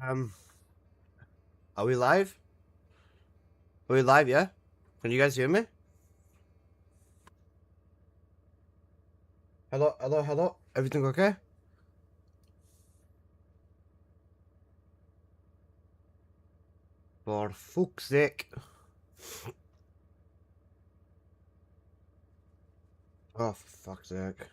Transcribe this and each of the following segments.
Um, are we live? Are we live? Yeah. Can you guys hear me? Hello, hello, hello. Everything okay? For fuck's sake. Oh, for fuck's sake.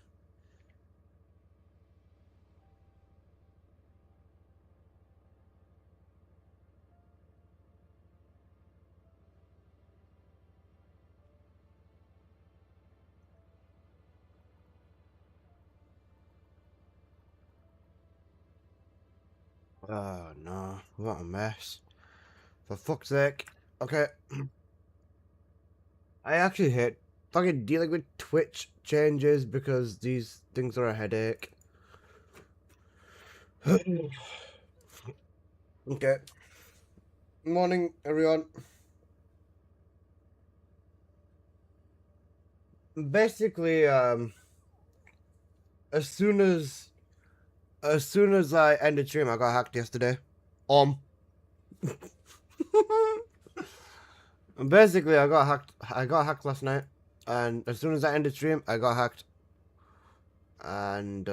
Oh no, what a mess. For fuck's sake. Okay. I actually hate fucking dealing with Twitch changes because these things are a headache. Okay. Morning, everyone. Basically, as soon as I ended stream, I got hacked yesterday. Basically, I got hacked. I got hacked last night, and as soon as I ended stream, I got hacked, and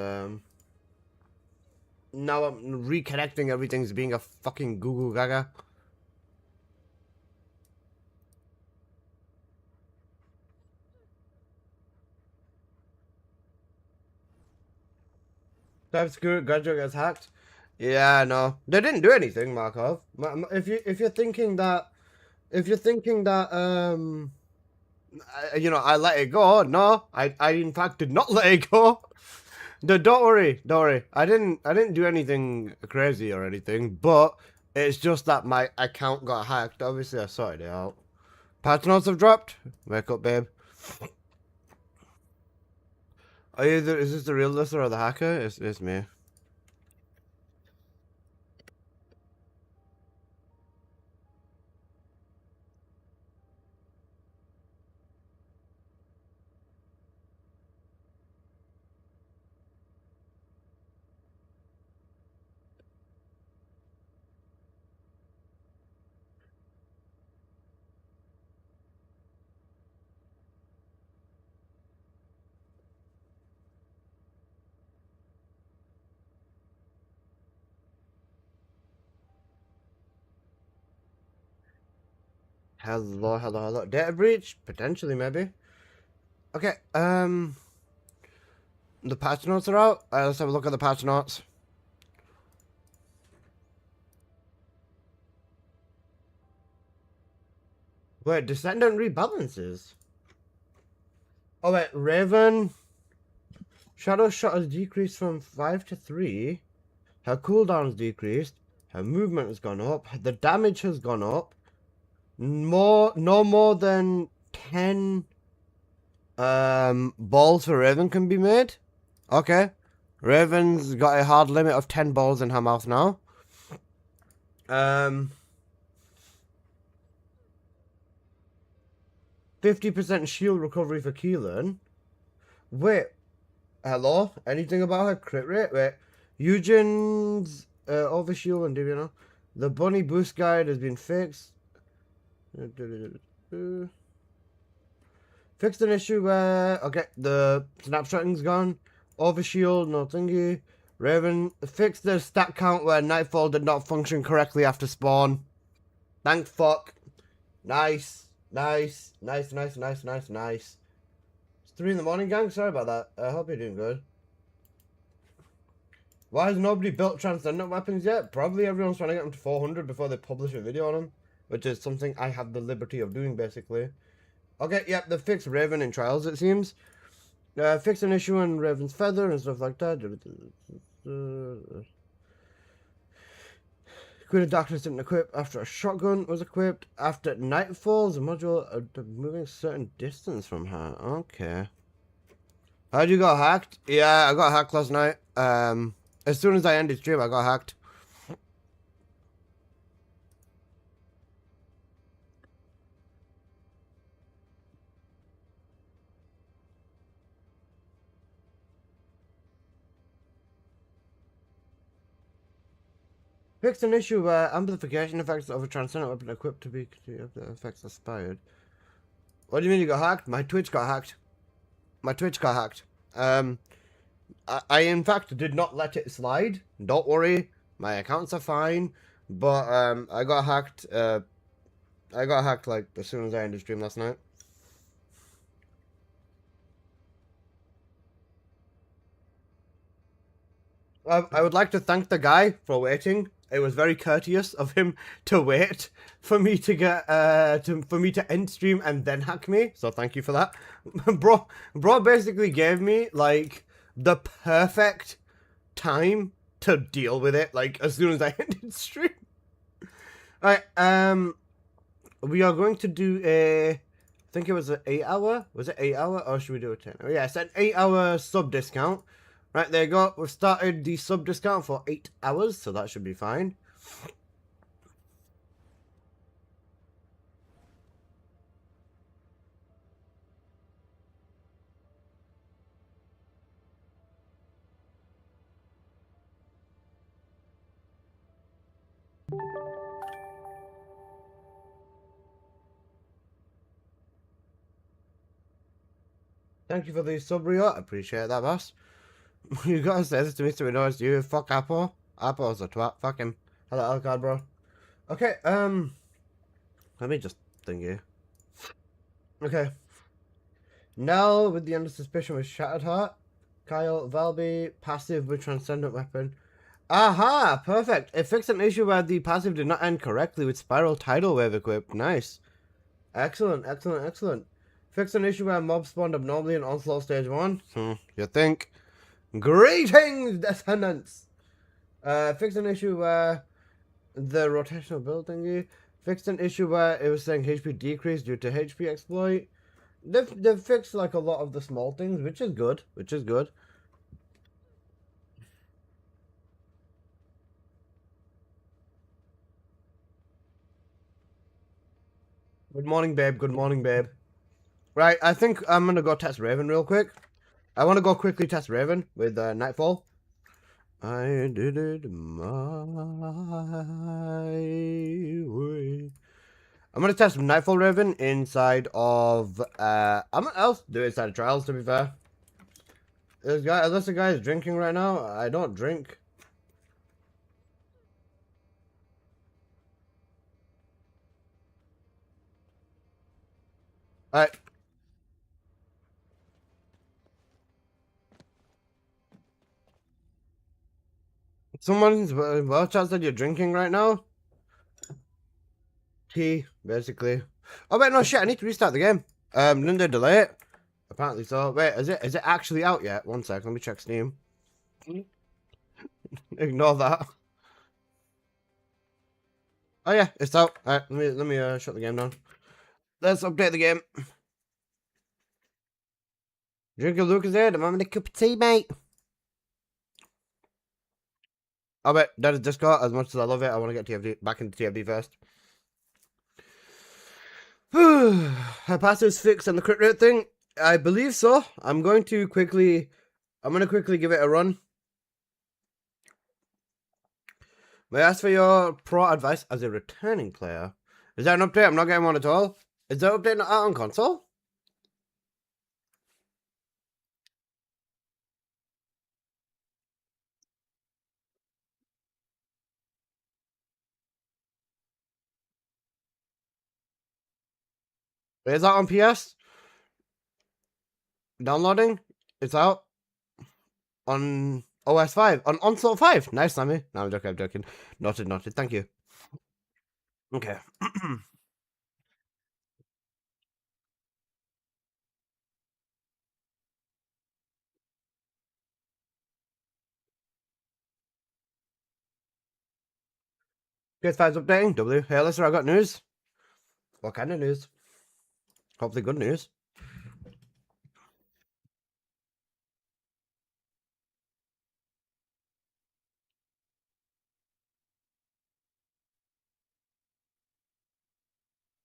now I'm reconnecting. Everything's being a fucking Google Gaga. TypeScript graduate gets hacked. Yeah, no, they didn't do anything, Markov. If you're thinking that I let it go. No, I in fact did not let it go. Don't worry. I didn't do anything crazy or anything, but it's just that my account got hacked. Obviously, I sorted it out. Patch notes have dropped. Wake up, babe. Is this the real listener or the hacker? It's me. Hello. Data breach? Potentially, maybe. Okay, the patch notes are out. Let's have a look at the patch notes. Wait, Descendant rebalances? Oh, wait, Raven. Shadow shot has decreased from 5 to 3. Her cooldown's decreased. Her movement has gone up. The damage has gone up. No more than 10 balls for Raven can be made. Okay. Raven's got a hard limit of 10 balls in her mouth now. 50% shield recovery for Keelan. Wait, hello? Anything about her crit rate? Wait, Eugen's overshield and you know, the bunny boost guide has been fixed. Fixed an issue where okay, the snapshotting's gone. Overshield, no thingy. Raven fixed the stat count where Nightfall did not function correctly after spawn. Thank fuck. Nice. It's 3 in the morning, gang. Sorry about that. I hope you're doing good. Why has nobody built transcendent weapons yet? Probably everyone's trying to get them to 400 before they publish a video on them, which is something I have the liberty of doing, basically. Okay, yep, they fixed Raven in Trials, it seems. Fixed an issue in Raven's Feather and stuff like that. Queen of Darkness didn't equip after a shotgun was equipped. After Nightfall, the module moving a certain distance from her. Okay. How'd you got hacked? Yeah, I got hacked last night. As soon as I ended stream, I got hacked. Fixed an issue where amplification effects of a transcendent weapon equipped to be the effects expired. What do you mean you got hacked? My Twitch got hacked. My Twitch got hacked. I in fact did not let it slide. Don't worry, my accounts are fine. But I got hacked. I got hacked like as soon as I ended stream last night. I would like to thank the guy for waiting. It was very courteous of him to wait for me to get for me to end stream and then hack me. So thank you for that, bro. Basically gave me like the perfect time to deal with it. Like as soon as I ended stream. All right. We are going to do I think it was an 8 hour. Was it 8 hour or should we do a 10? Oh yeah, it's an 8 hour sub discount. Right, there you go. We've started the sub discount for 8 hours, so that should be fine. Thank you for the sub, Rio. I appreciate that, boss. You gotta say this to Mr. Windows, you. Fuck Apple. Apple's a twat. Fuck him. Hello, Alcard, bro. Okay, let me just think here. Okay. Now, with the under suspicion with Shattered Heart, Kyle, Valby, passive with Transcendent Weapon. Aha! Perfect. It fixed an issue where the passive did not end correctly with Spiral Tidal Wave equipped. Nice. Excellent, excellent, excellent. Fixed an issue where mob spawned abnormally in Onslaught Stage 1. You think? Greetings, Descendants! Fixed an issue where the rotational build thingy. Fixed an issue where it was saying HP decreased due to HP exploit. They've fixed like a lot of the small things, which is good. Good morning, babe. Good morning, babe. Right, I think I'm gonna go test Raven real quick. I want to go quickly test Raven with Nightfall. I did it my way. I'm gonna test Nightfall Raven inside of I'm gonna else do it inside of Trials, to be fair. Unless the guy is drinking right now, I don't drink. Alright. Someone's well chat said you're drinking right now. Tea, basically. Oh wait, no shit, I need to restart the game. Didn't they delay it? Apparently so. Wait, is it actually out yet? One sec, let me check Steam. Ignore that. Oh yeah, it's out. Alright, let me shut the game down. Let's update the game. Drink a Lucozade, I'm having a cup of tea, mate. Oh wait, that is Discord. As much as I love it, I want to get TFD back into TFD first. Her passive's fixed and the crit rate thing? I believe so. I'm gonna quickly give it a run. May I ask for your pro advice as a returning player? Is that an update? I'm not getting one at all. Is that update not out on console? Is that on PS? Downloading? It's out on OS 5. On Onslaught 5. Nice, Sammy. No, I'm joking. Noted. Thank you. Okay. PS5's updating. W. Hey, Alyssa, I got news. What kind of news? Hopefully good news.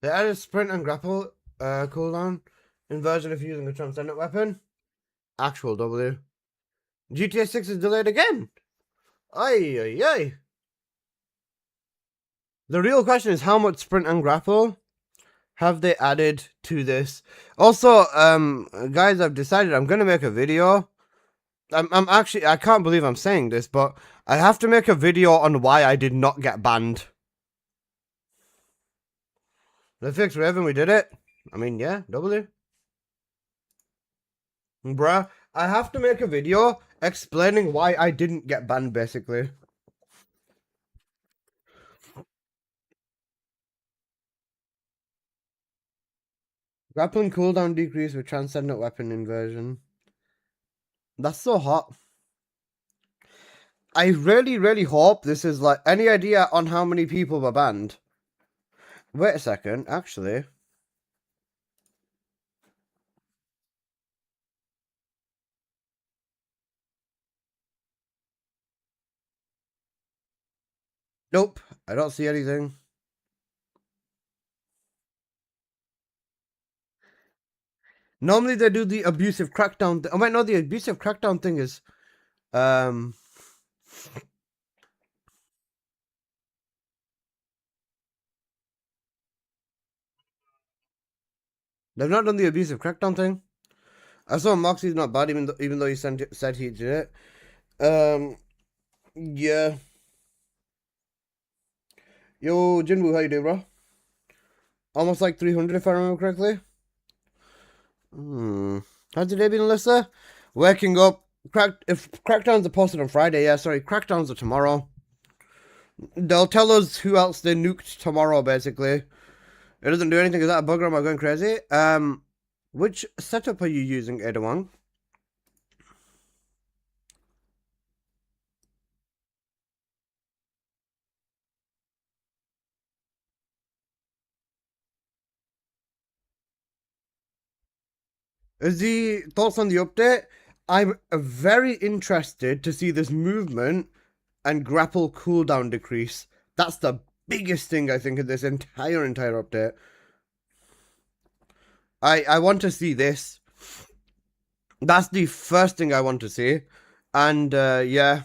They added sprint and grapple cooldown inversion if using a transcendent weapon. Actual W. GTA 6 is delayed again. Ay. The real question is how much sprint and grapple have they added to this? Also, guys, I've decided I'm gonna make a video. I'm actually, I can't believe I'm saying this, but I have to make a video on why I did not get banned. The fix Raven, we did it. I mean, yeah, W. Bruh, I have to make a video explaining why I didn't get banned, basically. Grappling cooldown decrease with transcendent weapon inversion. That's so hot. I really, really hope this is like any idea on how many people were banned. Wait a second, actually. Nope, I don't see anything. Normally they do the abusive crackdown. Oh wait, no, the abusive crackdown thing is, they've not done the abusive crackdown thing. I saw Moxie's not bad, even though he said he did it. Yeah. Yo, Jinwoo, how you doing, bro? Almost like 300 if I remember correctly. How's your day been, Alyssa? Waking up. If crackdowns are posted on Friday, yeah, sorry, crackdowns are tomorrow. They'll tell us who else they nuked tomorrow, basically. It doesn't do anything. Is that a bug or am I going crazy? Which setup are you using, Edawang? Is the thoughts on the update? I'm very interested to see this movement and grapple cooldown decrease. That's the biggest thing I think in this entire update. I want to see this. That's the first thing I want to see. And yeah.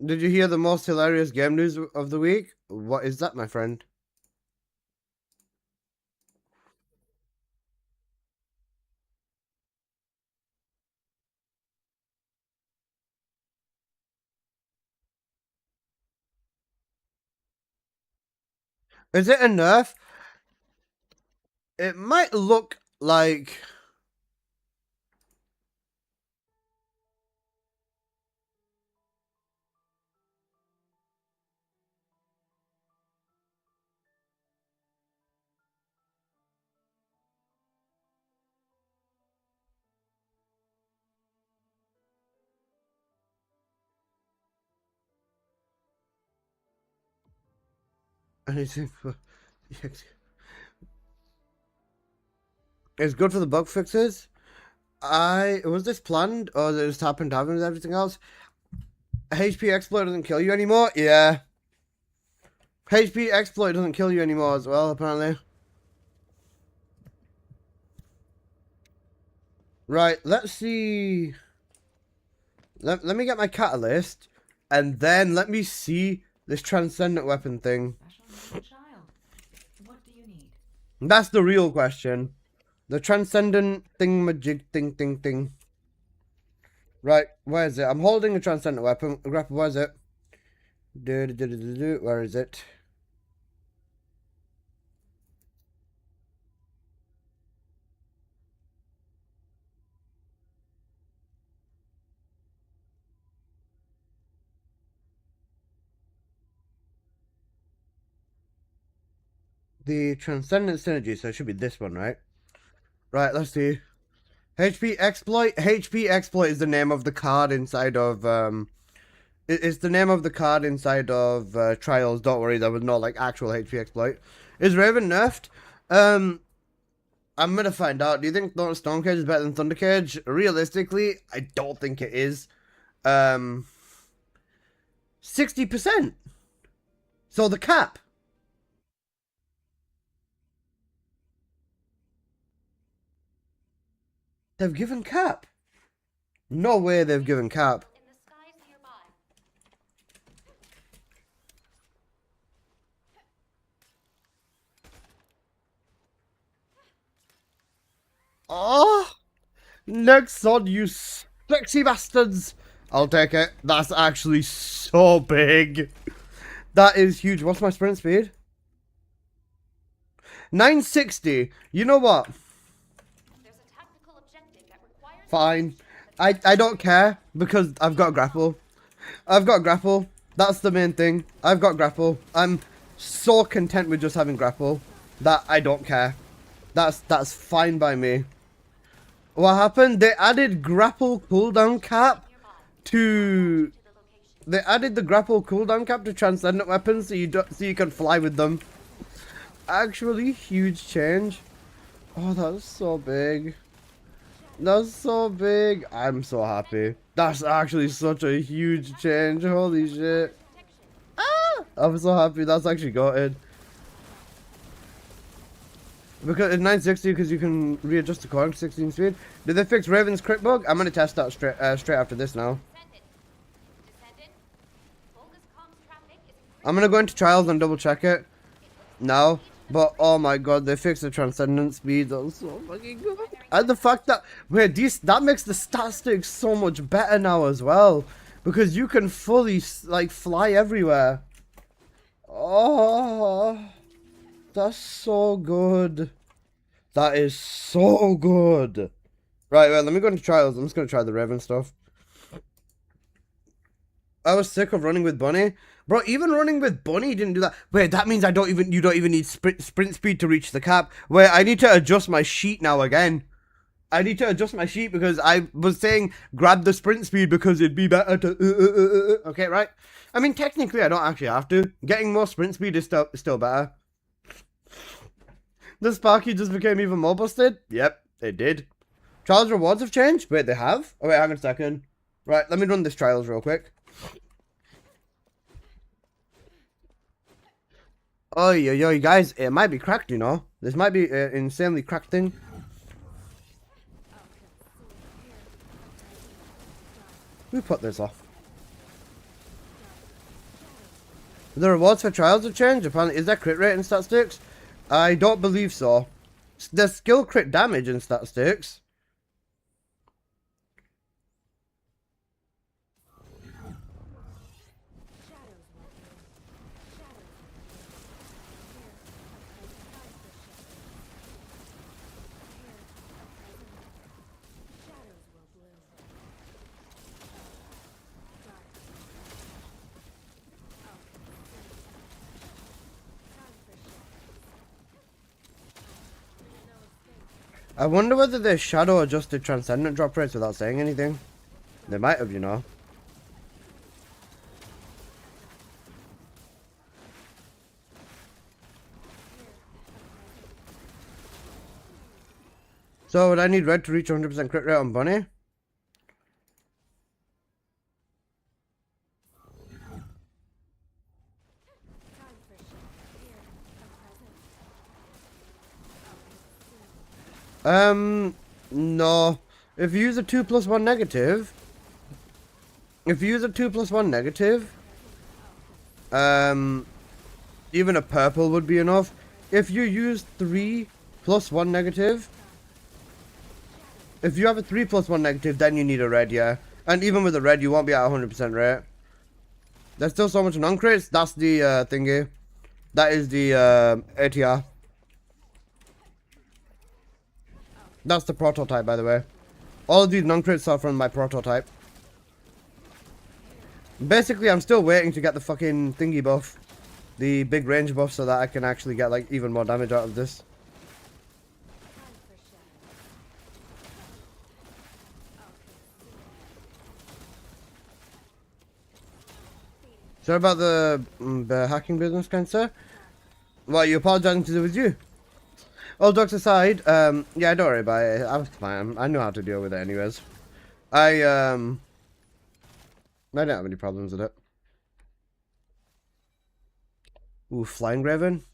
Did you hear the most hilarious game news of the week? What is that, my friend? Is it a nerf? It might look like... anything for... It's good for the bug fixes. Was this planned or did it just happen to happen with everything else? HP exploit doesn't kill you anymore? Yeah. HP exploit doesn't kill you anymore as well, apparently. Right, let's see. Let me get my catalyst, and then let me see this transcendent weapon thing. What do you need? That's the real question. The transcendent thing-majig thing. Right, where is it? I'm holding a transcendent weapon. Grapple, where is it? Where is it? The transcendent synergy, so it should be this one, right? Right, let's see. HP exploit. HP exploit is the name of the card inside of It's the name of the card inside of Trials. Don't worry, there was no like actual HP exploit. Is Raven nerfed? I'm gonna find out. Do you think Storm Cage is better than Thunder Cage? Realistically, I don't think it is. 60%. So the cap. They've given cap. No way they've given cap. Next on, you sexy bastards. I'll take it. That's actually so big. That is huge. What's my sprint speed? 960. You know what? Fine. I don't care because I've got grapple. I've got grapple. That's the main thing. I've got grapple. I'm so content with just having grapple that I don't care. That's fine by me. What happened? They added grapple cooldown cap to... They added the grapple cooldown cap to transcendent weapons so you can fly with them. Actually, huge change. Oh, that's so big. That's so big. I'm so happy. That's actually such a huge change. Holy shit. Ah! I'm so happy. That's actually goated. Because it's 960 because you can readjust the core 16 speed. Did they fix Raven's crit bug? I'm gonna test that straight after this now. I'm gonna go into trials and double check it now. But oh my god, they fixed the transcendent speed. That was so fucking good. And the fact that that makes the statistics so much better now as well, because you can fully like fly everywhere. Oh, that's so good. That is so good. Right, well, let me go into trials. I'm just gonna try the Raven stuff. I was sick of running with Bunny. Bro, even running with Bunny didn't do that. Wait, that means you don't even need sprint speed to reach the cap. Wait, I need to adjust my sheet now again. I need to adjust my sheet because I was saying grab the sprint speed because it'd be better to... Okay, right? I mean, technically, I don't actually have to. Getting more sprint speed is still better. The Sparky just became even more busted? Yep, it did. Trials rewards have changed? Wait, they have? Oh, wait, hang on a second. Right, let me run this trials real quick. Oh, yo, guys, it might be cracked, you know? This might be an insanely cracked thing. Who put this off? The rewards for trials have changed. Apparently, is there crit rate in statistics? I don't believe so. There's skill crit damage in statistics. I wonder whether they shadow adjusted transcendent drop rates without saying anything. They might have, you know. So would I need red to reach 100% crit rate on Bunny? No. If you use a 2+1 negative, even a purple would be enough. If you use 3+1 negative, if you have a 3+1 negative, then you need a red, yeah. And even with a red, you won't be at 100% rate. There's still so much non-crits. That's the thingy. That is the ATR. That's the prototype, by the way. All of these non-crits are from my prototype. Basically, I'm still waiting to get the fucking thingy buff. The big range buff so that I can actually get, like, even more damage out of this. Sorry about the hacking business, kind sir. Well, you apologizing because it was you. All jokes aside, yeah, don't worry about it. I was fine. I know how to deal with it anyways. I don't have any problems with it. Ooh, Flying Raven.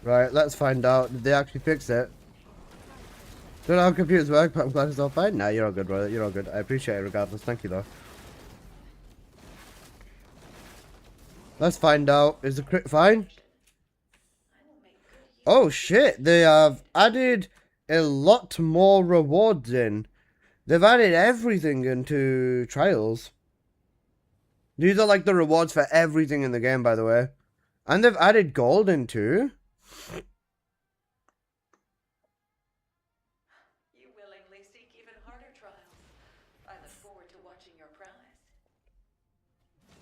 Right, let's find out. Did they actually fix it? Don't know how computers work, but I'm glad it's all fine. Nah, you're all good, brother. You're all good. I appreciate it regardless. Thank you, though. Let's find out. Is the crit fine? Oh, shit. They have added a lot more rewards in. They've added everything into Trials. These are like the rewards for everything in the game, by the way. And they've added gold in too. You willingly seek even harder trials. I look forward to watching your prize.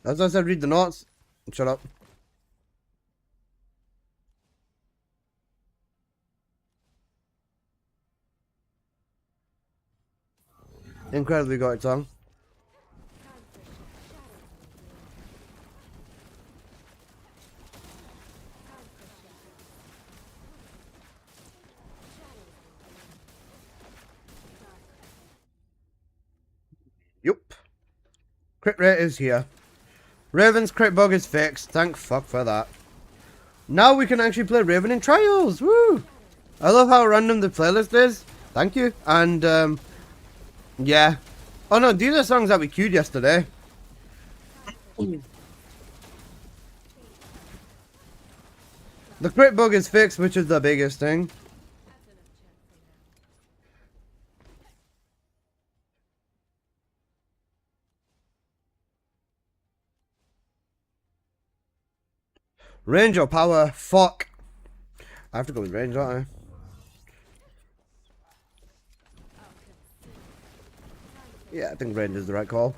As I said, read the notes. Shut up. Incredibly good song. Yup. Crit rate is here. Raven's crit bug is fixed. Thank fuck for that. Now we can actually play Raven in Trials. Woo! I love how random the playlist is. Thank you. And, yeah. Oh no, these are songs that we queued yesterday. The crit bug is fixed, which is the biggest thing. Range or power? Fuck. I have to go with range, don't I? Yeah, I think range is the right call.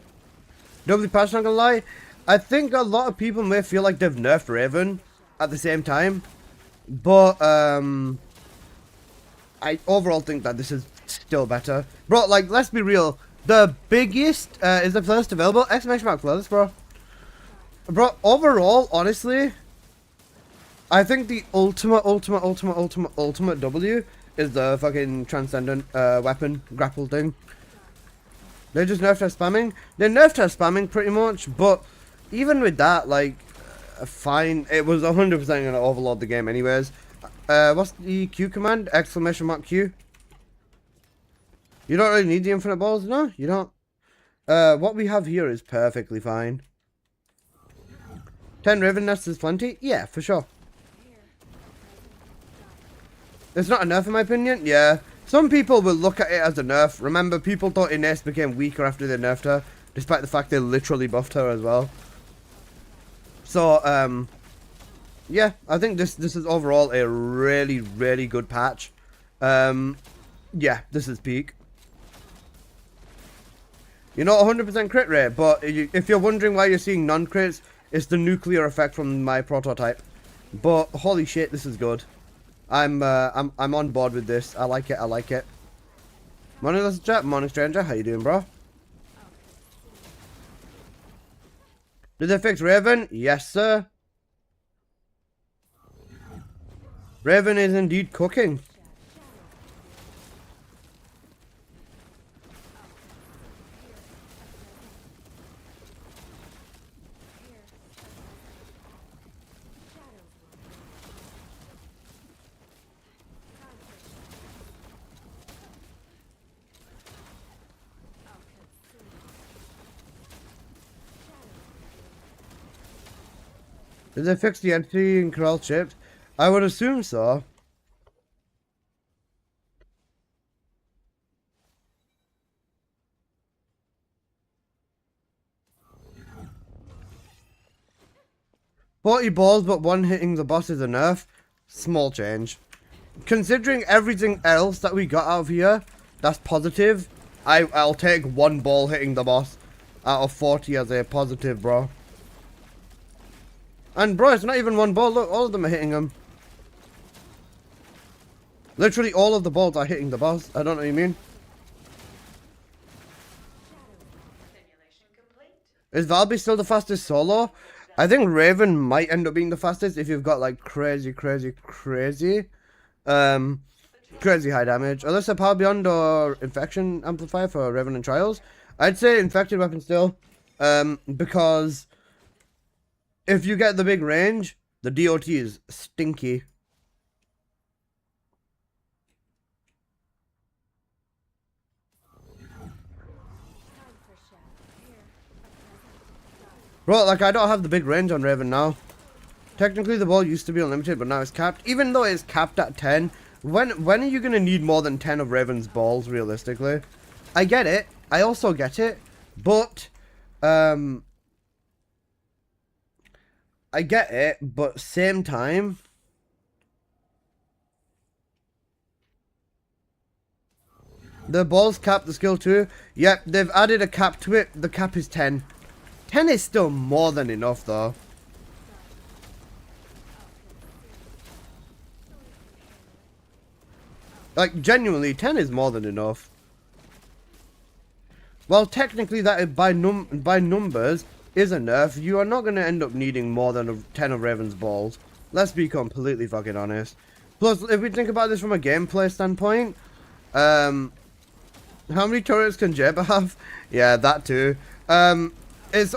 Doubly patch, not gonna lie. I think a lot of people may feel like they've nerfed Raven at the same time. But, I overall think that this is still better. Bro, like, let's be real. The biggest, is the first available? Exclamation mark flawless, bro. Bro, overall, honestly, I think the ultimate W is the fucking transcendent weapon grapple thing. They just nerfed her spamming. They nerfed her spamming pretty much, but even with that, like, fine. It was 100% gonna overload the game anyways. What's the Q command? Exclamation mark Q. You don't really need the infinite balls, no? You don't. What we have here is perfectly fine. 10 Raven nests is plenty? Yeah, for sure. It's not a nerf in my opinion? Yeah. Some people will look at it as a nerf. Remember, people thought Ines became weaker after they nerfed her, despite the fact they literally buffed her as well. So, yeah, I think this is overall a really, really good patch. Yeah, this is peak. You're not 100% crit rate, but if you're wondering why you're seeing non-crits, it's the nuclear effect from my prototype. But holy shit, this is good. I'm on board with this. I like it. I like it. Morning, listen chat. Morning, stranger. How you doing, bro? Did they fix Raven? Yes, sir. Raven is indeed cooking. Did they fix the entity and corral chips? I would assume so. $40 balls, but one hitting the boss is a nerf. Small change. Considering everything else that we got out of here, that's positive. I'll take one ball hitting the boss out of 40 as a positive, bro. And bro, it's not even one ball. Look, all of them are hitting him. Literally all of the balls are hitting the boss. I don't know what you mean. Is Valby still the fastest solo? I think Raven might end up being the fastest if you've got like crazy high damage. Unless a Power Beyond or Infection Amplifier for Raven and Trials. I'd say Infected Weapon still. Because if you get the big range, the DOT is stinky. Bro, like, I don't have the big range on Raven now. Technically, the ball used to be unlimited, but now it's capped. Even though it's capped at 10, when are you going to need more than 10 of Raven's balls, realistically? I get it. I also get it. But, I get it, but same time... The ball's capped, the skill too. Yep, they've added a cap to it. The cap is 10. 10 is still more than enough, though. Like, genuinely, 10 is more than enough. Well, technically, that by numbers is a nerf. You are not going to end up needing more than 10 of Raven's balls. Let's be completely fucking honest. Plus, if we think about this from a gameplay standpoint, how many turrets can Jabba have? Yeah, that too. It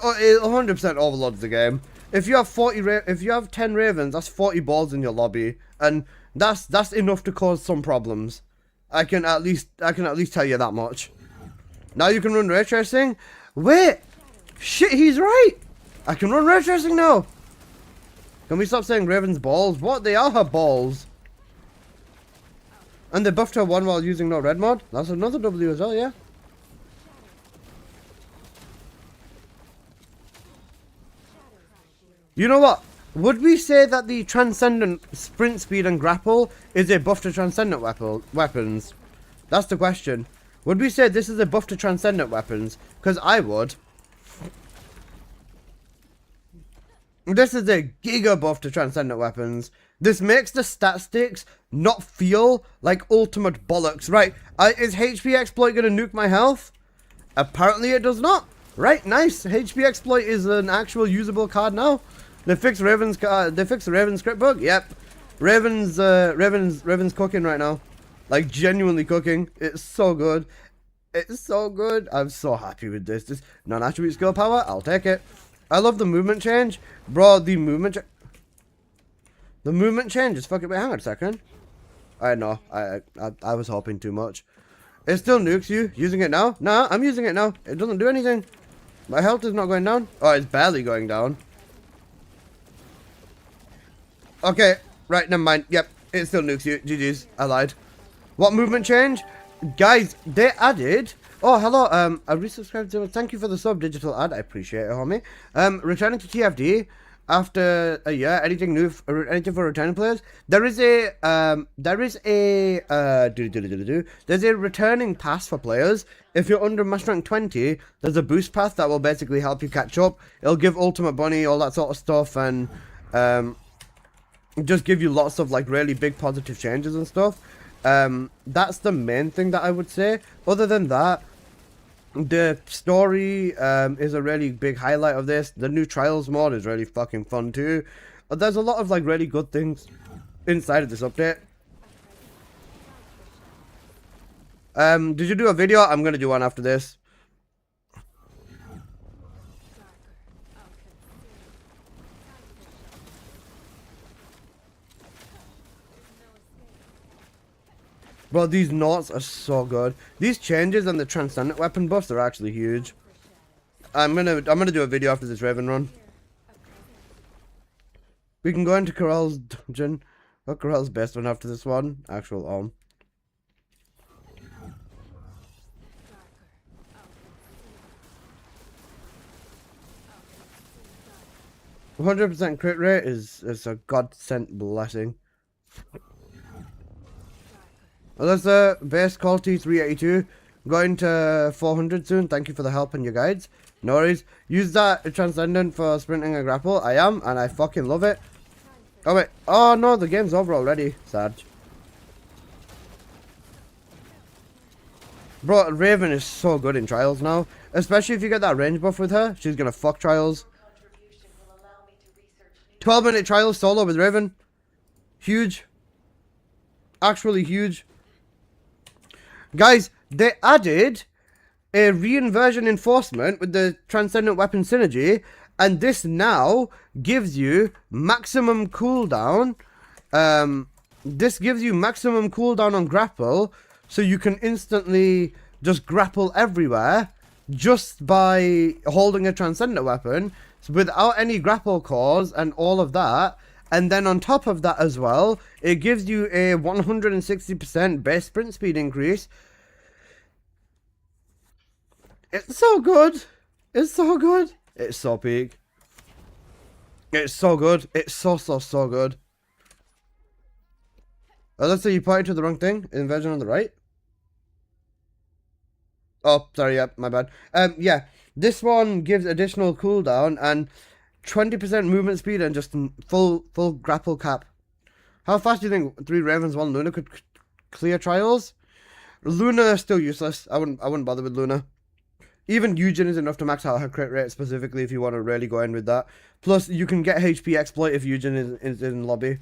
100% overloads the game. If you have 10 Ravens, that's 40 balls in your lobby, and that's enough to cause some problems. I can at least tell you that much. Now you can run ray tracing. Wait, shit, he's right. I can run ray tracing now. Can we stop saying Raven's balls? What? They are her balls. And they buffed her 1 while using no red mod. That's another W as well, yeah. You know what? Would we say that the Transcendent sprint speed and grapple is a buff to Transcendent weapons? That's the question. Would we say this is a buff to Transcendent weapons? Because I would. This is a giga buff to Transcendent weapons. This makes the stat sticks not feel like ultimate bollocks. Right, is HP exploit going to nuke my health? Apparently it does not. Right, nice. HP exploit is an actual usable card now. They fixed Raven's they fixed the Raven script bug. Yep. Raven's cooking right now. Like, genuinely cooking. It's so good. It's so good. I'm so happy with this. This non-attribute skill power, I'll take it. I love the movement change. Bro, the movement change is fucking... Wait, hang on a second. I know. I was hoping too much. It still nukes you. Using it now? Nah, I'm using it now. It doesn't do anything. My health is not going down. Oh, it's barely going down. Okay. Right, never mind. Yep. It still nukes you. GG's. I lied. What movement change? Guys, they added... Oh, hello, I resubscribed to it. Thank you for the sub, digital ad. I appreciate it, homie. Returning to TFD after a year. Anything new? Anything for returning players? There's a returning pass for players. If you're under Master Rank 20, there's a boost path that will basically help you catch up. It'll give Ultimate Bunny, all that sort of stuff, and just give you lots of like really big positive changes and stuff. That's the main thing that I would say. Other than that, the story is a really big highlight of this. The new Trials mod is really fucking fun too. There's a lot of like really good things inside of this update. Did you do a video? I'm gonna do one after this. Bro, these notes are so good. These changes and the Transcendent weapon buffs are actually huge. I'm gonna do a video after this Raven run. We can go into Corel's dungeon. Or Corel's basement after this one. Actual 100% crit rate is a God-sent blessing. Alyssa, base quality 382. Going to 400 soon. Thank you for the help and your guides. No worries. Use that Transcendent for sprinting and grapple. I am, and I fucking love it. Oh wait. Oh no, the game's over already. Sad. Bro, Raven is so good in Trials now. Especially if you get that range buff with her. She's gonna fuck Trials. 12-minute Trials solo with Raven. Huge. Actually huge. Guys, they added a reinversion enforcement with the Transcendent Weapon Synergy, and this now gives you maximum cooldown. This gives you maximum cooldown on grapple, so you can instantly just grapple everywhere just by holding a Transcendent weapon. without any grapple cores and all of that. And then on top of that as well, it gives you a 160% base sprint speed increase. It's so good. It's so good. It's so peak. It's so good. It's so good. Oh, let's say you pointed to the wrong thing. Inversion on the right. Oh, sorry, yeah, my bad. Yeah, this one gives additional cooldown and 20% movement speed and just full grapple cap. How fast do you think 3 Ravens, 1 Luna could clear trials? Luna is still useless. I wouldn't bother with Luna. Even Eugen is enough to max out her crit rate specifically if you want to really go in with that. Plus, you can get HP exploit if Eugen is in lobby.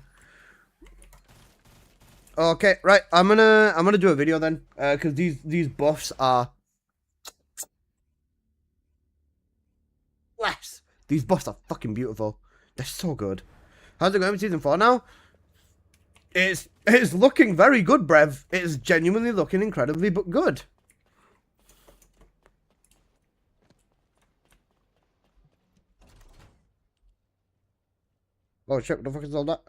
Okay, right. I'm gonna do a video then, because these buffs are bless. These buffs are fucking beautiful. They're so good. How's it going with season 4 now? It's looking very good, Brev. It's genuinely looking incredibly but good. Oh shit, what the fuck is all that?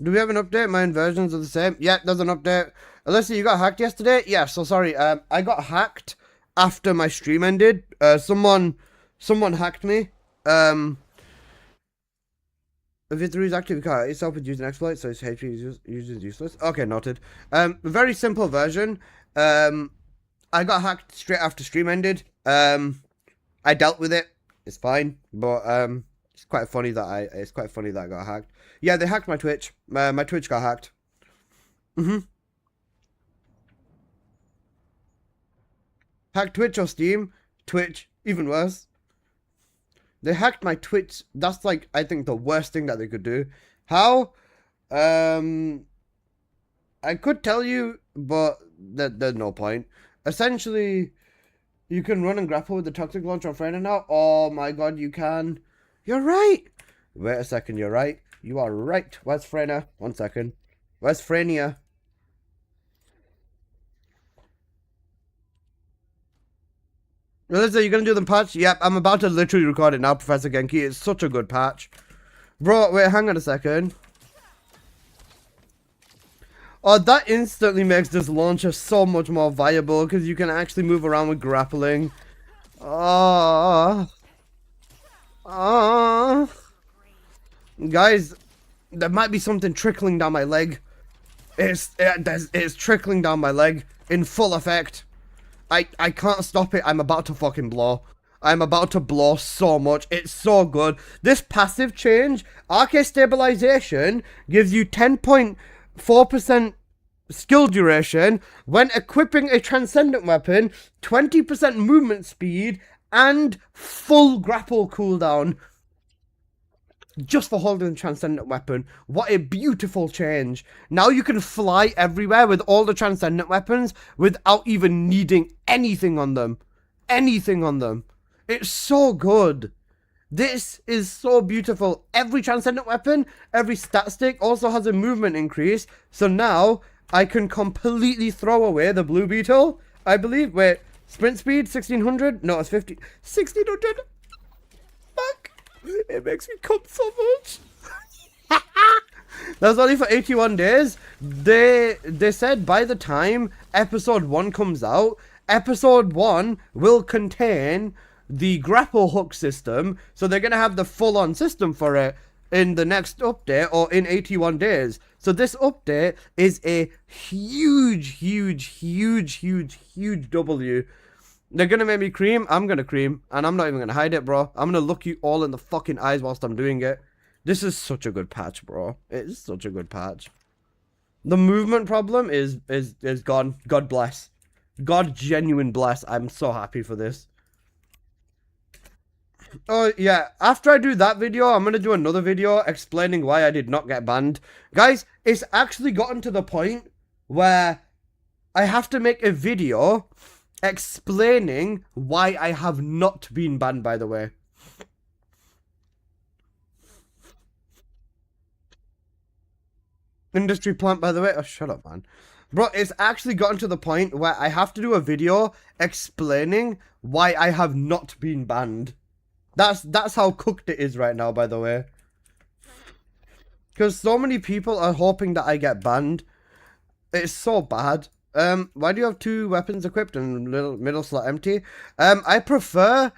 Do we have an update? My inversions are the same. Yeah, there's an update. Alyssa, you got hacked yesterday? Yeah, so sorry. I got hacked after my stream ended. Someone hacked me. If it's is active, you can't hurt yourself with using exploit, so it's HP is useless. Okay, noted. Very simple version. I got hacked straight after stream ended. I dealt with it. It's fine, but it's quite funny that I got hacked. Yeah, they hacked my Twitch. My Twitch got hacked. Hacked Twitch or Steam? Twitch, even worse. They hacked my Twitch. That's like, I think, the worst thing that they could do. How? I could tell you, but there's no point. Essentially, you can run and grapple with the toxic launcher on Freyna now. Oh my god, you can. You're right. Wait a second, you're right. You are right. Where's Freyna? 1 second. Where's Freynia? Melissa, you gonna do the patch? Yep, I'm about to literally record it now, Professor Genki. It's such a good patch. Bro, wait, hang on a second. Oh, that instantly makes this launcher so much more viable because you can actually move around with grappling. Oh. Oh. Guys, there might be something trickling down my leg. It's trickling down my leg in full effect. I can't stop it. I'm about to fucking blow. I'm about to blow so much. It's so good. This passive change, RK stabilization, gives you 10.4% skill duration when equipping a transcendent weapon, 20% movement speed, and full grapple cooldown. Just for holding the transcendent weapon. What a beautiful change. Now you can fly everywhere with all the transcendent weapons without even needing anything on them. Anything on them. It's so good. This is so beautiful. Every transcendent weapon, every stat stick also has a movement increase. So now I can completely throw away the blue beetle. I believe. Wait, sprint speed 1600? No, it's 50. 1600. Fuck. It makes me come so much. That's only for 81 days. They said by the time episode 1 comes out, episode 1 will contain the grapple hook system. So they're going to have the full-on system for it in the next update or in 81 days. So this update is a huge W. They're gonna make me cream. I'm gonna cream. And I'm not even gonna hide it, bro. I'm gonna look you all in the fucking eyes whilst I'm doing it. This is such a good patch, bro. It is such a good patch. The movement problem is gone. God bless. God genuine bless. I'm so happy for this. Oh, yeah. After I do that video, I'm gonna do another video explaining why I did not get banned. Guys, it's actually gotten to the point where I have to make a video explaining why I have not been banned, by the way. industry plant, by the way. Oh, shut up, man. Bro, it's actually gotten to the point where I have to do a video explaining why I have not been banned. That's how cooked it is right now, by the way. Because so many people are hoping that I get banned. It's so bad. Why do you have 2 weapons equipped and middle slot empty? I prefer,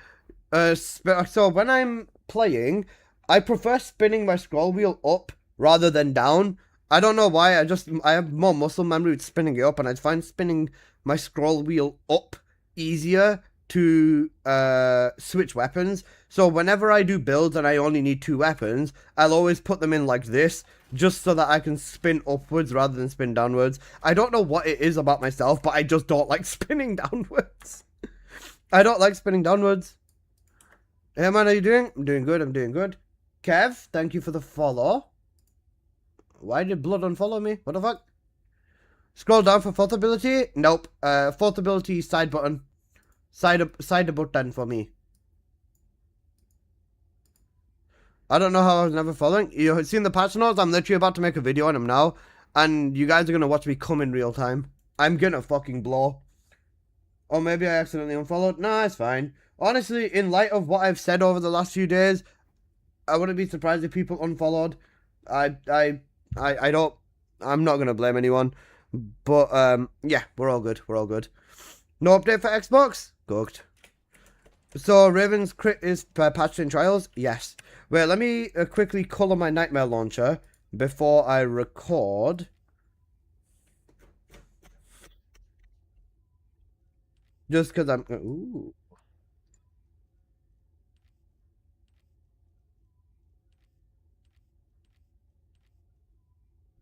so when I'm playing, I prefer spinning my scroll wheel up rather than down. I don't know why, I have more muscle memory with spinning it up, and I find spinning my scroll wheel up easier to switch weapons. So whenever I do builds and I only need 2 weapons, I'll always put them in like this, just so that I can spin upwards rather than spin downwards. I don't know what it is about myself, but I just don't like spinning downwards. I don't like spinning downwards. Hey man, how you doing? I'm doing good, I'm doing good. Kev, thank you for the follow. Why did Blood unfollow me? What the fuck? Scroll down for fourth ability? Nope. Fourth ability, side button. Side button for me. I don't know how I was never following. You've seen the patch notes? I'm literally about to make a video on them now. And you guys are going to watch me come in real time. I'm going to fucking blow. Or maybe I accidentally unfollowed. Nah, it's fine. Honestly, in light of what I've said over the last few days, I wouldn't be surprised if people unfollowed. I'm not going to blame anyone. But, yeah, we're all good. We're all good. No update for Xbox? Cooked. So, Raven's crit is patched in trials? Yes. Wait, let me quickly colour my Nightmare Launcher before I record. Just because I'm... Ooh.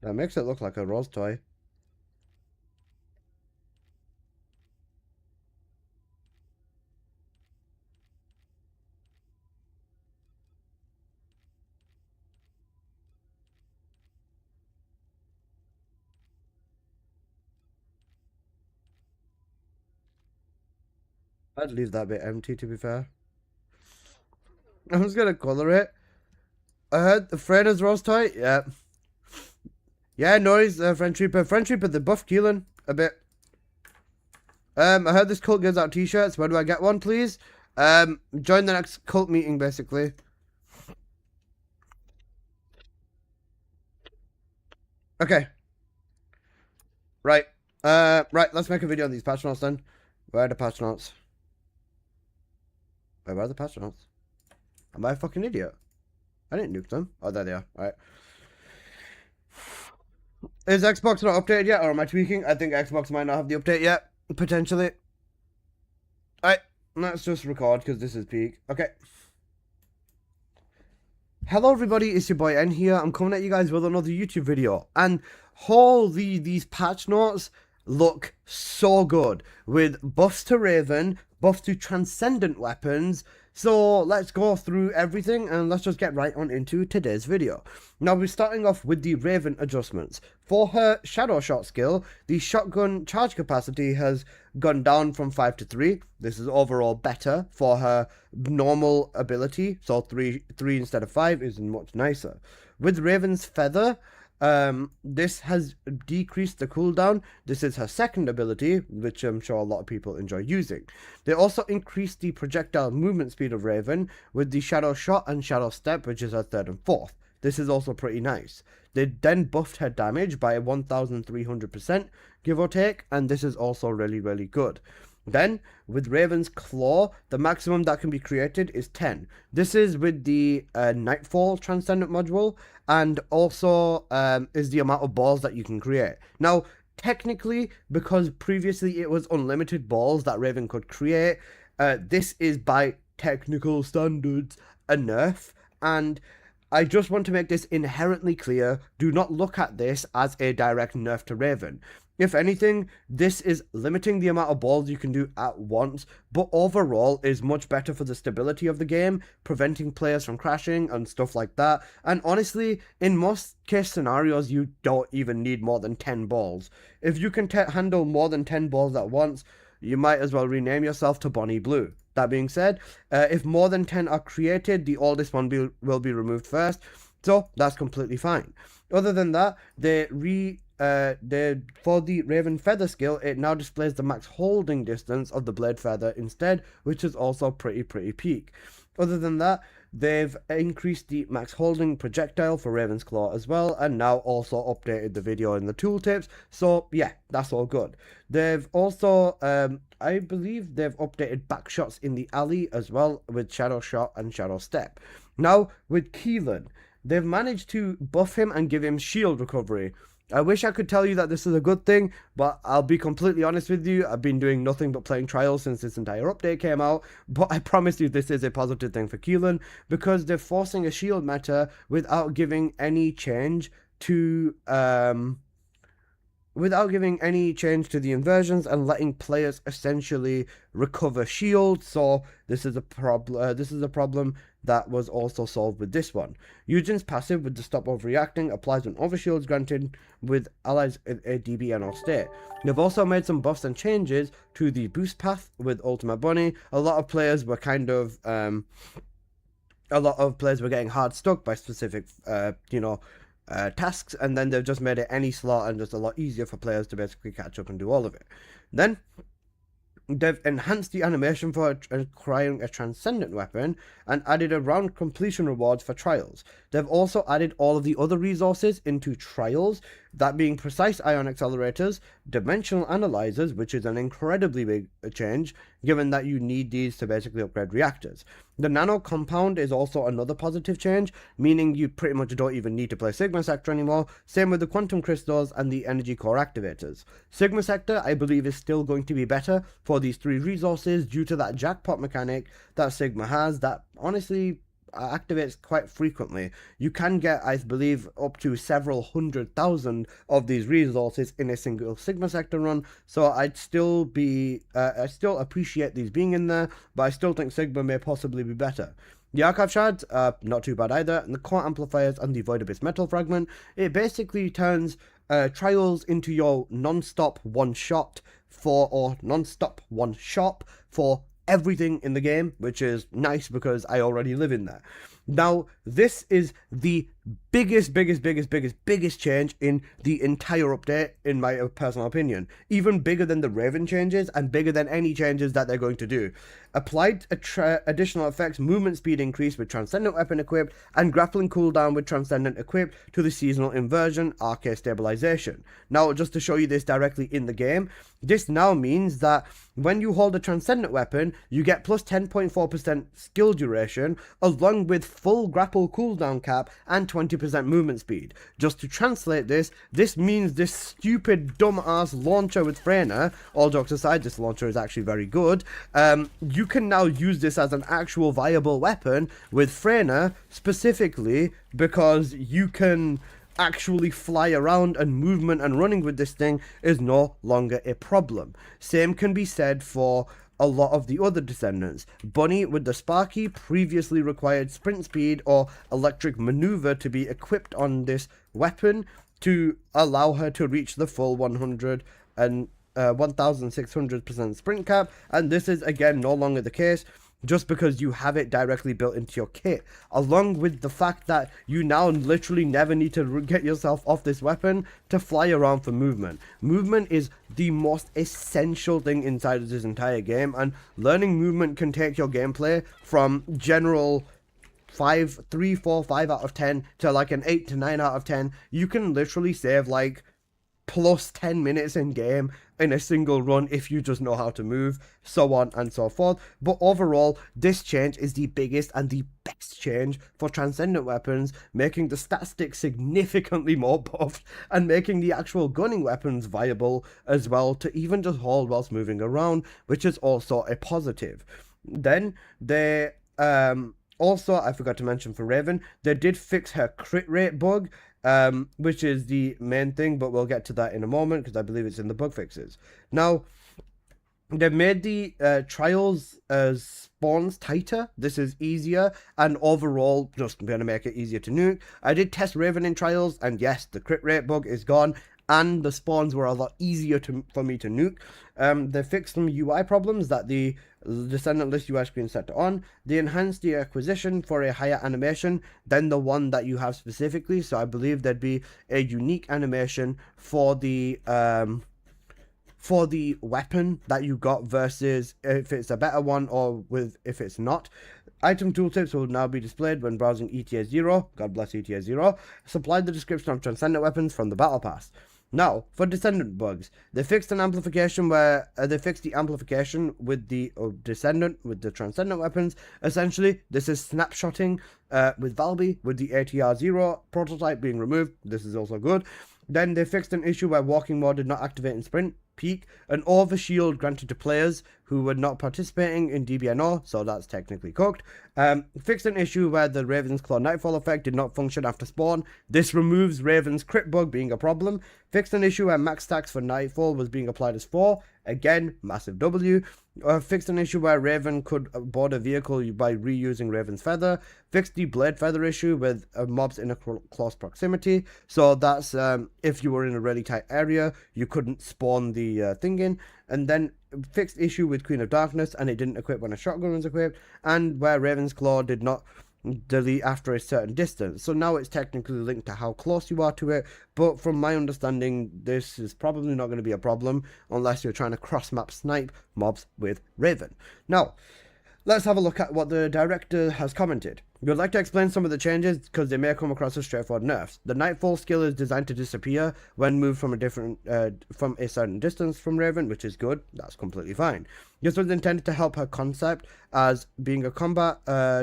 That makes it look like a Rose toy. I'd leave that bit empty, to be fair. I'm just gonna colour it. I heard the Freda's Rose toy? Yeah. Yeah, noise, Friend Trooper. Friend Trooper, the buff Keelan a bit. I heard this cult gives out t-shirts. Where do I get one, please? Join the next cult meeting, basically. Okay. Right. Right, let's make a video on these patch notes then. Where are the patch notes? Where are the patch notes? Am I a fucking idiot? I didn't nuke them. Oh, there they are. Alright. Is Xbox not updated yet, or am I tweaking? I think Xbox might not have the update yet. Potentially. Alright, let's just record, because this is peak. Okay. Hello everybody, it's your boy N here. I'm coming at you guys with another YouTube video. And holy, these patch notes look so good. With buffs to Raven, buffs to Transcendent weapons. So let's go through everything and let's just get right on into today's video. Now we're starting off with the Raven adjustments. For her Shadow Shot skill, the shotgun charge capacity has gone down from 5 to 3. This is overall better for her normal ability. So 3 instead of 5 is much nicer. With Raven's Feather, this has decreased the cooldown. This is her second ability, which I'm sure a lot of people enjoy using. They also increased the projectile movement speed of Raven with the Shadow Shot and Shadow Step, which is her third and fourth. This is also pretty nice. They then buffed her damage by 1300%, give or take, and this is also really, really good. Then, with Raven's Claw, the maximum that can be created is 10. This is with the Nightfall Transcendent module, and also is the amount of balls that you can create. Now, technically, because previously it was unlimited balls that Raven could create, this is by technical standards a nerf, and I just want to make this inherently clear. Do not look at this as a direct nerf to Raven. If anything, this is limiting the amount of balls you can do at once, but overall is much better for the stability of the game, preventing players from crashing and stuff like that. And honestly, in most case scenarios, you don't even need more than 10 balls. If you can handle more than 10 balls at once, you might as well rename yourself to Bonnie Blue. That being said, if more than 10 are created, the oldest one will be removed first. So that's completely fine. Other than that, for the Raven Feather skill, it now displays the max holding distance of the blade feather instead, which is also pretty peak. Other than that, they've increased the max holding projectile for Raven's Claw as well, and now also updated the video in the tooltips. So yeah, that's all good. They've also, I believe they've updated back shots in the alley as well with Shadow Shot and Shadow Step. Now with Keelan, they've managed to buff him and give him shield recovery. I wish I could tell you that this is a good thing, but I'll be completely honest with you. I've been doing nothing but playing trials since this entire update came out, but I promise you this is a positive thing for Keelan, because they're forcing a shield meta without giving any change to the inversions and letting players essentially recover shields. So this is a problem that was also solved with this one. Eugen's passive with the stop overreacting applies when overshield is granted with allies in a DBNO state. They've also made some buffs and changes to the boost path with Ultimate Bunny. A lot of players were getting hard stuck by specific tasks, and then they've just made it any slot and just a lot easier for players to basically catch up and do all of it. Then they've enhanced the animation for acquiring a transcendent weapon and added a round completion rewards for trials. They've also added all of the other resources into trials, that being precise ion accelerators, dimensional analyzers, which is an incredibly big change, given that you need these to basically upgrade reactors. The nano compound is also another positive change, meaning you pretty much don't even need to play Sigma Sector anymore. Same with the quantum crystals and the energy core activators. Sigma Sector, I believe, is still going to be better for these three resources due to that jackpot mechanic that Sigma has that honestly activates quite frequently. You can get, I believe, up to several 100,000 of these resources in a single Sigma Sector run, so I still appreciate these being in there, but I still think Sigma may possibly be better. The Archive Shards, not too bad either, and the Core Amplifiers and the Void Abyss Metal Fragment, it basically turns trials into your non-stop one-shot for everything in the game, which is nice because I already live in there. Now, this is the biggest change in the entire update, in my personal opinion. Even bigger than the Raven changes and bigger than any changes that they're going to do. Applied additional effects, movement speed increase with Transcendent Weapon equipped, and grappling cooldown with Transcendent equipped to the seasonal inversion, RK stabilization. Now, just to show you this directly in the game, this now means that when you hold a Transcendent Weapon, you get plus 10.4% skill duration, along with full grapple cooldown cap and 20% movement speed. Just to translate this, this means this stupid dumb-ass launcher with Freyna, all jokes aside, this launcher is actually very good, you can now use this as an actual viable weapon with Freyna, specifically because you can actually fly around, and movement and running with this thing is no longer a problem. Same can be said for a lot of the other descendants. Bunny with the Sparky previously required sprint speed or electric maneuver to be equipped on this weapon to allow her to reach the full 1600% sprint cap, and this is again no longer the case, just because you have it directly built into your kit, along with the fact that you now literally never need to get yourself off this weapon to fly around for movement. Movement is the most essential thing inside of this entire game, and learning movement can take your gameplay from general 3, 4, 5 out of 10 to like an 8 to 9 out of 10. You can literally save like plus 10 minutes in game in a single run if you just know how to move, so on and so forth. But overall, this change is the biggest and the best change for Transcendent weapons, making the stat stick significantly more buffed and making the actual gunning weapons viable as well to even just hold whilst moving around, which is also a positive. Then they also, I forgot to mention for Raven, they did fix her crit rate bug, which is the main thing, but we'll get to that in a moment because I believe it's in the bug fixes. Now, they've made the trials spawns tighter. This is easier, and overall just going to make it easier to nuke. I did test Raven in trials, and yes, the crit rate bug is gone. and the spawns were a lot easier for me to nuke. They fixed some UI problems that the Descendant list UI screen set to on. They enhanced the acquisition for a higher animation than the one that you have specifically. So I believe there'd be a unique animation for the weapon that you got versus if it's a better one or if it's not. Item tooltips will now be displayed when browsing ETA 0. God bless ETA 0. Supply the description of Transcendent weapons from the Battle Pass. Now, for Descendant bugs, they fixed an amplification where they fixed the amplification with the Descendant with the Transcendent weapons. Essentially, this is snapshotting with Valby with the ATR 0 prototype being removed. This is also good. Then they fixed an issue where walking mode did not activate in sprint peak, an overshield granted to players who were not participating in DBNO, so that's technically cooked. Fixed an issue where the Raven's Claw Nightfall effect did not function after spawn. This removes Raven's crit bug being a problem. Fixed an issue where max stacks for Nightfall was being applied as 4. Again, massive W. Fixed an issue where Raven could board a vehicle by reusing Raven's Feather. Fixed the Blade Feather issue with mobs in a close proximity. So that's if you were in a really tight area, you couldn't spawn the thing in. And then fixed issue with Queen of Darkness, and it didn't equip when a shotgun was equipped. And where Raven's Claw did not delete after a certain distance. So now it's technically linked to how close you are to it, but from my understanding, this is probably not going to be a problem unless you're trying to cross-map snipe mobs with Raven. Now, let's have a look at what the director has commented. We would like to explain some of the changes because they may come across as straightforward nerfs. The Nightfall skill is designed to disappear when moved from a certain distance from Raven, which is good. That's completely fine. This was intended to help her concept as being a combat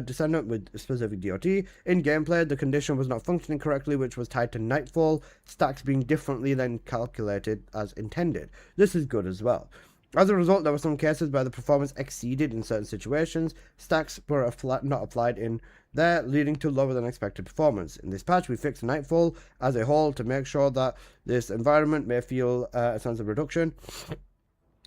descendant with specific DOT. In gameplay, the condition was not functioning correctly, which was tied to Nightfall stacks being differently than calculated as intended. This is good as well. As a result, there were some cases where the performance exceeded in certain situations. Stacks were not applied in there, leading to lower than expected performance. In this patch, we fixed Nightfall as a whole to make sure that this environment may feel a sense of reduction.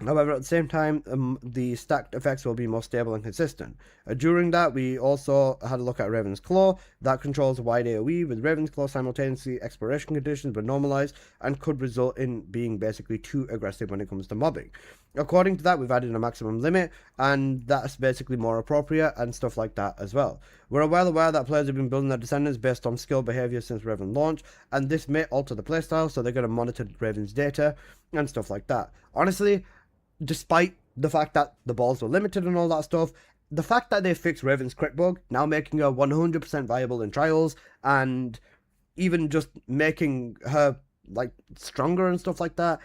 However, at the same time, the stacked effects will be more stable and consistent. During that, we also had a look at Raven's Claw. That controls a wide AoE, with Raven's Claw simultaneously exploration conditions were normalized and could result in being basically too aggressive when it comes to mobbing. According to that, we've added a maximum limit, and that's basically more appropriate and stuff like that as well. We're well aware that players have been building their descendants based on skill behavior since Raven launch, and this may alter the playstyle, so they're going to monitor Raven's data and stuff like that. Honestly, despite the fact that the balls were limited and all that stuff, the fact that they fixed Raven's crit bug, now making her 100% viable in trials, and even just making her like stronger and stuff like that,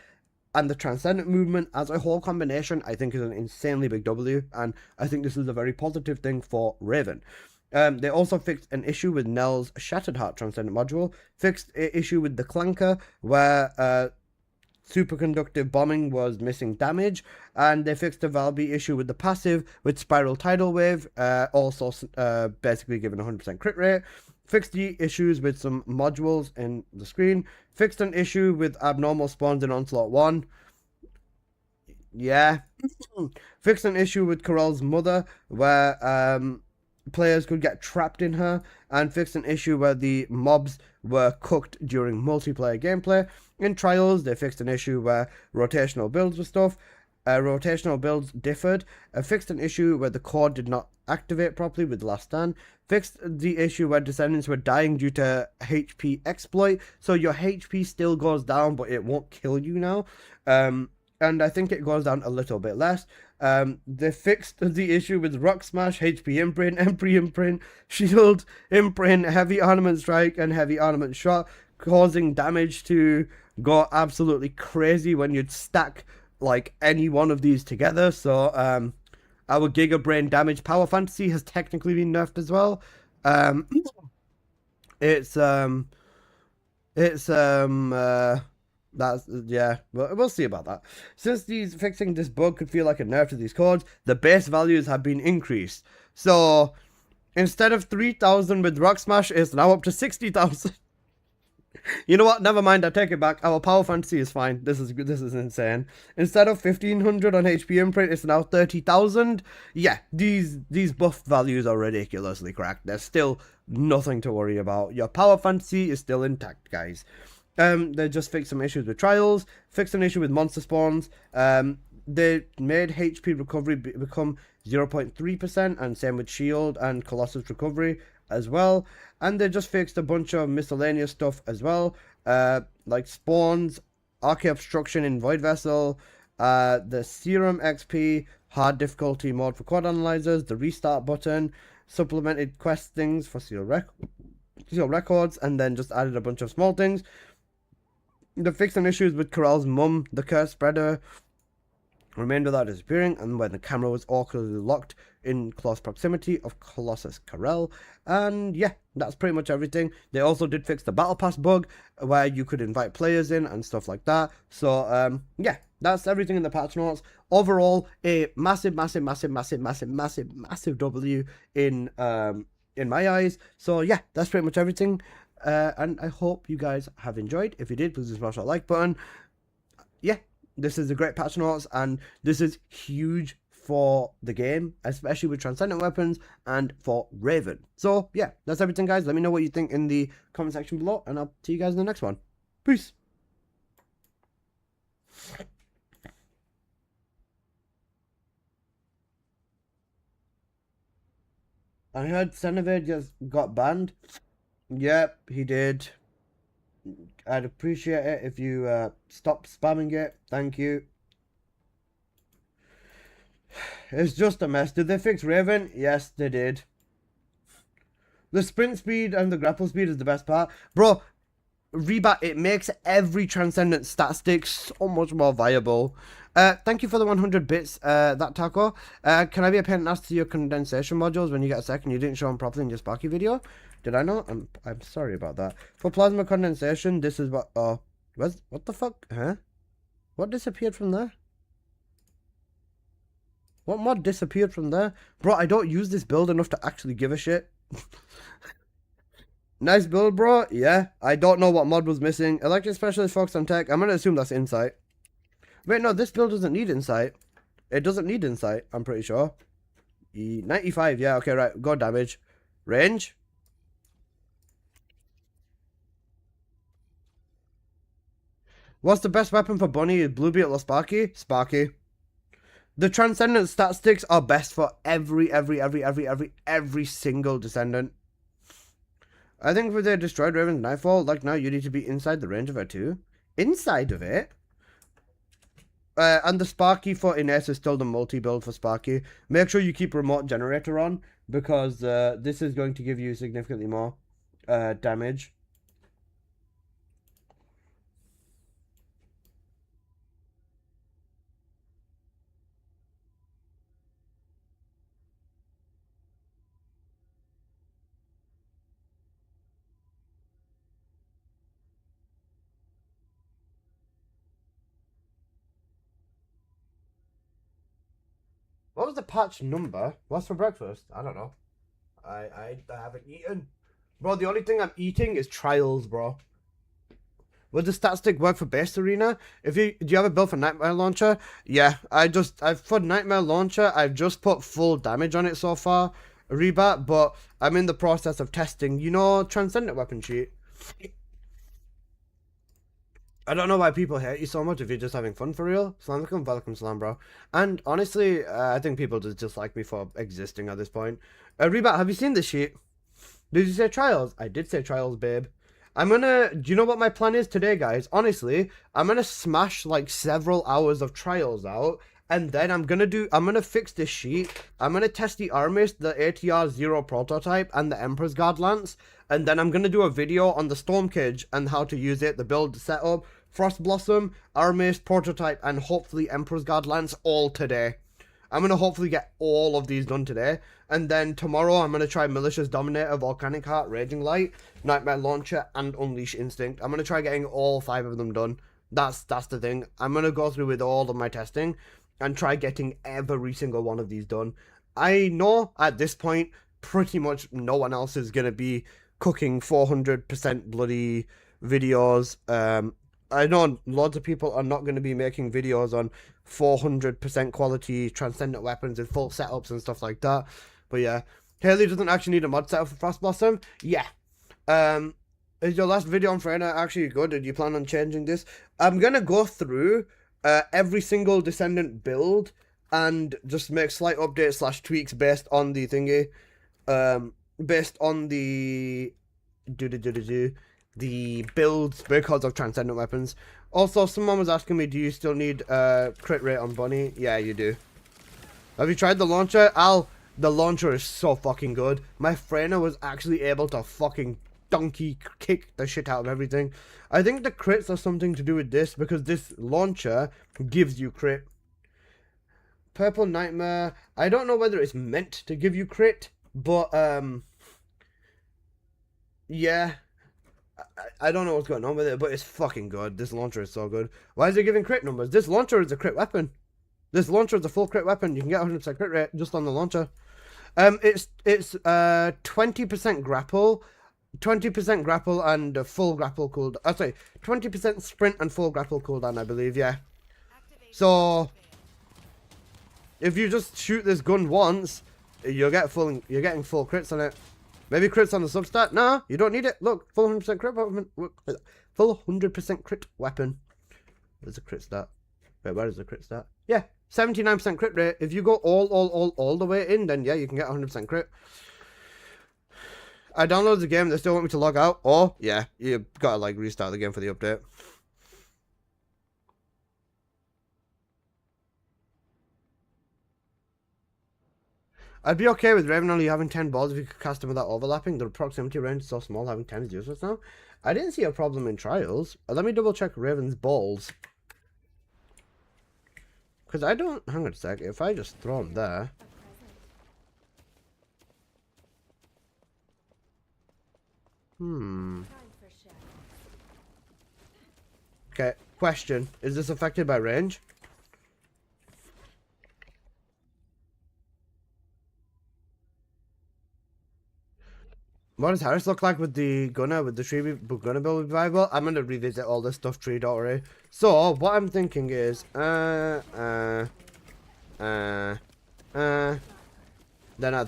and the Transcendent movement as a whole combination, I think is an insanely big W, and I think this is a very positive thing for Raven. They also fixed an issue with Nell's Shattered Heart Transcendent module, fixed an issue with the Clanker, where superconductive bombing was missing damage, and they fixed a Valby issue with the passive with Spiral Tidal Wave, also basically given 100% crit rate. Fixed the issues with some modules in the screen. Fixed an issue with abnormal spawns in Onslaught 1. Yeah. Fixed an issue with Corell's mother where players could get trapped in her, and fixed an issue where the mobs were cooked during multiplayer gameplay. In trials, they fixed an issue where rotational builds were stuff. Rotational builds differed. Fixed an issue where the core did not activate properly with Last Stand. Fixed the issue where descendants were dying due to HP exploit, so your HP still goes down, but it won't kill you now. And I think it goes down a little bit less. They fixed the issue with Rock Smash, HP Imprint, Empry Imprint, Shield Imprint, Heavy Armament Strike, and Heavy Armament Shot, causing damage to go absolutely crazy when you'd stack like any one of these together. So our Giga Brain damage power fantasy has technically been nerfed as well. That's, yeah, we'll see about that. Since fixing this bug could feel like a nerf to these codes, the base values have been increased. So instead of 3,000 with Rock Smash, it's now up to 60,000. You know what? Never mind. I take it back. Our power fantasy is fine. This is insane. Instead of 1,500 on HP Imprint, it's now 30,000. Yeah, these buff values are ridiculously cracked. There's still nothing to worry about. Your power fantasy is still intact, guys. They just fixed some issues with trials, fixed an issue with monster spawns. They made HP recovery become 0.3%, and same with shield and Colossus recovery as well. And they just fixed a bunch of miscellaneous stuff as well, like spawns, arcade obstruction in Void Vessel, the Serum XP, hard difficulty mode for quad analyzers, the restart button, supplemented quest things for seal records, and then just added a bunch of small things. They fixed some issues with Corel's mum, the curse spreader, remained without disappearing, and when the camera was awkwardly locked in close proximity of Colossus Corel. And yeah, that's pretty much everything. They also did fix the battle pass bug where you could invite players in and stuff like that. So yeah, that's everything in the patch notes. Overall, a massive W in my eyes. So yeah, that's pretty much everything. And I hope you guys have enjoyed. If you did, please smash that like button. Yeah, this is a great patch notes, and this is huge for the game, especially with Transcendent Weapons and for Raven. So yeah, that's everything, guys. Let me know what you think in the comment section below, and I'll see you guys in the next one. Peace. I heard Xenovid just got banned. Yep, he did. I'd appreciate it if you stop spamming it. Thank you. It's just a mess. Did they fix Raven? Yes, they did. The sprint speed and the grapple speed is the best part. Bro, Rebat, it makes every Transcendent stat stick so much more viable. Thank you for the 100 bits, that taco. Can I be a pain in the ass to your condensation modules when you get a second? You didn't show them properly in your Sparky video. Did I not? I'm sorry about that. For plasma condensation, this is what... Oh, what the fuck? Huh? What disappeared from there? What mod disappeared from there? Bro, I don't use this build enough to actually give a shit. Nice build, bro. Yeah, I don't know what mod was missing. Electric Specialist focused on tech. I'm going to assume that's insight. Wait, no, this build doesn't need insight. It doesn't need insight, I'm pretty sure. 95, yeah, okay, right. Go damage. Range. What's the best weapon for Bunny? Blue Beetle or Sparky? Sparky. The Transcendent stat sticks are best for every single Descendant. I think for the Destroyed Raven's Nightfall, like now, you need to be inside the range of it too. Inside of it? And the Sparky for Ines is still the multi-build for Sparky. Make sure you keep Remote Generator on, because this is going to give you significantly more damage. What was the patch number? What's for breakfast? I don't know. I haven't eaten. Bro, the only thing I'm eating is trials, bro. Would the stat stick work for base arena? Do you have a build for Nightmare Launcher? Yeah, for Nightmare Launcher, I've just put full damage on it so far, Rebat, but I'm in the process of testing, you know, Transcendent Weapon sheet. I don't know why people hate you so much if you're just having fun for real. Salam alaikum, welcome salam, bro. And honestly, I think people just dislike me for existing at this point. Rebat, have you seen this sheet? Did you say trials? I did say trials, babe. Do you know what my plan is today, guys? Honestly, I'm gonna smash like several hours of trials out, and then I'm gonna fix this sheet. I'm gonna test the Armist, the ATR 0 prototype, and the Emperor's Guard Lance, and then I'm gonna do a video on the Storm Cage and how to use it, the build, the setup, Frost Blossom, Armist, prototype, and hopefully Emperor's Guard Lance all today. I'm gonna hopefully get all of these done today, and then tomorrow I'm gonna try Malicious Dominator, Volcanic Heart, Raging Light, Nightmare Launcher, and Unleash Instinct. I'm gonna try getting all 5 of them done. That's the thing. I'm gonna go through with all of my testing and try getting every single one of these done. I know at this point pretty much no one else is gonna be cooking 400% bloody videos. I know loads of people are not going to be making videos on 400% quality Transcendent weapons with full setups and stuff like that. But yeah, Haley doesn't actually need a mod setup for Frost Blossom. Yeah. Is your last video on Friday actually good? Did you plan on changing this? I'm gonna go through every single Descendant build and just make slight updates slash tweaks based on the thingy. Based on the the builds because of Transcendent weapons. Also, someone was asking me, do you still need crit rate on Bunny? Yeah, you do. Have you tried the launcher? The launcher is so fucking good. My Freyna was actually able to fucking donkey kick the shit out of everything. I think the crits are something to do with this because this launcher gives you crit. Purple Nightmare. I don't know whether it's meant to give you crit, but yeah. I don't know what's going on with it, but it's fucking good. This launcher is so good. Why is it giving crit numbers? This launcher is a crit weapon. This launcher is a full crit weapon. You can get 100% crit rate just on the launcher. It's 20% grapple, 20% grapple and a full grapple cooldown. Sorry, 20% sprint and full grapple cooldown, I believe. Yeah. So if you just shoot this gun once, you're getting full crits on it. Maybe crits on the substat? No, you don't need it. Look, full 100% crit weapon. Full 100% crit weapon. There's a crit stat. Wait, where is the crit stat? Yeah, 79% crit rate. If you go all the way in, then yeah, you can get 100% crit. I downloaded the game. They still want me to log out. Or yeah, you gotta like restart the game for the update. I'd be okay with Raven only having 10 balls if you could cast them without overlapping. The proximity range is so small, having 10 is useless now. I didn't see a problem in trials. Let me double check Raven's balls. Because I don't... Hang on a sec. If I just throw them there... Okay, question. Is this affected by range? What does Harris look like with the gunner, with the tree gunner build revival? I'm gonna revisit all this stuff tree, don't worry. So, what I'm thinking is, then at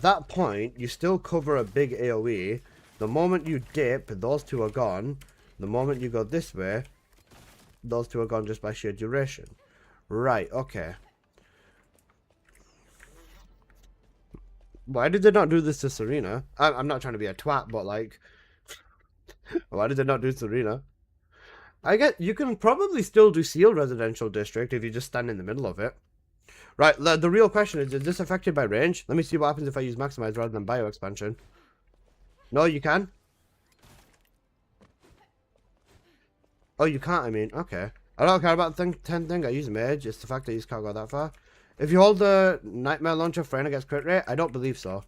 that point, you still cover a big AoE. The moment you dip, those two are gone. The moment you go this way, those two are gone just by sheer duration. Right, okay. Why did they not do this to Serena? I'm not trying to be a twat, but like... why did they not do Serena? I get you can probably still do Seal Residential District if you just stand in the middle of it. Right, the real question is this affected by range? Let me see what happens if I use Maximize rather than Bio Expansion. No, you can? Oh, you can't, I mean. Okay. I don't care about the 10 thing. I use Mage. It's the fact that you just can't go that far. If you hold the Nightmare Launcher Freyna gets crit rate, I don't believe so.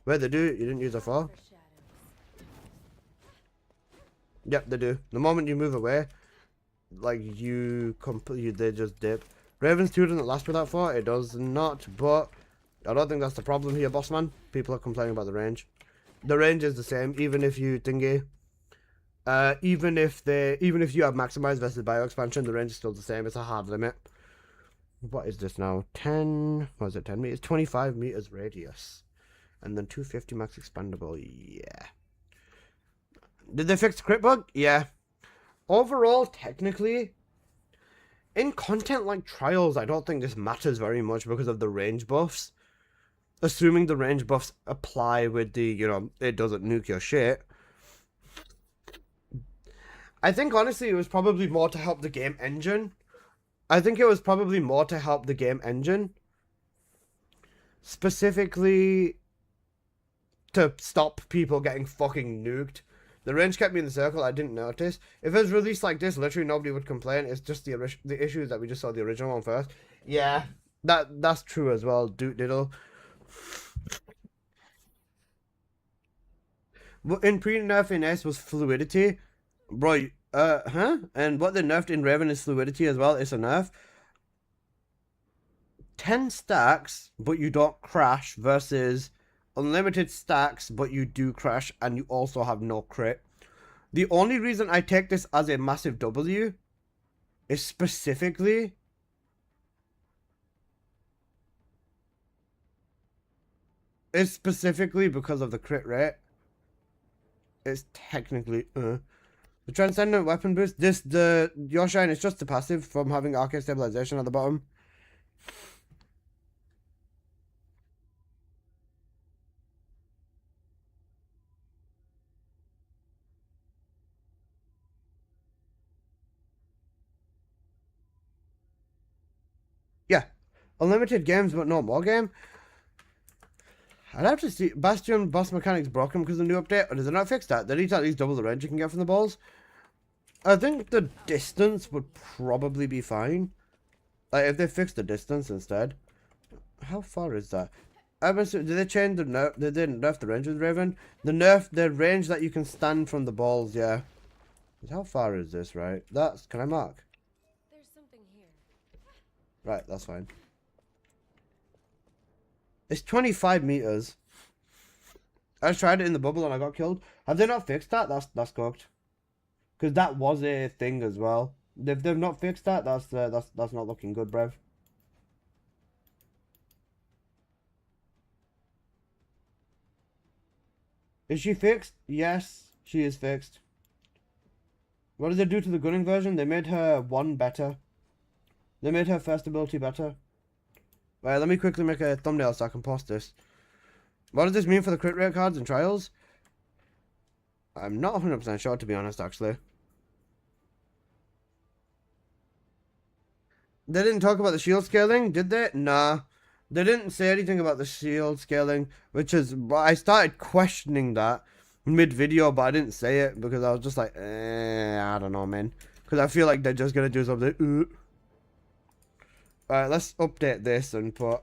Where they do, you didn't use a 4? Yep, they do. The moment you move away, like they just dip. Raven's 2 doesn't last without 4. It does not, but I don't think that's the problem here, boss man. People are complaining about the range. The range is the same, even if you thingy. Even if you have maximized versus bio expansion, the range is still the same. It's a hard limit. What is this now? 10. What is it? 10 meters. 25 meters radius, and then 250 max expandable. Yeah. Did they fix the crit bug? Yeah. Overall, technically, in content like Trials, I don't think this matters very much because of the range buffs. Assuming the range buffs apply with the, you know, it doesn't nuke your shit. I think, honestly, it was probably more to help the game engine. Specifically to stop people getting fucking nuked. The range kept me in the circle, I didn't notice. If it was released like this, literally nobody would complain. It's just the issues that we just saw the original one first. Yeah, that's true as well, Doot Diddle. In pre-nerf in S was fluidity. Bro, and what they nerfed in Raven is fluidity as well. It's a nerf. 10 stacks, but you don't crash versus unlimited stacks, but you do crash and you also have no crit. The only reason I take this as a massive W is specifically because of the crit rate. It's technically The Transcendent Weapon Boost. Your Shine is just the passive from having Arcade Stabilization at the bottom. Yeah. Unlimited games, but no more game. I'd have to see. Bastion boss mechanics broken because of the new update, or does it not fix that? They need to at least double the range you can get from the balls. I think the distance would probably be fine. Like, if they fix the distance instead. How far is that? Did they change the nerf? They didn't nerf the range with Raven. The range that you can stand from the balls, yeah. How far is this, right? Can I mark? There's something here. Right, that's fine. It's 25 meters. I tried it in the bubble and I got killed. Have they not fixed that? That's cooked. Because that was a thing as well. If they've not fixed that, that's not looking good, bruv. Is she fixed? Yes, she is fixed. What did they do to the gunning version? They made her one better. They made her first ability better. Right, let me quickly make a thumbnail so I can post this. What does this mean for the crit rate cards and trials? I'm not 100% sure, to be honest, actually. They didn't talk about the shield scaling, did they? Nah. They didn't say anything about the shield scaling, which is... I started questioning that mid-video, but I didn't say it because I was just like, I don't know, man. Because I feel like they're just going to do something. Alright, let's update this and put,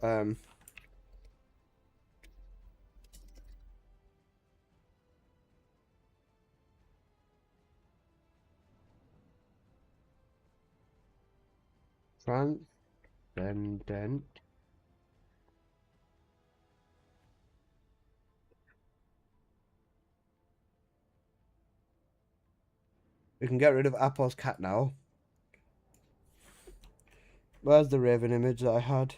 Transcendent. We can get rid of Apple's cat now. Where's the Raven image that I had?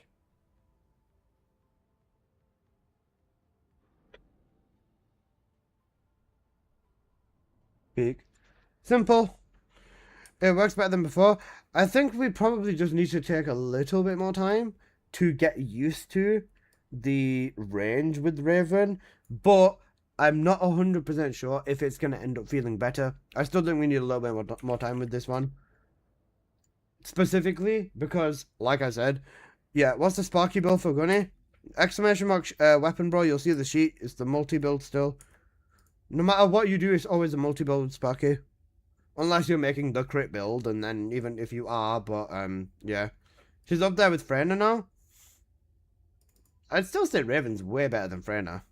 Big. Simple. It works better than before. I think we probably just need to take a little bit more time to get used to the range with Raven, but I'm not 100% sure if it's going to end up feeling better. I still think we need a little bit more time with this one. Specifically because, like I said, yeah, what's the Sparky build for Gunny? Exclamation mark weapon bro, you'll see the sheet. It's the multi-build still. No matter what you do, it's always a multi-build with Sparky. Unless you're making the crit build, and then even if you are, but, yeah. She's up there with Freyna now. I'd still say Raven's way better than Freyna.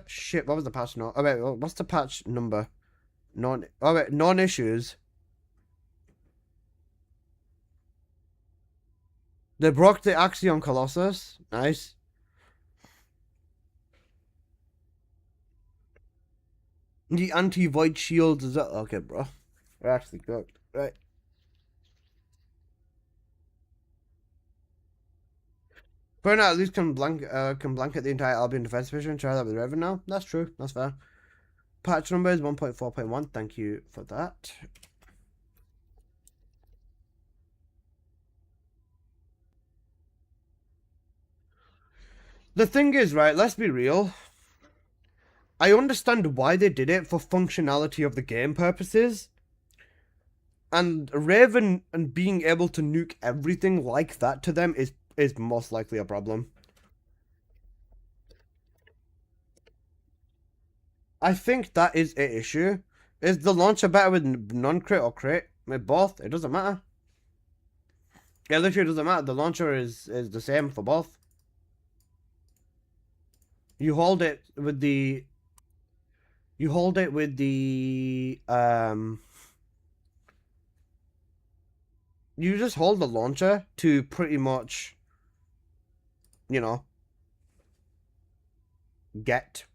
Shit, what was the patch note? Oh, wait, what's the patch number? Non-issues. They broke the Axion Colossus. Nice. The anti-void shields as well. Okay, bro. We're actually cooked. Right. Burnout at least can blanket the entire Albion defense division. Try that with Raven now. That's true. That's fair. Patch number is 1.4.1. Thank you for that. The thing is, right, let's be real. I understand why they did it for functionality of the game purposes. And Raven and being able to nuke everything like that to them is most likely a problem. I think that is an issue. Is the launcher better with non-crit or crit? With both? It doesn't matter. It literally doesn't matter. The launcher is the same for both. You hold it with the... You hold it with the... You just hold the launcher to pretty much... You know... Get...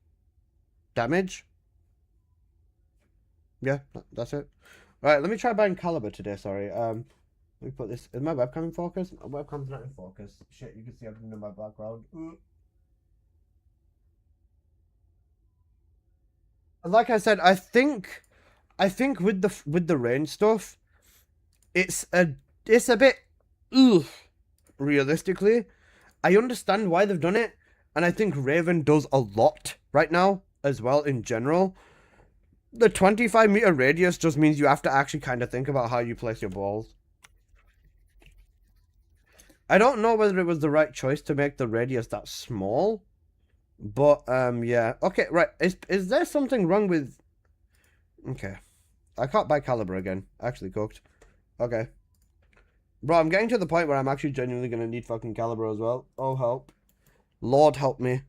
damage. Yeah, that's it. Right, let me try buying Caliber today, sorry. Let me put this... Is my webcam in focus? My webcam's not in focus. Shit, you can see everything in my background. like I said, I think with the range stuff, it's a bit realistically. I understand why they've done it, and I think Raven does a lot right now as well in general. The 25-meter radius just means you have to actually kind of think about how you place your balls. I don't know whether it was the right choice to make the radius that small, but yeah. Okay, right. Is there something wrong with? Okay, I can't buy caliber again. Actually cooked. Okay. Bro, I'm getting to the point where I'm actually genuinely gonna need fucking caliber as well. Oh, help. Lord help me.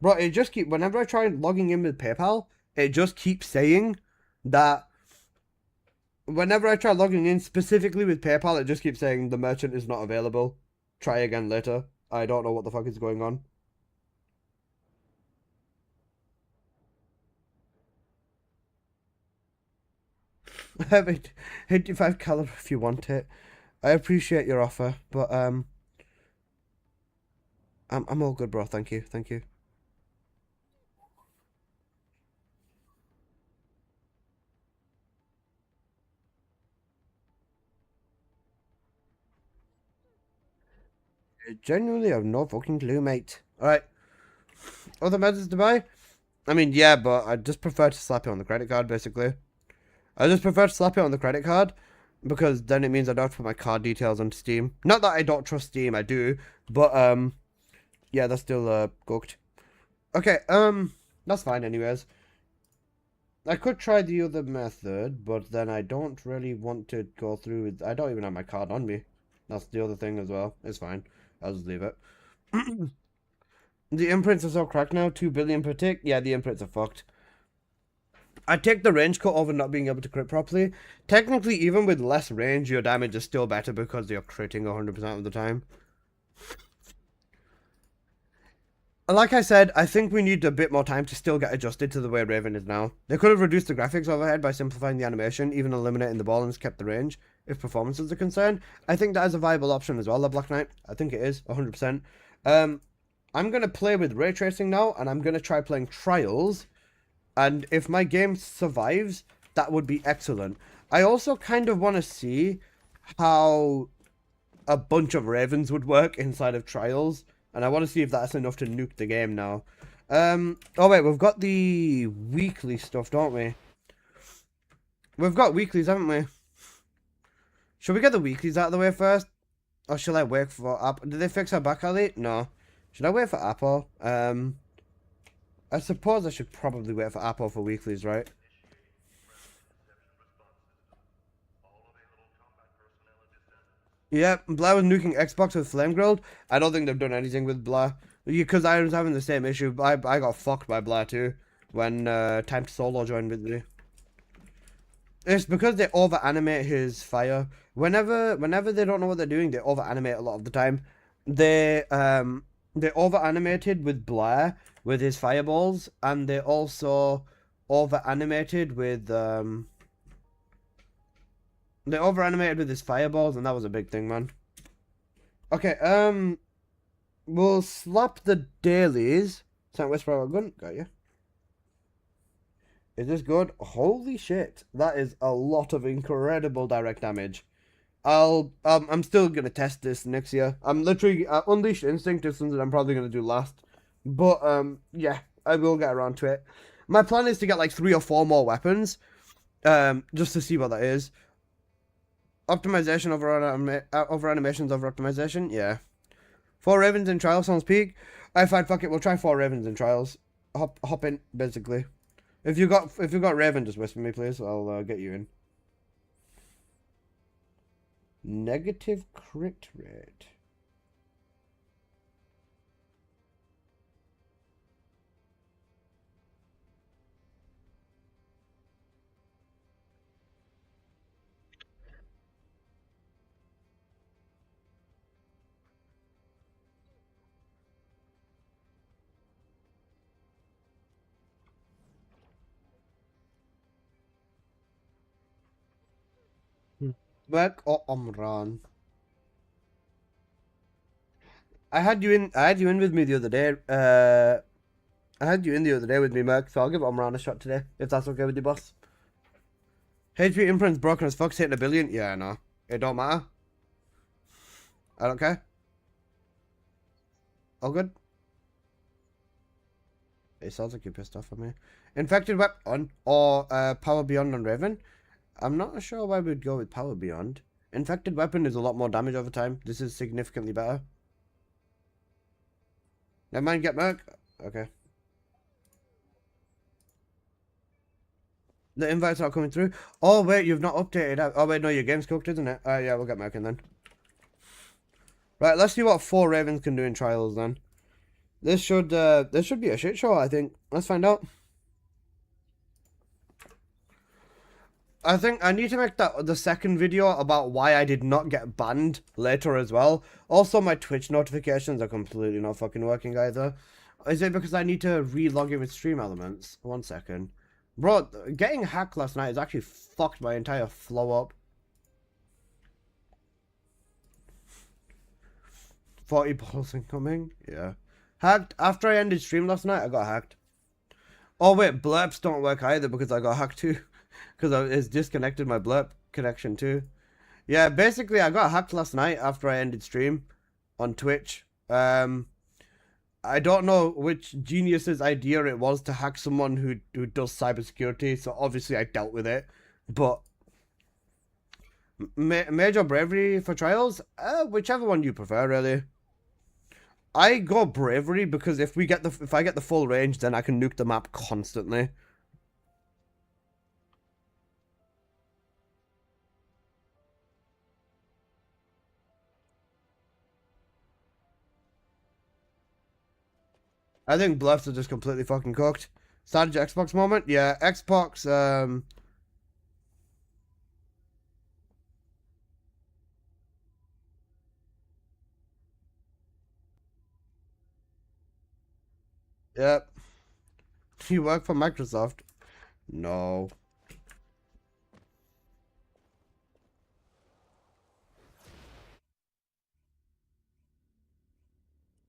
Bro, it just whenever I try logging in with PayPal, it just keeps saying that whenever I try logging in specifically with PayPal, it just keeps saying the merchant is not available. Try again later. I don't know what the fuck is going on. Have it 85 caliber if you want it. I appreciate your offer, but I'm all good, bro. Thank you. Thank you. I genuinely have no fucking clue, mate. Alright. Other methods to buy? I mean, yeah, but I just prefer to slap it on the credit card, basically. I just prefer to slap it on the credit card because then it means I don't have to put my card details on Steam. Not that I don't trust Steam, I do, but yeah, that's still cooked. Okay, that's fine anyways. I could try the other method, but then I don't really want to go through with. I don't even have my card on me. That's the other thing as well. It's fine. I'll just leave it. The imprints are so cracked now. 2 billion per tick. Yeah, the imprints are fucked. I take the range cut over not being able to crit properly. Technically, even with less range, your damage is still better because you're critting 100% of the time. Like I said, I think we need a bit more time to still get adjusted to the way Raven is now. They could have reduced the graphics overhead by simplifying the animation, even eliminating the ball and kept the range, if performances are concerned. I think that is a viable option as well, the Black Knight. I think it is, 100%. I'm going to play with ray tracing now, and I'm going to try playing Trials. And if my game survives, that would be excellent. I also kind of want to see how a bunch of Ravens would work inside of Trials. And I want to see if that's enough to nuke the game now. Oh wait, we've got the weekly stuff, don't we? We've got weeklies, haven't we? Should we get the weeklies out of the way first? Or shall I wait for Apple? Did they fix our back alley? No. Should I wait for Apple? I suppose I should probably wait for Apple for weeklies, right? Yeah, Blah was nuking Xbox with Flame Grilled. I don't think they've done anything with Blah. Because I was having the same issue. I got fucked by Blah too. When Time to Solo joined with me. It's because they over-animate his fire. Whenever they don't know what they're doing, they over-animate a lot of the time. They over-animated with Blair with his fireballs. And they also over-animated with... They over-animated with his fireballs, and that was a big thing, man. Okay, we'll slap the dailies. Saint Whisper gun, got you. Is this good? Holy shit, that is a lot of incredible direct damage. I'm still gonna test this next year. I'm literally Unleashed Instinct is something I'm probably gonna do last, but yeah, I will get around to it. My plan is to get like 3 or 4 more weapons, just to see what that is. Optimization over animations over optimization, yeah. 4 Ravens in Trials sounds peak. I fine, fuck it, we'll try 4 Ravens in Trials. Hop in, basically. If you got Raven, just whisper me, please. I'll get you in. Negative crit rate. Work or Omran. I had you in with me the other day. I had you in the other day with me, Merc, so I'll give Omran a shot today, if that's okay with you, boss. HP imprint's broken as fuck, hitting 1 billion? Yeah, no. It don't matter. I don't care. All good? It sounds like you're pissed off at me. Infected weapon or power beyond on Raven? I'm not sure why we'd go with power beyond. Infected weapon is a lot more damage over time. This is significantly better. Never mind, get Merc. Okay. The invite's not coming through. Oh, wait, you've not updated. Oh, wait, no, your game's cooked, isn't it? Yeah, we'll get Merc in then. Right, let's see what 4 Ravens can do in trials then. This should be a shit show, I think. Let's find out. I think I need to make the second video about why I did not get banned later as well. Also, my Twitch notifications are completely not fucking working either. Is it because I need to re-log in with Stream Elements? 1 second. Bro, getting hacked last night has actually fucked my entire flow up. 40 balls incoming? Yeah. Hacked. After I ended stream last night, I got hacked. Oh wait, blurps don't work either because I got hacked too. Because it's disconnected my blurp connection too. Yeah, basically I got hacked last night after I ended stream on Twitch. I don't know which genius's idea it was to hack someone who does cybersecurity, so obviously I dealt with it. But major bravery for trials? Whichever one you prefer, really. I go bravery because if I get the full range, then I can nuke the map constantly. I think bluffs are just completely fucking cooked. Started your Xbox moment? Yeah, Xbox, yep. You work for Microsoft? No.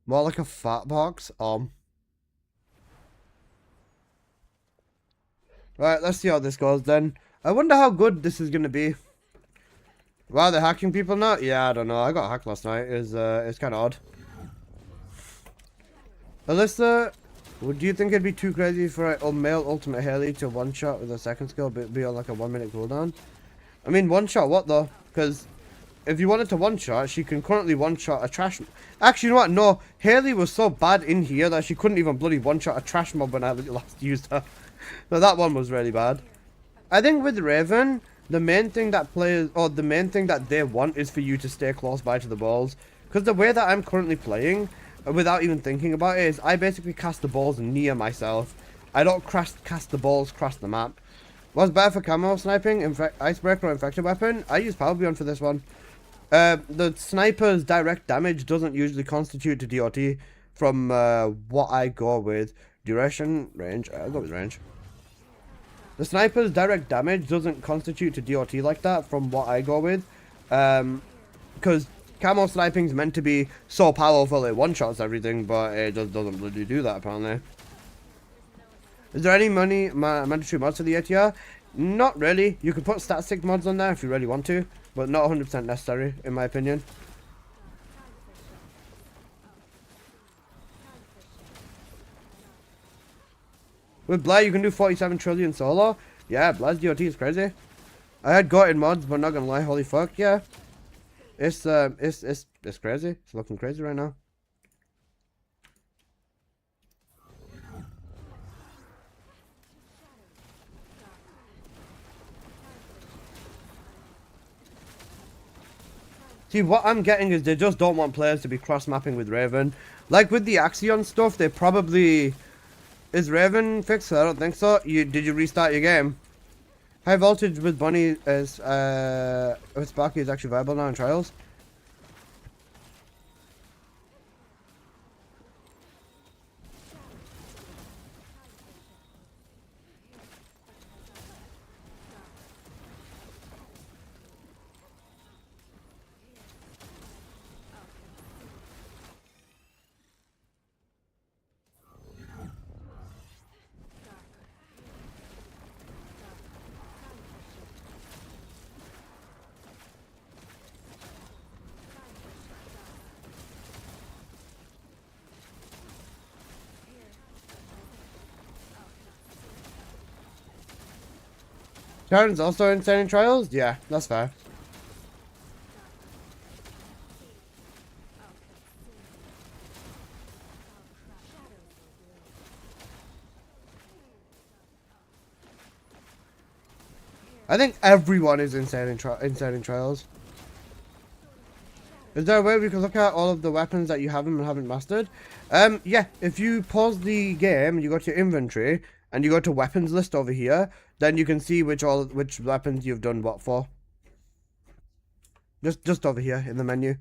More like a fat box? Right, let's see how this goes then. I wonder how good this is gonna be. Wow, they're hacking people now? Yeah, I don't know. I got hacked last night. It's kind of odd. Alyssa, do you think it'd be too crazy for a male ultimate Haley to one-shot with a second skill be on like a 1 minute cooldown? I mean, one-shot what though? Because if you wanted to one-shot, she can currently one-shot a trash... Actually, you know what? No, Haley was so bad in here that she couldn't even bloody one-shot a trash mob when I last used her. So that one was really bad. I think with Raven, the main thing that they want is for you to stay close by to the balls. Because the way that I'm currently playing, without even thinking about it, is I basically cast the balls near myself. I don't cast the balls across the map. What's better for camo sniping? Icebreaker or infected weapon? I use Power Beyond for this one. The sniper's direct damage doesn't usually constitute to DOT from what I go with. Duration, range, I'll go with range. The sniper's direct damage doesn't constitute to DOT like that from what I go with. Because camo sniping is meant to be so powerful it one-shots everything, but it just doesn't really do that apparently. Is there any mandatory mods for the ATR? Not really. You could put static mods on there if you really want to, but not 100% necessary in my opinion. With Blair, you can do 47 trillion solo. Yeah, Blair's DOT is crazy. I had got in mods, but not gonna lie, holy fuck, yeah. It's crazy. It's looking crazy right now. See, what I'm getting is they just don't want players to be cross-mapping with Raven. Like with the Axion stuff, they probably... Is Raven fixed? I don't think so. Did you restart your game? High voltage with Bunny is with Sparky is actually viable now in trials. Karen's also insane in trials? Yeah, that's fair. I think everyone is insane in trials. Is there a way we can look at all of the weapons that you haven't mastered? Yeah, if you pause the game, you go to your inventory, and you go to weapons list over here, then you can see which weapons you've done what for. Just over here in the menu.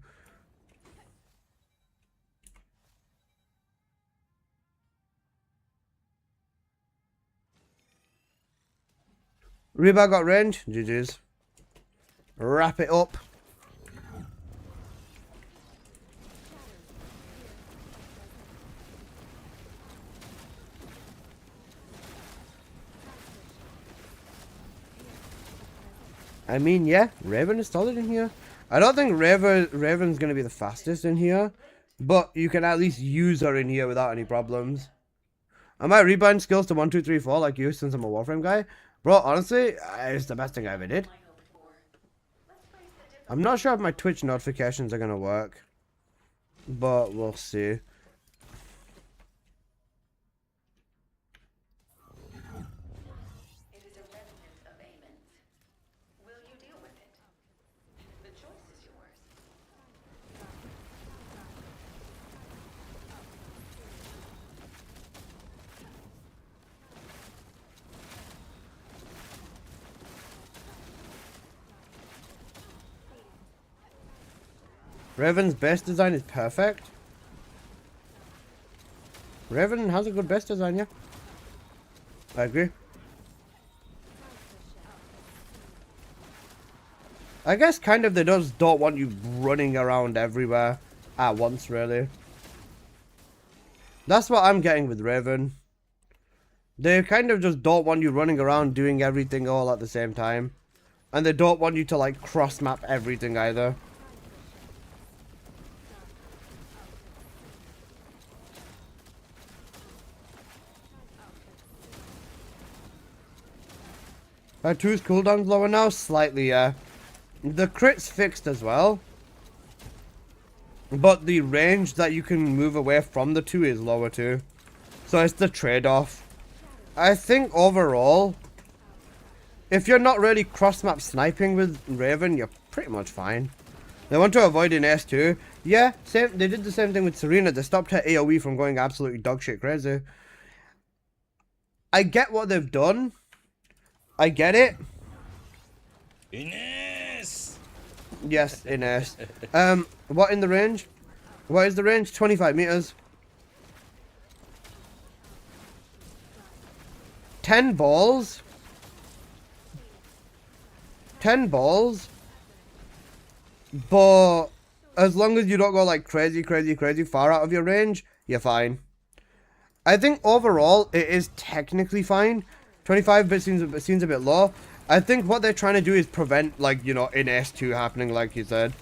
Reba got range. GG's. Wrap it up. I mean, yeah, Raven is solid in here. I don't think Raven's going to be the fastest in here, but you can at least use her in here without any problems. I might rebind skills to 1, 2, 3, 4 like you since I'm a Warframe guy. Bro, honestly, it's the best thing I ever did. I'm not sure if my Twitch notifications are going to work, but we'll see. Raven's base design is perfect. Raven has a good base design, yeah. I agree. I guess kind of they just don't want you running around everywhere at once, really. That's what I'm getting with Raven. They kind of just don't want you running around doing everything all at the same time. And they don't want you to like cross map everything either. Her 2's cooldown's lower now? Slightly, yeah. The crit's fixed as well. But the range that you can move away from the 2 is lower too. So it's the trade-off. I think overall, if you're not really cross-map sniping with Raven, you're pretty much fine. They want to avoid an S2. Yeah, same. They did the same thing with Serena. They stopped her AoE from going absolutely dogshit crazy. I get what they've done. I get it. Ines! Yes, Ines. What in the range? What is the range? 25 meters. 10 balls. 10 balls. But as long as you don't go like crazy far out of your range, you're fine. I think overall it is technically fine. 25 bit seems a bit low. I think what they're trying to do is prevent, like, you know, an S2 happening, like you said.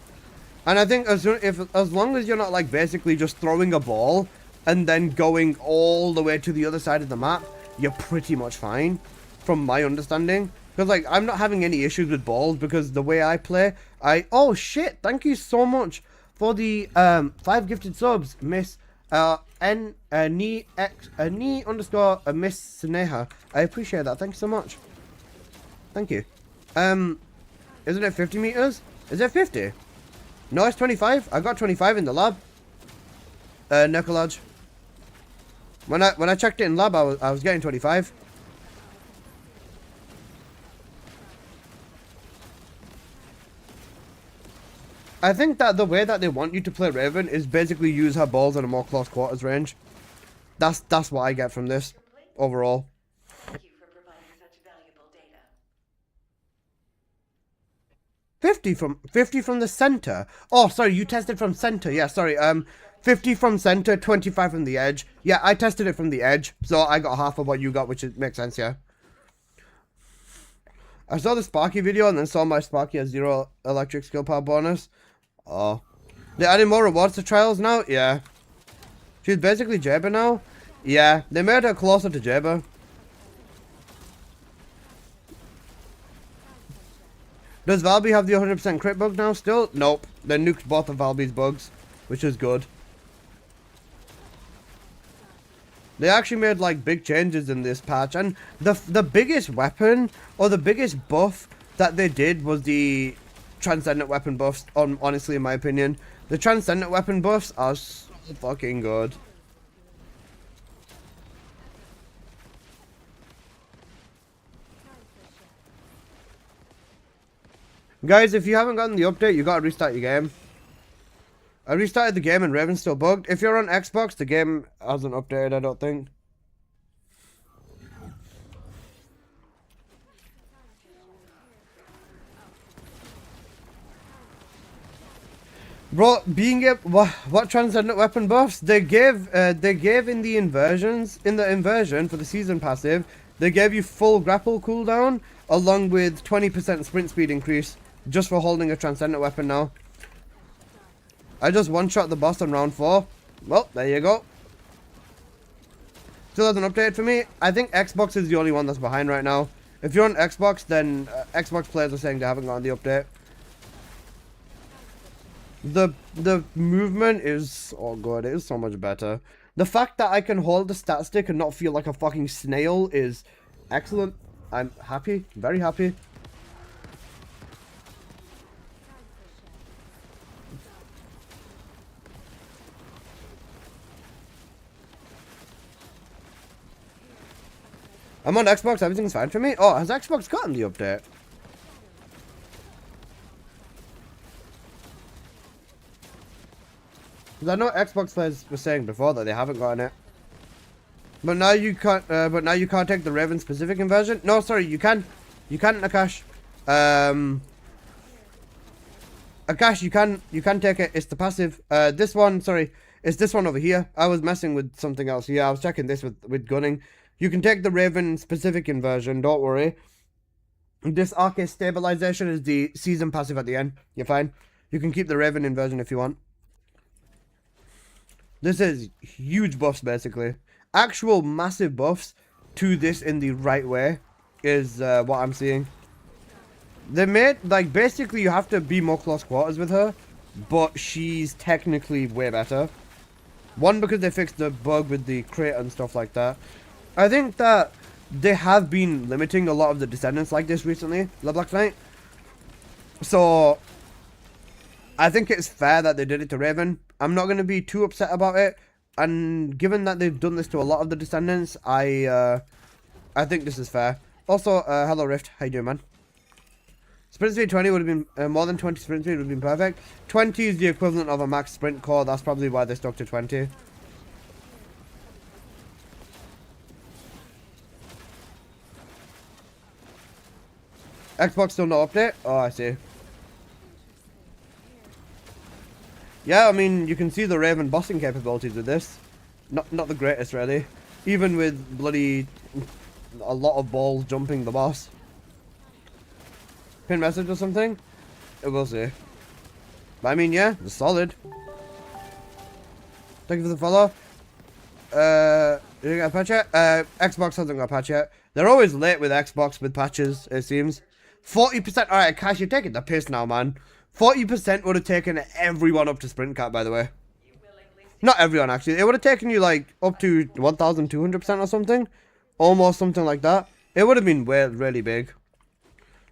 And I think as long as you're not like basically just throwing a ball and then going all the way to the other side of the map, you're pretty much fine, from my understanding. Because like I'm not having any issues with balls because the way I play, oh shit! Thank you so much for the 5 gifted subs, Miss Ni underscore Miss Sneha. I appreciate that. Thank you so much. Thank you. Isn't it 50 meters? Is it 50? No, it's 25. I got 25 in the lab. Nicolaj. When I checked it in lab, I was getting 25. I think that the way that they want you to play Raven is basically use her balls in a more close quarters range. That's what I get from this overall. Thank you for providing such valuable data. 50 from the center. Oh, sorry, you tested from center. Yeah, sorry. 50 from center, 25 from the edge. Yeah, I tested it from the edge, so I got half of what you got, which makes sense. Yeah. I saw the Sparky video and then saw my Sparky has 0 electric skill power bonus. Oh. They're adding more rewards to trials now? Yeah. She's basically Jabba now? Yeah. They made her closer to Jabba. Does Valby have the 100% crit bug now still? Nope. They nuked both of Valby's bugs, which is good. They actually made like big changes in this patch, and the biggest weapon or the biggest buff that they did was the transcendent weapon buffs. Honestly, in my opinion, the transcendent weapon buffs are so fucking good. Guys, if you haven't gotten the update, you gotta restart your game. I restarted the game and Raven's still bugged. If you're on Xbox, the game hasn't updated, I don't think. Bro, what transcendent weapon buffs they gave in the inversion for the season passive. They gave you full grapple cooldown along with 20% sprint speed increase just for holding a transcendent weapon now. I just one-shot the boss on round 4. Well, there you go. Still hasn't updated for me. I think Xbox is the only one that's behind right now. If you're on Xbox, then Xbox players are saying they haven't gotten the update. The movement is oh god, it is so much better. The fact that I can hold the stat stick and not feel like a fucking snail is excellent. I'm happy, very happy. I'm on Xbox, everything's fine for me. Oh, has Xbox gotten the update? Because I know Xbox players were saying before that they haven't gotten it. But now you can't. But now you can't take the Raven specific inversion. No, sorry, you can. You can, Akash. Akash, you can take it. It's the passive. This one, sorry, it's this one over here. I was messing with something else. Yeah, I was checking this with gunning. You can take the Raven specific inversion. Don't worry. This Arcade stabilization is the season passive at the end. You're fine. You can keep the Raven inversion if you want. This is huge buffs, basically. Actual massive buffs to this in the right way is what I'm seeing. They made, like, basically you have to be more close quarters with her, but she's technically way better. One, because they fixed the bug with the crit and stuff like that. I think that they have been limiting a lot of the descendants like this recently, the Black Knight. So, I think it's fair that they did it to Raven. I'm not going to be too upset about it. And given that they've done this to a lot of the descendants, I think this is fair. Also, hello Rift, how you doing, man? Sprint speed 20 would have been, more than 20 sprint speed would have been perfect. 20 is the equivalent of a max sprint core, that's probably why they stuck to 20. Xbox still no update? Oh, I see. Yeah, I mean, you can see the Raven bossing capabilities with this. Not the greatest, really. Even with bloody a lot of balls jumping the boss. Pin message or something? We'll see. But I mean, yeah, it's solid. Thank you for the follow. You got a patch yet? Xbox hasn't got a patch yet. They're always late with Xbox with patches, it seems. 40%. Alright, Cash, you're taking the piss now, man. 40% would have taken everyone up to sprint cap, by the way. Not everyone, actually. It would have taken you, like, up to 1,200% or something. Almost something like that. It would have been really big.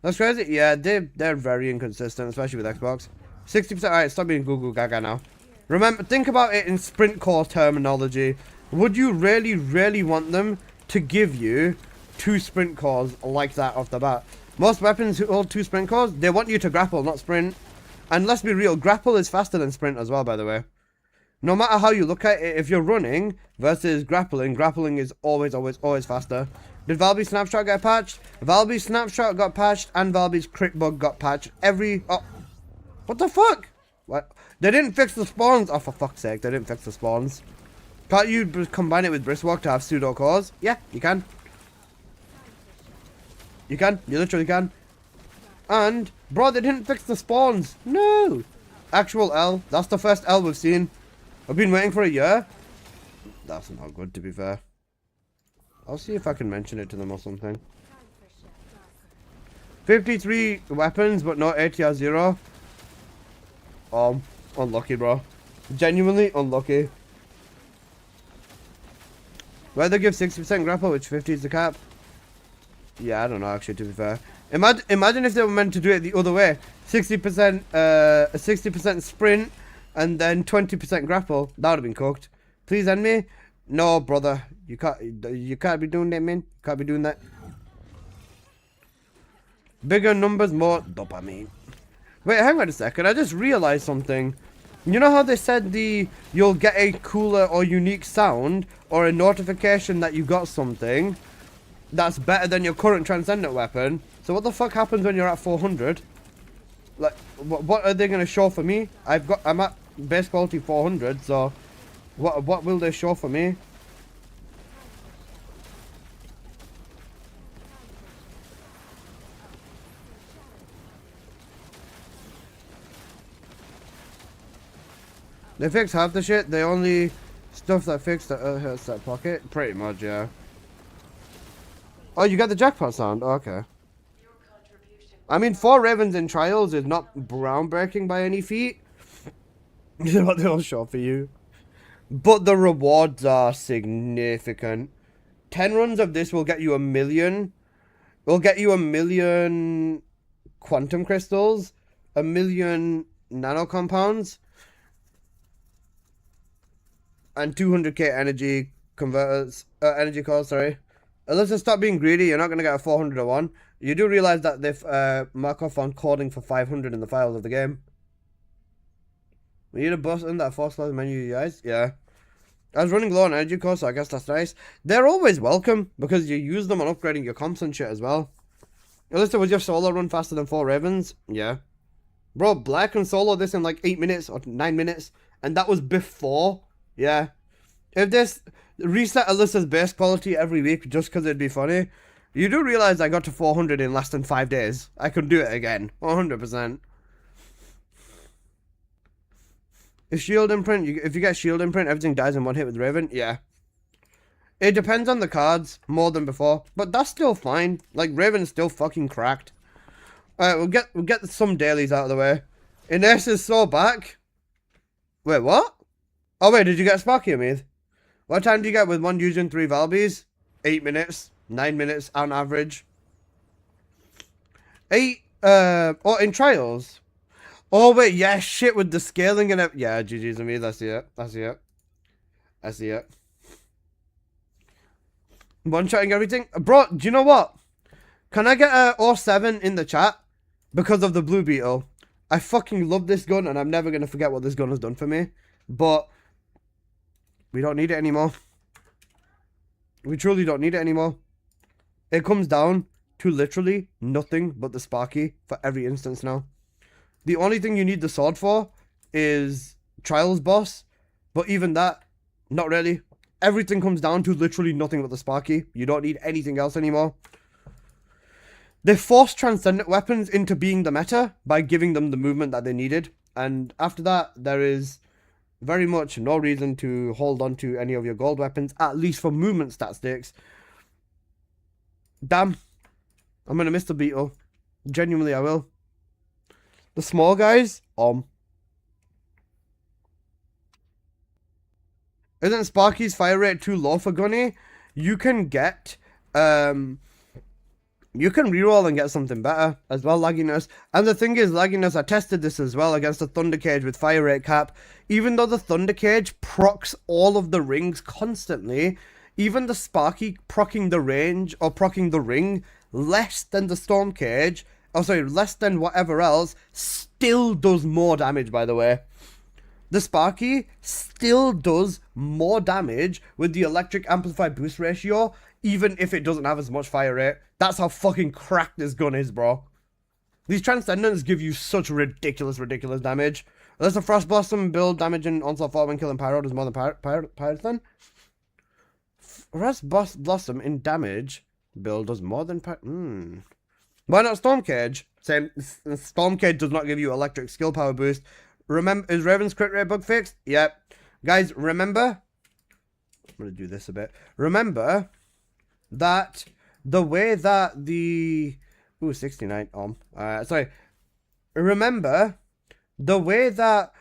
That's crazy. Yeah, they're very inconsistent, especially with Xbox. 60%. Alright, stop being Google Gaga now. Remember, think about it in sprint core terminology. Would you really want them to give you 2 sprint cores like that off the bat? Most weapons who hold 2 sprint cores, they want you to grapple, not sprint. And let's be real, grapple is faster than sprint as well, by the way. No matter how you look at it, if you're running versus grappling, grappling is always faster. Did Valby's snapshot get patched? Valby's snapshot got patched and Valby's crit bug got patched. Oh, what the fuck? What? They didn't fix the spawns. Oh, for fuck's sake, they didn't fix the spawns. Can't you combine it with Briskwalk to have pseudo cores? Yeah, you can. You can. You literally can. And, bro, they didn't fix the spawns. No. Actual L. That's the first L we've seen. I've been waiting for a year. That's not good, to be fair. I'll see if I can mention it to them or something. 53 weapons, but no ATR 0. Unlucky, bro. Genuinely unlucky. Whether they give 60% grapple, which 50 is the cap. Yeah, I don't know, actually, to be fair. Imagine if they were meant to do it the other way. 60% sprint, and then 20% grapple. That would have been cooked. Please end me. No, brother. You can't be doing that, man. You can't be doing that. Bigger numbers, more dopamine. Wait, hang on a second. I just realized something. You know how they said you'll get a cooler or unique sound or a notification that you got something that's better than your current transcendent weapon? So what the fuck happens when you're at 400? Like, what are they gonna show for me? I'm at base quality 400, so what will they show for me? They fix half the shit. They only stuff that fixed that hurts that pocket. Pretty much, yeah. Oh, you got the jackpot sound. Oh, okay. I mean, 4 ravens in trials is not groundbreaking by any feat. You know what they'll show for you. But the rewards are significant. 10 runs of this will get you 1 million. Will get you 1 million quantum crystals, 1 million nano compounds, and 200k energy converters, energy cores, sorry. Unless you stop being greedy, you're not going to get a 401. You do realize that they've Markov on coding for 500 in the files of the game. We need a button that force the menu UIs. Yeah. I was running low on energy cores, so I guess that's nice. They're always welcome, because you use them on upgrading your comps and shit as well. Unless it was your solo run faster than 4 ravens. Yeah. Bro, Black can solo this in like 8 minutes or 9 minutes. And that was before. Yeah. If this reset Alyssa's base quality every week just because it'd be funny, you do realize I got to 400 in less than 5 days. I could do it again. 100%. If shield imprint, if you get shield imprint, everything dies in 1 hit with Raven. Yeah. It depends on the cards more than before, but that's still fine. Like, Raven's still fucking cracked. Alright, we'll get some dailies out of the way. Ines is so back. Wait, what? Oh wait, did you get Sparky, Amid? What time do you get with 1 using 3 Valbies? 8 minutes. 9 minutes on average. 8, oh, in trials? Oh wait, yeah, shit with the scaling and it. Yeah, GG's Amid, I see it. I see it. I see it. One-shotting everything. Bro, do you know what? Can I get a 07 in the chat? Because of the Blue Beetle. I fucking love this gun and I'm never going to forget what this gun has done for me. But we don't need it anymore. We truly don't need it anymore. It comes down to literally nothing but the Sparky for every instance now. The only thing you need the sword for is Trials boss. But even that, not really. Everything comes down to literally nothing but the Sparky. You don't need anything else anymore. They forced transcendent weapons into being the meta by giving them the movement that they needed. And after that, there is very much no reason to hold on to any of your gold weapons, at least for movement statistics. Damn. I'm going to miss the Beetle. Genuinely, I will. The small guys, Isn't Sparky's fire rate too low for Gunny? You can get, you can reroll and get something better as well, lagginess. And the thing is, lagginess, I tested this as well against the Thunder Cage with fire rate cap. Even though the Thunder Cage procs all of the rings constantly, even the Sparky proccing the range or proccing the ring less than the Storm Cage, oh sorry, less than whatever else, still does more damage, by the way. The Sparky still does more damage with the electric amplified boost ratio, even if it doesn't have as much fire rate. That's how fucking cracked this gun is, bro. These Transcendents give you such ridiculous damage. Unless the Frost Blossom build damaging Onslaught 4 when killing Pyro does more than Pyrothon. Frost Blossom in damage build does more than Why not Storm Cage? Same. Storm Cage does not give you electric skill power boost. Remember, is Raven's crit rate bug fixed? Yep. Guys, remember, I'm going to do this a bit. Remember that the way that the Ooh, 69 ohm. Sorry. Remember, the way that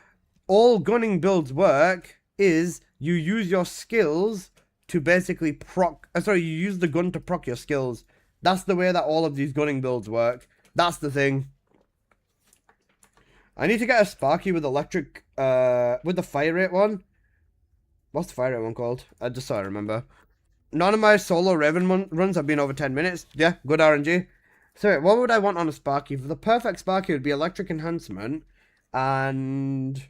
all gunning builds work is you use your skills to basically proc. Sorry, you use the gun to proc your skills. That's the way that all of these gunning builds work. That's the thing. I need to get a Sparky with electric, with the fire rate one. What's the fire rate one called? Just so I remember. None of my solo Raven runs have been over 10 minutes. Yeah, good RNG. So wait, what would I want on a Sparky? For the perfect Sparky would be electric enhancement and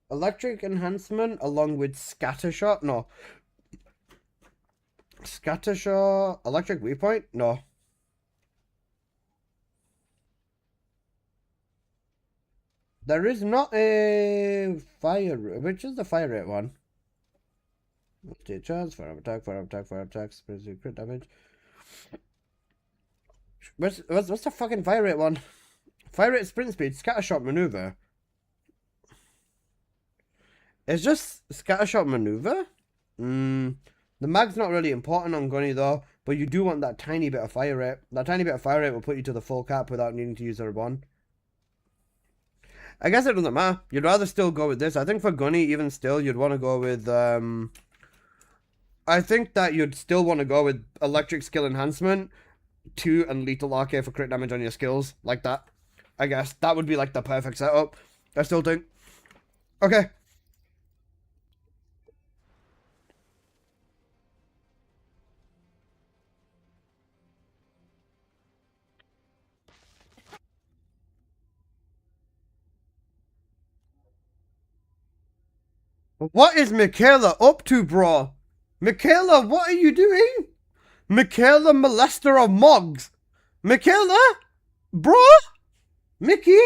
electric enhancement along with scattershot. No. Scattershot, electric waypoint? No. There is not a fire. Which is the fire rate one? State chance, fire attack, specific crit damage. What's the fucking fire rate one? Fire rate, sprint speed, scattershot maneuver. It's just scattershot maneuver? The mag's not really important on Gunny though, but you do want that tiny bit of fire rate. That tiny bit of fire rate will put you to the full cap without needing to use a one. I guess it doesn't matter. You'd rather still go with this. I think for Gunny, even still, you'd want to go with, I think that you'd still want to go with electric skill enhancement, 2 and lethal RK for crit damage on your skills, like that. I guess that would be like the perfect setup. I still think. Okay. What is Michaela up to, bro? Michaela, what are you doing? Michaela, molester of Mogs. Michaela? Bro? Mickey?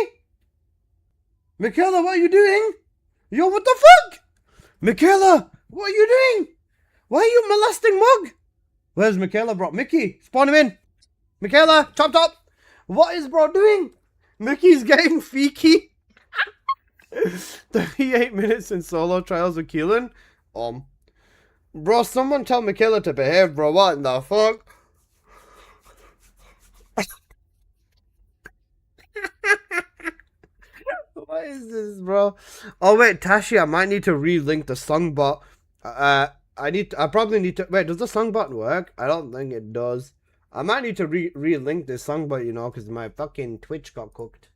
Michaela, what are you doing? Yo, what the fuck? Michaela, what are you doing? Why are you molesting Mog? Where's Michaela, bro? Mickey, spawn him in. Michaela, chop top. What is bro doing? Mickey's getting freaky. 38 minutes in solo trials with Keelan. Bro, someone tell Michaela to behave, bro. What in the fuck? What is this, bro? Oh wait, Tashi, I might need to relink the song bot. I probably need to. Wait, does the song bot work? I don't think it does. I might need to relink this song bot, you know, because my fucking Twitch got cooked.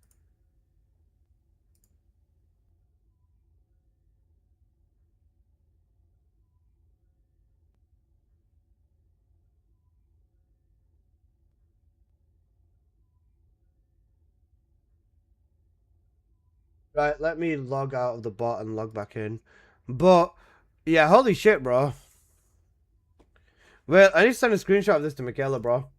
Right, let me log out of the bot and log back in. But, yeah, holy shit, bro. Wait, I need to send a screenshot of this to Michaela, bro.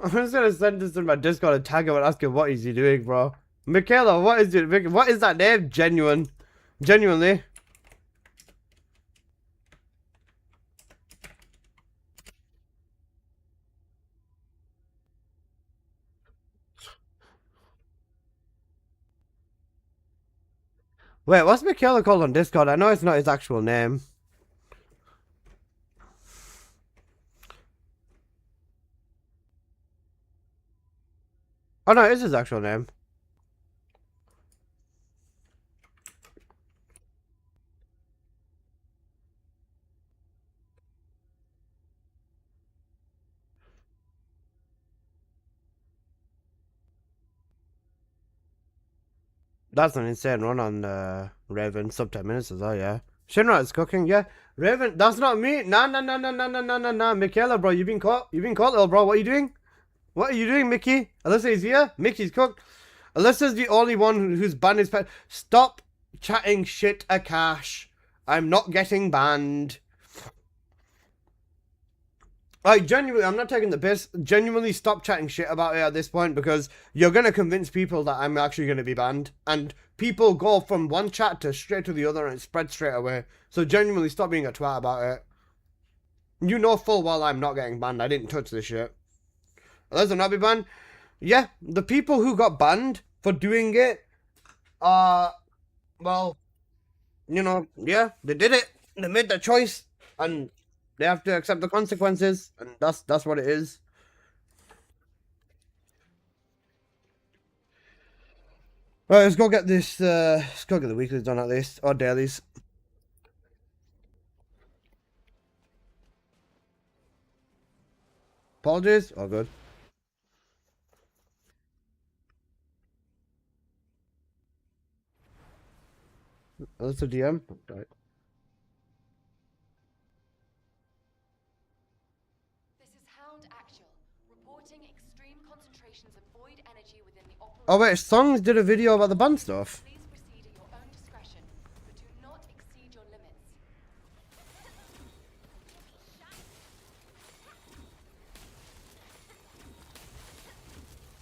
I'm just gonna send this to my Discord and tag him and ask him what is he doing, bro. Michaela, what is that name? Genuinely. Wait, what's Michaela called on Discord? I know it's not his actual name. Oh no, it is his actual name. That's an insane run on Raven. Sub 10 minutes as well, yeah. Shinra is cooking, yeah. Raven, that's not me. Nah. Michaela, bro, you've been caught, little bro. What are you doing? What are you doing, Mickey? Alyssa is here. Mickey's cooked. Alyssa's the only one who's banned his pet. Stop chatting shit, Akash. I'm not getting banned. Genuinely, I'm not taking the piss. Genuinely, stop chatting shit about it at this point because you're going to convince people that I'm actually going to be banned. And people go from one chat to straight to the other and it spreads straight away. So genuinely, stop being a twat about it. You know full well I'm not getting banned. I didn't touch this shit. Unless I'm not be banned. Yeah, the people who got banned for doing it, well, you know, yeah, they did it. They made the choice. and they have to accept the consequences, and that's what it is. Right, let's go get this. Let's go get the weeklies done at least, or dailies. Apologies. Oh, good. Oh, that's a DM. Right. This is Hound Actual, reporting extreme concentrations of void energy within the Oh operation. wait, Songs did a video about the bun stuff. Please proceed at your own discretion, but do not exceed your limits.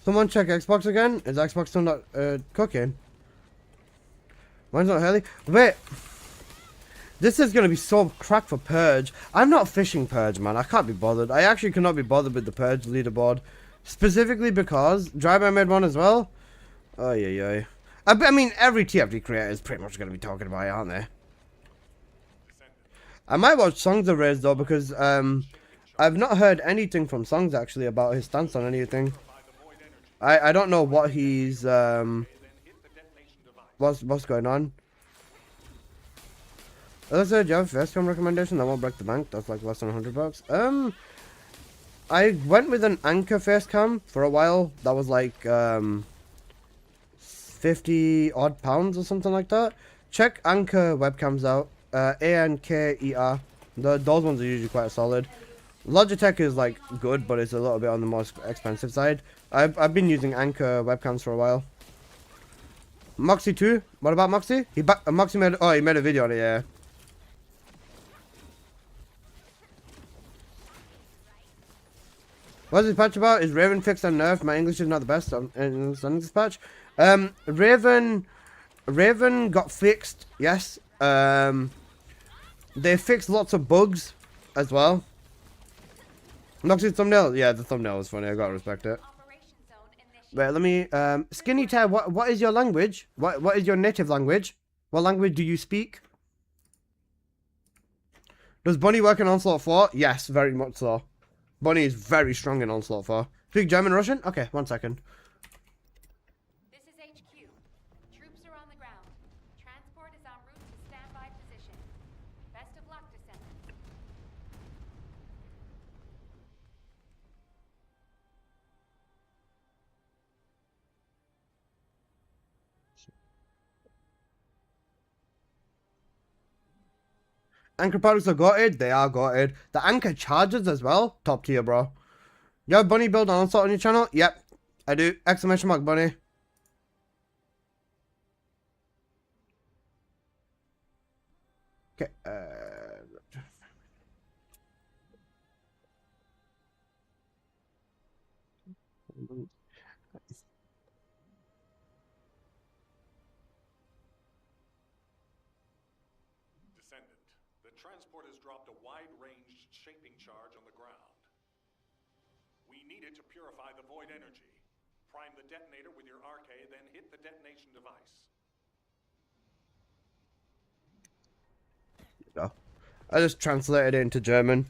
Someone check Xbox again. Is Xbox still not cooking? Mine's not early. Wait. This is gonna be so crack for Purge. I'm not fishing Purge, man. I can't be bothered. I actually cannot be bothered with the Purge leaderboard. Specifically because Drybear made one as well. Oh yeah. I mean, every TFT creator is pretty much gonna be talking about it, aren't they? I might watch Songs of Rays though, because I've not heard anything from Songs actually about his stance on anything. I don't know what he's what's going on. As do you have a first time recommendation that won't break the bank? That's like less than $100. I went with an Anchor face cam for a while. That was like 50 odd pounds or something like that. Check Anchor webcams out. ANKER. Those ones are usually quite solid. Logitech is like good, but it's a little bit on the more expensive side. I've been using Anchor webcams for a while. Moxie 2. What about Moxie? Moxie made he made a video on it, yeah. What's this patch about? Is Raven fixed and nerfed? My English is not the best in understanding this patch. Raven got fixed, yes. They fixed lots of bugs as well. Moxie's thumbnail? Yeah, the thumbnail was funny. I gotta respect it. Wait, let me Skinny Tear, what is your language? What is your native language? What language do you speak? Does Bunny work in Onslaught 4? Yes, very much so. Bunny is very strong in Onslaught 4. Speak German, Russian? Okay, 1 second. This is HQ. Troops are on the ground. Transport is en route to standby position. Best of luck, Descendant. Anchor products are gutted. They are gutted. The Anchor chargers as well. Top tier, bro. You have Bunny build on Onslaught on your channel? Yep, I do. Exclamation mark Bunny. Okay. Descendant, the transport has dropped a wide-ranged shaping charge on the ground. We need it to purify the void energy. Prime the detonator with your RK, then hit the detonation device. Go. I just translated it into German.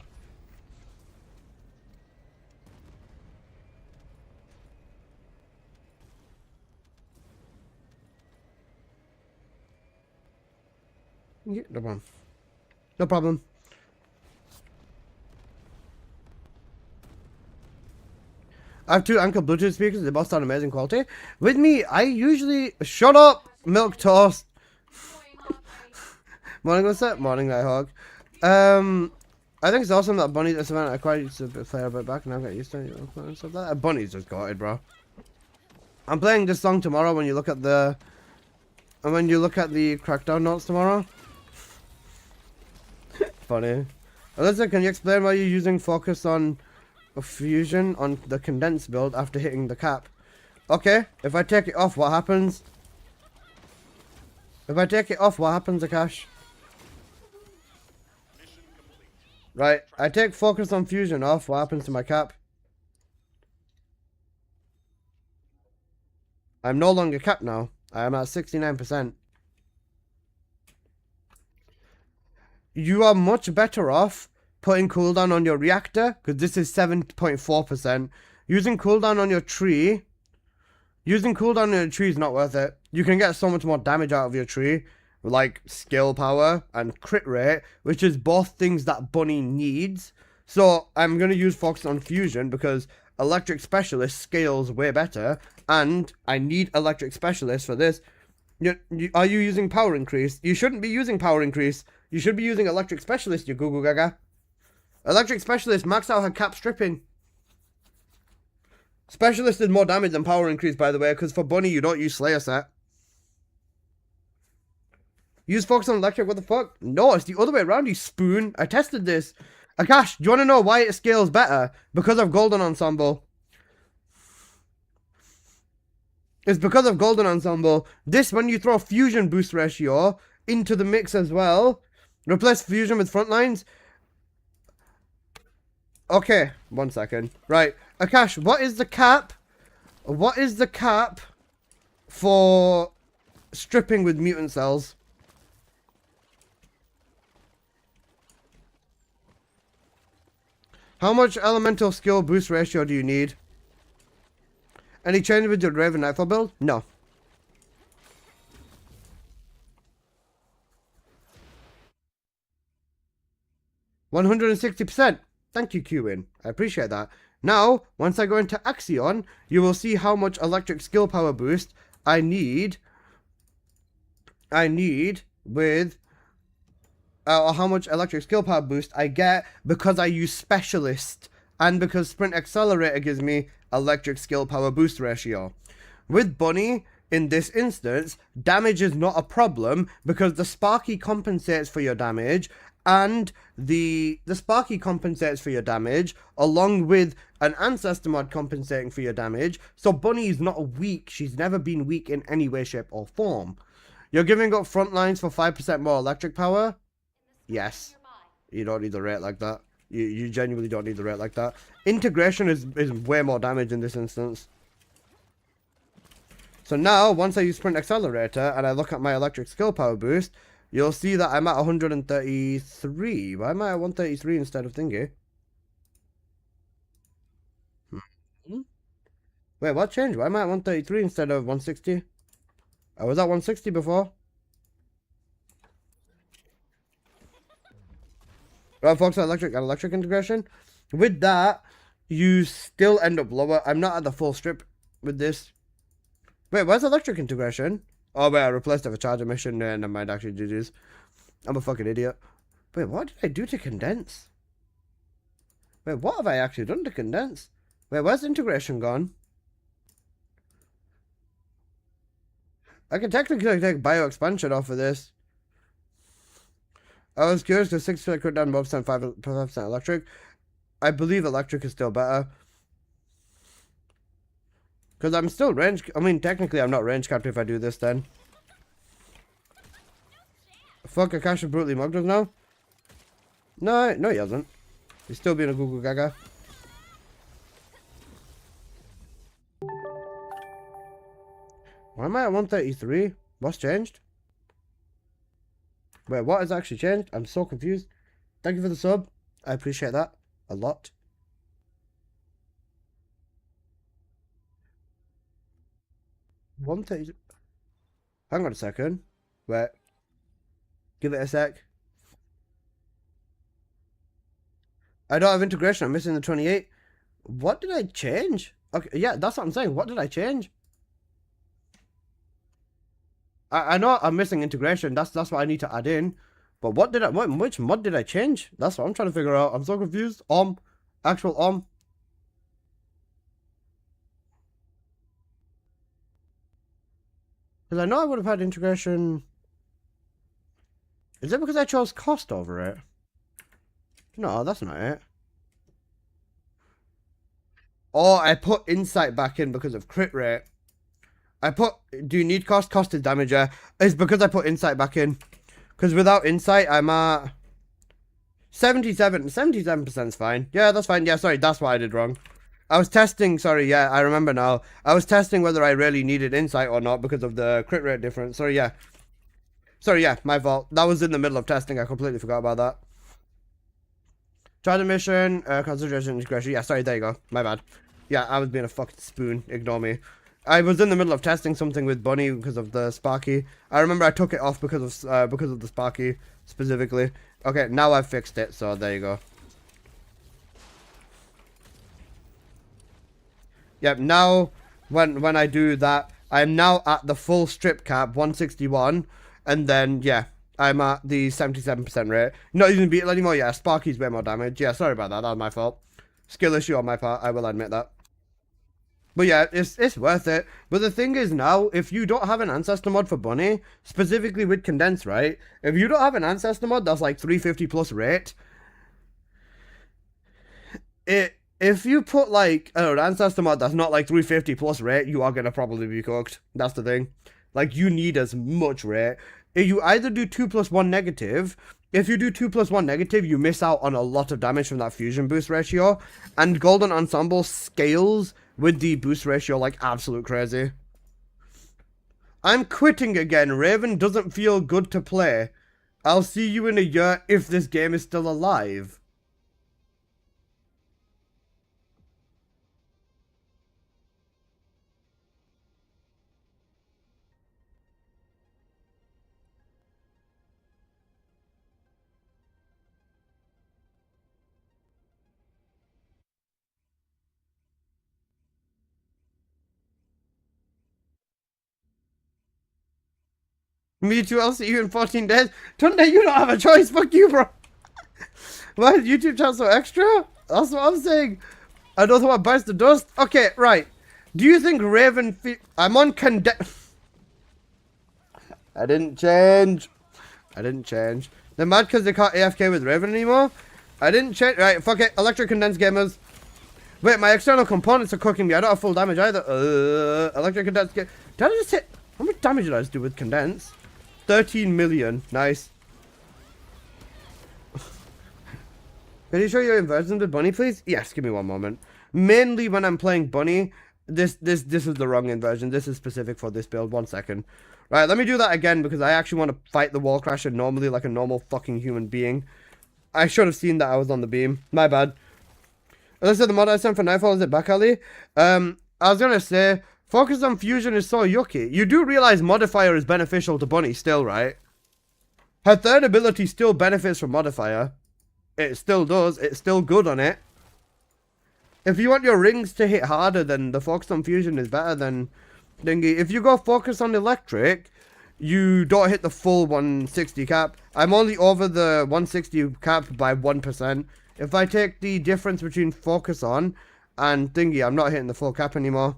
Yeah, no problem. No problem. I have 2 Anchor Bluetooth speakers. They both sound amazing quality. With me, I usually... Shut up, Milk Toast. Morning, what's up? Morning, Nighthawk. I think it's awesome that Bunny's this event. I quite used to play a bit back and I've got used to it and stuff like that. Bunny's just got it, bro. I'm playing this song tomorrow when you look at the... And when you look at the Crackdown notes tomorrow. Funny. Alyssa, can you explain why you're using focus on fusion on the condensed build after hitting the cap? Okay, if I take it off, what happens? If I take it off, what happens, Akash? Right, I take focus on fusion off, what happens to my cap? I'm no longer capped now. I am at 69%. you are much better off putting cooldown on your reactor, because this is 7.4%. Using cooldown on your tree. Using cooldown on your tree is not worth it. You can get so much more damage out of your tree, like skill power and crit rate, which is both things that Bunny needs. So I'm going to use Focus on Fusion because Electric Specialist scales way better, and I need Electric Specialist for this. Are you using Power Increase? You shouldn't be using Power Increase. You should be using Electric Specialist, you Goo Goo Gaga. Electric Specialist, max out her cap stripping. Specialist is more damage than Power Increase, by the way, because for Bunny, you don't use Slayer Set. Use Focus on Electric, what the fuck? No, it's the other way around, you spoon. I tested this. Akash, do you want to know why it scales better? Because of Golden Ensemble. It's because of Golden Ensemble. This, when you throw Fusion Boost Ratio into the mix as well, replace Fusion with Frontlines. Okay, 1 second. Right, Akash, what is the cap? What is the cap for stripping with mutant cells? How much elemental skill boost ratio do you need? Any change with your Raven Rifle build? No. %160%. Thank you, Qwin. I appreciate that. Now, once I go into Axion, you will see how much electric skill power boost I need with or how much electric skill power boost I get because I use Specialist and because Sprint Accelerator gives me electric skill power boost ratio. With Bunny, in this instance, damage is not a problem because the Sparky compensates for your damage, and the Sparky compensates for your damage along with an Ancestor mod compensating for your damage. So Bunny is not weak. She's never been weak in any way, shape or form. You're giving up front lines for 5% more electric power? Yes. You don't need the rate like that. You genuinely don't need the rate like that. Integration is way more damage in this instance. So now, once I use Sprint Accelerator and I look at my electric skill power boost, you'll see that I'm at 133. Why am I at 133 instead of thingy? Wait, what changed? Why am I at 133 instead of 160? I was at 160 before. Right, focus on electric integration. With that, you still end up lower. I'm not at the full strip with this. Wait, where's electric integration? Oh, wait, I replaced it with charge emission. No, never mind, actually, GG's. I'm a fucking idiot. Wait, what did I do to condense? Wait, what have I actually done to condense? Wait, where's integration gone? I can technically take bio expansion off of this. I was curious because 6% cut down, 5% electric. I believe electric is still better. Because I'm still range. I mean, technically, I'm not range capped if I do this then. Fuck, Akash is brutally mugged us now. No, he hasn't. He's still being a Goo Goo Gaga. Why am I at 133? What's changed? Wait, what has actually changed? I'm so confused. Thank you for the sub. I appreciate that a lot. Hang on a second. Wait. Give it a sec. I don't have integration. I'm missing the 28. What did I change? Okay, yeah, that's what I'm saying. What did I change? I know I'm missing integration. That's what I need to add in. But which mod did I change? That's what I'm trying to figure out. I'm so confused. Actual Because I know I would have had integration. Is it because I chose cost over it? No, that's not it. Oh, I put insight back in because of crit rate. Do you need cost? Cost is damage, yeah. It's because I put insight back in. Because without insight, I'm at 77% is fine. Yeah, that's fine. Yeah, sorry, that's what I did wrong. I was testing, sorry, yeah, I remember now. I was testing whether I really needed insight or not because of the crit rate difference. Sorry, yeah. Sorry, yeah, my fault. That was in the middle of testing. I completely forgot about that. Try the mission, concentration, integration. Yeah, sorry, there you go. My bad. Yeah, I was being a fucking spoon. Ignore me. I was in the middle of testing something with Bunny because of the Sparky. I remember I took it off because of the Sparky specifically. Okay, now I've fixed it, so there you go. Yep, now when I do that, I'm now at the full strip cap, 161, and then yeah, I'm at the 77% rate. Not even beat it anymore. Yeah, Sparky's way more damage. Yeah, sorry about that. That was my fault. Skill issue on my part. I will admit that. But yeah, it's worth it. But the thing is now, if you don't have an ancestor mod for Bunny, specifically with Condense, right? If you don't have an ancestor mod that's like 350 plus rate, if you put like an ancestor mod that's not like 350 plus rate, you are gonna probably be cooked. That's the thing. Like, you need as much rate. If you either do 2+1 negative. If you do 2+1 negative, you miss out on a lot of damage from that fusion boost ratio. And Golden Ensemble scales with the boost ratio like absolute crazy. I'm quitting again. Raven doesn't feel good to play. I'll see you in a year if this game is still alive. Me too, I'll see you in 14 days. Tunde, you don't have a choice. Fuck you, bro. Why is YouTube chat so extra? That's what I'm saying. I don't know what bites the dust. Okay, right. Do you think Raven... I'm on I didn't change. They're mad because they can't AFK with Raven anymore? I didn't change. Right, fuck it. Electric Condense gamers. Wait, my external components are cooking me. I don't have full damage either. Electric Condense game. Did I just hit... How much damage did I just do with Condense? 13 million. Nice. Can you show your inversions with Bunny, please? Yes, give me one moment. Mainly when I'm playing Bunny, this is the wrong inversion. This is specific for this build. 1 second. Right, let me do that again because I actually want to fight the wall crasher normally like a normal fucking human being. I should have seen that I was on the beam. My bad. Let's say the mod I sent for Nightfall, is it back, Ali? I was gonna say, focus on fusion is so yucky. You do realize modifier is beneficial to Bunny still, right? Her third ability still benefits from modifier. It still does. It's still good on it. If you want your rings to hit harder, then the focus on fusion is better than thingy. If you go focus on electric, you don't hit the full 160 cap. I'm only over the 160 cap by 1%. If I take the difference between focus on and thingy, I'm not hitting the full cap anymore.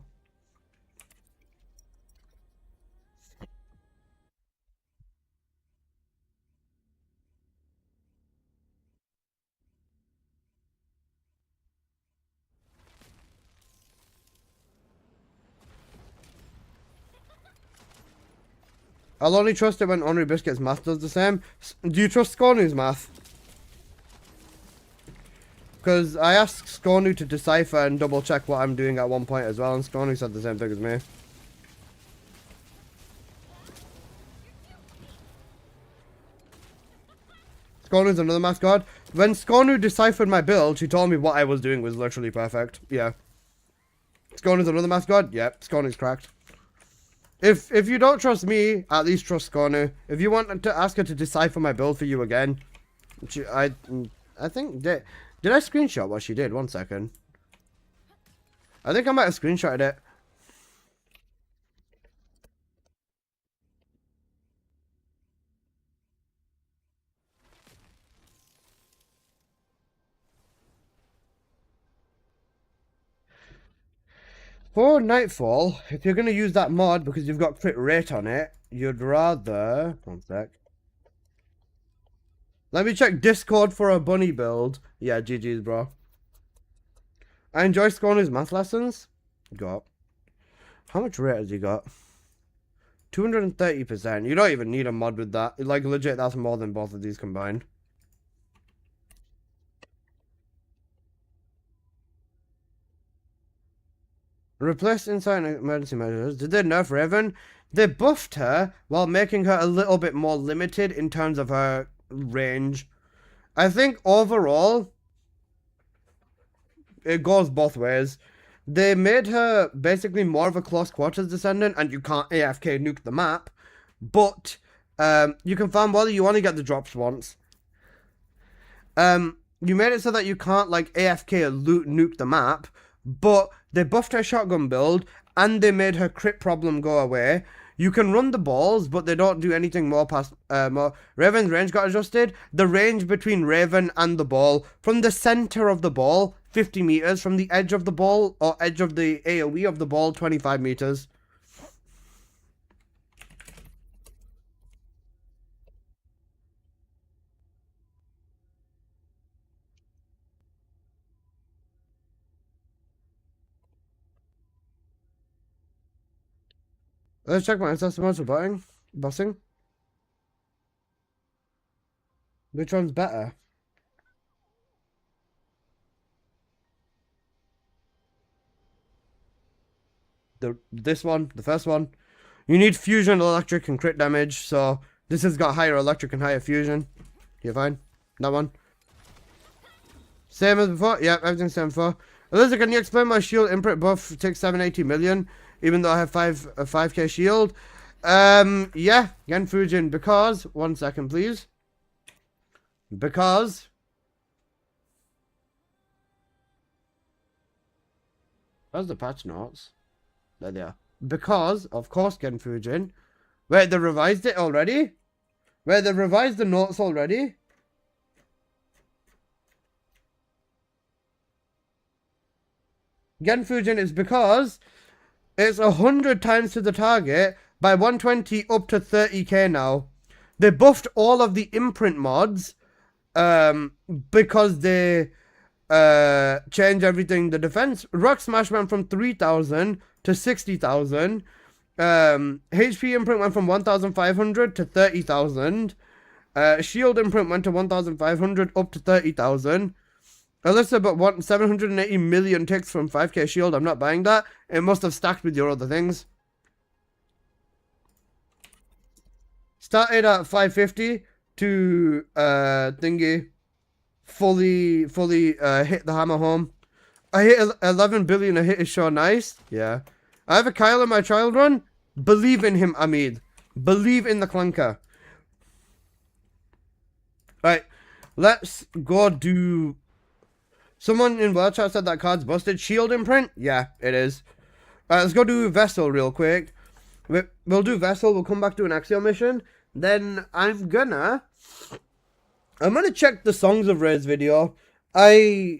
I'll only trust it when Honorary Biscuit's math does the same. Do you trust Scornu's math? Because I asked Scornu to decipher and double check what I'm doing at one point as well, and Scornu said the same thing as me. Scornu's another math god. When Scornu deciphered my build, she told me what I was doing was literally perfect. Yeah. Scornu's another math god? Yep, Scornu's cracked. If you don't trust me, at least trust Scornu. If you want to ask her to decipher my build for you again, I think... Did I screenshot what she did? 1 second. I think I might have screenshotted it. For Nightfall, if you're going to use that mod because you've got crit rate on it, you'd rather... 1 sec. Let me check Discord for a bunny build. Yeah, GG's, bro. I enjoy Scorner's math lessons. Got. How much rate has he got? 230%. You don't even need a mod with that. Like, legit, that's more than both of these combined. Replaced inside emergency measures. Did they nerf Raven? They buffed her while making her a little bit more limited in terms of her range. I think overall, it goes both ways. They made her basically more of a close quarters descendant, and you can't AFK nuke the map. But you can farm while you only get the drops once. You made it so that you can't like AFK nuke the map, but they buffed her shotgun build and they made her crit problem go away. You can run the balls, but they don't do anything more past more. Raven's range got adjusted. The range between Raven and the ball, from the center of the ball, 50 meters, from the edge of the ball or edge of the AoE of the ball, 25 meters. Let's check my ancestors for bossing. Which one's better? This one, the first one. You need fusion, electric, and crit damage, so this has got higher electric and higher fusion. You're fine. That one. Same as before? Yeah, everything's same before. Elisa, can you explain my shield imprint buff takes 780 million, even though I have 5k shield? Yeah, Genfujin, because, 1 second please. Because where's the patch notes? There they are. Because, of course, Genfujin. Wait, they revised it already? Wait, they revised the notes already? Genfujin is because it's 100 times to the target by 120 up to 30k now. They buffed all of the imprint mods because they change everything. The defense rock smash went from 3,000 to 60,000. HP imprint went from 1,500 to 30,000. Shield imprint went to 1,500 up to 30,000. Alyssa, but 780 million ticks from 5k shield. I'm not buying that. It must have stacked with your other things. Started at 550 to thingy. Fully hit the hammer home. I hit 11 billion a hit is so nice. Yeah. I have a Kyle in my child run. Believe in him, Amid. Believe in the clunker. Right. Let's go do... Someone in World Chat said that card's busted. Shield imprint? Yeah, it is. Alright, let's go do Vessel real quick. We'll do Vessel. We'll come back to an Axiom mission. Then I'm gonna check the Songs of Ray's video. The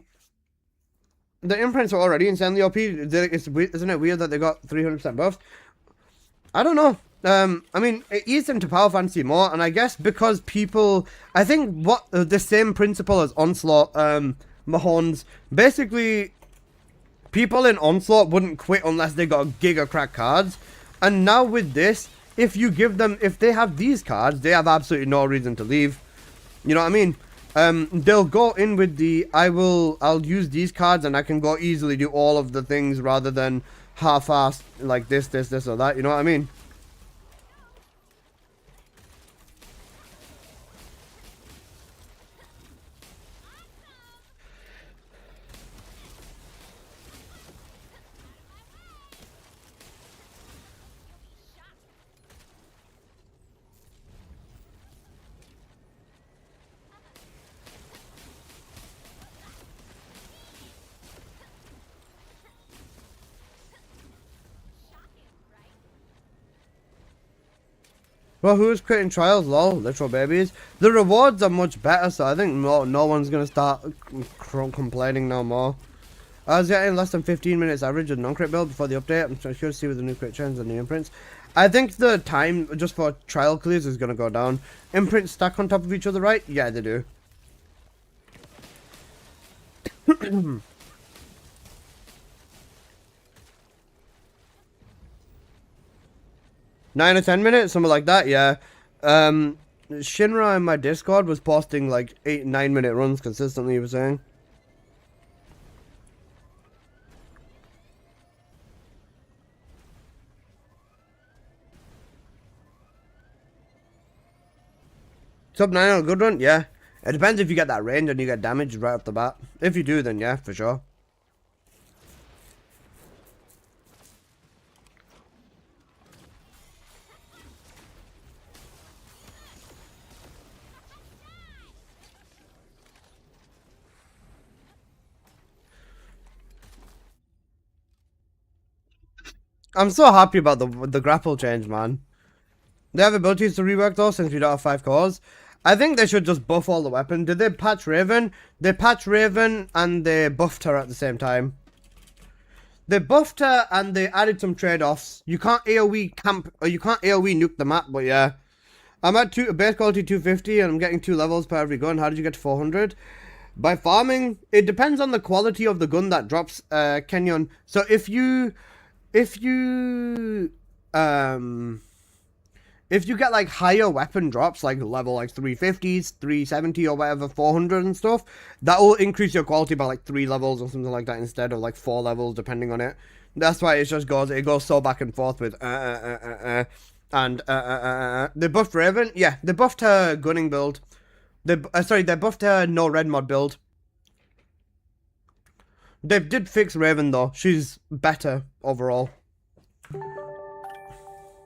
imprints are already insanely OP. Isn't it weird that they got 300% buffs? I don't know. I mean, it eased into Power Fantasy more, and I guess because people... I think the same principle as Onslaught, Mahon's... Basically, people in Onslaught wouldn't quit unless they got Giga Crack cards. And now with this, if you give them... If they have these cards, they have absolutely no reason to leave. You know what I mean? They'll go in with the... I'll use these cards and I can go easily do all of the things rather than half-assed like this or that. You know what I mean? Well, who's creating trials? Lol, literal babies. The rewards are much better, so I think no one's gonna start complaining no more. I was getting less than 15 minutes average with non-crit build before the update. I'm sure to see with the new crit trends and the imprints. I think the time just for trial clears is gonna go down. Imprints stack on top of each other, right? Yeah, they do. 9 or 10 minutes, something like that, yeah. Shinra in my Discord was posting like 8-9 minute runs consistently, he was saying. Sub 9 on a good run? Yeah. It depends if you get that range and you get damage right off the bat. If you do, then yeah, for sure. I'm so happy about the grapple change, man. They have abilities to rework though, since we don't have 5 cores. I think they should just buff all the weapons. Did they patch Raven? They patched Raven and they buffed her at the same time. They buffed her and they added some trade-offs. You can't AoE camp, or you can't AoE nuke the map, but yeah. I'm at base quality 250 and I'm getting 2 levels per every gun. How did you get to 400? By farming. It depends on the quality of the gun that drops, Kenyon. So if you get like higher weapon drops, like level like 350s, 370 or whatever, 400 and stuff, that will increase your quality by like 3 levels or something like that instead of like 4 levels depending on it. That's why it goes so back and forth with and they buffed Raven. Yeah, they buffed her gunning build. They buffed her no red mod build. They did fix Raven though. She's better overall.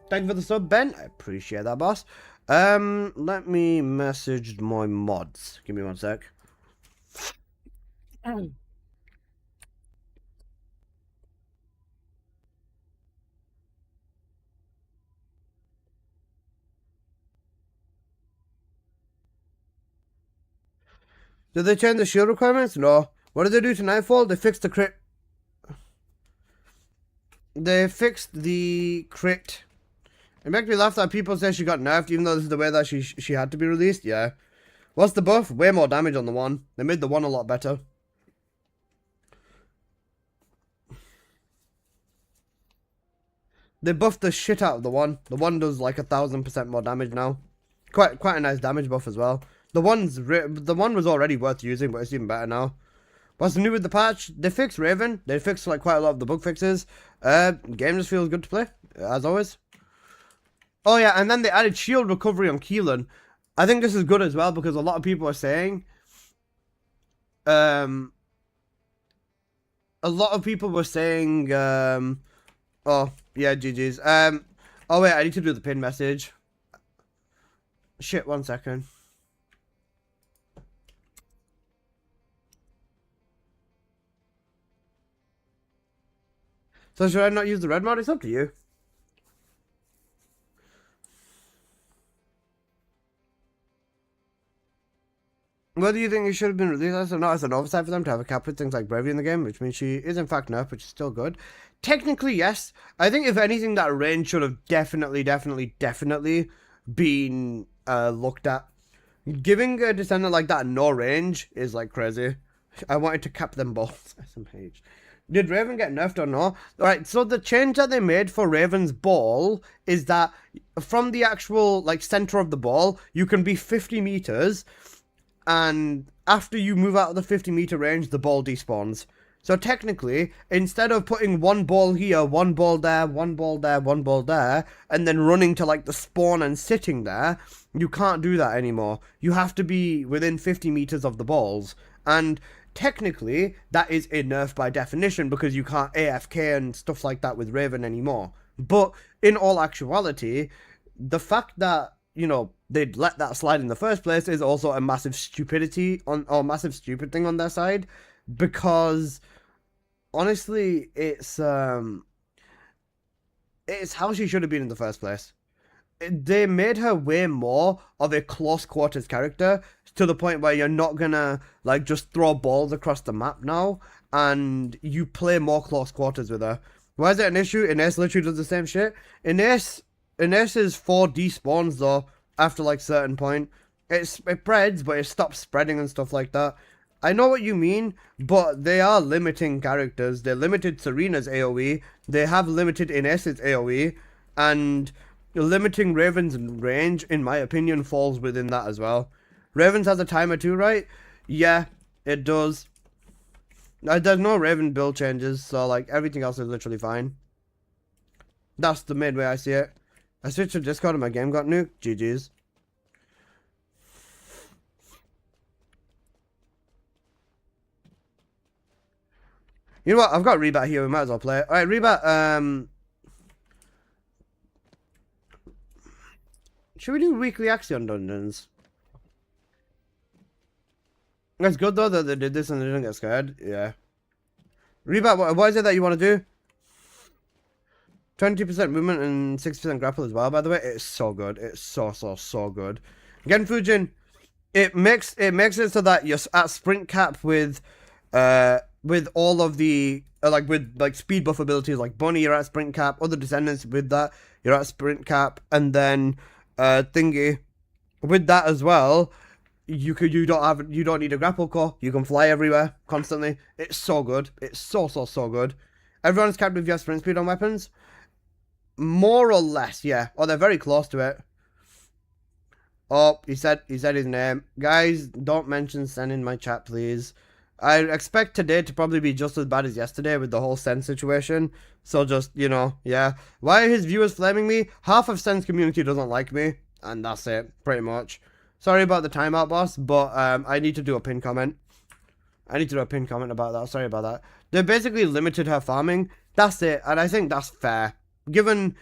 Thank you for the sub, Ben. I appreciate that, boss. Let me message my mods. Give me 1 sec. Did they change the shield requirements? No. What did they do to Nightfall? They fixed the crit. They fixed the crit. It makes me laugh that people say she got nerfed even though this is the way that she had to be released. Yeah. What's the buff? Way more damage on the 1. They made the 1 a lot better. They buffed the shit out of the 1. The 1 does like 1,000% more damage now. Quite a nice damage buff as well. The 1 was already worth using, but it's even better now. What's new with the patch? They fixed Raven. They fixed like quite a lot of the bug fixes. Game just feels good to play, as always. Oh yeah, and then they added shield recovery on Keelan. I think this is good as well because a lot of people are saying, a lot of people were saying, oh yeah, GG's. Oh wait, I need to do the pin message. Shit, 1 second. So should I not use the red mod? It's up to you. Whether you think it should have been released or not, it's an oversight for them to have a cap with things like bravery in the game, which means she is in fact nerfed, which is still good. Technically, yes. I think if anything, that range should have definitely been looked at. Giving a descendant like that no range is like crazy. I wanted to cap them both. SMH. Did Raven get nerfed or no? Alright, so the change that they made for Raven's ball is that from the actual like center of the ball, you can be 50 meters. And after you move out of the 50-meter range, the ball despawns. So technically, instead of putting 1 ball here, 1 ball there, 1 ball there, 1 ball there, and then running to like the spawn and sitting there, you can't do that anymore. You have to be within 50 meters of the balls. And technically, that is a nerf by definition because you can't AFK and stuff like that with Raven anymore. But in all actuality, the fact that, you know, they'd let that slide in the first place is also a massive stupid thing on their side, because honestly it's how she should have been in the first place. They made her way more of a close quarters character to the point where you're not gonna like just throw balls across the map now, and you play more close quarters with her. Why is it an issue? Ines literally does the same shit. Ines is 4 despawns though. After like certain point, it spreads, but it stops spreading and stuff like that. I know what you mean, but they are limiting characters. They limited Serena's AoE. They have limited Ines's AoE, and limiting Raven's range, in my opinion, falls within that as well. Raven's has a timer too, right? Yeah, it does. There's no Raven build changes, so like everything else is literally fine. That's the main way I see it. I switched to Discord and my game got nuked. GG's. You know what? I've got Rebat here. We might as well play it. Alright, Rebat, should we do weekly Axion dungeons? It's good though that they did this and they didn't get scared. Yeah. Rebat, what is it that you want to do? 20% movement and 6% grapple as well, by the way. It's so good. It's so good. Genfujin, it makes it so that you're at sprint cap with all of the with speed buff abilities like Bunny, you're at sprint cap, other descendants with that, you're at sprint cap, and then thingy with that as well, you don't need a grapple core, you can fly everywhere constantly. It's so good. It's so good. Everyone's capped with your sprint speed on weapons. More or less, yeah. Or they're very close to it. Oh, he said his name. Guys, don't mention Sen in my chat, please. I expect today to probably be just as bad as yesterday with the whole Sen situation. So just, you know, yeah. Why are his viewers flaming me? Half of Sen's community doesn't like me. And that's it, pretty much. Sorry about the timeout, boss, but I need to do a pin comment. I need to do a pin comment about that. Sorry about that. They basically limited her farming. That's it. And I think that's fair. Given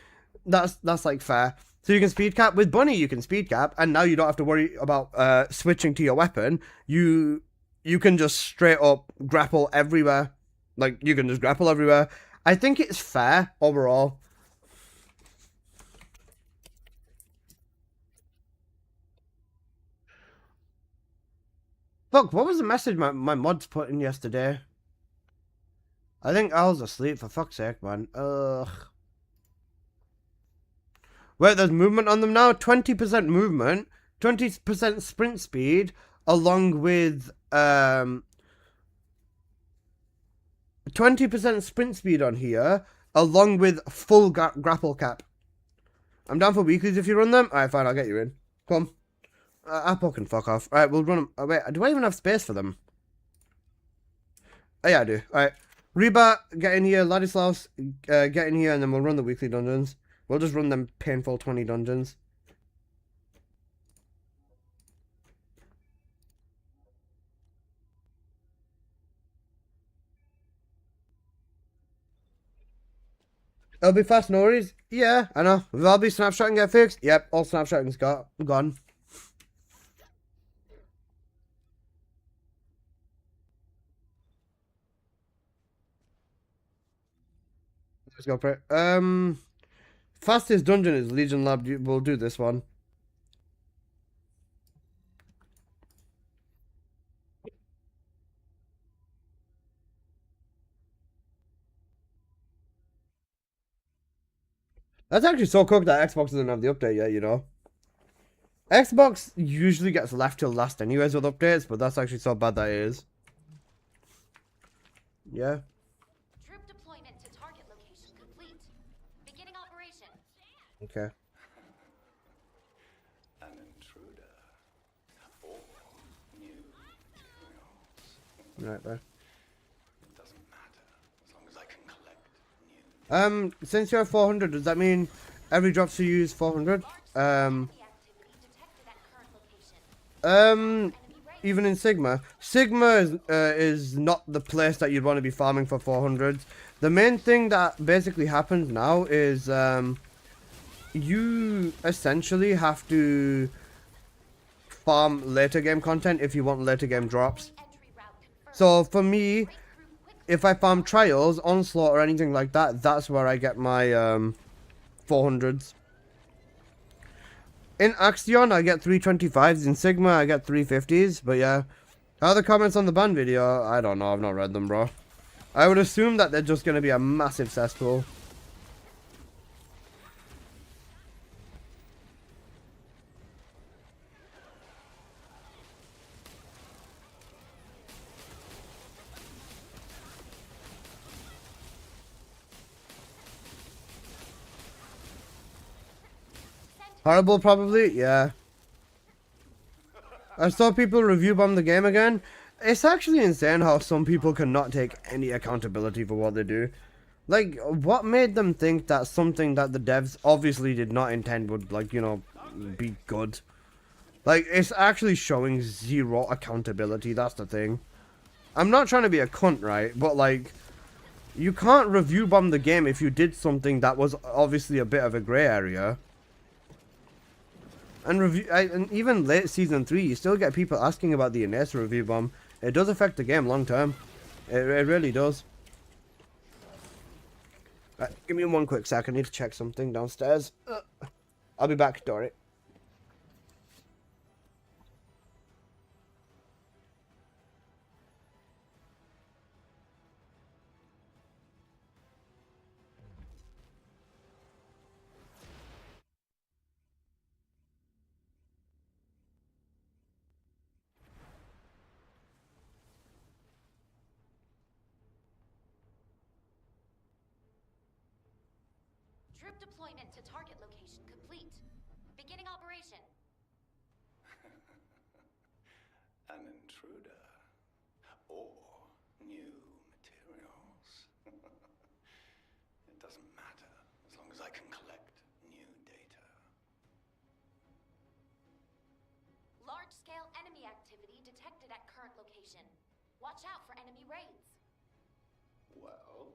that's like fair. So you can speed cap with Bunny, you can speed cap, and now you don't have to worry about switching to your weapon. You can just straight up grapple everywhere. Like, you can just grapple everywhere. I think it's fair overall. Look, what was the message my mods put in yesterday? I think I was asleep, for fuck's sake, man. Ugh. Wait, there's movement on them now? 20% movement, 20% sprint speed, along with 20% sprint speed on here, along with full grapple cap. I'm down for weeklies if you run them. Alright, fine, I'll get you in. Come. Apple can fuck off. Alright, we'll run them. Oh, wait, do I even have space for them? Oh, yeah, I do. Alright. Reba, get in here. Ladislaus, get in here, and then we'll run the weekly dungeons. We'll just run them painful 20 dungeons. It'll be fast, no worries. Yeah, I know. Will all be snapshot and get fixed? Yep, all snapshotting's gone. Let's go for it. Fastest dungeon is Legion Lab. We'll do this one. That's actually so cooked that Xbox doesn't have the update yet, you know. Xbox usually gets left till last anyways with updates, but that's actually so bad that it is. Yeah. Troop deployment to target location complete. Beginning operation. Okay. An intruder. All new materials. Right there. It doesn't matter as long as I can collect new. Since you're 400, does that mean every drop to you is 400? Even in Sigma. Sigma is not the place that you'd want to be farming for 400s. The main thing that basically happens now is you essentially have to farm later game content if you want later game drops. So for me, if I farm trials, onslaught, or anything like that, that's where I get my 400s. In Axion, I get 325s. In Sigma, I get 350s. But yeah. How are the comments on the ban video? I don't know. I've not read them, bro. I would assume that they're just going to be a massive cesspool. Horrible, probably? Yeah. I saw people review bomb the game again. It's actually insane how some people cannot take any accountability for what they do. Like, what made them think that something that the devs obviously did not intend would, like, you know, be good? Like, it's actually showing zero accountability, that's the thing. I'm not trying to be a cunt, right? But, like, You can't review bomb the game if you did something that was obviously a bit of a grey area. And and even late season 3, you still get people asking about the Inés review bomb. It does affect the game long term. It really does. Right, give me one quick sec. I need to check something downstairs. I'll be back, Dory. Troop deployment to target location complete. Beginning operation. An intruder. Or new materials. It doesn't matter as long as I can collect new data. Large-scale enemy activity detected at current location. Watch out for enemy raids. Well,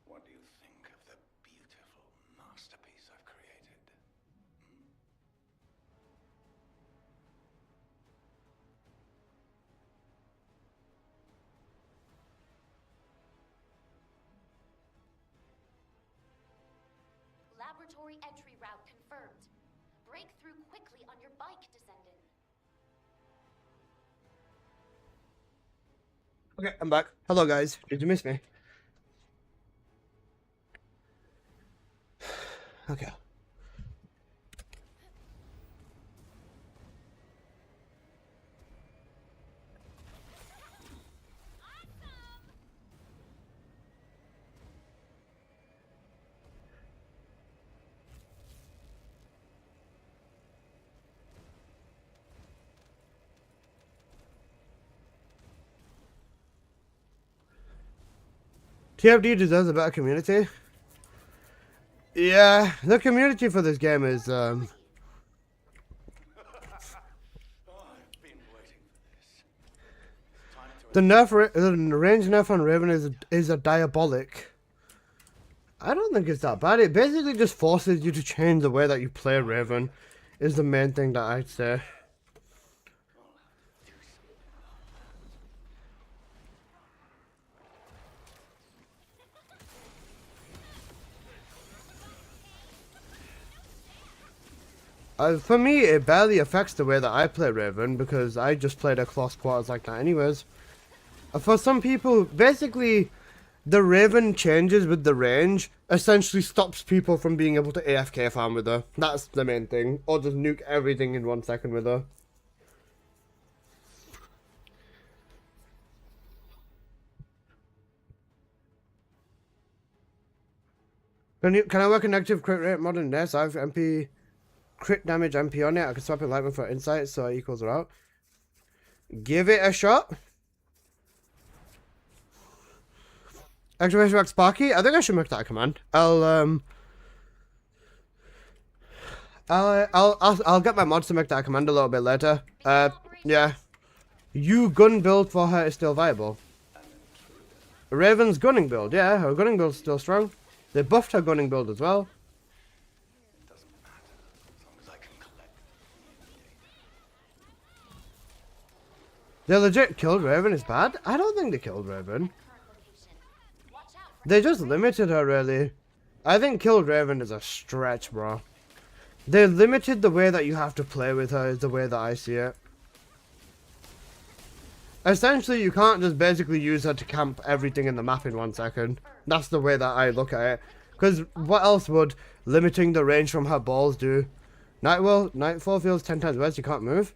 what do you think of the beautiful masterpiece I've created? Laboratory entry route confirmed. Break through quickly on your bike, descendant. Okay, I'm back. Hello, guys. Did you miss me? Okay. TFD deserves a better community. Yeah, the community for this game is Oh, I've been waiting for this. Time to the range nerf on Raven is a diabolic. I don't think it's that bad. It basically just forces you to change the way that you play Raven. Is the main thing that I'd say. For me, it barely affects the way that I play Raven because I just played at close quarters like that anyways. For some people, basically, the Raven changes with the range essentially stops people from being able to AFK farm with her. That's the main thing. Or just nuke everything in 1 second with her. Can I work an active crit rate modern nest? I have MP crit damage MP on it. I can swap it lightning for insight so it equals her out. Give it a shot. Activation back Sparky. I think I should make that a command. I'll get my mods to make that a command a little bit later. Yeah. You gun build for her is still viable. Raven's gunning build, yeah, her gunning build's still strong. They buffed her gunning build as well. It doesn't matter as long as I can collect new data. They legit killed Raven is bad? I don't think they killed Raven. They just limited her, really. I think killed Raven is a stretch, bro. They limited the way that you have to play with her is the way that I see it. Essentially, you can't just basically use her to camp everything in the map in 1 second. That's the way that I look at it. Because what else would limiting the range from her balls do? Nightfall feels 10 times worse, you can't move.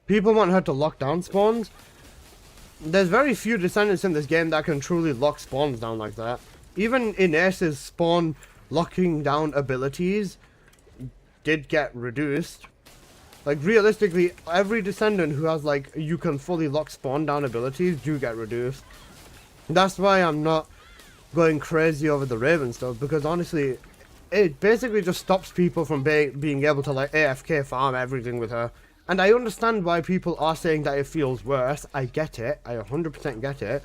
People want her to lock down spawns. There's very few descendants in this game that can truly lock spawns down like that. Even Inés's spawn locking down abilities did get reduced. Like, realistically, every descendant who has, like, you can fully lock spawn down abilities do get reduced. That's why I'm not going crazy over the Raven stuff, because honestly, it basically just stops people from being able to, like, AFK farm everything with her. And I understand why people are saying that it feels worse. I get it. I 100% get it.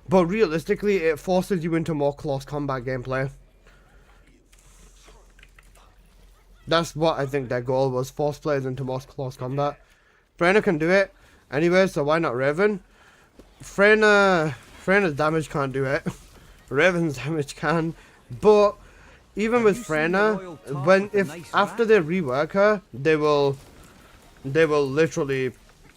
But realistically, it forces you into more close combat gameplay. That's what I think their goal was. Force players into more close combat. Freyna can do it anyway, so why not Raven? Freyna's damage can't do it. Raven's damage can. But even with Freyna, after they rework her, they will literally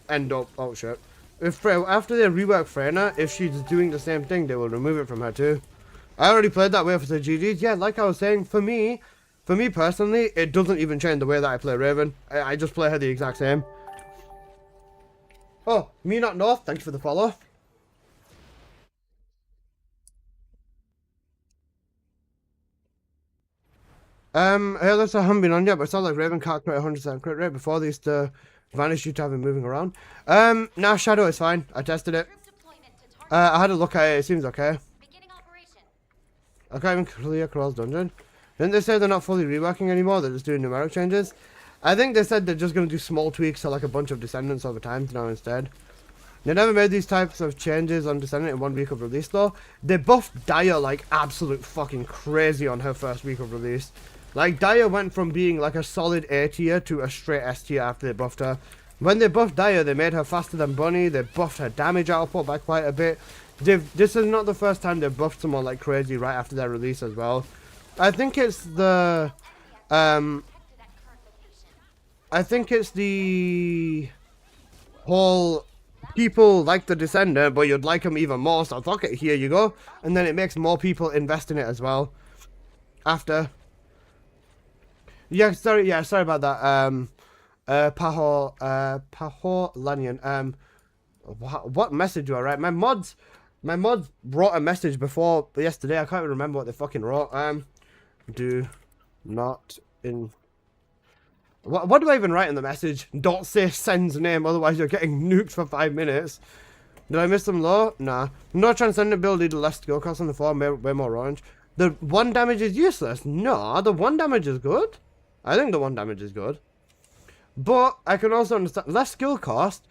end up, oh shit. After they rework Freyna, if she's doing the same thing, they will remove it from her too. I already played that way for the GGs. Yeah, like I was saying, for me personally, it doesn't even change the way that I play Raven. I just play her the exact same. Oh, me not North, thanks for the follow. Hey, that's I haven't been on yet, but it sounds like Raven can't crit 100% crit rate before they used to vanish you to have him moving around. Nah, Shadow is fine. I tested it. I had a look at it, it seems okay. I can't even clear Crawl's dungeon. Didn't they say they're not fully reworking anymore, they're just doing numeric changes? I think they said they're just going to do small tweaks to like a bunch of Descendants over time now instead. They never made these types of changes on Descendant in 1 week of release though. They buffed Daya like absolute fucking crazy on her first week of release. Like Daya went from being like a solid A tier to a straight S tier after they buffed her. When they buffed Daya, they made her faster than Bunny, they buffed her damage output by quite a bit. This is not the first time they've buffed someone like crazy right after their release as well. I think it's the whole people like the Descender, but you'd like them even more, so fuck it, here you go. And then it makes more people invest in it as well. After. Yeah, sorry about that. Paho Lanyan. What message do I write? My mods wrote a message before yesterday. I can't even remember what they fucking wrote. Do not in. What do I even write in the message? Don't say Sen's name, otherwise you're getting nuked for 5 minutes. Did I miss them low? Nah. No Transcendent build either less skill cost on the 4, way more orange. The 1 damage is useless. No, the 1 damage is good. I think the 1 damage is good. But I can also understand less skill cost.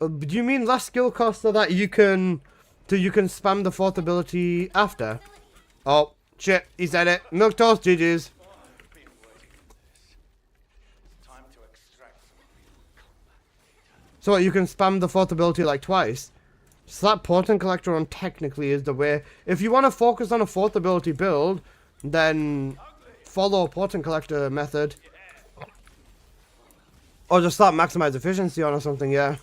Do you mean less skill cost so that you can spam the 4th ability after? Oh shit, he said it. Milquetoast, GG's. So you can spam the 4th ability like twice. So that Potent Collector on technically is the way. If you want to focus on a 4th ability build, then follow Potent Collector method. Or just start maximize efficiency on or something, yeah.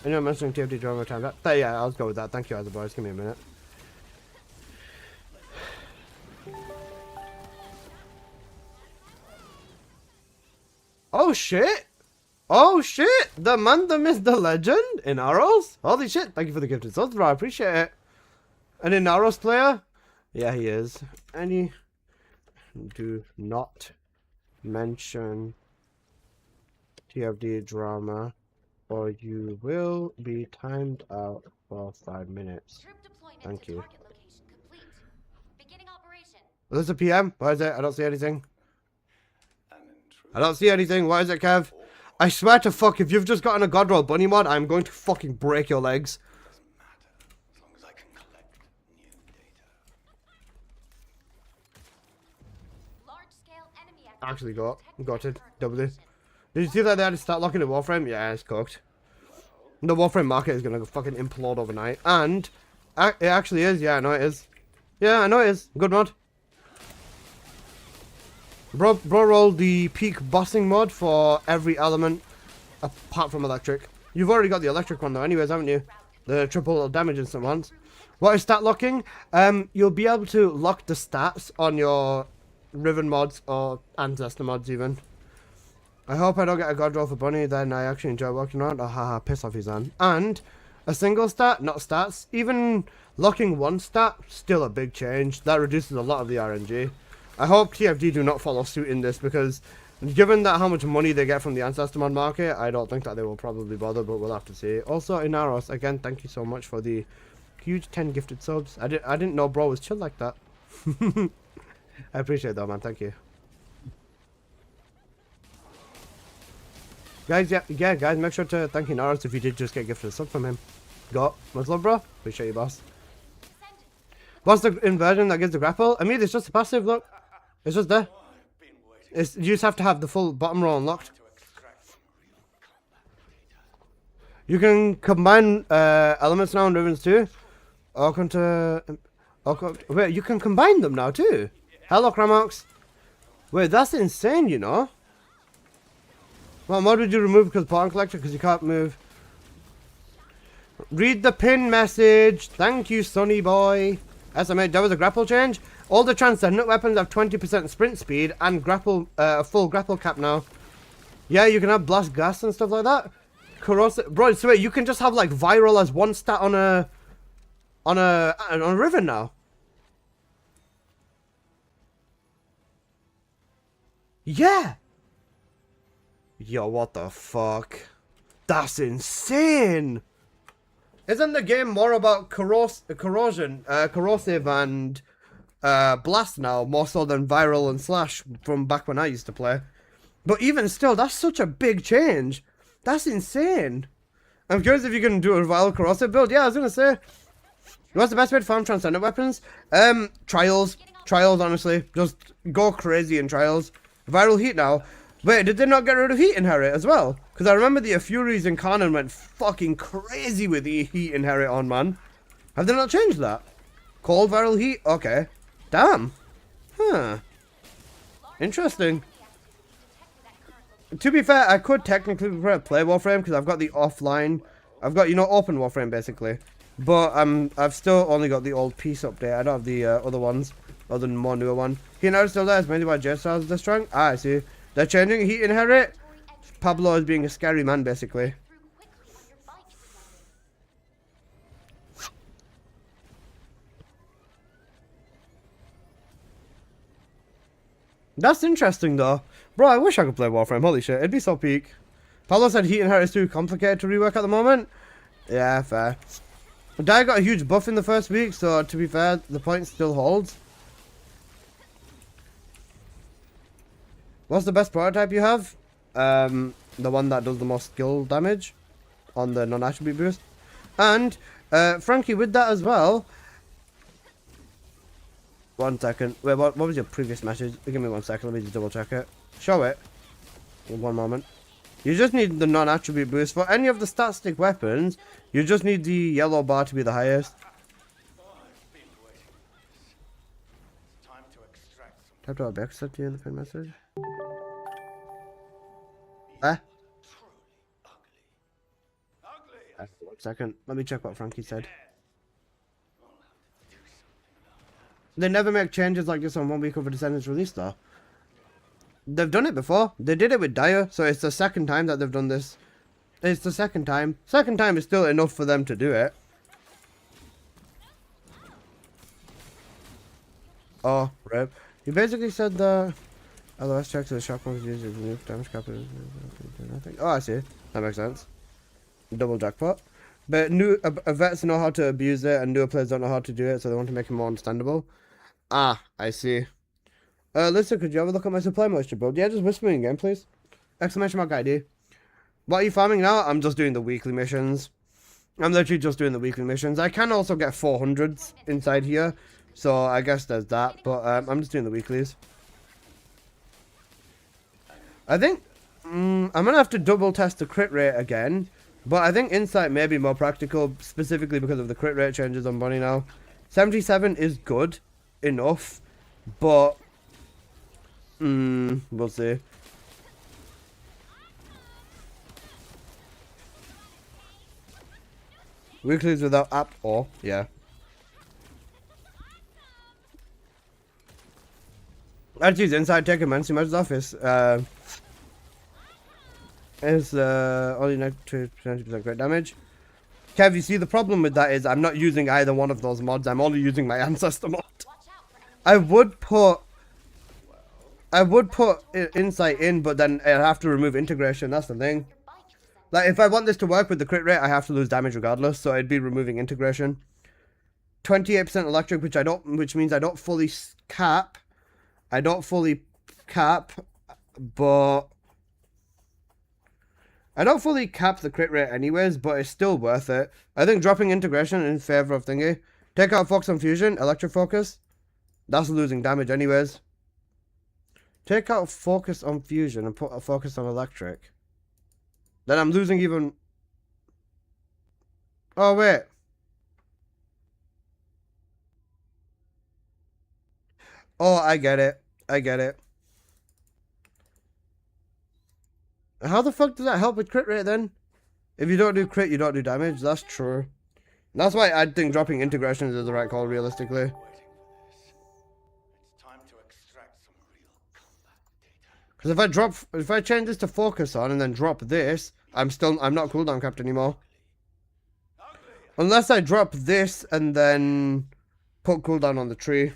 Anyone mentioning TFT drama time? Yeah, I'll go with that. Thank you, other boys. Give me a minute. Oh shit! Oh shit! The man, the myth, the legend in Arrows? Holy shit! Thank you for the gifted subs, bro. I appreciate it. An Inaros player? Yeah, he is. Any do not mention TFD drama or you will be timed out for 5 minutes. Thank you. There's a PM. Why is it? I don't see anything. I don't see anything. Why is it, Kev? I swear to fuck, if you've just gotten a God Roll Bunny mod, I'm going to fucking break your legs. Actually got it. W. Did you see that they had to start locking the Warframe? Yeah, it's cooked. The Warframe market is gonna fucking implode overnight. And it actually is. Yeah, I know it is. Yeah, I know it is. Good mod. Bro rolled the peak bossing mod for every element apart from electric. You've already got the electric one though anyways, haven't you? The triple damage instant ones. What is stat locking? You'll be able to lock the stats on your Riven mods or Ancestor mods even. I hope I don't get a God Roll for Bunny, then I actually enjoy working around. Oh haha, piss off his hand. And a single stat, not stats. Even locking 1 stat, still a big change. That reduces a lot of the RNG. I hope TFD do not follow suit in this because given that how much money they get from the Ancestor mod market, I don't think that they will probably bother, but we'll have to see. Also, Inaros, again, thank you so much for the huge 10 gifted subs. I didn't know bro was chill like that. I appreciate that, man. Thank you. Guys, yeah, guys, make sure to thank Inaros if you did just get gifted a sub from him. Got much love, bro. Appreciate you, boss. What's the inversion that gives the grapple? I mean, it's just a passive, look. It's just there. You just have to have the full bottom row unlocked. You can combine elements now in Rivens too. Wait, you can combine them now too. Hello, Cramox. Wait, that's insane, you know. What mod would you remove because pawn collector? Because you can't move. Read the pin message. Thank you, Sonny boy. SMA, that was a grapple change. All the transcendent weapons have 20% sprint speed and grapple, full grapple cap now. Yeah, you can have blast gas and stuff like that. Corrosive, bro. So wait, you can just have like viral as one stat on a river now. Yeah. Yo, what the fuck? That's insane. Isn't the game more about corrosion, corrosive and blast now, more so than viral and slash from back when I used to play? But even still, that's such a big change. That's insane. I'm curious if you can do a viral corrosive build. Yeah, I was gonna say. What's the best way to farm transcendent weapons? Trials. Trials, honestly. Just go crazy in trials. Viral heat now. Wait, did they not get rid of heat inherit as well? Because I remember the Furies in Canon went fucking crazy with the heat inherit on, man. Have they not changed that? Cold viral heat? Okay. Damn. Huh. Interesting. To be fair, I could technically play Warframe because I've got the offline. I've got, you know, open Warframe basically. But I've still only got the old peace update. I don't have the other ones, other than more newer one. Heat inherit still there. It's mainly why J-Stars are strong. Ah, I see. They're changing heat inherit. Pablo is being a scary man, basically. That's interesting, though. Bro, I wish I could play Warframe. Holy shit, it'd be so peak. Pablo said heat inherit is too complicated to rework at the moment. Yeah, fair. Dai got a huge buff in the first week, so to be fair, the point still holds. What's the best prototype you have? The one that does the most skill damage on the non-attribute boost. And, Frankie, with that as well. 1 second. Wait, what was your previous message? Give me 1 second. Let me just double check it. Show it. In 1 moment. You just need the non-attribute boost. For any of the stat stick weapons, you just need the yellow bar to be the highest. Type to accept you in the pin message. Eh? 1 second. Let me check what Frankie said. They never make changes like this on 1 week of a Descendants release, though. They've done it before. They did it with Dire, so it's the second time that they've done this. It's the second time. Second time is still enough for them to do it. Oh, rip. You basically said the LOS checks the shock ones used as new damage cap. Oh, I see. That makes sense. Double jackpot. But new vets know how to abuse it, and newer players don't know how to do it, so they want to make it more understandable. Ah, I see. Listen, could you have a look at my supply moisture build? Yeah, just whisper me in game, please. Exclamation mark ID. What are you farming now? I'm just doing the weekly missions. I'm literally just doing the weekly missions. I can also get 400s inside here, so I guess there's that, but I'm just doing the weeklies. I think I'm gonna have to double test the crit rate again, but I think Insight may be more practical, specifically because of the crit rate changes on Bonnie now. 77 is good enough, but we'll see. Weeklies without app or yeah. I'd use Inside Take a Mancy Match's office. It's only 20% great damage. Kev, you see the problem with that is I'm not using either one of those mods. I'm only using my ancestor mod. I would put Insight in, but then I'd have to remove integration. That's the thing. Like, if I want this to work with the crit rate, I have to lose damage regardless, so I'd be removing integration. 28% electric, which means I don't fully cap. I don't fully cap, but I don't fully cap the crit rate anyways, but it's still worth it. I think dropping integration in favor of thingy. Take out focus on fusion, electric focus. That's losing damage anyways. Take out focus on fusion and put a focus on electric. Then I'm losing even... Oh, wait. Oh, I get it. I get it. How the fuck does that help with crit rate then? If you don't do crit, you don't do damage. That's true. That's why I think dropping integrations is the right call, realistically. Because if I change this to focus on and then drop this, I'm not cooldown capped anymore. Unless I drop this and then put cooldown on the tree.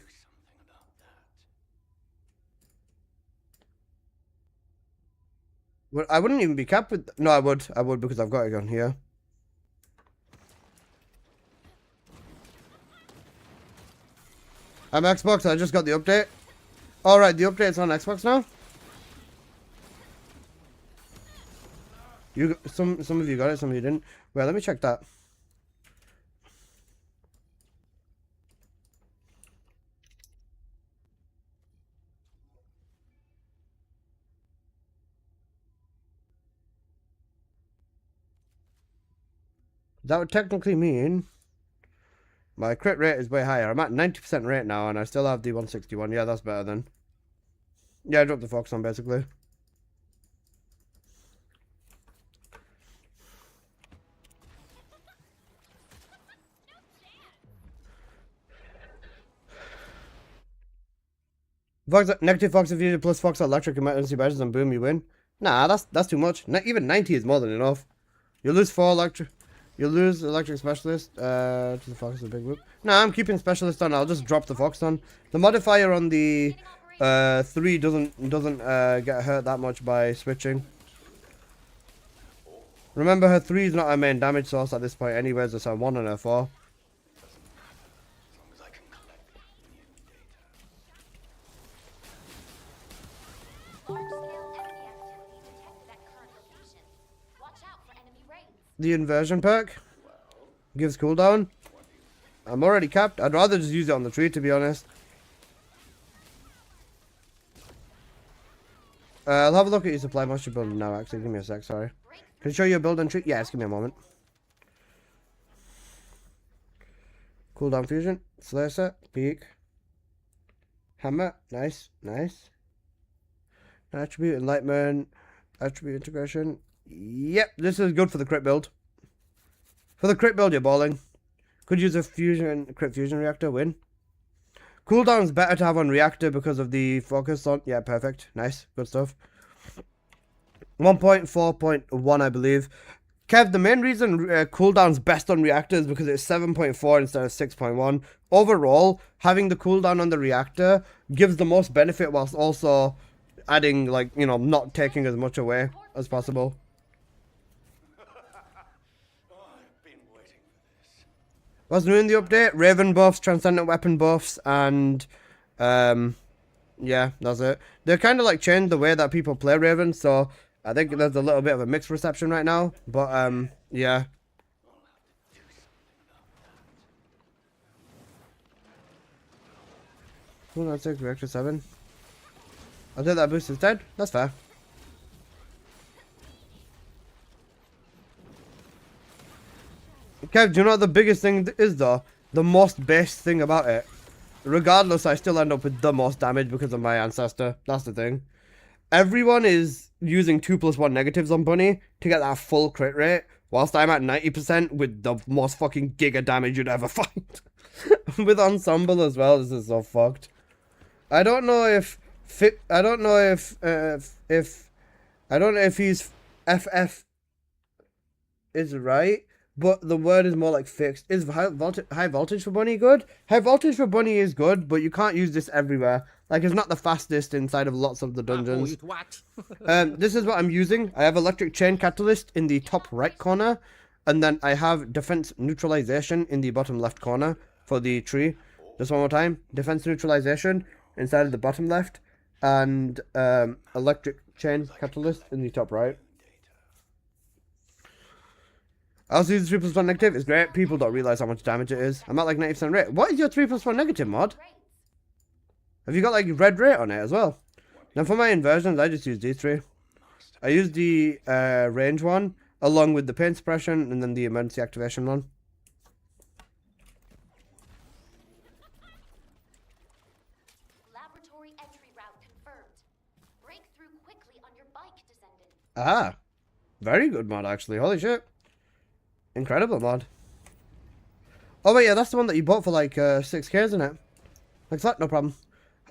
Well, I wouldn't even be capped with... No, I would because I've got it on here. I'm Xbox, I just got the update. Alright, the update's on Xbox now. Some of you got it, some of you didn't. Well, let me check that. That would technically mean my crit rate is way higher. I'm at 90% rate now, and I still have the 161. Yeah, that's better then. Yeah, I dropped the focus on basically. Negative Fox of fusion plus Fox electric emergency badges and boom, you win. Nah, that's too much. Even 90 is more than enough. You lose 4 electric. You lose electric specialist to the focus of the big group. Nah, I'm keeping specialist on. I'll just drop the focus on. The modifier on the 3 doesn't get hurt that much by switching. Remember, her 3 is not her main damage source at this point anyways. It's her 1 and her 4. The inversion perk gives cooldown. I'm already capped. I'd rather just use it on the tree, to be honest. I'll have a look at your supply master build now, actually. Give me a sec, sorry. Can you show your build on tree? Yes, give me a moment. Cooldown fusion. Slicer. Peak. Hammer. Nice. Nice. Attribute enlightenment. Attribute integration. Yep, this is good for the crit build. For the crit build, you're balling. Could use a crit fusion reactor, win. Cooldown's better to have on reactor because of the focus on. Yeah, perfect. Nice. Good stuff. 1.4.1, I believe. Kev, the main reason cooldown's best on reactor is because it's 7.4 instead of 6.1. Overall, having the cooldown on the reactor gives the most benefit whilst also adding, like, you know, not taking as much away as possible. What's new in the update? Raven buffs, transcendent weapon buffs, and yeah, that's it. They're kind of like changed the way that people play Raven, so I think there's a little bit of a mixed reception right now. But yeah. Cool, that's 6 reactor 7. I'll take that boost instead. That's fair. Kev, do you know what the biggest thing is though? The most best thing about it. Regardless, I still end up with the most damage because of my ancestor. That's the thing. Everyone is using 2+1 negatives on Bunny to get that full crit rate, whilst I'm at 90% with the most fucking giga damage you'd ever find. With ensemble as well, this is so fucked. I don't know if he's FF is right. But the word is more like fixed. Is high voltage for Bunny good? High voltage for Bunny is good, but you can't use this everywhere. Like, it's not the fastest inside of lots of the dungeons. This is what I'm using. I have electric chain catalyst in the top right corner. And then I have defense neutralization in the bottom left corner. for the tree. Just one more time. Defense neutralization inside of the bottom left, and electric chain catalyst in the top right. I also use the 3+1 negative. It's great. People don't realize how much damage it is. I'm at like 90% rate. What is your 3+1 negative mod? Have you got like red rate on it as well? Now for my inversions, I just use these three. I use the range one along with the pain suppression and then the emergency activation one. Laboratory entry route confirmed. Break through quickly on your bike, Descendant. Ah, very good mod actually. Holy shit. Incredible mod. Oh wait, yeah, that's the one that you bought for like 6k, isn't it? Like that, no problem.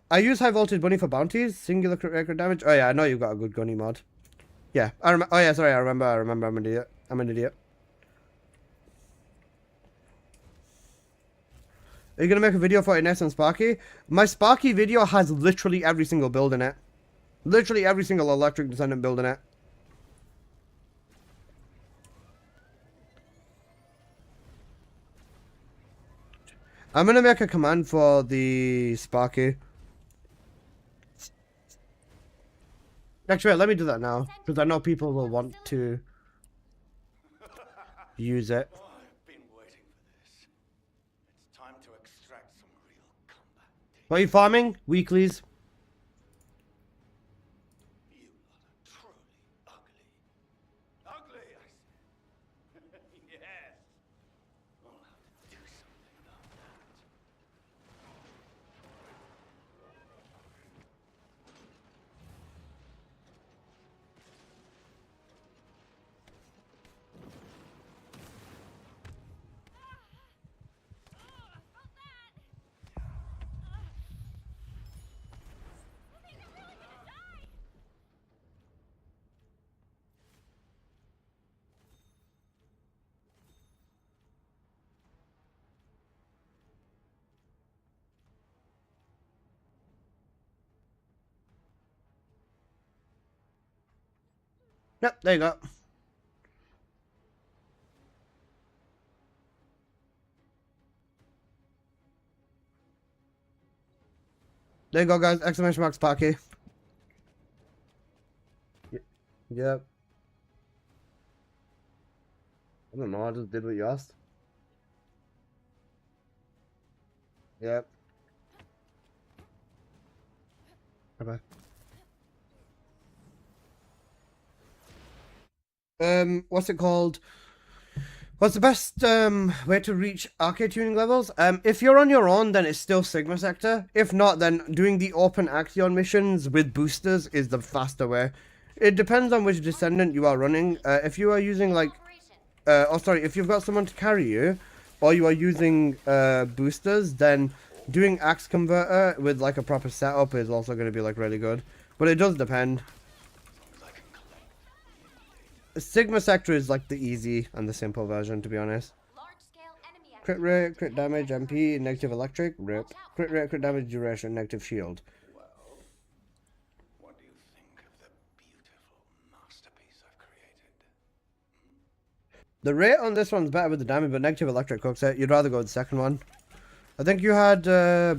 I use high voltage bunny for bounties, singular crit rate damage. Oh yeah, I know you've got a good gunny mod. Yeah, I remember. Oh yeah, sorry, I remember. I'm an idiot. I'm an idiot. Are you gonna make a video for Ines and Sparky? My Sparky video has literally every single build in it. Literally every single electric descendant build in it. I'm gonna make a command for the Sparky. Actually, let me do that now, because I know people will want to use it. Oh, I've been waiting for this. It's time to extract some real combat. What are you farming? Weeklies. You lot are truly ugly. Ugly, I say. Yes. I'll have to do something about that. Yep, there you go. There you go, guys. Exclamation mark Sparky. Yep. I don't know. I just did what you asked. Yep. Bye-bye. What's it called? What's the best way to reach arcade tuning levels? If you're on your own, then it's still Sigma Sector. If not, then doing the open Axion missions with boosters is the faster way. It depends on which descendant you are running. If you are using like, if you've got someone to carry you, or you are using boosters, then doing Axe Converter with like a proper setup is also going to be like really good. But it does depend. Sigma Sector is like the easy and the simple version, to be honest. Crit rate, crit damage, MP, negative electric, rip. Crit rate, crit damage, duration, negative shield. Well, what do you think of the beautiful masterpiece I've created? The rate on this one's better with the damage, but negative electric cooks it. You'd rather go with the second one. I think you had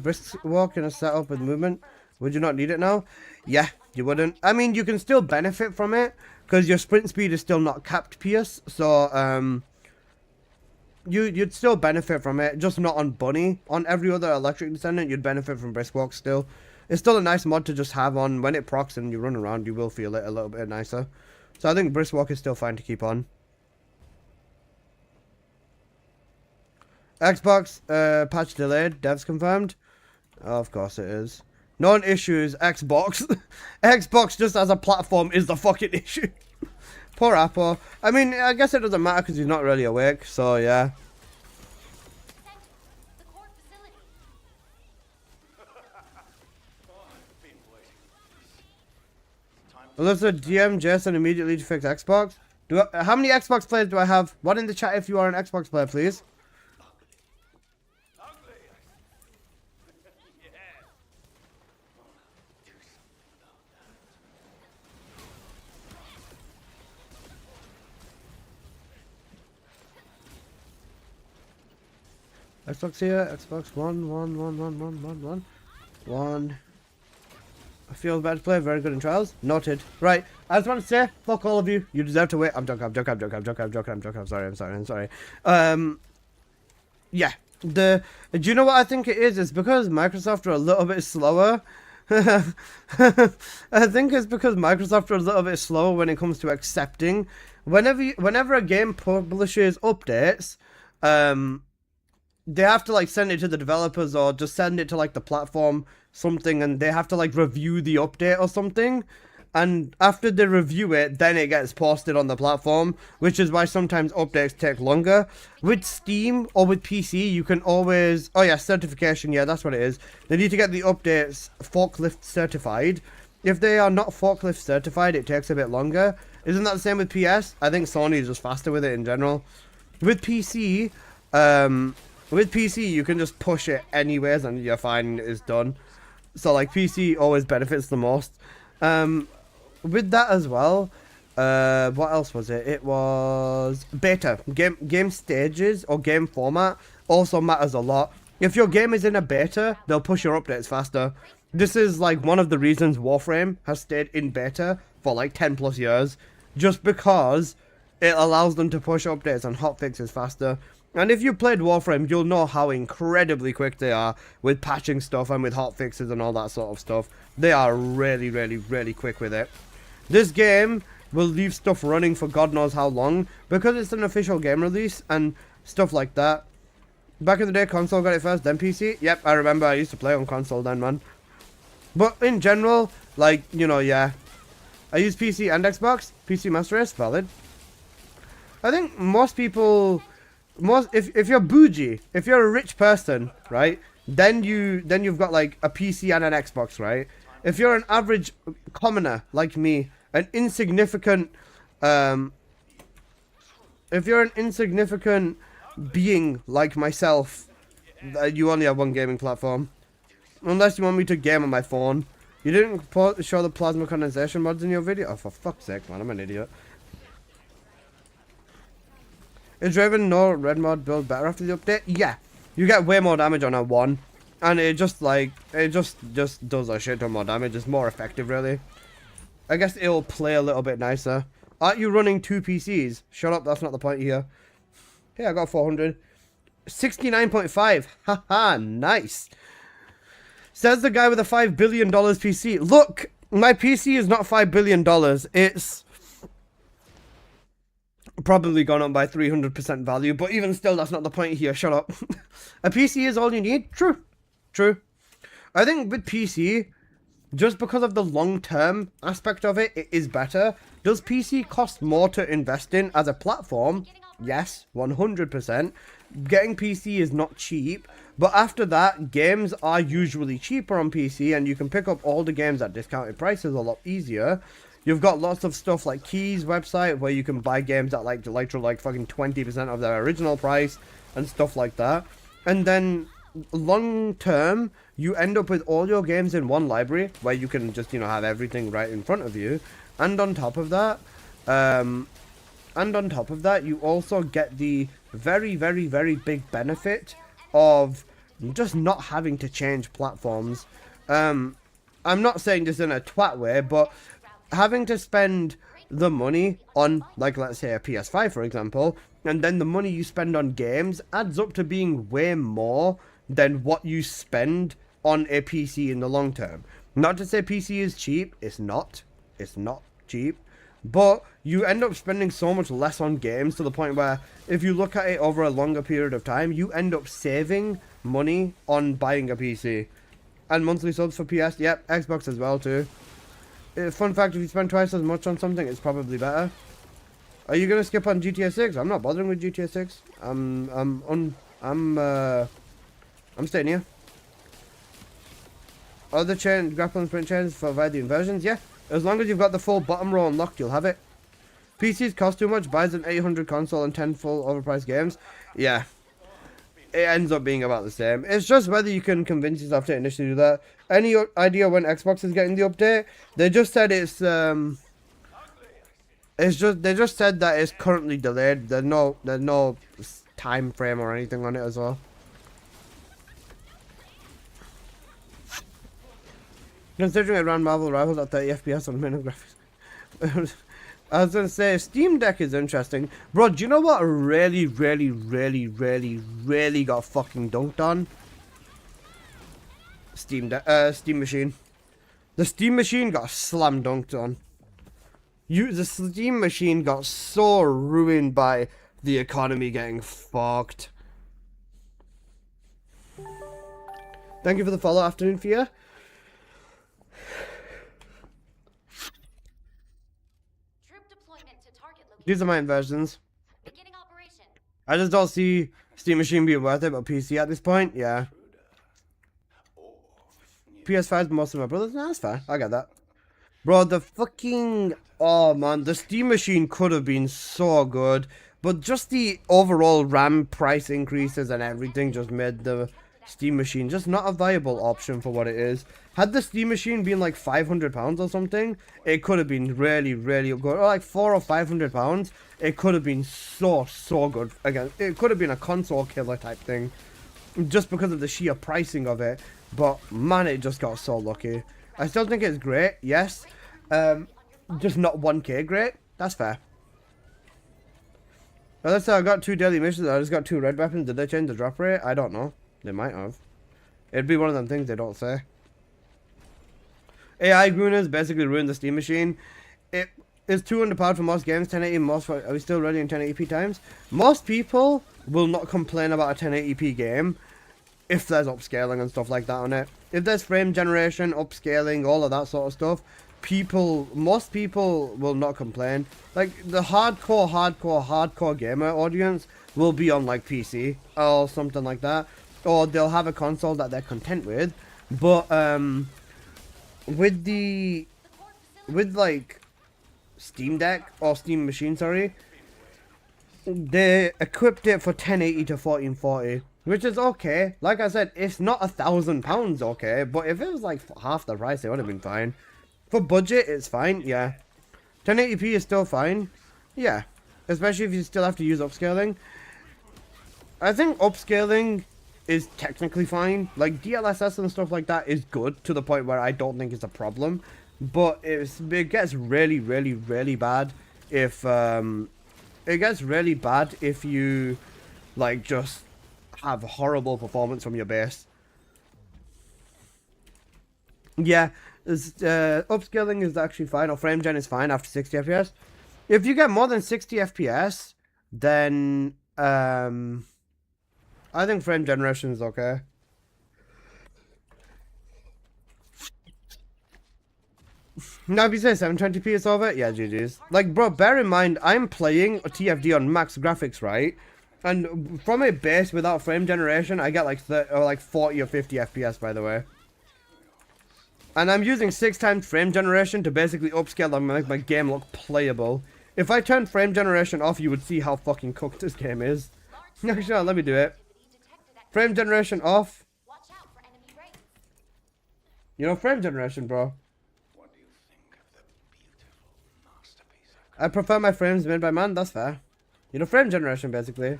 brisk walk in a setup with movement. Would you not need it now? Yeah, you wouldn't. I mean, you can still benefit from it, because your sprint speed is still not capped Pierce, so you'd still benefit from it, just not on Bunny. On every other electric descendant, you'd benefit from brisk walk still. It's still a nice mod to just have on. When it procs and you run around, you will feel it a little bit nicer. So I think brisk walk is still fine to keep on. Xbox patch delayed, devs confirmed. Of course it is. Known issues, Xbox. Xbox just as a platform is the fucking issue. Poor Apple. I mean, I guess it doesn't matter because he's not really awake, so yeah. The core facility. Oh, I've been waiting for this. Time to Alyssa, DM Jason immediately to fix Xbox. How many Xbox players do I have? One in the chat if you are an Xbox player, please. ugly. Yes. I'll have to do something about that. Xbox here. Xbox 1. I feel bad to play. Very good in trials. Noted. Right. I just want to say, fuck all of you. You deserve to wait. I'm joking. I'm sorry. Yeah. Do you know what I think it is? It's because Microsoft are a little bit slower. I think it's because Microsoft are a little bit slower when it comes to accepting. Whenever a game publishes updates, they have to like send it to the developers or just send it to like the platform something, and they have to like review the update or something, and after they review it, then it gets posted on the platform, which is why sometimes updates take longer. With Steam or with PC, you can always, oh yeah, certification, yeah, that's what it is. They need to get the updates forklift certified. If they are not forklift certified, it takes a bit longer. Isn't that the same with PS? I think Sony is just faster with it in general. With PC, you can just push it anyways and you're fine, it's done. So like PC always benefits the most. With that as well, what else was it? It was beta. Game stages or game format also matters a lot. If your game is in a beta, they'll push your updates faster. This is like one of the reasons Warframe has stayed in beta for like 10 plus years, just because it allows them to push updates and hotfixes faster. And if you played Warframe, you'll know how incredibly quick they are with patching stuff and with hotfixes and all that sort of stuff. They are really, really, really quick with it. This game will leave stuff running for God knows how long, because it's an official game release and stuff like that. Back in the day, console got it first, then PC. Yep, I remember I used to play on console then, man. But in general, like, you know, yeah. I use PC and Xbox. PC Master Race, valid. I think most people... if you're bougie, if you're a rich person, right, then you've got like a PC and an Xbox, right? If you're an average commoner like me, if you're an insignificant being like myself, you only have one gaming platform, unless you want me to game on my phone. You didn't show the plasma condensation mods in your video. Oh, for fuck's sake, man, I'm an idiot. Is Raven no red mod build better after the update? Yeah, you get way more damage on a 1, and it just does a shit ton more damage. It's more effective, really. I guess it'll play a little bit nicer. Aren't you running 2 PCs? Shut up, that's not the point here. Hey, I got 400. 69.5. Haha, nice. Says the guy with a $5 billion PC. Look, my PC is not $5 billion. It's probably gone up by 300% value, but even still, that's not the point here. Shut up. A PC is all you need. True. I think with PC, just because of the long-term aspect of it, it is better. Does PC cost more to invest in as a platform? Yes, 100%. Getting PC is not cheap, but after that, games are usually cheaper on PC, and you can pick up all the games at discounted prices a lot easier. You've got lots of stuff like Keys website where you can buy games at like fucking 20% of their original price and stuff like that. And then long term, you end up with all your games in one library where you can just, you know, have everything right in front of you. And on top of that, you also get the very, very, very big benefit of just not having to change platforms. I'm not saying this in a twat way, but having to spend the money on, like, let's say a PS5, for example, and then the money you spend on games adds up to being way more than what you spend on a PC in the long term. Not to say PC is cheap, it's not cheap, but you end up spending so much less on games to the point where if you look at it over a longer period of time, you end up saving money on buying a PC. And monthly subs for PS, yep, Xbox as well too. Fun fact, if you spend twice as much on something, it's probably better. Are you gonna skip on GTA 6? I'm not bothering with GTA 6. I'm staying here. Other chain, grapple and sprint chains provide the inversions, yeah. As long as you've got the full bottom row unlocked, you'll have it. PCs cost too much, buys an 800 console and 10 full overpriced games. Yeah. It ends up being about the same. It's just whether you can convince yourself to initially do that. Any idea when Xbox is getting the update? They just said they just said that it's currently delayed. There's no time frame or anything on it as well. Considering I ran Marvel Rivals at 30 FPS on minimum graphics. I was gonna say, Steam Deck is interesting. Bro, do you know what really got fucking dunked on? Steam Machine. The Steam Machine got slam dunked on. The Steam Machine got so ruined by the economy getting fucked. Thank you for the follow, Afternoon Fear. These are my inversions. Beginning operation. I just don't see Steam Machine being worth it, but PC at this point, yeah. PS5 is most of my brothers. No, that's fine. I got that. Bro, the fucking... Oh, man. The Steam Machine could have been so good. But just the overall RAM price increases and everything just made the Steam Machine just not a viable option for what it is. Had the Steam Machine been like £500 or something, it could have been really good. Or like £400 or £500, it could have been so good. Again, it could have been a console killer type thing, just because of the sheer pricing of it. But man, it just got so lucky. I still think it's great, yes. Just not 1K great. That's fair. Well, let's say I got 2 daily missions. I just got 2 red weapons. Did they change the drop rate? I don't know. They might have. It'd be one of them things they don't say. AI Grooners basically ruined the Steam Machine. It is too underpowered for most games. 1080 most. Are we still ready in 1080p times? Most people will not complain about a 1080p game if there's upscaling and stuff like that on it. If there's frame generation, upscaling, all of that sort of stuff, most people will not complain. Like the hardcore gamer audience will be on like PC or something like that, or they'll have a console that they're content with. But with like Steam Deck or Steam Machine, sorry, they equipped it for 1080 to 1440, which is okay. Like I said, it's not £1,000 okay, but if it was like half the price, it would have been fine. For budget, it's fine, yeah. 1080p is still fine, yeah. Especially if you still have to use upscaling. I think upscaling is technically fine. Like DLSS and stuff like that is good to the point where I don't think it's a problem. But it gets really bad if you like just have horrible performance from your base. Yeah, upscaling is actually fine, or frame gen is fine after 60 FPS. If you get more than 60 FPS, then I think frame generation is okay. Now if you say 720p is over, yeah, GG's. Like, bro, bear in mind, I'm playing a TFD on max graphics, right? And from a base without frame generation, I get like 40 or 50 FPS, by the way. And I'm using 6 times frame generation to basically upscale and make my game look playable. If I turned frame generation off, you would see how fucking cooked this game is. Actually, no, let me do it. Frame generation off. You know, frame generation, bro. What do you think of the beautiful masterpiece I prefer my frames made by man, that's fair. You know, frame generation, basically.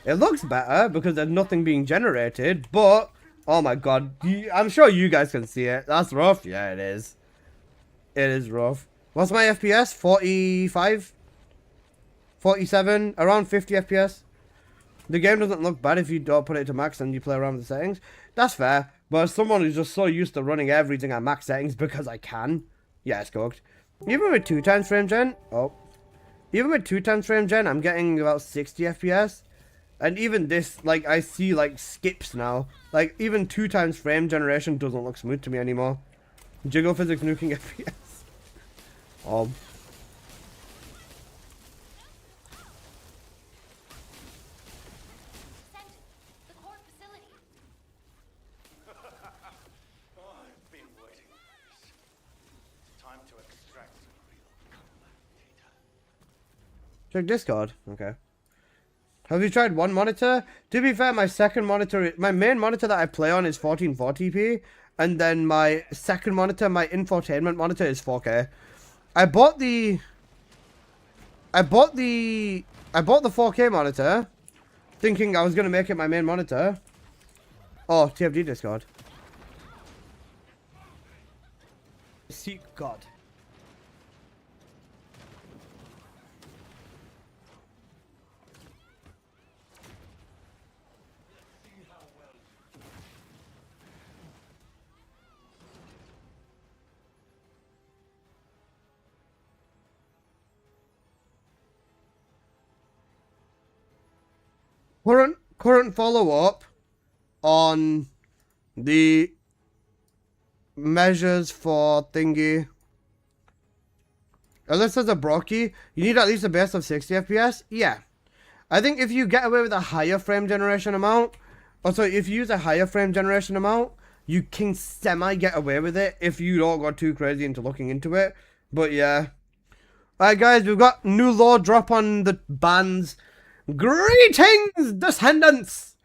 It looks better because there's nothing being generated, but oh my god, I'm sure you guys can see it. That's rough. Yeah, it is. It is rough. What's my FPS? 45? 47? Around 50 FPS? The game doesn't look bad if you don't put it to max and you play around with the settings. That's fair. But as someone who's just so used to running everything at max settings because I can, yeah, it's cooked. Even with 2 times frame gen, even with 2 times frame gen, I'm getting about 60 FPS. And even this, like, I see, like, skips now. Like, even 2 times frame generation doesn't look smooth to me anymore. Jiggle physics nuking FPS. I've been waiting for this. Time to extract some real combat data. Check Discord. Okay. Have you tried one monitor? To be fair, my main monitor that I play on is 1440p, and then my second monitor, my infotainment monitor, is 4K. I bought the 4K monitor, thinking I was gonna make it my main monitor, Oh, TFD Discord. Seek God. Current follow-up on the measures for thingy. Unless there's a Brocky, you need at least a base of 60 FPS. Yeah. I think if you get away with a higher frame generation amount, also if you use a higher frame generation amount, you can semi get away with it if you don't go too crazy into looking into it. But yeah. Alright guys, we've got new law drop on the bans. Greetings, descendants!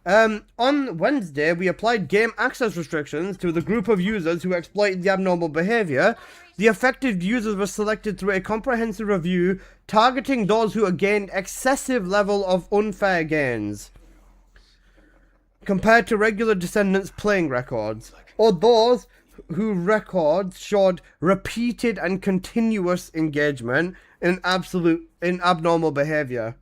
On Wednesday, we applied game access restrictions to the group of users who exploited the abnormal behavior. The affected users were selected through a comprehensive review targeting those who had gained excessive level of unfair gains compared to regular descendants' playing records, or those whose records showed repeated and continuous engagement in abnormal behavior.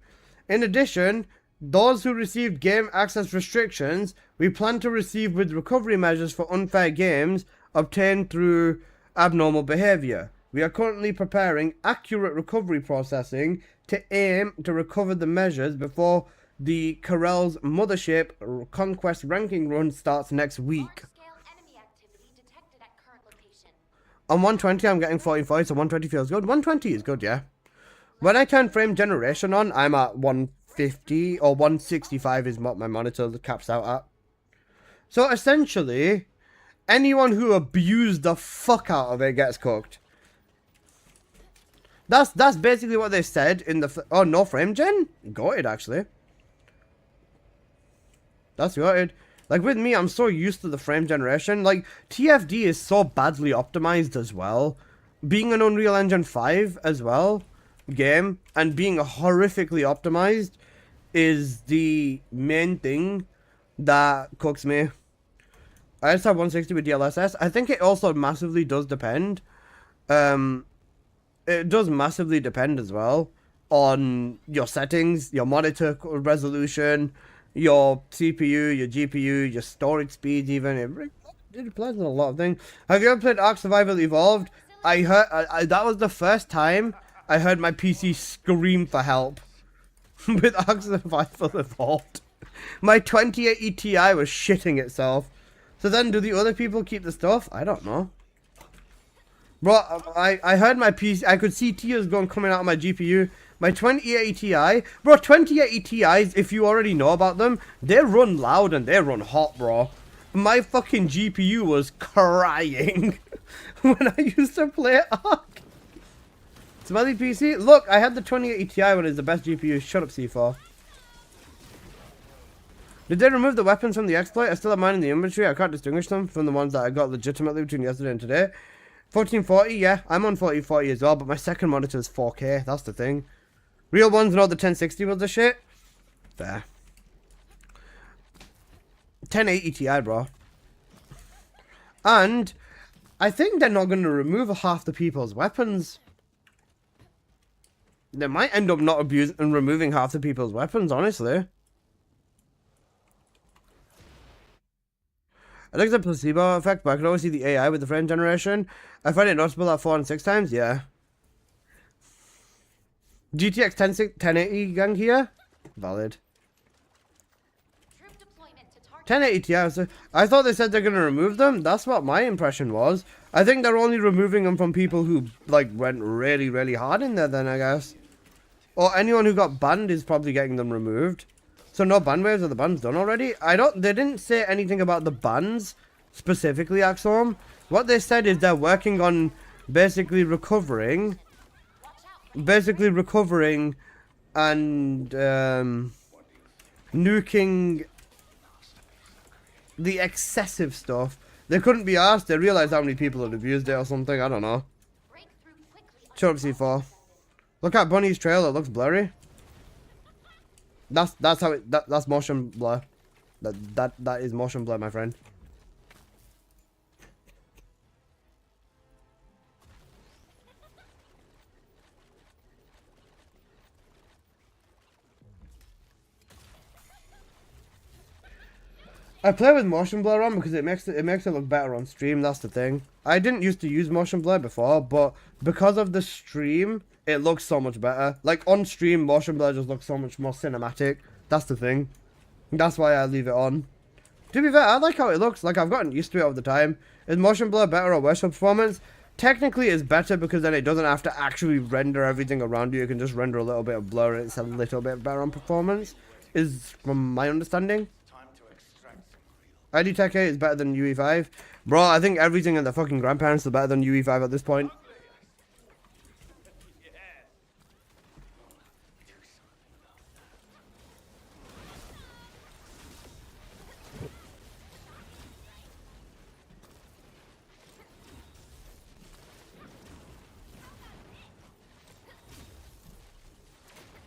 In addition, those who received game access restrictions, we plan to receive with recovery measures for unfair games obtained through abnormal behavior. We are currently preparing accurate recovery processing to aim to recover the measures before the Corel's Mothership Conquest ranking run starts next week. Enemy activity detected at current location. On 120, I'm getting 45, so 120 feels good. 120 is good, yeah. When I turn frame generation on, I'm at 150 or 165 is what my monitor caps out at. So essentially, anyone who abused the fuck out of it gets cooked. That's basically what they said in the... Oh, no frame gen? Got it, actually. That's got it. Like, with me, I'm so used to the frame generation. Like, TFD is so badly optimized as well. Being an Unreal Engine 5 as well game and being horrifically optimized is the main thing that cooks me. I just have 160 with DLSS. I think it also massively does depend. It does massively depend as well on your settings, your monitor resolution, your CPU, your GPU, your storage speeds even. It depends on a lot of things. Have you ever played Ark Survival Evolved? I heard that was the first time I heard my PC scream for help with Ark Survival Evolved. My 2080 Ti was shitting itself. So then, do the other people keep the stuff? I don't know. Bro, I heard my PC, I could see tears coming out of my GPU. My 2080 Ti, bro, 2080 Ti's, if you already know about them, they run loud and they run hot, bro. My fucking GPU was crying when I used to play Ark. Smelly PC? Look, I had the 2080 Ti when it was the best GPU. Shut up, C4. Did they remove the weapons from the exploit? I still have mine in the inventory. I can't distinguish them from the ones that I got legitimately between yesterday and today. 1440, yeah, I'm on 1440 as well, but my second monitor is 4K. That's the thing. Real ones know the 1060 was the shit. Fair. 1080 Ti, bro. And I think they're not going to remove half the people's weapons. They might end up not abusing and removing half the people's weapons, honestly. I think it's a placebo effect, but I can always see the AI with the frame generation. I find it noticeable at 4 and 6 times, yeah. GTX 1080 gang here? Valid. 1080 Ti, so I thought they said they're going to remove them. That's what my impression was. I think they're only removing them from people who, like, went really, really hard in there then, I guess. Or anyone who got banned is probably getting them removed. So no ban waves, are the bans done already? They didn't say anything about the bans specifically, Axom. What they said is they're working on basically recovering and nuking the excessive stuff. They couldn't be asked. They realized how many people had abused it or something. I don't know. Shut up, C4. Look at Bunny's trail. It looks blurry. That's how that's motion blur. That is motion blur, my friend. I play with motion blur on because it makes it look better on stream. That's the thing. I didn't used to use motion blur before, but because of the stream, it looks so much better. Like on stream, motion blur just looks so much more cinematic. That's the thing. That's why I leave it on. To be fair, I like how it looks. Like I've gotten used to it over the time. Is motion blur better or worse for performance? Technically, it's better because then it doesn't have to actually render everything around you. You can just render a little bit of blur, and it's a little bit better on performance. Is from my understanding. ID Tech 8 is better than UE5. Bro, I think everything in the fucking grandparents is better than UE5 at this point.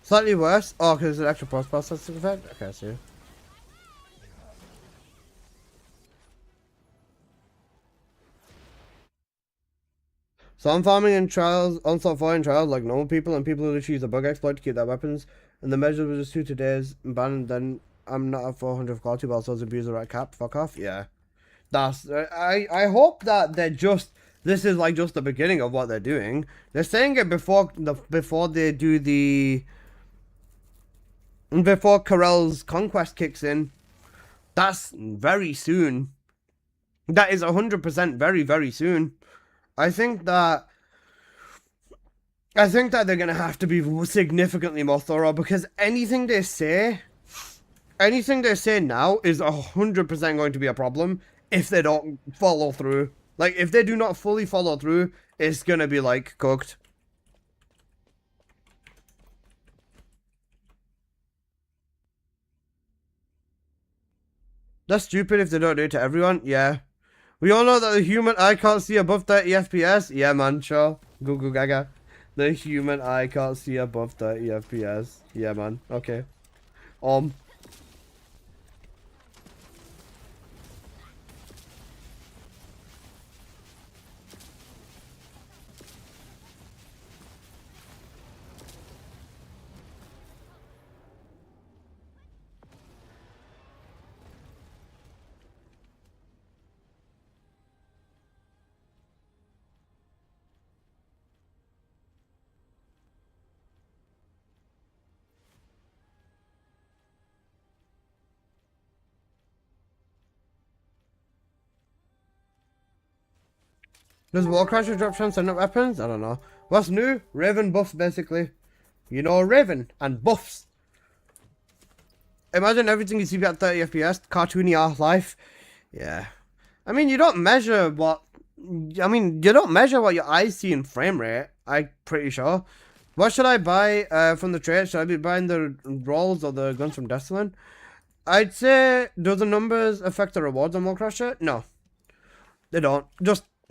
Slightly worse. Oh, because it's an extra post-processing effect? Okay, I see. So I'm farming in trials, onslaught 4 in trials like normal people, and people who literally use a bug exploit to keep their weapons. And the measure was just 2 days ban, then I'm not at 400 quality, but also abuse the right cap. Fuck off. Yeah. That's I hope that they're just this is like just the beginning of what they're doing. They're saying it before they do the before Corel's conquest kicks in. That's very soon. That is 100% very, very soon. I think that they're gonna have to be significantly more thorough because anything they say now is 100% going to be a problem if they don't follow through. Like if they do not fully follow through, it's gonna be like cooked. That's stupid if they don't do it to everyone. Yeah. We all know that the human eye can't see above 30 FPS. Yeah, man, sure. Goo gaga. The human eye can't see above 30 FPS. Yeah, man. Okay. Does Warcrasher drop transcendent weapons? I don't know. What's new? Raven buffs, basically. You know, Raven and buffs. Imagine everything you see at 30 FPS, cartoony Half-Life. Yeah. I mean, you don't measure what your eyes see in frame rate, I'm pretty sure. What should I buy from the trade? Should I be buying the rolls or the guns from Destilin? I'd say, do the numbers affect the rewards on Warcrasher? No. They don't.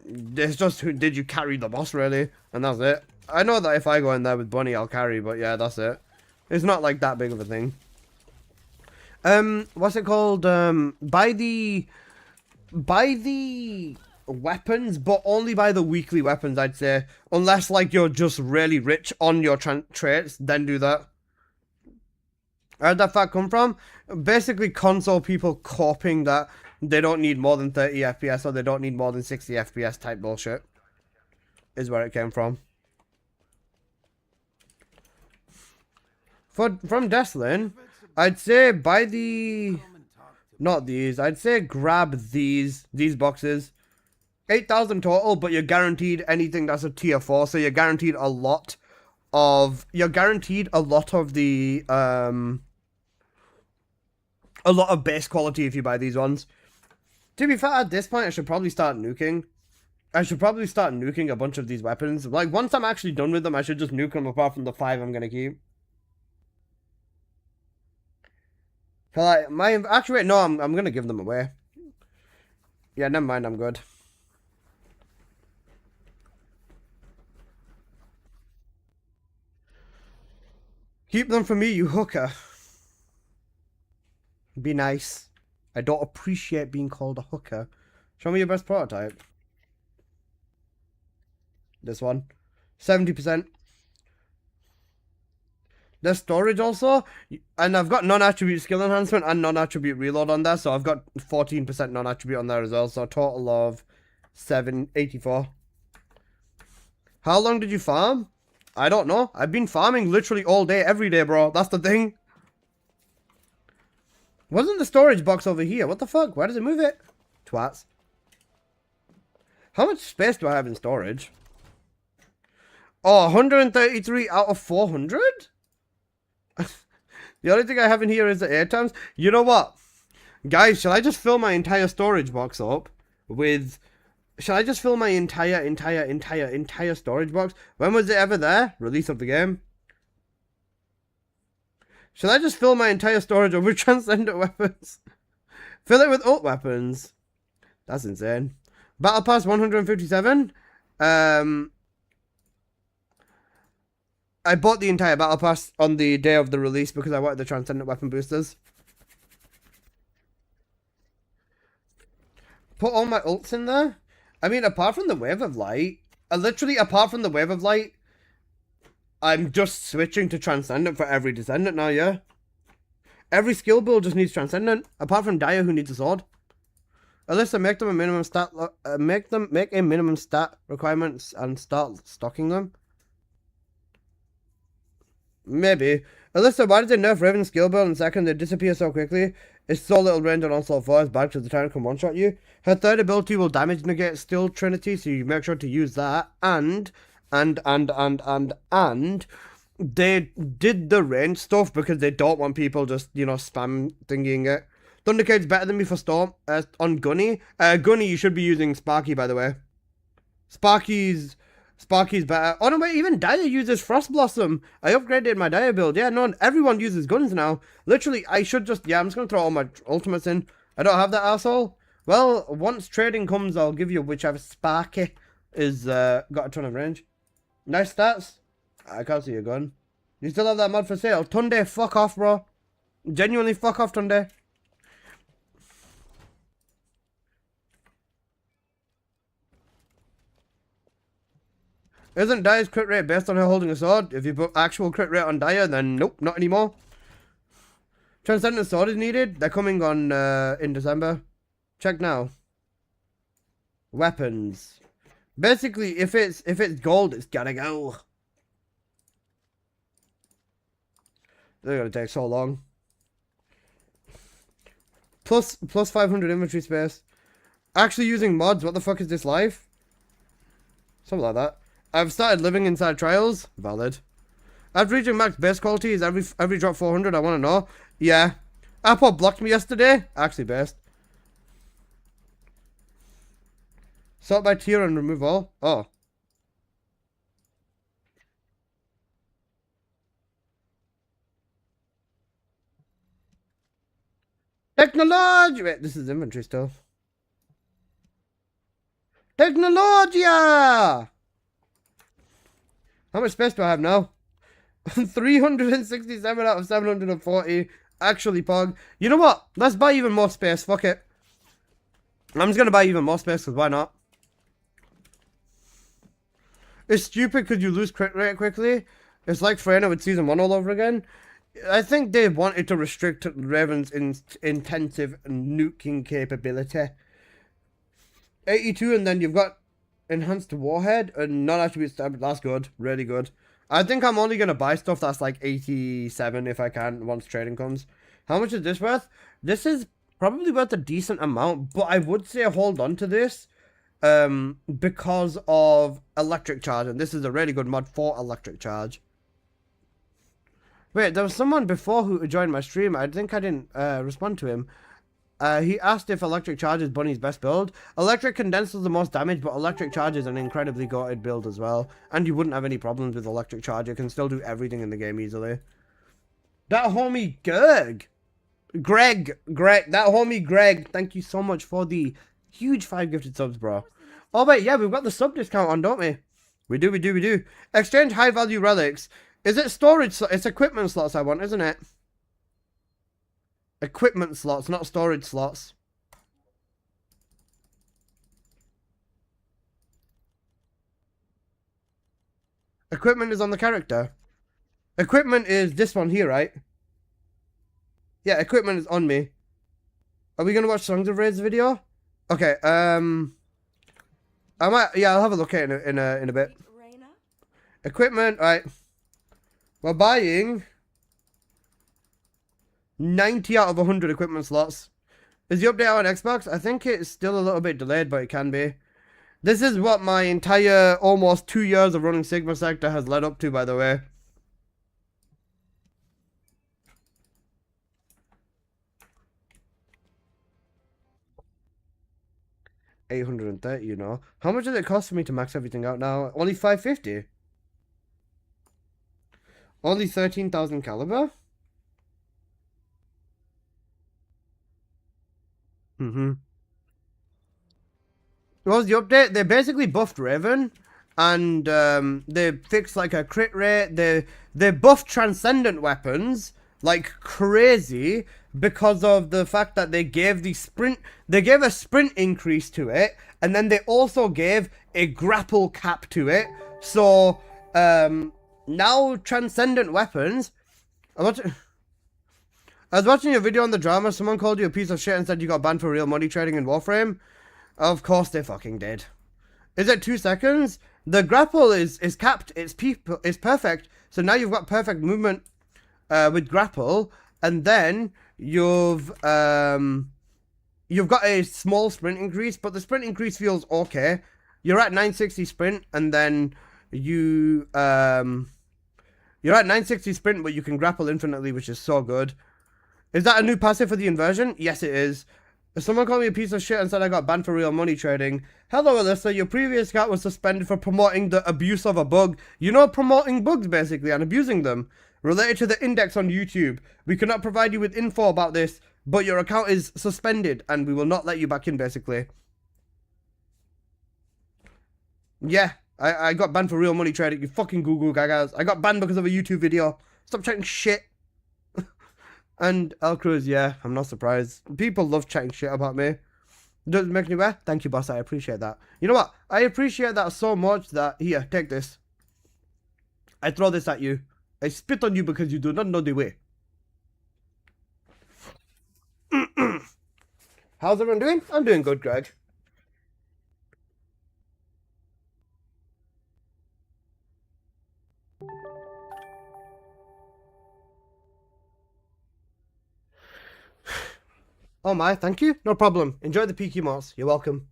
It's just who did you carry the boss, really? And that's it. I know that if I go in there with Bunny, I'll carry, but yeah, that's it. It's not like that big of a thing. What's it called? Buy the weapons, but only buy the weekly weapons, I'd say. Unless, like, you're just really rich on your traits, then do that. Where'd that fact come from? Basically, console people copying that they don't need more than 30 FPS or they don't need more than 60 FPS type bullshit. Is where it came from. From Destlin, I'd say buy the... Not these. I'd say grab these boxes. 8,000 total, but you're guaranteed anything that's a tier 4, so you're guaranteed a lot of... You're guaranteed a lot of the... A lot of base quality if you buy these ones. To be fair, at this point, I should probably start nuking. I should probably start nuking a bunch of these weapons. Like, once I'm actually done with them, I should just nuke them apart from the 5 I'm gonna keep. So, like, actually, wait, no, I'm gonna give them away. Yeah, never mind, I'm good. Keep them for me, you hooker. Be nice. I don't appreciate being called a hooker. Show me your best prototype. This one. 70%. There's storage also. And I've got non-attribute skill enhancement and non-attribute reload on there. So I've got 14% non-attribute on there as well. So a total of 784. How long did you farm? I don't know. I've been farming literally all day, every day, bro. That's the thing. Wasn't the storage box over here? What the fuck? Why does it move it? Twats. How much space do I have in storage? Oh, 133 out of 400? The only thing I have in here is the air times. You know what? Guys, shall I just fill my entire storage box up with... Shall I just fill my entire storage box? When was it ever there? Release of the game. Shall I just fill my entire storage up with transcendent weapons? Fill it with ult weapons. That's insane. Battle Pass 157. I bought the entire Battle Pass on the day of the release because I wanted the transcendent weapon boosters. Put all my ults in there. I mean, apart from the Wave of Light, literally apart from the Wave of Light, I'm just switching to Transcendent for every Descendant now, yeah? Every skill build just needs Transcendent, apart from Dire who needs a sword. Alyssa, make them a minimum stat, make a minimum stat requirements and start stocking them. Maybe. Alyssa, why did they nerf Raven's skill build in second? They disappear so quickly. It's so little range on onslaught 4, it's bad because the Tyrant can one-shot you. Her third ability will damage negate Still Trinity, so you make sure to use that. And they did the range stuff because they don't want people just, you know, spam thingying it. Thundercade's better than me for Storm. On Gunny. Gunny, you should be using Sparky, by the way. Sparky's better. Oh no, wait, even Dire uses Frost Blossom. I upgraded my Dire build. Yeah, no, everyone uses guns now. Literally, I should just, yeah, I'm just going to throw all my ultimates in. I don't have that asshole. Well, once trading comes, I'll give you whichever Sparky is, got a ton of range. Nice stats. I can't see your gun. You still have that mod for sale? Tunde, fuck off, bro. Genuinely, fuck off, Tunde. Isn't Dire's crit rate based on her holding a sword? If you put actual crit rate on Dire, then nope, not anymore. Transcendent sword is needed. They're coming on in December. Check now. Weapons. Basically, if it's gold, it's gotta go. They're gonna take so long. Plus 500 inventory space. Actually using mods. What the fuck is this life? Something like that. I've started living inside trials. Valid. After reaching max base quality, is every drop 400? I want to know. Yeah. Apple blocked me yesterday. Actually best. Sort by tier and remove all. Oh. Technology! Wait, this is inventory still. Technologia! How much space do I have now? 367 out of 740. Actually, Pog. You know what? Let's buy even more space. Fuck it. I'm just going to buy even more space because why not? It's stupid because you lose crit rate quickly. It's like Freyna with Season 1 all over again. I think they wanted to restrict Raven's intensive nuking capability. 82 and then you've got enhanced warhead and non-attribute stab. That's good. Really good. I think I'm only going to buy stuff that's like 87 if I can once trading comes. How much is this worth? This is probably worth a decent amount, but I would say hold on to this because of electric charge, and this is a really good mod for electric charge. Wait, there was someone before who joined my stream. I think I didn't respond to him. He asked if electric charge is Bunny's best build. Electric condense does the most damage, but electric charge is an incredibly goated build as well. And you wouldn't have any problems with electric charge. You can still do everything in the game easily. That homie Greg, that homie Greg, thank you so much for the huge 5 gifted subs, bro. Oh wait, yeah, we've got the sub discount on, don't we? We do. Exchange high value relics. Is it storage? It's equipment slots I want, isn't it? Equipment slots, not storage slots. Equipment is on the character. Equipment is this one here, right? Yeah, equipment is on me. Are we gonna watch Songs of Raids video? Okay, I might, yeah, I'll have a look at it in a bit. Equipment, right. We're buying 90 out of 100 equipment slots. Is the update out on Xbox? I think it's still a little bit delayed, but it can be. This is what my entire almost 2 years of running Sigma Sector has led up to, by the way. $830, you know. How much does it cost for me to max everything out now? Only $550. Only 13,000 caliber? What was the update? They basically buffed Raven, and they fixed like a crit rate. They buffed transcendent weapons like crazy because of the fact that they gave a sprint increase to it, and then they also gave a grapple cap to it. So now transcendent weapons. I was watching your video on the drama. Someone called you a piece of shit and said you got banned for real money trading in Warframe. Of course they fucking did. Is it 2 seconds? The grapple is capped. It's perfect. So now you've got perfect movement with grapple, and then you've got a small sprint increase, but the sprint increase feels okay. You're at 960 sprint, and then you're at 960 sprint, but you can grapple infinitely, which is so good. Is that a new passive for the inversion? Yes, it is. Someone called me a piece of shit and said I got banned for real money trading. Hello, Alyssa. Your previous account was suspended for promoting the abuse of a bug. You know, promoting bugs, basically, and abusing them. Related to the index on YouTube. We cannot provide you with info about this, but your account is suspended, and we will not let you back in, basically. Yeah, I got banned for real money trading. You fucking Google gagas. I got banned because of a YouTube video. Stop chatting shit. And El Cruz, yeah, I'm not surprised. People love chatting shit about me. Doesn't make me wear. Thank you, boss. I appreciate that. You know what? I appreciate that so much that, here, take this. I throw this at you. I spit on you because you do not know the way. How's everyone doing? I'm doing good, Greg. Oh my, thank you. No problem. Enjoy the PQ mods. You're welcome.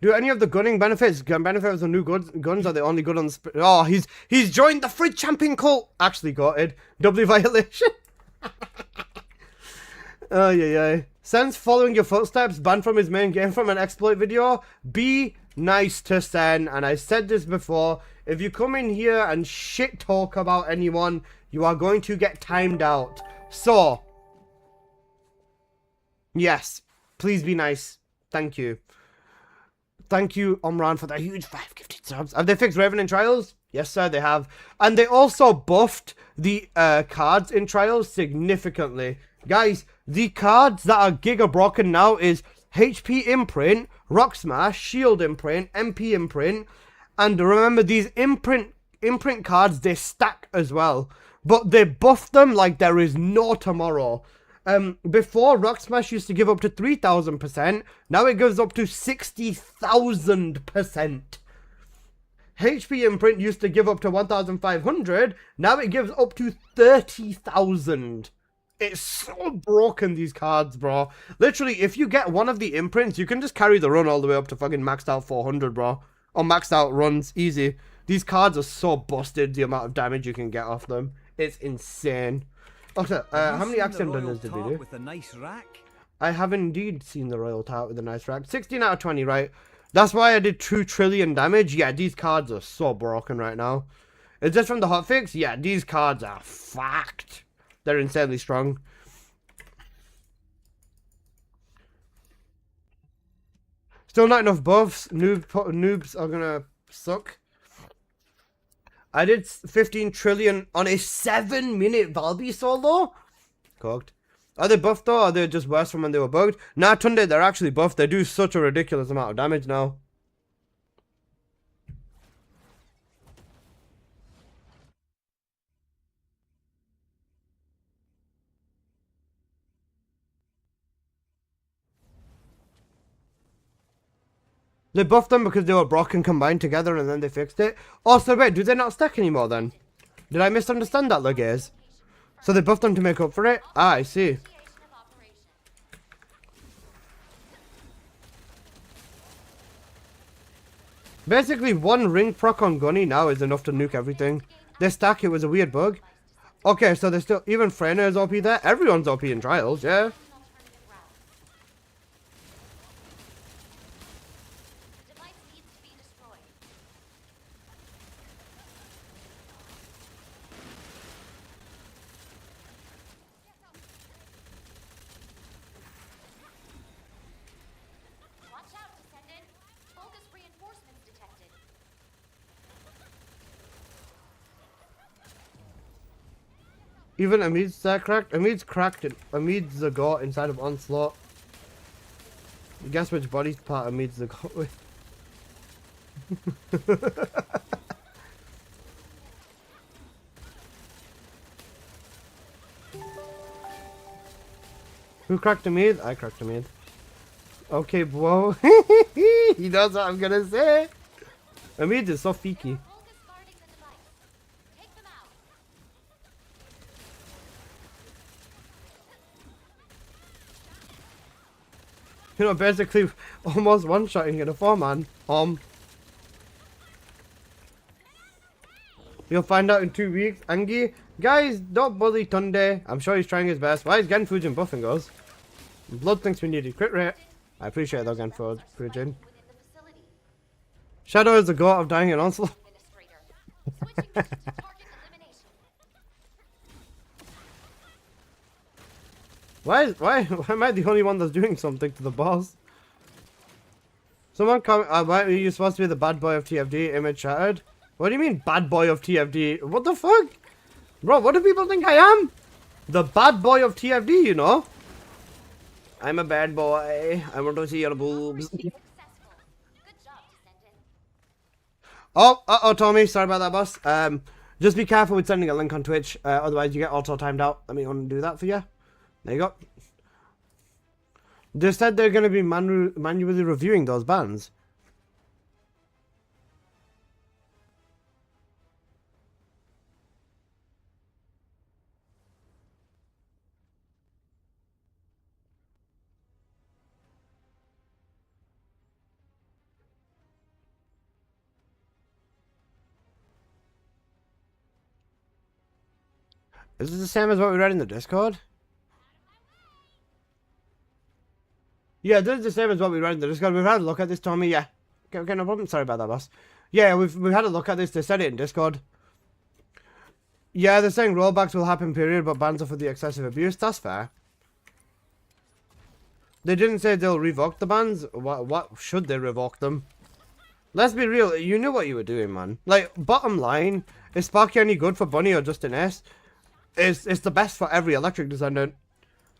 Do any of the gunning benefits benefit of the new guns? Are they only good on the oh, he's joined the Fridge Champion cult. Actually got it. W violation. Oh yeah. Sen's following your footsteps, banned from his main game from an exploit video. Be nice to Sen, and I said this before. If you come in here and shit talk about anyone, you are going to get timed out. So, yes, please be nice. Thank you. Thank you, Omran, for the huge 5 gifted subs. Have they fixed Raven in Trials? Yes, sir, they have. And they also buffed the cards in Trials significantly. Guys, the cards that are giga broken now is HP imprint, Rock Smash, Shield imprint, MP imprint. And remember, these imprint cards, they stack as well. But they buff them like there is no tomorrow. Before, Rock Smash used to give up to 3,000%. Now it gives up to 60,000%. HP imprint used to give up to 1,500. Now it gives up to 30,000. It's so broken, these cards, bro. Literally, if you get one of the imprints, you can just carry the run all the way up to fucking maxed out 400, bro. Or maxed out runs, easy. These cards are so busted, the amount of damage you can get off them. It's insane. Okay, how many axiom dinners did we do? With a nice rack? I have indeed seen the Royal Tart with a nice rack. 16 out of 20, right? That's why I did 2 trillion damage. Yeah, these cards are so broken right now. Is this from the hotfix? Yeah, these cards are fucked. They're insanely strong. Still not enough buffs. Noobs are gonna suck. I did 15 trillion on a 7-minute Valby solo. Cooked. Are they buffed though? Or are they just worse from when they were bugged? Nah, Tunde, they're actually buffed. They do such a ridiculous amount of damage now. They buffed them because they were broken combined together and then they fixed it. Oh, so wait, do they not stack anymore then? Did I misunderstand that, Legaze? So they buffed them to make up for it? Ah, I see. Initiation of operation. Basically, one ring proc on Gunny now is enough to nuke everything. They stack, it was a weird bug. Okay, so there's still, even Freyna is OP there. Everyone's OP in Trials, yeah. An alternative route. The device needs to be destroyed. Watch out, Descendant. Bogus reinforcements detected. Even Amid's stack cracked. Amid's cracked it. Amid's the got inside of Onslaught. Guess which body part Amid's the got with. Who cracked Amid? I cracked Amid. Okay, bro. He knows what I'm gonna say. Amid is so peaky. Bogus guarding the device. Take them out. You know, basically almost one-shotting in a 4-man. You'll find out in 2 weeks. Angie, guys, don't bully Tunde. I'm sure he's trying his best. Why is Genfujin buffing us? Blood thinks we needed crit rate. I appreciate that, Genfujin. Within the facility. Shadow is the god of dying in Onslaught. Administrator. Switching to target elimination. Why am I the only one that's doing something to the boss? Someone comment, why are you supposed to be the bad boy of TFD? Image shattered. What do you mean bad boy of TFD? What the fuck? Bro, what do people think I am? The bad boy of TFD, you know? I'm a bad boy. I want to see your boobs. Successful. Good job, Descendant. Oh, Tommy, sorry about that, boss. Just be careful with sending a link on Twitch, otherwise you get auto timed out. Let me undo that for you. There you go. They said they're going to be manually reviewing those bans. Is this the same as what we read in the Discord? Yeah, this is the same as what we read in the Discord. We've had a look at this, Tommy. Yeah. Okay, no problem. Sorry about that, boss. Yeah, we've had a look at this. They said it in Discord. Yeah, they're saying rollbacks will happen, period, but bans are for the excessive abuse. That's fair. They didn't say they'll revoke the bans. What should they revoke them? Let's be real. You knew what you were doing, man. Like, bottom line, is Sparky any good for Bunny or just an S? It's the best for every electric descendant.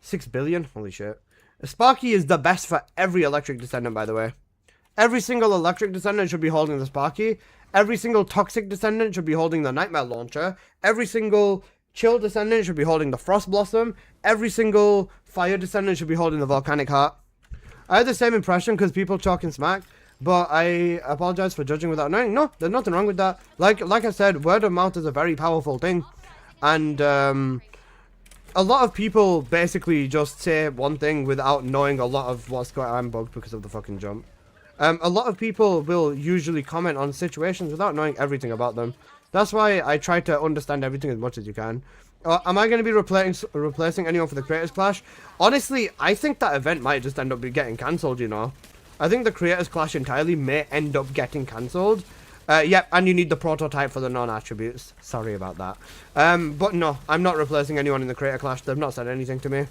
6 billion? Holy shit. Sparky is the best for every electric descendant, by the way. Every single electric descendant should be holding the Sparky. Every single toxic descendant should be holding the Nightmare Launcher. Every single chill descendant should be holding the Frost Blossom. Every single fire descendant should be holding the Volcanic Heart. I had the same impression because people talking smack, but I apologize for judging without knowing. No, there's nothing wrong with that. Like I said, word of mouth is a very powerful thing. And a lot of people basically just say one thing without knowing a lot of what's going on. I'm bugged because of the fucking jump. A lot of people will usually comment on situations without knowing everything about them. That's why I try to understand everything as much as you can. Am I going to be replacing anyone for the Creators Clash? Honestly, I think that event might just end up getting cancelled, you know. I think the Creators Clash entirely may end up getting cancelled. Yep, and you need the prototype for the non-attributes. Sorry about that. But no, I'm not replacing anyone in the Creator Clash. They've not said anything to me.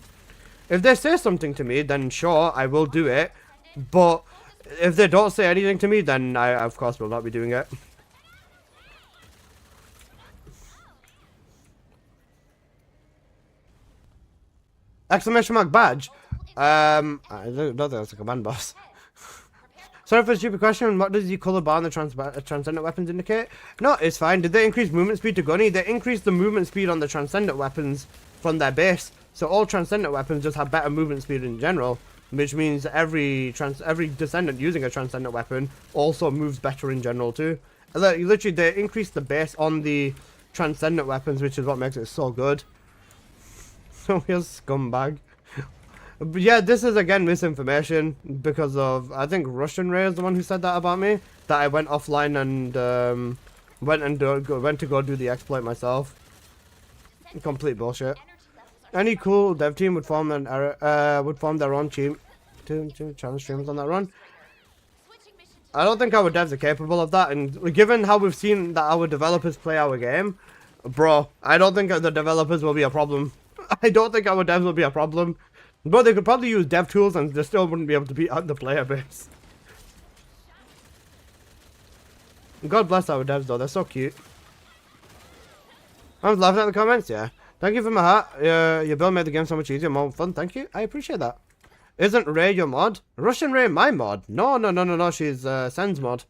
If they say something to me, then sure, I will do it. But if they don't say anything to me, then I, of course, will not be doing it. Exclamation mark badge. I don't think that's a command boss. Sorry for a stupid question. What does the color bar on the transcendent weapons indicate? No, it's fine. Did they increase movement speed to Gunny? They increased the movement speed on the transcendent weapons from their base. So all transcendent weapons just have better movement speed in general, which means every descendant using a transcendent weapon also moves better in general too. Literally, they increased the base on the transcendent weapons, which is what makes it so good. So here's scumbag. But yeah, this is again misinformation because of, I think Russian Ray is the one who said that about me, that I went offline and went to go do the exploit myself. Complete bullshit. Any cool dev team would form their own team to challenge streams on that run. I don't think our devs are capable of that, and given how we've seen that our developers play our game, bro, I don't think the developers will be a problem. I don't think our devs will be a problem. But they could probably use dev tools and they still wouldn't be able to beat out the player base. God bless our devs though, they're so cute. I was laughing at the comments, yeah. Thank you for my heart. Your build made the game so much easier, more fun, thank you. I appreciate that. Isn't Ray your mod? Russian Ray my mod? No, she's Sen's mod.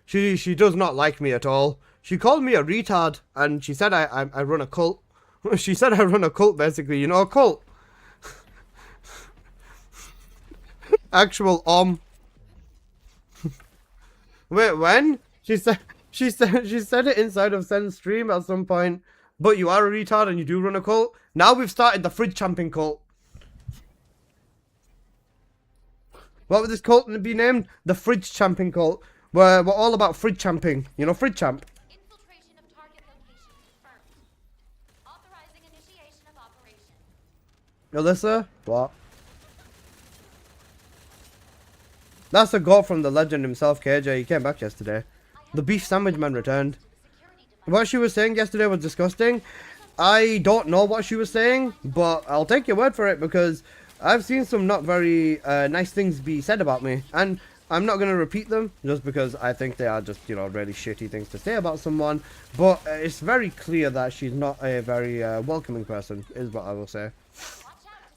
She does not like me at all. She called me a retard and she said I run a cult. She said I run a cult, basically. You know, a cult. Actual Wait, when? She said it inside of Sen's stream at some point. But you are a retard and you do run a cult. Now we've started the fridge champing cult. What would this cult be named? The fridge champing cult. We're all about fridge champing. You know, fridge champ. Infiltration of target location confirmed. Authorizing initiation of operation. Alyssa? What? That's a goat from the legend himself, KJ. He came back yesterday. The beef sandwich man returned. What she was saying yesterday was disgusting. I don't know what she was saying, but I'll take your word for it because I've seen some not very nice things be said about me. And I'm not going to repeat them just because I think they are just, you know, really shitty things to say about someone. But it's very clear that she's not a very welcoming person, is what I will say.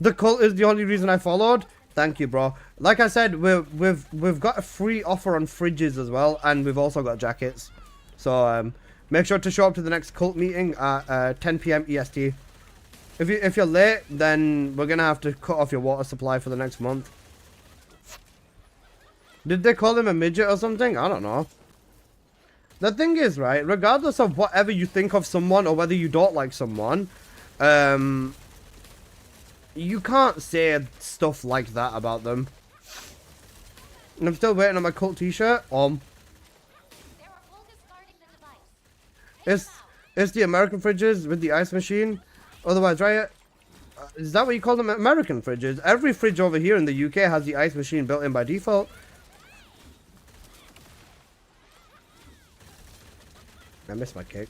The cult is the only reason I followed. Thank you, bro. Like I said, we've got a free offer on fridges as well, and we've also got jackets. So make sure to show up to the next cult meeting at 10 PM EST. If you're late, then we're gonna have to cut off your water supply for the next month. Did they call him a midget or something? I don't know. The thing is, right, regardless of whatever you think of someone or whether you don't like someone, you can't say stuff like that about them. And I'm still waiting on my cult t-shirt. There are Volgas guarding the device. It's the American fridges with the ice machine. Otherwise, right? Is that what you call them? American fridges? Every fridge over here in the UK has the ice machine built in by default. I missed my cake.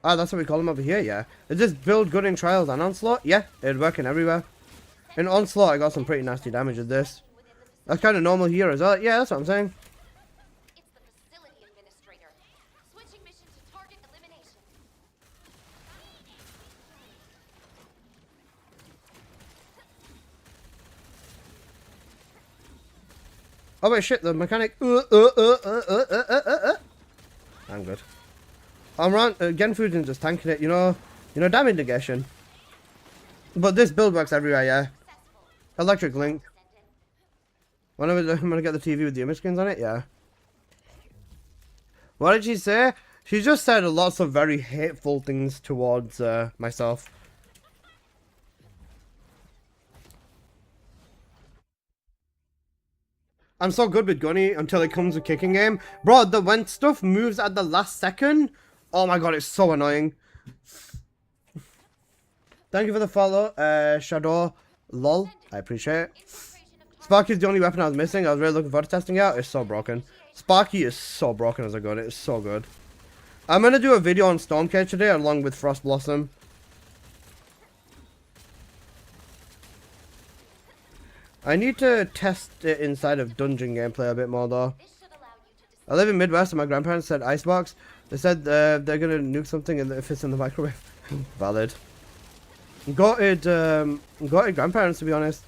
Ah, that's what we call them over here, yeah. Is this build good in Trials and Onslaught? Yeah, it'd work in everywhere. In Onslaught, I got some pretty nasty damage with this. That's kind of normal here as well. Yeah, that's what I'm saying. It's the facility administrator. Switching mission to target elimination. Oh wait, shit, the mechanic. I'm good. I'm around. Genfusion's just tanking it, you know, damage negation. But this build works everywhere, yeah. Electric Link. I'm gonna get the TV with the image screens on it, yeah. What did she say? She just said lots of very hateful things towards myself. I'm so good with Gunny until it comes with kicking game. Bro, when stuff moves at the last second, oh my god, it's so annoying. Thank you for the follow, Shadow. Lol, I appreciate it. Sparky's the only weapon I was missing. I was really looking forward to testing it out. It's so broken. Sparky is so broken as a gun. It's so good. I'm going to do a video on Stormcage today along with Frost Blossom. I need to test it inside of dungeon gameplay a bit more though. I live in Midwest and my grandparents said icebox. They said they're gonna nuke something if it's in the microwave. Valid. Got grandparents, to be honest.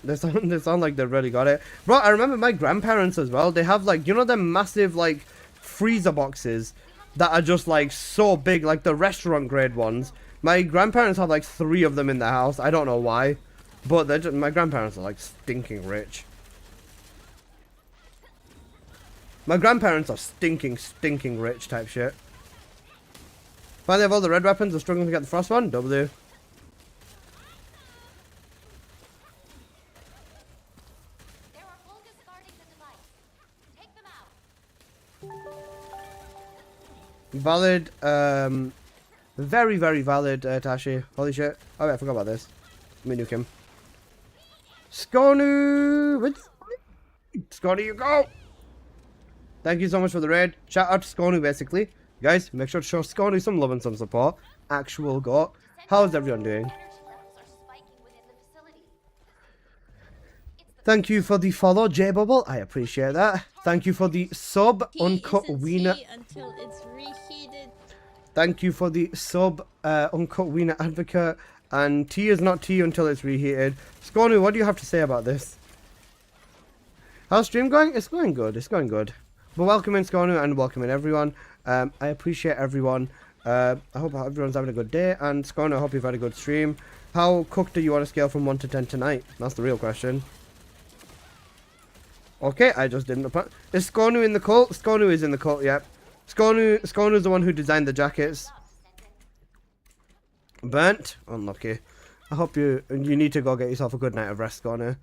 They sound like they really got it. Bro, I remember my grandparents as well. They have like, you know, them massive like freezer boxes that are just like so big, like the restaurant grade ones. My grandparents have like 3 of them in their house. I don't know why, but my grandparents are like stinking rich. My grandparents are stinking rich type shit. Finally have all the red weapons. I'm struggling to get the frost one. W. There are Volgas guarding the device. Take them out. Valid, very, very valid, Tashi. Holy shit. Oh, wait, I forgot about this. Let me nuke him. Skonu! Skonu, you go! Thank you so much for the raid. Shout out to Skonu, basically. Guys, make sure to show Skonu some love and some support. Actual goat. How's everyone doing? Energy levels are spiking within the facility. Thank you for the follow, J-Bubble. I appreciate that. Thank you for the sub, Uncut Wiener. Until it's reheated. Thank you for the sub, Uncut Wiener Advocate. And tea is not tea until it's reheated. Skonu, what do you have to say about this? How's stream going? It's going good. It's going good. But welcome in, Skonu, and welcome in, everyone. I appreciate everyone. I hope everyone's having a good day. And Skonu, I hope you've had a good stream. How cooked are you on a scale from 1 to 10 tonight? That's the real question. Okay, I just didn't. Is Skonu in the cult? Skonu is in the cult, yep. Skonu is the one who designed the jackets. Burnt? Unlucky. I hope you need to go get yourself a good night of rest, Skonu.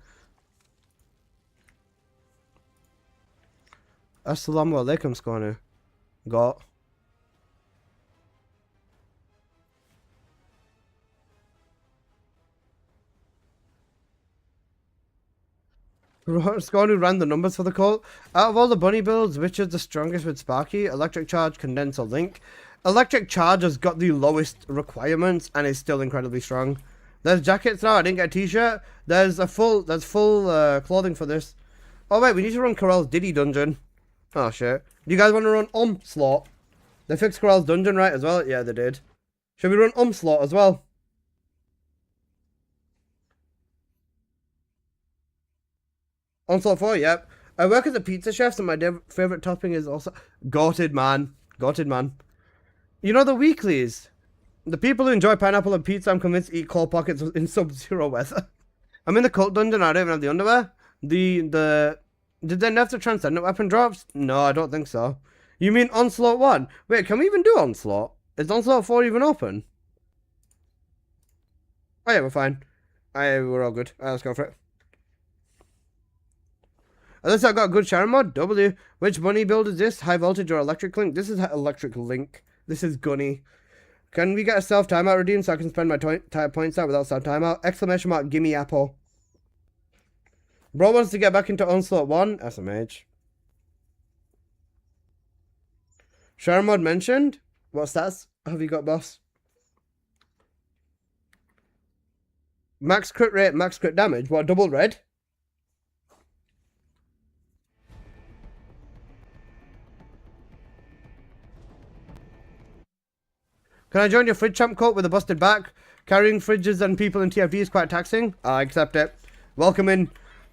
Assalamu alaikum, Skonu. Got. Skonu ran the numbers for the cult. Out of all the bunny builds, which is the strongest with Sparky? Electric Charge, Condenser, Link. Electric Charge has got the lowest requirements and is still incredibly strong. There's jackets now. I didn't get a t-shirt. There's full clothing for this. Oh wait, we need to run Corel's Diddy dungeon. Oh shit. Do you guys want to run Onslaught? They fixed Corel's dungeon right as well? Yeah, they did. Should we run Onslaught as well? Onslaught 4, yep. I work as a pizza chef, so my favourite topping is also... Goated, man. Goated, man. You know the weeklies? The people who enjoy pineapple and pizza, I'm convinced, eat cold pockets in sub-zero weather. I'm in the cult dungeon, I don't even have the underwear. Did they nerf the transcendent weapon drops? No, I don't think so. You mean Onslaught 1? Wait, can we even do Onslaught? Is Onslaught 4 even open? Oh yeah, we're fine. We're all good. Alright, let's go for it. At least I got a good Sharon mod. W. Which bunny build is this? High voltage or electric link? This is electric link. This is gunny. Can we get a self timeout redeem so I can spend my points out without self timeout? Exclamation mark, gimme apple. Bro wants to get back into Onslaught 1. SMH. Sharon mod mentioned. What stats have you got, boss? Max crit rate, max crit damage. What, double red? Can I join your fridge champ cult with a busted back? Carrying fridges and people in TFD is quite taxing. I accept it. Welcome in.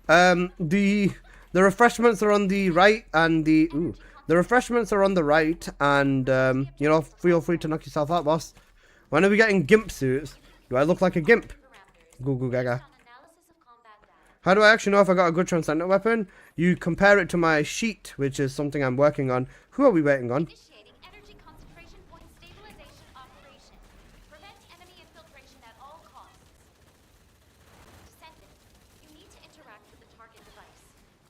The refreshments are on the right and the refreshments are on the right and you know, feel free to knock yourself out, boss. When are we getting gimp suits? Do I look like a gimp? Goo goo gaga. How do I actually know if I got a good transcendent weapon? You compare it to my sheet, which is something I'm working on. Who are we waiting on? Initiating energy concentration point stabilization operation. Prevent enemy infiltration at all costs. Descendant, you need to interact with the target device.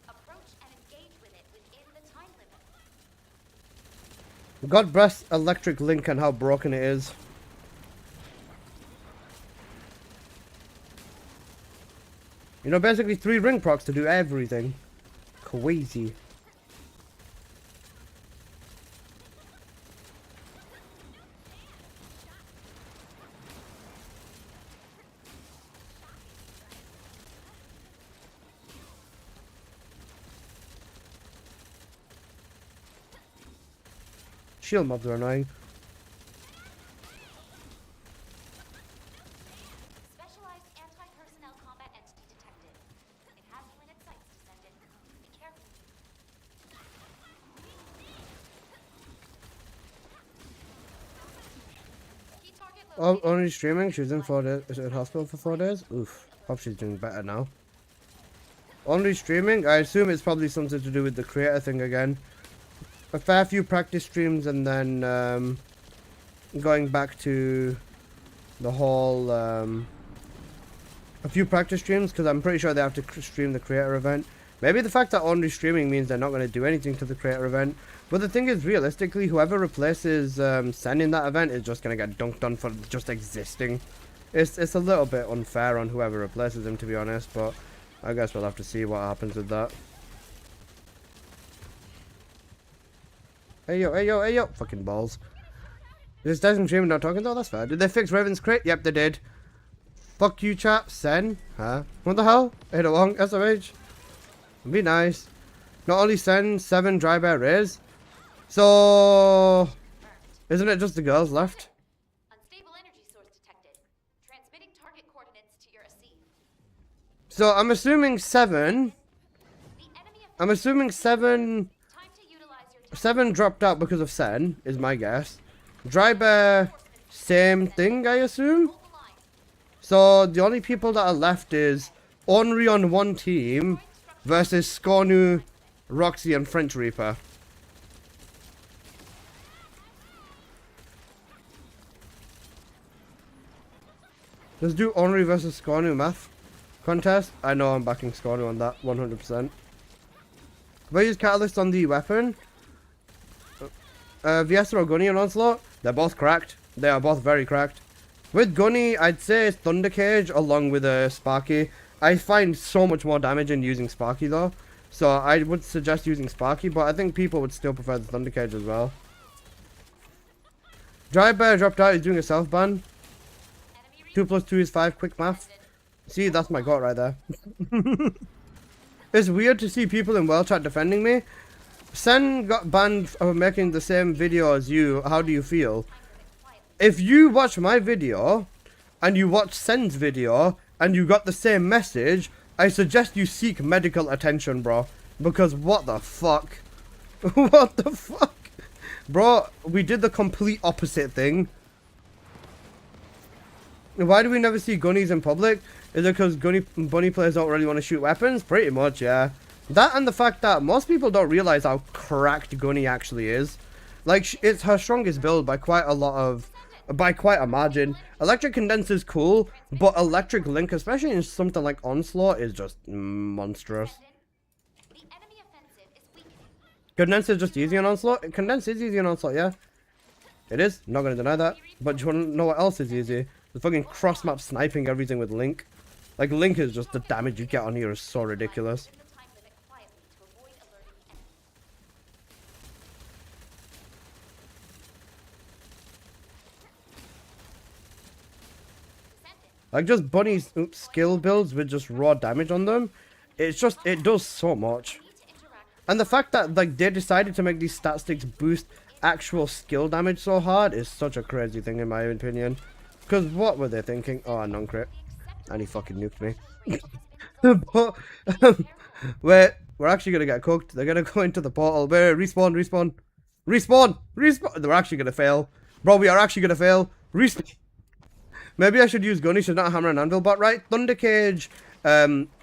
Approach and engage with it within the time limit. God bless electric link and how broken it is. You know, basically 3 ring procs to do everything. Crazy. Shield mobs are annoying. Specialized anti-personnel combat entity detected. It has limited sights to send in. Be careful. Key target Oh, located. only streaming? She was in 4 days. Is it in hospital for 4 days? Oof. Hope she's doing better now. Only streaming? I assume it's probably something to do with the creator thing again. A fair few practice streams and then going back to the whole a few practice streams because I'm pretty sure they have to stream the creator event. Maybe the fact that only streaming means they're not going to do anything to the creator event. But the thing is, realistically, whoever replaces Sen in that event is just going to get dunked on for just existing. It's a little bit unfair on whoever replaces him, to be honest, but I guess we'll have to see what happens with that. Hey yo, hey yo, hey yo! Fucking balls. This doesn't stream not talking though, that's fair. Did they fix Raven's crit? Yep, they did. Fuck you, chap. Sen? Huh? What the hell? I hit it wrong. SOH. Be nice. Not only Sen, 7 dry bear rays. So... Isn't it just the girls left? Unstable energy source detected. Transmitting target coordinates to your AC. So I'm assuming 7... The enemy I'm assuming 7... time to utilize your 7 dropped out because of Sen, is my guess. Dry bear, same thing, I assume? hold the line. So the only people that are left is Ornery on one team versus Scornu, Roxy, and French Reaper. Let's do Ornery versus Scornu math contest. I know I'm backing Scornu on that 100%. If I use Catalyst on the weapon, Viester or Gunny and Onslaught, they're both cracked. They are both very cracked. With Gunny, I'd say it's Thunder Cage along with Sparky. I find so much more damage in using Sparky though. So I would suggest using Sparky, but I think people would still prefer the Thunder Cage as well. Dry Bear dropped out, he's doing a self ban. 2 + 2 is 5, quick math. See, that's my goat right there. It's weird to see people in World Chat defending me. Sen got banned for making the same video as you. How do you feel? If you watch my video and you watch Sen's video and you got the same message, I suggest you seek medical attention, bro. Because what the fuck? What the fuck? Bro, we did the complete opposite thing. Why do we never see gunnies in public? Is it because bunny players don't really want to shoot weapons? Pretty much, yeah. That and the fact that most people don't realize how cracked Gunny actually is. Like, it's her strongest build by quite a margin. Electric Condense is cool, but Electric Link, especially in something like Onslaught, is just monstrous. The enemy offensive is weakening. Condense is just easy on Onslaught. Condense is easy on Onslaught, yeah. It is, not gonna deny that. But do you wanna know what else is easy? The fucking cross-map sniping everything with Link. Like, Link is just the damage you get on here is so ridiculous. Within the time limit quietly to avoid alerting the enemy. Descendant. Like, just Bunny's skill builds with just raw damage on them. It's just, it does so much. Need to interact. And the fact that, like, they decided to make these stat sticks boost actual skill damage so hard is such a crazy thing in my opinion. Because what were they thinking? Oh, a non-crit. And he fucking nuked me. But, wait, we're actually going to get cooked. They're going to go into the portal. Wait, respawn, respawn. Respawn, respawn. They're actually going to fail. Bro, we are actually going to fail. Respawn. Maybe I should use Gunny, should not hammer and anvil bot, right? Thunder Cage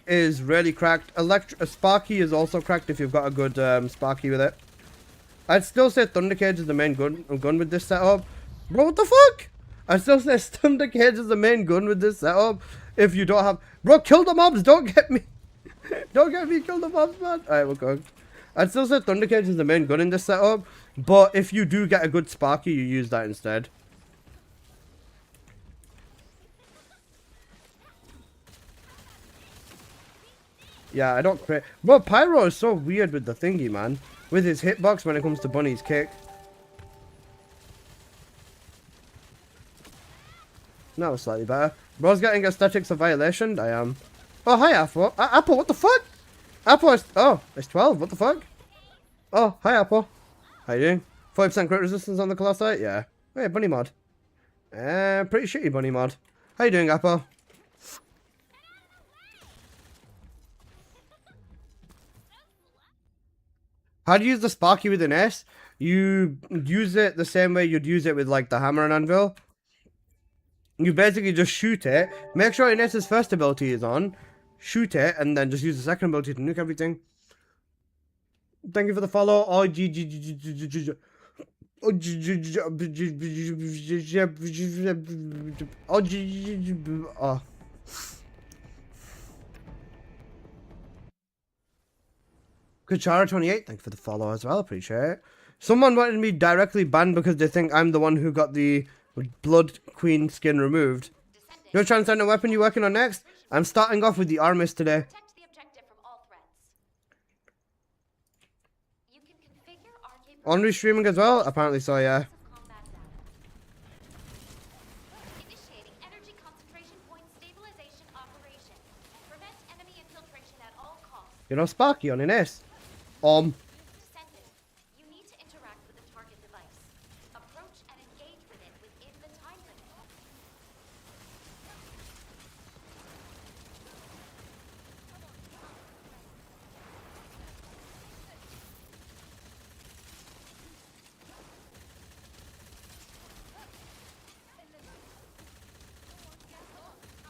is really cracked. Sparky is also cracked if you've got a good Sparky with it. I'd still say Thunder Cage is the main gun with this setup. Bro, what the fuck? I'd still say Thunder Cage is the main gun with this setup. If you don't have... Bro, kill the mobs, don't get me. Don't get me, kill the mobs, man. Alright, we're cooked. I'd still say Thunder Cage is the main gun in this setup. But if you do get a good Sparky, you use that instead. Yeah, I don't crit. Bro, Pyro is so weird with the thingy, man. With his hitbox when it comes to Bunny's kick. That was slightly better. Bro's getting aesthetics of violation. I am. Oh, hi, Apple. Apple, what the fuck? Apple is... Oh, it's 12. What the fuck? Oh, hi, Apple. How you doing? 40% crit resistance on the Colossi? Yeah. Wait, bunny mod. Pretty shitty bunny mod. How you doing, Apple? How do you use the Sparky with an S? You use it the same way you'd use it with like the hammer and anvil. You basically just shoot it. Make sure Iness's first ability is on. Shoot it, and then just use the second ability to nuke everything. Thank you for the follow. Oh, oh. Kuchara28, thank you for the follow as well. Appreciate it. Someone wanted me directly banned because they think I'm the one who got the Blood Queen skin removed. Your transcendent weapon you working on next? I'm starting off with the Armis today. Protect the objective from all threats. You can configure arcade On restreaming as well? Apparently so, yeah. combat data. Initiating energy concentration point stabilization operation. Prevent enemy infiltration at all costs. You know, Sparky on Ines. Descendant, you need to interact with the target device. Approach and engage with it within the time limit.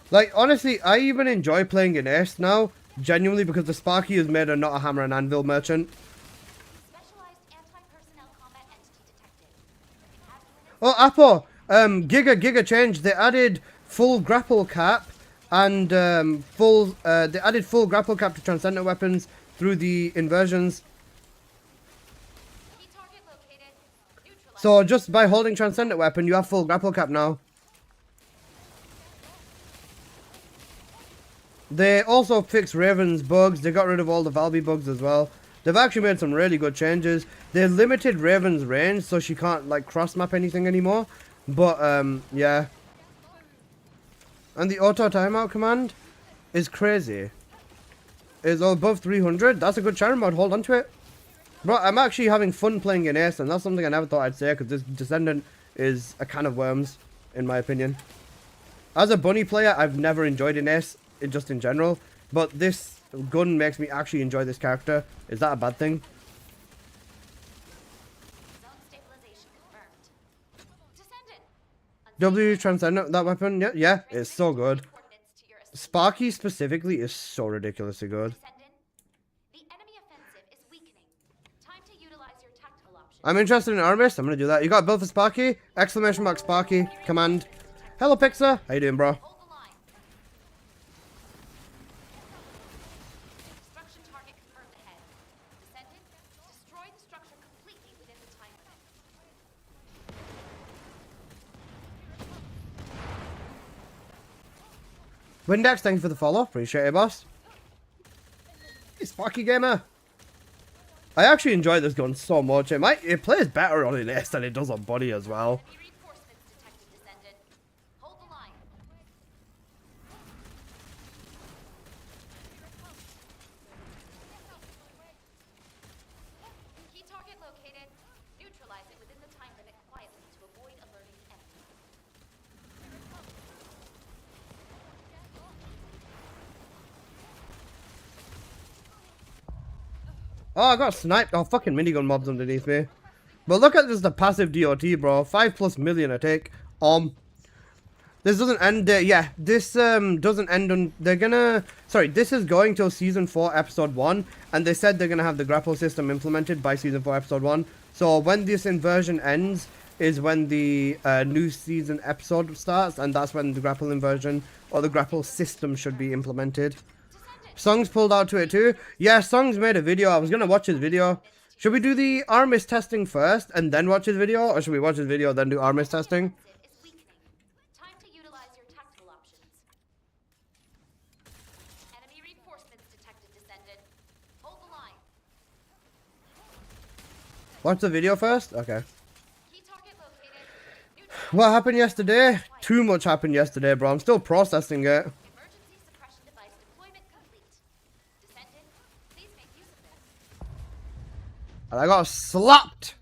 Like, honestly, I even enjoy playing Ines now. Genuinely, because the Sparky is made and not a hammer and anvil merchant. Specialized anti-personnel combat entity detected. It has limits. Oh, Apple, Giga change. They added full grapple cap and they added full grapple cap to transcendent weapons through the inversions. Key target located. Neutralize. So just by holding transcendent weapon, you have full grapple cap now. They also fixed Raven's bugs. They got rid of all the Valby bugs as well. They've actually made some really good changes. They limited Raven's range so she can't like cross map anything anymore. But yeah. And the auto timeout command is crazy. It's above 300. That's a good challenge mod. Hold on to it. Bro, I'm actually having fun playing in Ace, and that's something I never thought I'd say because this Descendant is a can of worms, in my opinion. As a bunny player, I've never enjoyed an Ace, just in general. But this gun makes me actually enjoy this character. Is that a bad thing? Zone stabilization confirmed. Descendant. W Transcendent, that weapon, yeah, it's so good. Coordinates to your escape. Sparky specifically is so ridiculously good. Descendant. The enemy offensive is weakening. Time to utilize your tactical options. I'm interested in Armis. I'm gonna do that. You got a build for Sparky? Exclamation mark Sparky. Command. Hello, Pixar. How you doing, bro? Hold the line. Destruction target confirmed ahead. Descendant. Destroy the structure completely within the time limit. Windex, thank you for the follow. Appreciate it, boss. Hey, Sparky Gamer. I actually enjoy this gun so much. It plays better on an S than it does on body as well. Enemy reinforcements detected, Descendant. Hold the line. Key target located. Neutralize it within the time limit quietly to avoid alerting the enemy. Oh, I got sniped. Oh, fucking minigun mobs underneath me. But look at just the passive DOT, bro. 5+ million a take. This doesn't end. Yeah, this doesn't end on. They're gonna. Sorry, this is going till season 4, episode 1, and they said they're gonna have the grapple system implemented by season 4, episode 1. So when this inversion ends, is when the new season episode starts, and that's when the grapple inversion or the grapple system should be implemented. Song's pulled out to it too. Yeah, Song's made a video. I was gonna watch his video. Should we do the Armis testing first and then watch his video, or should we watch his video then do Armis testing? Offensive is weakening. Time to utilize your tactical options. Enemy reinforcements detected, Descendant. Hold the line. Watch the video first. Okay. Key target located. Neutralize. What happened yesterday? Too much happened yesterday, bro. I'm still processing it. Emergency suppression device deployment complete. Descendant, please make use of this. And I got slapped.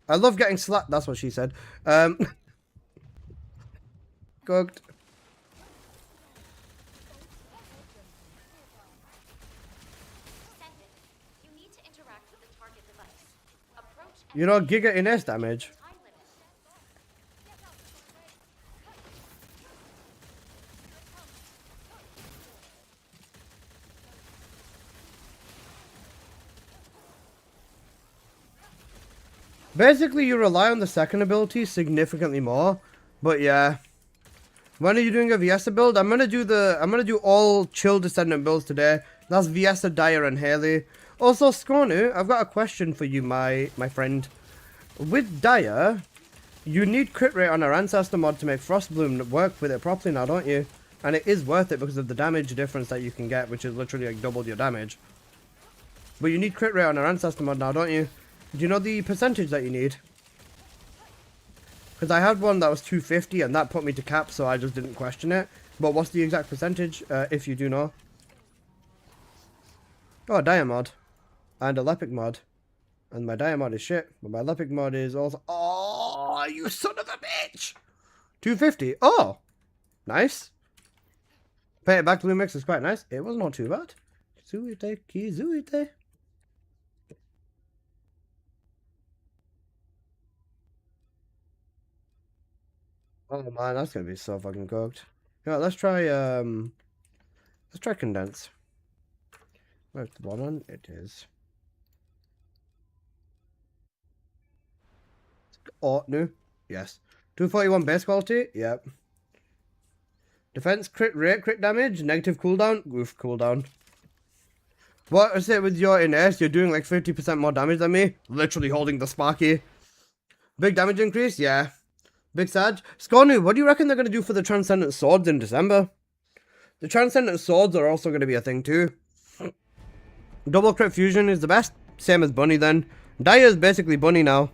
I love getting slapped. That's what she said. Cooked. Descendant, you need to interact with the target device. Approach and You know, Giga Ines damage. time limit. Basically, you rely on the second ability significantly more. But yeah. When are you doing a Viesa build? I'm gonna do all chill Descendant builds today. That's Viesa, Dyer, and Haley. Also, Skonu, I've got a question for you, my friend. With Dyer, you need crit rate on our Ancestor mod to make Frostbloom work with it properly now, don't you? And it is worth it because of the damage difference that you can get, which is literally like double your damage. But you need crit rate on our Ancestor mod now, don't you? Do you know the percentage that you need? Because I had one that was 250 and that put me to cap, so I just didn't question it. But what's the exact percentage, if you do know? Oh, a Dyer mod. And a Lepic mod. And my Dyer mod is shit, but my Lepic mod is also... Oh, you son of a bitch! 250. Oh! Nice. Pay it back blue mix is quite nice. It was not too bad. Kizuite, Kizuite. Oh man, that's gonna be so fucking cooked. Yeah, let's try condense. Where's the bottom? It is. Oh no. Yes. 241 base quality? Yep. Defense crit rate, crit damage, negative cooldown, goof cooldown. What is it with your Ines? You're doing like 50% more damage than me? Literally holding the Sparky. Big damage increase? Yeah. Big Sag. Skonu, what do you reckon they're going to do for the Transcendent Swords in December? The Transcendent Swords are also going to be a thing too. Double crit fusion is the best. Same as Bunny then. Dyer is basically Bunny now.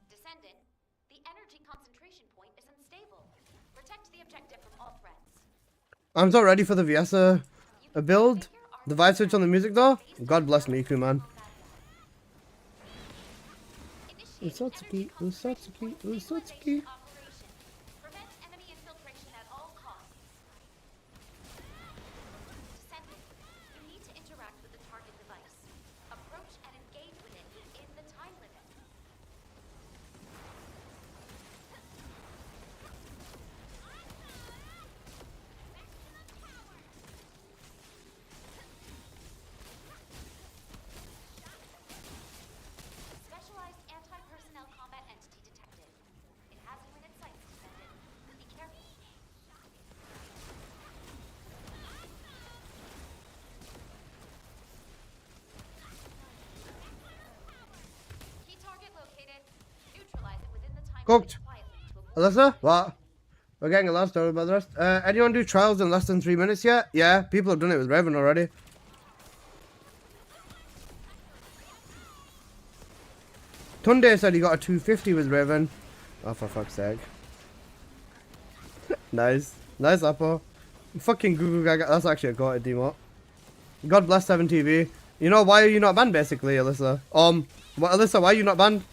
Descendant, the energy concentration point is unstable. Protect the objective from all threats. I'm so ready for the Viesa build. The vibe switch on the music though? God bless Miku, man. Usatsuki, Usatsuki, Usatsuki. Prevent enemy infiltration at all costs. Descendant, you need to interact with the target device. Approach and engage with it within the time limit. Specialized anti-personnel combat entity detected. It has you in its sights, Descendant. Be careful. Key target located. Neutralize it within the time Cooked. limit quietly to avoid Alyssa? What? We're getting a lot story about the rest. Anyone do trials in less than 3 minutes yet? Yeah, people have done it with Raven already. Tunde said he got a 250 with Raven. Oh, for fuck's sake. Nice. Nice, Apple. Fucking Google Gaga. That's actually a goated demote. God bless 7TV. You know, why are you not banned, basically, Alyssa? What, Alyssa, why are you not banned?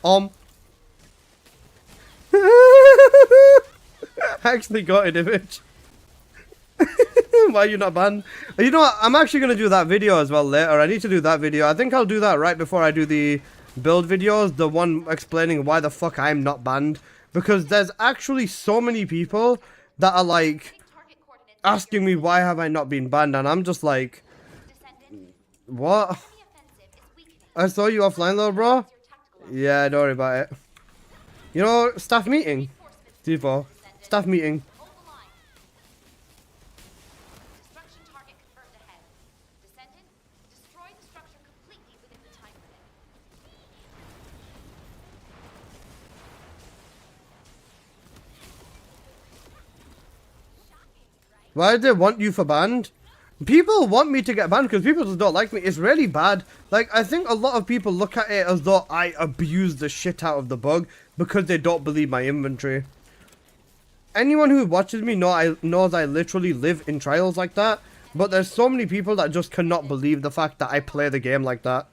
Actually goated image. Why are you not banned? You know what? I'm actually going to do that video as well later. I need to do that video. I think I'll do that right before I do the build videos. The one explaining why the fuck I'm not banned. Because there's actually so many people that are like target coordinates. asking me why have I not been banned. And I'm just like, Descendant, what? the offensive is weakening. I saw you offline though, bro. Your tactical Yeah, don't worry about it. You know, staff meeting. T4. Staff meeting. hold the line. Destruction target confirmed ahead. Descendant, destroy the structure completely within the time limit. Why do they want you for banned? People want me to get banned because people just don't like me. It's really bad. Like, I think a lot of people look at it as though I abuse the shit out of the bug. because they don't believe my inventory. Anyone who watches me knows I literally live in trials like that. But there's so many people that just cannot believe the fact that I play the game like that.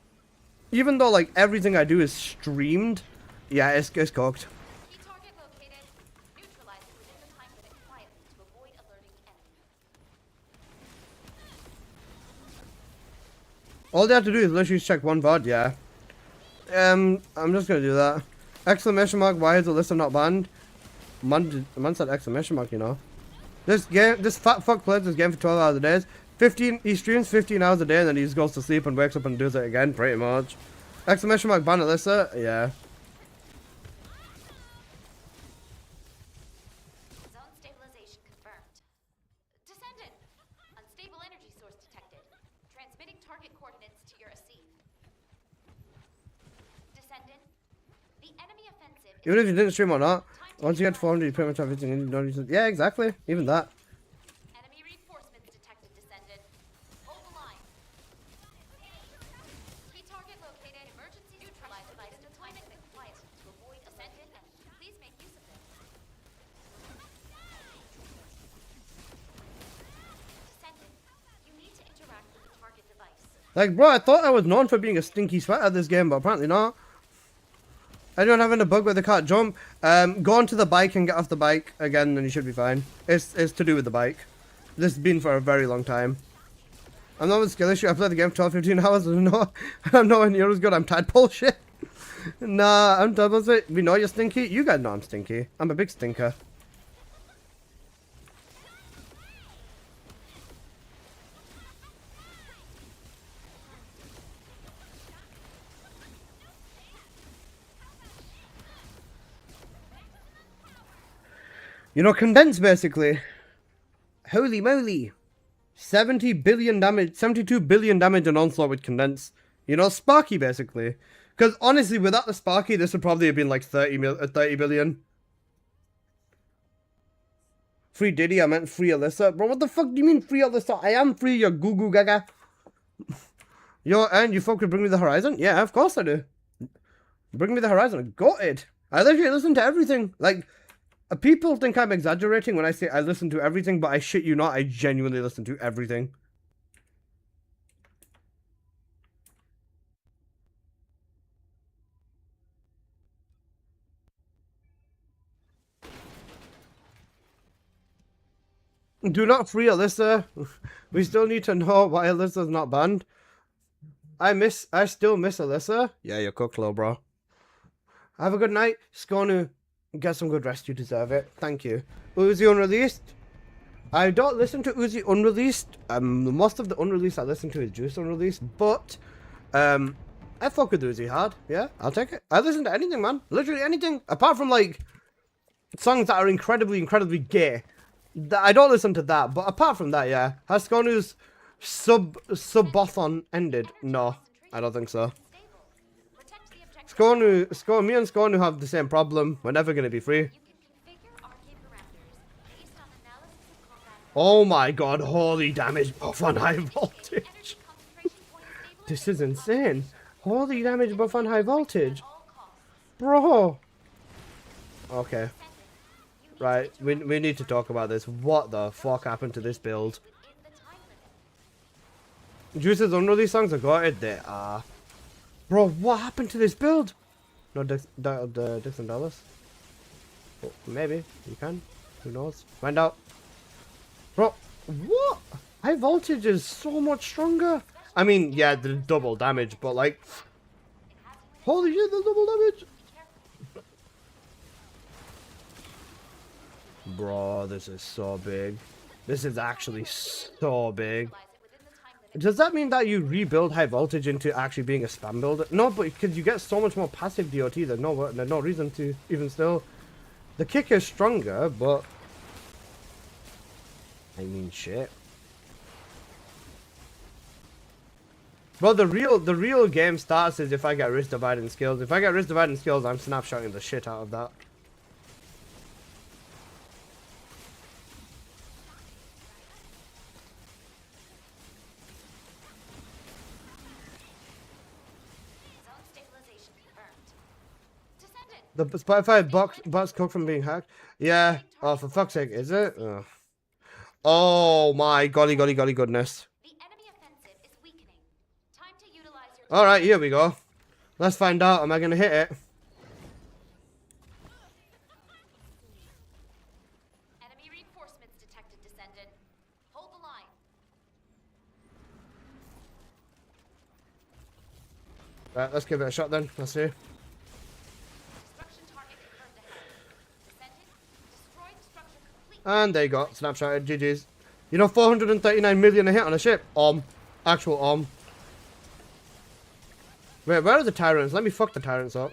Even though like everything I do is streamed. Yeah, it's cooked. Key target located. Neutralize it within the time limit quietly to avoid alerting enemy. All they have to do is literally check one VOD, yeah. I'm just gonna do that. Exclamation mark, why is Alyssa not banned? Man said exclamation mark, you know. This fat fuck plays this game for 12 hours a day. He streams 15 hours a day and then he just goes to sleep and wakes up and does it again, pretty much. Exclamation mark, ban Alyssa, yeah. Zone stabilization confirmed. Descendant. Unstable energy source detected. Transmitting target coordinates to your AC. Descendant. The enemy offensive is Even if you didn't stream or not, once you get 400, you pretty much have everything. Yeah, exactly. Even that. enemy reinforcements detected, Descendant. Hold the line. Key target located. Emergency neutralize device to time it quiet to avoid Descendant and please make use of this. Descendant, you need to interact with the target device. Like, bro, I thought I was known for being a stinky sweat at this game, but apparently not. Anyone having a bug where they can't jump? Go onto the bike and get off the bike again, and you should be fine. It's to do with the bike. This has been for a very long time. I'm not with skill issue. I played the game for 12, 15 hours. I'm nowhere near as good. I'm tired. Bullshit. Nah, I'm double. We know you're stinky. You guys know I'm stinky. I'm a big stinker. You know, condense basically. Holy moly. 70 billion damage, 72 billion damage on onslaught with condense. You know, Sparky basically. Because honestly, without the Sparky, this would probably have been like 30 billion. Free Diddy, I meant free Alyssa. Bro, what the fuck do you mean free Alyssa? I am free, you goo goo gaga. Yo, and you fuck with Bring Me the Horizon? Yeah, of course I do. Bring Me the Horizon, got it. I literally listen to everything. Like, people think I'm exaggerating when I say I listen to everything, but I shit you not, I genuinely listen to everything. Do not free Alyssa. We still need to know why Alyssa's not banned. I still miss Alyssa. Yeah, you're cooked, low, bro. Have a good night. Just going to get some good rest. You deserve it. Thank you. Uzi Unreleased. I don't listen to Uzi Unreleased. Most of the Unreleased I listen to is Juice Unreleased. But, I fuck with Uzi hard. Yeah, I'll take it. I listen to anything, man. Literally anything. Apart from, like, songs that are incredibly, incredibly gay. I don't listen to that. But apart from that, yeah. Has Skonu's SUBATHON ended? No, I don't think so. Me and Skonu have the same problem. We're never going to be free. Oh my god, holy damage buff on high voltage. This is insane. Holy damage buff on high voltage. Bro. Okay. Right, we need to talk about this. What the fuck happened to this build? Juice's unreleased songs are gutted. They are. Bro, what happened to this build? No, Dixon Dallas. Oh, maybe you can. Who knows? Find out. Bro, what? High voltage is so much stronger. I mean, yeah, the double damage, but like, holy shit, the double damage. Bro, this is so big. This is actually so big. Does that mean that you rebuild high voltage into actually being a spam builder? No, but because you get so much more passive DOT, there's no reason to even still. The kick is stronger, but I mean shit. Bro, the real game starts is if I get wrist dividing skills. If I get wrist dividing skills, I'm snapshotting the shit out of that. The Spotify box cooked from being hacked. Yeah. Oh, for fuck's sake, is it? Ugh. Oh my golly goodness. The enemy offensive is weakening. Time to utilize your All right, here we go. Let's find out. Am I gonna hit it? enemy reinforcements detected, Descendant. Hold the line. Right, let's give it a shot then. Let's see. Destruction target confirmed ahead. Descendant, destroy the structure completely. And there you go. Snapshot. GG's. You know, 439 million a hit on a ship. Actual. Wait, where are the tyrants? Let me fuck the tyrants up.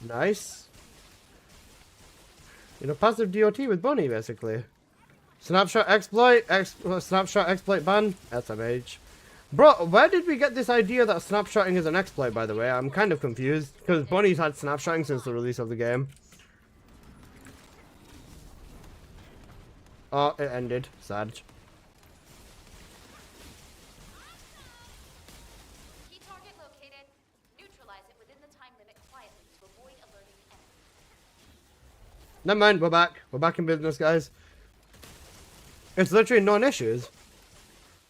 Nice. You know, passive DOT with Bunny, basically. Snapshot exploit. Snapshot exploit ban. SMH. Bro, where did we get this idea that snapshotting is an exploit, by the way? I'm kind of confused. Because Bunny's had snapshotting since the release of the game. Oh, it ended. Sad. Key target located. Neutralize it within the time limit quietly to avoid alerting the enemy. Never mind, we're back. We're back in business, guys. It's literally non-issues.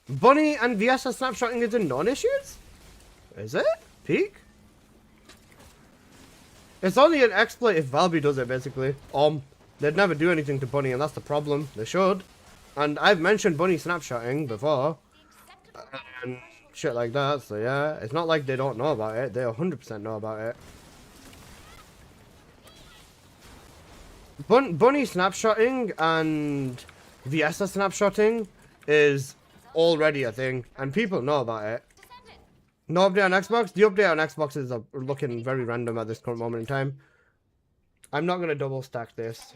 Bunny and VSS snapshotting is in non-issues? Is it? Peak? It's only an exploit if Valby does it, basically. They'd never do anything to Bunny, and that's the problem. They should. And I've mentioned Bunny snapshotting before. And shit like that, so yeah. It's not like they don't know about it. They 100% know about it. Bunny snapshotting and VSS snapshotting is already a thing. And people know about it. Descendant, No update on Xbox? The update on Xbox is looking very random at this current moment in time. I'm not going to double stack this.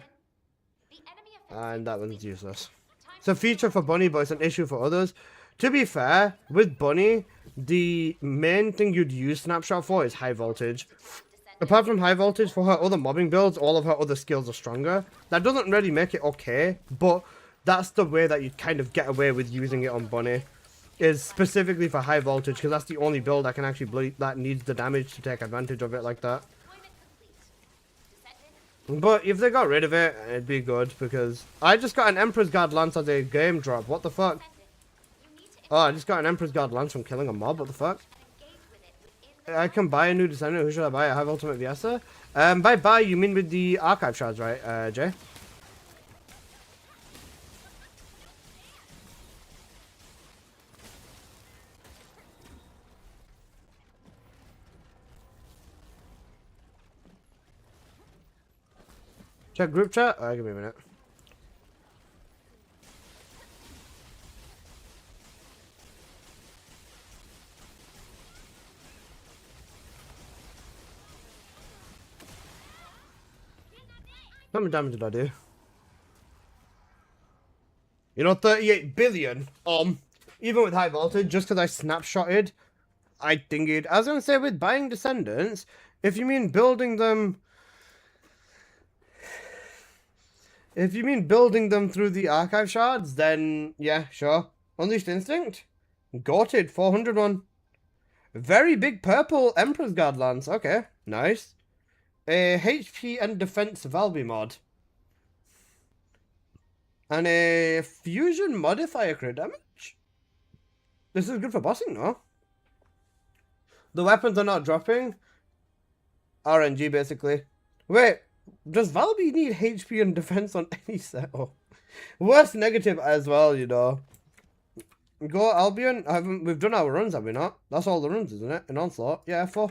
the enemy offensive And that is one's weakening. useless. Time It's a feature for Bunny, but it's an issue for others. To be fair, with Bunny, the main thing you'd use Snapshot for is high voltage. Apart from high voltage, for her other mobbing builds, all of her other skills are stronger. That doesn't really make it okay, but that's the way that you'd kind of get away with using it on Bunny. Is specifically for high voltage, because that's the only build that can actually that needs the damage to take advantage of it like that. deployment complete. Descendant, But if they got rid of it, it'd be good, because I just got an Emperor's Guard Lance as a game drop. What the fuck? you need to Oh, I just got an Emperor's Guard Lance from killing a mob. What the fuck? engage with it within the I can buy a new Descendant. Who should I buy? I have Ultimate Viesa. By buy, you mean with the Archive Shards, right, Jay? Check group chat? Give me a minute. How much damage did I do? You know, 38 billion. Even with high voltage, just because I snapshotted, I think it. I was gonna say with buying Descendants, if you mean building them. If you mean building them through the archive shards, then yeah, sure. Unleashed Instinct? Goated, 401. Very big purple Emperor's Guard Lance. Okay, nice. A HP and Defense Valby mod. And a Fusion Modifier crit damage. This is good for bossing, no? The weapons are not dropping. RNG, basically. Wait. Does Valby need HP and defense on any setup? Worst negative as well, you know. Go Albion. We've done our runs, have we not? That's all the runs, isn't it? In Onslaught. Yeah, 4.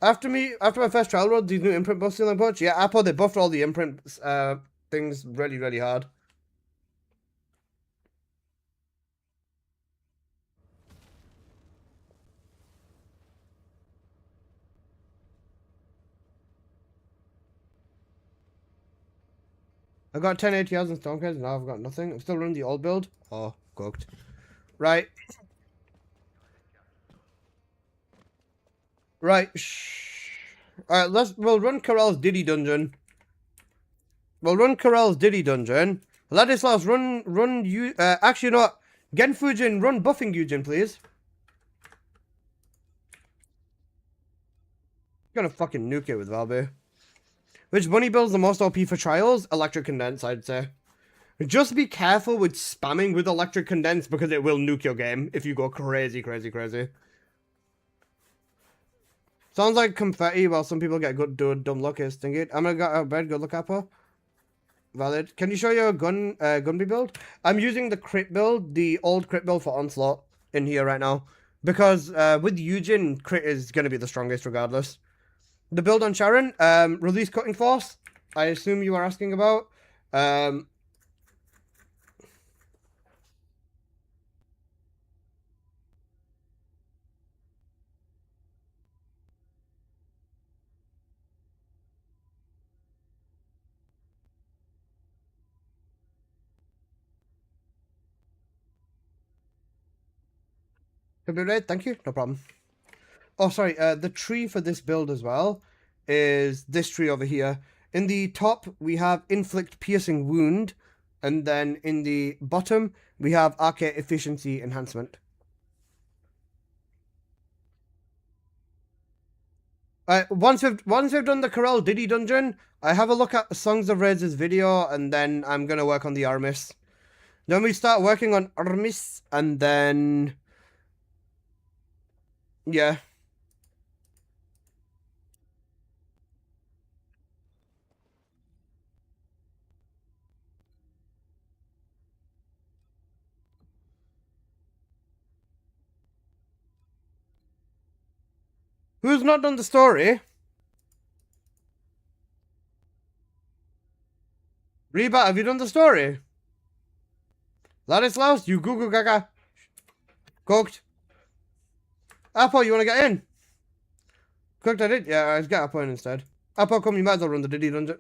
After my first trial run, these new imprint buff stealing punch. Yeah, Apple, they buffed all the imprint things really, really hard. I got 10 ATRs and Stormcast, and now I've got nothing. I'm still running the old build. Oh, cooked. Right. Right. Shh. Alright, we'll run Corel's Diddy Dungeon. Ladislaus, run you, actually not. Genfujin, run Buffing Yujin, please. Gonna fucking nuke it with Valby. Which bunny builds the most OP for trials? Electric Condense, I'd say. Just be careful with spamming with Electric Condense because it will nuke your game if you go crazy, crazy, crazy. Sounds like confetti while some people get good dumb luck is thinking. I'm gonna go out of bed, good luck, Apple. Valid. Can you show your gunby build? I'm using the crit build, the old crit build for onslaught in here right now. Because with Eugen, crit is gonna be the strongest regardless. The build on Sharon, release cutting force. I assume you are asking about. Thank you, no problem. Oh, sorry, the tree for this build as well is this tree over here. In the top, we have inflict piercing wound, and then in the bottom, we have arcade efficiency enhancement. Once we've done the Corel Diddy dungeon, I have a look at Songs of Raze's video, and then I'm gonna work on the Armis. Then we start working on Armis, and then yeah. Who's not done the story? Reba, have you done the story? Ladislaus, you goo goo gaga. Cooked. Apple, you wanna get in? Cooked, I did? Yeah, I'll get Apple in instead. Apple, come, you might as well run the Diddy dungeon.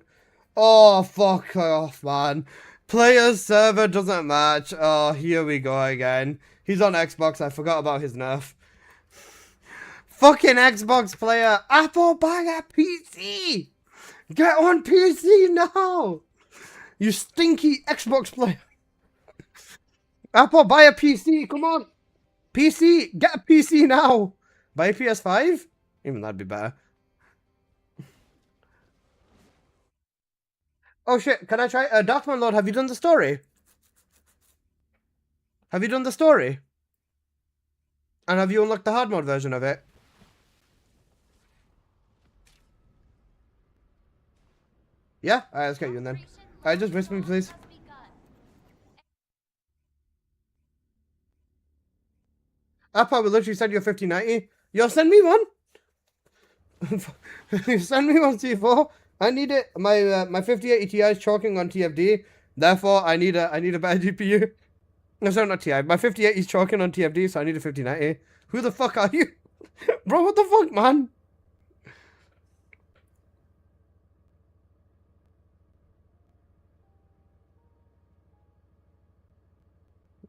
Oh, fuck off, man. Player's server doesn't match. Oh, here we go again. He's on Xbox, I forgot about his nerf. Fucking Xbox player. Apple, buy a PC. Get on PC now. You stinky Xbox player. Apple, buy a PC. Come on. PC. Get a PC now. Buy a PS5? Even that'd be better. Oh shit, can I try? Darkman Lord, have you done the story? Have you done the story? And have you unlocked the hard mode version of it? Yeah? Alright, let's get you in then. Alright, just whisper me, please. Appa will literally send you a 5090. Yo, send me one! Send me one, C4. I need it. My 5080 Ti is choking on TFD. Therefore, I need a better GPU. No, sorry, not Ti. My 5080 is choking on TFD, so I need a 5090. Who the fuck are you? Bro, what the fuck, man?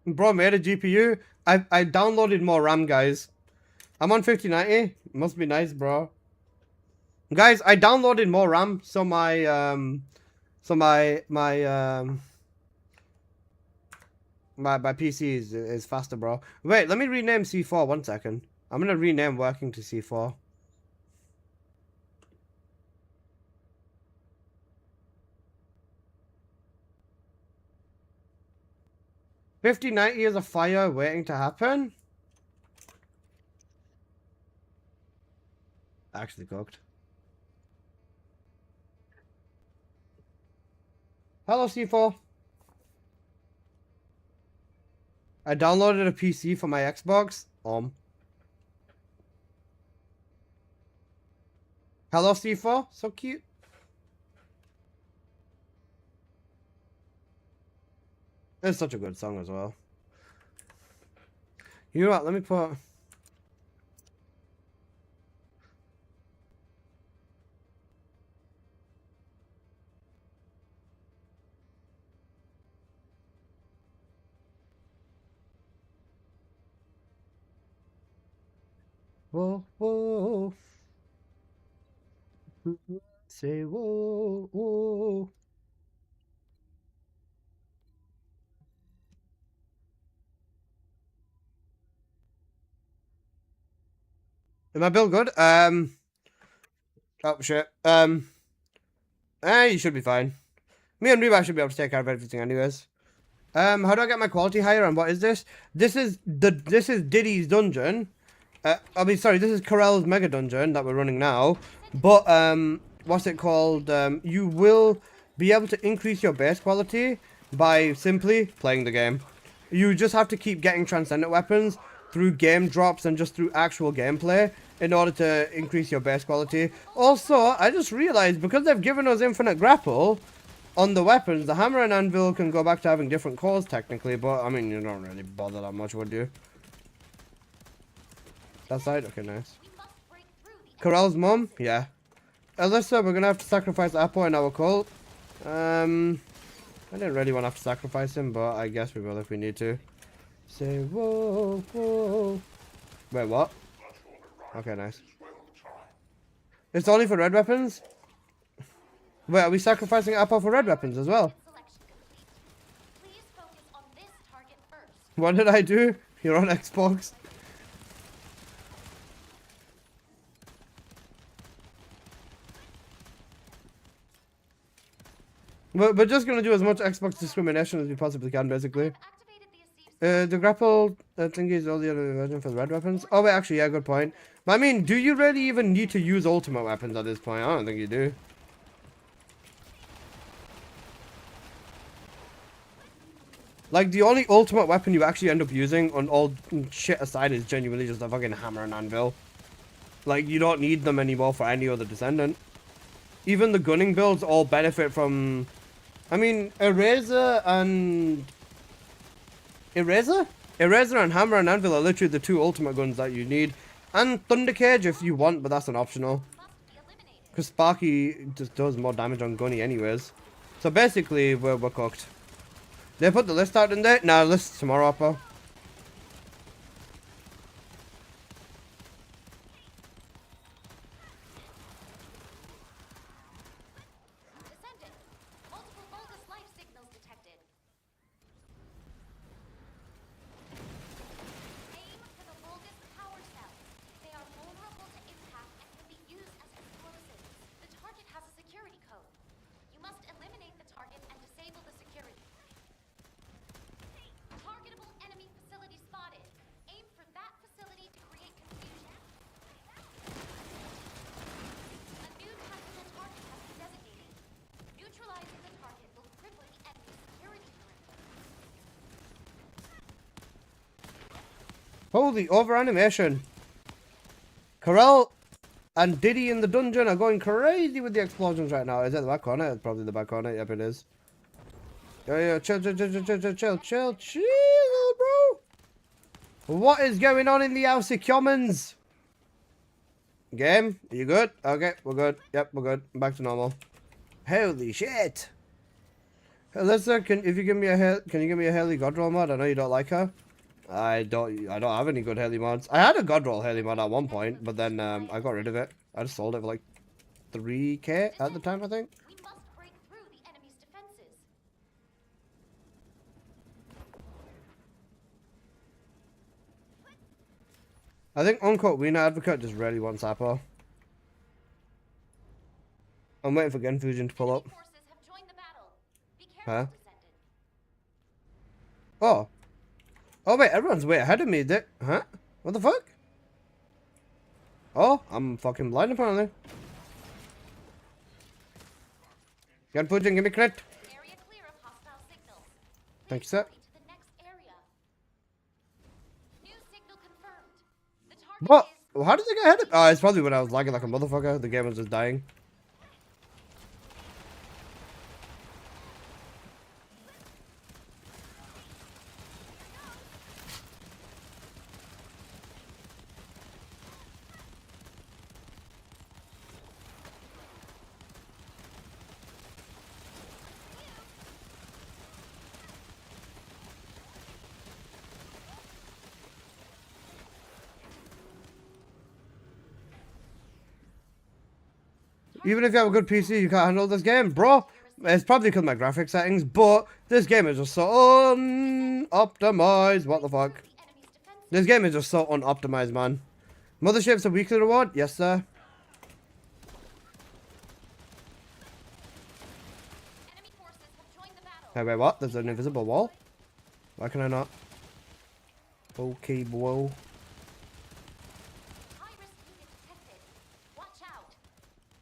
Bro, made a GPU. I downloaded more RAM, guys. I'm on 5090. Must be nice, bro. Guys, I downloaded more RAM, so my PC is faster, bro. Wait, let me rename C4 1 second. I'm gonna rename working to C4. $50.90 is a fire waiting to happen. Actually cooked. Hello, C4. I downloaded a PC for my Xbox. Hello, C4. So cute. It's such a good song as well. You know what? Let me put... Whoa, whoa. Say whoa, whoa. Is my build good? Oh, shit. You should be fine. Me and Reba should be able to take care of everything anyways. How do I get my quality higher, and what is this? This is Diddy's dungeon. Sorry, this is Corell's mega dungeon that we're running now. But, what's it called? You will be able to increase your base quality by simply playing the game. You just have to keep getting transcendent weapons through game drops and just through actual gameplay in order to increase your base quality. Also, I just realized because they've given us infinite grapple on the weapons, the hammer and anvil can go back to having different cores technically, but I mean, you don't really bother that much, would you? That side? Okay, nice. Corell's mom? Yeah. Alyssa, we're gonna have to sacrifice Apo in our cult. I didn't really want to have to sacrifice him, but I guess we will if we need to. Say whoa, whoa. Wait, what? Okay, nice. It's only for red weapons? Wait, are we sacrificing Apo for red weapons as well? Please focus on this target first. What did I do? You're on Xbox. We're just gonna do as much Xbox discrimination as we possibly can, basically. The grapple thingy is all the other version for the red weapons. Oh wait, actually, yeah, good point. But I mean, do you really even need to use ultimate weapons at this point? I don't think you do. Like, the only ultimate weapon you actually end up using, on all shit aside, is genuinely just a fucking hammer and anvil. Like, you don't need them anymore for any other descendant. Even the gunning builds all benefit from... I mean, Eraser and Hammer and Anvil are literally the two ultimate guns that you need. And Thunder Cage if you want, but that's an optional. Because Sparky just does more damage on Gunny anyways. So basically, we're cooked. They put the list out in there? Nah, list tomorrow, Apple. Holy, over animation. Corell and Diddy in the dungeon are going crazy with the explosions right now. Is that the back corner? It's probably the back corner. Yep, it is. Yo, chill, bro. What is going on in the House of Commons? Game, are you good? Okay, we're good. Yep, we're good. Back to normal. Holy shit. Alyssa, can you give me a Haley Godroll mod? I know you don't like her. I don't have any good Haley mods. I had a Godroll Haley mod at one point, but then I got rid of it. I just sold it for like 3k at the time, I think. We must break through the enemy's defenses. I think Uncut Wiener Advocate just really wants Apple. I'm waiting for Genfusion to pull up. Forces have joined the battle. Be careful, Huh? Descendant. Oh. Oh wait, everyone's way ahead of me. Huh? What the fuck? Oh, I'm fucking blind apparently. Genfusion, give me credit. Area clear of hostile signals. Thank you, sir. To the next area. New signal confirmed. The target What? How did they get ahead of? Oh, it's probably when I was lagging like a motherfucker. The game was just dying. Even if you have a good PC, you can't handle this game, bro. It's probably because of my graphics settings, but this game is just so unoptimized. What the fuck? the enemy's defenses. This game is just so unoptimized, man. Mothership's a weekly reward? Yes, sir. Hey, wait, what? There's an invisible wall? Why can I not? Okay, whoa. High risk unit detected. Watch out.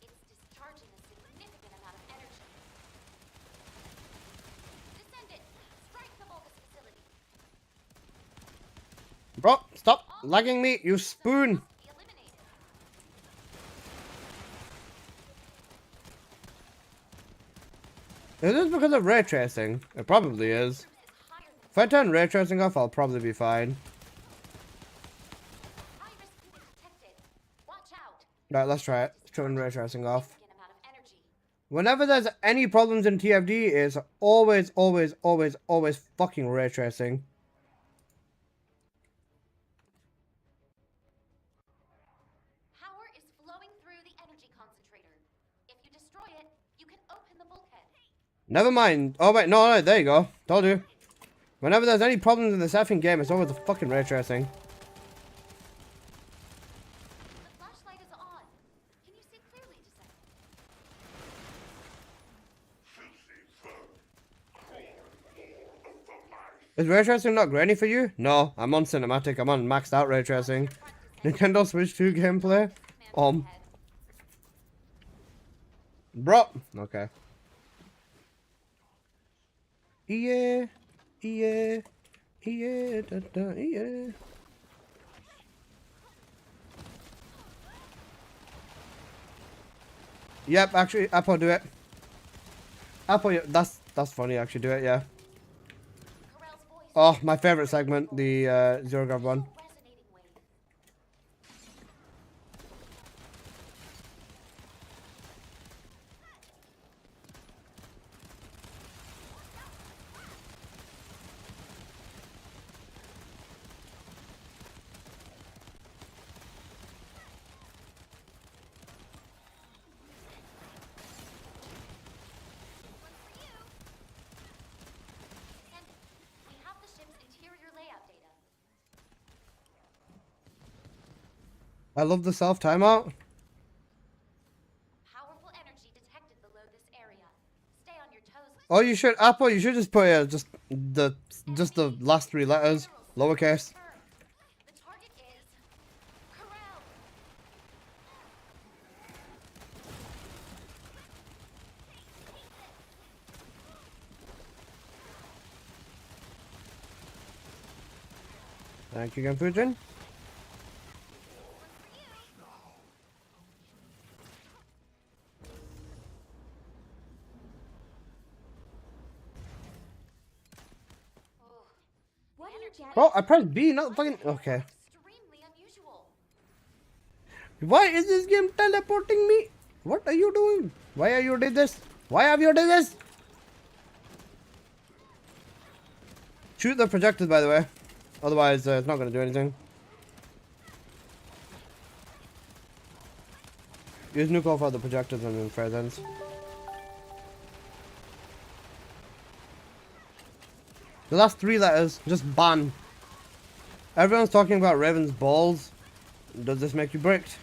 It's discharging a significant amount of energy. Descendant, strike the Vulgus facility. Bro, stop lagging me, you spoon! Be eliminated. Is this because of ray tracing? It probably is. Is higher than If I turn ray tracing off, I'll probably be fine. high risk unit detected. Watch out. Right, let's try it. Let's turn ray tracing off. Significant amount of energy. Whenever there's any problems in TFD, it's always fucking ray tracing. Power is flowing through the energy concentrator. If you destroy it, you can open the bulkhead. Never mind. Oh wait, no, there you go. Told you. Whenever there's any problems in this effing game, it's always the fucking ray tracing. The flashlight is on. Can you see clearly, Descendant? Is ray tracing not grainy for you? No, I'm on cinematic. I'm on maxed out ray tracing. Nintendo Switch 2 gameplay. Bro. Okay. Yeah. Yeah. Yeah. Da, da, yeah. Yep, actually, Apple do it. Apple, yeah, that's funny. Actually, do it. Yeah. Corell's voice Oh, my favorite segment, the Zero Grav one. resonating wave. Descendant, we have the ship's interior layout data. I love the self timeout. Powerful energy detected below this area. Stay on your toes. Oh, you should, Apple. You should just put just the last three letters, lowercase. The target is Corell. Thank you, Confusion. What are you getting? Oh, I pressed B, not fucking. Okay. Extremely unusual. Why is this game teleporting me? What are you doing? Why are you did this? Why have you did this? Shoot the projectors, by the way. Otherwise, it's not going to do anything. Use nuke for the projectors and presents. The last three letters, just ban. Everyone's talking about Raven's balls. Does this make you bricked?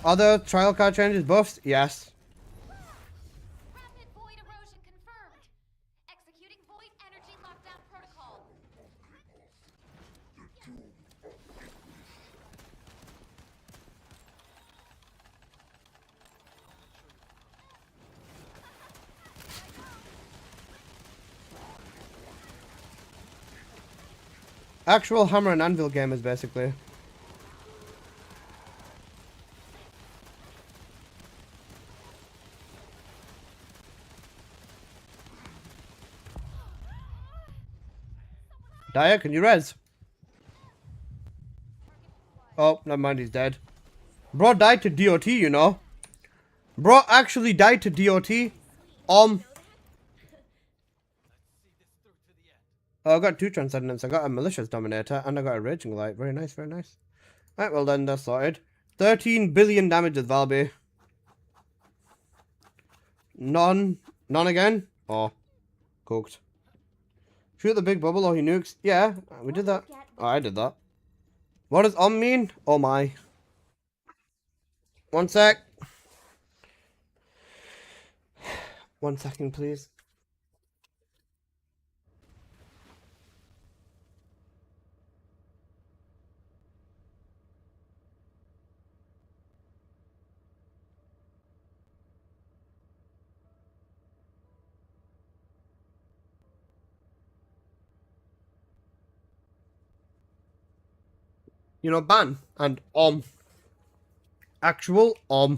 Other trial card changes buffs? Yes. Rapid void erosion confirmed. Executing void energy lockdown protocol. Actual hammer and anvil gamers, basically. Daya, can you res? Oh, never mind, he's dead. Bro died to DOT, you know. Bro actually died to DOT. I got two transcendents. I got a malicious dominator and I got a raging light. Very nice, very nice. Right, well then, that's sorted. 13 billion damage with Valby. None again. Oh, cooked. Shoot the big bubble or he nukes. Yeah, we did that. Oh, I did that. What does on mean? Oh my. 1 sec. 1 second, please. You know, ban and actual Now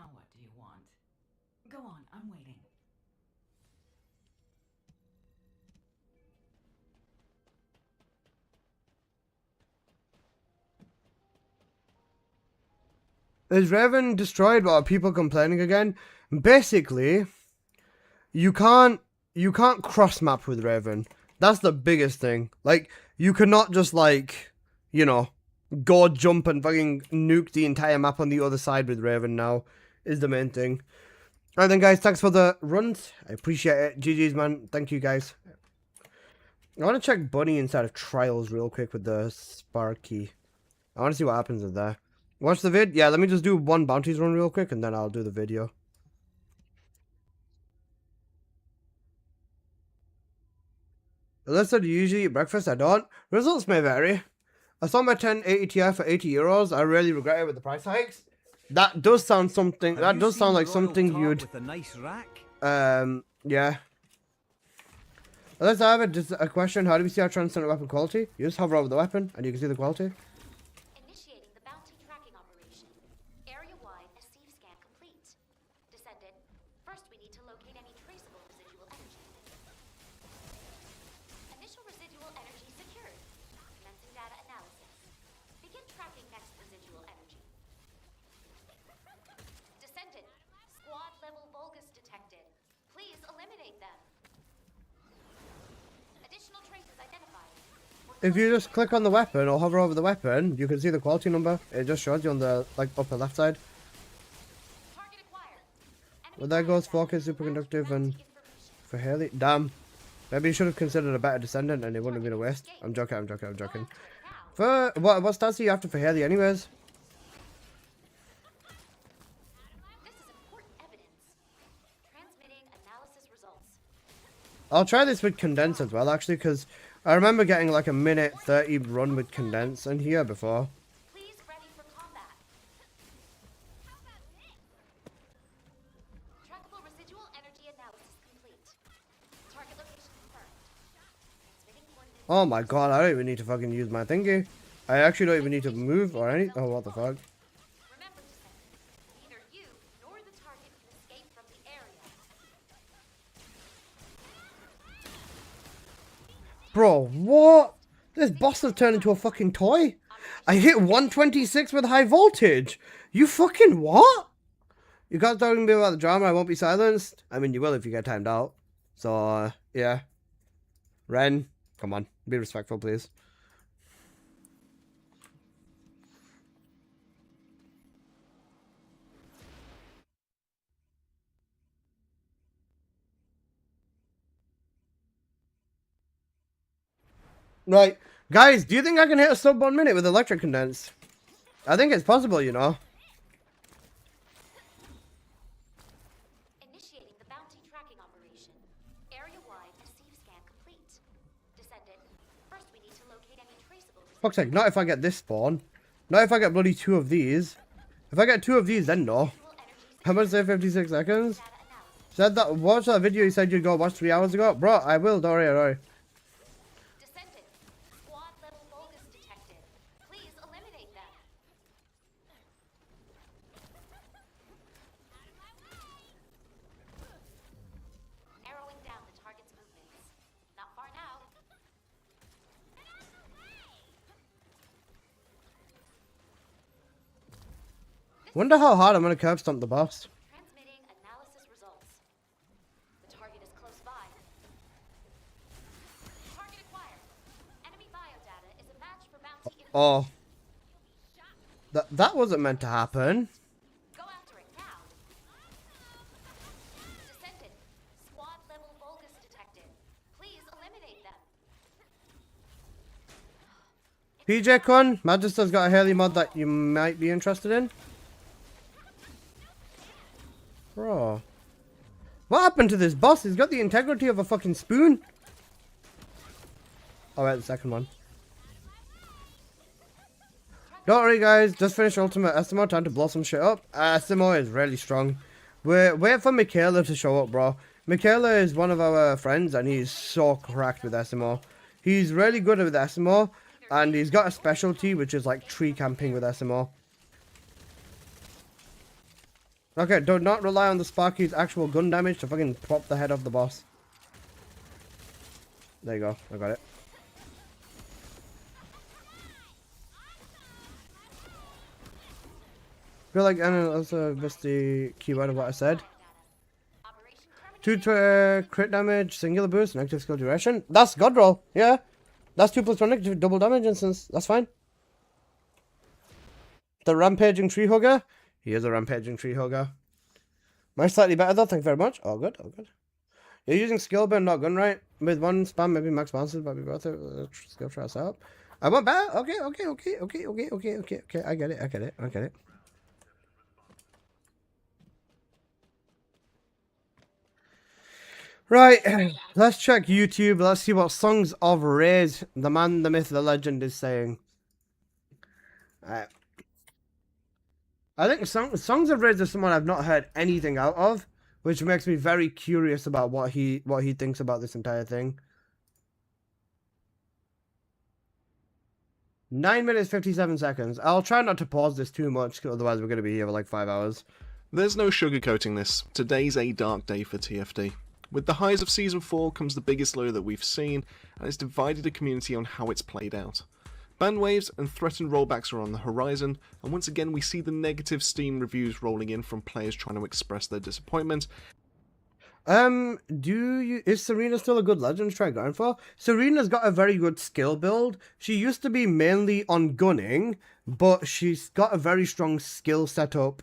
what do you want? Go on, I'm waiting. Is Raven destroyed? What are people complaining again? Basically, you can't cross map with Raven. That's the biggest thing. Like, you cannot just like, you know, go jump and fucking nuke the entire map on the other side with Raven now, is the main thing. Alright then guys, thanks for the runs. I appreciate it. GG's man. Thank you guys. I want to check Bunny inside of Trials real quick with the Sparky. I want to see what happens in there. Watch the vid? Yeah, let me just do one bounties run real quick and then I'll do the video. Alyssa, do you usually eat breakfast? I don't. Results may vary. I saw my 1080 Ti for €80. I really regret it with the price hikes. That does sound something. That does sound like something you'd. With a nice rack? Yeah. Let's have a question. How do we see our transcendent weapon quality? You just hover over the weapon and you can see the quality. Initiating the bounty tracking operation. Area-wide SCV scan complete. Descendant, first we need to locate any traceable residual energy. Initial residual energy secured. Commencing data analysis. Begin tracking next residual energy. Descendant, squad level Vulgus detected. Please eliminate them. Additional traces identified. If you just click on the weapon or hover over the weapon, you can see the quality number. It just shows you on the like upper left side. Target acquired. Well, there goes focus, superconductive, and for Haley. Damn. Maybe you should have considered a better descendant and it wouldn't have been a waste. I'm joking, I'm joking, I'm joking. For what stats are you after for Haley anyways? This is important evidence. Transmitting analysis results. I'll try this with condense as well actually, because I remember getting like a minute 30 run with condense in here before. Please ready for combat. Trackable residual energy analysis complete. Target location confirmed. Transmitting coordinates. Oh my god, I don't even need to fucking use my thingy. I actually don't even need to move or anything. Oh, what the fuck. Remember, Descendant, neither you nor the target can escape from the area. Bro, what? This boss has turned into a fucking toy? I hit 126 with high voltage. You fucking what? You guys talking to me about the drama, I won't be silenced? I mean, you will if you get timed out. So, yeah. Ren, come on. Be respectful, please. Right. Guys, do you think I can hit a sub 1 minute with electric condense? I think it's possible, you know. Initiating the bounty tracking operation. Area-wide SCV scan complete. Descendant, first we need to locate any traceable Fuck's sake, not if I get this spawn. Not if I get bloody 2 of these. If I get 2 of these, then no. residual energy How much say 56 seconds? data analysis. Said that, watch that video you said you'd go watch 3 hours ago? Bro, I will, don't worry, don't worry. Descendant, squad level Vulgus detected. Please eliminate them. Narrowing down the target's movements. Not far now. Wonder how hard I'm gonna curb stomp the boss. Transmitting analysis results. The target is close by. Target acquired. Enemy biodata is a match for bounty. Oh. That wasn't meant to happen. Go after it now. Descendant, squad level Vulgus detected. Please eliminate them. PJ Kun, Magister's got a Haley mod that you might be interested in. Bro. What happened to this boss? He's got the integrity of a fucking spoon. Oh, wait, the second one. Don't worry, guys. Just finished Ultimate SMO. Time to blow some shit up. SMO is really strong. Wait for Michaela to show up, bro. Michaela is one of our friends, and he's so cracked with SMO. He's really good with SMO, and he's got a specialty, which is like tree camping with SMO. Okay, do not rely on the Sparky's actual gun damage to fucking pop the head off the boss. There you go. I got it. I feel like Anna also missed the keyword of what I said. 2 to crit damage, singular boost, negative skill duration. That's God roll, yeah. That's 2 plus 1 negative double damage instance. That's fine. The rampaging tree hugger. He is a rampaging tree hugger. Mine's slightly better though, thank you very much. All good, all good. You're using skill burn, not gun, right? With one spam, maybe max bounces, might be worth it. Skill try us out. I want better. Okay. I get it. Right, let's check YouTube. Let's see what Songs of Rage, the man, the myth, the legend is saying. I think Songs of Rage is someone I've not heard anything out of, which makes me very curious about what he thinks about this entire thing. 9 minutes 57 seconds. I'll try not to pause this too much, because otherwise we're going to be here for like 5 hours. There's no sugarcoating this. Today's a dark day for TFT. With the highs of Season 4 comes the biggest low that we've seen, and it's divided the community on how it's played out. Ban waves and threatened rollbacks are on the horizon, and once again we see the negative Steam reviews rolling in from players trying to express their disappointment. Is Serena still a good legend to try going for? Serena's got a very good skill build. She used to be mainly on gunning, but she's got a very strong skill setup,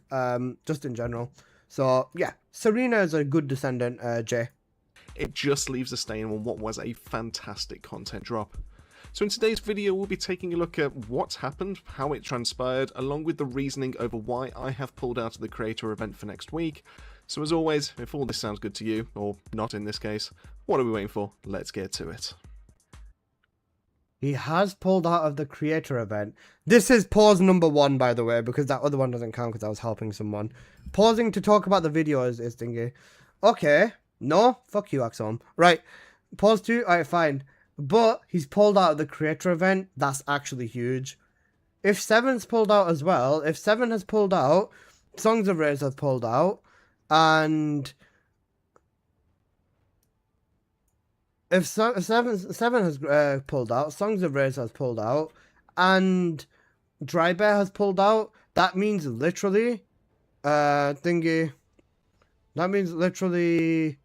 just in general. So, yeah, Serena is a good descendant, Jay. It just leaves a stain on what was a fantastic content drop. So in today's video we'll be taking a look at what's happened, how it transpired, along with the reasoning over why I have pulled out of the creator event for next week. So as always, if all this sounds good to you, or not in this case, what are we waiting for? Let's get to it. He has pulled out of the creator event. This is pause number 1, by the way, because that other one doesn't count because I was helping someone. Pausing to talk about the video is thingy. Okay. No? Fuck you, Axom. Right. Pause 2. Alright, fine. But he's pulled out of the creator event. That's actually huge. If 7's pulled out as well, if 7 has pulled out, Songs of Rage has pulled out, and if 7 has pulled out, Songs of Rage has pulled out, and Dry Bear has pulled out, that means literally, that means literally,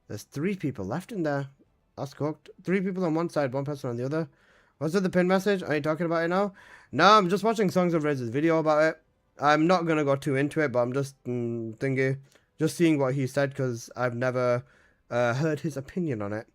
there's 3 people left in there. That's cooked. 3 people on one side, 1 person on the other. What's with the pin message? Are you talking about it now? No, I'm just watching Songs of Rage's video about it. I'm not gonna go too into it, but I'm just just seeing what he said because I've never heard his opinion on it.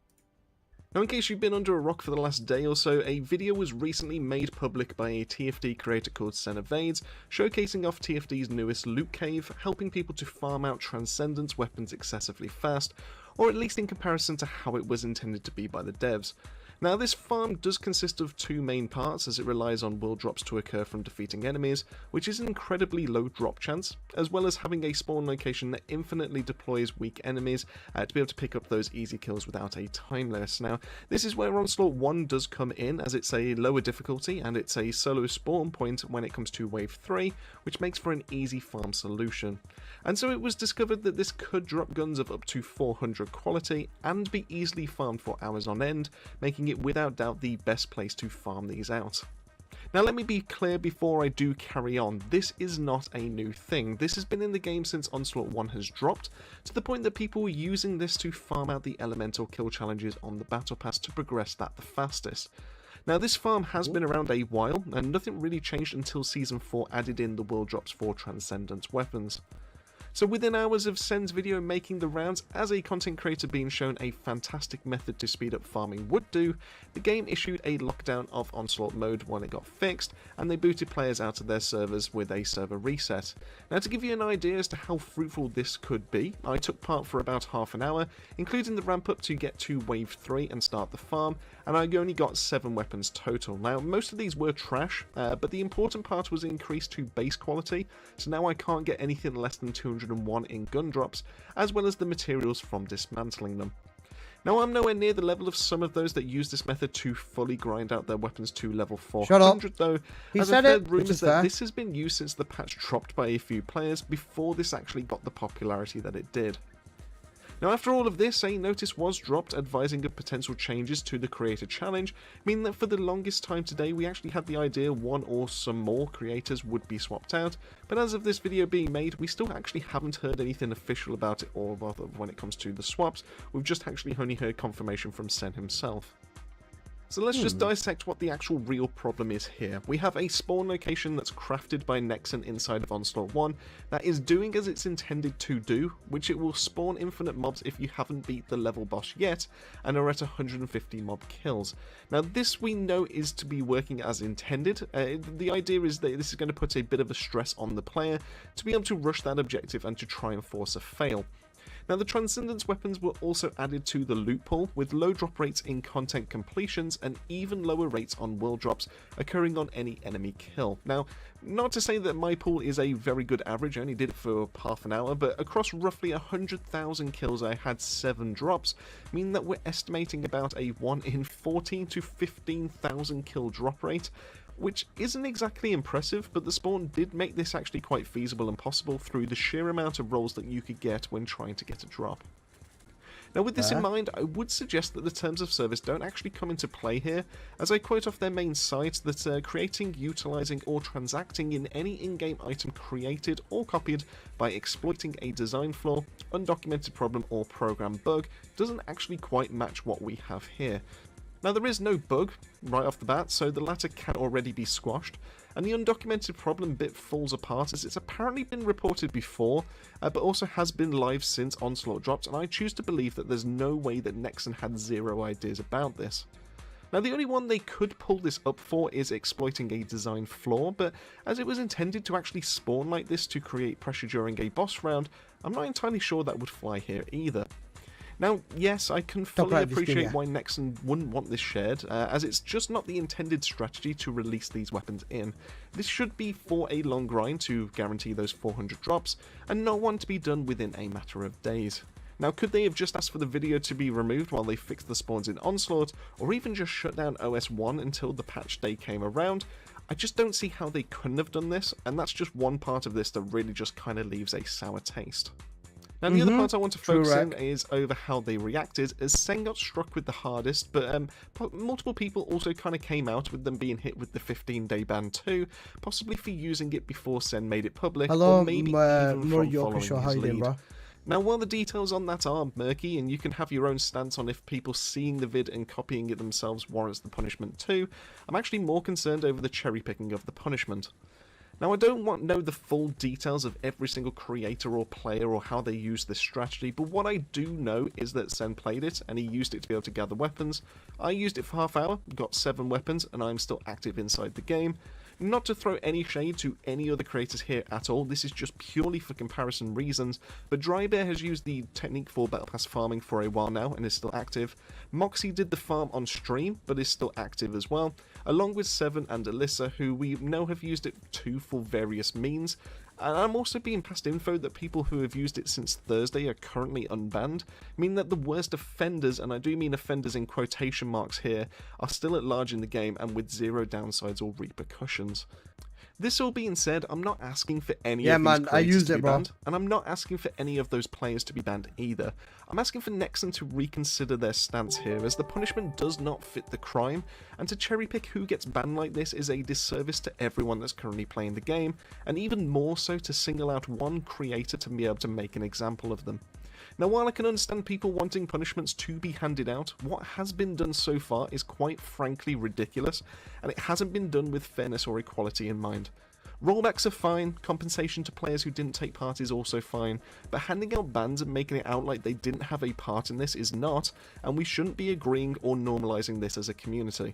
Now in case you've been under a rock for the last day or so, a video was recently made public by a TFT creator called Senevades, showcasing off TFT's newest loot cave, helping people to farm out Transcendence weapons excessively fast, or at least in comparison to how it was intended to be by the devs. Now this farm does consist of 2 main parts, as it relies on world drops to occur from defeating enemies, which is an incredibly low drop chance, as well as having a spawn location that infinitely deploys weak enemies to be able to pick up those easy kills without a time limit. Now this is where Onslaught 1 does come in, as it's a lower difficulty and it's a solo spawn point when it comes to wave 3, which makes for an easy farm solution. And so it was discovered that this could drop guns of up to 400 quality and be easily farmed for hours on end, making it without doubt the best place to farm these out. Now let me be clear before I do carry on, this is not a new thing. This has been in the game since Onslaught 1 has dropped, to the point that people were using this to farm out the elemental kill challenges on the battle pass to progress that the fastest. Now, this farm has been around a while, and nothing really changed until Season 4 added in the world drops for Transcendence weapons. So within hours of Sen's video making the rounds, as a content creator being shown a fantastic method to speed up farming would do, the game issued a lockdown of Onslaught mode when it got fixed, and they booted players out of their servers with a server reset. Now, to give you an idea as to how fruitful this could be, I took part for about half an hour, including the ramp up to get to Wave 3 and start the farm, and I only got 7 weapons total. Now, most of these were trash, but the important part was increased to base quality, so now I can't get anything less than 201 in gun drops, as well as the materials from dismantling them. Now, I'm nowhere near the level of some of those that use this method to fully grind out their weapons to level 400 though, as I've heard rumours that this has been used since the patch dropped by a few players before this actually got the popularity that it did. Now, after all of this, a notice was dropped advising of potential changes to the Creator Challenge, meaning that for the longest time today we actually had the idea one or some more creators would be swapped out, but as of this video being made, we still actually haven't heard anything official about it or when it comes to the swaps. We've just actually only heard confirmation from Sen himself. So let's just dissect what the actual real problem is here. We have a spawn location that's crafted by Nexon inside of Onslaught 1 that is doing as it's intended to do, which it will spawn infinite mobs if you haven't beat the level boss yet and are at 150 mob kills. Now, this we know is to be working as intended. The idea is that this is going to put a bit of a stress on the player to be able to rush that objective and to try and force a fail. Now, the Transcendence weapons were also added to the loot pool, with low drop rates in content completions and even lower rates on world drops occurring on any enemy kill. Now, not to say that my pool is a very good average, I only did it for half an hour, but across roughly 100,000 kills I had 7 drops, meaning that we're estimating about a 1 in 14 to 15,000 kill drop rate, which isn't exactly impressive, but the spawn did make this actually quite feasible and possible through the sheer amount of rolls that you could get when trying to get a drop. Now, with this in mind, I would suggest that the terms of service don't actually come into play here, as I quote off their main site that creating, utilising or transacting in any in-game item created or copied by exploiting a design flaw, undocumented problem or program bug doesn't actually quite match what we have here. Now, there is no bug right off the bat, so the latter can already be squashed, and the undocumented problem bit falls apart as it's apparently been reported before, but also has been live since Onslaught dropped, and I choose to believe that there's no way that Nexon had zero ideas about this. Now, the only one they could pull this up for is exploiting a design flaw, but as it was intended to actually spawn like this to create pressure during a boss round, I'm not entirely sure that would fly here either. Now, yes, I can fully appreciate why Nexon wouldn't want this shared, as it's just not the intended strategy to release these weapons in. This should be for a long grind to guarantee those 400 drops, and not one to be done within a matter of days. Now, could they have just asked for the video to be removed while they fixed the spawns in Onslaught, or even just shut down OS 1 until the patch day came around? I just don't see how they couldn't have done this, and that's just one part of this that really just kind of leaves a sour taste. Now, the other part I want to focus on is over how they reacted, as Sen got struck with the hardest, but multiple people also kind of came out with them being hit with the 15-day ban too, possibly for using it before Sen made it public, or maybe even from following his lead. Now, while the details on that are murky, and you can have your own stance on if people seeing the vid and copying it themselves warrants the punishment too, I'm actually more concerned over the cherry-picking of the punishment. Now, I don't want to know the full details of every single creator or player or how they use this strategy, but what I do know is that Sen played it, and he used it to be able to gather weapons. I used it for half hour, got 7 weapons, and I'm still active inside the game. Not to throw any shade to any other creators here at all, this is just purely for comparison reasons, but Drybear has used the technique for Battle Pass farming for a while now and is still active. Moxie did the farm on stream, but is still active as well, along with Seven and Alyssa, who we know have used it too for various means. And I'm also being passed info that people who have used it since Thursday are currently unbanned, meaning that the worst offenders, and I do mean offenders in quotation marks here, are still at large in the game and with zero downsides or repercussions. This all being said, I'm not asking for any of these creators to be banned, and I'm not asking for any of those players to be banned either. I'm asking for Nexon to reconsider their stance here, as the punishment does not fit the crime, and to cherry pick who gets banned like this is a disservice to everyone that's currently playing the game, and even more so to single out one creator to be able to make an example of them. Now, while I can understand people wanting punishments to be handed out, what has been done so far is quite frankly ridiculous, and it hasn't been done with fairness or equality in mind. Rollbacks are fine, compensation to players who didn't take part is also fine, but handing out bans and making it out like they didn't have a part in this is not, and we shouldn't be agreeing or normalising this as a community.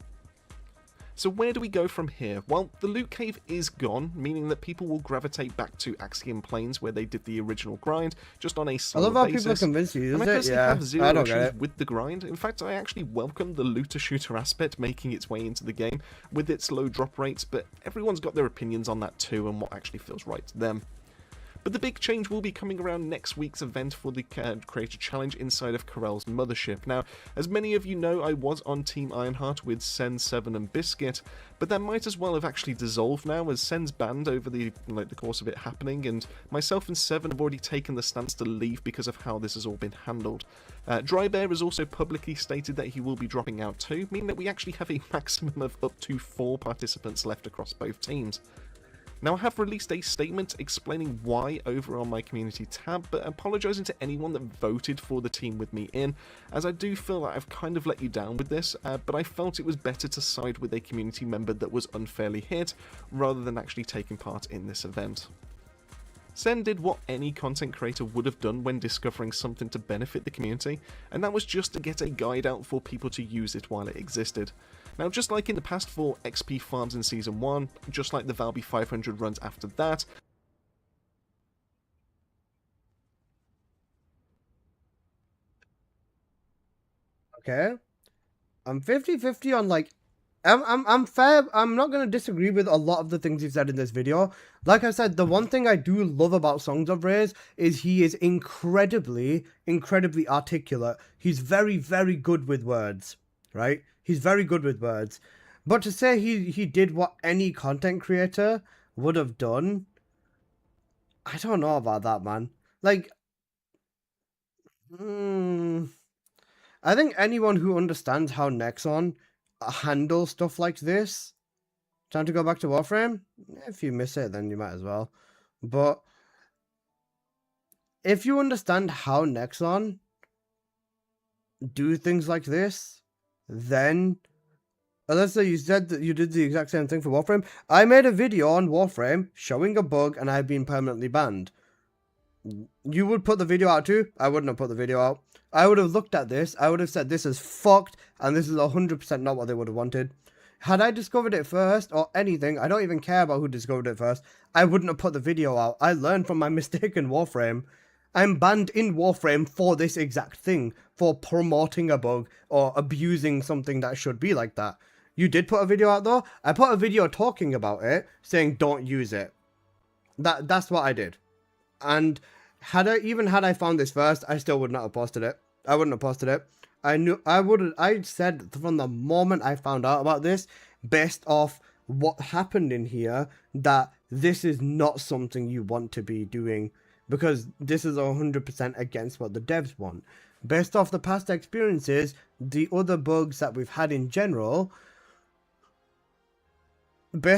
So where do we go from here? Well, the loot cave is gone, meaning that people will gravitate back to Axiom Plains where they did the original grind, just on a I slower love how basis. people are convinced to use And I it. personally Yeah, have zero I don't get issues it. with the grind. In fact, I actually welcome the looter-shooter aspect making its way into the game with its low drop rates, but everyone's got their opinions on that too and what actually feels right to them. But the big change will be coming around next week's event for the Creator Challenge inside of Corel's Mothership. Now, as many of you know, I was on Team Ironheart with Sen, Seven and Biscuit, but that might as well have actually dissolved now, as Sen's banned over the course of it happening, and myself and Seven have already taken the stance to leave because of how this has all been handled. Drybear has also publicly stated that he will be dropping out too, meaning that we actually have a maximum of up to 4 participants left across both teams. Now, I have released a statement explaining why over on my community tab, but apologising to anyone that voted for the team with me in, as I do feel that I've kind of let you down with this, but I felt it was better to side with a community member that was unfairly hit, rather than actually taking part in this event. Sen did what any content creator would have done when discovering something to benefit the community, and that was just to get a guide out for people to use it while it existed. Now, just like in the past for XP farms in Season 1, just like the Valby 500 runs after that, Okay, I'm 50-50 on like, I'm fair. I'm not gonna disagree with a lot of the things you've said in this video. Like I said, the one thing I do love about Songs of Rage is he is incredibly articulate. He's very good with words, right? He's very good with words. But to say he did what any content creator would have done, I don't know about that, man. Like, I think anyone who understands how Nexon handles stuff like this. Time to go back to Warframe? If you miss it, then you might as well. But if you understand how Nexon do things like this, then let's say you said that you did the exact same thing for Warframe. I made a video on Warframe showing a bug and I've been permanently banned. You would put the video out too? I wouldn't have put the video out. I would have looked at this, I would have said this is fucked and this is 100% not what they would have wanted. Had I discovered it first or anything, I don't even care about who discovered it first, I wouldn't have put the video out. I learned from my mistake in Warframe. I'm banned in Warframe for this exact thing, for promoting a bug or abusing something that should be like that. You did put a video out though? I put a video talking about it, saying don't use it. That's what I did. And had I found this first, I still would not have posted it. I wouldn't have posted it. I said from the moment I found out about this, based off what happened in here, that this is not something you want to be doing, because this is 100% against what the devs want. Based off the past experiences, the other bugs that we've had in general, this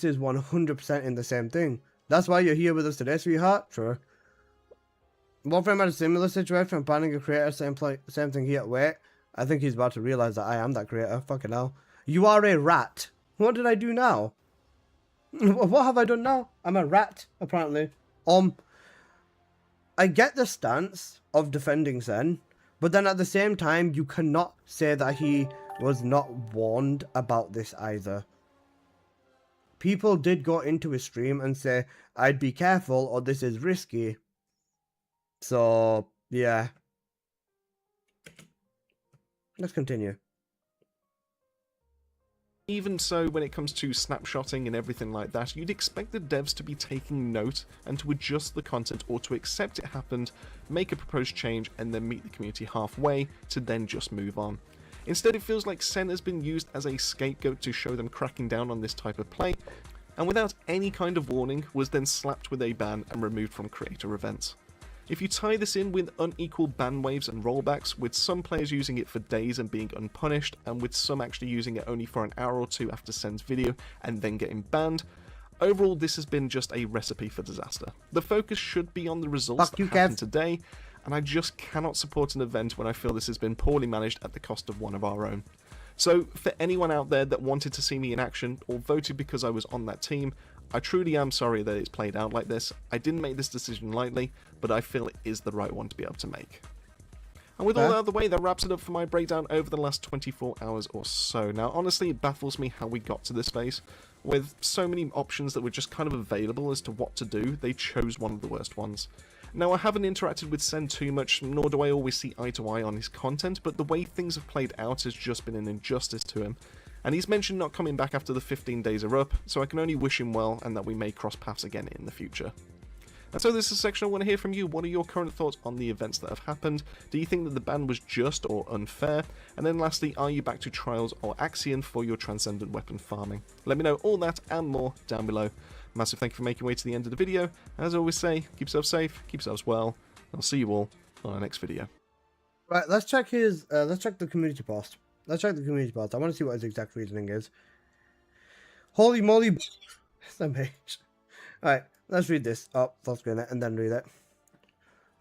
is 100% in the same thing. That's why you're here with us today, sweetheart. Sure. Warframe had a similar situation, banning a creator, same thing here. Wait, I think he's about to realize that I am that creator. Fucking hell. You are a rat. What did I do now? What have I done now? I'm a rat, apparently. I get the stance of defending Sen, but then at the same time, you cannot say that he was not warned about this either. People did go into his stream and say, I'd be careful or this is risky. So, yeah. Let's continue. even so, when it comes to snapshotting and everything like that, you'd expect the devs to be taking note and to adjust the content or to accept it happened, make a proposed change, and then meet the community halfway to then just move on. Instead, it feels like Sen has been used as a scapegoat to show them cracking down on this type of play, and without any kind of warning, was then slapped with a ban and removed from creator events. If you tie this in with unequal ban waves and rollbacks, with some players using it for days and being unpunished, and with some actually using it only for an hour or two after Sen's video and then getting banned, Overall, this has been just a recipe for disaster. The focus should be on the results Fuck you, that happened Kev. today, and I just cannot support an event when I feel this has been poorly managed at the cost of one of our own. So, for anyone out there that wanted to see me in action, or voted because I was on that team, I truly am sorry that it's played out like this. I didn't make this decision lightly, but I feel it is the right one to be able to make. And with all that out of the way, that wraps it up for my breakdown over the last 24 hours or so. Now, honestly, it baffles me how we got to this phase. With so many options that were just kind of available as to what to do, they chose one of the worst ones. Now, I haven't interacted with Sen too much, nor do I always see eye to eye on his content, but the way things have played out has just been an injustice to him. And he's mentioned not coming back after the 15 days are up, so I can only wish him well and that we may cross paths again in the future. And so this is a section I want to hear from you. What are your current thoughts on the events that have happened? Do you think that the ban was just or unfair? And then lastly, are you back to Trials or Axion for your Transcendent Weapon farming? Let me know all that and more down below. Massive thank you for making your way to the end of the video. As I always say, keep yourselves safe, keep yourselves well. I'll see you all on our next video. Right, let's check the community post. Let's check the community post. I want to see what his exact reasoning is. Holy moly, it's a mage. Alright, let's read this. Oh, full screen it and then read it.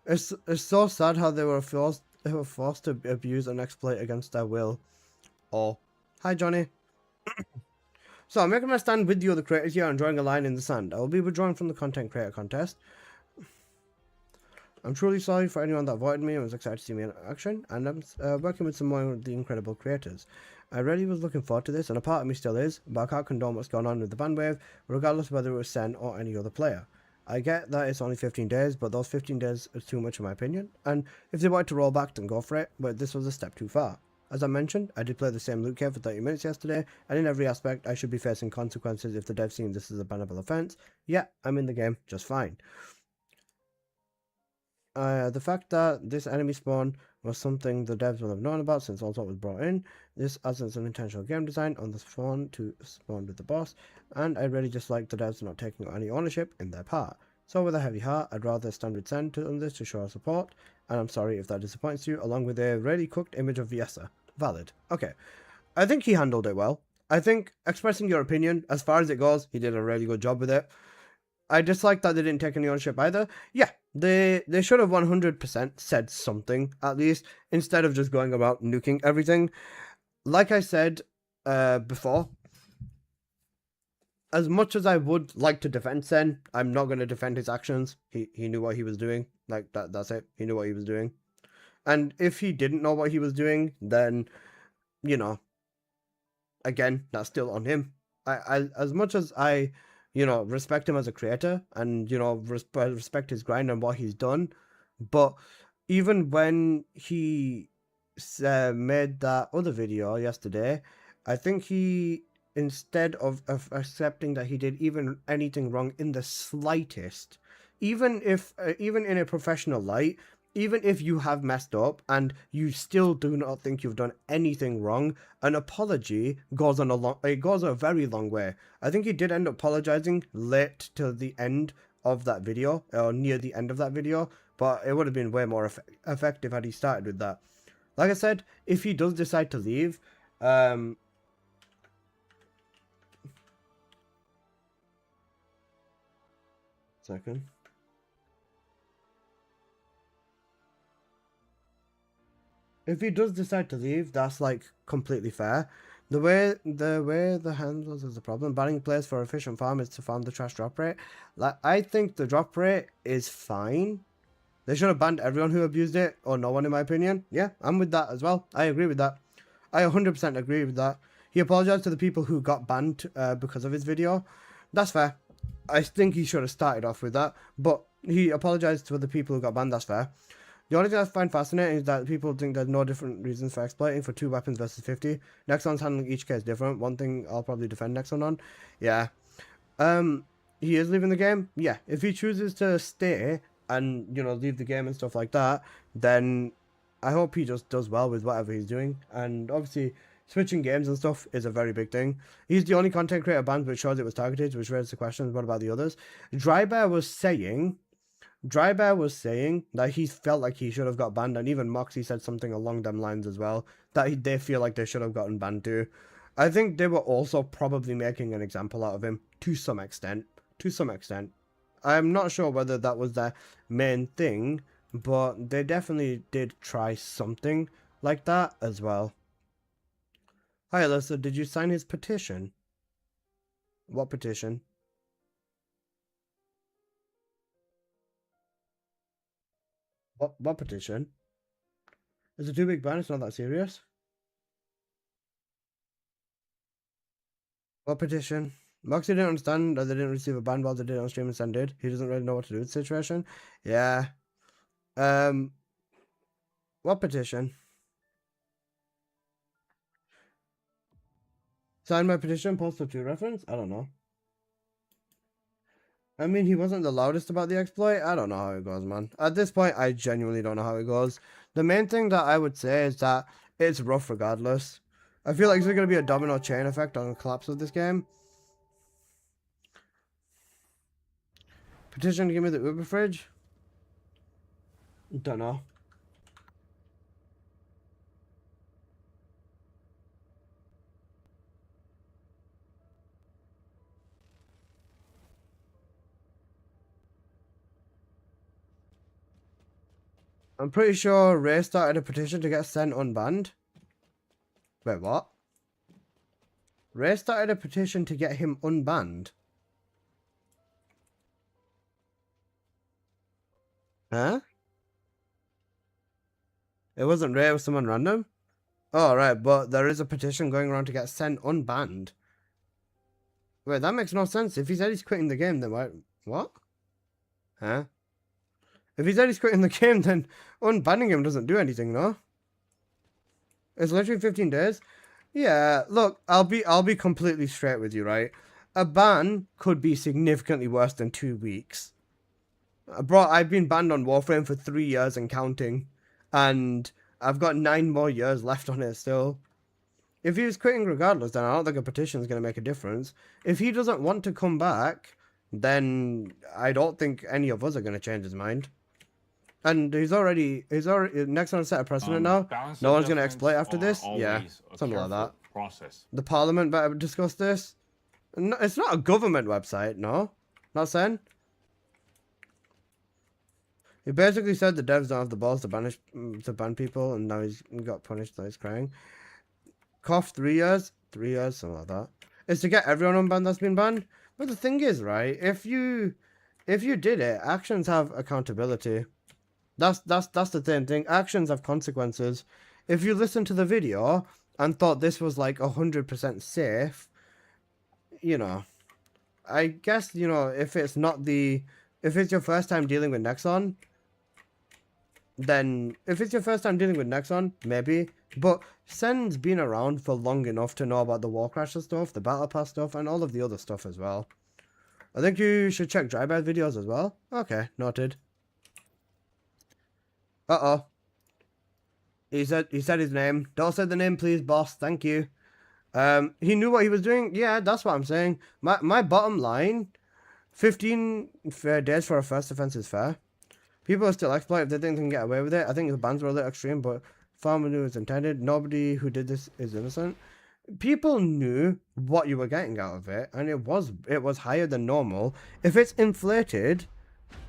It's so sad how they were forced to abuse and exploit against their will. Oh, hi Johnny. So I'm making my stand with the other creators here and drawing a line in the sand. I will be withdrawing from the content creator contest. I'm truly sorry for anyone that avoided me and was excited to see me in action, and I'm working with some more of the incredible creators. I really was looking forward to this, and a part of me still is, but I can't condone what's going on with the ban wave, regardless of whether it was Sen or any other player. I get that it's only 15 days, but those 15 days are too much in my opinion, and if they wanted to roll back, then go for it, but this was a step too far. As I mentioned, I did play the same loot cave for 30 minutes yesterday, and in every aspect, I should be facing consequences if the devs seem this is a bannable offense. Yeah, I'm in the game just fine. The fact that this enemy spawn was something the devs will have known about since onslaught was brought in. This as an intentional game design on the spawn to spawn with the boss, and I really dislike the devs not taking any ownership in their part. So with a heavy heart, I'd rather stand with Sen on this to show our support, and I'm sorry if that disappoints you, along with a really cooked image of Viessa. Valid. Okay. I think he handled it well. I think expressing your opinion, as far as it goes, he did a really good job with it. I dislike that they didn't take any ownership either. Yeah, they should have 100% said something, at least, instead of just going about nuking everything. Like I said before, as much as I would like to defend Sen, I'm not going to defend his actions. He knew what he was doing. Like, that's it. He knew what he was doing. And if he didn't know what he was doing, then, you know, again, that's still on him. I as much as I, you know, respect him as a creator and, you know, respect his grind and what he's done, but even when he made that other video yesterday, I think he, instead of accepting that he did even anything wrong in the slightest, even in a professional light, even if you have messed up and you still do not think you've done anything wrong, an apology goes a very long way. I think he did end up apologizing late to the end of that video, or near the end of that video, but it would have been way more effective had he started with that. Like I said, if he does decide to leave, second. If he does decide to leave, that's like completely fair. The way the handles is the problem. Banning players for efficient farm is to farm the trash drop rate. Like, I think the drop rate is fine. They should have banned everyone who abused it, or no one, in my opinion. Yeah, I'm with that as well. I agree with that. I 100% agree with that. He apologized to the people who got banned because of his video. That's fair. I think he should have started off with that, but he apologized to the people who got banned. That's fair. The only thing I find fascinating is that people think there's no different reasons for exploiting for 2 weapons versus 50. Nexon's handling each case different. One thing I'll probably defend Nexon on. Yeah. He is leaving the game. Yeah. If he chooses to stay and, you know, leave the game and stuff like that, then I hope he just does well with whatever he's doing. And obviously, switching games and stuff is a very big thing. He's the only content creator banned which shows it was targeted, which raises the question, what about the others? Drybear was saying that he felt like he should have got banned, and even Moxie said something along them lines as well, that they feel like they should have gotten banned too. I think they were also probably making an example out of him to some extent. To some extent. I'm not sure whether that was their main thing, but they definitely did try something like that as well. Hi, Alyssa. Did you sign his petition? What petition? What petition? Is it too big ban? It's not that serious. What petition? Moxie didn't understand that they didn't receive a ban while they did it on stream and Sen did. He doesn't really know what to do with the situation. Yeah. What petition? Sign my petition, post a 2 reference? I don't know. I mean, he wasn't the loudest about the exploit. I don't know how it goes, man. At this point, I genuinely don't know how it goes. The main thing that I would say is that it's rough regardless. I feel like there's going to be a domino chain effect on the collapse of this game. Petition to give me the Uber fridge? Don't know. I'm pretty sure Ray started a petition to get Sen unbanned. Wait, what? Ray started a petition to get him unbanned. Huh? It wasn't Ray, it was someone random? Oh, right, but there is a petition going around to get Sen unbanned. Wait, that makes no sense. If he said he's quitting the game, then why? What? Huh? If he said he's quitting the game, then unbanning him doesn't do anything, no? It's literally 15 days. Yeah, look, I'll be completely straight with you, right? A ban could be significantly worse than 2 weeks. Bro, I've been banned on Warframe for 3 years and counting, and I've got 9 more years left on it still. If he was quitting regardless, then I don't think a petition is going to make a difference. If he doesn't want to come back, then I don't think any of us are going to change his mind. And he's already next on a set of precedent now. No one's going to exploit after this. Yeah, something like that. Process. The Parliament better discuss this. No, it's not a government website, no. Not saying. He basically said the devs don't have the balls to ban people, and now he's got punished, so he's crying. Cough 3 years? 3 years, something like that. It's to get everyone unbanned that's been banned. But the thing is, right, if you did it, actions have accountability. That's the same thing. Actions have consequences. If you listen to the video and thought this was like 100% safe, you know, I guess, you know, if it's your first time dealing with Nexon, then if it's your first time dealing with Nexon, maybe. But Sen's been around for long enough to know about the Warcrasher stuff, the Battle Pass stuff, and all of the other stuff as well. I think you should check Drybear videos as well. Okay, noted. Uh-oh. He said his name. Don't say the name, please, boss. Thank you. He knew what he was doing. Yeah, that's what I'm saying. My bottom line, 15 fair days for a first offense is fair. People are still exploit if they think they can get away with it. I think the bans were a little extreme, but Farmer knew it was intended. Nobody who did this is innocent. People knew what you were getting out of it, and it was higher than normal. If it's inflated,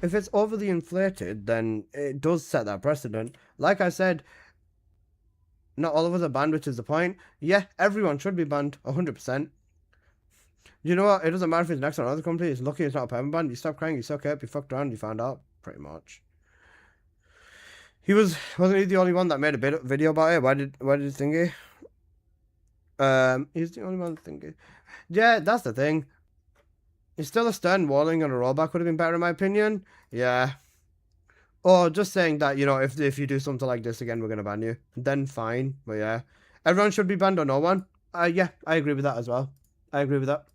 if it's overly inflated, then it does set that precedent. Like I said, not all of us are banned, which is the point. Yeah, everyone should be banned, 100%. You know what? It doesn't matter if it's next on another company. It's lucky it's not a permanent ban. You stop crying, you suck up, you fucked around, you found out. Pretty much. Wasn't he the only one that made a video about it? Why did he thingy? He's the only one thingy. Yeah, that's the thing. It's still a stern warning and a rollback would have been better in my opinion. Yeah. Or just saying that, you know, if you do something like this again, we're gonna ban you. Then fine. But yeah. Everyone should be banned or no one. Yeah, I agree with that as well. I agree with that.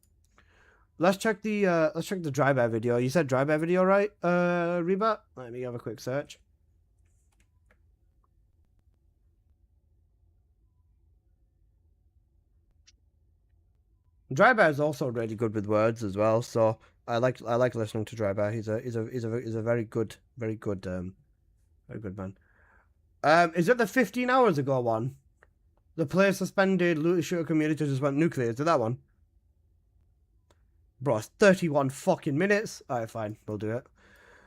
Let's check the Drybear video. You said Drybear video, right? Rebat? Let me have a quick search. Drybear is also really good with words as well, so I like listening to Drybear. He's a very good man. Is it the 15 hours ago one? The player suspended looter shooter community just went nuclear. Is it that one? Bro, it's 31 fucking minutes. Alright, fine, we'll do it.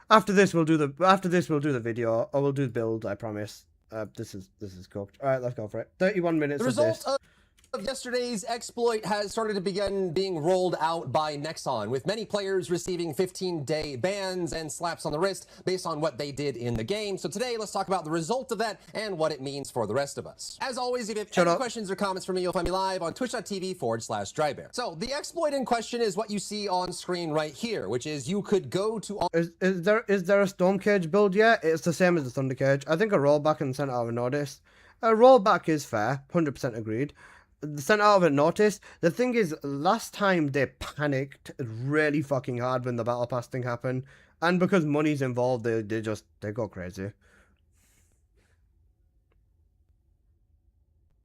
After this we'll do the video, or we'll do the build, I promise. This is cooked. Alright, let's go for it. 31 minutes The of result this. of yesterday's exploit has started to begin being rolled out by Nexon, with many players receiving 15-day bans and slaps on the wrist based on what they did in the game. So today, let's talk about the result of that and what it means for the rest of us. As always, if you have any questions or comments for me, you'll find me live on twitch.tv/drybear. So the exploit in question is what you see on screen right here, which is you could go to... Is there a storm cage build yet? It's the same as the thunder cage. I think a rollback and sent out of notice. A rollback is fair, 100% agreed. Sent out of a notice. The thing is, last time they panicked really fucking hard when the battle pass thing happened, and because money's involved, they go crazy.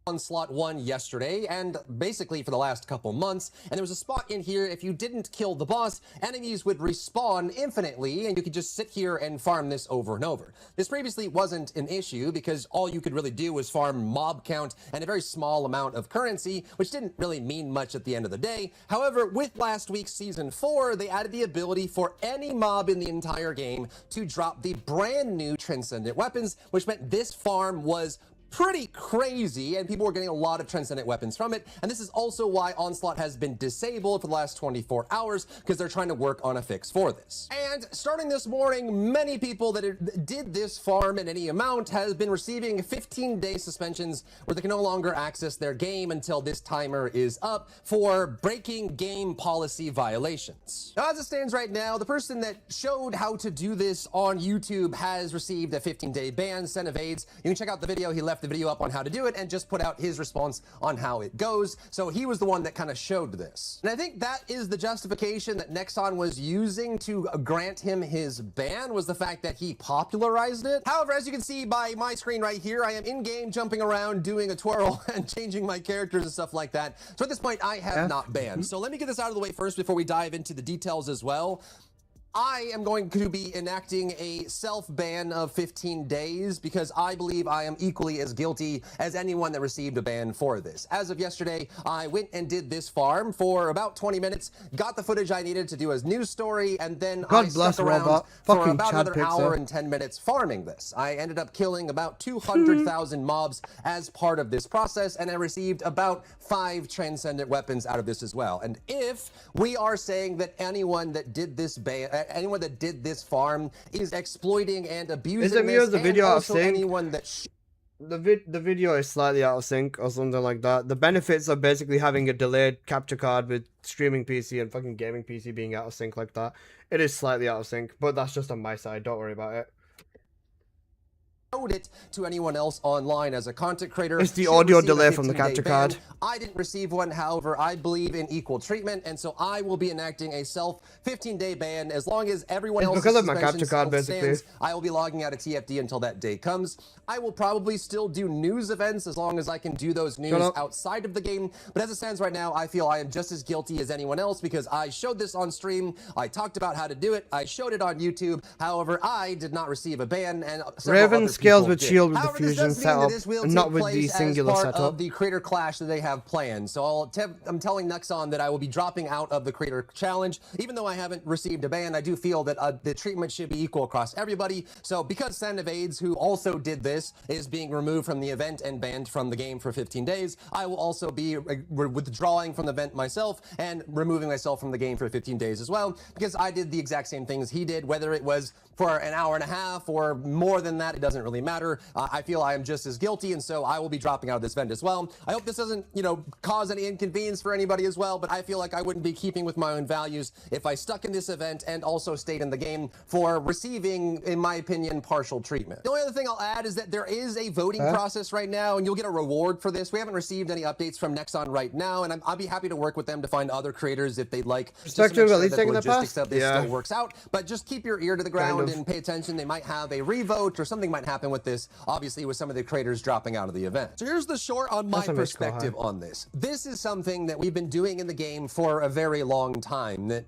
Onslaught 1 yesterday, and basically for the last couple months, and there was a spot in here, if you didn't kill the boss, enemies would respawn infinitely, and you could just sit here and farm this over and over. This previously wasn't an issue, because all you could really do was farm mob count and a very small amount of currency, which didn't really mean much at the end of the day. However, with last week's Season 4, they added the ability for any mob in the entire game to drop the brand new Transcendent Weapons, which meant this farm was pretty crazy, and people were getting a lot of Transcendent Weapons from it, and this is also why Onslaught has been disabled for the last 24 hours, because they're trying to work on a fix for this. And starting this morning, many people that did this farm in any amount has been receiving 15-day suspensions where they can no longer access their game until this timer is up for breaking game policy violations. Now, as it stands right now, the person that showed how to do this on YouTube has received a 15-day ban, Sen Evades. You can check out the video. He left the video up on how to do it and just put out his response on how it goes. So he was the one that kind of showed this. And I think that is the justification that Nexon was using to grant him his ban, was the fact that he popularized it. However, as you can see by my screen right here, I am in-game jumping around, doing a twirl and changing my characters and stuff like that. So at this point, I have not banned. So let me get this out of the way first before we dive into the details as well. I am going to be enacting a self-ban of 15 days because I believe I am equally as guilty as anyone that received a ban for this. As of yesterday, I went and did this farm for about 20 minutes, got the footage I needed to do a news story, and then I stuck around for about another hour and 10 minutes farming this. I ended up killing about 200,000 mobs as part of this process, and I received about 5 Transcendent Weapons out of this as well. And if we are saying that anyone that did this anyone that did this farm is exploiting and abusing this, the video and out of also sync? anyone that The video is slightly out of sync or something like that. The benefits of basically having a delayed capture card with streaming PC and fucking gaming PC being out of sync like that, it is slightly out of sync, but that's just on my side. Don't worry about it. showed it to anyone else online as a content creator. It's the audio delay from the capture card. I didn't receive one, however, I believe in equal treatment, and so I will be enacting a self 15-day ban as long as everyone else because of my capture card, basically. I will be logging out of TFD until that day comes. I will probably still do news events as long as I can do those news outside of the game, but as it stands right now, I feel I am just as guilty as anyone else because I showed this on stream, I talked about how to do it, I showed it on YouTube, however, I did not receive a ban, and Raven scales with shield with the fusion setup, and not with the singular setup. Of the creator clash that they have planned. So I'm telling Nexon that I will be dropping out of the creator challenge. Even though I haven't received a ban, I do feel that the treatment should be equal across everybody. So because Sen Evades, who also did this, is being removed from the event and banned from the game for 15 days, I will also be withdrawing from the event myself and removing myself from the game for 15 days as well, because I did the exact same things he did, whether it was for an hour and a half or more than that, it doesn't really matter. I feel I am just as guilty, and so I will be dropping out of this event as well. I hope this doesn't, cause any inconvenience for anybody as well, but I feel like I wouldn't be keeping with my own values if I stuck in this event and also stayed in the game for receiving, in my opinion, partial treatment. The only other thing I'll add is that there is a voting process right now, and you'll get a reward for this. We haven't received any updates from Nexon right now, and I'll be happy to work with them to find other creators if they'd like. Just to make sure that the logistics of this still works out, but just keep your ear to the ground and pay attention. They might have a revote or something might happen happen with this, obviously, with some of the creators dropping out of the event. So here's the short on my That's a nice call, perspective on this. This is something that we've been doing in the game for a very long time. That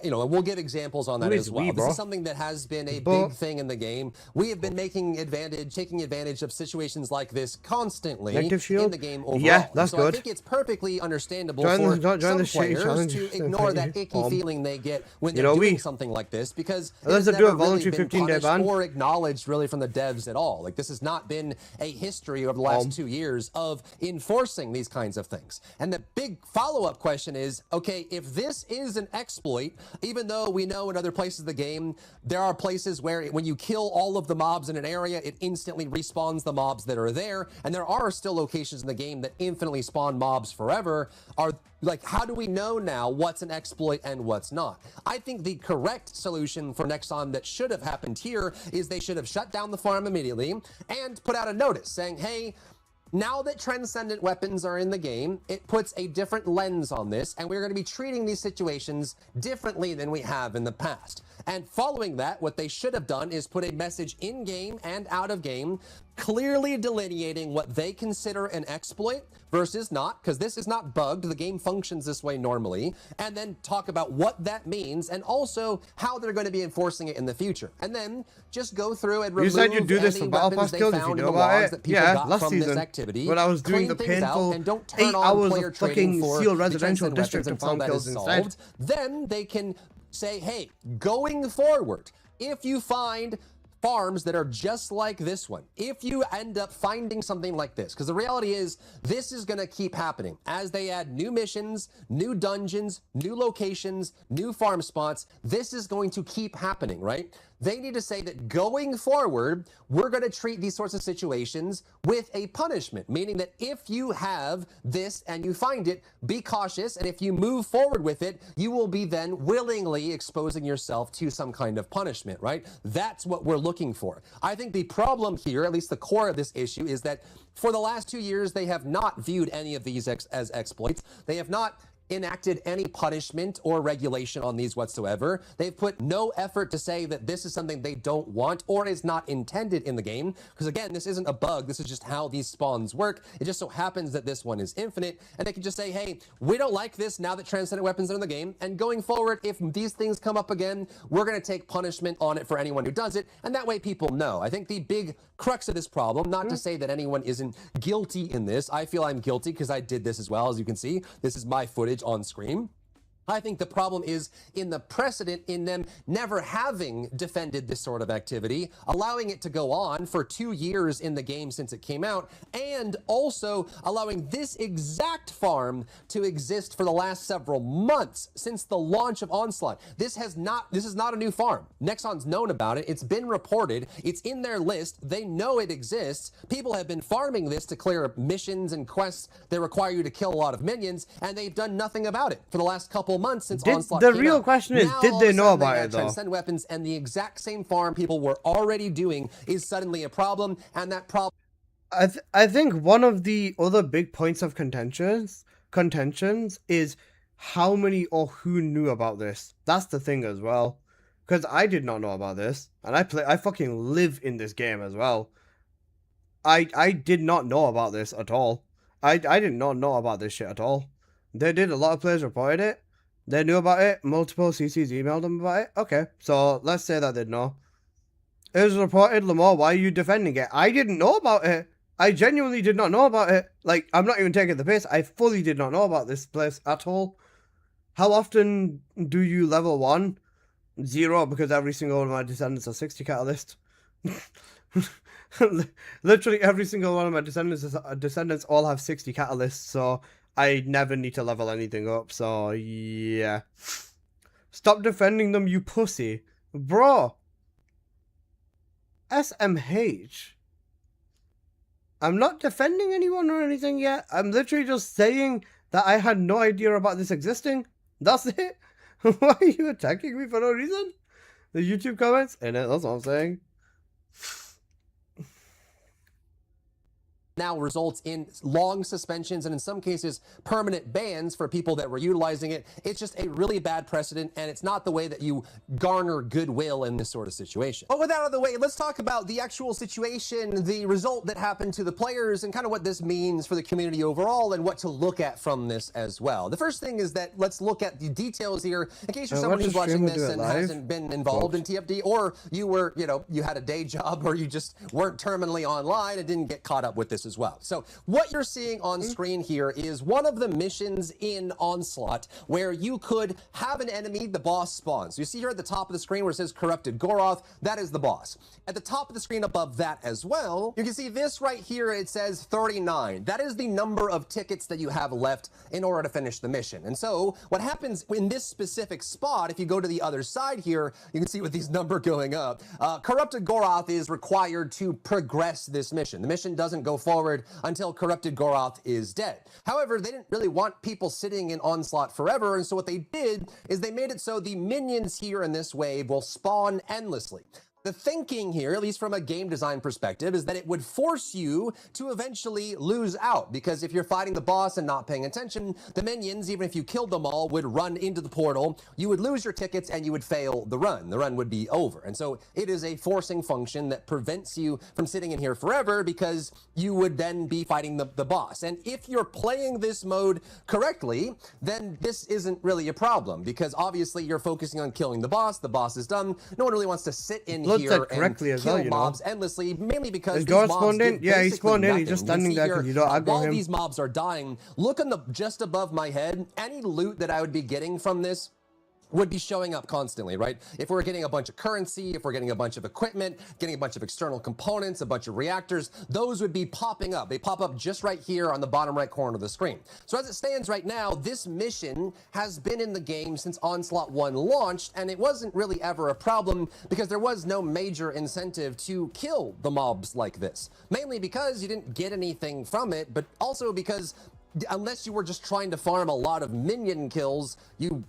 and we'll give examples on that as well. This is something that has been a big thing in the game. We have been taking advantage of situations like this constantly in the game overall. Yeah, that's so good. I think it's perfectly understandable for some players to ignore that icky feeling they get when they're doing something like this, because it's never really been punished or acknowledged really from the devs at all. Like, this has not been a history over the last 2 years of enforcing these kinds of things. And the big follow-up question is, okay, if this is an exploit, even though we know in other places of the game, there are places where when you kill all of the mobs in an area, it instantly respawns the mobs that are there, and there are still locations in the game that infinitely spawn mobs forever. How do we know now what's an exploit and what's not? I think the correct solution for Nexon that should have happened here is they should have shut down the farm immediately and put out a notice saying, hey, now that transcendent weapons are in the game, it puts a different lens on this, and we're going to be treating these situations differently than we have in the past. And following that, what they should have done is put a message in-game and out of game, clearly delineating what they consider an exploit versus not, because this is not bugged. The game functions this way normally. And then talk about what that means and also how they're going to be enforcing it in the future. And then just go through and remove any weapons they found in the logs that people got from this activity. When I was doing the painful and don't turn 8 on hours player of trading fucking for Seal Residential defensive District weapons to until farm that kills is instead. solved. Then they can say, hey, going forward, if you find farms that are just like this one, if you end up finding something like this, because the reality is this is going to keep happening as they add new missions, new dungeons, new locations, new farm spots. This is going to keep happening, right? They need to say that going forward, we're going to treat these sorts of situations with a punishment, meaning that if you have this and you find it, be cautious. And if you move forward with it, you will be then willingly exposing yourself to some kind of punishment, right? That's what we're looking for. I think the problem here, at least the core of this issue, is that for the last 2 years, they have not viewed any of these as exploits. They have not enacted any punishment or regulation on these whatsoever. They've put no effort to say that this is something they don't want or is not intended in the game. Because again, this isn't a bug. This is just how these spawns work. It just so happens that this one is infinite. And they can just say, hey, we don't like this now that transcendent weapons are in the game. And going forward, if these things come up again, we're going to take punishment on it for anyone who does it. And that way people know. I think the big crux of this problem, not to say that anyone isn't guilty in this. I feel I'm guilty because I did this as well. As you can see, this is my footage on screen. I think the problem is in the precedent in them never having defended this sort of activity, allowing it to go on for 2 years in the game since it came out, and also allowing this exact farm to exist for the last several months since the launch of Onslaught. This is not a new farm. Nexon's known about it. It's been reported. It's in their list. They know it exists. People have been farming this to clear missions and quests that require you to kill a lot of minions, and they've done nothing about it for the last couple months since Onslaught came out. The real question is, did they know about it though? Transcend weapons, and the exact same farm people were already doing is suddenly a problem, and that problem. I think one of the other big points of contentions is how many or who knew about this. That's the thing as well, because I did not know about this, and I fucking live in this game as well. I did not know about this at all. I did not know about this shit at all. They did. A lot of players reported it. They knew about it. Multiple CCs emailed them about it. Okay, so let's say that they know. It was reported, Lamar, why are you defending it? I didn't know about it. I genuinely did not know about it. Like, I'm not even taking the piss. I fully did not know about this place at all. How often do you level 1? 0, because every single one of my descendants are 60 catalyst. Literally every single one of my descendants all have 60 catalysts, so I never need to level anything up, so yeah. Stop defending them, you pussy. Bro. SMH. I'm not defending anyone or anything yet. I'm literally just saying that I had no idea about this existing. That's it. Why are you attacking me for no reason? The YouTube comments? And that's what I'm saying. now results in long suspensions and in some cases permanent bans for people that were utilizing it. It's just a really bad precedent, and it's not the way that you garner goodwill in this sort of situation. But with that out of the way, let's talk about the actual situation, the result that happened to the players, and kind of what this means for the community overall and what to look at from this as well. The first thing is that let's look at the details here in case you're someone who's watching this and hasn't been involved in TFD, or you were, you had a day job, or you just weren't terminally online and didn't get caught up with this as well. So what you're seeing on screen here is one of the missions in Onslaught where you could have an enemy, the boss spawns. So you see here at the top of the screen where it says Corrupted Goroth, that is the boss. At the top of the screen above that as well, you can see this right here, it says 39. That is the number of tickets that you have left in order to finish the mission. And so what happens in this specific spot, if you go to the other side here, you can see with these numbers going up, Corrupted Goroth is required to progress this mission. The mission doesn't go forward until Corrupted Goroth is dead. However, they didn't really want people sitting in Onslaught forever, and so what they did is they made it so the minions here in this wave will spawn endlessly. The thinking here, at least from a game design perspective, is that it would force you to eventually lose out, because if you're fighting the boss and not paying attention, the minions, even if you killed them all, would run into the portal, you would lose your tickets, and you would fail the run. The run would be over. And so it is a forcing function that prevents you from sitting in here forever, because you would then be fighting the boss. And if you're playing this mode correctly, then this isn't really a problem, because obviously you're focusing on killing the boss is done. No one really wants to sit in here and kill mobs endlessly, mainly because these mobs spawned in? Yeah, he spawned in. He's just standing there because you don't aggro him. While these mobs are dying, look on the just above my head. Any loot that I would be getting from this would be showing up constantly, right? If we're getting a bunch of currency, if we're getting a bunch of equipment, getting a bunch of external components, a bunch of reactors, those would be popping up. They pop up just right here on the bottom right corner of the screen. So as it stands right now, this mission has been in the game since Onslaught 1 launched, and it wasn't really ever a problem because there was no major incentive to kill the mobs like this. Mainly because you didn't get anything from it, but also because unless you were just trying to farm a lot of minion kills, you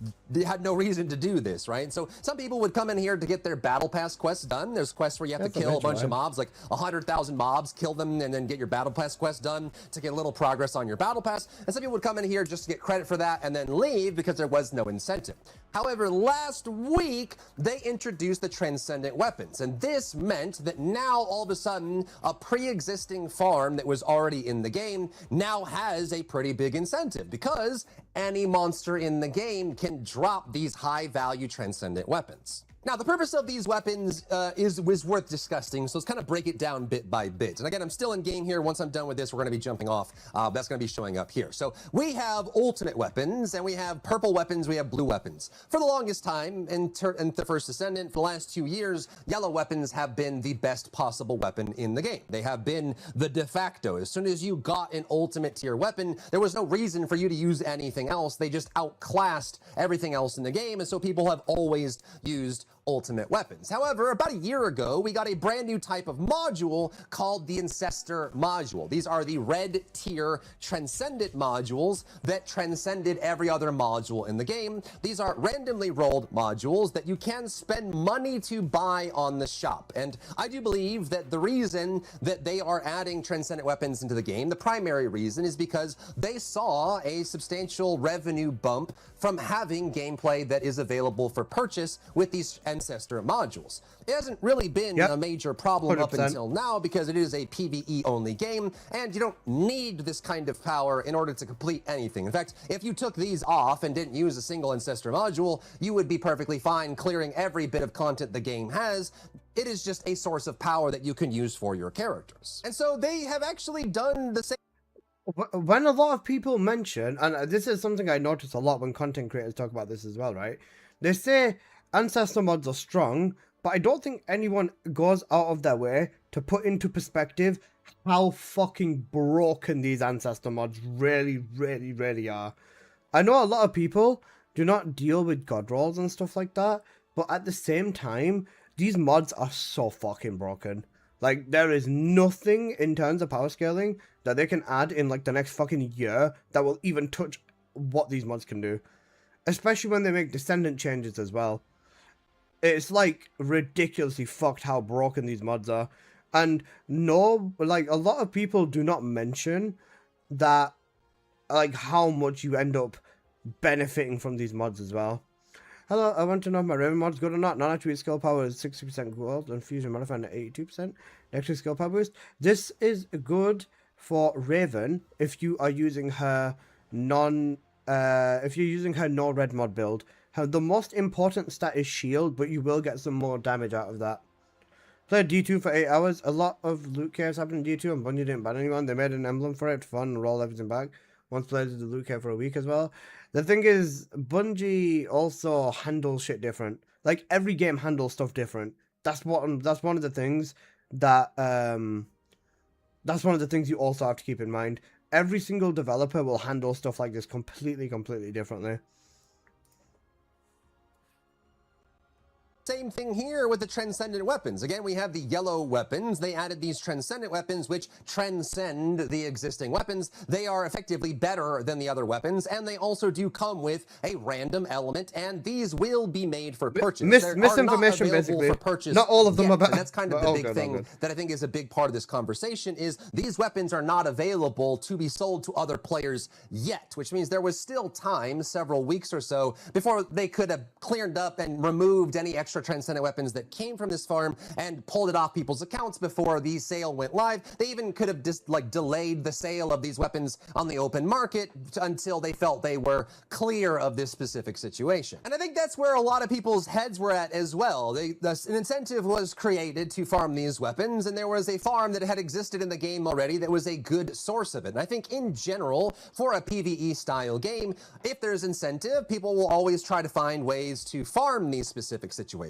had no reason to do this, right? So some people would come in here to get their battle pass quests done. There's quests where you have to kill a bunch of mobs, like 100,000 mobs, kill them, and then get your battle pass quest done to get a little progress on your battle pass. And some people would come in here just to get credit for that and then leave because there was no incentive. However, last week, they introduced the Transcendent Weapons, and this meant that now, all of a sudden, a pre-existing farm that was already in the game now has a pretty big incentive, because any monster in the game can drop these high-value Transcendent Weapons. Now, the purpose of these weapons is worth discussing, so let's kind of break it down bit by bit. And again, I'm still in game here. Once I'm done with this, we're going to be jumping off. That's going to be showing up here. So we have ultimate weapons, and we have purple weapons, we have blue weapons. For the longest time, in the First Ascendant, for the last 2 years, yellow weapons have been the best possible weapon in the game. They have been the de facto. As soon as you got an ultimate tier weapon, there was no reason for you to use anything else. They just outclassed everything else in the game, and so people have always used ultimate weapons. However, about a year ago, we got a brand new type of module called the Ancestor module. These are the red tier transcendent modules that transcended every other module in the game. These are randomly rolled modules that you can spend money to buy on the shop. And I do believe that the reason that they are adding transcendent weapons into the game, the primary reason, is because they saw a substantial revenue bump from having gameplay that is available for purchase with these Ancestor modules. It hasn't really been a major problem 100%. Up until now because it is a PvE only game, and you don't need this kind of power in order to complete anything. In fact, if you took these off and didn't use a single Ancestor module, you would be perfectly fine clearing every bit of content the game has. It is just a source of power that you can use for your characters. And so they have actually done the same. When a lot of people mention, and this is something I notice a lot when content creators talk about this as well, right? They say Ancestor mods are strong, but I don't think anyone goes out of their way to put into perspective how fucking broken these Ancestor mods really, really, really are. I know a lot of people do not deal with god rolls and stuff like that, but at the same time, these mods are so fucking broken. Like, there is nothing in terms of power scaling that they can add in, like, the next fucking year that will even touch what these mods can do. Especially when they make Descendant changes as well. It's, like, ridiculously fucked how broken these mods are. And no, like a lot of people do not mention that, like how much you end up benefiting from these mods as well. Hello, I want to know if my Raven mod's good or not. Non-attribute skill power is 60% gold and fusion modifier at 82%. Extra skill power boost. This is good for Raven if you are using her if you're using her no red mod build. The most important stat is shield, but you will get some more damage out of that. Play D2 for 8 hours. A lot of loot caves happened in D2 and Bungie didn't ban anyone. They made an emblem for it for fun and roll everything back. Once players did the loot cave for a week as well. The thing is, Bungie also handles shit different. Like every game handles stuff different. That's one of the things that that's one of the things you also have to keep in mind. Every single developer will handle stuff like this completely differently. Same thing here with the transcendent weapons. Again, we have the yellow weapons. They added these transcendent weapons, which transcend the existing weapons. They are effectively better than the other weapons, and they also do come with a random element, and these will be made for purchase. Misinformation, basically. For purchase not all of them yet, are better. And that's kind of the big thing that I think is a big part of this conversation is these weapons are not available to be sold to other players yet, which means there was still time, several weeks or so, before they could have cleared up and removed any extra transcendent weapons that came from this farm and pulled it off people's accounts before the sale went live. They even could have just delayed the sale of these weapons on the open market until they felt they were clear of this specific situation. And I think that's where a lot of people's heads were at as well. An incentive was created to farm these weapons, and there was a farm that had existed in the game already that was a good source of it. And I think in general, for a PvE style game, if there's incentive, people will always try to find ways to farm these specific situations.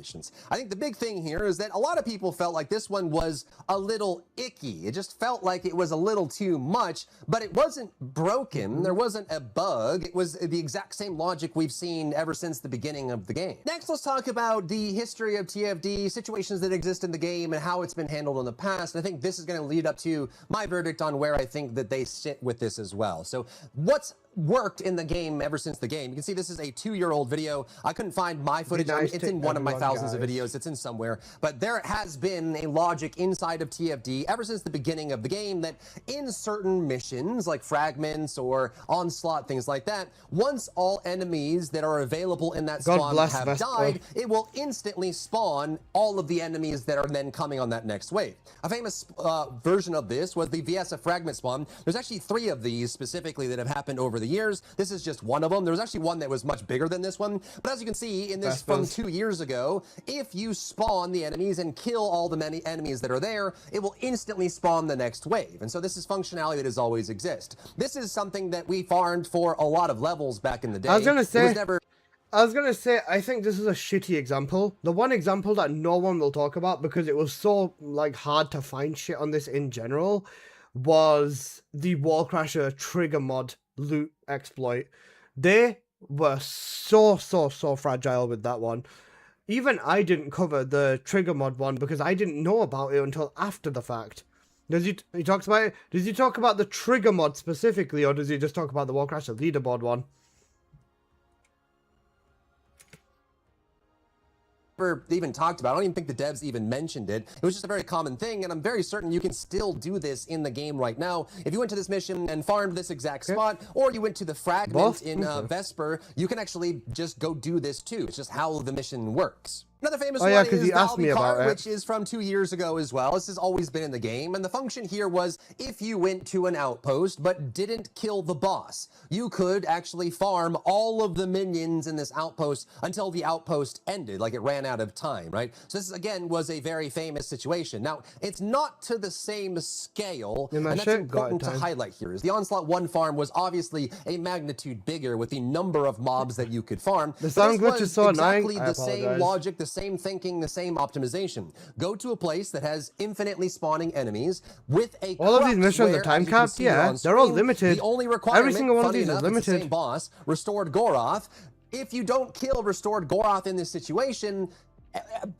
I think the big thing here is that a lot of people felt like this one was a little icky. It just felt like it was a little too much, but it wasn't broken. There wasn't a bug. It was the exact same logic we've seen ever since the beginning of the game. Next, let's talk about the history of TFD, situations that exist in the game, and how it's been handled in the past. I think this is going to lead up to my verdict on where I think that they sit with this as well. So what's worked in the game ever since the game? You can see this is a 2-year-old video. I couldn't find my footage. It's in one of my thousands of videos. It's in somewhere. But there has been a logic inside of TFD ever since the beginning of the game that in certain missions like fragments or onslaught, things like that, once all enemies that are available in that spawn have died, it will instantly spawn all of the enemies that are then coming on that next wave. A famous version of this was the VSF fragment spawn. There's actually 3 of these specifically that have happened over the years. This is just one of them. There was actually one that was much bigger than this one. But as you can see in this from 2 years ago, if you spawn the enemies and kill all the many enemies that are there, it will instantly spawn the next wave. And so this is functionality that has always existed. This is something that we farmed for a lot of levels back in the day. I was gonna say, I think this is a shitty example. The one example that no one will talk about because it was so hard to find shit on this in general was the Wallcrasher trigger mod loot exploit. They were so fragile with that one. Even I didn't cover the trigger mod one because I didn't know about it until after the fact. He talks about it? Does he talk about the trigger mod specifically, or does he just talk about the Wallcrasher leaderboard one? Even talked about. I don't even think the devs even mentioned it. It was just a very common thing, and I'm very certain you can still do this in the game right now. If you went to this mission and farmed this exact spot, or you went to the fragment in Vesper, you can actually just go do this too. It's just how the mission works. Another famous one is the Albi card, which is from 2 years ago as well. This has always been in the game, and the function here was if you went to an outpost but didn't kill the boss, you could actually farm all of the minions in this outpost until the outpost ended, like it ran out of time, right? So this, again, was a very famous situation. Now, it's not to the same scale, and that's important to highlight here, is the Onslaught 1 farm was obviously a magnitude bigger with the number of mobs that you could farm. The sound glitch is so annoying. Exactly the same logic, the same thinking, the same optimization. Go to a place that has infinitely spawning enemies with a all of these missions are time capped. Yeah, they're all limited. The only requirement, every single one of these is limited. The same boss, Restored Goroth. If you don't kill Restored Goroth in this situation,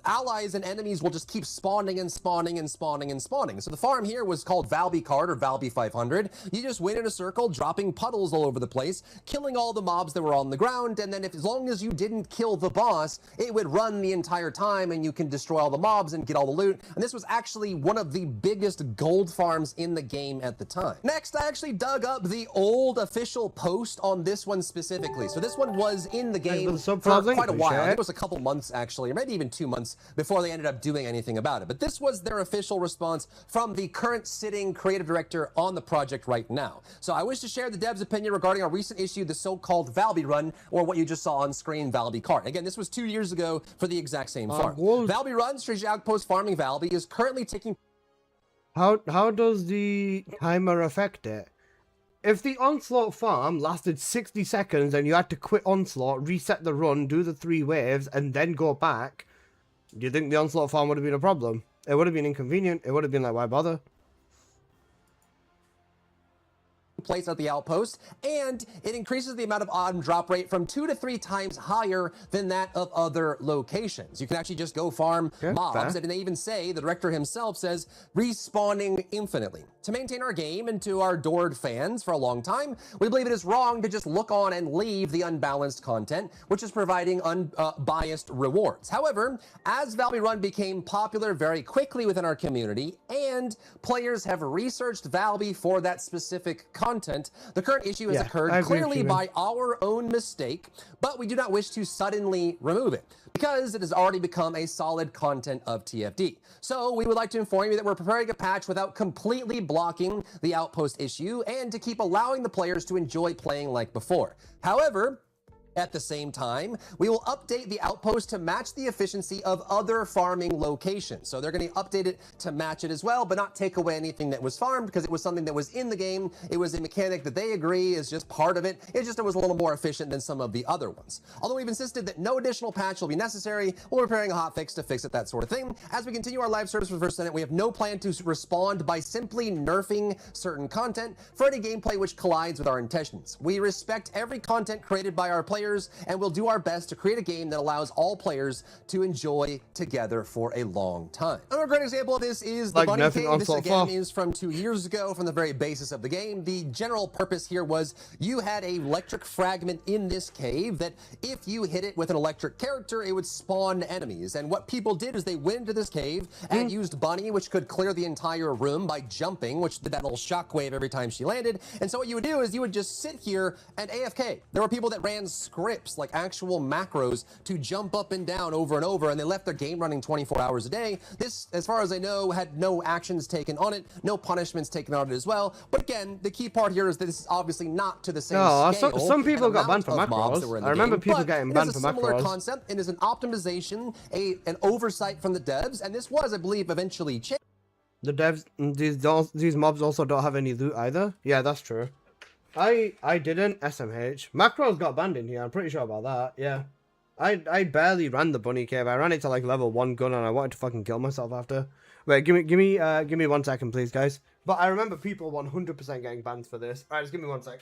allies and enemies will just keep spawning and spawning and spawning and spawning. So the farm here was called Valby Card or Valby 500. You just went in a circle, dropping puddles all over the place, killing all the mobs that were on the ground, and then as long as you didn't kill the boss, it would run the entire time and you can destroy all the mobs and get all the loot. And this was actually one of the biggest gold farms in the game at the time. Next, I actually dug up the old official post on this one specifically. So this one was in the game for quite a while. I think it was a couple months actually, or maybe even 2 months before they ended up doing anything about it. But this was their official response from the current sitting creative director on the project right now. So I wish to share the dev's opinion regarding our recent issue, the so-called Valby run, or what you just saw on screen, Valby Card. Again, this was 2 years ago for the exact same farm. Valby run, strategic outpost farming Valby, is currently taking... How does the timer affect it? If the Onslaught farm lasted 60 seconds and you had to quit Onslaught, reset the run, do the 3 waves, and then go back, do you think the Onslaught farm would have been a problem? It would have been inconvenient. It would have been like, why bother? place at the outpost, and it increases the amount of odd drop rate from 2 to 3 times higher than that of other locations. You can actually just go farm mobs, and they even say, the director himself says, respawning infinitely. To maintain our game and to our adored fans for a long time, we believe it is wrong to just look on and leave the unbalanced content, which is providing unbiased rewards. However, as Valby Run became popular very quickly within our community, and players have researched Valby for that specific content, the current issue has occurred clearly by our own mistake, but we do not wish to suddenly remove it, because it has already become a solid content of TFD. So we would like to inform you that we're preparing a patch without completely blocking the outpost issue and to keep allowing the players to enjoy playing like before. However, at the same time, we will update the outpost to match the efficiency of other farming locations. So they're going to update it to match it as well, but not take away anything that was farmed, because it was something that was in the game. It was a mechanic that they agree is just part of it. It just was a little more efficient than some of the other ones. Although we've insisted that no additional patch will be necessary, we're preparing a hotfix to fix it, that sort of thing. As we continue our live service with Verse Senate, we have no plan to respond by simply nerfing certain content for any gameplay which collides with our intentions. We respect every content created by our players, and we'll do our best to create a game that allows all players to enjoy together for a long time. Another great example of this is the Bunny Cave. This again is from 2 years ago, from the very basis of the game. The general purpose here was you had an electric fragment in this cave that if you hit it with an electric character, it would spawn enemies. And what people did is they went into this cave and used Bunny, which could clear the entire room by jumping, which did that little shockwave every time she landed. And so what you would do is you would just sit here and AFK. There were people that ran scripts, like actual macros, to jump up and down over and over, and they left their game running 24 hours a day. This, as far as I know, had no actions taken on it, no punishments taken on it as well. But again, the key part here is that this is obviously not to the same scale. Some people got banned for macros. I remember people getting banned for macros. It is a similar concept. It is an optimization, an oversight from the devs, and this was, I believe, eventually changed. The devs, these mobs also don't have any loot either. Yeah, that's true. I didn't SMH. Macros got banned in here, I'm pretty sure about that, yeah. I barely ran the bunny cave. I ran it to like level 1 gun and I wanted to fucking kill myself after. Wait, give me 1 second, please, guys. But I remember people 100% getting banned for this. Alright, just give me 1 sec.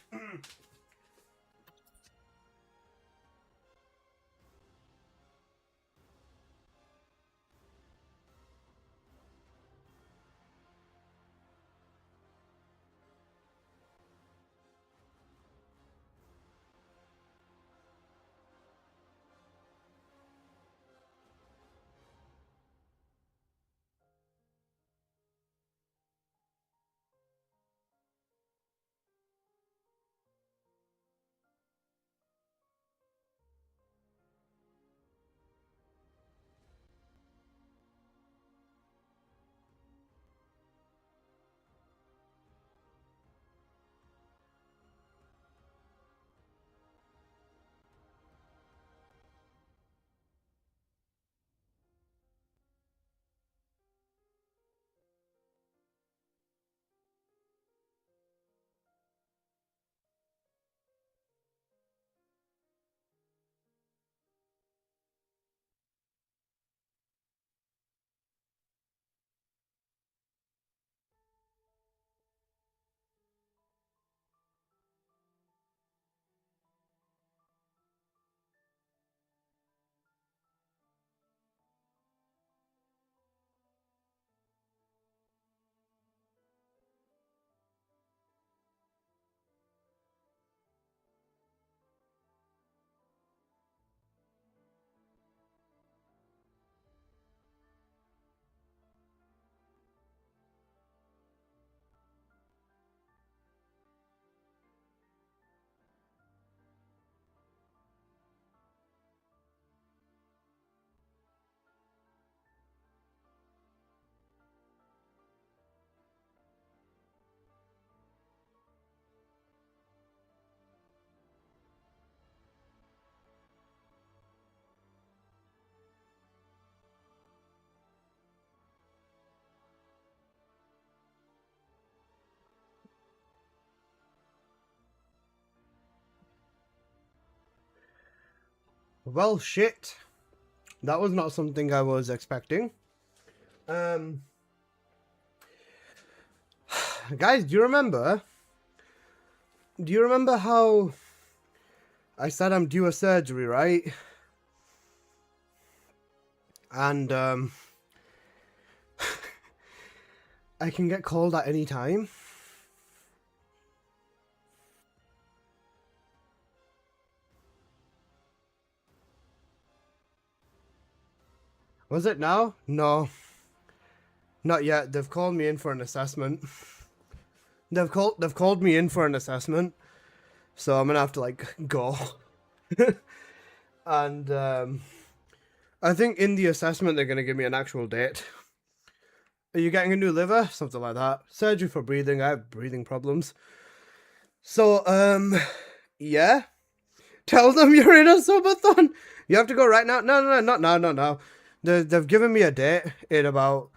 Well, shit. That was not something I was expecting. Guys, do you remember how I said I'm due a surgery, right? And I can get called at any time. Was it now? No. Not yet. They've called me in for an assessment. They've called me in for an assessment. So I'm gonna have to like go. And I think in the assessment they're gonna give me an actual date. Are you getting a new liver? Something like that. Surgery for breathing. I have breathing problems. So yeah. Tell them you're in a subathon. You have to go right now. No, not now, not now. They've given me a date in about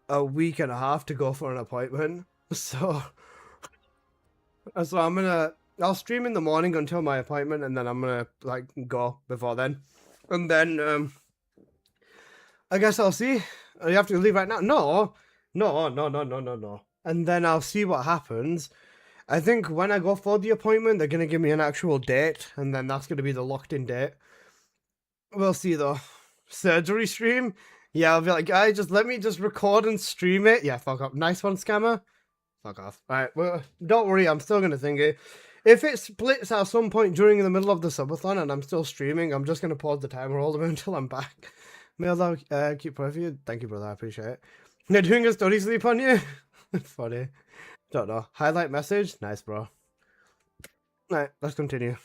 a week and a half to go for an appointment. So I'll stream in the morning until my appointment, and then I'm gonna like go before then, and then I guess I'll see. You have to leave right now. No. And then I'll see what happens. I think when I go for the appointment, they're gonna give me an actual date, and then that's gonna be the locked-in date. We'll see though. Surgery stream? Yeah, I'll be like, guys, just let me just record and stream it. Yeah, fuck off. Nice one, scammer. Fuck off. Alright, well, don't worry, I'm still gonna think it. If it splits at some point during the middle of the subathon and I'm still streaming, I'm just gonna pause the timer all the way until I'm back. Mail keep praying for you. Thank you, brother. I appreciate it. They're doing a study sleep on you? Funny. Don't know. Highlight message? Nice, bro. Alright, let's continue.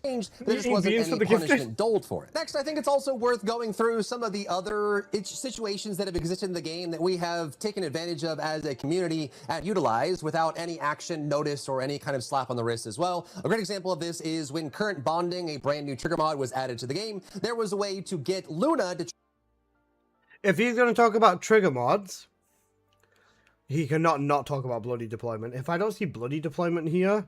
There just wasn't any punishment doled for it. Next, I think it's also worth going through some of the other situations that have existed in the game that we have taken advantage of as a community and utilized without any action, notice, or any kind of slap on the wrist as well. A great example of this is when current bonding, a brand new trigger mod, was added to the game. There was a way to get Luna to... If he's going to talk about trigger mods, he cannot not talk about bloody deployment. If I don't see bloody deployment here...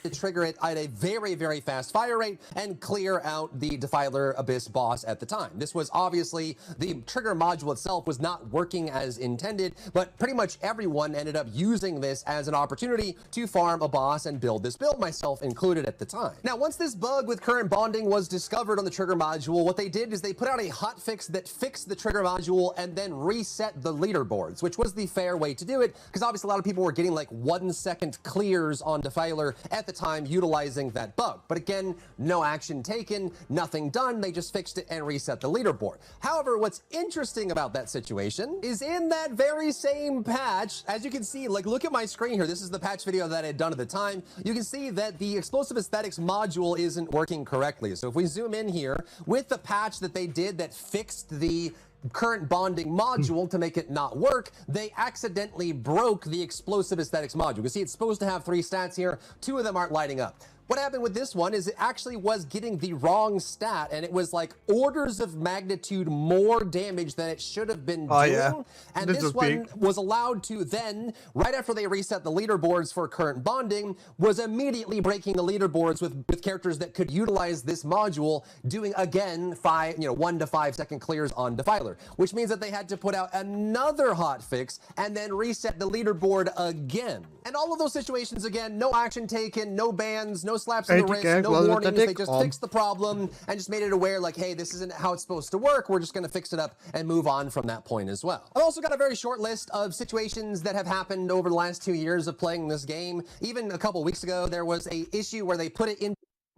to trigger it at a very, very fast fire rate and clear out the Defiler Abyss boss at the time. This was obviously, the trigger module itself was not working as intended, but pretty much everyone ended up using this as an opportunity to farm a boss and build this build, myself included at the time. Now, once this bug with current bonding was discovered on the trigger module, what they did is they put out a hotfix that fixed the trigger module and then reset the leaderboards, which was the fair way to do it, because obviously a lot of people were getting like 1 second clears on Defiler at the time utilizing that bug. But again, no action taken, nothing done. They just fixed it and reset the leaderboard. However, what's interesting about that situation is in that very same patch, as you can see, like look at my screen here. This is the patch video that I had done at the time. You can see that the explosive aesthetics module isn't working correctly. So if we zoom in here with the patch that they did that fixed the current bonding module to make it not work, they accidentally broke the explosive aesthetics module. You can see it's supposed to have 3 stats here. 2 of them aren't lighting up. What happened with this one is it actually was getting the wrong stat, and it was like orders of magnitude more damage than it should have been doing. Yeah. And this one was allowed to then, right after they reset the leaderboards for current bonding, was immediately breaking the leaderboards with characters that could utilize this module, doing again 1 to 5 second clears on Defiler, which means that they had to put out another hotfix and then reset the leaderboard again. And all of those situations, again, no action taken, no bans, no slaps on the wrist, no warnings. They just fixed the problem and just made it aware like, hey, this isn't how it's supposed to work. We're just going to fix it up and move on from that point as well. I've also got a very short list of situations that have happened over the last 2 years of playing this game. Even a couple weeks ago, there was a issue where they put it in.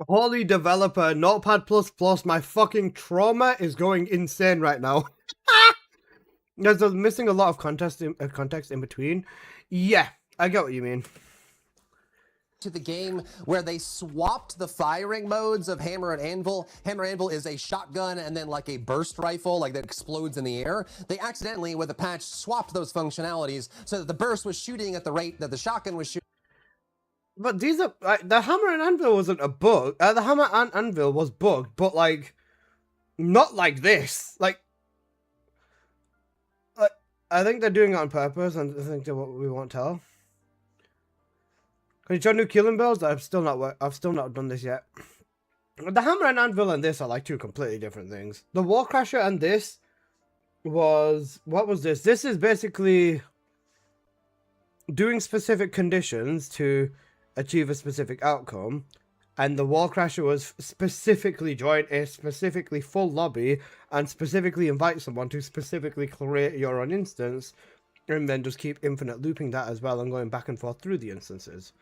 Holy developer, Notepad++, my fucking trauma is going insane right now. There's missing a lot of context in between. Yeah, I get what you mean. To the game where they swapped the firing modes of Hammer and Anvil. Hammer and Anvil is a shotgun and then like a burst rifle, like that explodes in the air. They accidentally, with a patch, swapped those functionalities so that the burst was shooting at the rate that the shotgun was shooting. But these are the Hammer and Anvil wasn't a bug. The Hammer and Anvil was bugged, but like not like this. Like I think they're doing it on purpose, and I think that's what we won't tell. Can you try new killing builds? I've still not done this yet. The Hammer and Anvil and this are like two completely different things. The Wall Crasher and this was... What was this? This is basically doing specific conditions to achieve a specific outcome. And the Wall Crasher was specifically join a specifically full lobby and specifically invite someone to specifically create your own instance and then just keep infinite looping that as well and going back and forth through the instances.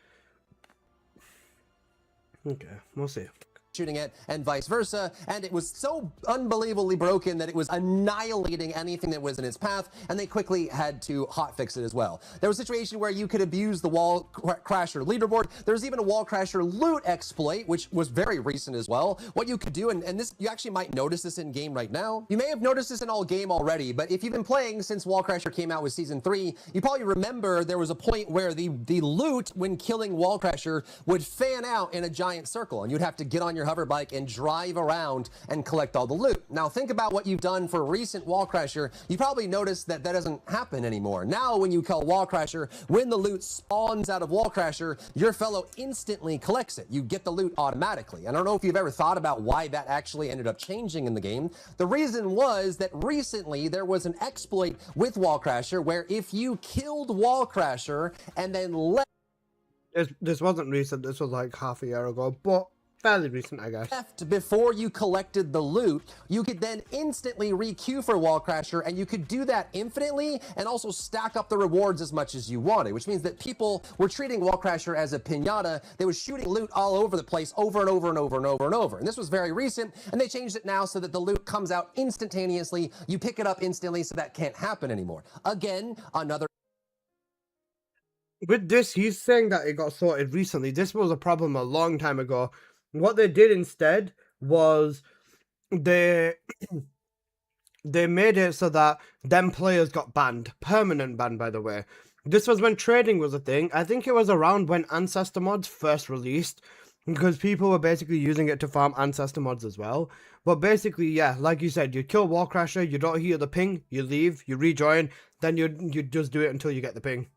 Okay, we'll see. Shooting it and vice versa, and it was so unbelievably broken that it was annihilating anything that was in its path, and they quickly had to hotfix it as well. There was a situation where you could abuse the Wall Crasher leaderboard. There was even a Wall Crasher loot exploit, which was very recent as well. What you could do, and this, you actually might notice this in game right now. You may have noticed this in all game already, but if you've been playing since Wall Crasher came out with Season 3, you probably remember there was a point where the loot when killing Wall Crasher would fan out in a giant circle, and you'd have to get on your hover bike and drive around and collect all the loot. Now think about what you've done for recent Wall Crasher. You probably noticed that that doesn't happen anymore. Now when you kill Wall Crasher, when the loot spawns out of Wall Crasher, your fellow instantly collects it. You get the loot automatically. I don't know if you've ever thought about why that actually ended up changing in the game. The reason was that recently there was an exploit with Wall Crasher where if you killed Wall Crasher and then left... This wasn't recent, this was like half a year ago, but fairly recent, I guess. Before you collected the loot, you could then instantly re-queue for Wall Crasher, and you could do that infinitely and also stack up the rewards as much as you wanted, which means that people were treating Wall Crasher as a piñata. They were shooting loot all over the place over and over and over and over and over. And this was very recent, and they changed it now so that the loot comes out instantaneously. You pick it up instantly, so that can't happen anymore. Again, another... With this, he's saying that it got sorted recently. This was a problem a long time ago. What they did instead was they made it so that them players got banned. Permanent ban, by the way. This was when trading was a thing. I think it was around when Ancestor mods first released, because people were basically using it to farm Ancestor mods as well. But basically, yeah, like you said, you kill Wall Crasher, you don't hear the ping, you leave, you rejoin, then you just do it until you get the ping.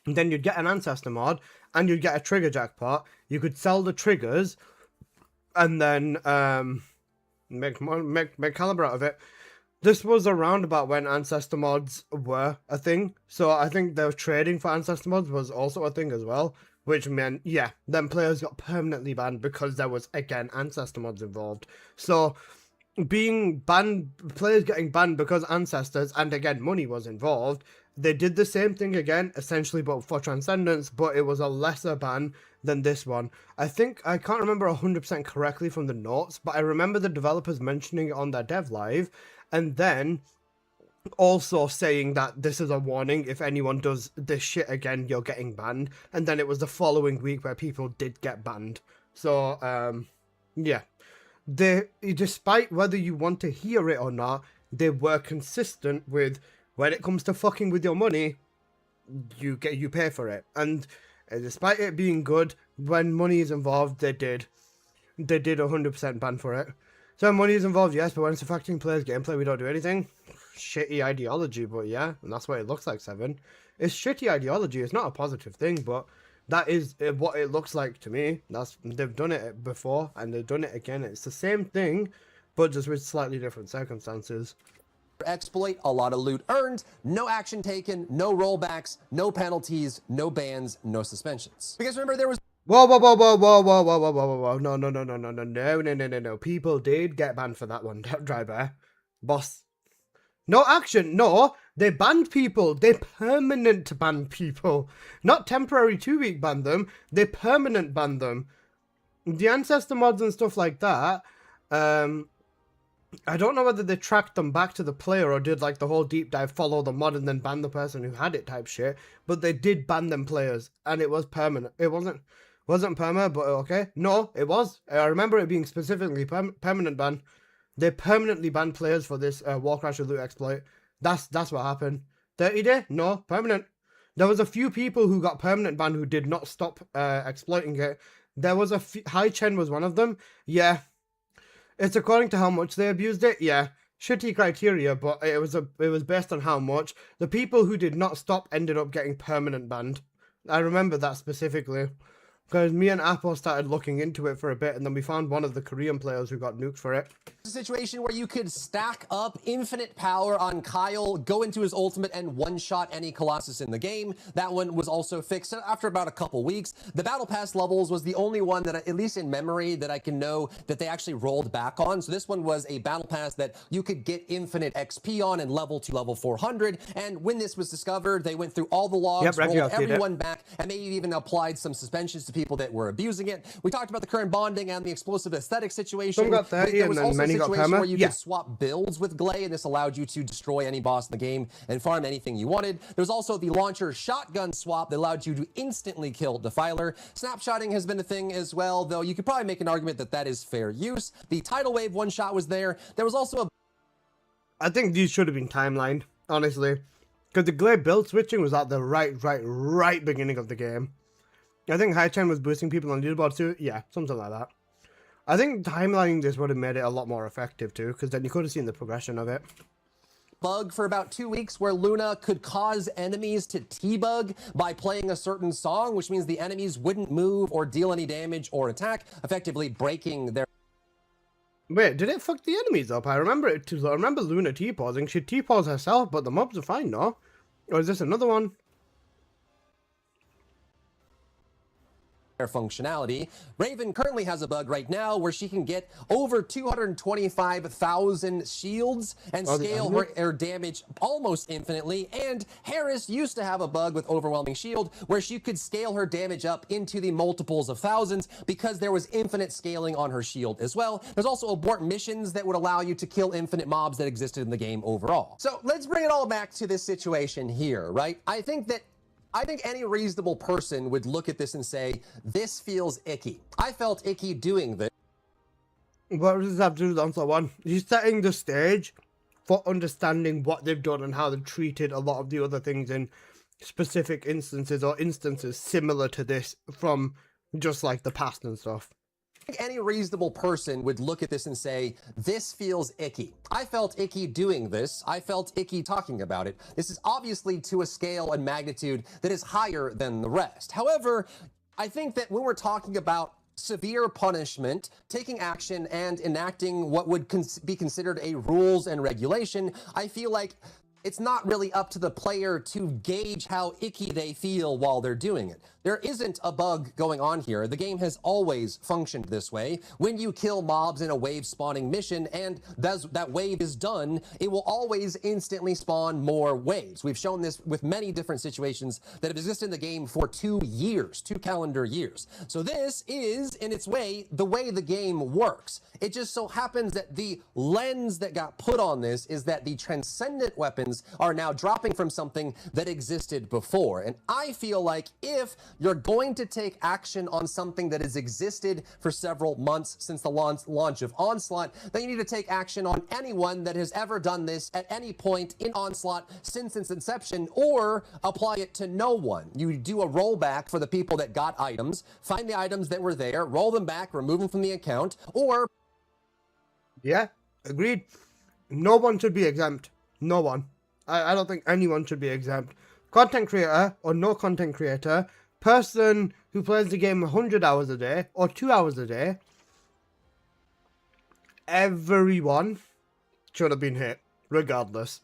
And then you'd get an Ancestor mod, and you'd get a trigger jackpot. You could sell the triggers, and then make caliber out of it. This was around about when Ancestor mods were a thing. So I think the trading for Ancestor mods was also a thing as well. Which meant, yeah, then players got permanently banned because there was, again, Ancestor mods involved. So being banned, players getting banned because Ancestors, and again, money was involved. They did the same thing again, essentially, but for Transcendence, but it was a lesser ban than this one. I think, I can't remember 100% correctly from the notes, but I remember the developers mentioning it on their dev live, and then also saying that this is a warning, if anyone does this shit again, you're getting banned. And then it was the following week where people did get banned. So, yeah. Despite whether you want to hear it or not, they were consistent with, when it comes to fucking with your money, you pay for it. And despite it being good, when money is involved, they did 100% ban for it. So when money is involved, yes, but when it's affecting players' gameplay, we don't do anything. Shitty ideology, but yeah, and that's what it looks like, Seven. It's shitty ideology. It's not a positive thing, but that is what it looks like to me. They've done it before, and they've done it again. It's the same thing, but just with slightly different circumstances. Exploit, a lot of loot earned, no action taken, no rollbacks, no penalties, no bans, no suspensions. Because remember, there was... Whoa. No. People did get banned for that one, driver. Boss. No action, no. They banned people. They permanent banned people. Not temporary 2-week ban them. They permanent banned them. The Ancestor mods and stuff like that, I don't know whether they tracked them back to the player or did like the whole deep dive, follow the mod and then ban the person who had it type shit. But they did ban them players, and it was permanent. It wasn't perma, but okay. No, it was. I remember it being specifically permanent ban. They permanently banned players for this Wall Crasher loot exploit. That's what happened. 30 day? No, permanent. There was a few people who got permanent ban who did not stop exploiting it. There was High Chen was one of them. Yeah. It's according to how much they abused it. Yeah. Shitty criteria, but it was based on how much. The people who did not stop ended up getting permanent banned. I remember that specifically. Because me and Apple started looking into it for a bit, and then we found one of the Korean players who got nuked for it. A situation where you could stack up infinite power on Kyle, go into his ultimate, and one-shot any Colossus in the game. That one was also fixed after about a couple weeks. The Battle Pass levels was the only one that, at least in memory, that I can know that they actually rolled back on. So this one was a Battle Pass that you could get infinite XP on and level to level 400. And when this was discovered, they went through all the logs, rolled everyone back, and maybe even applied some suspensions to people that were abusing it. We talked about the current bonding and the explosive aesthetic situation. Some got 30 there and was then also many a got situation perma. where you could swap builds with Glay, and this allowed you to destroy any boss in the game and farm anything you wanted. There was also the launcher shotgun swap that allowed you to instantly kill Defiler. Snapshotting has been a thing as well, though you could probably make an argument that that is fair use. The tidal wave one shot was there. There was also a... I think these should have been timelined, honestly. Because the Glay build switching was at the right beginning of the game. I think High-Chen was boosting people on leaderboard too. Yeah, something like that. I think timelining this would have made it a lot more effective too, because then you could have seen the progression of it. Bug for about 2 weeks where Luna could cause enemies to T-bug by playing a certain song, which means the enemies wouldn't move or deal any damage or attack, effectively breaking their... Wait, did it fuck the enemies up? I remember it too. I remember Luna T-pausing. She T-paused herself, but the mobs are fine, no? Or is this another one? functionality. Raven currently has a bug right now where she can get over 225,000 shields and scale her damage almost infinitely. And Harris used to have a bug with overwhelming shield where she could scale her damage up into the multiples of thousands because there was infinite scaling on her shield as well. There's also abort missions that would allow you to kill infinite mobs that existed in the game overall. So let's bring it all back to this situation here, right? I think any reasonable person would look at this and say, this feels icky. I felt icky doing this. What does this have to do with Onslaught 1? He's setting the stage for understanding what they've done and how they've treated a lot of the other things in specific instances or instances similar to this from just like the past and stuff. Any reasonable person would look at this and say, this feels icky. I felt icky doing this. I felt icky talking about it. This is obviously to a scale and magnitude that is higher than the rest. However, I think that when we're talking about severe punishment, taking action, and enacting what would be considered a rules and regulation, I feel like it's not really up to the player to gauge how icky they feel while they're doing it. There isn't a bug going on here. The game has always functioned this way. When you kill mobs in a wave spawning mission and that wave is done, it will always instantly spawn more waves. We've shown this with many different situations that have existed in the game for 2 years, 2 calendar years. So this is, in its way, the way the game works. It just so happens that the lens that got put on this is that the transcendent weapons are now dropping from something that existed before. And I feel like if you're going to take action on something that has existed for several months since the launch of Onslaught, then you need to take action on anyone that has ever done this at any point in Onslaught since its inception, or apply it to no one. You do a rollback for the people that got items, find the items that were there, roll them back, remove them from the account, or... Yeah, agreed. No one should be exempt. No one. I don't think anyone should be exempt. Content creator or no content creator, person who plays the game 100 hours a day or 2 hours a day, everyone should have been hit, regardless.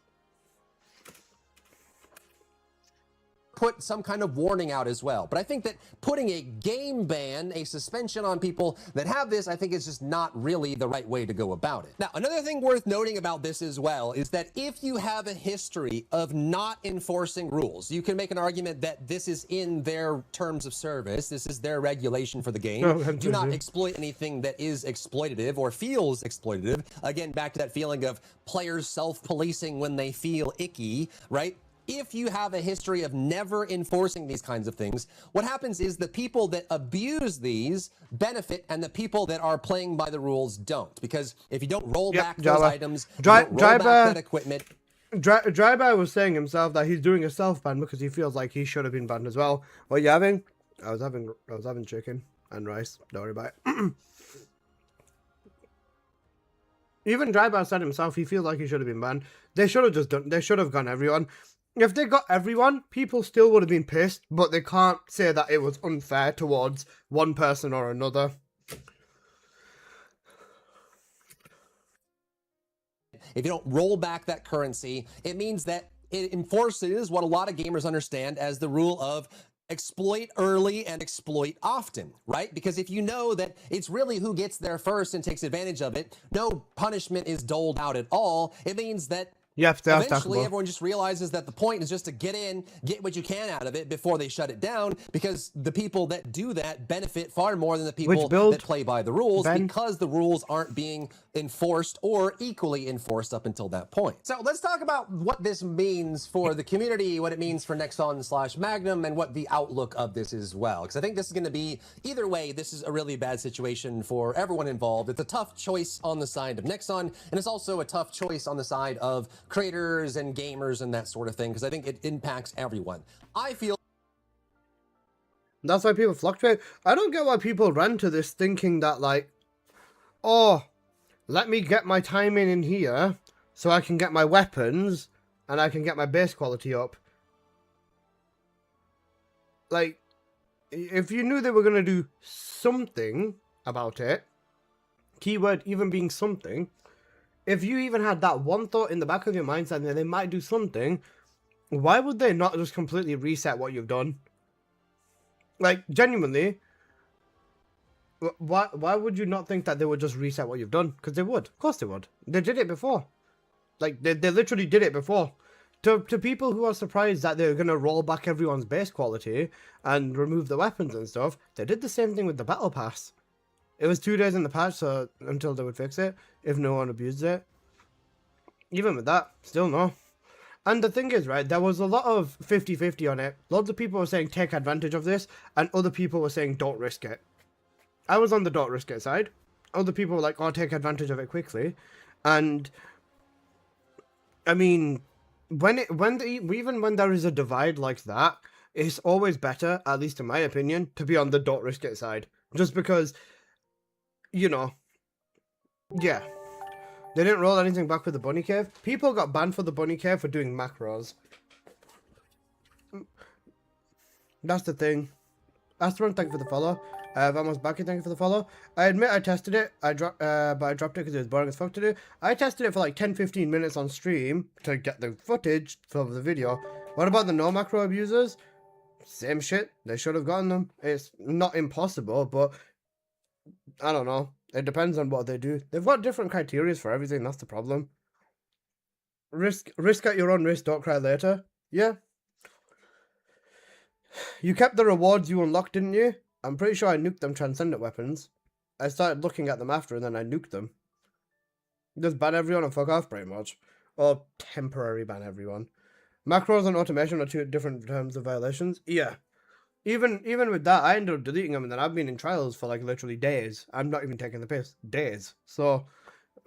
Put some kind of warning out as well. But I think that putting a game ban, a suspension on people that have this, I think is just not really the right way to go about it. Now, another thing worth noting about this as well is that if you have a history of not enforcing rules, you can make an argument that this is in their terms of service, this is their regulation for the game. Do not exploit anything that is exploitative or feels exploitative. Again, back to that feeling of players self-policing when they feel icky, right? If you have a history of never enforcing these kinds of things, what happens is the people that abuse these benefit and the people that are playing by the rules don't. Because if you don't roll back those items, you don't roll back that equipment. Drybar was saying himself that he's doing a self-ban because he feels like he should have been banned as well. What are you having? I was having chicken and rice. Don't worry about it. Even Drybar said himself he feels like he should have been banned. They should have just done. They should have gone everyone. If they got everyone, people still would have been pissed, but they can't say that it was unfair towards one person or another. If you don't roll back that currency, it means that it enforces what a lot of gamers understand as the rule of exploit early and exploit often, right? Because if you know that it's really who gets there first and takes advantage of it, no punishment is doled out at all. It means that Yep, eventually everyone just realizes that the point is just to get in, get what you can out of it before they shut it down, because the people that do that benefit far more than the people that play by the rules, because the rules aren't being enforced or equally enforced up until that point. So let's talk about what this means for the community, what it means for Nexon/Magnum, and what the outlook of this is as well. Because I think this is going to be, either way, this is a really bad situation for everyone involved. It's a tough choice on the side of Nexon, and it's also a tough choice on the side of creators and gamers and that sort of thing, because I think it impacts everyone. I feel that's why people fluctuate. I don't get why people run to this thinking that, like, oh, let me get my time in here so I can get my weapons and I can get my base quality up. Like, if you knew they were going to do something about it, keyword even being something, if you even had that one thought in the back of your mind saying that they might do something, why would they not just completely reset what you've done? Like, genuinely, why would you not think that they would just reset what you've done? Because they would. Of course they would. They did it before. Like, they literally did it before. To people who are surprised that they're going to roll back everyone's base quality and remove the weapons and stuff, they did the same thing with the Battle Pass. It was 2 days in the patch so until they would fix it, if no one abused it. Even with that, still no. And the thing is, right, there was a lot of 50-50 on it. Lots of people were saying take advantage of this, and other people were saying don't risk it. I was on the don't risk it side. Other people were like, oh, take advantage of it quickly. And I mean, even when there is a divide like that, it's always better, at least in my opinion, to be on the don't risk it side. Just because, you know, yeah. They didn't roll anything back with the bunny cave. People got banned for the bunny cave for doing macros. That's the thing. Astron, thank you for the follow. Vamos Baki, thank you for the follow. I admit I tested it, but I dropped it because it was boring as fuck to do. I tested it for like 10-15 minutes on stream to get the footage for the video. What about the no macro abusers? Same shit. They should have gotten them. It's not impossible, but I don't know. It depends on what they do. They've got different criteria for everything. That's the problem. Risk at your own risk. Don't cry later. Yeah. You kept the rewards you unlocked, didn't you? I'm pretty sure I nuked them transcendent weapons. I started looking at them after and then I nuked them. Just ban everyone and fuck off, pretty much. Or temporary ban everyone. Macros and automation are two different terms of violations. Yeah. Even with that, I ended up deleting them and then I've been in trials for like literally days. I'm not even taking the piss. Days. So,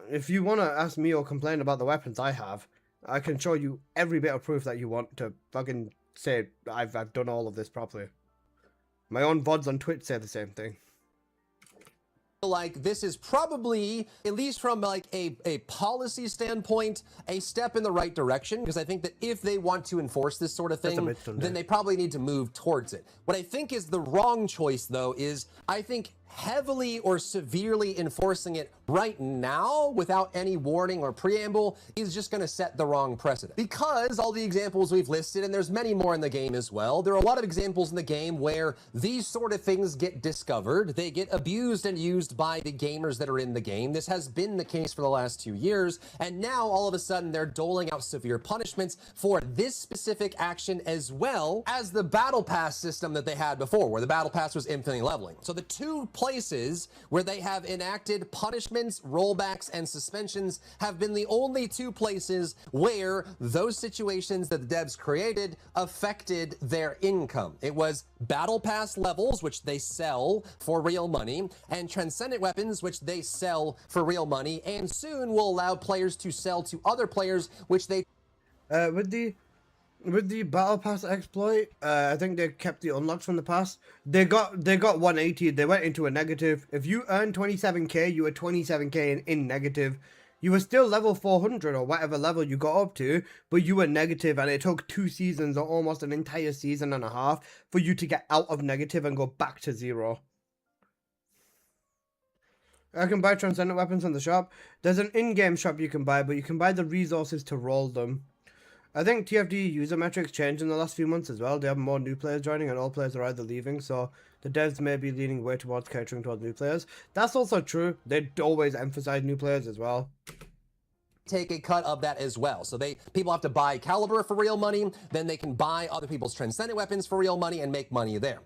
if you want to ask me or complain about the weapons I have, I can show you every bit of proof that you want to fucking say I've done all of this properly. My own VODs on Twitch say the same thing. Like this is probably, at least from like a policy standpoint, a step in the right direction, because I think that if they want to enforce this sort of thing, then they probably need to move towards it. What I think is the wrong choice, though, is I think heavily or severely enforcing it right now without any warning or preamble is just going to set the wrong precedent. Because all the examples we've listed, and there's many more in the game as well, there are a lot of examples in the game where these sort of things get discovered, they get abused and used by the gamers that are in the game. This has been the case for the last 2 years, and now all of a sudden they're doling out severe punishments for this specific action as well as the battle pass system that they had before, where the battle pass was infinitely leveling. So the two places where they have enacted punishments, rollbacks, and suspensions have been the only two places where those situations that the devs created affected their income. It was battle pass levels, which they sell for real money, and transcendent weapons, which they sell for real money, and soon will allow players to sell to other players, which they... With the battle pass exploit, I think they kept the unlocks from the past. They got 180. They went into a negative. If you earn 27k, you were 27k in negative. You were still level 400 or whatever level you got up to, but you were negative, and it took 2 seasons or almost an entire season and a half for you to get out of negative and go back to 0. I can buy transcendent weapons in the shop. There's an in-game shop you can buy, but you can buy the resources to roll them. I think TFD user metrics changed in the last few months as well. They have more new players joining and all players are either leaving, so the devs may be leaning way towards catering towards new players. That's also true. They always emphasize new players as well. Take a cut of that as well. So people have to buy Caliber for real money, then they can buy other people's transcendent weapons for real money and make money there.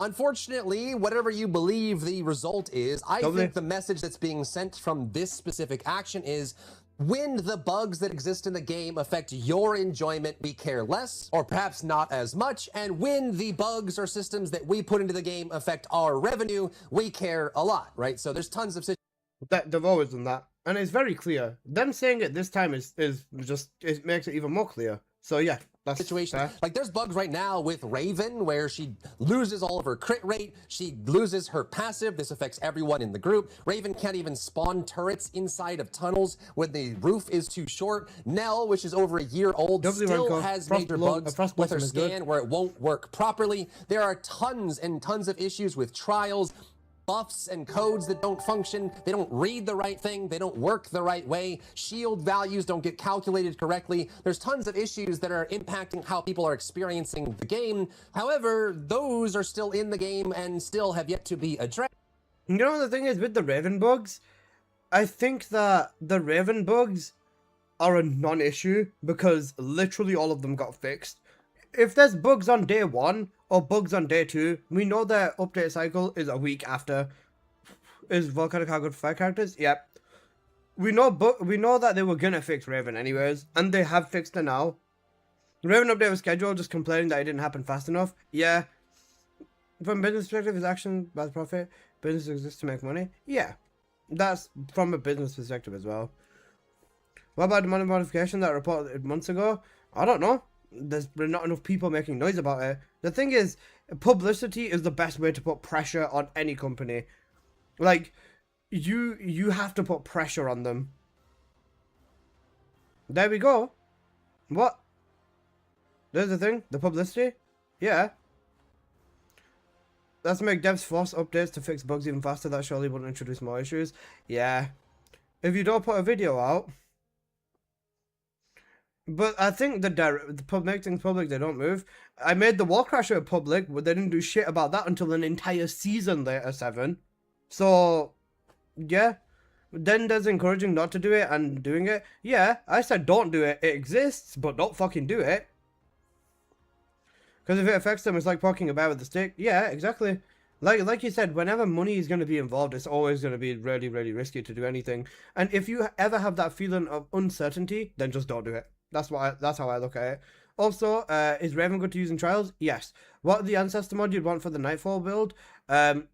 Unfortunately, whatever you believe the result is, I think the message that's being sent from this specific action is, when the bugs that exist in the game affect your enjoyment, we care less, or perhaps not as much, and when the bugs or systems that we put into the game affect our revenue, we care a lot, right? So there's tons of situations. They've always done that, and it's very clear. Them saying it this time is just, it makes it even more clear. So yeah, that's situation. fair. Like there's bugs right now with Raven where she loses all of her crit rate, she loses her passive. This affects everyone in the group. Raven can't even spawn turrets inside of tunnels when the roof is too short. Nell, which is over a year old, still has major bugs with her scan where it won't work properly. There are tons and tons of issues with trials, buffs and codes that don't function. They don't read the right thing. They don't work the right way. Shield values don't get calculated correctly. There's tons of issues that are impacting how people are experiencing the game. However, those are still in the game and still have yet to be addressed. You know, the thing is with the Raven bugs, I think that the Raven bugs are a non-issue because literally all of them got fixed. If there's bugs on day 1 or bugs on day 2, we know their update cycle is a week after. Is Volcanic Hard good for fire characters? Yep. We know that they were gonna fix Raven anyways, and they have fixed it now. Raven update was scheduled, just complaining that it didn't happen fast enough. Yeah. From business perspective, is action bad profit? Business exists to make money? Yeah. That's from a business perspective as well. What about the money modification that I reported months ago? I don't know. There's not enough people making noise about it. The thing is, publicity is the best way to put pressure on any company. Like, you have to put pressure on them. There we go. What? There's the thing, the publicity? Yeah. Let's make devs force updates to fix bugs even faster. That surely wouldn't introduce more issues. Yeah. If you don't put a video out. But I think the make things public, they don't move. I made the wall crasher public, but they didn't do shit about that until an entire season later, 7. So, yeah. Then there's encouraging not to do it and doing it. Yeah, I said don't do it. It exists, but don't fucking do it. Because if it affects them, it's like poking a bear with a stick. Yeah, exactly. Like you said, whenever money is going to be involved, it's always going to be really, really risky to do anything. And if you ever have that feeling of uncertainty, then just don't do it. That's how I look at it. Also, is Raven good to use in trials? Yes. What are the ancestor mod you'd want for the Nightfall build?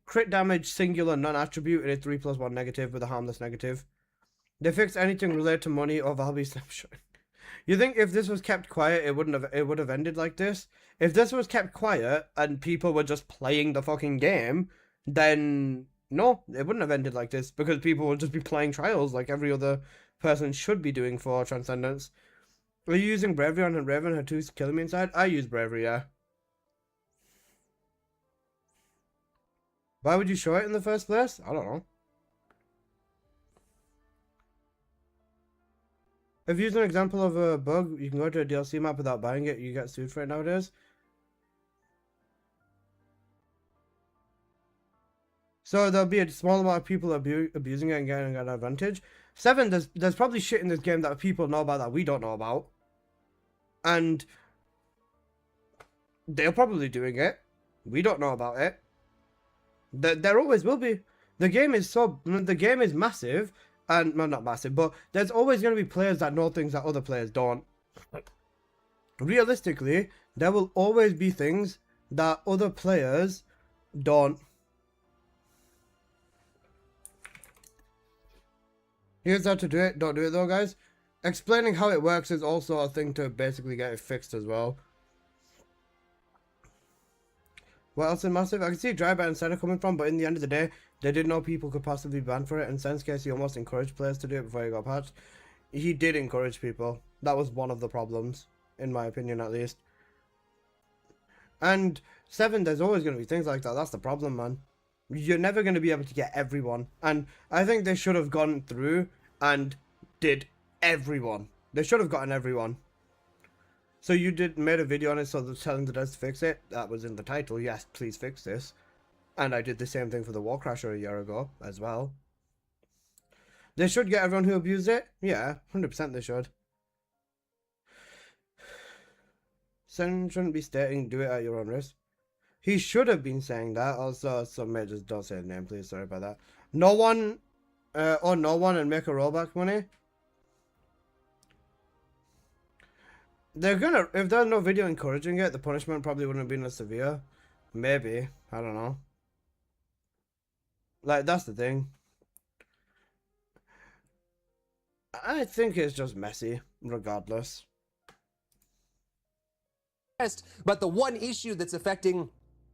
Crit damage, singular, non-attribute, and a 3+1 negative with a harmless negative. They fixed anything related to money or Valby snapshot. You think if this was kept quiet, it would have ended like this? If this was kept quiet and people were just playing the fucking game, then no, it wouldn't have ended like this because people would just be playing trials like every other person should be doing for Transcendence. Are you using Bravery on Raven? Her 2's killing me inside? I use Bravery, yeah. Why would you show it in the first place? I don't know. If you use an example of a bug, you can go to a DLC map without buying it. You get sued for it nowadays. So there'll be a small amount of people abusing it and getting an advantage. 7, there's probably shit in this game that people know about that we don't know about. And they're probably doing it. We don't know about it. There always will be. The game is massive. And, well, not massive, but there's always going to be players that know things that other players don't. Realistically, there will always be things that other players don't. Here's how to do it. Don't do it though, guys. Explaining how it works is also a thing to basically get it fixed as well. What else is massive? I can see Drybar and Senna coming from, but in the end of the day, They didn't know people could possibly ban for it, and since case he almost encouraged players to do it before he got patched. He did encourage people. That was one of the problems, in my opinion at least. And 7, there's always going to be things like that. That's the problem, man. You're never going to be able to get everyone. And I think they should have gone through and did everyone. They should have gotten everyone. So you made a video on it, so telling the devs to fix it. That was in the title. Yes, please fix this. And I did the same thing for the Warcrasher a year ago as well. They should get everyone who abused it. Yeah, 100% they should. Sen shouldn't be stating do it at your own risk. He should have been saying that. Also, some just don't say his name, please. Sorry about that. No one, no one, and make a rollback money. They're gonna, if there's no video encouraging it, the punishment probably wouldn't have been as severe. Maybe. I don't know. Like, that's the thing. I think it's just messy, regardless. But the one issue that's affecting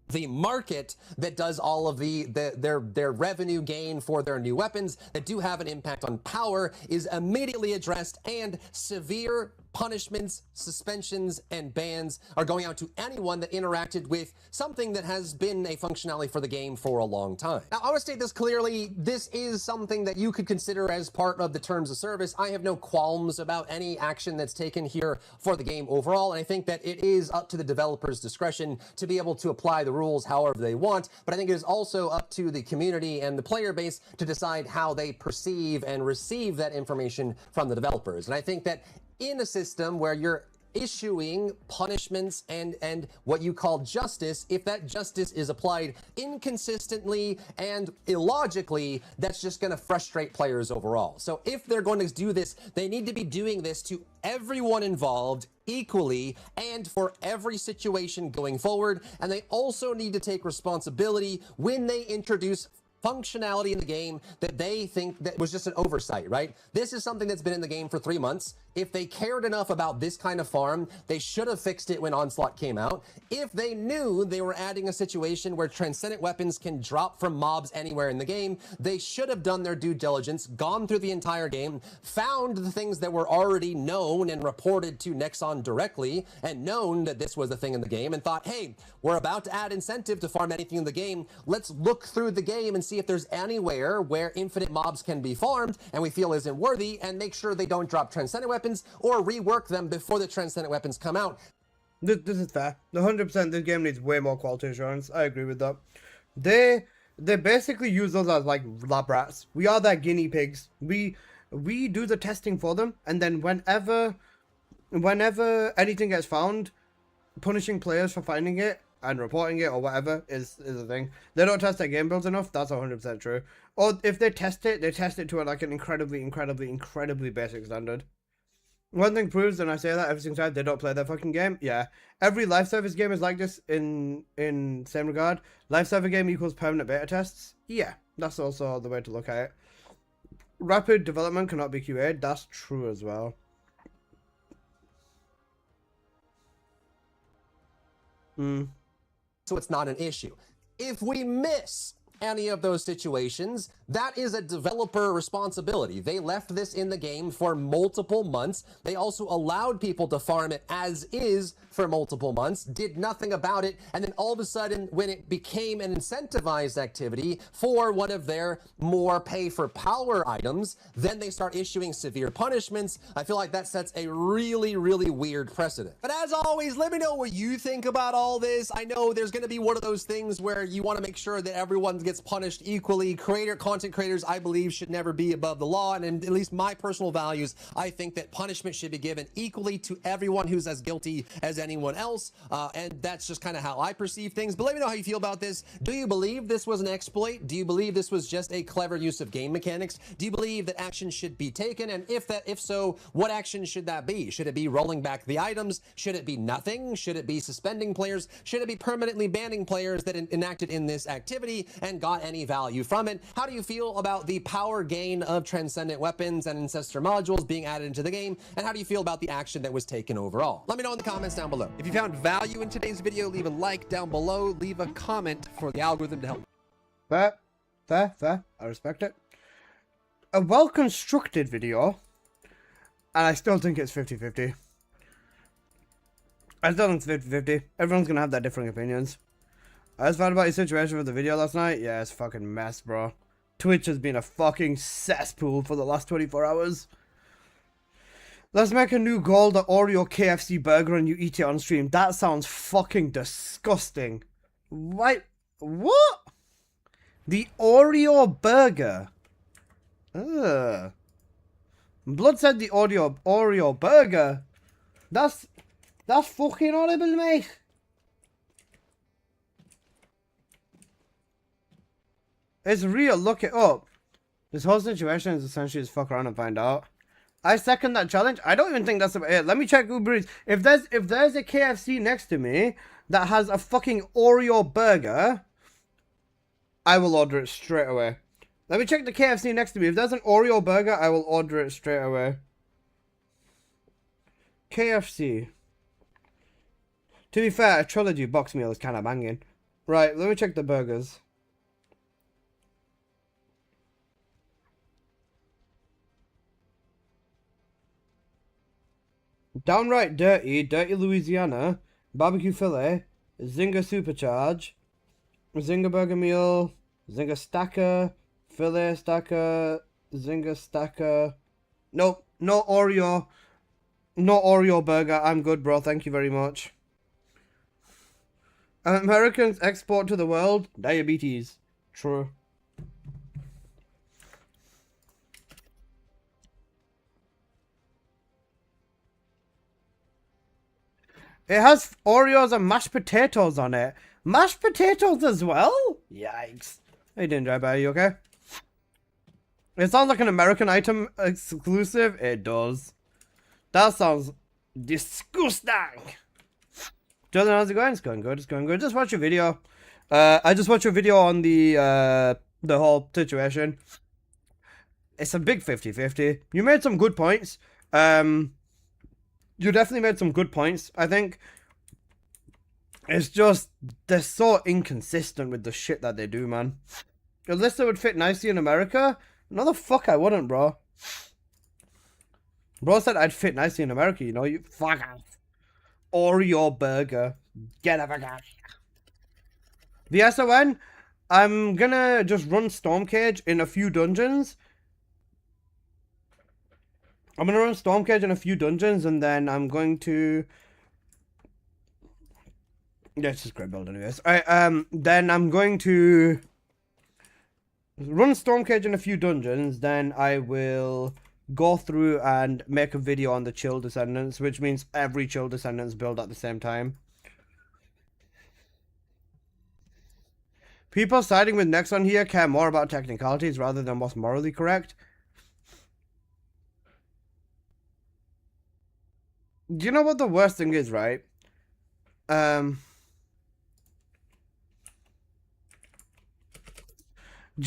the market that does all of their revenue gain for their new weapons that do have an impact on power is immediately addressed, and severe punishments, suspensions, and bans are going out to anyone that interacted with something that has been a functionality for the game for a long time. Now, I want to state this clearly. This is something that you could consider as part of the terms of service. I have no qualms about any action that's taken here for the game overall, and I think that it is up to the developer's discretion to be able to apply the rules however they want, but I think it is also up to the community and the player base to decide how they perceive and receive that information from the developers. And I think that in a system where you're issuing punishments and what you call justice, if that justice is applied inconsistently and illogically, that's just going to frustrate players overall. So if they're going to do this, they need to be doing this to everyone involved equally and for every situation going forward. And they also need to take responsibility when they introduce functionality in the game that they think that was just an oversight, right? This is something that's been in the game for 3 months. If they cared enough about this kind of farm, they should have fixed it when Onslaught came out. If they knew they were adding a situation where transcendent weapons can drop from mobs anywhere in the game, they should have done their due diligence, gone through the entire game, found the things that were already known and reported to Nexon directly, and known that this was a thing in the game, and thought, hey, we're about to add incentive to farm anything in the game. Let's look through the game and see if there's anywhere where infinite mobs can be farmed and we feel isn't worthy, and make sure they don't drop transcendent weapons or rework them before the transcendent weapons come out. This is fair. 100% this game needs way more quality assurance. I agree with that. They basically use us as like lab rats. We are their guinea pigs. We do the testing for them, and then whenever anything gets found, punishing players for finding it and reporting it or whatever is a thing. They don't test their game builds enough. That's 100% true. Or if they test it to like an incredibly basic standard. One thing proves, and I say that every single time, they don't play their fucking game. Yeah, every live service game is like this in same regard. Live server game equals permanent beta tests. Yeah, that's also the way to look at it. Rapid development cannot be QA'd. That's true as well. So it's not an issue. If we miss any of those situations, that is a developer responsibility. They left this in the game for multiple months. They also allowed people to farm it as is for multiple months, did nothing about it, and then all of a sudden, when it became an incentivized activity for one of their more pay-for-power items, then they start issuing severe punishments. I feel like that sets a really weird precedent. But as always, let me know what you think about all this. I know there's going to be one of those things where you want to make sure that everyone gets punished equally. Content creators, I believe, should never be above the law, and in at least my personal values, I think that punishment should be given equally to everyone who's as guilty as anyone else, and that's just kind of how I perceive things. But let me know how you feel about this. Do you believe this was an exploit? Do you believe this was just a clever use of game mechanics? Do you believe that action should be taken? And if so, what action should that be? Should it be rolling back the items? Should it be nothing? Should it be suspending players? Should it be permanently banning players that enacted in this activity and got any value from it? How do you feel about the power gain of transcendent weapons and ancestor modules being added into the game? And how do you feel about the action that was taken overall? Let me know in the comments down below. If you found value in today's video, leave a like down below, leave a comment for the algorithm to help. But Fair, fair. I respect it. A well-constructed video, and I still think it's 50-50. I still think it's 50-50. Everyone's gonna have their differing opinions. I was found about your situation with the video last night. Yeah, it's a fucking mess, bro. Twitch has been a fucking cesspool for the last 24 hours. Let's make a new goal, the Oreo KFC burger, and you eat it on stream. That sounds fucking disgusting. What? What? The Oreo burger? Ugh. Blood said the Oreo burger. That's fucking horrible, mate. It's real, look it up. This whole situation is essentially just fuck around and find out. I second that challenge. I don't even think that's about it. Let me check Uber Eats. If there's a KFC next to me that has a fucking Oreo burger, I will order it straight away. Let me check the KFC next to me. If there's an Oreo burger, I will order it straight away. KFC. To be fair, a trilogy box meal is kind of banging. Right, let me check the burgers. Downright Dirty, Louisiana, Barbecue Filet, Zinger Supercharge, Zinger Burger Meal, Zinger Stacker, Filet Stacker, Zinger Stacker. Nope, no Oreo. No Oreo burger. I'm good, bro. Thank you very much. Americans export to the world diabetes. True. It has Oreos and mashed potatoes on it. Mashed potatoes as well? Yikes. How you doing, Driver? Are you okay? It sounds like an American item exclusive. It does. That sounds disgusting. Jordan, how's it going? It's going good. It's going good. Just watch your video. I just watched your video on the whole situation. It's a big 50-50. You made some good points. You definitely made some good points, I think. It's just, they're so inconsistent with the shit that they do, man. Alyssa would fit nicely in America? No, the fuck I wouldn't, bro. Bro said I'd fit nicely in America, you know? You fuck off. Oreo burger. Get the fuck out. The SON, I'm gonna just run Stormcage in a few dungeons. I'm gonna run Stormcage in a few dungeons, and then I'm going to... Yeah, it's just great build anyways. Alright, then I'm going to run Stormcage in a few dungeons, then I will go through and make a video on the Chill Descendants, which means every Chill Descendants build at the same time. People siding with Nexon here care more about technicalities rather than what's morally correct. Do you know what the worst thing is, right? Do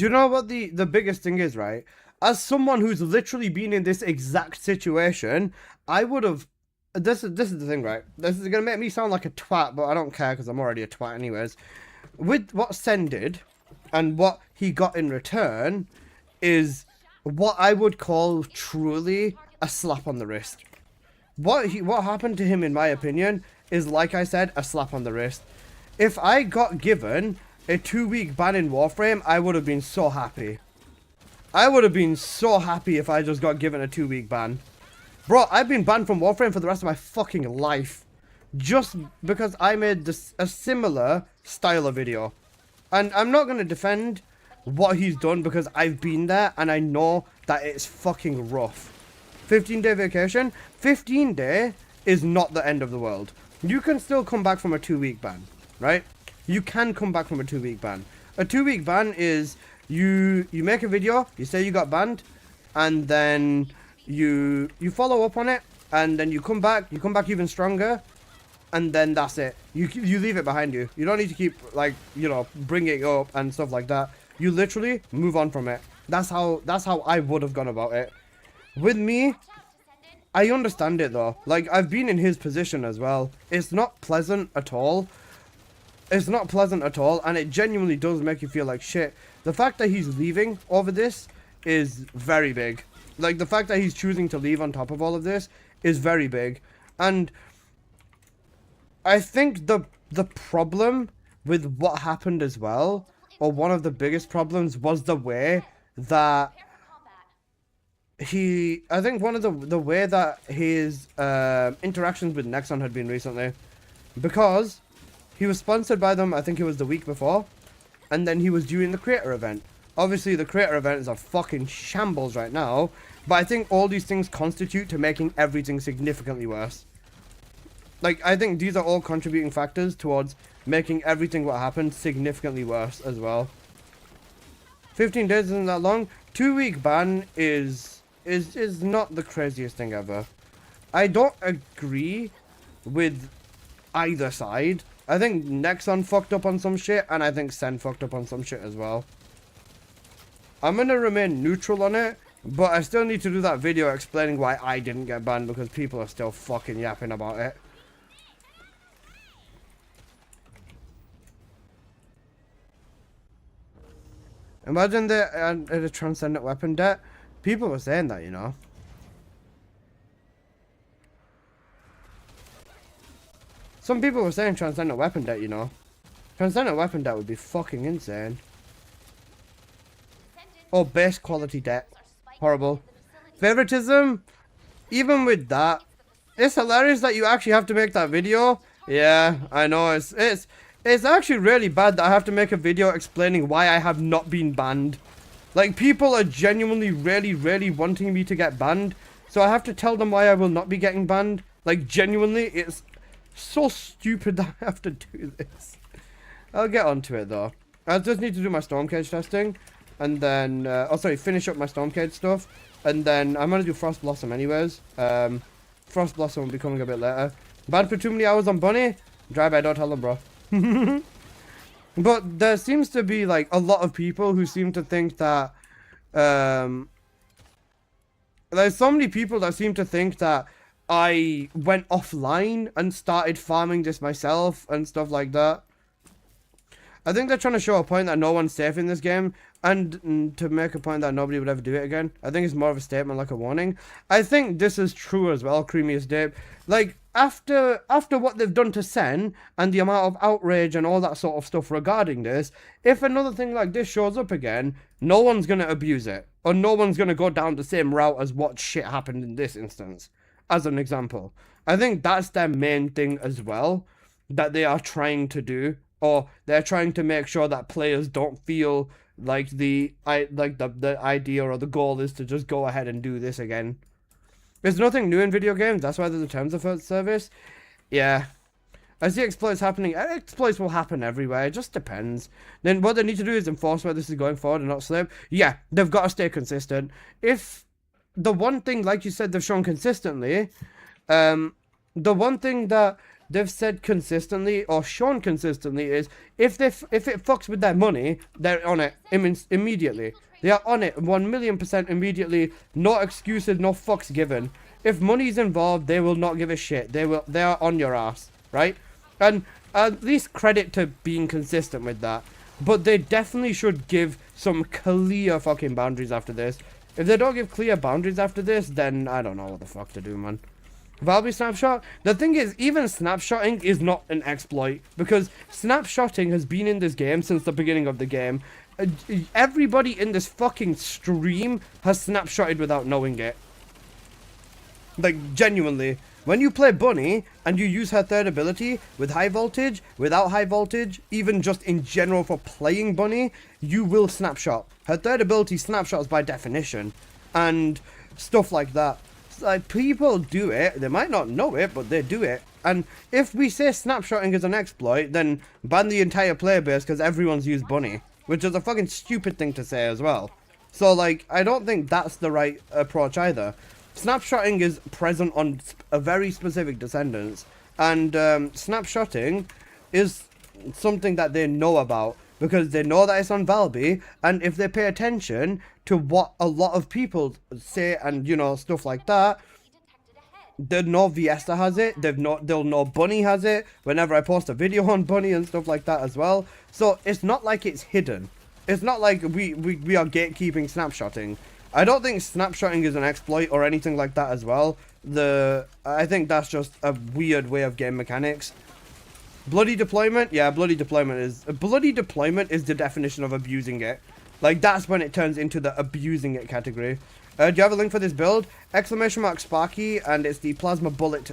you know what the biggest thing is, right? As someone who's literally been in this exact situation, I would have... This is the thing, right? This is going to make me sound like a twat, but I don't care because I'm already a twat anyways. With what Sen did, and what he got in return, is what I would call truly a slap on the wrist. What happened to him, in my opinion, is, like I said, a slap on the wrist. If I got given a 2-week ban in Warframe, I would have been so happy. I would have been so happy if I just got given a 2-week ban. Bro, I've been banned from Warframe for the rest of my fucking life. Just because I made a similar style of video. And I'm not going to defend what he's done because I've been there and I know that it's fucking rough. 15-day vacation? 15-day is not the end of the world. You can still come back from a 2-week ban, right? You can come back from a 2-week ban. A 2-week ban is you make a video, you say you got banned, and then you follow up on it, and then you come back even stronger, and then that's it. You leave it behind you. You don't need to keep, like, you know, bringing it up and stuff like that. You literally move on from it. That's how I would have gone about it. With me, I understand it though. Like, I've been in his position as well. It's not pleasant at all. It's not pleasant at all, and it genuinely does make you feel like shit. the fact that he's leaving over this is very big. Like, the fact that he's choosing to leave on top of all of this is very big. And I think the problem with what happened as well, or one of the biggest problems, was the way that I think one of the way that his interactions with Nexon had been recently, because he was sponsored by them, I think it was the week before, and then he was doing the creator event. Obviously, the creator event is a fucking shambles right now, but I think all these things constitute to making everything significantly worse. Like, I think these are all contributing factors towards making everything what happened significantly worse as well. 15 days isn't that long. 2-week ban is not the craziest thing ever. I don't agree with either side. I think Nexon fucked up on some shit, and I think Sen fucked up on some shit as well. I'm gonna remain neutral on it, but I still need to do that video explaining why I didn't get banned, because people are still fucking yapping about it. Imagine the transcendent weapon debt. People were saying that, you know. Some people were saying transcendent weapon debt, you know. Transcendent weapon debt would be fucking insane. Oh, base quality debt. Horrible. Favoritism? Even with that, it's hilarious that you actually have to make that video. Yeah, I know. It's actually really bad that I have to make a video explaining why I have not been banned. Like, people are genuinely really wanting me to get banned, so I have to tell them why I will not be getting banned. Like, genuinely, it's so stupid that I have to do this. I'll get onto it, though. I just need to do my storm cage testing, and then, finish up my storm cage stuff, and then I'm gonna do Frost Blossom anyways. Frost Blossom will be coming a bit later. Banned for too many hours on Bunny? Dry by, don't tell them, bro. But there seems to be, like, a lot of people who seem to think that, there's so many people that seem to think that I went offline and started farming this myself and stuff like that. I think they're trying to show a point that no one's safe in this game, and to make a point that nobody would ever do it again. I think it's more of a statement, like a warning. I think this is true as well, Creamiest Dip. Like, after what they've done to Sen, and the amount of outrage and all that sort of stuff regarding this, if another thing like this shows up again, no one's going to abuse it. Or no one's going to go down the same route as what shit happened in this instance, as an example. I think that's their main thing as well, that they are trying to do. Or they're trying to make sure that players don't feel like the idea or the goal is to just go ahead and do this again. There's nothing new in video games. That's why there's a terms of service. Yeah. I see exploits happening. Exploits will happen everywhere. It just depends. Then what they need to do is enforce where this is going forward and not slip. Yeah, they've got to stay consistent. If the one thing, like you said, they've shown consistently, the one thing that they've said consistently or shown consistently is if it fucks with their money, they're on it immediately. They are on it 1,000,000% immediately. No excuses, no fucks given. If money's involved, they will not give a shit. They are on your ass, right? And at least credit to being consistent with that. But they definitely should give some clear fucking boundaries after this. If they don't give clear boundaries after this, then I don't know what the fuck to do, man. Valby snapshot? The thing is, even snapshotting is not an exploit, because snapshotting has been in this game since the beginning of the game. Everybody in this fucking stream has snapshotted without knowing it. Like, genuinely. When you play Bunny, and you use her third ability with high voltage, without high voltage, even just in general for playing Bunny, you will snapshot. Her third ability snapshots by definition, and stuff like that. Like, people do it. They might not know it, but they do it. And if we say snapshotting is an exploit, then ban the entire player base because everyone's used Bunny, which is a fucking stupid thing to say as well. So, like, I don't think that's the right approach either. Snapshotting is present on a very specific descendants, and snapshotting is something that they know about because they know that it's on Valby, and if they pay attention to what a lot of people say and, you know, stuff like that, they'll know Viesta has it, they'll know Bunny has it, whenever I post a video on Bunny and stuff like that as well. So it's not like it's hidden. It's not like we are gatekeeping snapshotting. I don't think snapshotting is an exploit or anything like that as well. I think that's just a weird way of game mechanics. Bloody deployment? Yeah, bloody deployment is the definition of abusing it. Like, that's when it turns into the abusing it category. Do you have a link for this build? Exclamation mark Sparky, and it's the plasma bullet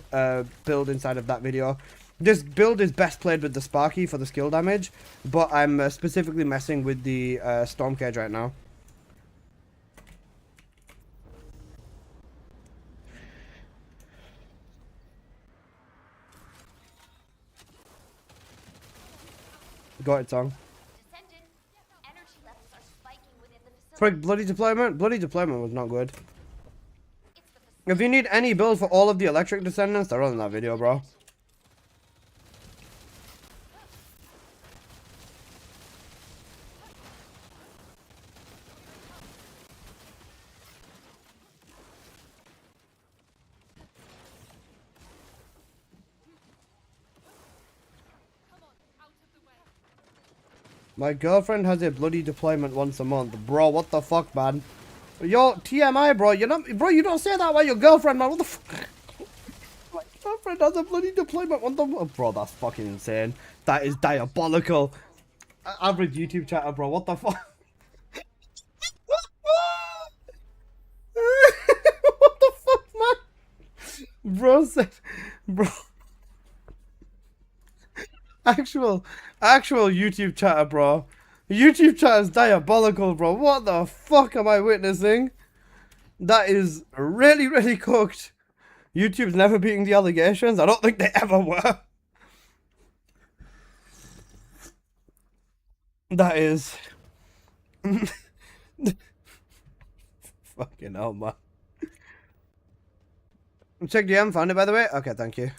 build inside of that video. This build is best played with the Sparky for the skill damage, but I'm specifically messing with the Storm Cage right now. Got it, song. Descendant, energy levels are spiking within the facility. Frick, bloody deployment? Bloody deployment was not good. It's the If you need any build for all of the electric descendants, they're all in that video, bro. My girlfriend has a bloody deployment once a month. Bro, what the fuck, man? Yo, TMI, bro. You're not, bro, you don't say that about your girlfriend, man. What the fuck? My girlfriend has a bloody deployment once a month. Bro, that's fucking insane. That is diabolical. Average YouTube chatter, bro. What the fuck? What the fuck, man? Bro said, bro. Actual YouTube chatter, bro. YouTube chat is diabolical, bro. What the fuck am I witnessing? That is really, really cooked. YouTube's never beating the allegations. I don't think they ever were. That is... Fucking hell, man. Check DM, found it, by the way? Okay, thank you.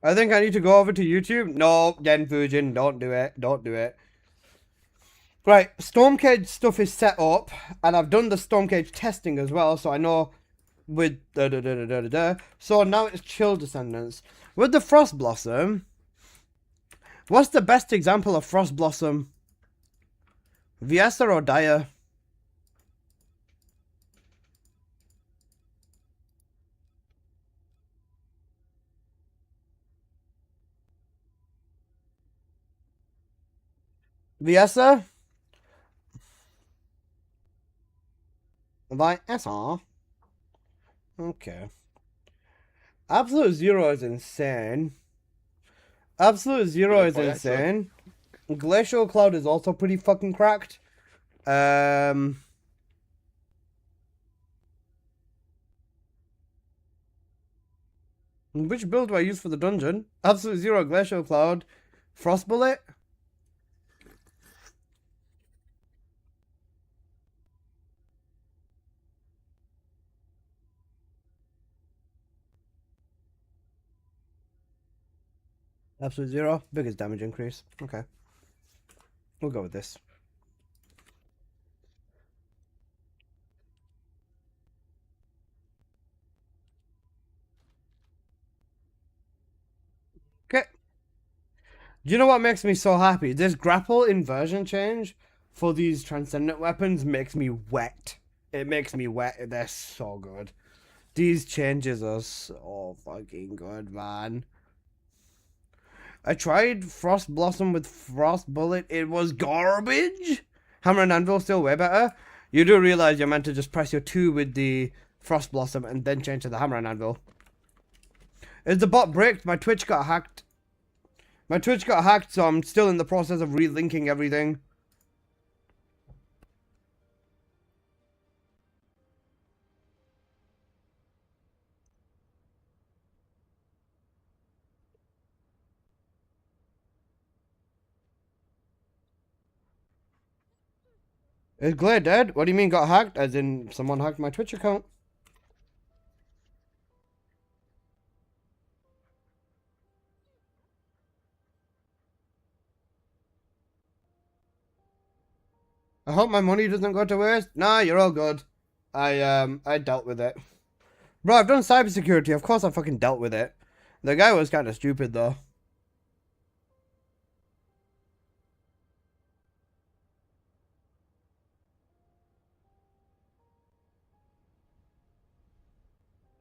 I think I need to go over to YouTube. No, Den Fujin, don't do it. Don't do it. Right, Stormcage stuff is set up, and I've done the Stormcage testing as well, so I know with So now it's Chill Descendants. With the Frost Blossom, what's the best example of Frost Blossom? Viesa or Daya? Viesa? Viesa? Okay. Absolute Zero is insane. Absolute Zero is insane. Glacial Cloud is also pretty fucking cracked. Which build do I use for the dungeon? Absolute Zero, Glacial Cloud, Frost Bullet. Absolute Zero, biggest damage increase. Okay. We'll go with this. Okay. Do you know what makes me so happy? This grapple inversion change for these transcendent weapons makes me wet. It makes me wet. They're so good. These changes are so fucking good, man. I tried Frost Blossom with Frost Bullet. It was garbage. Hammer and Anvil still way better. You do realize you're meant to just press your 2 with the Frost Blossom and then change to the Hammer and Anvil. Is the bot bricked? My Twitch got hacked. My Twitch got hacked, so I'm still in the process of relinking everything. Is Glare dead? What do you mean got hacked? As in someone hacked my Twitch account. I hope my money doesn't go to waste. Nah, you're all good. I dealt with it. Bro, I've done cybersecurity. Of course I fucking dealt with it. The guy was kind of stupid though.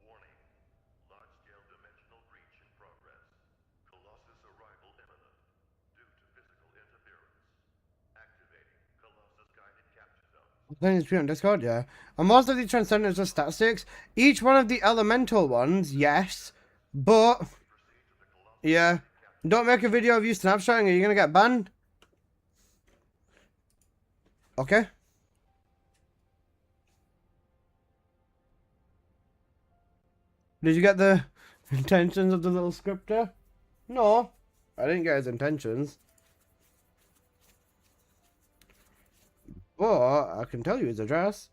Warning. Large-scale dimensional breach in progress. Colossus arrival imminent. Due to physical interference. Activating Colossus guided capture zone. Playing this on Discord, yeah. And most of the transcendents are statistics. Each one of the elemental ones, yes. But yeah. Don't make a video of you snapshotting or you're gonna get banned. Okay. Did you get the intentions of the little scripter? No. I didn't get his intentions. But I can tell you his address.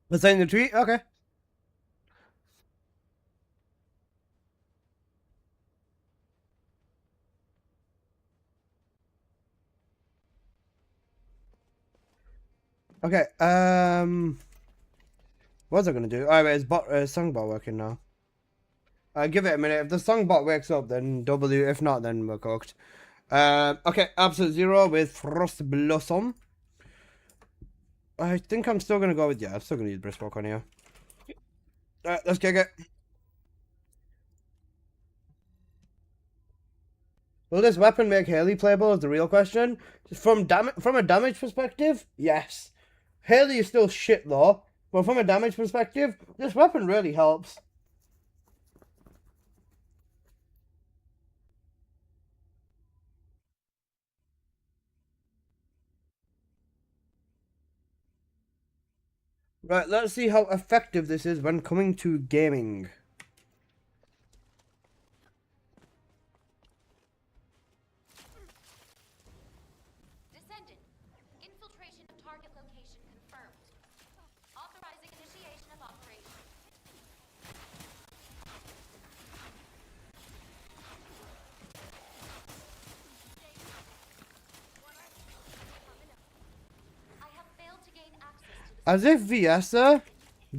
Was that in the tweet? Okay. Okay, what's I gonna do? Alright, wait, is songbot working now? Give it a minute. If the songbot wakes up, then W. If not, then we're cooked. Okay, absolute zero with Frost Blossom. I think I'm still gonna go with, yeah, I'm still gonna use Briskwalk on here. Alright, let's kick it. Will this weapon make Haley playable is the real question. From a damage perspective, yes. Haley is still shit though, but from a damage perspective, this weapon really helps. Right, let's see how effective this is when coming to gaming. Descendant. Infiltration of target location confirmed. Authorizing initiation of operation. I have failed to gain access to the As if Viesa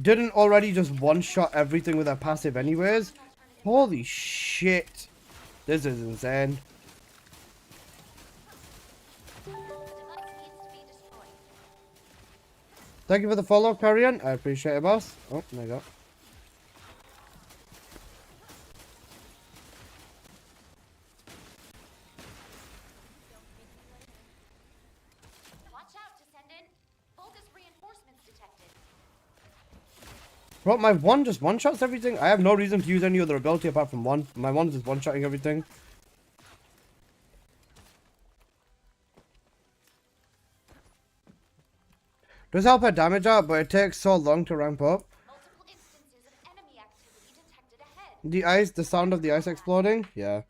didn't already just one-shot everything with her passive anyways. Holy shit. This is insane. device needs to be destroyed. Thank you for the follow, Carrion. I appreciate it, boss. Oh, there you go. Watch out, Descendant. Bogus reinforcements detected. Bro, my one just one-shots everything. I have no reason to use any other ability apart from one. My one is just one-shotting everything. Does help her damage out, but it takes so long to ramp up. Multiple instances of enemy activity detected ahead. The ice, the sound of the ice exploding? Yeah.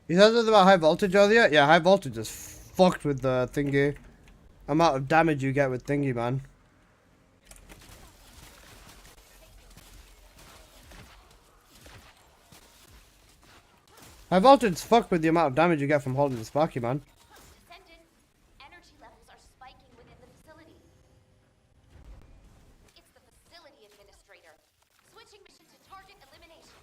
You said something about high voltage earlier? Yeah, high voltage is fucked with the thingy. Amount of damage you get with thingy, man. High voltage is fucked with the amount of damage you get from holding the Sparky, man. Descendant, energy levels are spiking within the facility. It's the facility administrator. Switching mission to target elimination.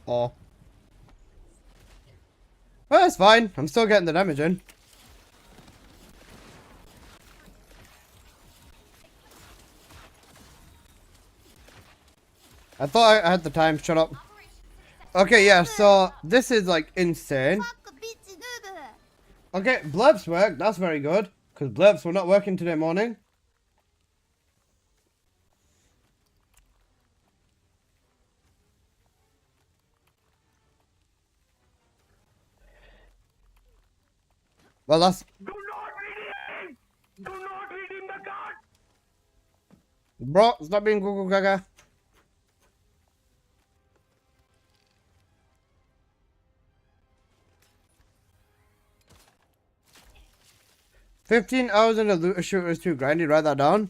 Oh. Well, that's fine. I'm still getting the damage in. I thought I had the time. Shut up. Okay, yeah, so this is like insane. Okay, blurbs work. That's very good. Because blurbs were not working today morning. Well, that's... Do not redeem! Do not redeem the card! Bro, stop being Google Gaga. $15 in a looter shooter is too grindy. Write that down.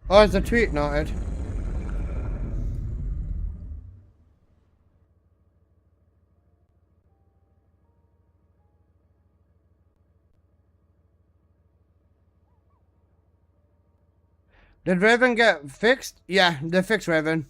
Oh, it's a tweet noted. Did Raven get fixed? Yeah, they fixed Raven.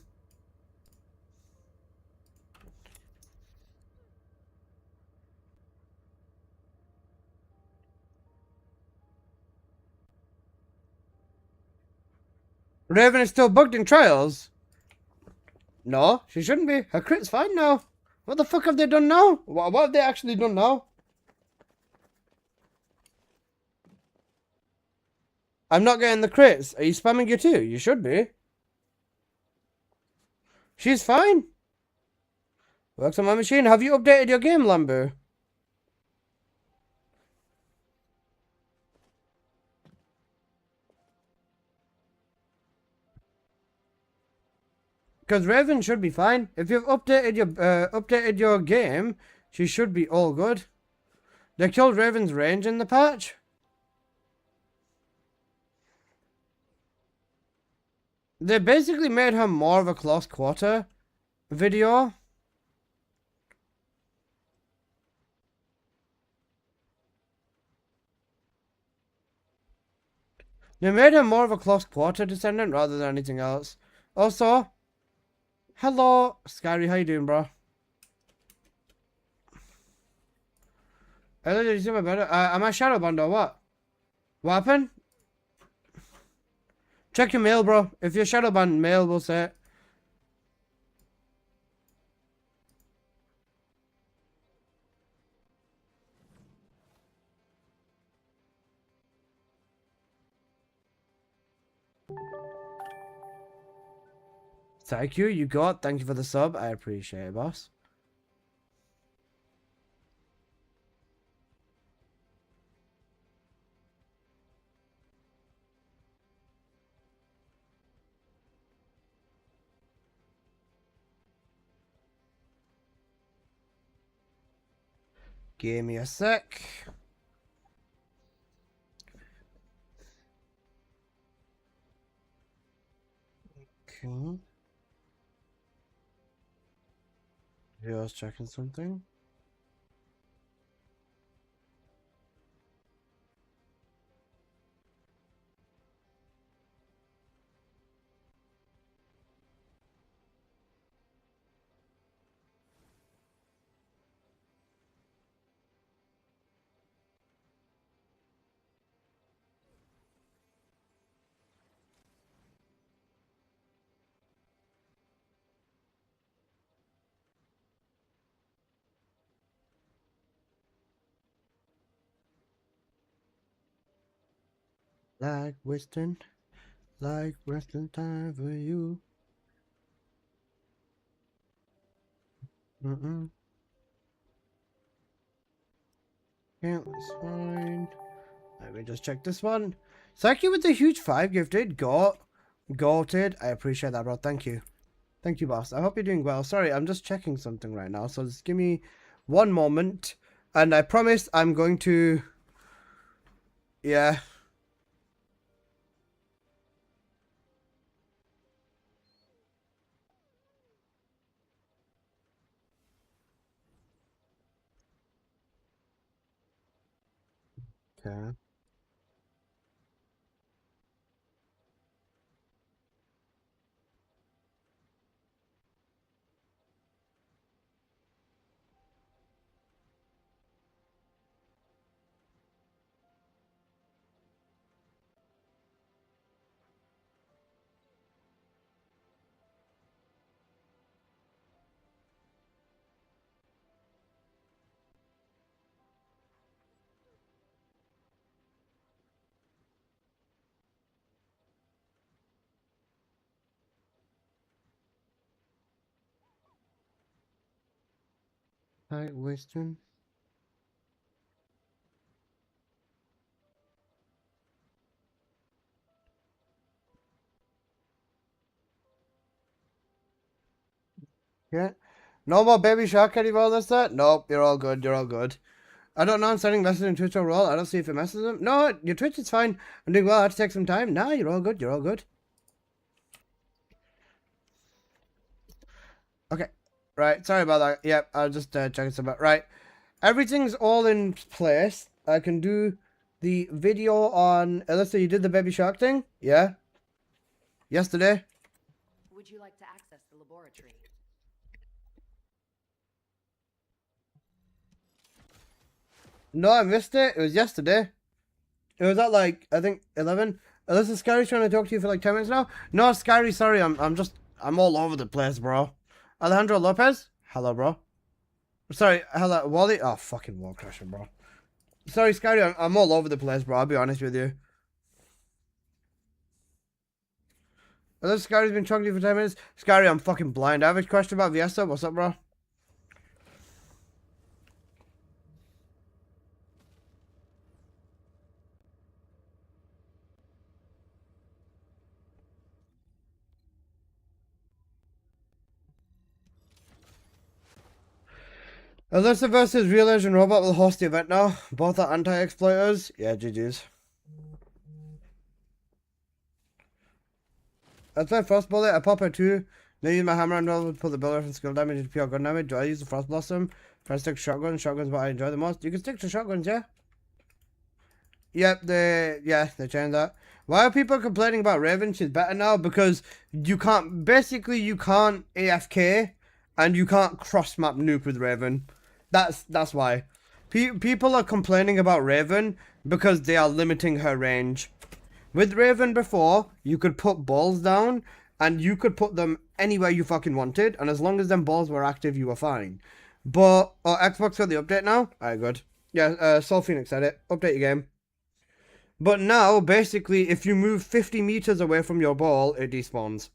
Raven is still bugged in trials. No, she shouldn't be. Her crit's fine now. What the fuck have they done now? What have they actually done now? I'm not getting the crits. Are you spamming your 2? You should be. She's fine. Works on my machine. Have you updated your game, Lambu? Because Raven should be fine. If you've updated your game, she should be all good. They killed Raven's range in the patch. They basically made her more of a close quarter video. They made her more of a close quarter descendant rather than anything else. Also, hello, Scary, how you doing, bro? Hello, did you see my better? Am I shadow banned or what? What happened? Check your mail, bro. If you're shadow banned, mail will say it. Thank you, you got. Thank you for the sub. I appreciate it, boss. Give me a sec. Okay. Yeah, I was checking something. Like Western time for you. Can't find. Let me just check this one. Thank you with the huge 5 gifted. Goated. I appreciate that, bro. Thank you. Thank you, boss. I hope you're doing well. Sorry, I'm just checking something right now. So just give me one moment. And I promise I'm going to Yeah. Okay. Hi, Winston. Yeah. No more baby shark anymore, that's that? Nope, you're all good, you're all good. I don't know, I'm sending messages in Twitch overall. I don't see if it messes them. No, your Twitch is fine. I'm doing well, I have to take some time. Nah, you're all good, you're all good. Okay. Right, sorry about that. Yep, I'll just checking some out. Right. Everything's all in place. I can do the video on... Alyssa, you did the baby shark thing? Yeah? Yesterday? Would you like to access the laboratory? No, I missed it. It was yesterday. It was at like, I think, 11. Alyssa, Scary's trying to talk to you for like 10 minutes now. No, Scary, sorry. I'm all over the place, bro. Alejandro Lopez? Hello, bro. Sorry, hello, Wally? Oh, fucking wall crasher, bro. Sorry, Scary, I'm all over the place, bro. I'll be honest with you. Alyssa, Scary's been talking to you for 10 minutes. Scary, I'm fucking blind. I have a question about Viesta. What's up, bro? Alyssa versus Real Asian Robot will host the event now. Both are anti-exploiters. Yeah, GG's. I play Frost Bullet. I pop her too. Then use my hammer and roll to put the builder from skill damage into pure gun damage. Do I use the Frost Blossom? If I stick to shotguns, shotguns what I enjoy the most. You can stick to shotguns, yeah? Yep, they changed that. Why are people complaining about Raven? She's better now because you can't AFK and you can't cross map nuke with Raven. That's why. People are complaining about Raven because they are limiting her range. With Raven before, you could put balls down and you could put them anywhere you fucking wanted, and as long as them balls were active, you were fine. But Xbox got the update now. Alright, good. Yeah, Soul Phoenix said it. Update your game. But now, basically, if you move 50 meters away from your ball, it despawns.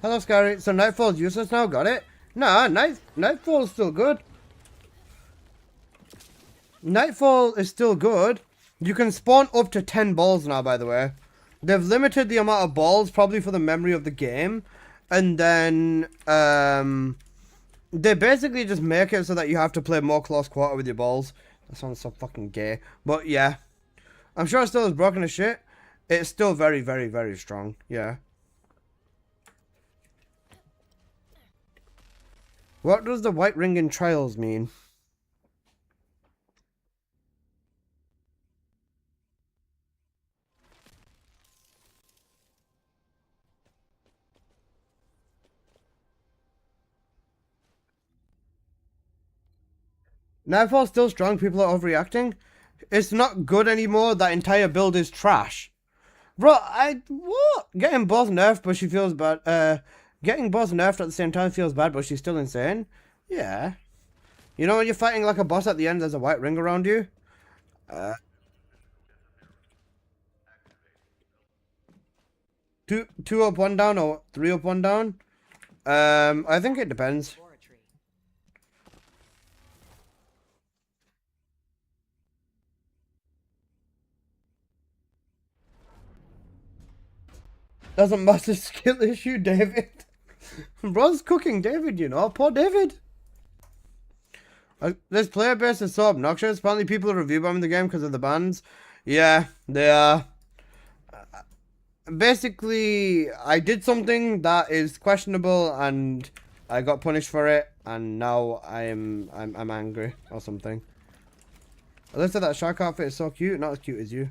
Hello, Scary. So Nightfall's useless now? Got it? Nah, Nightfall's still good. Nightfall is still good. You can spawn up to 10 balls now, by the way. They've limited the amount of balls, probably for the memory of the game. And then, they basically just make it so that you have to play more close quarter with your balls. That sounds so fucking gay. But yeah. I'm sure it still is broken as shit. It's still very, very, very strong. Yeah. What does the white ring in Trials mean? Nightfall's still strong, people are overreacting. It's not good anymore, that entire build is trash. Bro, what? Getting both nerfed, but she feels bad. Getting both nerfed at the same time feels bad, but she's still insane. Yeah. You know when you're fighting like a boss at the end, there's a white ring around you? Two up, one down, or 3 up, 1 down? I think it depends. That's a massive skill issue, David. Bro's cooking David, you know. Poor David. This player base is so obnoxious. Apparently people review bombing the game because of the bans. Yeah, they are. Basically, I did something that is questionable and I got punished for it, and now I'm angry or something. Alyssa, that shark outfit is so cute. Not as cute as you.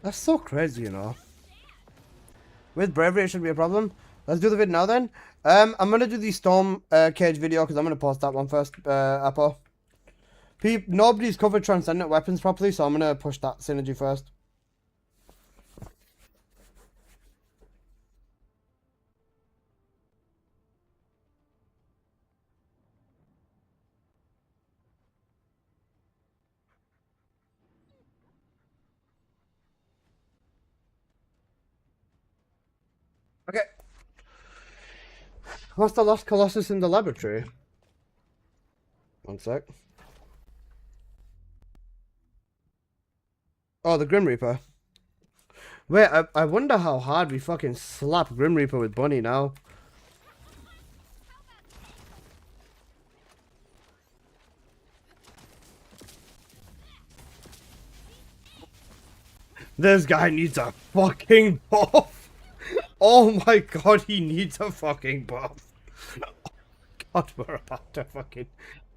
That's so crazy, you know. With bravery, it shouldn't be a problem. Let's do the vid now then. I'm gonna do the storm cage video because I'm gonna post that one first, Apple. Nobody's covered transcendent weapons properly, so I'm gonna push that synergy first. Okay. What's the last Colossus in the laboratory? One sec. Oh, the Grim Reaper. Wait, I wonder how hard we fucking slap Grim Reaper with Bunny now. This guy needs a fucking buff. Oh my god, he needs a fucking buff. God, we're about to fucking...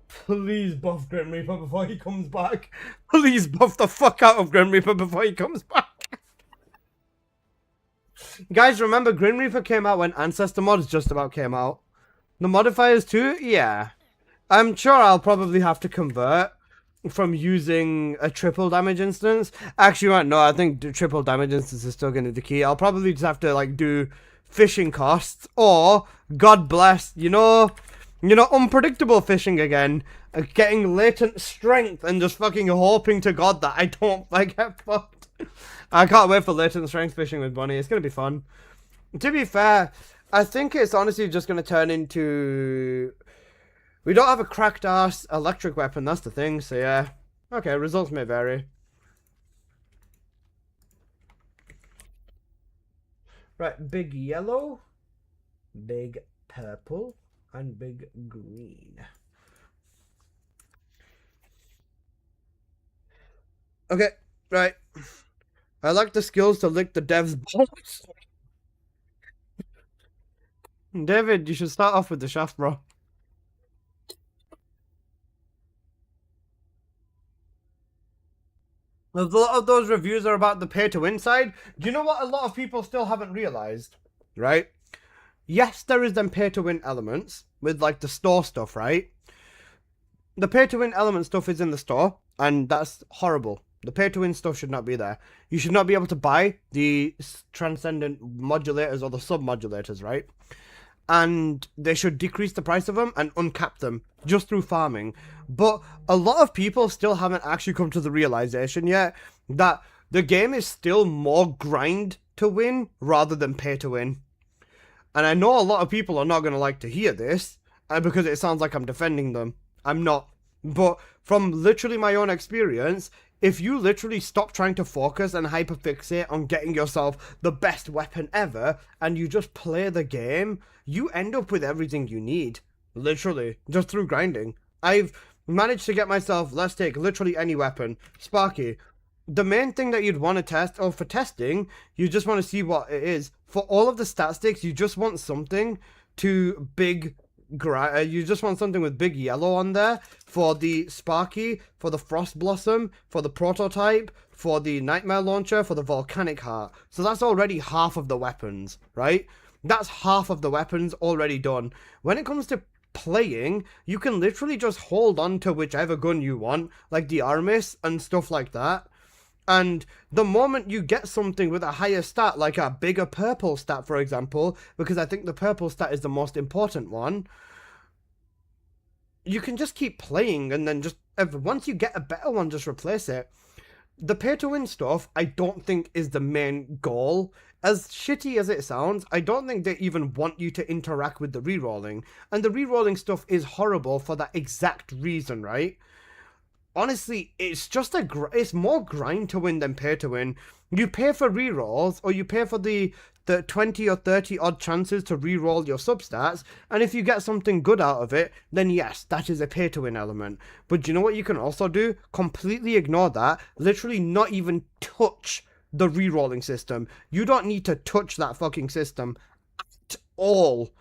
Please buff Grim Reaper before he comes back. Please buff the fuck out of Grim Reaper before he comes back. Guys, remember Grim Reaper came out when Ancestor mods just about came out. The modifiers too? Yeah. I'm sure I'll probably have to convert from using a triple damage instance. Actually, no, I think triple damage instance is still going to be the key. I'll probably just have to like do fishing costs, or God bless, you know, unpredictable fishing again, getting latent strength and just fucking hoping to God that I don't get fucked. I can't wait for latent strength fishing with Bunny. It's going to be fun. To be fair, I think it's honestly just going to turn into... We don't have a cracked ass electric weapon, that's the thing, so yeah. Okay, results may vary. Right, big yellow, big purple, and big green. Okay, right. I like the skills to lick the dev's balls. David, you should start off with the shaft, bro. A lot of those reviews are about the pay-to-win side. Do you know what a lot of people still haven't realized? Right? Yes, there is them pay-to-win elements with like the store stuff, right? The pay-to-win element stuff is in the store, and that's horrible. The pay-to-win stuff should not be there. You should not be able to buy the transcendent modulators or the sub-modulators, right? And they should decrease the price of them and uncap them just through farming. But a lot of people still haven't actually come to the realization yet that the game is still more grind to win rather than pay to win. And I know a lot of people are not going to like to hear this because it sounds like I'm defending them. I'm not. But from literally my own experience, if you literally stop trying to focus and hyperfixate on getting yourself the best weapon ever, and you just play the game, you end up with everything you need. Literally. Just through grinding. I've managed to get myself, let's take literally any weapon. Sparky. The main thing that you'd want to test, or for testing, you just want to see what it is. For all of the stat sticks, you just want something to you just want something with big yellow on there for the Sparky, for the Frost Blossom, for the Prototype, for the Nightmare Launcher, for the Volcanic Heart. So that's already half of the weapons, right? That's half of the weapons already done. When it comes to playing, you can literally just hold on to whichever gun you want, like the Armis and stuff like that. And the moment you get something with a higher stat, like a bigger purple stat, for example, because I think the purple stat is the most important one, you can just keep playing, and then just once you get a better one, just replace it. The pay-to-win stuff, I don't think is the main goal. As shitty as it sounds, I don't think they even want you to interact with the rerolling. And the rerolling stuff is horrible for that exact reason, right? Honestly, it's just it's more grind to win than pay to win. You pay for rerolls, or you pay for the 20 or 30 odd chances to reroll your substats, and if you get something good out of it, then yes, that is a pay to win element. But do you know what you can also do? Completely ignore that. Literally not even touch the rerolling system. You don't need to touch that fucking system at all,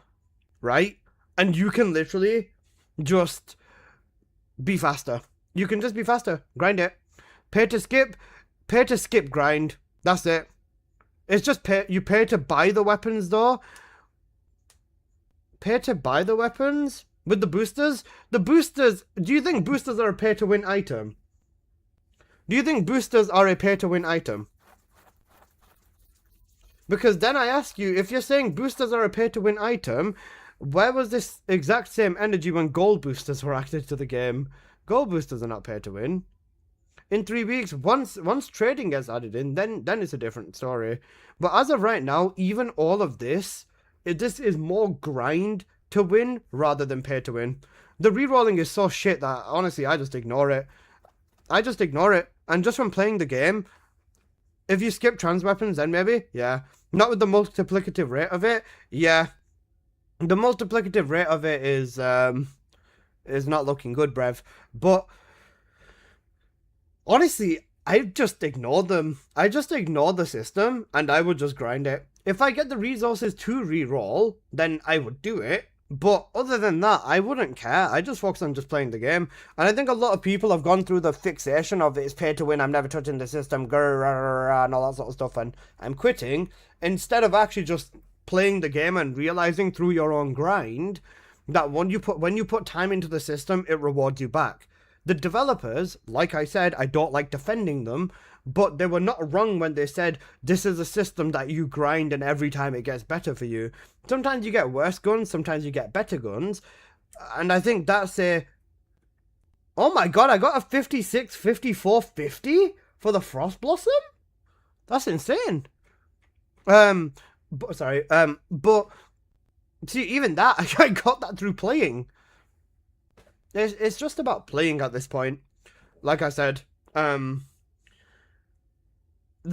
right? And you can literally just be faster. You can just be faster. Grind it. Pay to skip, grind. That's it. It's just pay. You pay to buy the weapons, though. Pay to buy the weapons with the boosters. The boosters. Do you think boosters are a pay to win item? Do you think boosters are a pay to win item? Because then I ask you, if you're saying boosters are a pay to win item, where was this exact same energy when gold boosters were added to the game? Gold boosters are not pay to win. In 3 weeks, once trading gets added in, then it's a different story. But as of right now, even all of this is more grind to win rather than pay to win. The rerolling is so shit that honestly I just ignore it. And just from playing the game, if you skip trans weapons, then maybe, yeah. Not with the multiplicative rate of it, yeah. The multiplicative rate of it is not looking good, brev. But honestly, I just ignore them. I just ignore the system, and I would just grind it. If I get the resources to reroll, then I would do it. But other than that, I wouldn't care. I just focus on just playing the game. And I think a lot of people have gone through the fixation of it's pay to win, I'm never touching the system, and all that sort of stuff, and I'm quitting, instead of actually just playing the game and realizing through your own grind that when you put time into the system, it rewards you back. The developers, like I said, I don't like defending them, but they were not wrong when they said this is a system that you grind and every time it gets better for you. Sometimes you get worse guns, sometimes you get better guns, and I think that's a... Oh my god, I got a 56, 54, 50 for the Frost Blossom? That's insane. But see, even that, I got that through playing. It's just about playing at this point. Like I said, the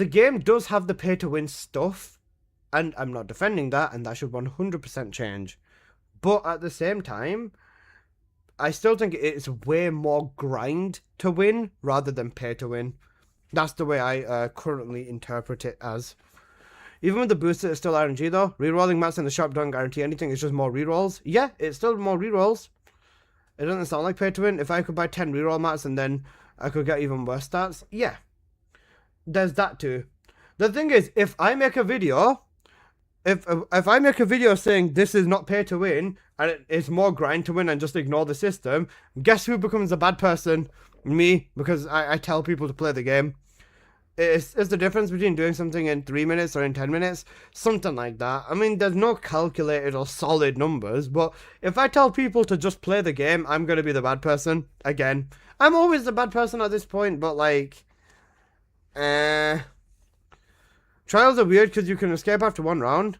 game does have the pay-to-win stuff, and I'm not defending that, and that should 100% change. But at the same time, I still think it's way more grind to win rather than pay-to-win. That's the way I currently interpret it as. Even with the booster, it's still RNG though. Rerolling mats in the shop don't guarantee anything, it's just more rerolls. Yeah, it's still more rerolls. It doesn't sound like pay to win. If I could buy 10 reroll mats and then I could get even worse stats, yeah. There's that too. The thing is, if I make a video, if I make a video saying this is not pay to win and it's more grind to win and just ignore the system, guess who becomes the bad person? Me, because I tell people to play the game. It's the difference between doing something in 3 minutes or in 10 minutes. Something like that. I mean, there's no calculated or solid numbers, but if I tell people to just play the game, I'm going to be the bad person. Again, I'm always the bad person at this point, but like... Trials are weird because you can escape after 1 round.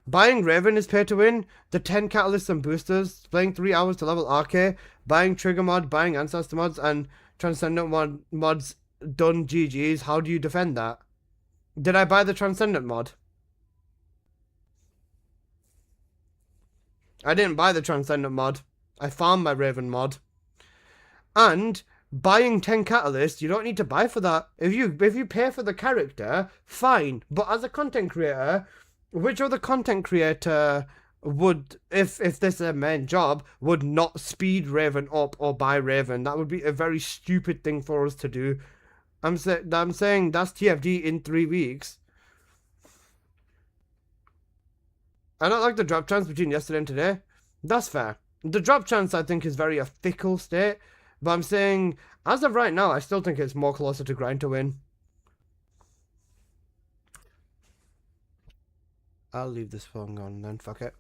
Buying Raven is pay to win. The 10 catalysts and boosters. Playing 3 hours to level RK. Buying Trigger mod, buying Ancestor mods, and Transcendent mods... Done GG's. How do you defend that? Did I buy the Transcendent mod? I didn't buy the Transcendent mod. I farmed my Raven mod. And buying 10 catalysts, you don't need to buy for that. If you pay for the character, fine. But as a content creator, which other content creator would, if this is a main job, would not speed Raven up or buy Raven? That would be a very stupid thing for us to do. I'm saying that's TFD in 3 weeks. I don't like the drop chance between yesterday and today. That's fair. The drop chance, I think, is very a fickle state. But I'm saying, as of right now, I still think it's more closer to grind to win. I'll leave this phone on then, fuck it.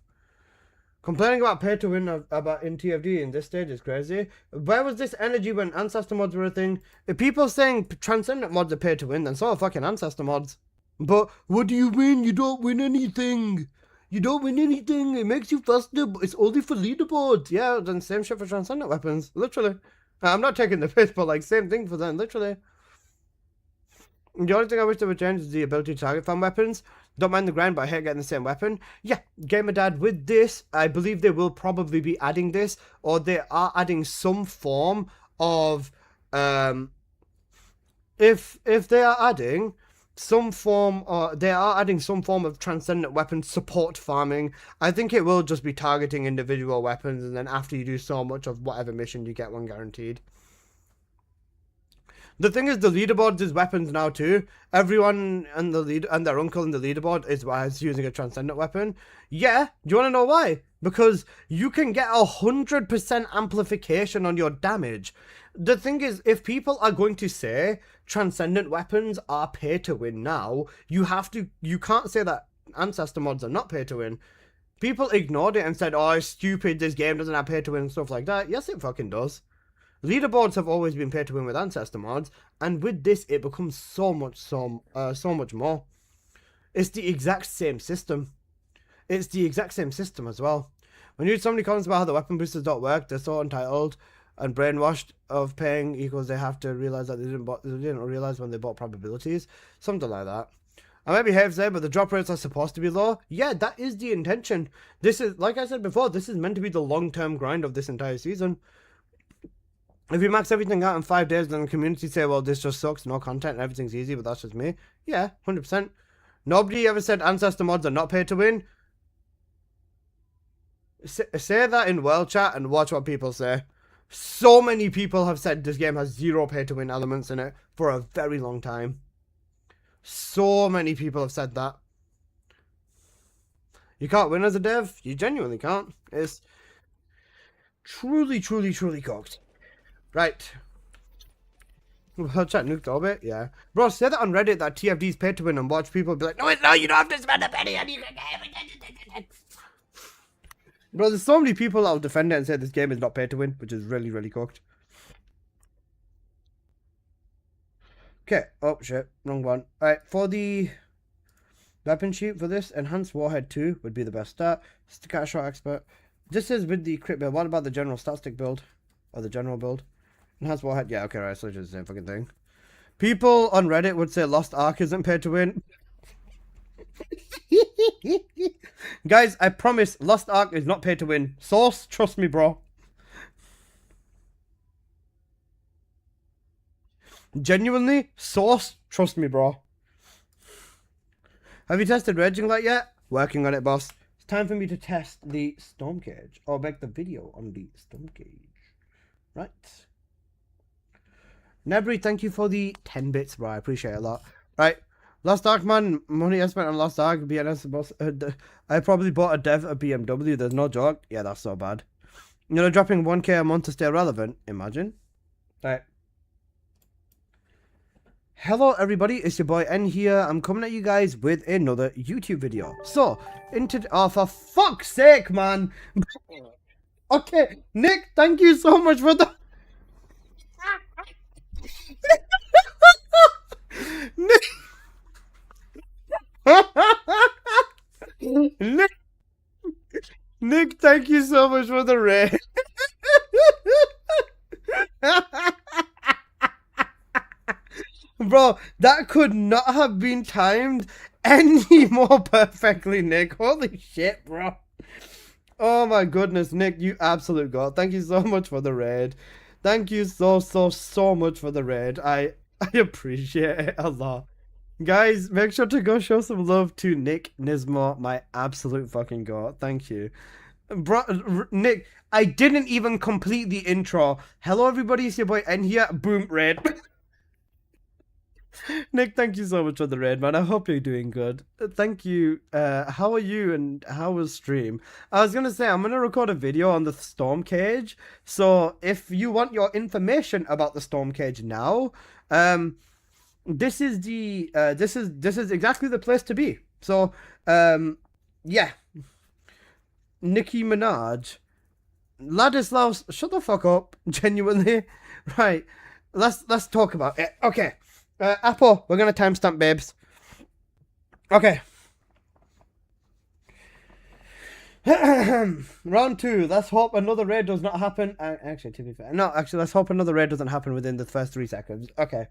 Complaining about pay to win about in TFD in this stage is crazy. Where was this energy when ancestor mods were a thing? If people saying transcendent mods are pay to win, then so are fucking ancestor mods. But what do you win? You don't win anything. You don't win anything. It makes you faster, but it's only for leaderboards. Yeah, then same shit for transcendent weapons. Literally. I'm not taking the piss, but like same thing for them. Literally. The only thing I wish they would change is the ability to target farm weapons. Don't mind the grind, but I hate getting the same weapon. Yeah, Gamer Dad, with this, I believe they will probably be adding this, or they are adding some form of, if they are adding some form, or they are adding some form of transcendent weapon support farming, I think it will just be targeting individual weapons, and then after you do so much of whatever mission, you get one guaranteed. The thing is, the leaderboard is weapons now too. Everyone and their uncle in the leaderboard is using a transcendent weapon. Yeah, do you want to know why? Because you can get 100% amplification on your damage. The thing is, if people are going to say transcendent weapons are pay to win now, you can't say that ancestor mods are not pay to win. People ignored it and said, "Oh, it's stupid. This game doesn't have pay to win," and stuff like that. Yes, it fucking does. Leaderboards have always been pay to win with ancestor mods, and with this, it becomes so much more. It's the exact same system. It's the exact same system as well. When you read so many comments about how the weapon boosters don't work, they're so entitled and brainwashed of paying equals they have to realize that they didn't realize when they bought probabilities, something like that. I might be here to say, but the drop rates are supposed to be low. Yeah, that is the intention. This is, like I said before, this is meant to be the long-term grind of this entire season. If you max everything out in 5 days, then the community say, well, this just sucks, no content, and everything's easy, but that's just me. Yeah, 100%. Nobody ever said ancestor mods are not pay to win. Say that in world chat and watch what people say. So many people have said this game has 0 pay to win elements in it for a very long time. So many people have said that. You can't win as a dev. You genuinely can't. It's truly cooked. Right. Chat nuked orbit, yeah. Bro, say that on Reddit that TFD's pay to win and watch people be like, no, you don't have to spend a penny and you can get it. Bro, there's so many people that will defend it and say this game is not pay to win, which is really cooked. Okay. Oh, shit. Wrong one. Alright, for the weapon sheet for this, Enhanced Warhead 2 would be the best start. Scatter Shot Expert. This is with the crit build. What about the general stat stick build? Or the general build? Enhanced Warhead. Yeah, okay, right. So it's just the same fucking thing. People on Reddit would say Lost Ark isn't paid to win. Guys, I promise Lost Ark is not paid to win. Source, trust me, bro. Genuinely, Source, trust me, bro. Have you tested Raging Light yet? Working on it, boss. It's time for me to test the Storm Cage. Or make the video on the Storm Cage. Right. Nebri, thank you for the 10 bits, bro. I appreciate it a lot. Right. Lost Ark, man. Money I spent on Lost Ark. BNS boss. I probably bought a dev a BMW. There's no joke. Yeah, that's so bad. You know, dropping 1k a month to stay relevant. Imagine. Right. Hello everybody, it's your boy N here. I'm coming at you guys with another YouTube video. So, oh, for fuck's sake, man. Okay, Nick, thank you so much for the... Nick, thank you so much for the raid. Bro, that could not have been timed any more perfectly, Nick. Holy shit, bro. Oh my goodness, Nick, you absolute god. Thank you so much for the raid. Thank you so much for the raid. I appreciate it a lot. Guys, make sure to go show some love to Nick Nismo, my absolute fucking god. Thank you. Bro, Nick, I didn't even complete the intro. Hello everybody, it's your boy N here. Boom, raid. Nick, thank you so much for the raid, man. I hope you're doing good. Thank you. How are you and how was stream? I was gonna say I'm gonna record a video on the storm cage. So if you want your information about the storm cage now, this is the this is exactly the place to be. So yeah, Nicki Minaj, Ladislaus, shut the fuck up. Genuinely, right? Let's talk about it. Okay. Apple, we're gonna timestamp, babes. Okay. Round 2. Let's hope another raid does not happen. Actually, to be fair, no. Actually, let's hope another raid doesn't happen within the first 3 seconds. Okay.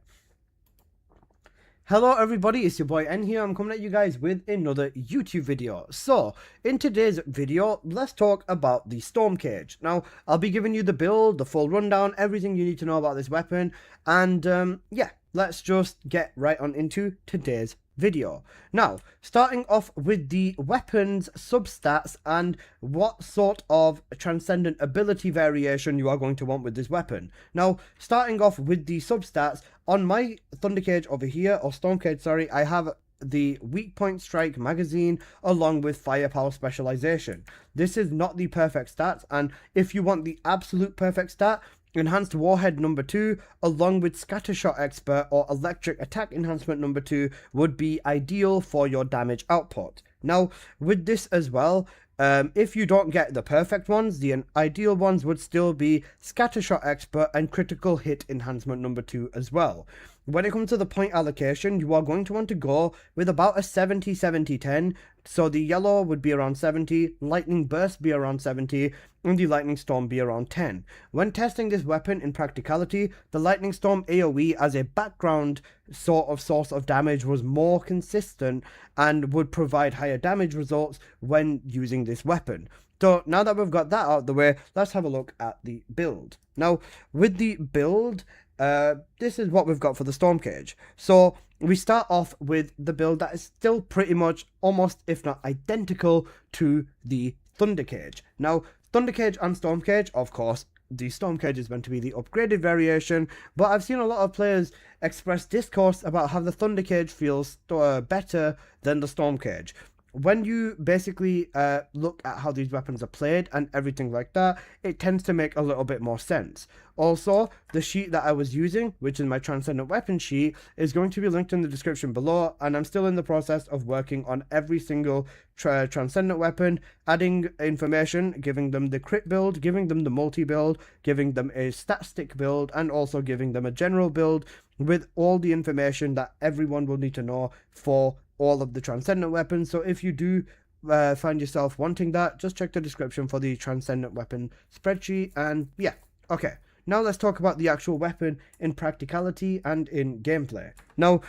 Hello everybody, it's your boy N here. I'm coming at you guys with another YouTube video. So, in today's video, let's talk about the Storm Cage. Now, I'll be giving you the build, the full rundown, everything you need to know about this weapon, and yeah, let's just get right on into today's video. Now, starting off with the weapons, substats, and what sort of transcendent ability variation you are going to want with this weapon. Now, starting off with the substats, on my Thunder Cage over here, or Storm Cage, sorry, I have the weak point strike magazine along with firepower specialization. This is not the perfect stats, and if you want the absolute perfect stat, Enhanced Warhead number 2 along with Scattershot Expert or Electric Attack Enhancement number 2 would be ideal for your damage output. Now, with this as well, if you don't get the perfect ones, the ideal ones would still be Scattershot Expert and Critical Hit Enhancement number 2 as well. When it comes to the point allocation, you are going to want to go with about a 70-70-10. So the yellow would be around 70, Lightning Burst be around 70, and the Lightning Storm be around 10. When testing this weapon in practicality, the Lightning Storm AoE as a background sort of source of damage was more consistent and would provide higher damage results when using this weapon. So now that we've got that out of the way, let's have a look at the build. Now, with the build, this is what we've got for the Storm Cage. So we start off with the build that is still pretty much almost, if not identical, to the Thunder Cage. Now, Thunder Cage and Storm Cage, of course, the Storm Cage is meant to be the upgraded variation, but I've seen a lot of players express discourse about how the Thunder Cage feels better than the Storm Cage. When you basically look at how these weapons are played and everything like that, it tends to make a little bit more sense. Also, the sheet that I was using, which is my Transcendent Weapon sheet, is going to be linked in the description below, and I'm still in the process of working on every single Transcendent Weapon, adding information, giving them the crit build, giving them the multi-build, giving them a stat stick build, and also giving them a general build with all the information that everyone will need to know for all of the Transcendent Weapons. So if you do find yourself wanting that, just check the description for the Transcendent Weapon spreadsheet. And yeah, okay, now let's talk about the actual weapon in practicality and in gameplay. Now,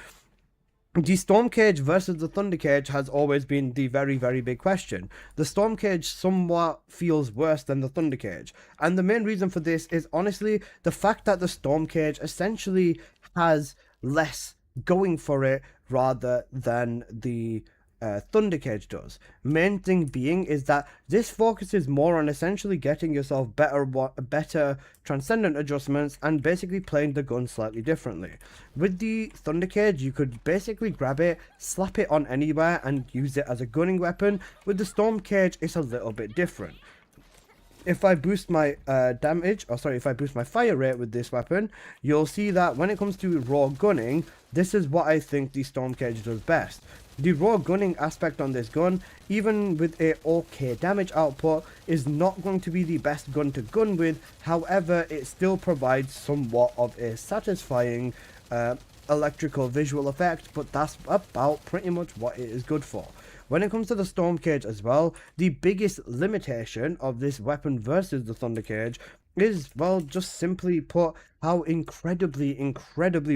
the Storm Cage versus the Thunder Cage has always been the very, very big question. The Storm Cage somewhat feels worse than the Thunder Cage, and the main reason for this is honestly the fact that the Storm Cage essentially has less going for it rather than the Thunder Cage does. Main thing being is that this focuses more on essentially getting yourself better transcendent adjustments and basically playing the gun slightly differently. With the Thunder Cage, you could basically grab it, slap it on anywhere and use it as a gunning weapon. With the Storm Cage, it's a little bit different. If I boost my if I boost my fire rate with this weapon, you'll see that when it comes to raw gunning, this is what I think the Storm Cage does best. The raw gunning aspect on this gun, even with a okay damage output, is not going to be the best gun to gun with. However, it still provides somewhat of a satisfying electrical visual effect, but that's about pretty much what it is good for. When it comes to the Storm Cage as well, the biggest limitation of this weapon versus the Thunder Cage is, well, just simply put, how incredibly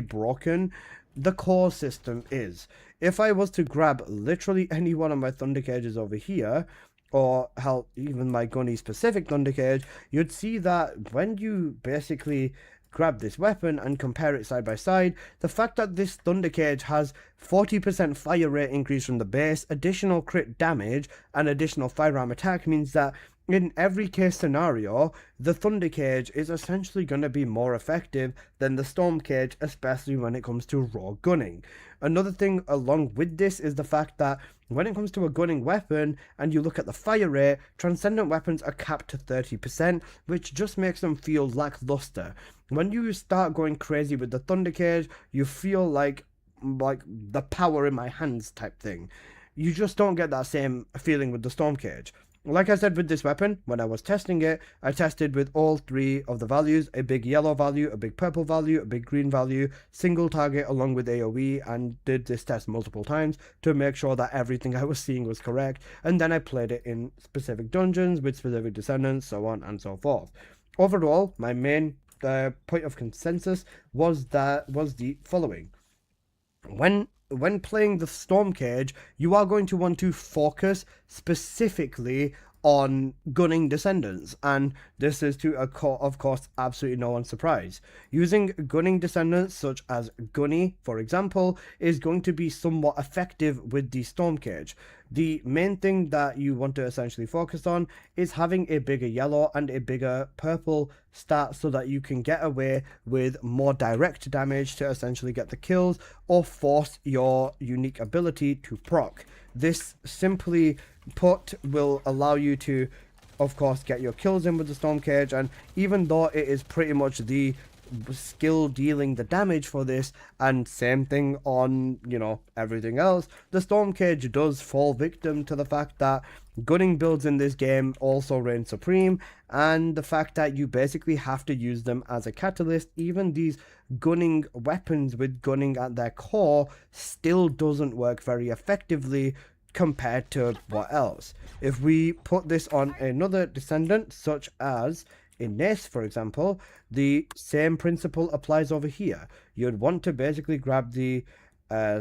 broken the core system is. If I was to grab literally any one of my Thunder Cages over here, or hell, even my gunny specific Thunder Cage, you'd see that when you basically grab this weapon and compare it side by side, the fact that this Thunder Cage has 40% fire rate increase from the base, additional crit damage, and additional firearm attack means that in every case scenario, the Thunder Cage is essentially going to be more effective than the Storm Cage, especially when it comes to raw gunning. Another thing along with this is the fact that when it comes to a gunning weapon and you look at the fire rate, transcendent weapons are capped to 30%, which just makes them feel lackluster. When you start going crazy with the Thunder Cage, you feel like the power in my hands type thing. You just don't get that same feeling with the Storm Cage. Like I said with this weapon, when I was testing it, I tested with all three of the values, a big yellow value, a big purple value, a big green value, single target along with AoE, and did this test multiple times to make sure that everything I was seeing was correct, and then I played it in specific dungeons with specific descendants, so on and so forth. Overall, my main point of consensus was the following. When playing the Storm Cage, you are going to want to focus specifically on gunning descendants, and this is to, of course, absolutely no one's surprise. Using gunning descendants such as Gunny, for example, is going to be somewhat effective with the Storm Cage. The main thing that you want to essentially focus on is having a bigger yellow and a bigger purple stat so that you can get away with more direct damage to essentially get the kills or force your unique ability to proc. This, simply put, will allow you to, of course, get your kills in with the Storm Cage, and even though it is pretty much the skill dealing the damage for this, and same thing on, you know, everything else, the Storm Cage does fall victim to the fact that gunning builds in this game also reign supreme, and the fact that you basically have to use them as a catalyst. Even these gunning weapons with gunning at their core still doesn't work very effectively compared to what else. If we put this on another descendant, such as in this, for example, the same principle applies over here. You'd want to basically grab the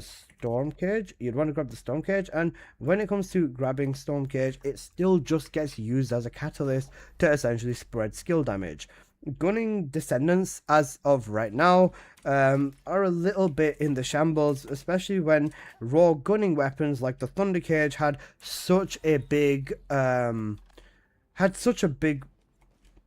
Storm Cage. You'd want to grab the Storm Cage, and when it comes to grabbing Storm Cage, it still just gets used as a catalyst to essentially spread skill damage. Gunning descendants, as of right now, are a little bit in the shambles, especially when raw gunning weapons like the Thunder Cage had such a big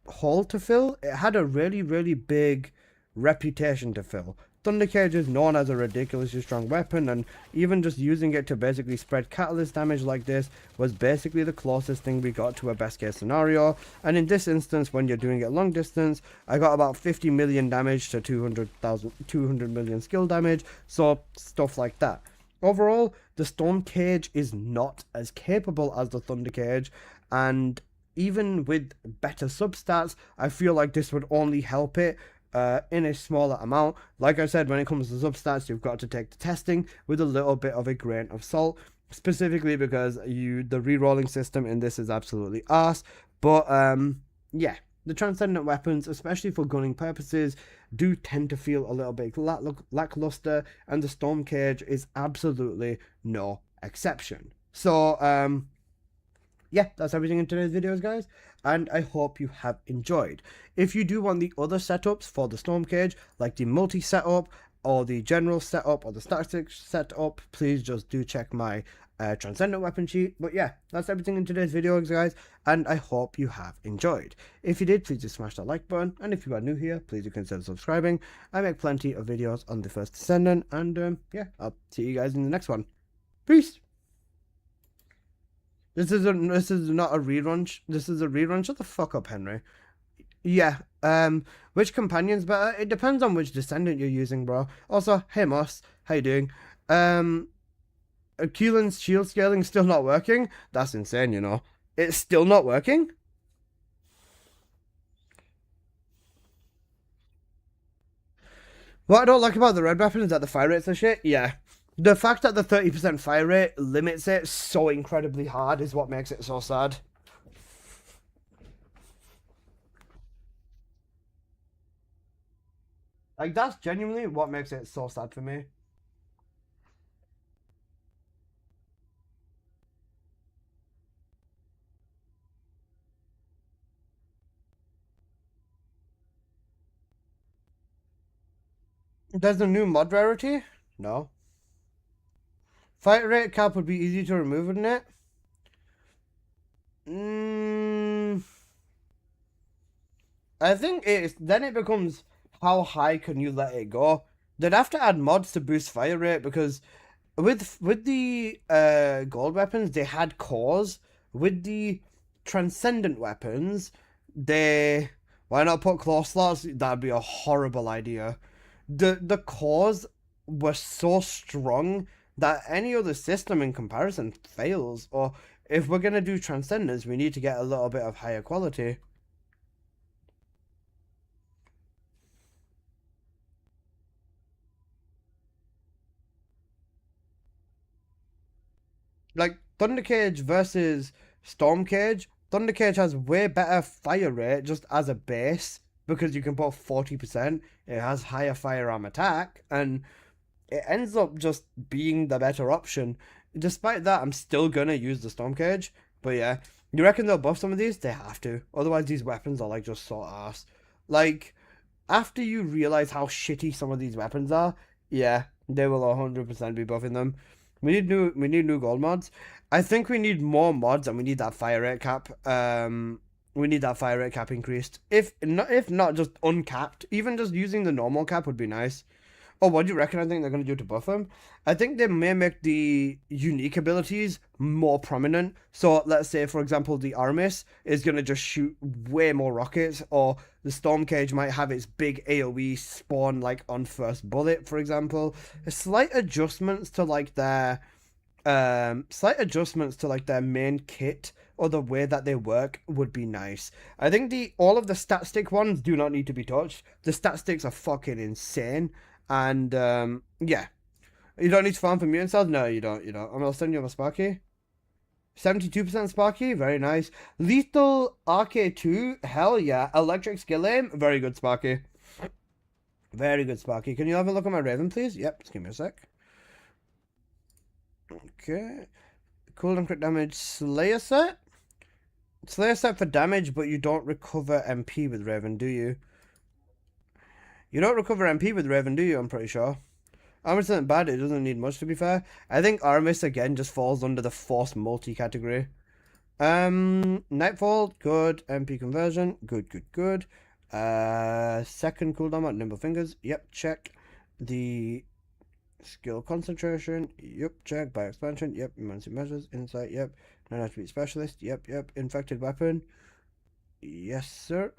hole to fill. It had a really big reputation to fill. Thunder Cage is known as a ridiculously strong weapon, and even just using it to basically spread catalyst damage like this was basically the closest thing we got to a best case scenario. And in this instance, when you're doing it long distance, I got about 50 million damage to 200 million skill damage, so stuff like that. Overall, the Storm Cage is not as capable as the Thunder Cage, and even with better substats, I feel like this would only help it in a smaller amount. Like I said, when it comes to substats, you've got to take the testing with a little bit of a grain of salt, specifically because the rerolling system in this is absolutely arse. But yeah, the transcendent weapons, especially for gunning purposes, do tend to feel a little bit lackluster, and the Storm Cage is absolutely no exception. So yeah, that's everything in today's videos, guys, and I hope you have enjoyed. If you do want the other setups for the Storm Cage, like the multi setup or the general setup or the static setup, please just do check my transcendent weapon sheet. But yeah, that's everything in today's videos, guys, and I hope you have enjoyed. If you did, please just smash that like button, and if you are new here, please do consider subscribing. I make plenty of videos on the first descendant, and yeah, I'll see you guys in the next one. Peace. This is not a rerun. This is a rerun. Shut the fuck up, Henry. Yeah. Which companion's better? It depends on which descendant you're using, bro. Also, hey Moss, how you doing? Keelan's shield scaling still not working? That's insane, you know. It's still not working? What I don't like about the red weapon is that the fire rates are shit. Yeah. The fact that the 30% fire rate limits it so incredibly hard is what makes it so sad. Like, that's genuinely what makes it so sad for me. There's a new mod rarity? No. Fight rate cap would be easy to remove, wouldn't it? I think then it becomes how high can you let it go? They'd have to add mods to boost fire rate because with the gold weapons they had cores. With the transcendent weapons, why not put claw slots? That'd be a horrible idea. The cores were so strong that any other system in comparison fails. Or if we're gonna do transcendence, we need to get a little bit of higher quality. Like Thunder Cage versus Storm Cage. Thunder Cage has way better fire rate just as a base because you can put 40%. It has higher firearm attack and it ends up just being the better option. Despite that, I'm still gonna use the Storm Cage. But yeah, you reckon they'll buff some of these? They have to. Otherwise, these weapons are like just so ass. Like, after you realize how shitty some of these weapons are, yeah, they will 100% be buffing them. We need new gold mods. I think we need more mods and we need that fire rate cap. We need that fire rate cap increased. If not just uncapped, even just using the normal cap would be nice. Oh, what do you reckon I think they're going to do to buff them? I think they may make the unique abilities more prominent. So let's say, for example, the Armis is going to just shoot way more rockets, or the Storm Cage might have its big AoE spawn like on first bullet, for example. Slight adjustments to like their main kit or the way that they work would be nice. I think all of the stat stick ones do not need to be touched. The stat sticks are fucking insane. And, yeah. You don't need to farm for mutant cells? No, you don't. I'm gonna send you my Sparky. 72% Sparky, very nice. Lethal RK2, hell yeah. Electric skill aim, very good Sparky. Very good Sparky. Can you have a look at my Raven, please? Yep, just give me a sec. Okay. Cooldown crit damage, Slayer set. Slayer set for damage, but you don't recover MP with Raven, do you? You don't recover MP with Raven, do you? I'm pretty sure. Armis isn't bad, it doesn't need much to be fair. I think Armis again just falls under the Force multi-category. Nightfall, good. MP conversion, good. Second cooldown at Nimble Fingers, yep, check. The skill concentration, yep, check. By expansion, yep. Emergency measures, insight, yep. Non-attribute specialist, yep. Infected weapon, yes sir.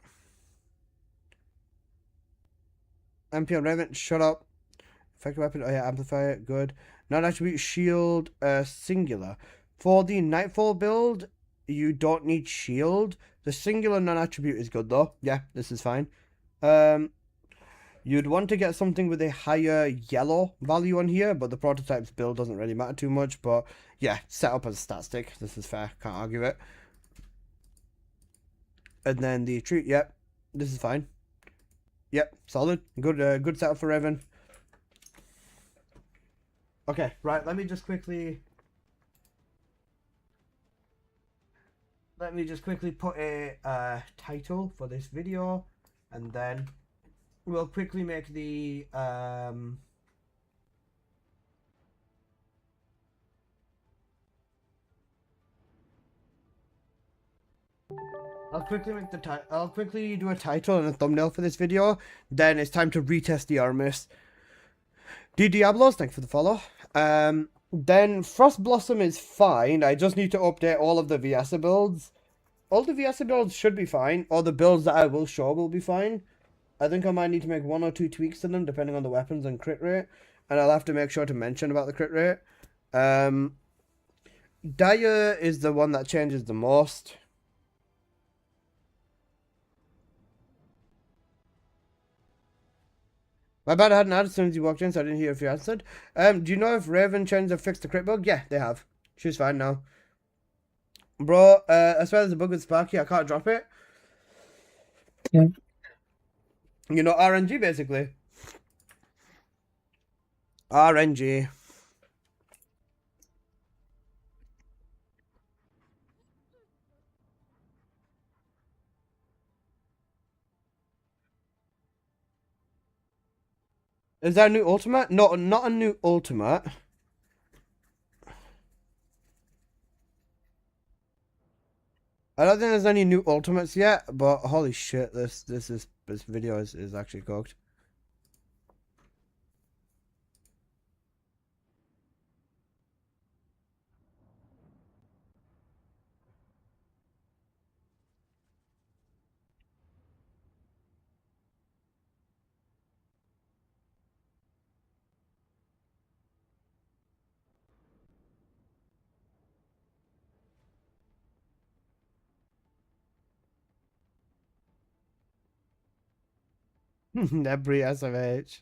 MP on Raven, shut up. Effective weapon, oh yeah, amplifier, good. Non-attribute shield, singular. For the Nightfall build, you don't need shield. The singular non-attribute is good though. Yeah, this is fine. You'd want to get something with a higher yellow value on here, but the prototype's build doesn't really matter too much. But yeah, set up as a stat stick. This is fair, can't argue it. And then the treat, yep, this is fine. Yep, solid. Good setup for Raven. Okay, right, let me just quickly put a title for this video, and then we'll quickly make the I'll quickly do a title and a thumbnail for this video. Then it's time to retest the Armis. D Diablos, thanks for the follow. Then Frost Blossom is fine. I just need to update all of the Viasa builds. All the Viasa builds should be fine. Or the builds that I will show will be fine. I think I might need to make 1 or 2 tweaks to them depending on the weapons and crit rate. And I'll have to make sure to mention about the crit rate. Dire is the one that changes the most. My bad, I hadn't heard as soon as you walked in, so I didn't hear if you answered. Do you know if Raven Chains have fixed the crit bug? Yeah, they have. She's fine now. Bro, I swear there's a bug with Sparky, I can't drop it. Yeah. You know, RNG basically. RNG. Is that a new ultimate? No, not a new ultimate. I don't think there's any new ultimates yet, but holy shit, this video is actually cooked. Nebri SMH.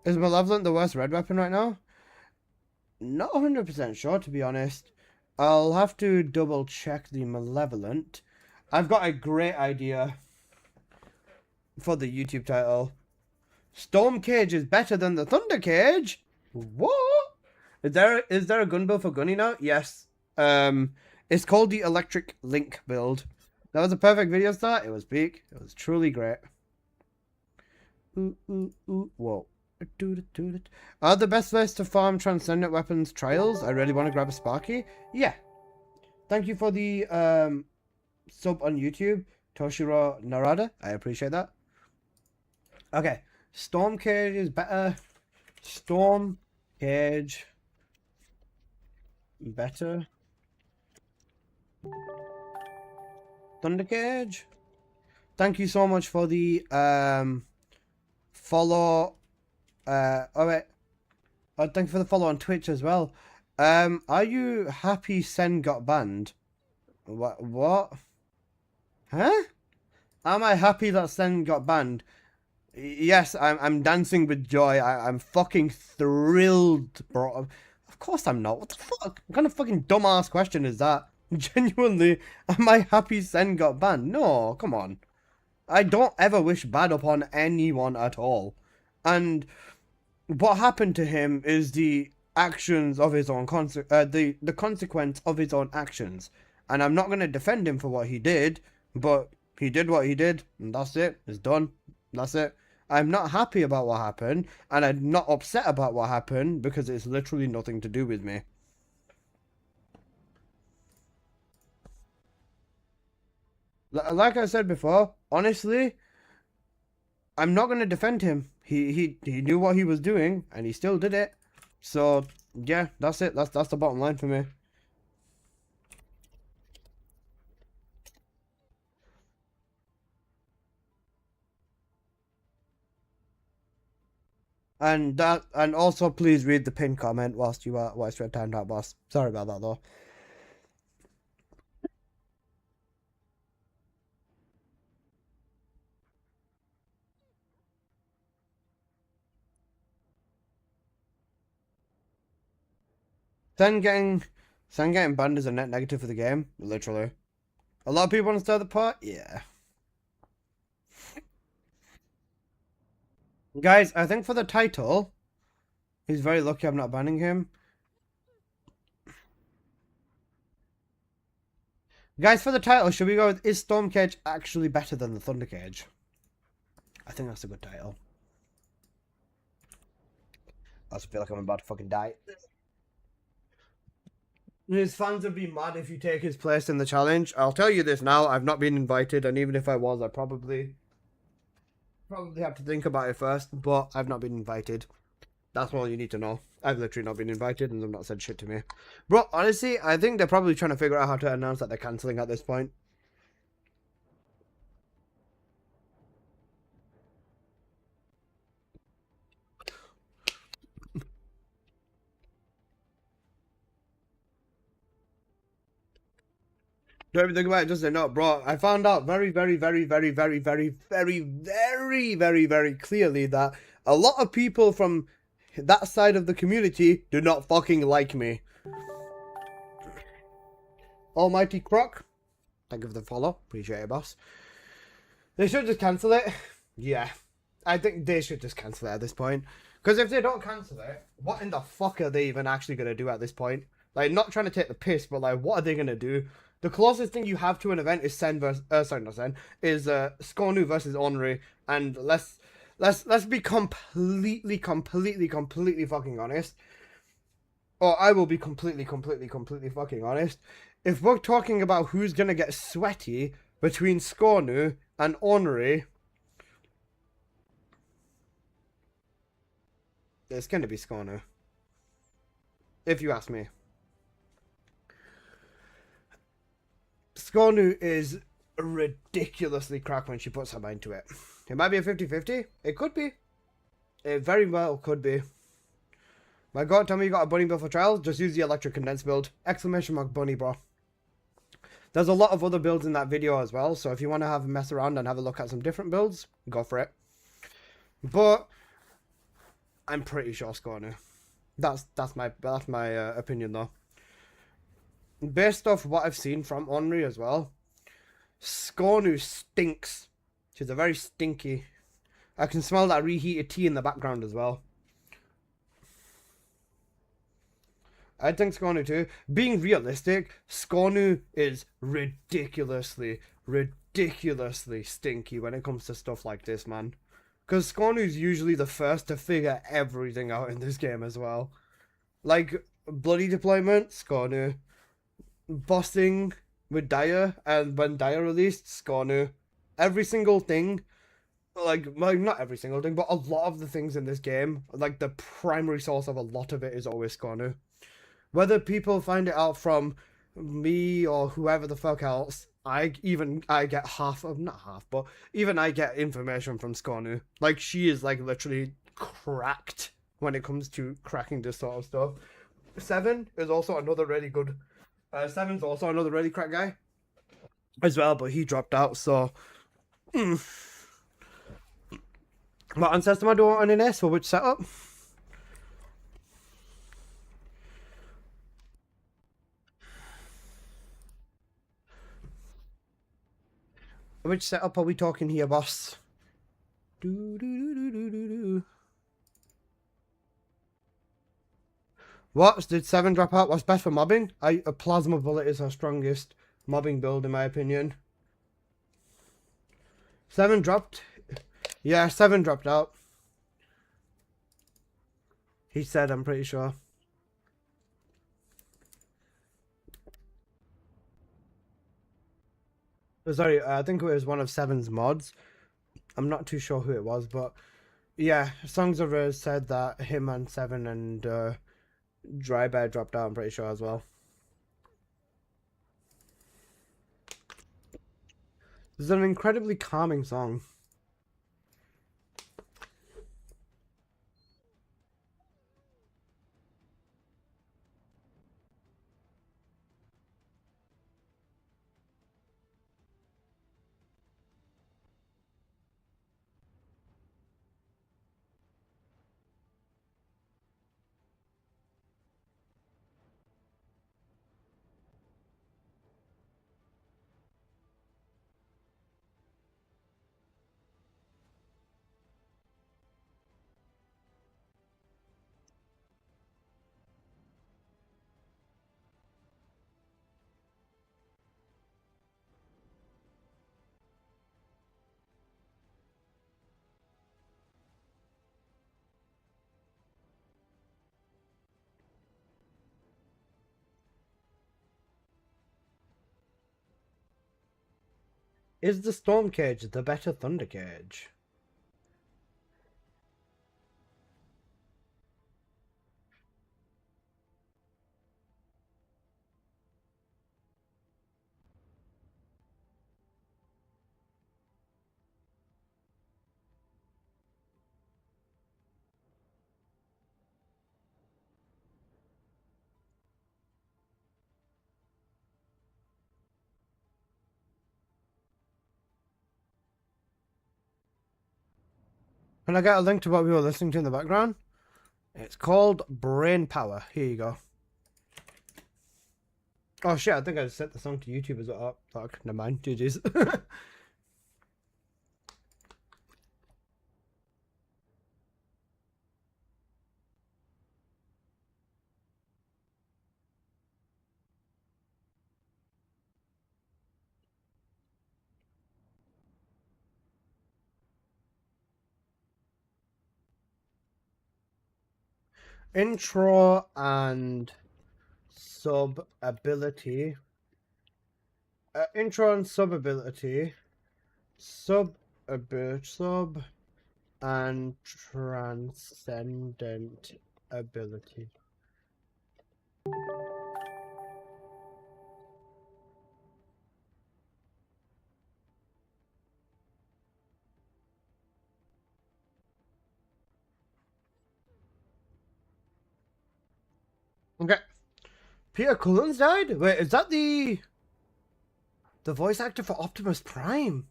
Is Malevolent the worst red weapon right now? Not 100% sure, to be honest. I'll have to double check the Malevolent. I've got a great idea for the YouTube title. Storm Cage is better than the Thunder Cage? What? Is there a gun build for Gunny now? Yes. It's called the Electric Link build. That was a perfect video start. It was peak. It was truly great. Whoa. Are the best place to farm transcendent weapons trials? I really want to grab a Sparky. Yeah. Thank you for the sub on YouTube, Toshiro Narada. I appreciate that. Okay. Storm Cage is better. Storm Cage better. Thunder Cage. Thank you so much for the follow. Oh wait. Oh, thank you for the follow on Twitch as well. Are you happy Sen got banned? What? Huh? Am I happy that Sen got banned? Yes, I'm dancing with joy. I'm fucking thrilled, bro. Of course I'm not. What the fuck? What kind of fucking dumbass question is that? Genuinely, am I happy Sen got banned? No, come on. I don't ever wish bad upon anyone at all. And what happened to him is the actions of his own the consequence of his own actions. And I'm not going to defend him for what he did, but he did what he did, and that's it. It's done. That's it. I'm not happy about what happened, and I'm not upset about what happened because it's literally nothing to do with me. Like I said before, honestly, I'm not going to defend him. He knew what he was doing, and he still did it. So, yeah, that's it. That's the bottom line for me. And also please read the pinned comment whilst you're timed out, boss. Sorry about that though. Sen getting banned is a net negative for the game, literally. A lot of people want to stir the pot, yeah. Guys, I think for the title, he's very lucky I'm not banning him. Guys, for the title, should we go with is Storm Cage actually better than the Thunder Cage? I think that's a good title. I just feel like I'm about to fucking die. His fans would be mad if you take his place in the challenge. I'll tell you this now, I've not been invited, and even if I was, I'd probably have to think about it first, but I've not been invited. That's all you need to know. I've literally not been invited, and they've not said shit to me. Bro, honestly, I think they're probably trying to figure out how to announce that they're cancelling at this point. Don't even think about it, just say no, bro. I found out very clearly that a lot of people from that side of the community do not fucking like me. Almighty Croc, thank you for the follow. Appreciate it, boss. They should just cancel it. Yeah, I think they should just cancel it at this point. Because if they don't cancel it, what in the fuck are they even actually going to do at this point? Like, not trying to take the piss, but like, what are they going to do? The closest thing you have to an event is Sen versus, Skonu versus Ornery, and let's be completely fucking honest. Or I will be completely fucking honest. if we're talking about who's gonna get sweaty between Scornu and Ornery, it's gonna be Scornu. If you ask me. Scornu is ridiculously cracked when she puts her mind to it. It might be a 50-50. It could be. It very well could be. My god, tell me you got a bunny build for trials? Just use the electric condense build. Exclamation mark bunny, bro. There's a lot of other builds in that video as well, so if you want to have a mess around and have a look at some different builds, go for it. But I'm pretty sure Scornu. That's my opinion though. Based off what I've seen from Ornery as well, Scornu stinks. She's a very stinky. I can smell that reheated tea in the background as well. I think Scornu too. Being realistic, Scornu is ridiculously stinky when it comes to stuff like this, man. Because Scornu's usually the first to figure everything out in this game as well. Like, bloody deployment, Scornu. Bossing with Dire, and when Dire released, Scornu. Every single thing, like not every single thing, but a lot of the things in this game, like the primary source of a lot of it is always Scornu. Whether people find it out from me or whoever the fuck else, I get not half, but even I get information from Scornu. Like, she is like literally cracked when it comes to cracking this sort of stuff. Seven is also another really good. Seven's also another really crack guy as well, but he dropped out, so. What ancestor am I doing on an S for which setup? Which setup are we talking here, boss? What? Did 7 drop out? What's best for mobbing? A plasma bullet is our strongest mobbing build, in my opinion. 7 dropped. Yeah, 7 dropped out. He said, I'm pretty sure. Sorry, I think it was one of 7's mods. I'm not too sure who it was, but yeah, Songs of Rose said that him and 7 and Dry Bear dropped out, I'm pretty sure as well. This is an incredibly calming song. Is the Storm Cage the better Thunder Cage? Can I get a link to what we were listening to in the background? It's called Brain Power. Here you go. Oh shit, I think I sent the song to YouTube as well. Oh, fuck, never mind. GG's. Intro and sub ability. intro and sub ability. Sub and transcendent ability. Okay. Peter Cullen's died? Wait, is that the voice actor for Optimus Prime?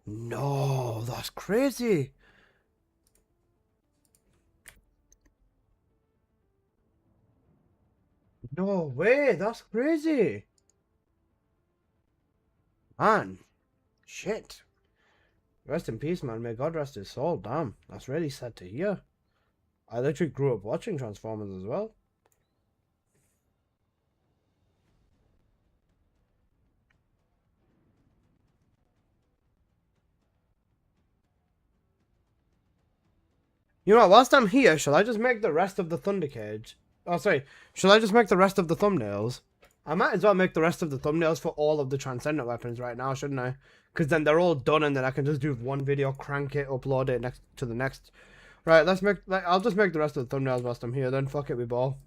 No, that's crazy. No way, that's crazy. Man, shit. Rest in peace, man. May God rest his soul. Damn, that's really sad to hear. I literally grew up watching Transformers as well. You know what, whilst I'm here, shall I just make the rest of the Thunder Cage? Oh, sorry. Shall I just make the rest of the thumbnails? I might as well make the rest of the thumbnails for all of the Transcendent weapons right now, shouldn't I? Because then they're all done and then I can just do one video, crank it, upload it next to the next. Right, let's make... I'll just make the rest of the thumbnails whilst I'm here then. Fuck it, we ball.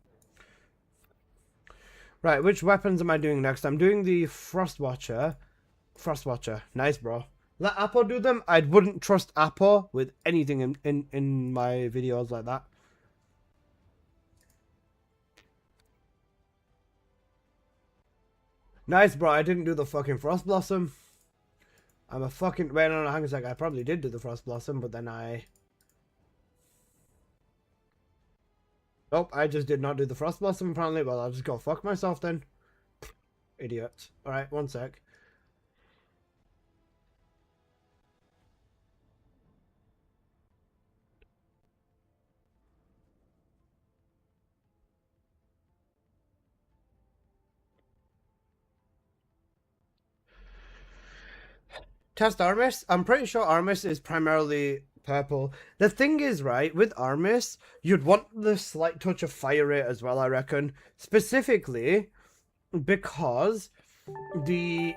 Right, which weapons am I doing next? I'm doing the Frostwatcher. Frostwatcher. Nice, bro. Let Apo do them. I wouldn't trust Apo with anything in my videos like that. Nice, bro. I didn't do the fucking Frost Blossom. I'm a fucking... Wait, no, hang on a sec. I probably did do the Frost Blossom, but then I... Nope, I just did not do the Frost Blossom apparently. Well, I'll just go fuck myself then. Idiot. Alright, one sec. Test Armis? I'm pretty sure Armis is primarily purple. The thing is, right, with Armis, you'd want the slight touch of fire rate as well, I reckon. Specifically, because the,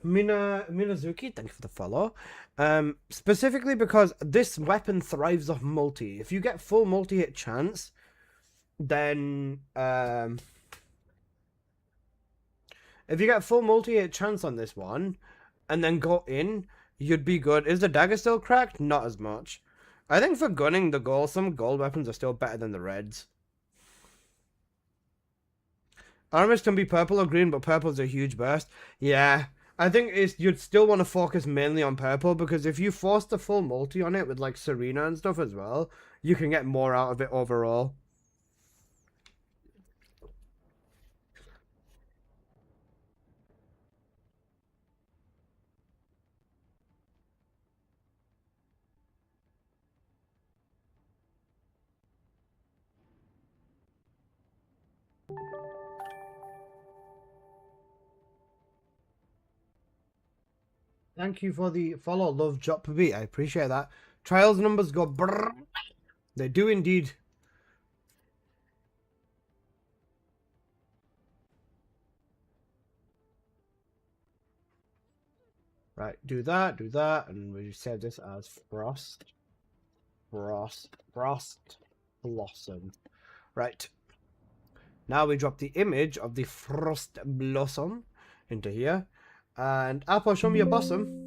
Minazuki, thank you for the follow. Specifically because this weapon thrives off multi. If you get full multi-hit chance, then, if you get full multi-hit chance on this one, and then go in, you'd be good. Is the dagger still cracked? Not as much. I think for gunning the goal, some gold weapons are still better than the reds. Armis can be purple or green, but purple's a huge burst. Yeah, I think you'd still want to focus mainly on purple, because if you force the full multi on it with like Serena and stuff as well, you can get more out of it overall. Thank you for the follow, love, drop beat. I appreciate that. Trials numbers go brrr. They do indeed. Right, do that, and we save this as Frost Blossom. Right. Now we drop the image of the Frost Blossom into here. And Apo, show me your blossom.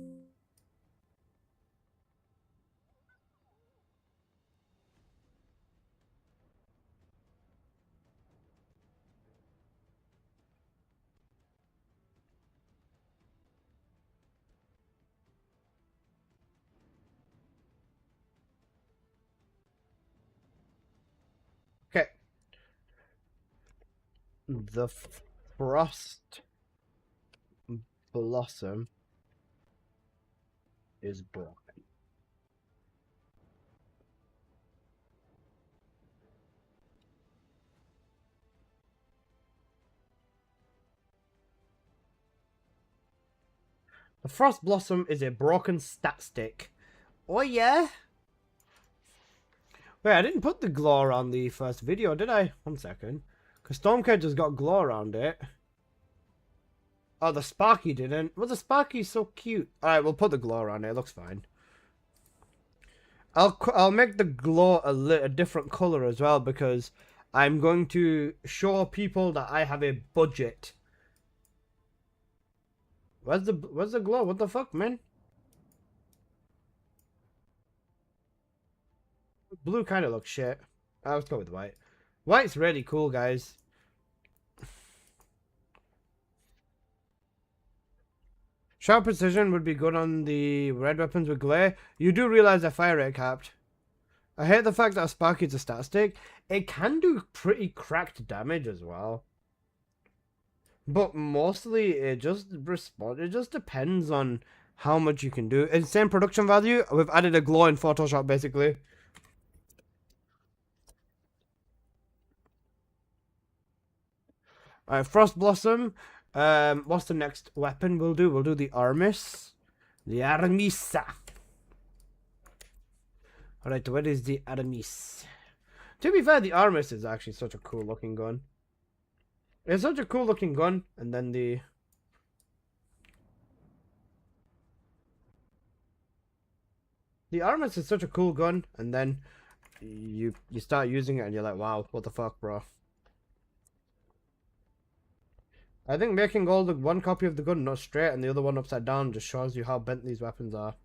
Okay. The Frost Blossom is broken. The Frost Blossom is a broken stat stick. Oh yeah? Wait, I didn't put the glow on the first video, did I? 1 second. Because Stormcage has got glow around it. Oh, the Sparky didn't. Well, the Sparky's so cute. Alright, we'll put the glow around it. It looks fine. I'll make the glow a different color as well, because I'm going to show people that I have a budget. Where's the glow? What the fuck, man? Blue kind of looks shit. Let's go with white. White's really cool, guys. Sharp precision would be good on the red weapons with glare. You do realize their fire rate capped. I hate the fact that a Sparky's a stat stick. It can do pretty cracked damage as well. But mostly it just depends on how much you can do. In same production value, we've added a glow in Photoshop basically. Alright, Frost Blossom. What's the next weapon we'll do? We'll do the Armis. The Armisa. Alright, what is the Armis? To be fair, the Armis is actually such a cool looking gun. It's such a cool looking gun, and then the Armis is such a cool gun, and then you start using it and you're like, wow, what the fuck, bro. I think making all the one copy of the gun not straight and the other one upside down just shows you how bent these weapons are.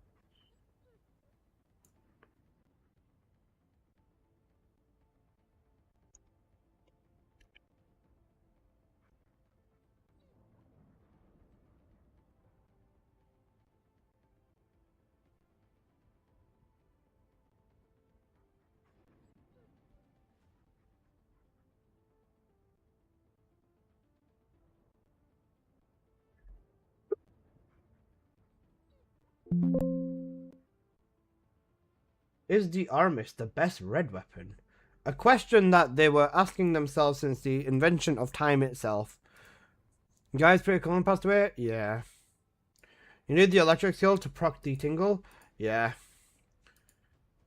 Is the Armis the best red weapon? A question that they were asking themselves since the invention of time itself. Guys, pretty cool and passed away? Yeah. You need the electric skill to proc the tingle? Yeah.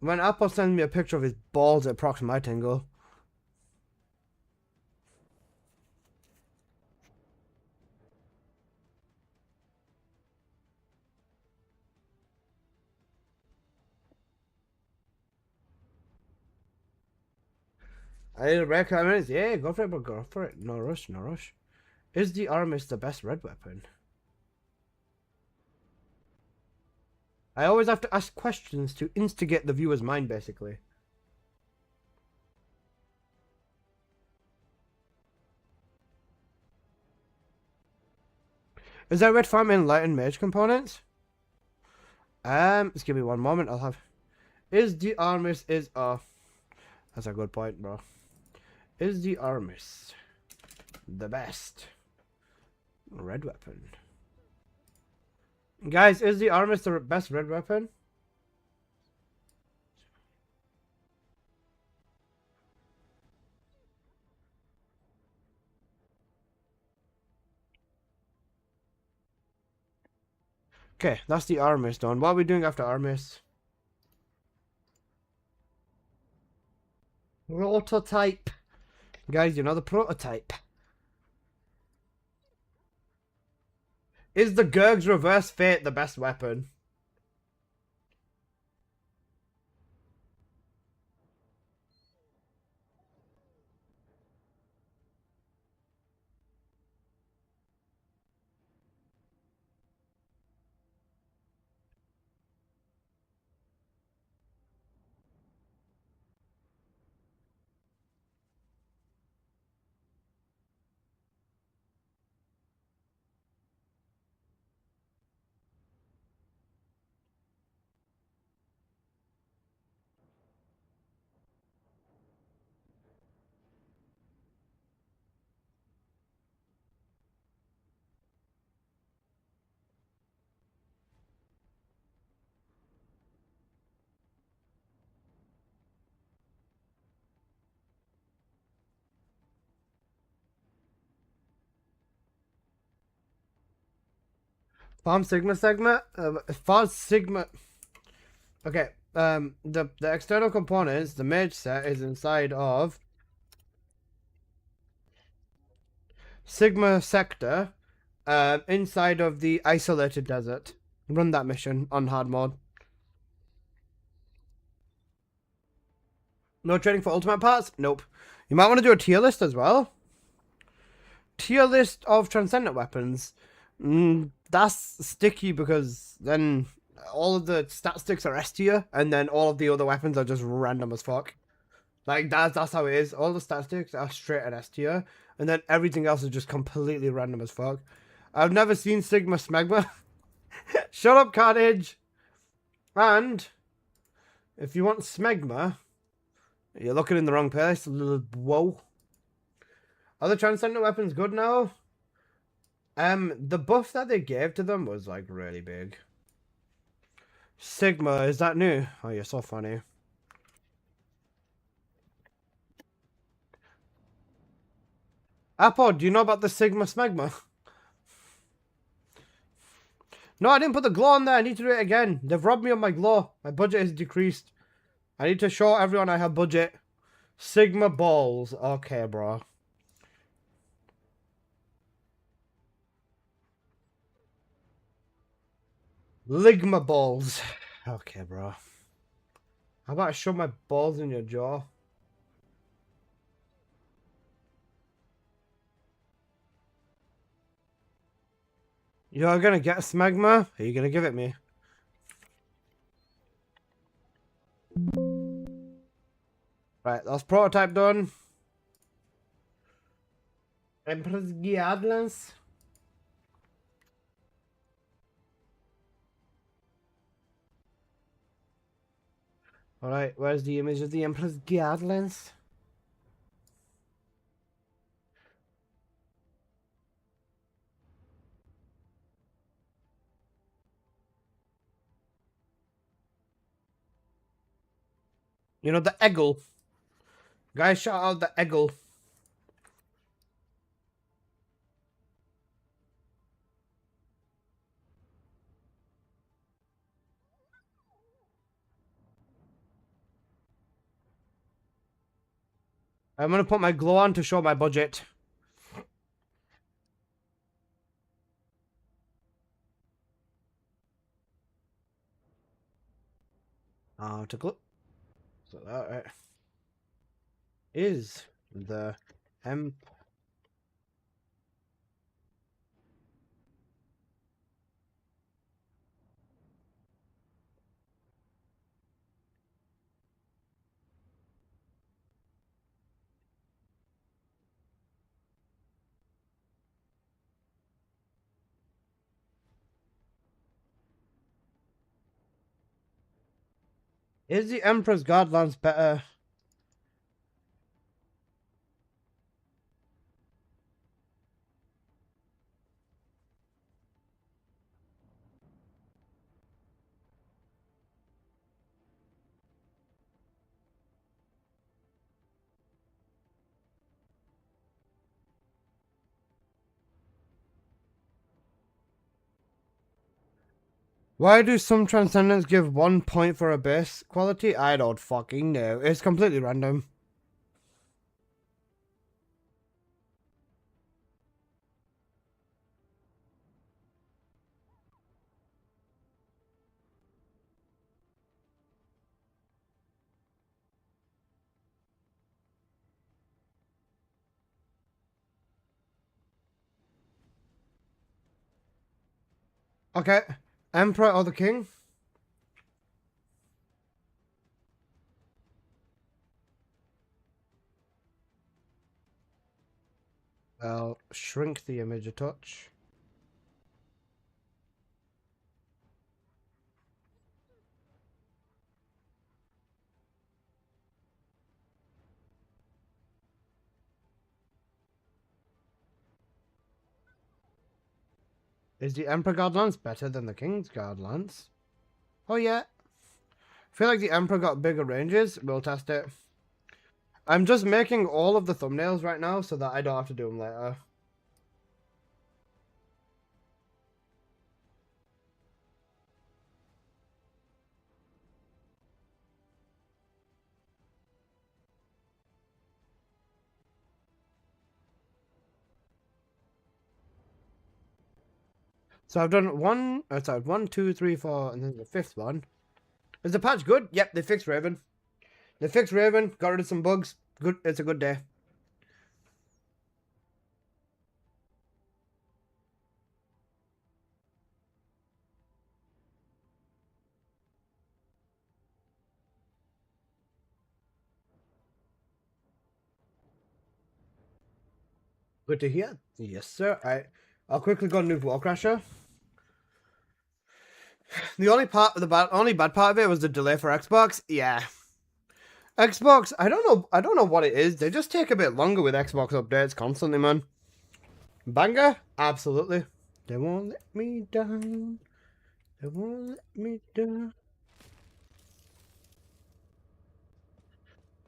When Apple sends me a picture of his balls, it procs my tingle. I need a red comments. Yeah, go for it, but go for it. No rush, no rush. Is the Armis the best red weapon? I always have to ask questions to instigate the viewer's mind, basically. Is there red farm in light and mage components? Just give me one moment. I'll have. Is the Armis That's a good point, bro. Is the Armis the best red weapon? Guys, is the Armis the best red weapon? Okay, that's the Armis done. What are we doing after Armis? Prototype. Guys, you know the prototype. Is the Gurg's Reverse Fate the best weapon? Farm Sigma segment? Farm Sigma. Okay. The external components, the mage set is inside of Sigma Sector, inside of the isolated desert. Run that mission on hard mode. No trading for ultimate parts? Nope. You might want to do a tier list as well. Tier list of transcendent weapons. That's sticky because then all of the stat sticks are S tier, and then all of the other weapons are just random as fuck. Like that's how it is. All the stat sticks are straight at S tier, and then everything else is just completely random as fuck. I've never seen Sigma Smegma. Shut up, Carnage. And if you want Smegma, you're looking in the wrong place. Whoa. Are the transcendent weapons good now? The buff that they gave to them was like really big. Sigma, is that new? Oh, you're so funny. Apo, do you know about the Sigma Smegma? No, I didn't put the glow on there. I need to do it again. They've robbed me of my glow. My budget is decreased. I need to show everyone I have budget. Sigma balls. Okay, bro. Ligma balls. Okay, bro. How about I shove my balls in your jaw? You're gonna get Smegma? Are you gonna give it me? Right, that's prototype done. Empress Guiadlance. Alright, where's the image of the Empress Guiadlance? You know, the Eggle. Guys, shout out the Eggle. I'm gonna put my glow on to show my budget. To glow. So that right. Is the M. Is the Emperor's Godlands better? Why do some transcendents give 1 point for a base quality? I don't fucking know. It's completely random. Okay. Emperor or the King? I'll shrink the image a touch. Is the Emperor Godlance better than the King's Godlance? Oh yeah. I feel like the Emperor got bigger ranges. We'll test it. I'm just making all of the thumbnails right now so that I don't have to do them later. So I've done one, so I've 1, 2, 3, 4, and then the 5th one. Is the patch good? Yep, they fixed Raven. They fixed Raven, got rid of some bugs. Good, it's a good day. Good to hear. Yes, sir. I'll quickly go and move Wall Crasher. The only part of the only bad part of it was the delay for Xbox. Yeah. Xbox, I don't know what it is. They just take a bit longer with Xbox updates constantly, man. Banger? Absolutely. They won't let me down. They won't let me down.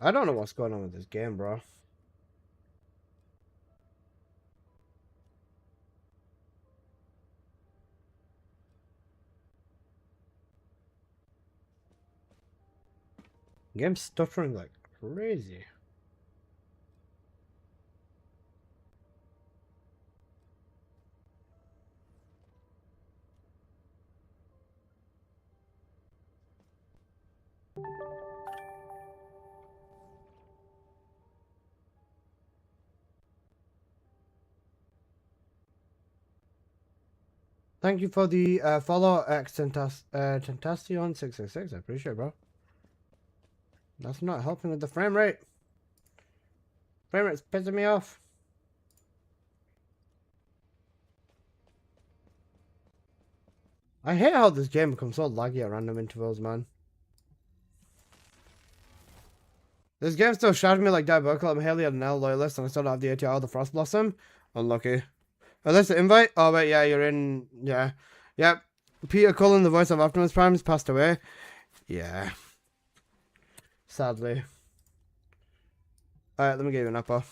I don't know what's going on with this game, bro. Game's stuttering like crazy. Thank you for the follow, Tentacion666. I appreciate it, bro. That's not helping with the frame rate. Frame rate's pissing me off. I hate how this game becomes so laggy at random intervals, man. This game still shouted me like Diabolical. I'm Haley and L loyalist, and I still don't have the ATR or the Frost Blossom. Unlucky. Unless the invite? Oh, wait, yeah, you're in. Yeah. Yep. Peter Cullen, the voice of Optimus Prime, has passed away. Yeah. Sadly. Alright, let me give you an upper.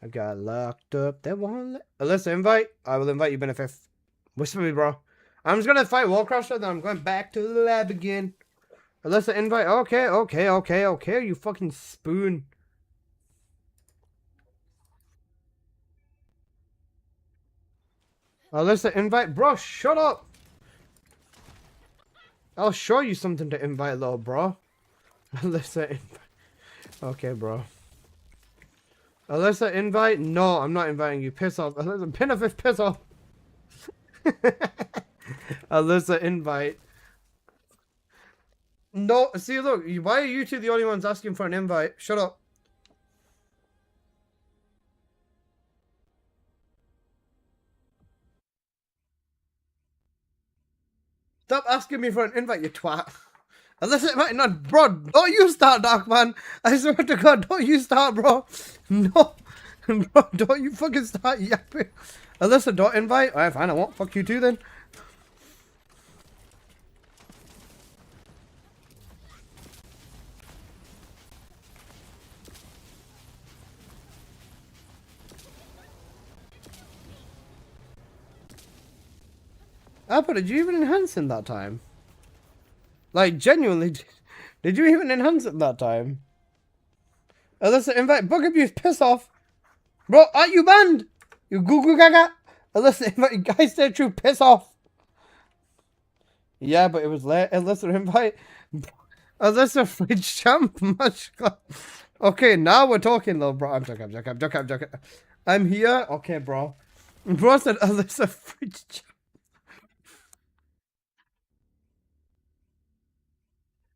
I got locked up. They won't let. Alyssa, invite. I will invite you, Benefit. Whisper me, bro. I'm just gonna fight Wallcrusher, then I'm going back to the lab again. Alyssa, invite. Okay. You fucking spoon. Alyssa, invite. Bro, shut up. I'll show you something to invite, little bro. Alyssa, invite. Okay, bro. Alyssa, invite. No, I'm not inviting you. Piss off. Alyssa, Benefit, piss off. Alyssa, invite. No, see, look, why are you two the only ones asking for an invite? Shut up. Stop asking me for an invite, you twat. Alyssa, invite, not, bro, don't you start, Darkman. I swear to God, don't you start, bro. No. Bro, don't you fucking start yapping. Alyssa, don't invite. Alright, fine, I won't. Fuck you too, then. Appa, did you even enhance in that time? Like, genuinely, did you even enhance it that time? Alyssa, invite bug abuse, piss off. Bro, aren't you banned? You goo goo gaga. Alyssa, invite, guys, stay true, piss off. Yeah, but it was late. Alyssa, invite. Alyssa, fridge champ, much. Okay, now we're talking, little bro. I'm joking. I'm here. Okay, bro. Bro said, Alyssa, fridge champ.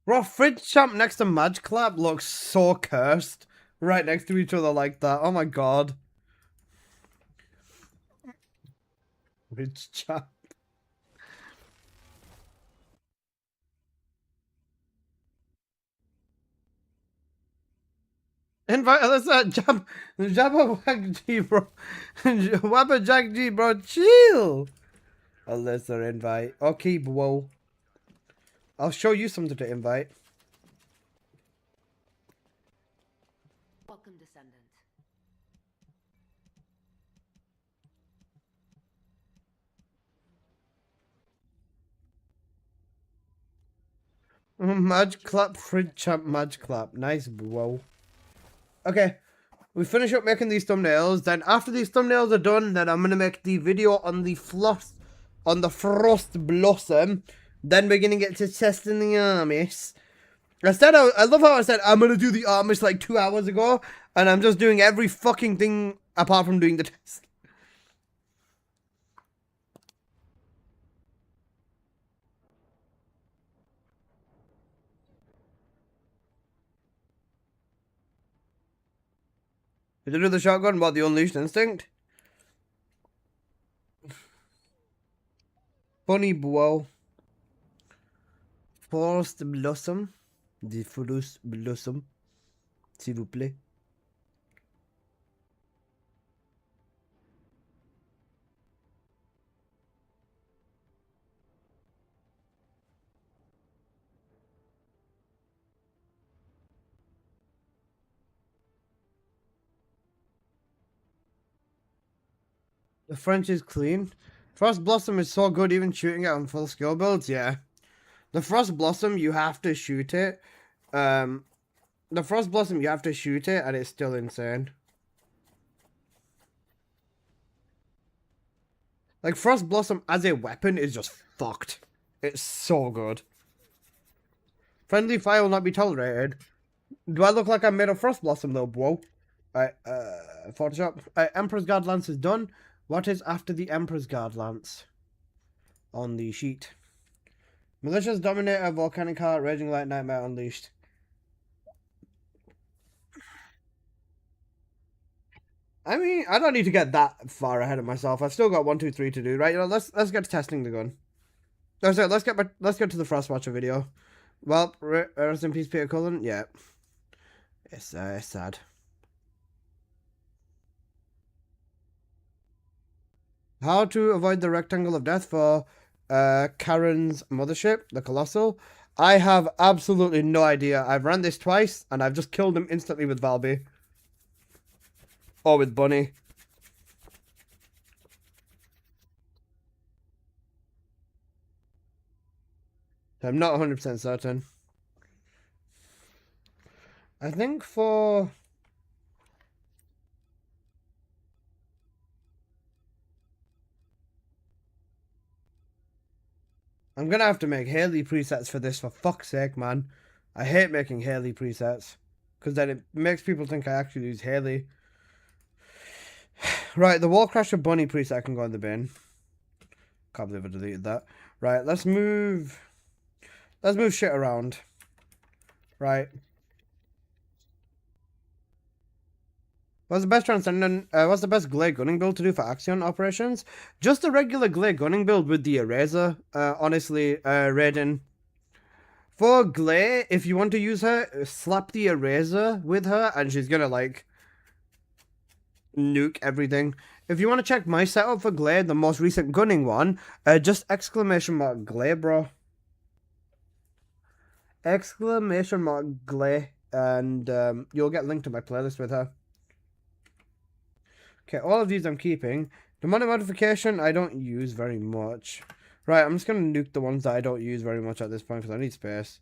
Bro, fridge champ next to Madge Clap looks so cursed. Right next to each other like that. Oh my god. Fridge champ. Invite Alyssa, Jabba Wag G, bro. Wabba Jack G, bro. Chill. Alyssa, invite. Okay, whoa. I'll show you something to invite. Welcome, Descendant. Madge Clap, fridge champ, Madge Clap. Nice, whoa. Okay, we finish up making these thumbnails. Then after these thumbnails are done, then I'm going to make the video on the floss on the Frost Blossom. Then we're gonna get to testing the armies. I love how I said I'm gonna do the armies like 2 hours ago, and I'm just doing every fucking thing apart from doing the test. Did you do the shotgun about the Unleashed Instinct? Bunny Bow. Forest Blossom. The Forest Blossom. S'il vous plaît. The French is clean. Frost Blossom is so good even shooting it on full skill builds, yeah. The Frost Blossom, you have to shoot it. The Frost Blossom, you have to shoot it, and it's still insane. Like, Frost Blossom as a weapon is just fucked. It's so good. Friendly fire will not be tolerated. Do I look like I'm made of Frost Blossom, though, bro? Alright, Photoshop. Emperor's Guard Lance is done. What is after the Emperor's Guard Lance? On the sheet. Malicious Dominator, Volcanic Heart, Raging Light, Nightmare Unleashed. I mean, I don't need to get that far ahead of myself. I've still got 1, 2, 3 to do, right? You know, let's get to testing the gun. Oh, sorry, let's get to the Frostwatcher video. Well, rest in peace, Peter Cullen. Yeah, it's sad. How to avoid the rectangle of death for Karen's mothership, the Colossal. I have absolutely no idea. I've ran this twice, and I've just killed him instantly with Valby. Or with Bunny. I'm not 100% certain. I think for... I'm gonna have to make Haley presets for this, for fuck's sake, man. I hate making Haley presets. Because then it makes people think I actually use Haley. Right, the Wall Crasher Bunny preset can go in the bin. Can't believe I deleted that. Right, let's move shit around. Right. What's the best transcendent? What's the best Glare gunning build to do for Axion operations? Just a regular Glare gunning build with the Eraser. Honestly, Raiden. For Glare, if you want to use her, slap the Eraser with her, and she's gonna like nuke everything. If you want to check my setup for Glare, the most recent gunning one, just exclamation mark Glare, bro. Exclamation mark Glare, and you'll get linked to my playlist with her. Okay, all of these I'm keeping. Demonic Modification, I don't use very much. Right, I'm just going to nuke the ones that I don't use very much at this point because I need space.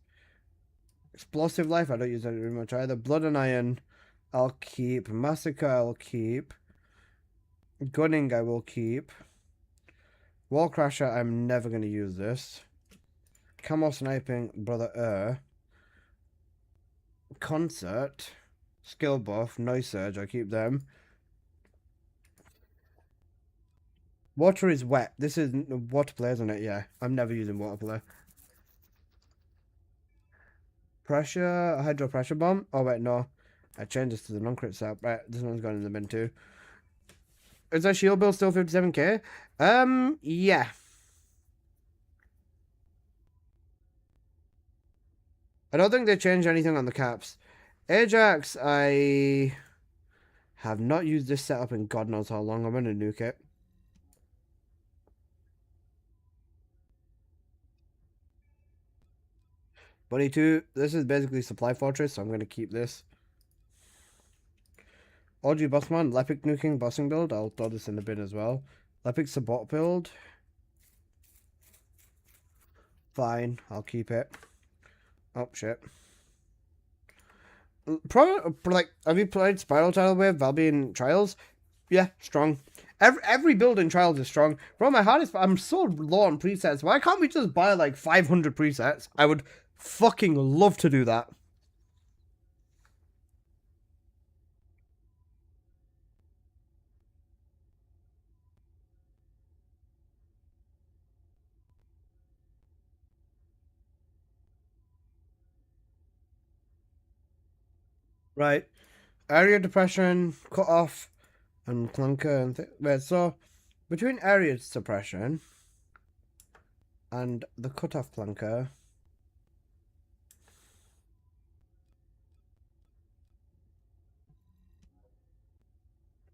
Explosive Life, I don't use that very much either. Blood and Iron, I'll keep. Massacre, I'll keep. Gunning, I will keep. Wall Crasher, I'm never going to use this. Camo Sniping, Brother Concert, Skill Buff, Noise Surge, I keep them. Water is wet. This is water play, isn't it? Yeah, I'm never using water play. Pressure, Hydro Pressure Bomb. Oh wait, no. I changed this to the non-crit set. Right, this one's gone in the bin too. Is our shield build still 57k? Yeah. I don't think they changed anything on the caps. Ajax, I have not used this setup in God knows how long. I'm going to nuke it. Bunny 2, this is basically Supply Fortress, so I'm going to keep this. OG Bossman, Lepic nuking bossing build. I'll throw this in the bin as well. Lepic support build. Fine, I'll keep it. Oh, shit. Like, have you played Spiral Tidal Wave, Valby, and Trials? Yeah, strong. Every build in Trials is strong. Bro, my hardest... I'm so low on presets. Why can't we just buy like 500 presets? I would fucking love to do that. Right. Area depression, cut off, and clunker and wait, so between area suppression and the cutoff clunker,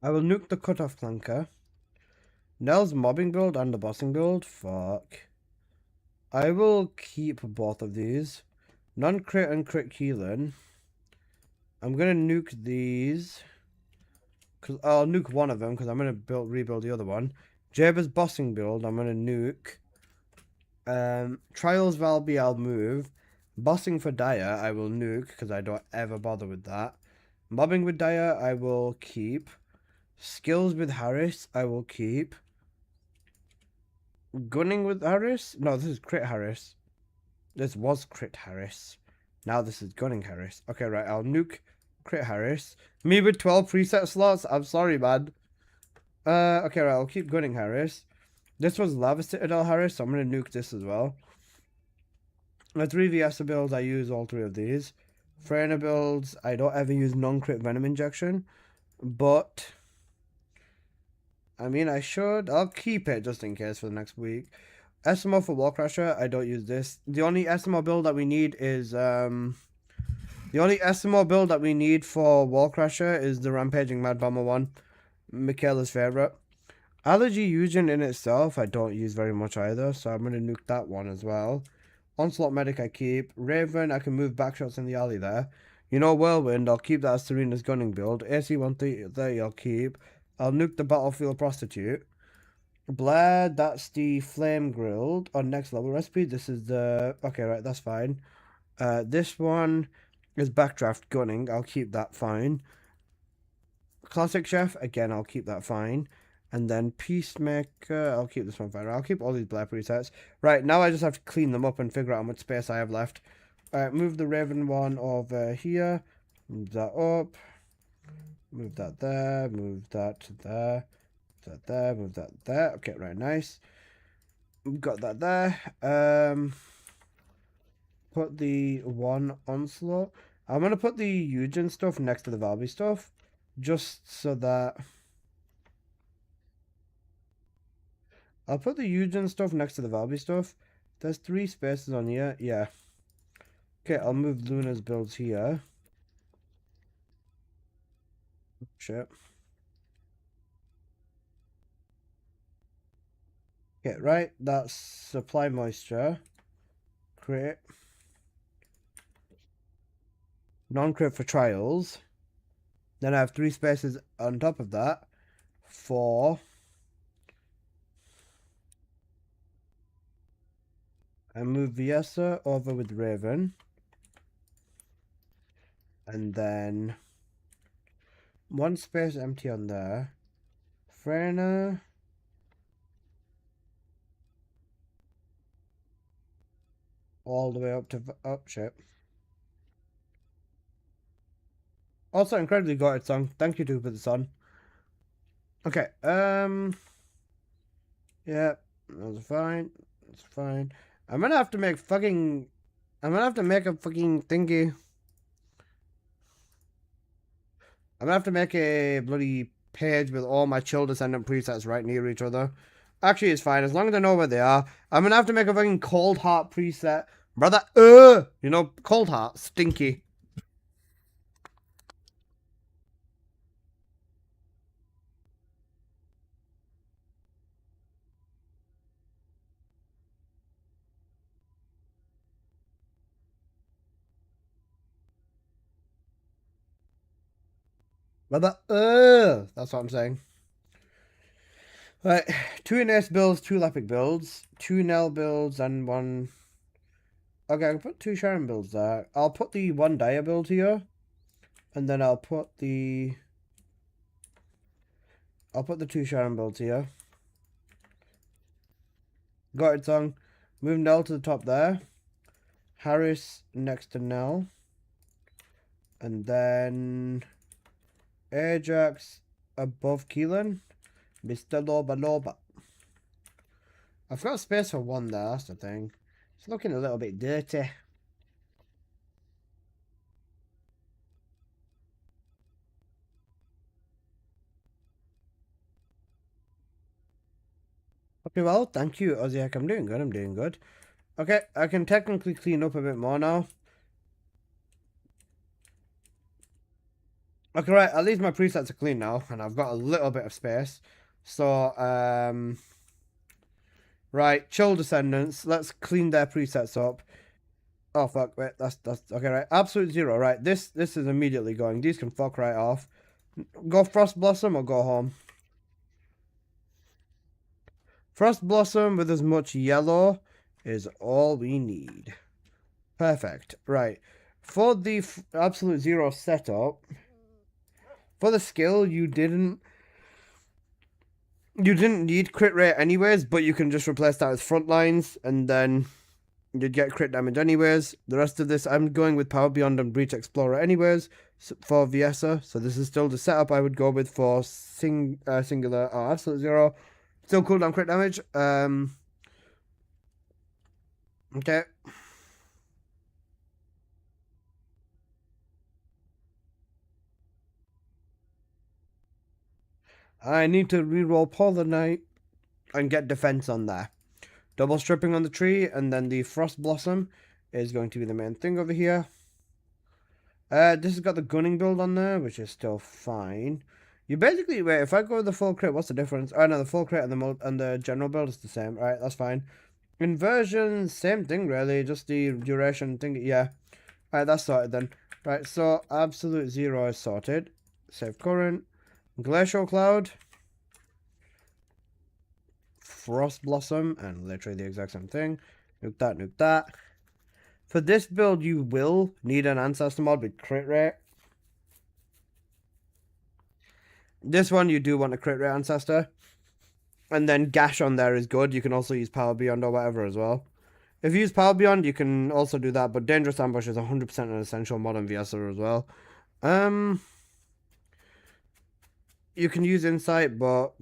I will nuke the cutoff clunker. Nell's mobbing build and the bossing build. Fuck. I will keep both of these. Non-crit and crit healing. I'm gonna nuke these. Cause I'll nuke one of them because I'm gonna rebuild the other one. Jaber's bossing build, I'm gonna nuke. Trials Valby, I'll move. Bossing for Dire, I will nuke because I don't ever bother with that. Mobbing with Dire, I will keep. Skills with Harris, I will keep. Gunning with Harris? No, this is crit Harris. This was crit Harris. Now this is gunning Harris. Okay, right, I'll nuke crit Harris. Me with 12 preset slots? I'm sorry, man. Okay, right, I'll keep gunning Harris. This was Lava Citadel Harris, so I'm going to nuke this as well. The 3VS builds, I use all three of these. Freyna builds, I don't ever use non-crit Venom Injection. But, I mean, I should. I'll keep it just in case for the next week. SMO for Wallcrusher, I don't use this. The only SMO build that we need is, the only SMO build that we need for Wallcrusher is the Rampaging Mad Bomber one. Michaela's favorite. Allergy Eugen in itself, I don't use very much either, so I'm going to nuke that one as well. Onslaught Medic I keep. Raven, I can move backshots in the alley there. You know, Whirlwind, I'll keep that as Serena's gunning build. AC 130 I'll keep. I'll nuke the Battlefield Prostitute. Blair, that's the Flame Grilled on next level recipe. This is the... Okay, right, that's fine. This one is Backdraft Gunning. I'll keep that fine. Classic Chef, again, I'll keep that fine. And then Peacemaker, I'll keep this one fine. I'll keep all these Blair presets. Right, now I just have to clean them up and figure out how much space I have left. Move the Raven one over here. Move that up. Move that there. Move that to there. Move that there. Move that there. Okay, right, nice. We've got that there. Put the one Onslaught. I'm going to put the Eugen stuff next to the Valby stuff. Just so that... I'll put the Eugen stuff next to the Valby stuff. There's 3 spaces on here. Yeah. Okay, I'll move Luna's builds here. Shit. Okay, right. That's supply moisture. Crit. Non-crit for trials. Then I have 3 spaces on top of that for... I move Viesa over with Raven. And then 1 space empty on there. Freyna. All the way up to shit. Also, incredibly goated song. Thank you to for the song. Okay, yeah, that's fine. That's fine. I'm gonna have to make fucking... I'm gonna have to make a fucking thingy. I'm gonna have to make a bloody page with all my chill descendant presets right near each other. Actually, it's fine. As long as I know where they are. I'm gonna have to make a fucking Cold Heart preset. Brother, you know, Cold Heart, stinky. Brother, that's what I'm saying. Right, 2 Ines builds, 2 Lepic builds, 2 Nell builds, and 1... Okay, I can put 2 Sharon builds there. I'll put the 1 Dire build here. And then I'll put the... I'll put the 2 Sharon builds here. Got it, song. Move Nell to the top there. Harris next to Nell. And then Ajax above Keelan. Mr. Loba Loba. I've got space for 1 there, that's the thing. It's looking a little bit dirty. Okay, well, thank you, Ozzy. I'm doing good, I'm doing good. Okay, I can technically clean up a bit more now. Okay, right, at least my presets are clean now, and I've got a little bit of space. So, right, Chill Descendants, let's clean their presets up. Oh, fuck, wait, that's, okay, right, Absolute Zero, right, this is immediately going. These can fuck right off. Go Frost Blossom or go home? Frost Blossom with as much yellow is all we need. Perfect, right. For the Absolute Zero setup, for the skill, you didn't need crit rate anyways, but you can just replace that with front lines, and then you'd get crit damage anyways. The rest of this, I'm going with Power Beyond and Breach Explorer anyways for Viessa, so this is still the setup I would go with for singular or Absolute Zero. Still cooldown crit damage. Okay. I need to reroll Polar Knight and get defense on there. Double stripping on the tree, and then the Frost Blossom is going to be the main thing over here. This has got the gunning build on there, which is still fine. You basically, wait, if I go with the full crit, what's the difference? Oh no, the full crit and the general build is the same. Alright, that's fine. Inversion, same thing really, just the duration thing, yeah. Alright, that's sorted then. Right, so Absolute Zero is sorted. Save current. Glacial Cloud. Frost Blossom, and literally the exact same thing. Nuke that, nuke that. For this build, you will need an Ancestor mod with crit rate. This one, you do want a crit rate Ancestor. And then Gash on there is good. You can also use Power Beyond or whatever as well. If you use Power Beyond, you can also do that. But Dangerous Ambush is 100% an essential mod on VSR as well. You can use Insight, but...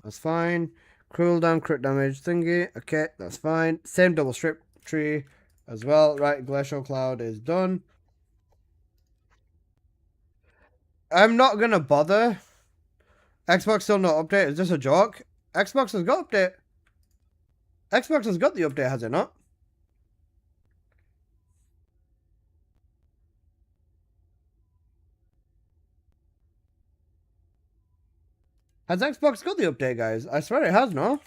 That's fine. Cooldown, crit damage thingy. Okay, that's fine. Same double strip tree as well. Right, Glacial Cloud is done. I'm not gonna bother. Xbox still no update. Is this a joke? Xbox has got update. Xbox has got the update, has it not? Has Xbox got the update, guys? I swear it has, no?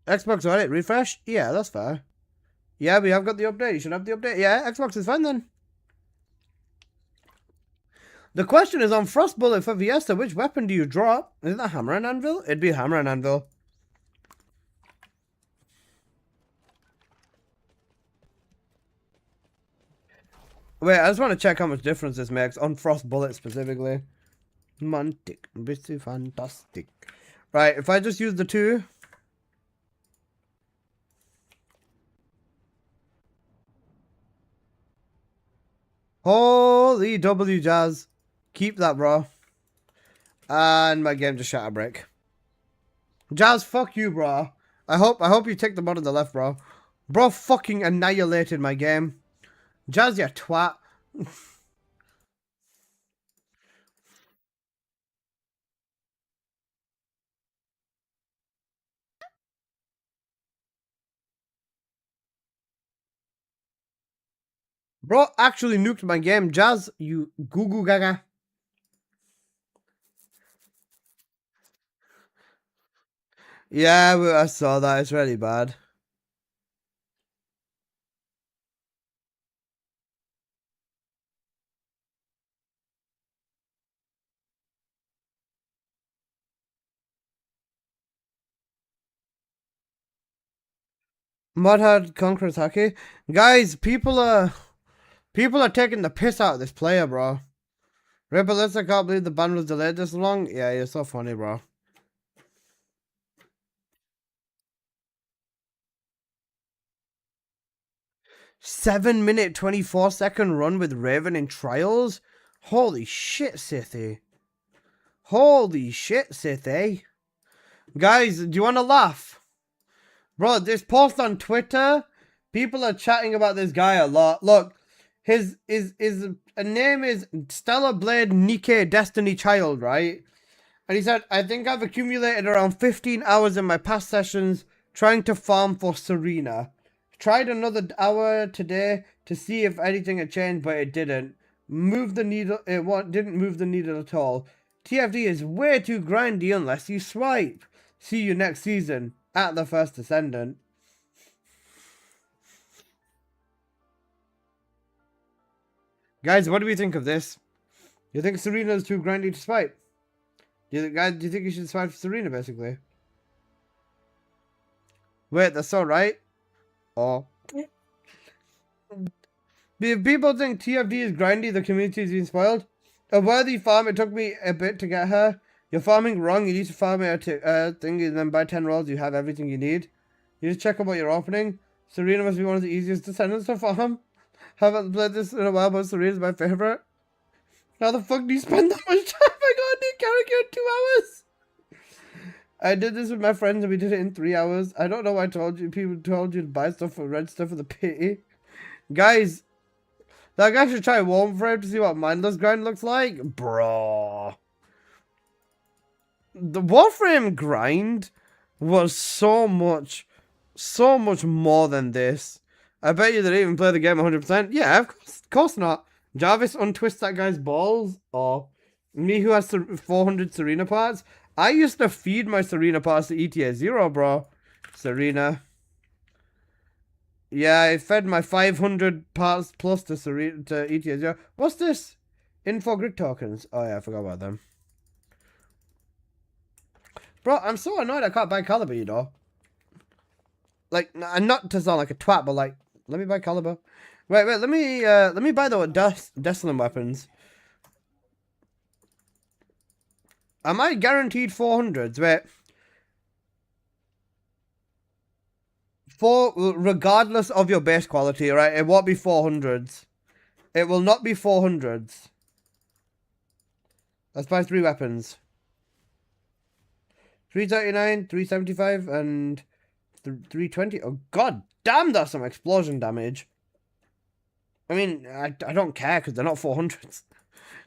Xbox got it. Refresh? Yeah, that's fair. Yeah, we have got the update. You should have the update. Yeah, Xbox is fine then. The question is on Frost Bullet for Viesta, which weapon do you drop? Is that Hammer and Anvil? It'd be Hammer and Anvil. Wait, I just want to check how much difference this makes on Frost Bullet specifically. Romantic, pretty fantastic. Right, if I just use the 2. Holy W, Jazz. Keep that, bro. And my game just shot a brick. Jazz, fuck you, bro. I hope you take the mod on the left, bro. Bro fucking annihilated my game. Jazz, you twat. Bro actually nuked my game. Jazz, you goo goo gaga. Yeah, I saw that. It's really bad. Mudhard conquers hockey. Guys, people are taking the piss out of this player, bro. Ripperless, I can't believe the ban was delayed this long. Yeah, you're so funny, bro. "7-minute 24-second run with Raven in trials? Holy shit, Sithy. Holy shit, Sithy. Guys, do you want to laugh? Bro, this post on Twitter, people are chatting about this guy a lot. Look, his name is Stellar Blade Nike Destiny Child, right? And he said, I think I've accumulated around 15 hours in my past sessions trying to farm for Serena. Tried another hour today to see if anything had changed, but it didn't. Move the needle. Didn't move the needle at all. TFD is way too grindy unless you swipe. See you next season at the First Ascendant. Guys, what do we think of this? You think Serena's too grindy to swipe? Do you think you should swipe for Serena, basically? Wait, that's all right. Oh. If people think TFD is grindy, the community is being spoiled. A worthy farm, it took me a bit to get her. You're farming wrong, you need to farm it thing and then buy 10 rolls, you have everything you need. You just check out what you're opening. Serena must be one of the easiest descendants to farm. Haven't played this in a while, but Serena's my favorite. How the fuck do you spend that much time? I got a new character in 2 hours. I did this with my friends and we did it in 3 hours. I don't know why people told you to buy stuff for red stuff for the pity. Guys, that guy should try Warframe to see what mindless grind looks like. Bro. The Warframe grind was so much more than this. I bet you they didn't even play the game 100%. Yeah, of course not. Jarvis untwists that guy's balls. Or me who has 400 Serena parts. I used to feed my Serena parts to ETA 0, bro. Serena. Yeah, I fed my 500 parts plus to ETA 0. What's this? Info grid tokens. Oh yeah, I forgot about them. Bro, I'm so annoyed I can't buy Caliber, you know. Like, not to sound like a twat, but like, let me buy Caliber. Wait, let me buy the Desolate weapons. Am I guaranteed 400s? Wait. Regardless of your base quality, right? It won't be 400s. It will not be 400s. Let's buy 3 weapons. 339, 375, and 320. Oh, god damn, that's some explosion damage. I mean, I don't care because they're not 400s.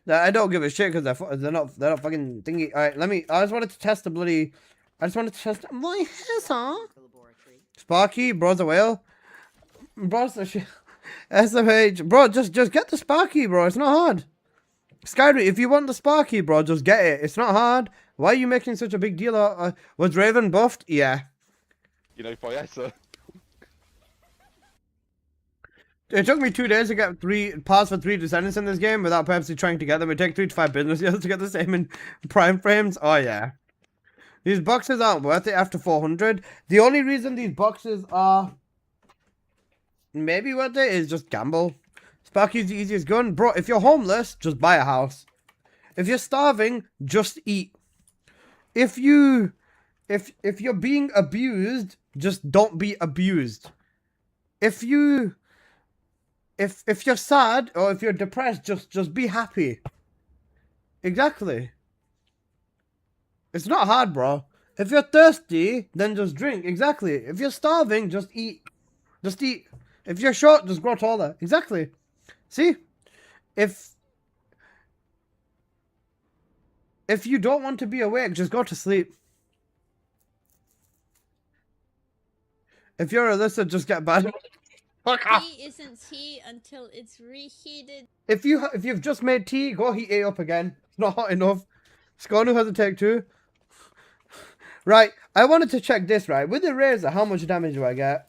I don't give a shit because they're not fucking thingy. Alright, I just wanted to test the bloody... I just wanted to test my hair, Sparky, bro's a whale. Bro's a shit. SMH. Bro, just get the Sparky, bro. It's not hard. Skyrim, if you want the Sparky, bro, just get it. It's not hard. Why are you making such a big deal? Was Raven buffed? Yeah. You know, Fiesta. It took me 2 days to get 3 parts for 3 descendants in this game without purposely trying to get them. It takes 3 to 5 business years to get the same in prime frames. Oh, yeah. These boxes aren't worth it after 400. The only reason these boxes are maybe worth it is just gamble. Sparky's the easiest gun. Bro, if you're homeless, just buy a house. If you're starving, just eat. If you're being abused, just don't be abused. If you're sad or if you're depressed, just be happy. Exactly. It's not hard, bro. If you're thirsty, then just drink. Exactly. If you're starving, just eat. Just eat. If you're short, just grow taller. Exactly. See? If you don't want to be awake, just go to sleep. If you're a lizard, just get bad. Tea isn't tea until it's reheated. If you've just made tea, go heat it up again. It's not hot enough. Skonu has a take 2. Right, I wanted to check this, right? With the razor, how much damage do I get?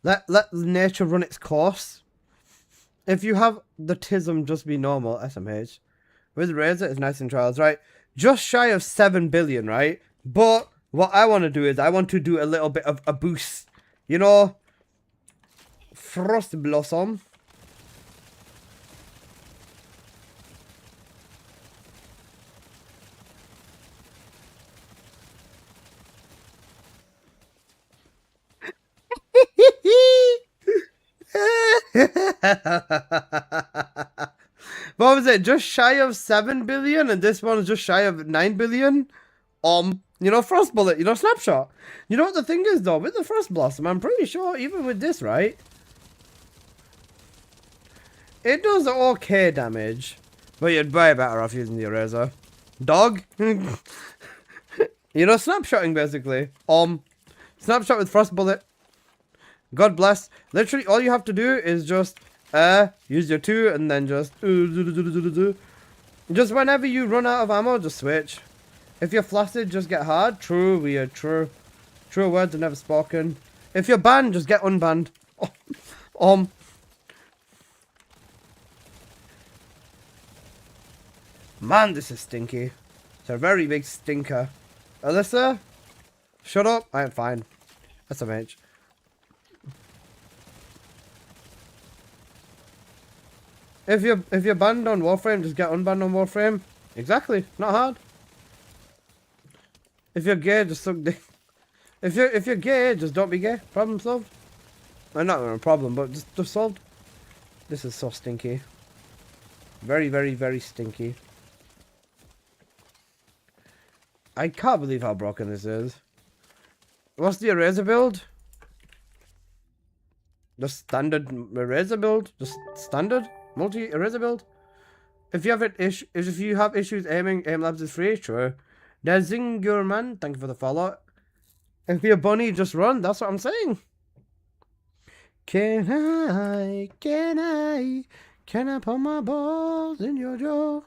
Let nature run its course. If you have the tism just be normal, SMH. With Razor, it's nice and trials, right? Just shy of 7 billion, right? But what I want to do is I want to do a little bit of a boost. You know, Frost Blossom. What was it? Just shy of 7 billion, and this one is just shy of 9 billion. You know, Frost Bullet, you know, Snapshot. You know what the thing is though, with the Frost Blossom, I'm pretty sure even with this, right? It does okay damage, but you'd way better off using the eraser. Dog? You know, snapshotting basically. Snapshot with Frost Bullet. God bless. Literally, all you have to do is just use your 2 and then just whenever you run out of ammo, just switch. If you're flaccid, just get hard. True, weird, true. True words are never spoken. If you're banned, just get unbanned. Man, this is stinky. It's a very big stinker. Alyssa? Shut up. I am fine. SMH. If you're banned on Warframe, just get unbanned on Warframe. Exactly. Not hard. If you're gay, just suck dick. If you're gay, just don't be gay. Problem solved. Well, not a problem, but just solved. This is so stinky. Very, very, very stinky. I can't believe how broken this is. What's the eraser build? Just standard eraser build? Just standard multi-eraser build? If you have issues aiming, Aim Labs is free, sure. Dezingur man, thank you for the follow. If you're bunny, just run, that's what I'm saying. Can I put my balls in your jaw?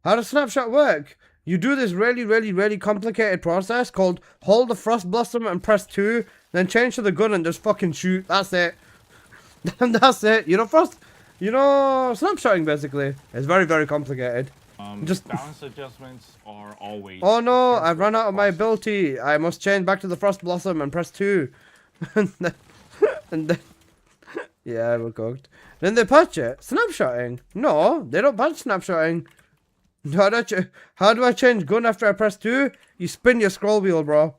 How does Snapshot work? You do this really, really, really complicated process called hold the Frost Blossom and press 2, then change to the gun and just fucking shoot. That's it. That's it. You know, snapshotting basically. It's very, very complicated. Just balance adjustments are always. Oh no, I've run out of my ability. I must change back to the Frost Blossom and press 2. and then yeah, we're cooked. Then they patch it. Snapshotting? No, they don't patch snapshotting. How do I change gun after I press 2? You spin your scroll wheel, bro.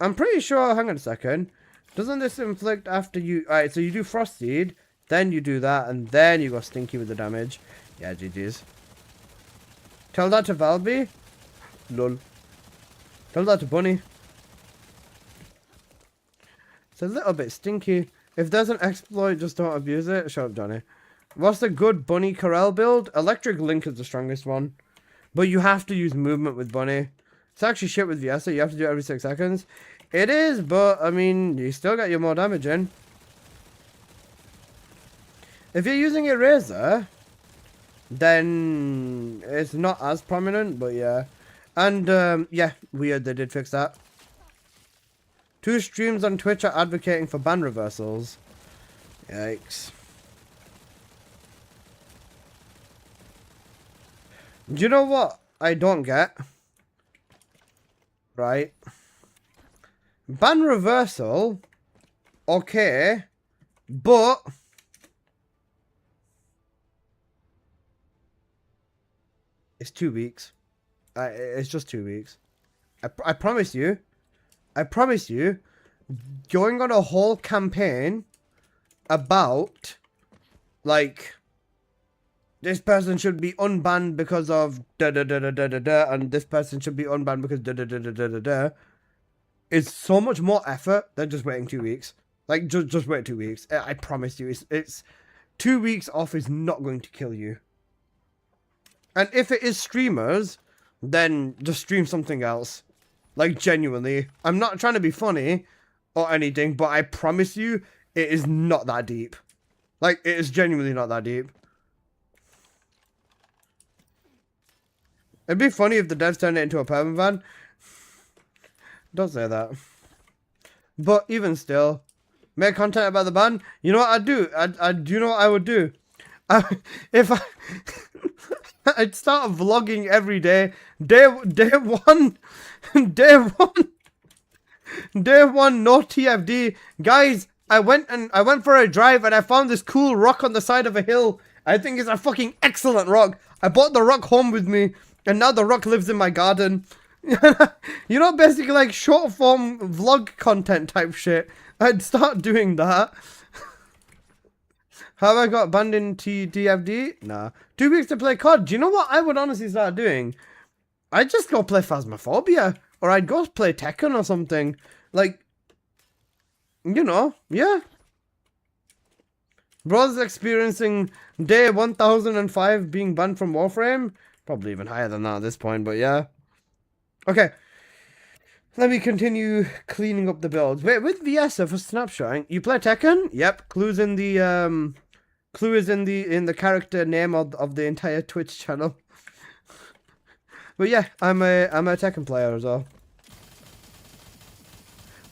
I'm pretty sure. Hang on a second. Doesn't this inflict after you? Alright, so you do Frost Seed, then you do that, and then you go Stinky with the damage. Yeah, GG's. Tell that to Valby. Lol. Tell that to Bunny. It's a little bit stinky. If there's an exploit, just don't abuse it. Shut up, Johnny. What's a good Bunny Corral build? Electric Link is the strongest one. But you have to use movement with Bunny. It's actually shit with Viesa. You have to do it every 6 seconds. It is, but, I mean, you still get your more damage in. If you're using Eraser, then it's not as prominent, but yeah. And, yeah, weird, they did fix that. 2 streams on Twitch are advocating for ban reversals. Yikes. Do you know what I don't get? Right. Ban reversal. Okay. But it's 2 weeks. It's just 2 weeks. I promise you. I promise you. Going on a whole campaign about, like, this person should be unbanned because of da-da-da-da-da-da-da, and this person should be unbanned because da-da-da-da-da-da-da, is so much more effort than just waiting 2 weeks. Like, just wait 2 weeks. I promise you, it's 2 weeks off is not going to kill you. And if it is streamers, then just stream something else. Like, genuinely. I'm not trying to be funny or anything, but I promise you, it is not that deep. Like, it is genuinely not that deep. It'd be funny if the devs turned it into a permaban. Don't say that. But even still, make content about the ban. You know what I'd do? Do you know what I would do? If I'd start vlogging every day. Day one, day one, no TFD. Guys, I went for a drive and I found this cool rock on the side of a hill. I think it's a fucking excellent rock. I brought the rock home with me, and now the rock lives in my garden. You know, basically like short form vlog content type shit. I'd start doing that. Have I got banned in TFD? Nah. 2 weeks to play COD. Do you know what I would honestly start doing? I'd just go play Phasmophobia. Or I'd go play Tekken or something. Like, you know, yeah. Bro's experiencing day 1005 being banned from Warframe. Probably even higher than that at this point, but yeah. Okay. Let me continue cleaning up the builds. Wait, with VS for snapshotting, you play Tekken? Yep. Clues in the clue is in the character name of the entire Twitch channel. But yeah, I'm a Tekken player as well.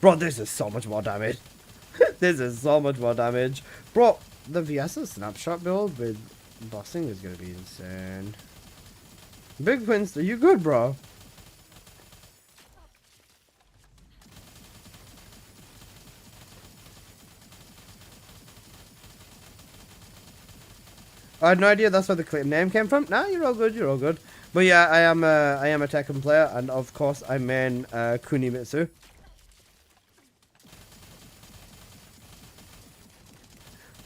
Bro, this is so much more damage. This is so much more damage. Bro, the VS snapshot build with bossing is gonna be insane. Big Winston, are you good, bro? I had no idea that's where the name came from. Nah, you're all good, you're all good. But yeah, I am a Tekken player, and of course I main Kunimitsu.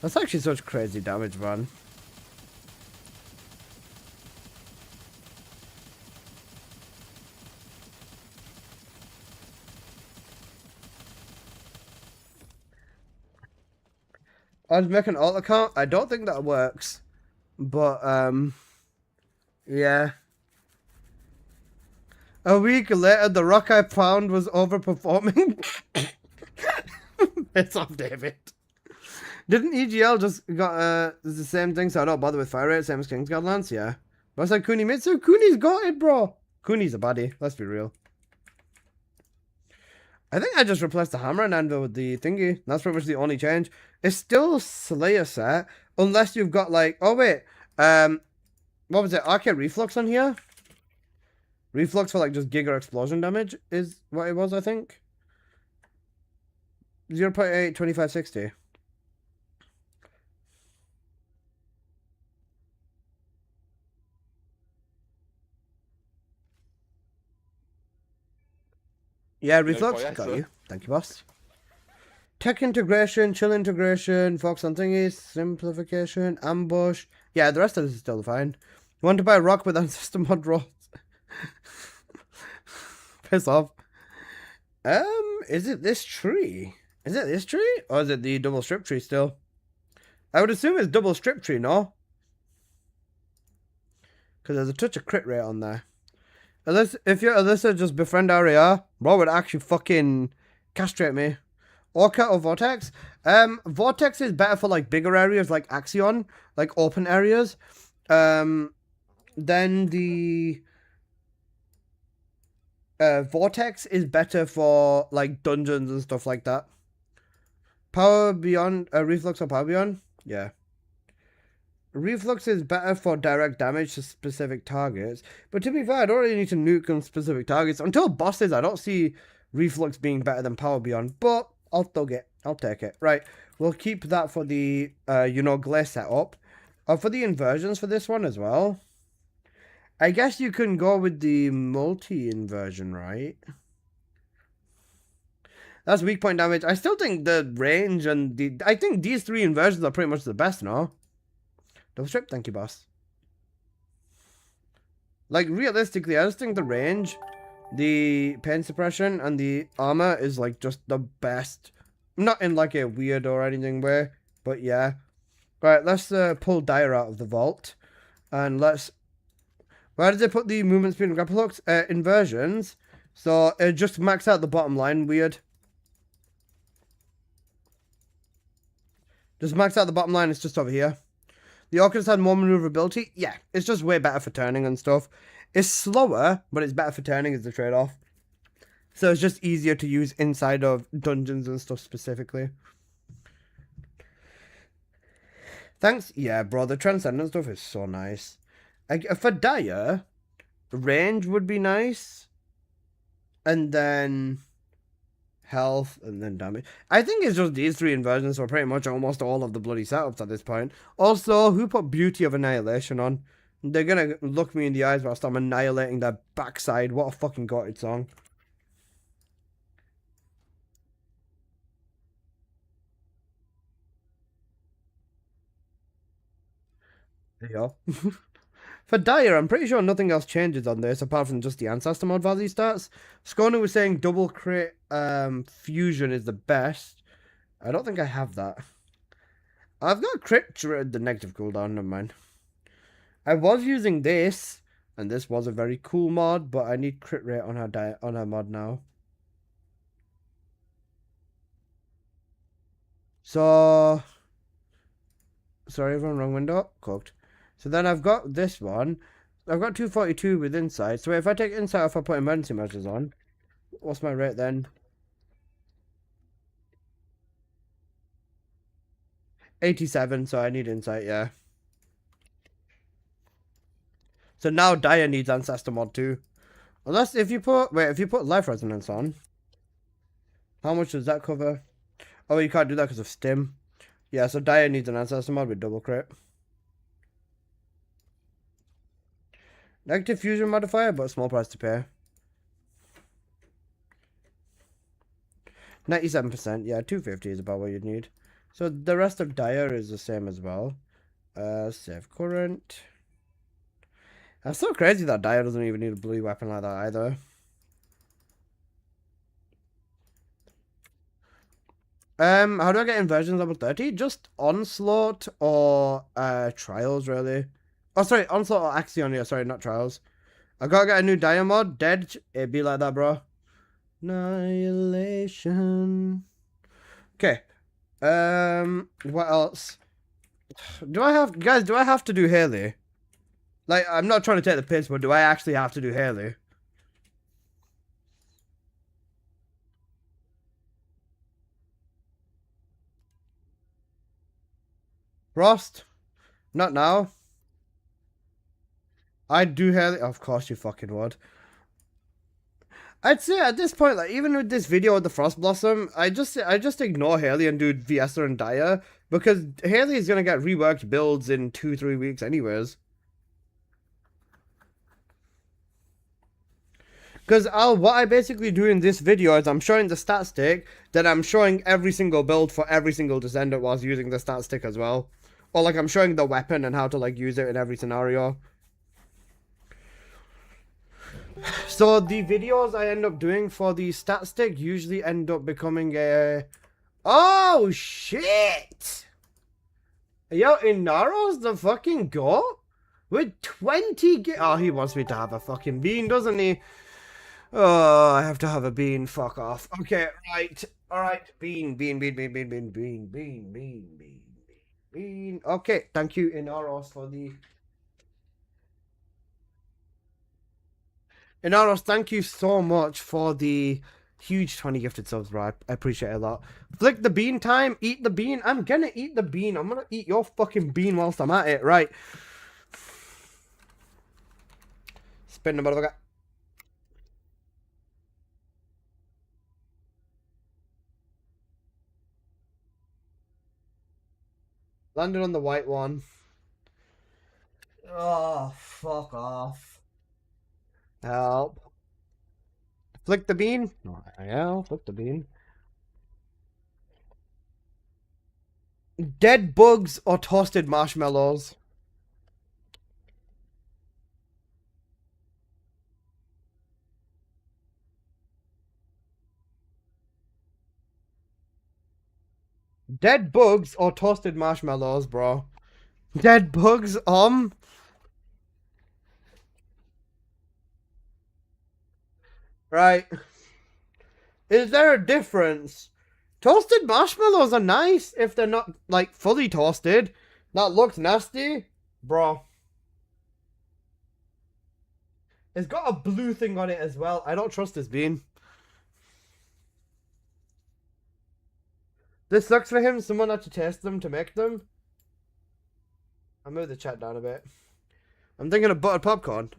That's actually such crazy damage, man. I'd make an alt account. I don't think that works. But, yeah. A week later, the rock I found was overperforming. It's off, David. Didn't EGL just got the same thing, so I don't bother with fire rate, same as King's Godlands? Yeah. But I said Kunimitsu. Kuni's got it, bro. Kuni's a baddie. Let's be real. I think I just replaced the hammer and anvil with the thingy. That's pretty much the only change. It's still Slayer set, unless you've got like, oh wait, what was it? Arcade Reflux on here? Reflux for like just Giga Explosion damage is what it was, I think. 0.8, 2560. Yeah, Reflux, got you. Thank you, boss. Tech integration, chill integration, focus on thingies, simplification, ambush. Yeah, the rest of this is still fine. You want to buy a rock with ancestor mod rolls? Piss off. Is it this tree? Is it this tree? Or is it the double strip tree still? I would assume it's double strip tree, no? Because there's a touch of crit rate on there. Unless, if you're Alyssa, just befriend Aria. Bro would actually fucking castrate me. Orca or Vortex? Vortex is better for like bigger areas like Axion, like open areas. Then the Vortex is better for like dungeons and stuff like that. Power Beyond, Reflux or Power Beyond? Yeah. Reflux is better for direct damage to specific targets, but to be fair, I don't really need to nuke on specific targets. Until bosses, I don't see Reflux being better than Power Beyond, but I'll take it. Right, we'll keep that for the, Glaze setup. For the inversions for this one as well, I guess you can go with the multi-inversion, right? That's weak point damage. I still think the range and I think these three inversions are pretty much the best, no? Double strip, thank you, boss. Like, realistically, I just think the range, the pain suppression, and the armor is, like, just the best. Not in, like, a weird or anything way, but yeah. Right, let's pull Dire out of the vault. And let's... Where did they put the movement speed and grapple hooks? Inversions. So, it just max out the bottom line, weird. Just max out the bottom line, it's just over here. The Orcas had more maneuverability. Yeah, it's just way better for turning and stuff. It's slower, but it's better for turning is the trade-off. So it's just easier to use inside of dungeons and stuff specifically. Thanks. Yeah, bro, the Transcendent stuff is so nice. For Dire, range would be nice. And then health, and then damage. I think it's just these three inversions for pretty much almost all of the bloody setups at this point. Also, who put Beauty of Annihilation on? They're gonna look me in the eyes whilst I'm annihilating their backside. What a fucking gutted song. There you go. For Dire, I'm pretty sure nothing else changes on this apart from just the Ancestor mod value stats. Skonu was saying double crit fusion is the best. I don't think I have that. I've got crit the negative cooldown, never mind. I was using this, and this was a very cool mod, but I need crit rate on her mod now. So, sorry everyone, wrong window, cooked. So then I've got this one. I've got 242 with insight. So if I take insight off, I put emergency measures on. What's my rate then? 87, so I need insight, yeah. So now Dire needs Ancestor mod too. Unless if you put Life Resonance on. How much does that cover? Oh, you can't do that because of Stim. Yeah, so Dire needs an Ancestor mod with double crit. Negative fusion modifier, but a small price to pay. 97%, yeah, 250 is about what you'd need. So the rest of Dire is the same as well. Save current. That's so crazy that Dire doesn't even need a blue weapon like that either. How do I get inversions level 30? Just Onslaught or Trials, really. Oh, sorry, Onslaught or Axion, yeah, sorry, not Trials. I gotta get a new Dire mod. Dead, it'd be like that, bro. Annihilation. Okay. What else? Do I have to do Haley? Like, I'm not trying to take the piss, but do I actually have to do Haley? Frost? Not now. I'd do Haley. Of course you fucking would. I'd say at this point, like, even with this video with the Frost Blossom, I just ignore Haley and do Viesta and Dire, because Haley is gonna get reworked builds in 2-3 weeks anyways. Because what I basically do in this video is I'm showing the stat stick, then I'm showing every single build for every single descendant whilst using the stat stick as well. Or like I'm showing the weapon and how to like use it in every scenario. So the videos I end up doing for the stat stick usually end up becoming a... Oh shit! Yo, Inaro's the fucking goat? With 20 Oh, he wants me to have a fucking bean, doesn't he? Oh, I have to have a bean. Fuck off. Okay, right. Alright. Bean. Okay, thank you, Inaros, for the... Inaros, thank you so much for the huge 20 gifted subs, bro. I appreciate it a lot. Flick the bean time. Eat the bean. I'm gonna eat the bean. I'm gonna eat your fucking bean whilst I'm at it. Right. Spin the motherfucker. Landed on the white one. Oh, fuck off. Help. Flick the bean? Oh, yeah, flick the bean. Dead bugs or toasted marshmallows? Dead bugs or toasted marshmallows, bro? Dead bugs, Right. Is there a difference? Toasted marshmallows are nice if they're not, like, fully toasted. That looks nasty. Bro. It's got a blue thing on it as well. I don't trust this bean. This sucks for him. Someone had to test them to make them. I'll move the chat down a bit. I'm thinking of buttered popcorn.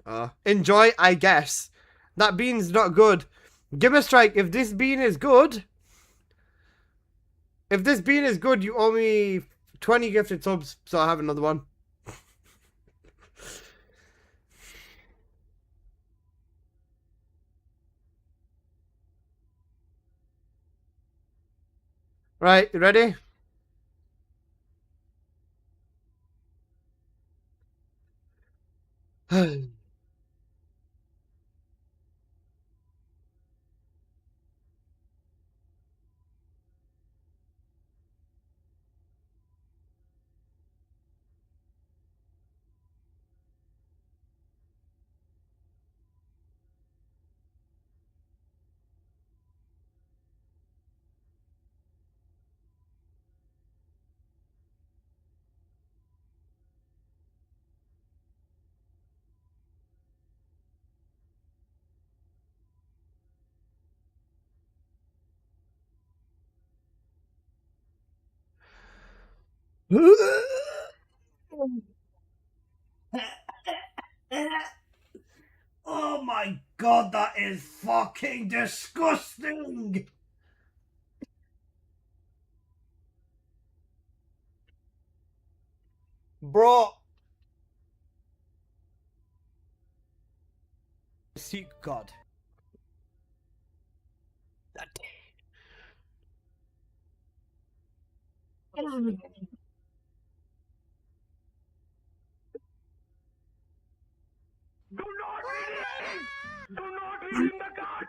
Enjoy, I guess. That bean's not good. Give me a strike. If this bean is good... If this bean is good, you owe me 20 gifted subs, so I have another one. Right, you ready? Oh my god, that is fucking disgusting! Bro. Seek God. Do not eat him! Do not eat him the gut!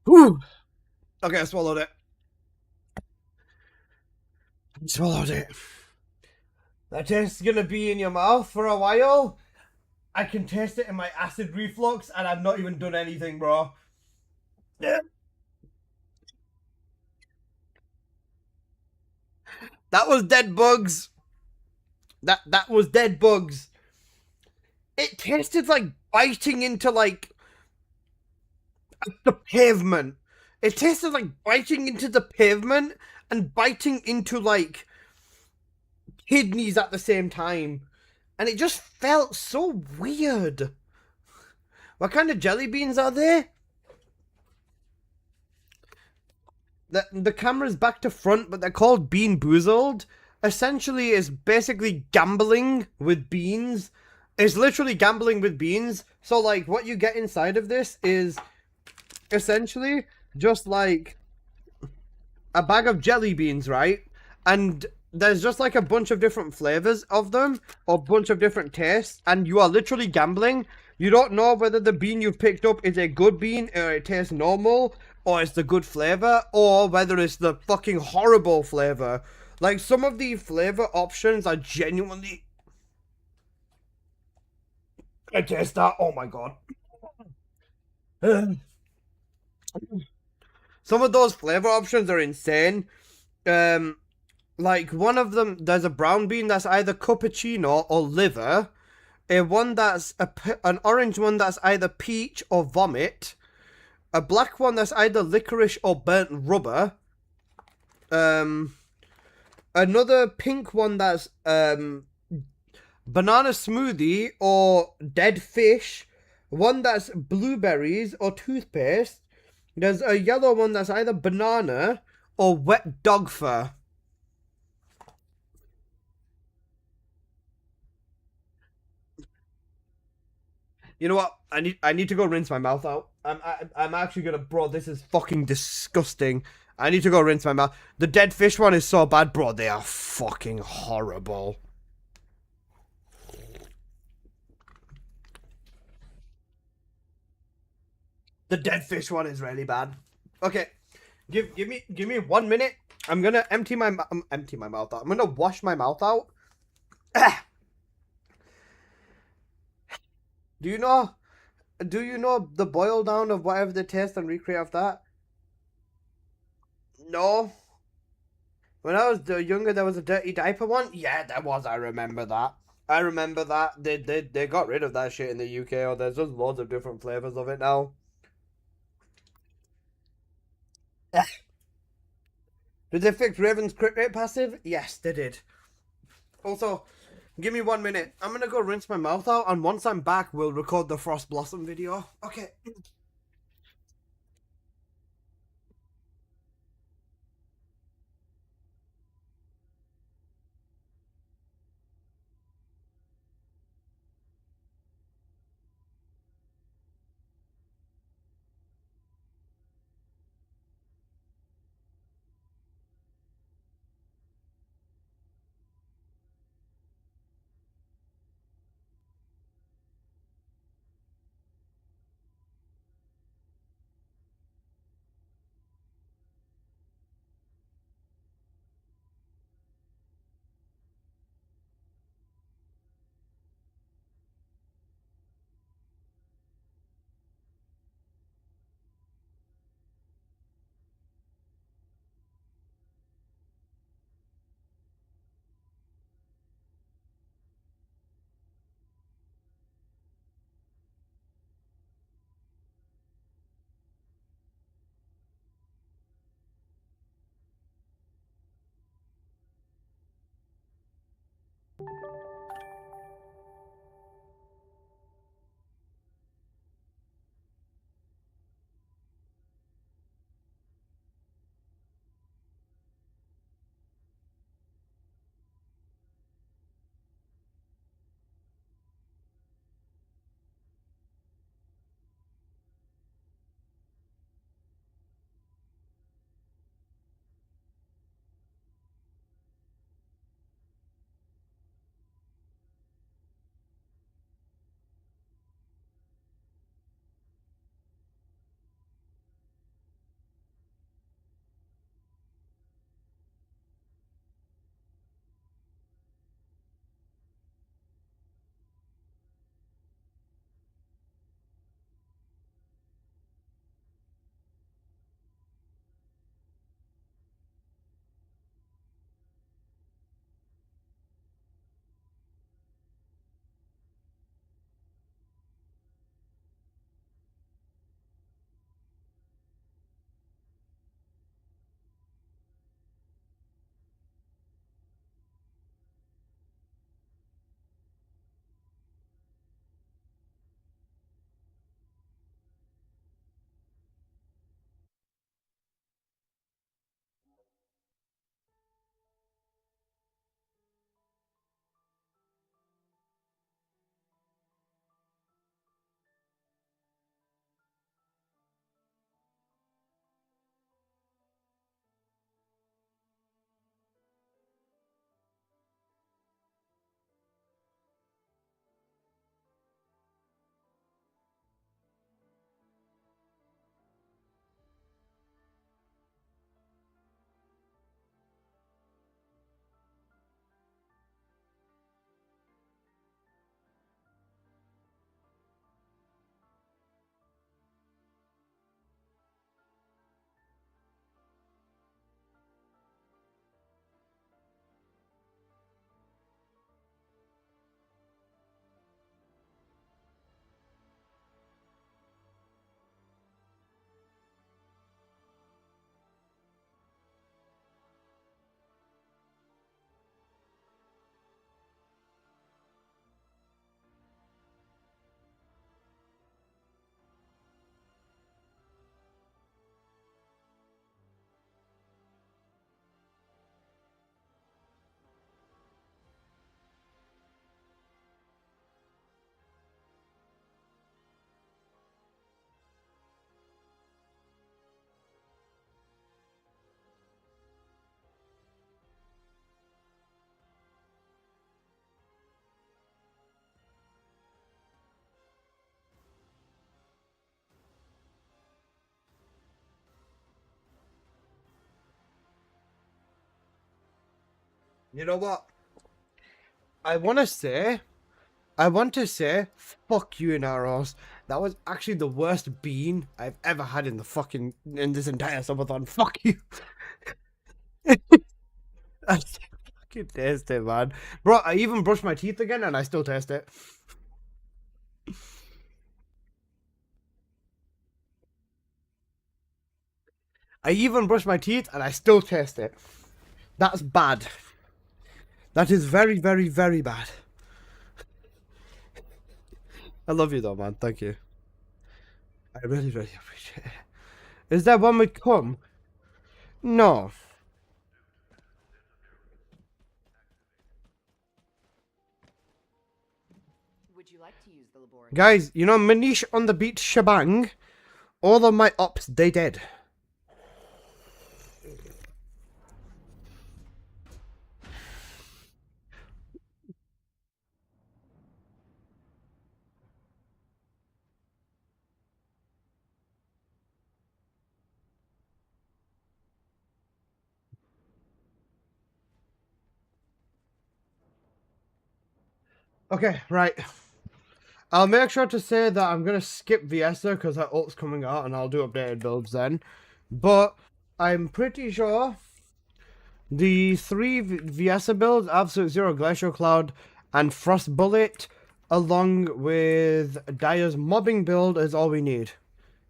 Whew. Okay, I swallowed it. I swallowed it. That taste is gonna be in your mouth for a while. I can taste it in my acid reflux, and I've not even done anything, bro. That was dead bugs. That was dead bugs. It tasted like biting into like the pavement. It tasted like biting into the pavement and biting into like kidneys at the same time. And it just felt so weird. What kind of jelly beans are they? The camera's back to front, but they're called Bean Boozled. Essentially, it's basically gambling with beans. It's literally gambling with beans. So, like, what you get inside of this is essentially just like a bag of jelly beans, right? And there's just like a bunch of different flavors of them, or a bunch of different tastes, and you are literally gambling. You don't know whether the bean you've picked up is a good bean, or it tastes normal, or it's the good flavor, or whether it's the fucking horrible flavor. Like, some of the flavor options are genuinely... I taste that, oh my god. Some of those flavor options are insane. Like, one of them, there's a brown bean that's either cappuccino or liver. One that's an orange one that's either peach or vomit. A black one that's either licorice or burnt rubber. Another pink one that's banana smoothie or dead fish. One that's blueberries or toothpaste. There's a yellow one that's either banana or wet dog fur. You know what? I need to go rinse my mouth out. I'm actually gonna, bro. This is fucking disgusting. I need to go rinse my mouth. The dead fish one is so bad, bro. They are fucking horrible. The dead fish one is really bad. Okay, give me 1 minute. I'm gonna empty my mouth out. I'm gonna wash my mouth out. Do you know the boil down of whatever the taste and recreate of that? No. When I was younger, there was a dirty diaper one. Yeah, there was. I remember that. I remember that. They got rid of that shit in the UK, or there's just loads of different flavors of it now. Did they fix Raven's crit rate passive? Yes, they did. Also, give me 1 minute. I'm gonna go rinse my mouth out, and once I'm back, we'll record the Frost Blossom video. Okay. You know what? I want to say, fuck you in arrows. That was actually the worst bean I've ever had in this entire subathon. Fuck you. I fucking taste it, man. Bro, I even brushed my teeth again and I still taste it. I even brushed my teeth and I still taste it. That's bad. That is very, very, very bad. I love you though, man. Thank you. I really, really appreciate it. Is there one with cum? No. Would you like to use the laboratory? Guys, you know Manish on the beat shebang? All of my ops, they dead. Okay, right. I'll make sure to say that I'm going to skip Viesa because her ult's coming out and I'll do updated builds then. But I'm pretty sure the 3 Viesa builds, Absolute Zero, Glacial Cloud, and Frost Bullet, along with Dire's mobbing build is all we need.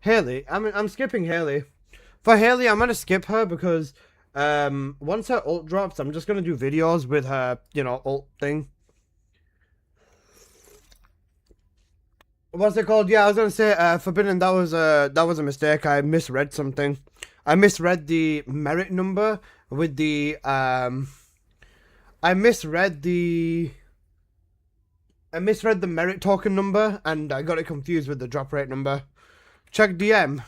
Haley, I'm skipping Haley. For Haley, I'm going to skip her because once her ult drops, I'm just going to do videos with her, ult thing. What's it called? Yeah, I was gonna say, Forbidden. That was a mistake. I misread something. I misread the merit number with the I misread the merit token number, and I got it confused with the drop rate number. Check DM.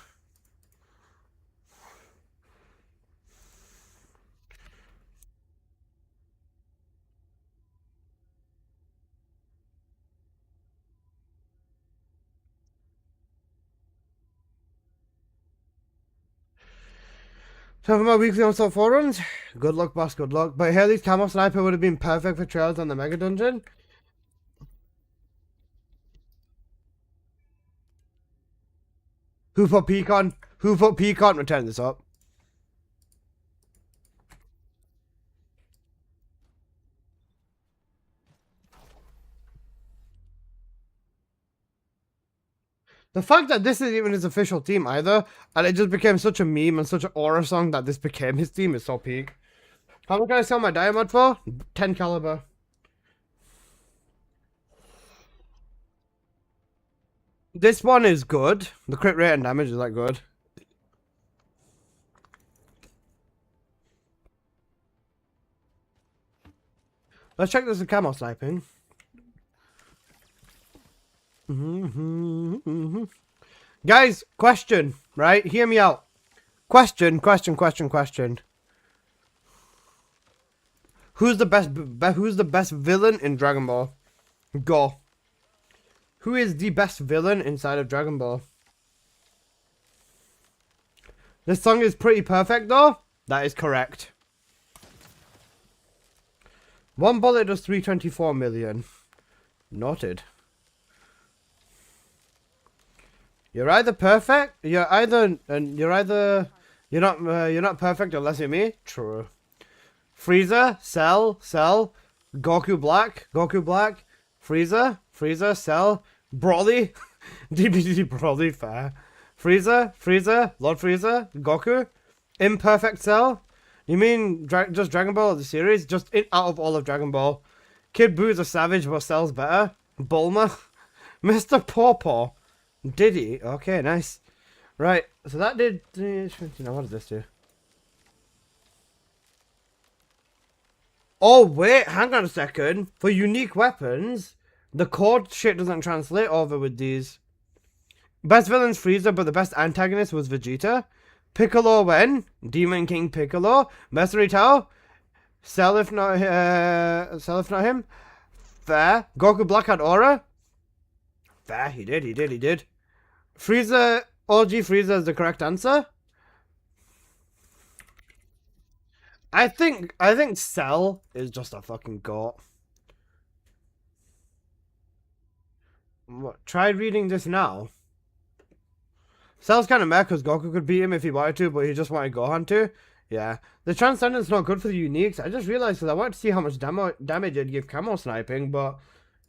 So for my weekly onslaught 4 runs, good luck, boss, good luck. But Haley's camo sniper would have been perfect for trails on the mega dungeon. Who put Pecan? Who put Pecan? Return this up. The fact that this isn't even his official team either, and it just became such a meme and such an aura song that this became his team is so peak. How much can I sell my diamond for? 10 caliber. This one is good. The crit rate and damage is that good. Let's check this camo sniping. Guys, question, right? Hear me out. Question. Who's the best villain in Dragon Ball? Go. Who is the best villain inside of Dragon Ball? This song is pretty perfect though. That is correct. One bullet does 324 million. Noted. You're either perfect. You're not perfect unless you're me. True. Frieza, Cell, Goku Black, Frieza, Cell, Broly, DBD Broly, fair. Frieza, Lord Frieza, Goku, Imperfect Cell. You mean just Dragon Ball the series? Just out of all of Dragon Ball. Kid Boo's a savage, but Cell's better. Bulma, Mr. Pawpaw. Diddy. Okay, nice. Right, so that did... what does this do? Oh, wait, hang on a second. For unique weapons, the code shit doesn't translate over with these. Best villain's Frieza, but the best antagonist was Vegeta. Piccolo when? Demon King Piccolo. Mercenary Tao. Cell if not him. Fair. Goku Black had aura. Fair, he did. Frieza, OG Frieza is the correct answer. I think Cell is just a fucking goat. What? Try reading this now. Cell's kind of mad because Goku could beat him if he wanted to, but he just wanted Gohan to. Yeah. The Transcendent's not good for the uniques. I just realized because I wanted to see how much damage it'd give camo sniping, but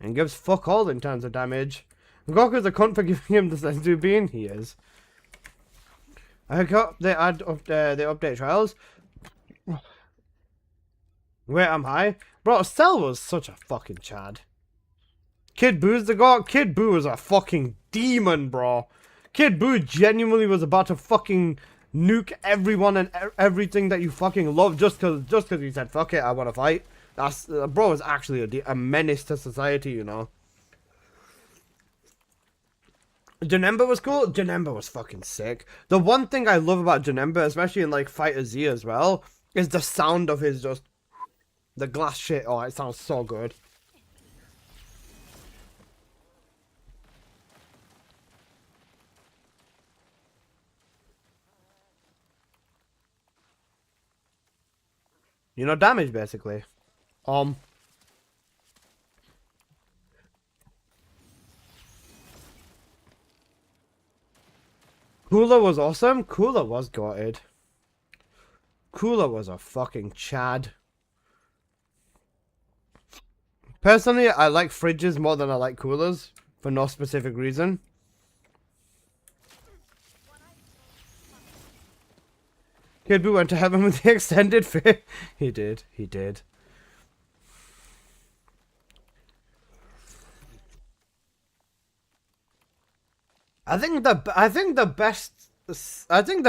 it gives fuck all in terms of damage. Goku's a cunt for giving him the Senzu Bean. He is. I hope they add the update trials. Wait, I'm high? Bro, Cell was such a fucking chad. Kid Boo's the god. Kid Boo was a fucking demon, bro. Kid Boo genuinely was about to fucking nuke everyone and everything that you fucking love just cause he said, fuck it, I want to fight. That's, bro is actually a menace to society, you know. Janemba was cool. Janemba was fucking sick. The one thing I love about Janemba, especially in like Fighter Z as well, is the sound of his just the glass shit. Oh, it sounds so good. You know, damage basically. Cooler was awesome. Cooler was gutted. Cooler was a fucking chad. Personally, I like fridges more than I like coolers, for no specific reason. Kid Buu went to heaven with the extended fit. He did. He did. I think the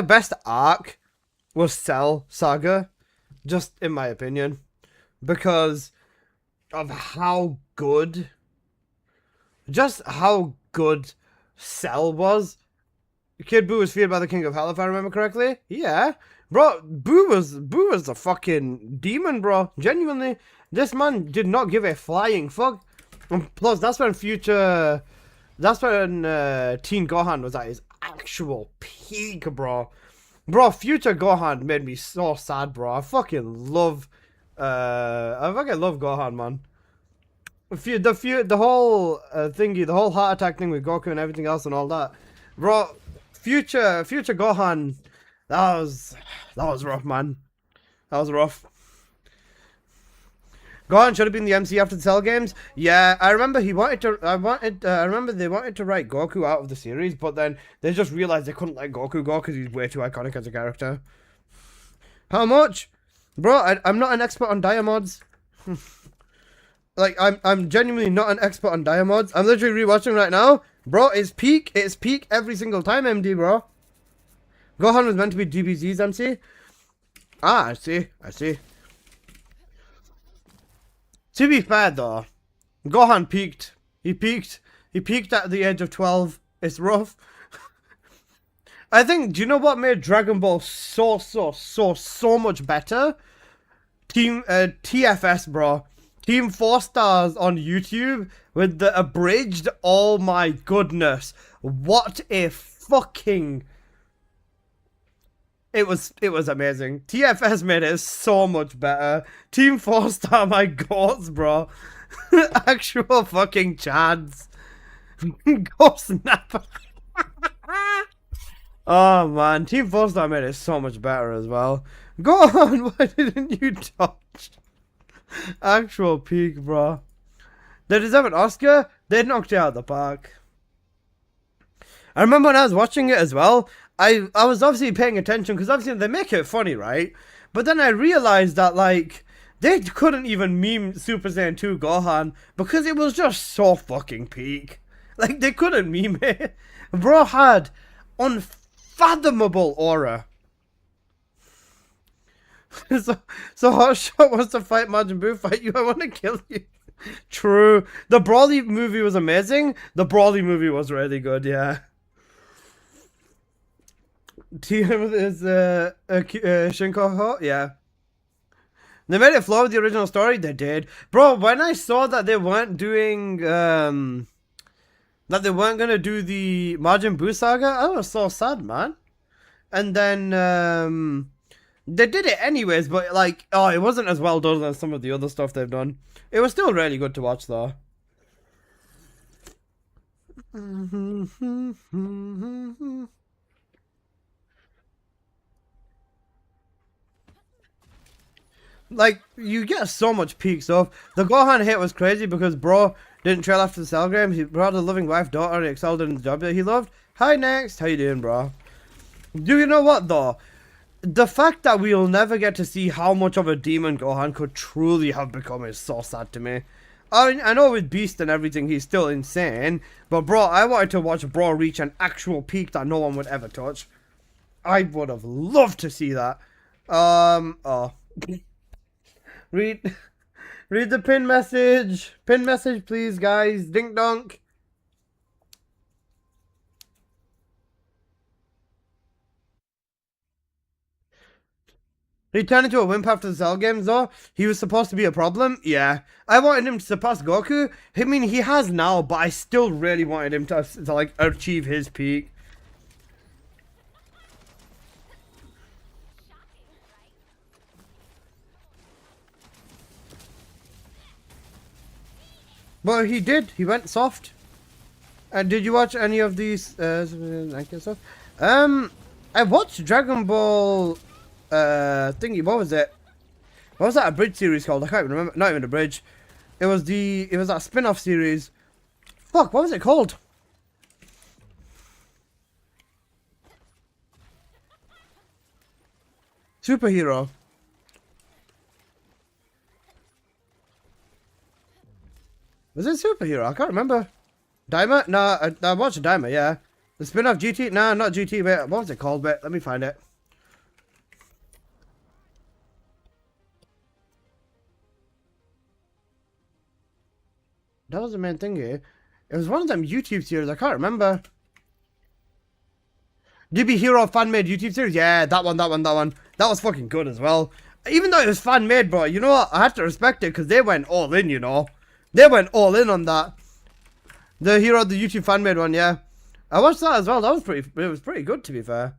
best arc was Cell Saga, just in my opinion, because of how good Cell was. Kid Buu was feared by the King of Hell, if I remember correctly. Yeah, bro, Buu was a fucking demon, bro. Genuinely, this man did not give a flying fuck. And plus, that's when Teen Gohan was at his actual peak, bro. Bro, Future Gohan made me so sad, bro. I fucking love Gohan, man. The whole thingy, the whole heart attack thing with Goku and everything else and all that, bro. Future Gohan, that was rough, man. That was rough. Gohan should have been the MC after the Cell games. Yeah, I remember I remember they wanted to write Goku out of the series, but then they just realized they couldn't let Goku go because he's way too iconic as a character. How much? Bro, I'm not an expert on Diamods. Like, I'm genuinely not an expert on Diamods. I'm literally rewatching right now. Bro, it's peak every single time, MD, bro. Gohan was meant to be DBZ's MC. Ah, I see. To be fair, though, Gohan peaked. He peaked at the age of 12. It's rough. I think, do you know what made Dragon Ball so much better? TFS, bro. Team 4 Stars on YouTube with the abridged. Oh my goodness. What a fucking... It was amazing. TFS made it so much better. Team 4 Star, my goats, bro. Actual fucking chads. Go snap. Oh man, Team 4 Star made it so much better as well. Go on, why didn't you touch? Actual peak, bro. They deserve an Oscar. They knocked it out of the park. I remember when I was watching it as well, I was obviously paying attention because obviously they make it funny, right? But then I realized that, like, they couldn't even meme Super Saiyan 2 Gohan because it was just so fucking peak. Like, they couldn't meme it. Bro had unfathomable aura. So Hotshot wants to fight Majin Buu, fight you, I want to kill you. True. The Broly movie was amazing. The Broly movie was really good, yeah. TM is Shinko, yeah. They made it flow with the original story. They did, bro. When I saw that they weren't doing that they weren't gonna do the Majin Buu saga, I was so sad, man. And then They did it anyways, but like, oh, it wasn't as well done as some of the other stuff they've done. It was still really good to watch though. Like, you get so much peak stuff. The Gohan hit was crazy because bro didn't trail after the cell game. He brought a loving wife, daughter, he excelled in the job that he loved. Hi, next. How you doing, bro? Do you know what, though? The fact that we'll never get to see how much of a demon Gohan could truly have become is so sad to me. I mean, I know with Beast and everything, he's still insane. But, bro, I wanted to watch bro reach an actual peak that no one would ever touch. I would have loved to see that. Oh. Read the pin message. Pin message, please, guys. Dink donk. He turned into a wimp after the Cell games, though. He was supposed to be a problem. Yeah. I wanted him to surpass Goku. I mean, he has now, but I still really wanted him to like, achieve his peak. But he did. He went soft. And did you watch any of these stuff? I watched Dragon Ball thingy. What was it? What was that abridged series called? I can't even remember. Not even a bridge. It was that spin-off series. Fuck, what was it called? Superhero. Was it Superhero? I can't remember. Daima? No, I watched Daima, yeah. The spin-off GT? No, not GT, wait, what was it called? Wait, let me find it. That was the main thing here. It was one of them YouTube series, I can't remember. DB Hero fan-made YouTube series? Yeah, that one. That was fucking good as well. Even though it was fan-made, bro, you know what? I had to respect it because they went all in, you know. They went all in on that. The Hero, the YouTube fan-made one, yeah. I watched that as well. It was pretty good, to be fair.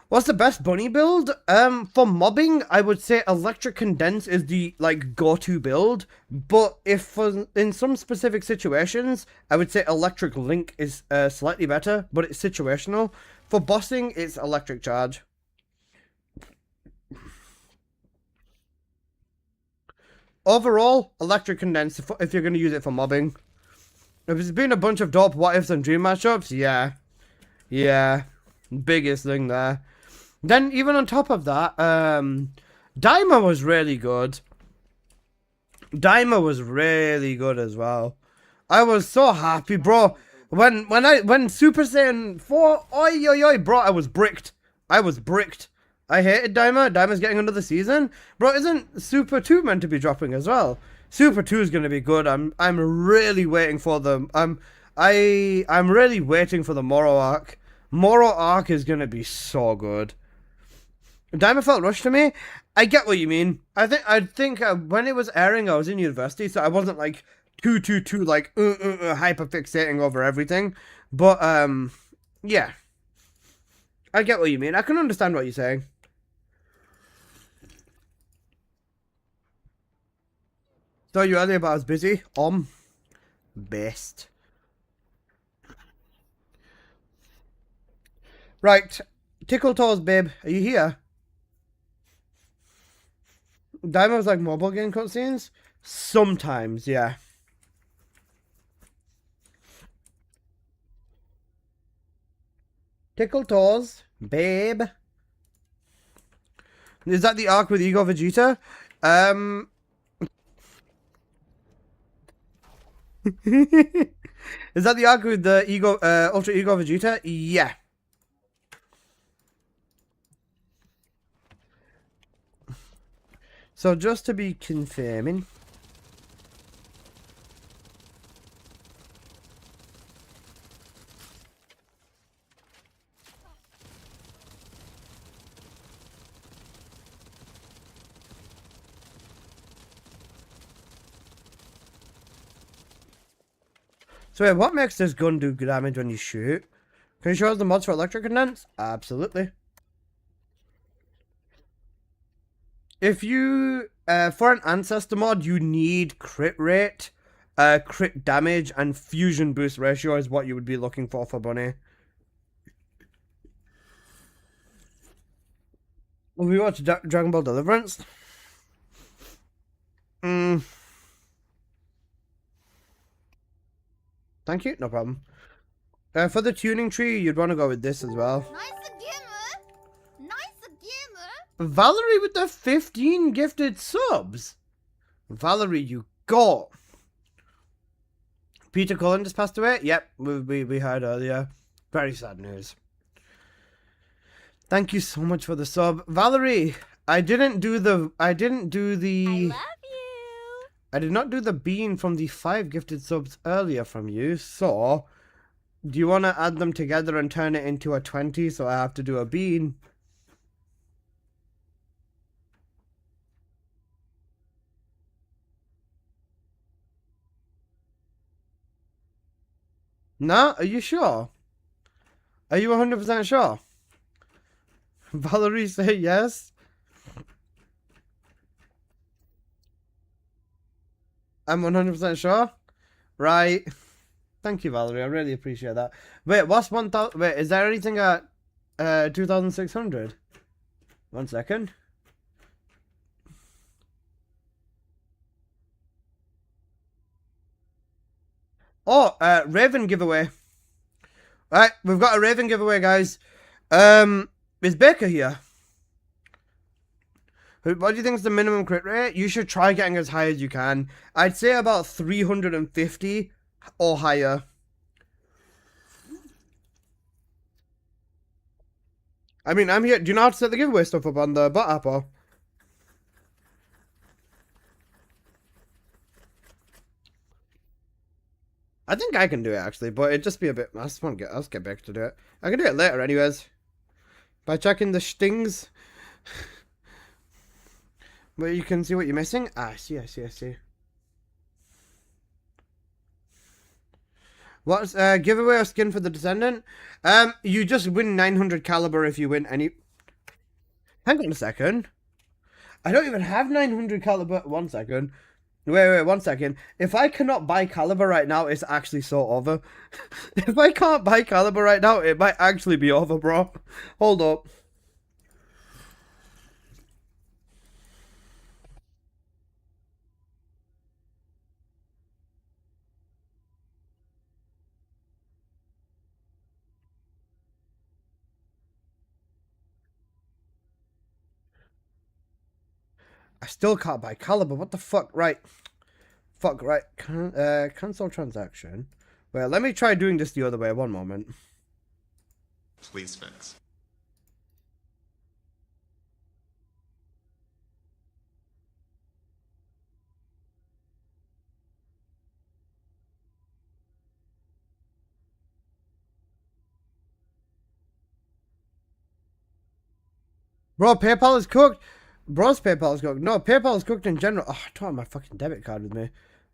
What's the best bunny build? For mobbing, I would say Electric Condense is the, like, go-to build. But in some specific situations, I would say Electric Link is slightly better, but it's situational. For bossing, it's Electric Charge. Overall, Electric Condense if you're going to use it for mobbing. If it's been a bunch of dope what ifs and dream matchups, yeah. Yeah. Biggest thing there. Then, even on top of that, Daima was really good. Daima was really good as well. I was so happy, bro. When Super Saiyan 4, oi, oi, oi, bro, I was bricked. I hated Daima. Daima's getting another season. Bro, isn't Super 2 meant to be dropping as well? Super 2 is going to be good. I'm really waiting for them. I'm really waiting for the Moro arc. Moro arc is going to be so good. Daima felt rushed to me. I get what you mean. I think when it was airing, I was in university, so I wasn't like too like hyper fixating over everything. But yeah, I get what you mean. I can understand what you're saying. So you earlier, but I was busy. Best. Right, Tickle Toes, babe. Are you here? Daima was like mobile game cutscenes? Sometimes, yeah. Tickle Toes, babe. Is that the arc with Ego Vegeta? Is that the arc with the Ultra Ego Vegeta? Yeah. So just to be confirming. So wait, what makes this gun do damage when you shoot? Can you show us the mods for Electric Condense? Absolutely. If you, for an ancestor mod, you need crit rate, crit damage, and fusion boost ratio is what you would be looking for Bunny. Will we watch Dragon Ball Deliverance? Thank you, no problem. For the tuning tree, you'd want to go with this as well. Valerie with the 15 gifted subs. Valerie, you go. Peter Cullen just passed away. Yep, we heard earlier. Very sad news. Thank you so much for the sub, Valerie. I did not do the. I love you. I did not do the bean from the 5 gifted subs earlier from you. So, do you want to add them together and turn it into a 20? So I have to do a bean. No? Are you sure? Are you 100% sure? Valerie, say yes. I'm 100% sure. Right. Thank you, Valerie. I really appreciate that. Wait, what's 1,000? Wait, is there anything at 2,600? 1 second. Oh, Raven giveaway. Right, we've got a Raven giveaway, guys. Is Baker here? What do you think is the minimum crit rate? You should try getting as high as you can. I'd say about 350 or higher. I mean, I'm here. Do you know how to set the giveaway stuff up on the bot app or? I think I can do it actually, but it'd just be a bit. I just want to get back to do it. I can do it later, anyways. By checking the stings. Where you can see what you're missing. Ah, I see. What's giveaway a skin for the Descendant? You just win 900 caliber if you win any. Hang on a second. I don't even have 900 caliber. 1 second. Wait, 1 second. If I cannot buy caliber right now, it's actually so over. If I can't buy caliber right now, it might actually be over, bro. Hold up. I still can't buy caliber. What the fuck? Right. Fuck, right. Cancel transaction. Well, let me try doing this the other way. 1 moment. Please fix. Bro, PayPal is cooked. Bro's PayPal is cooked. No, PayPal is cooked in general. Oh, I don't have my fucking debit card with me.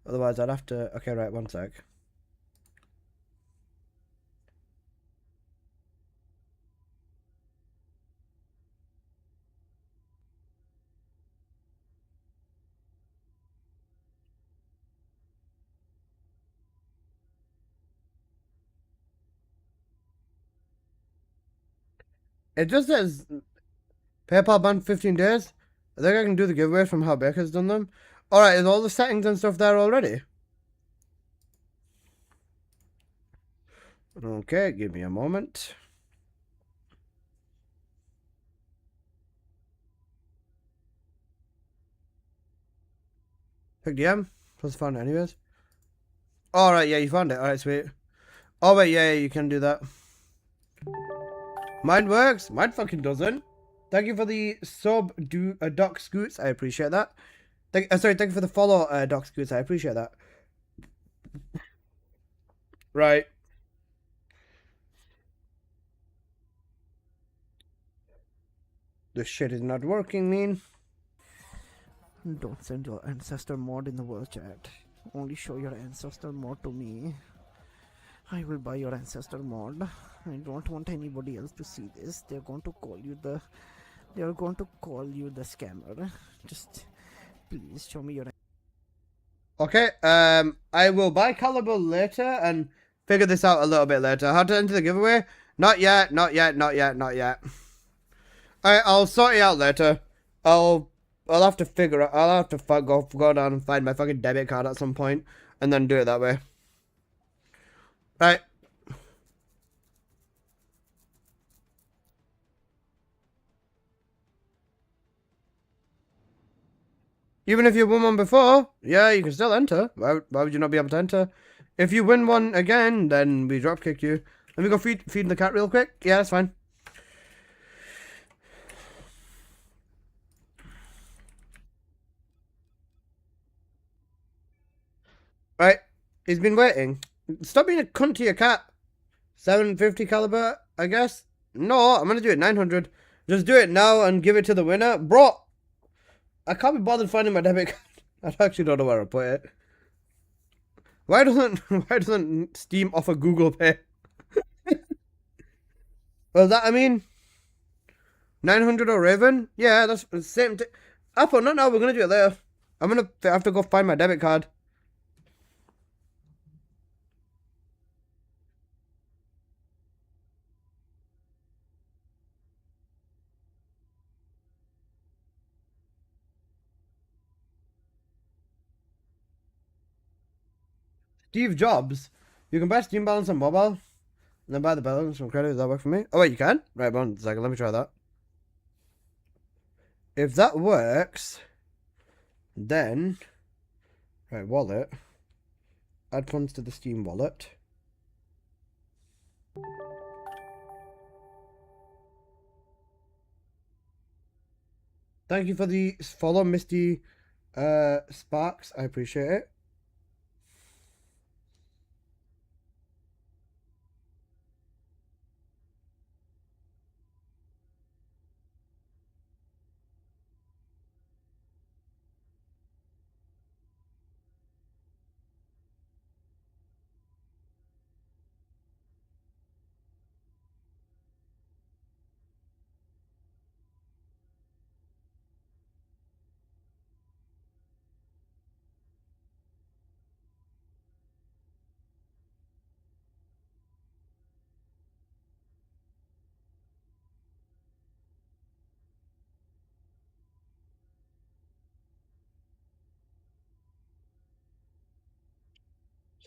Otherwise, I'd have to... Okay, right, 1 sec. It just says... PayPal banned 15 days. I think I can do the giveaway from how Baker's done them. Alright, is all the settings and stuff there already? Okay, give me a moment. Pick DM. Plus found it anyways. Alright, yeah, you found it. Alright, sweet. Oh wait, yeah, you can do that. Mine works. Mine fucking doesn't. Thank you for the sub, Doc Scoots. I appreciate that. Thank you for the follow, Doc Scoots. I appreciate that. Right. This shit is not working, mean. Don't send your ancestor mod in the world chat. Only show your ancestor mod to me. I will buy your ancestor mod. I don't want anybody else to see this. They're going to call you the They are going to call you the scammer. Just please show me your. Okay, I will buy Caliber later and figure this out a little bit later. How to enter the giveaway? Not yet, not yet, not yet, not yet. Alright, I'll sort it out later. I'll have to figure out, I'll have to go down and find my fucking debit card at some point and then do it that way. Right. Even if you won one before, yeah, you can still enter. Why would you not be able to enter? If you win one again, then we dropkick you. Let me go feed the cat real quick. Yeah, that's fine. Right, he's been waiting. Stop being a cunt to your cat. 750 caliber, I guess. No, I'm gonna do it 900. Just do it now and give it to the winner. Bro, I can't be bothered finding my debit card. I actually don't know where I put it. Why doesn't Steam offer Google Pay? Well, I mean, 900 or Raven? Yeah, that's the same thing. Apple, no, we're gonna do it later. I'm gonna have to go find my debit card. Steve Jobs. You can buy Steam balance on mobile, and then buy the balance from credit. Does that work for me? Oh wait, you can? Right, one second. Let me try that. If that works, then right, wallet. Add funds to the Steam wallet. Thank you for the follow, Misty Sparks. I appreciate it.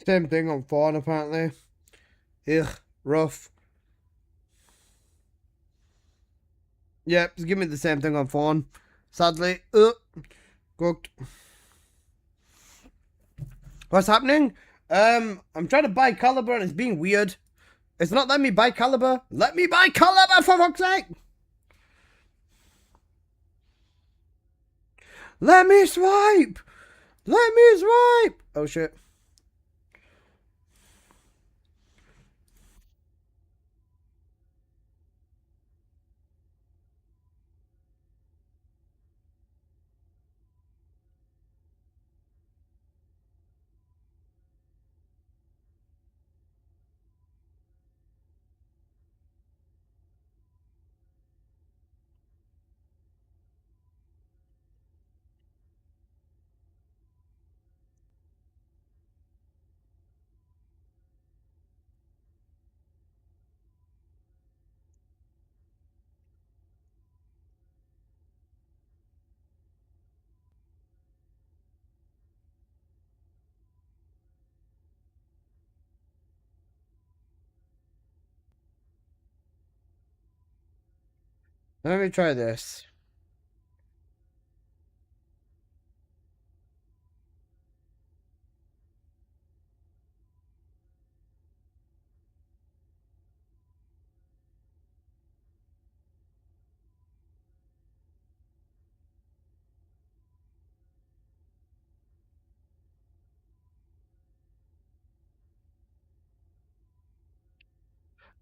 Same thing on phone, apparently. Ugh, rough. Yep, give me the same thing on phone. Sadly, cooked. What's happening? I'm trying to buy Caliber and it's being weird. It's not letting me buy Caliber. Let me buy Caliber for fuck's sake! Let me swipe! Let me swipe! Oh shit. Let me try this.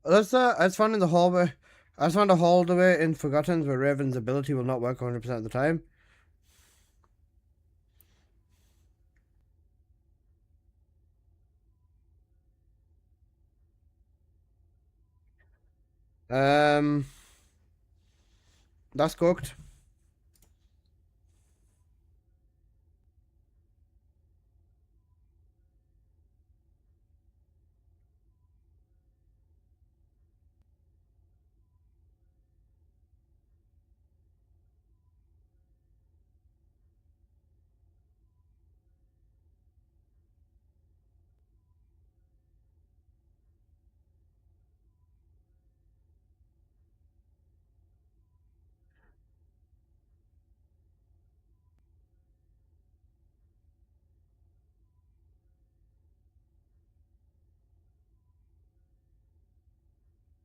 I just found in the hallway. I just found a hallway in Forgotten where Raven's ability will not work 100% of the time. That's cooked.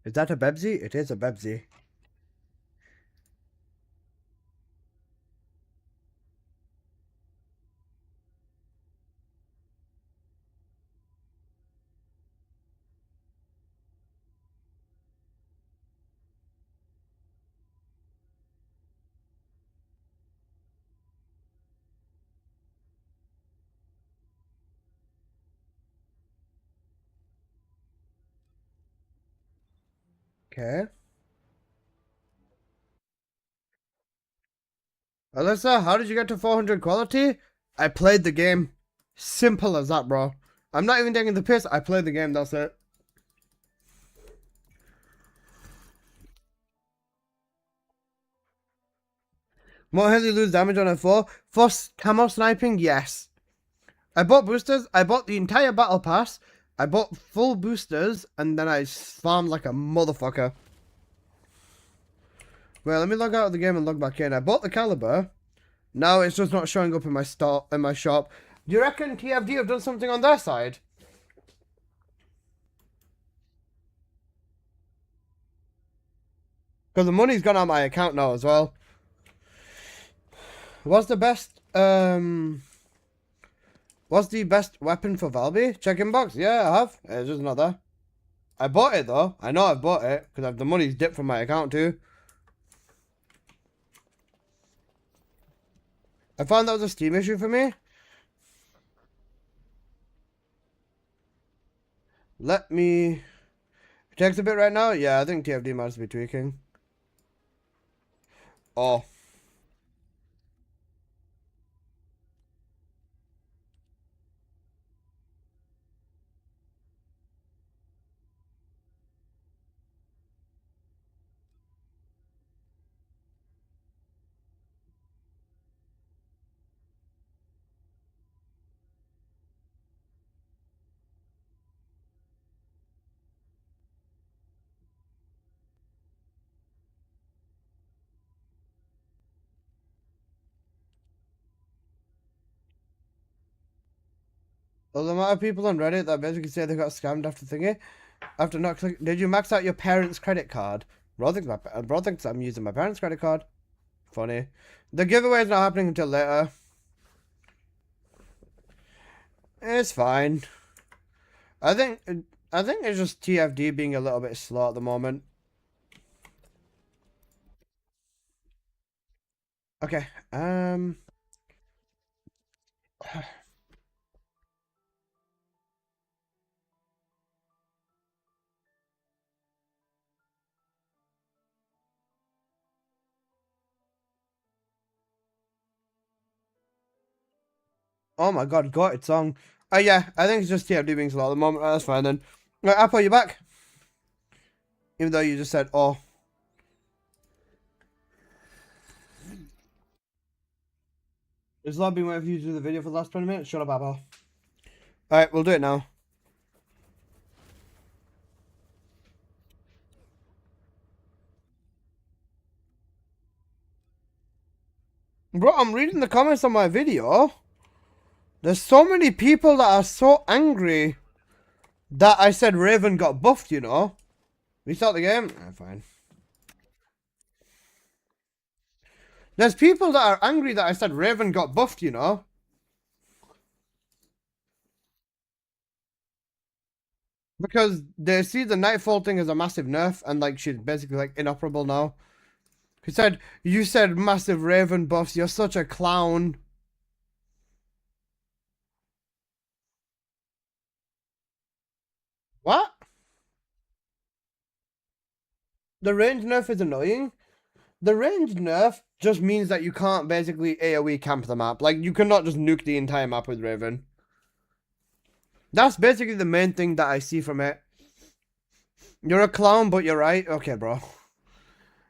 Is that a Bebsy? It is a Bebsy. Okay. Alyssa, how did you get to 400 quality? I played the game. Simple as that, bro. I'm not even taking the piss. I played the game, that's it. More heavily lose damage on a 4. For camo sniping, yes. I bought boosters. I bought the entire battle pass. I bought full boosters, and then I farmed like a motherfucker. Well, let me log out of the game and log back in. I bought the caliber. Now it's just not showing up in my shop. Do you reckon TFD have done something on their side? Because the money's gone out of my account now as well. What's the best weapon for Valby? Check inbox. Yeah, I have. It's just not there. I bought it though. I know I've bought it because the money's dipped from my account too. I found that was a Steam issue for me. Let me... It takes a bit right now? Yeah, I think TFD might be tweaking. Oh. Well, the amount of people on Reddit that basically say they got scammed after thingy. After not clicking... Did you max out your parents' credit card? Bro thinks I'm using my parents' credit card. Funny. The giveaway is not happening until later. It's fine. I think it's just TFD being a little bit slow at the moment. Okay. Oh my god, got it song. Yeah, I think it's just TFD being slow at the moment. That's fine then. Right, Apple, you back? Even though you just said, oh. Has Lord been waiting for you to do the video for the last 20 minutes? Shut up, Apple. Alright, we'll do it now. Bro, I'm reading the comments on my video. There's so many people that are so angry that I said Raven got buffed, you know. Restart the game? Fine. There's people that are angry that I said Raven got buffed, you know. Because they see the Nightfall thing as a massive nerf and like she's basically like inoperable now. He said, you said massive Raven buffs, you're such a clown. What? The range nerf is annoying. the range nerf just means that you can't basically AoE camp the map. Like, you cannot just nuke the entire map with Raven. That's basically the main thing that I see from it. You're a clown, but you're right. Okay, bro.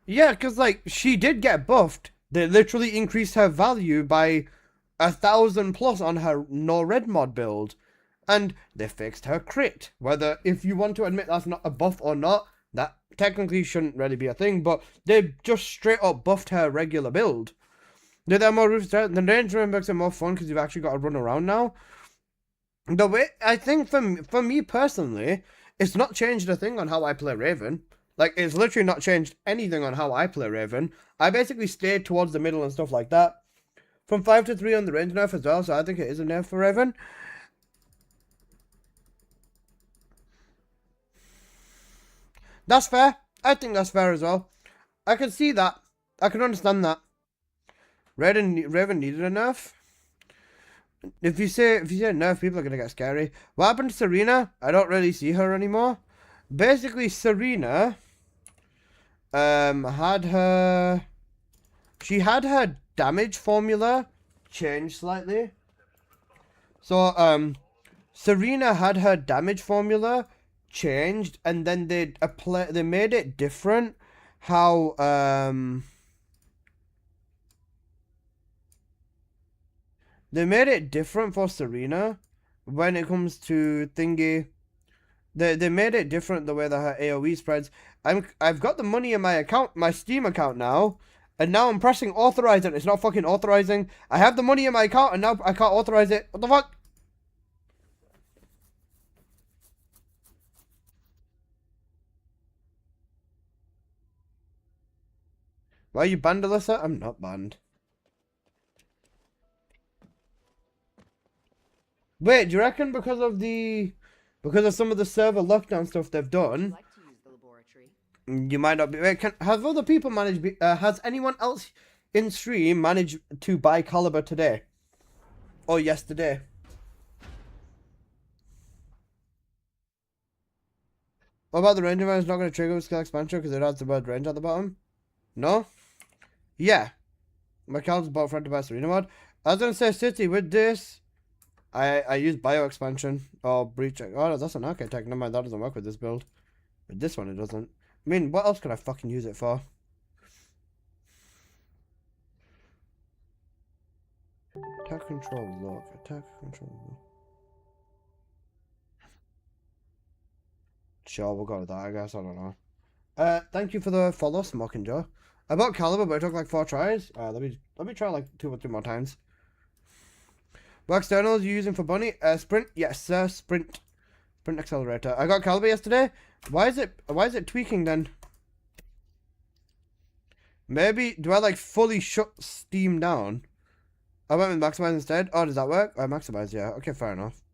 Yeah, because, like, she did get buffed. They literally increased her value by 1,000 plus on her no red mod build. And they fixed her crit. Whether, if you want to admit that's not a buff or not, that technically shouldn't really be a thing, but they just straight up buffed her regular build. Did that more roofs? The range makes it more fun because you've actually got to run around now. The way, I think for me personally, it's not changed a thing on how I play Raven. Like, it's literally not changed anything on how I play Raven. I basically stayed towards the middle and stuff like that. From 5 to 3 on the range nerf as well, so I think it is a nerf for Raven. That's fair. I think that's fair as well. I can see that. I can understand that. Raven needed a nerf. If you say nerf, people are gonna get scary. What happened to Serena? I don't really see her anymore. Basically, Serena had her damage formula changed slightly. So Serena had her damage formula changed, and then they made it different. How they made it different for Serena when it comes to thingy. They made it different the way that her AoE spreads. I've got the money in my account, my Steam account now, and now I'm pressing authorize and it's not fucking authorizing. I have the money in my account and now I can't authorize it. What the fuck? Why are you banned, Alyssa? I'm not banned. Wait, do you reckon because of some of the server lockdown stuff they've done, you might not be. Wait, have other people managed? Has anyone else in stream managed to buy Caliber today or yesterday? What about the range event? It's not going to trigger with skill expansion because it has the word range at the bottom. No. Yeah. My account's bought friend to buy Serena mod. I was going to say City with this. I use bio expansion or breach. Oh, that's an architect. Never mind, that doesn't work with this build. With this one, it doesn't. I mean, what else can I fucking use it for? Attack control lock. Attack control lock. Sure, we'll go with that, I guess. I don't know. Thank you for the follow, Smoking Joe. I bought Caliber, but it took like 4 tries. Let me try like 2 or 3 more times. What externals are you using for Bunny? Sprint? Yes, sir. Sprint accelerator. I got Caliber yesterday. Why is it tweaking then? Maybe do I like fully shut Steam down? I went with maximize instead. Oh, does that work? Maximize, yeah. Okay, fair enough.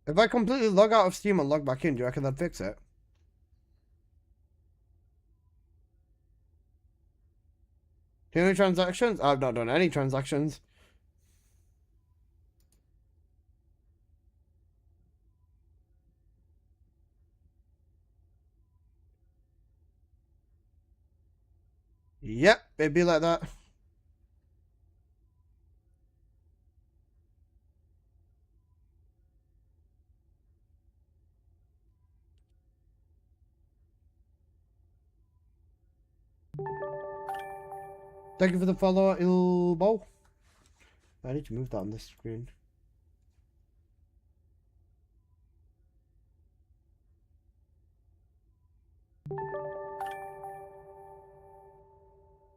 If I completely log out of Steam and log back in, do you reckon that'd fix it? Any transactions? I've not done any transactions. Yep, it'd be like that. Thank you for the follow, Ilbo. I need to move that on this screen.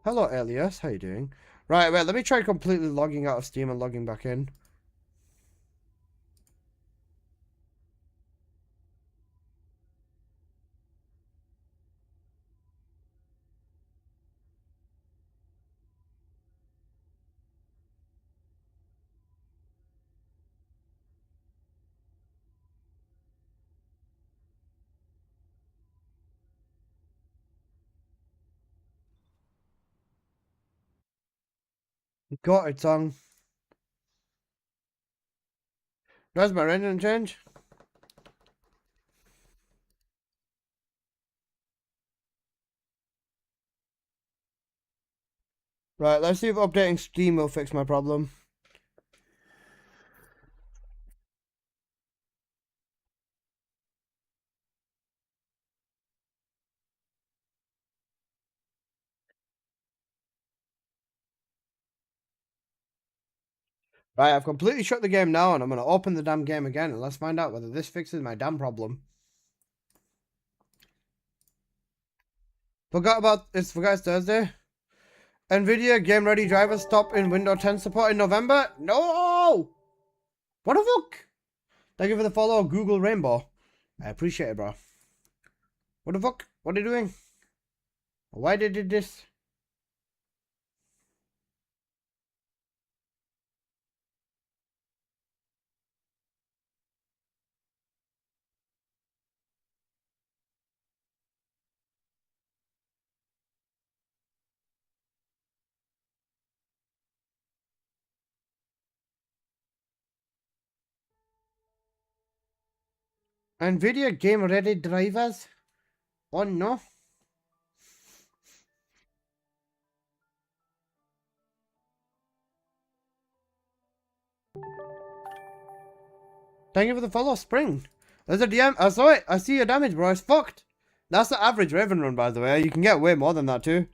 Hello, Elias. How you doing? Right, wait, let me try completely logging out of Steam and logging back in. Got it on. Does my rendering change? Right, let's see if updating Steam will fix my problem. Right, I've completely shut the game now and I'm going to open the damn game again and let's find out whether this fixes my damn problem. Forgot it's Thursday. NVIDIA Game Ready drivers stop in Windows 10 support in November? No! What the fuck? Thank you for the follow, Google Rainbow. I appreciate it, bro. What the fuck? What are you doing? Why did it this? NVIDIA Game Ready drivers? Oh no. Thank you for the follow, Spring. There's a DM. I saw it. I see your damage, bro. It's fucked. That's the average Raven run, by the way. You can get way more than that, too.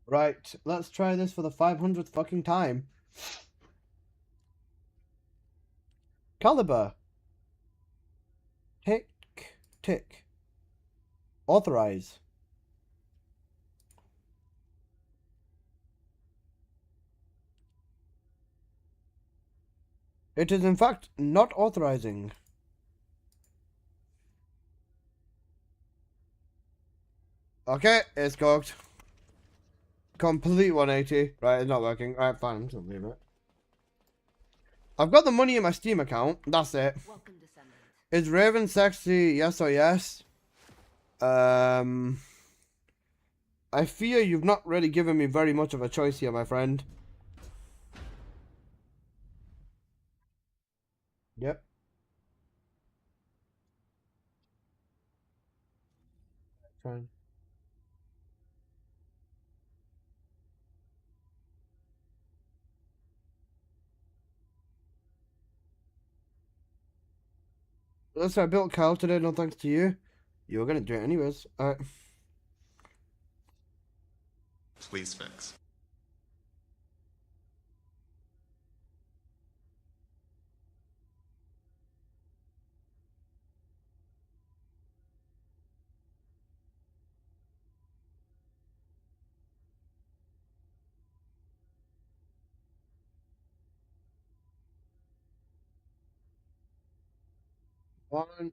Right. Let's try this for the 500th fucking time. Caliber. Tick. Tick. Authorize. It is in fact not authorizing. Okay, it's cooked. Complete 180. Right, it's not working. Alright, fine, I'm just gonna leave it. I've got the money in my Steam account. That's it. Is Raven sexy? Yes or yes? I fear you've not really given me very much of a choice here, my friend. Yep. Fine. Listen, I built Kyle today, no thanks to you. You were gonna do it anyways. Alright. Please fix.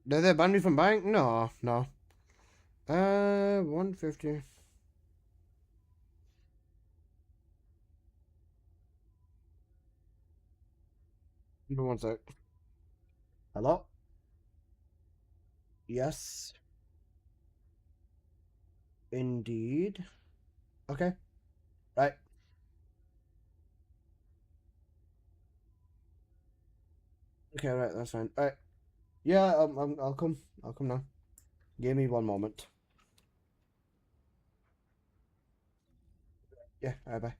Did they ban me from buying? No, no. 150. Give me 1 sec. Hello? Yes. Indeed. Okay. Right. Okay, right, that's fine. Alright. Yeah, I'll come. I'll come now. Give me 1 moment. Yeah, alright, bye.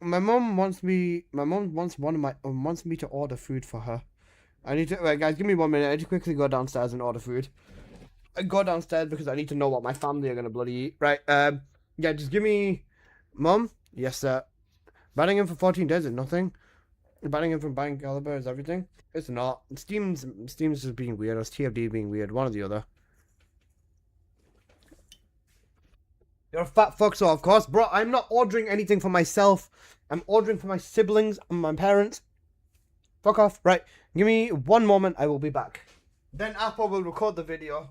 My mom wants me wants me to order food for her. I need to wait, guys, give me 1 minute. I need to quickly go downstairs and order food. I go downstairs because I need to know what my family are gonna bloody eat. Right, yeah, just give me Mom? Yes, sir. Banning him for 14 days is nothing. Banning him from buying Caliber is everything. It's not. Steam's just being weird, or TFD being weird, one or the other. You're a fat fuck, so of course, bro, I'm not ordering anything for myself. I'm ordering for my siblings and my parents. Fuck off. Right, give me 1 moment, I will be back. Then Apple will record the video.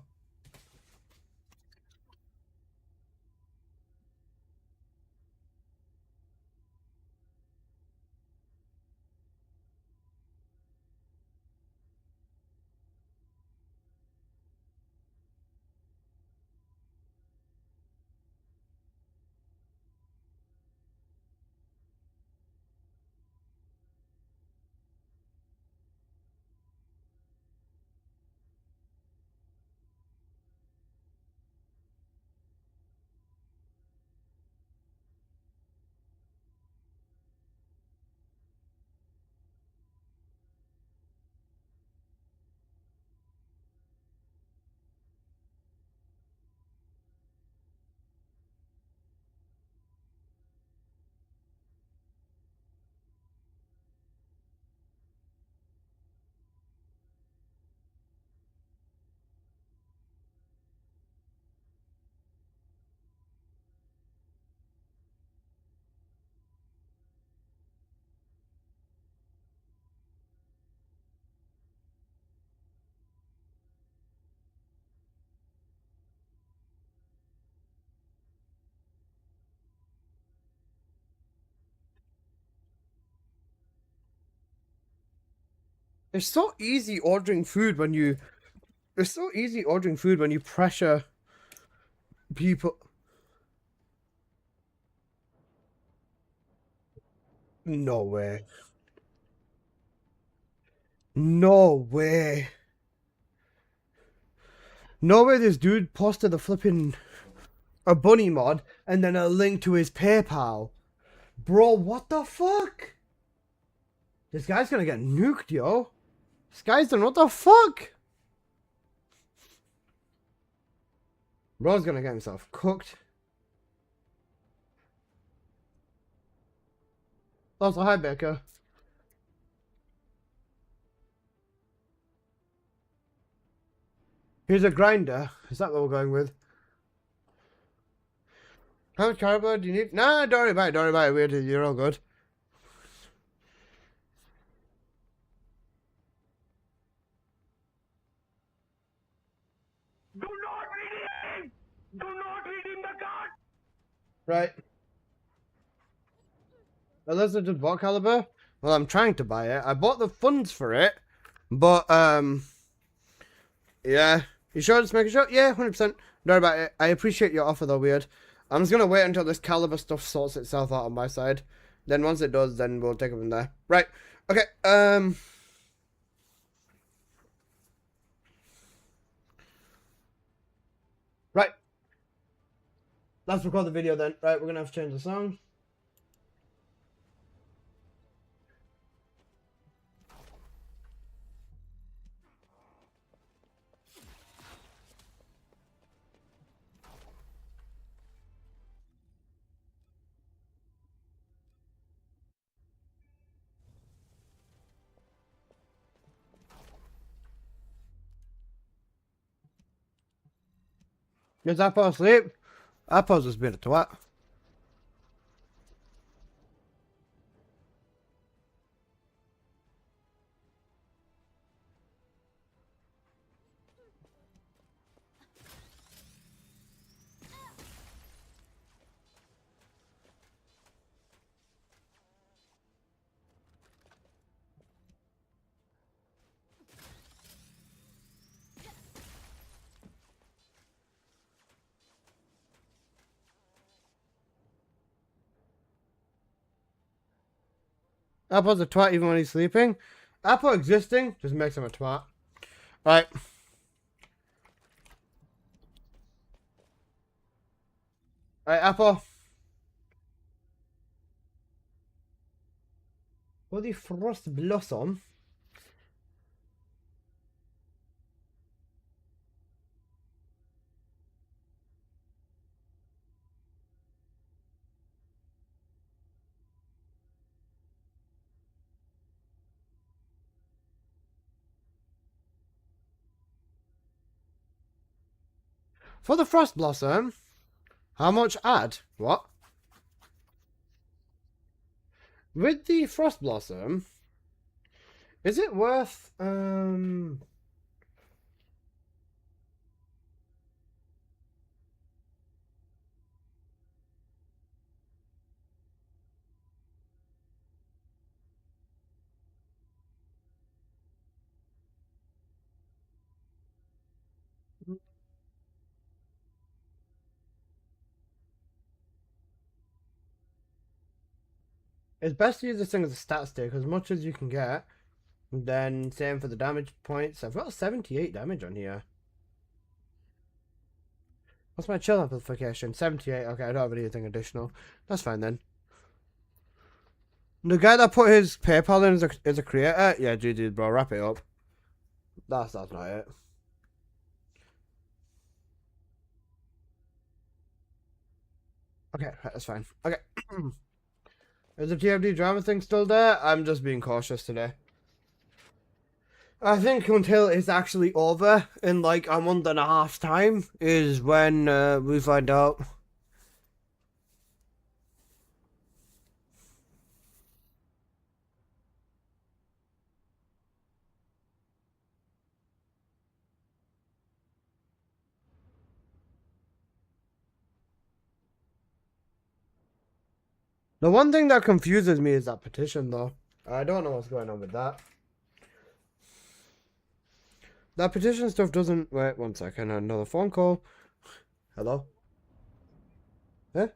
It's so easy ordering food when you... It's so easy ordering food when you pressure people. No way. No way. No way this dude posted a flipping... a bunny mod and then a link to his PayPal. Bro, what the fuck? This guy's gonna get nuked, yo. This guy's done what the fuck? Bro's gonna get himself cooked. Also, hi, Becca. Here's a grinder. Is that what we're going with? How much cardboard do you need? Nah, don't worry about it. Don't worry about it. You're all good. Do not redeem! Do not redeem the card! Right. Elizabeth just bought Caliber? Well, I'm trying to buy it. I bought the funds for it. But, yeah. You sure? Just making sure? Yeah, 100%. Don't worry about it. I appreciate your offer, though, Weird. I'm just gonna wait until this Caliber stuff sorts itself out on my side. Then once it does, then we'll take it from there. Right. Okay, Right. Let's record the video then. Right, we're gonna have to change the song. Is Apple asleep? Apple's just been a twat. Apple's a twat even when he's sleeping. Apple existing just makes him a twat. Right. Right, Apple. What the Frost Blossom? For the Frost Blossom, how much add? What? With the Frost Blossom, is it worth, it's best to use this thing as a stat stick, as much as you can get. Then same for the damage points. I've got 78 damage on here. What's my chill amplification? 78. Okay, I don't have anything additional. That's fine then. The guy that put his PayPal in is a creator? Yeah, GG, bro. Wrap it up. That's not it. Okay, that's fine. Okay. Is the TFD drama thing still there? I'm just being cautious today. I think until it's actually over in like a month and a half time is when we find out. The one thing that confuses me is that petition though. I don't know what's going on with that. That petition stuff doesn't... Wait, 1 second. Another phone call. Hello? Eh?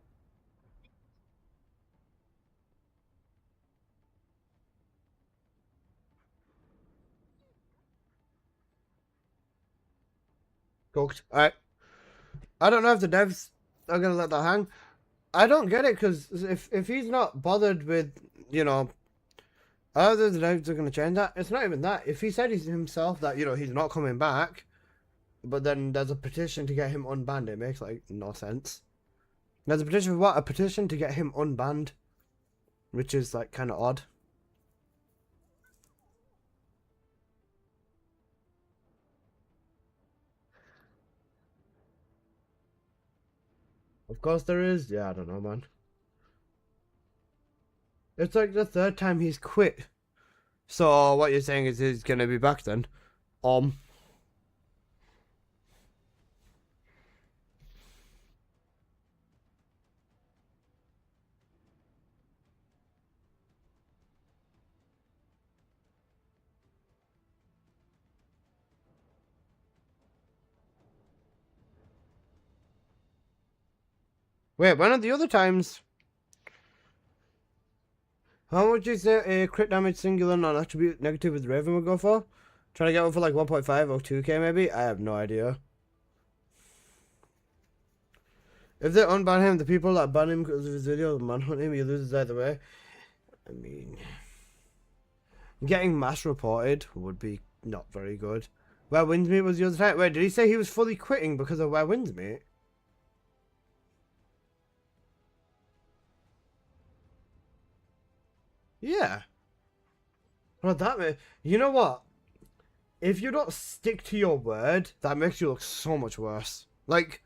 Cooked. Alright. I don't know if the devs are going to let that hang. I don't get it, because if he's not bothered with, you know... I don't think the devs are going to change that. It's not even that. If he said himself that, you know, he's not coming back, but then there's a petition to get him unbanned, it makes, like, no sense. There's a petition for what? A petition to get him unbanned. Which is, like, kind of odd. Of course there is. Yeah, I don't know, man. It's like the 3rd time he's quit. So what you're saying is he's gonna be back then? Wait, when are the other times? How much is a crit damage singular non-attribute negative with Raven would go for? Trying to get one for like 1.5 or 2k maybe? I have no idea. If they unban him, the people that ban him because of his video manhunt him, he loses either way. I mean... Getting mass reported would be not very good. Where Windsmeet was the other time. Wait, did he say he was fully quitting because of Where Windsmeet? Yeah. Well, you know what? If you don't stick to your word, that makes you look so much worse. Like,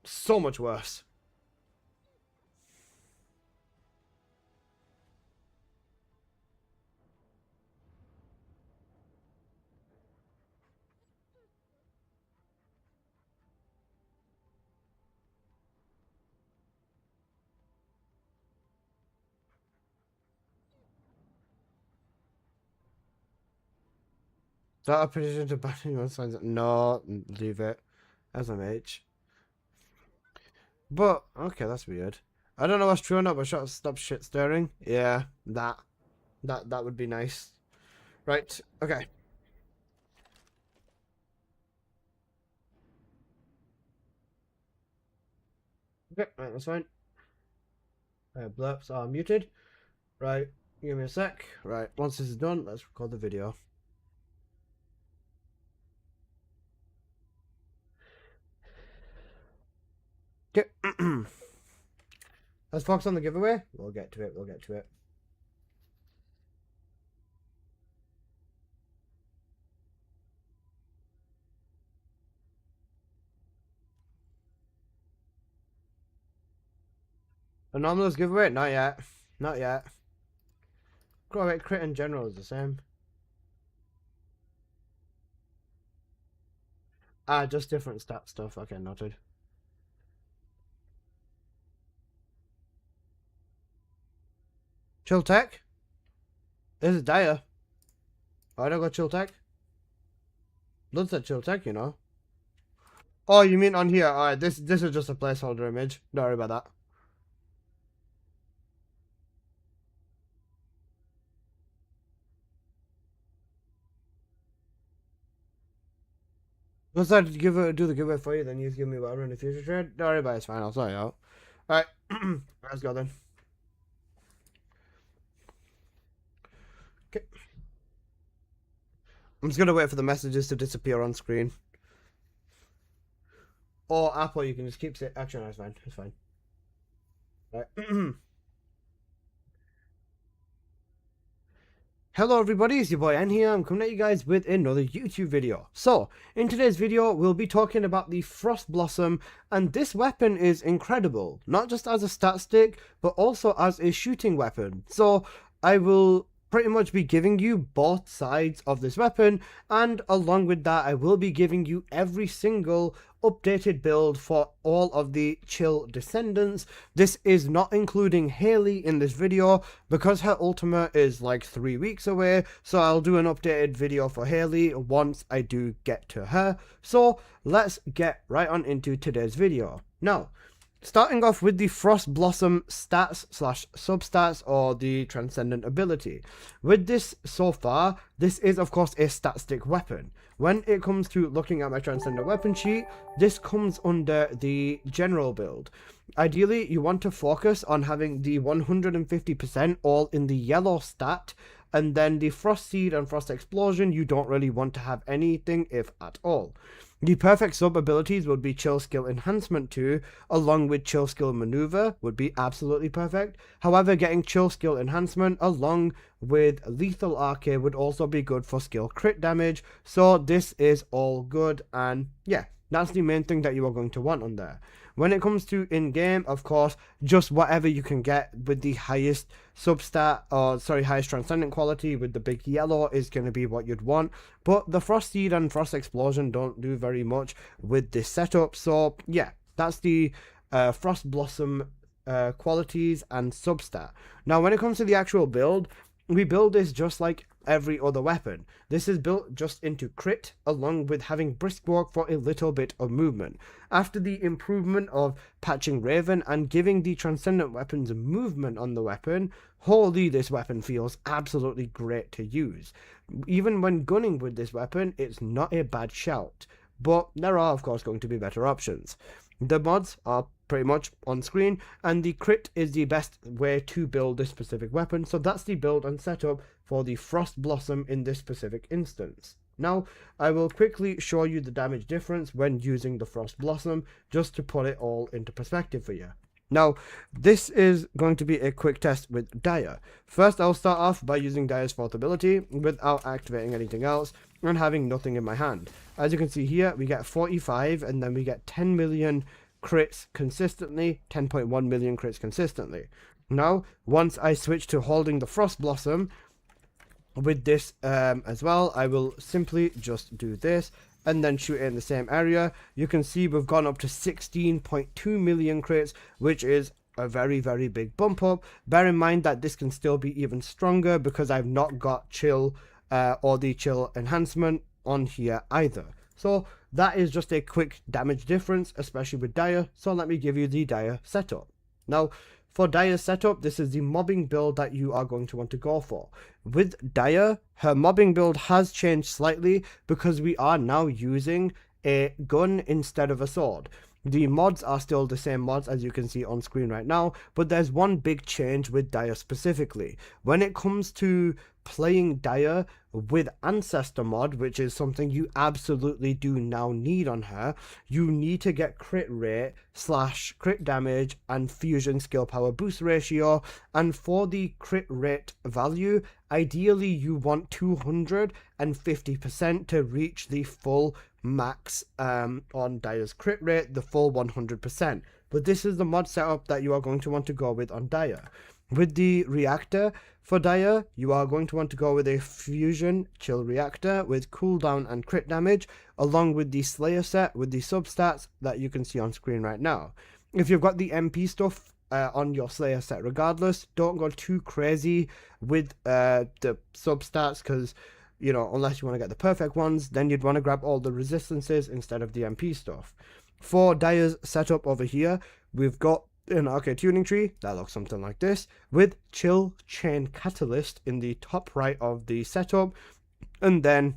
so much worse. Is that a petition to ban anyone signs it? No, leave it. SMH. But, okay, that's weird. I don't know what's true or not, but stop shit stirring. Yeah, that would be nice. Right, okay. Okay, right, that's fine. Blurps are muted. Right, give me a sec. Right, once this is done, let's record the video. Okay. Let's focus on the giveaway. We'll get to it. Anomalous giveaway? Not yet. Crit in general is the same. Just different stat stuff. Okay, noted. Chill Tech? This is dire. Why don't I go Chill Tech? Blood said Chill Tech, you know. Oh, you mean on here? Alright, this is just a placeholder image. Don't worry about that. Once I do the giveaway for you, then you give me whatever in the future trade. Don't worry about it, it's fine, I'll sort it out. Alright, let's go then. Okay. I'm just gonna wait for the messages to disappear on screen. Or Apple, you can just keep it. Actually, no, it's fine. It's fine. Right. Hello everybody, it's your boy N here. I'm coming at you guys with another YouTube video. So, in today's video, we'll be talking about the Frost Blossom, and this weapon is incredible. Not just as a stat stick, but also as a shooting weapon. So, I will pretty much be giving you both sides of this weapon, and along with that I will be giving you every single updated build for all of the Chill descendants. This is not including Haley in this video because her ultimate is like 3 weeks away, so I'll do an updated video for Haley once I do get to her. So let's get right on into today's video. Now, starting off with the Frost Blossom stats slash substats, or the Transcendent ability. With this so far, this is of course a stat-stick weapon. When it comes to looking at my Transcendent weapon sheet, this comes under the general build. Ideally, you want to focus on having the 150% all in the yellow stat, and then the Frost Seed and Frost Explosion, you don't really want to have anything, if at all. The perfect sub abilities would be Chill Skill Enhancement 2, along with Chill Skill Maneuver would be absolutely perfect. However, getting Chill Skill Enhancement along with Lethal Arcade would also be good for skill crit damage, so this is all good, and yeah, that's the main thing that you are going to want on there. When it comes to in-game, of course, just whatever you can get with the highest substat, highest transcendent quality with the big yellow is going to be what you'd want. But the Frost Seed and Frost Explosion don't do very much with this setup. So yeah, that's the Frost Blossom qualities and substat. Now, when it comes to the actual build, we build this just like every other weapon. This is built just into crit, along with having brisk walk for a little bit of movement. After the improvement of patching Raven and giving the Transcendent weapons movement on the weapon, holy, this weapon feels absolutely great to use. Even when gunning with this weapon, it's not a bad shout, but there are of course going to be better options. The mods are pretty much on screen, and the crit is the best way to build this specific weapon, so that's the build and setup for the Frost Blossom in this specific instance. Now, I will quickly show you the damage difference when using the Frost Blossom, just to put it all into perspective for you. Now, this is going to be a quick test with Dire. First, I'll start off by using Dire's 4th ability without activating anything else and having nothing in my hand. As you can see here, we get 45, and then we get 10 million crits consistently, 10.1 million crits consistently. Now, once I switch to holding the Frost Blossom with this as well, I will simply just do this and then shoot it in the same area. You can see we've gone up to 16.2 million crits, which is a very, very big bump up. Bear in mind that this can still be even stronger because I've not got Chill or the Chill enhancement on here either. So that is just a quick damage difference, especially with Dire. So let me give you the Dire setup. Now, for Dire's setup, this is the mobbing build that you are going to want to go for. With Dire, her mobbing build has changed slightly because we are now using a gun instead of a sword. The mods are still the same mods as you can see on screen right now, but there's one big change with Dire specifically. When it comes to playing Dire with Ancestor mod, which is something you absolutely do now need on her, you need to get crit rate / crit damage and fusion skill power boost ratio, and for the crit rate value, ideally you want 250% to reach the full max on Dire's crit rate, the full 100%. But this is the mod setup that you are going to want to go with on Dire. With the reactor for Dire, you are going to want to go with a fusion chill reactor with cooldown and crit damage, along with the Slayer set with the substats that you can see on screen right now. If you've got the MP stuff on your Slayer set regardless, don't go too crazy with the substats, because you know, unless you want to get the perfect ones, then you'd want to grab all the resistances instead of the MP stuff. For Dire's setup over here, we've got an arcade tuning tree that looks something like this, with Chill Chain Catalyst in the top right of the setup, and then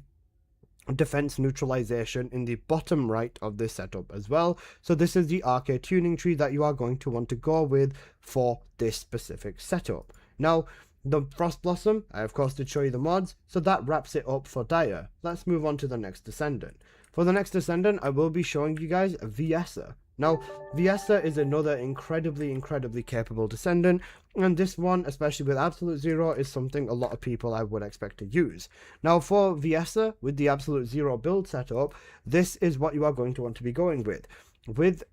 defense neutralization in the bottom right of this setup as well. So this is the arcade tuning tree that you are going to want to go with for this specific setup. Now, the Frost Blossom, I of course did show you the mods, so that wraps it up for Dire. Let's move on to the next descendant. For the next descendant, I will be showing you guys Viessa. Now, Viessa is another incredibly capable descendant, and this one, especially with Absolute Zero, is something a lot of people I would expect to use. Now, for Viessa, with the Absolute Zero build setup, this is what you are going to want to be going with.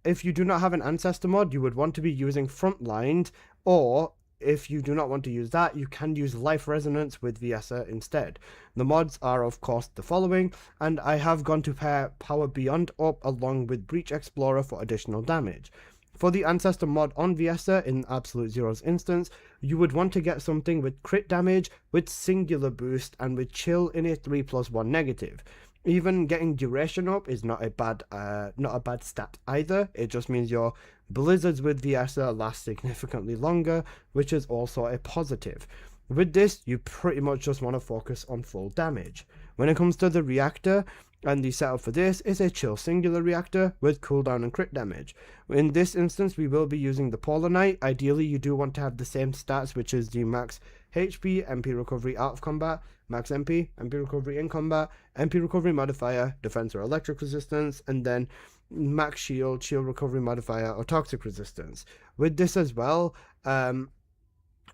If you do not have an Ancestor mod, you would want to be using Frontlined or if you do not want to use that, you can use Life Resonance with Viessa instead. The mods are of course the following, and I have gone to pair Power Beyond up along with Breach Explorer for additional damage. For the Ancestor mod on Viessa in Absolute Zero's instance, you would want to get something with crit damage, with singular boost, and with chill in a 3+1 negative. Even getting duration up is not a bad stat either. It just means your blizzards with Viessa last significantly longer, which is also a positive. With this, you pretty much just want to focus on full damage. When it comes to the reactor, and the setup for this is a chill singular reactor with cooldown and crit damage. In this instance, we will be using the Polar Knight. Ideally, you do want to have the same stats, which is the max HP, MP recovery out of combat, max MP recovery in combat, MP recovery modifier, defense or electric resistance, and then max shield recovery modifier, or toxic resistance. With this as well,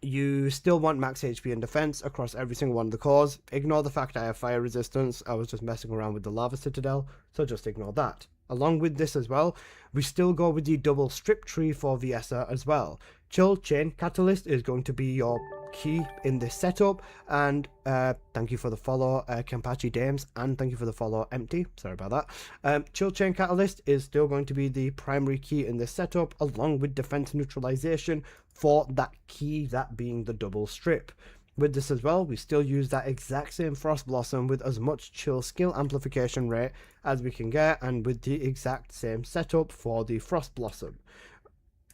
you still want max HP and defense across every single one of the cores. Ignore the fact I have fire resistance. I was just messing around with the lava citadel, so just ignore that. Along with this as well, we still go with the double strip tree for Viessa as well. Chill Chain Catalyst is going to be your key in this setup, and thank you for the follow Kempachi Dames, and thank you for the follow Empty, sorry about that. Chill Chain Catalyst is still going to be the primary key in this setup, along with defense neutralization for that key, that being the double strip. With this as well, we still use that exact same Frost Blossom with as much chill skill amplification rate as we can get, and with the exact same setup for the Frost Blossom.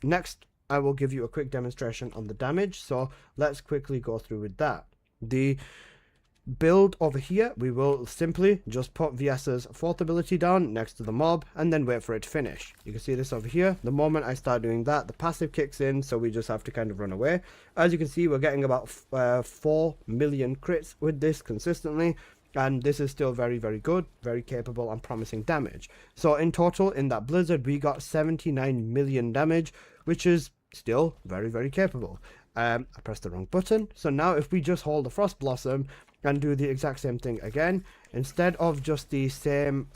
Next, I will give you a quick demonstration on the damage, so let's quickly go through with that. The build over here, we will simply just put Viessa's 4th ability down next to the mob and then wait for it to finish. You can see this over here. The moment I start doing that, the passive kicks in, so we just have to kind of run away. As you can see, we're getting about 4 million crits with this consistently, and this is still very, very good, very capable and promising damage. So in total, in that blizzard, we got 79 million damage, which is still very, very capable. I pressed the wrong button. So now if we just hold the Frost Blossom and do the exact same thing again, instead of just the same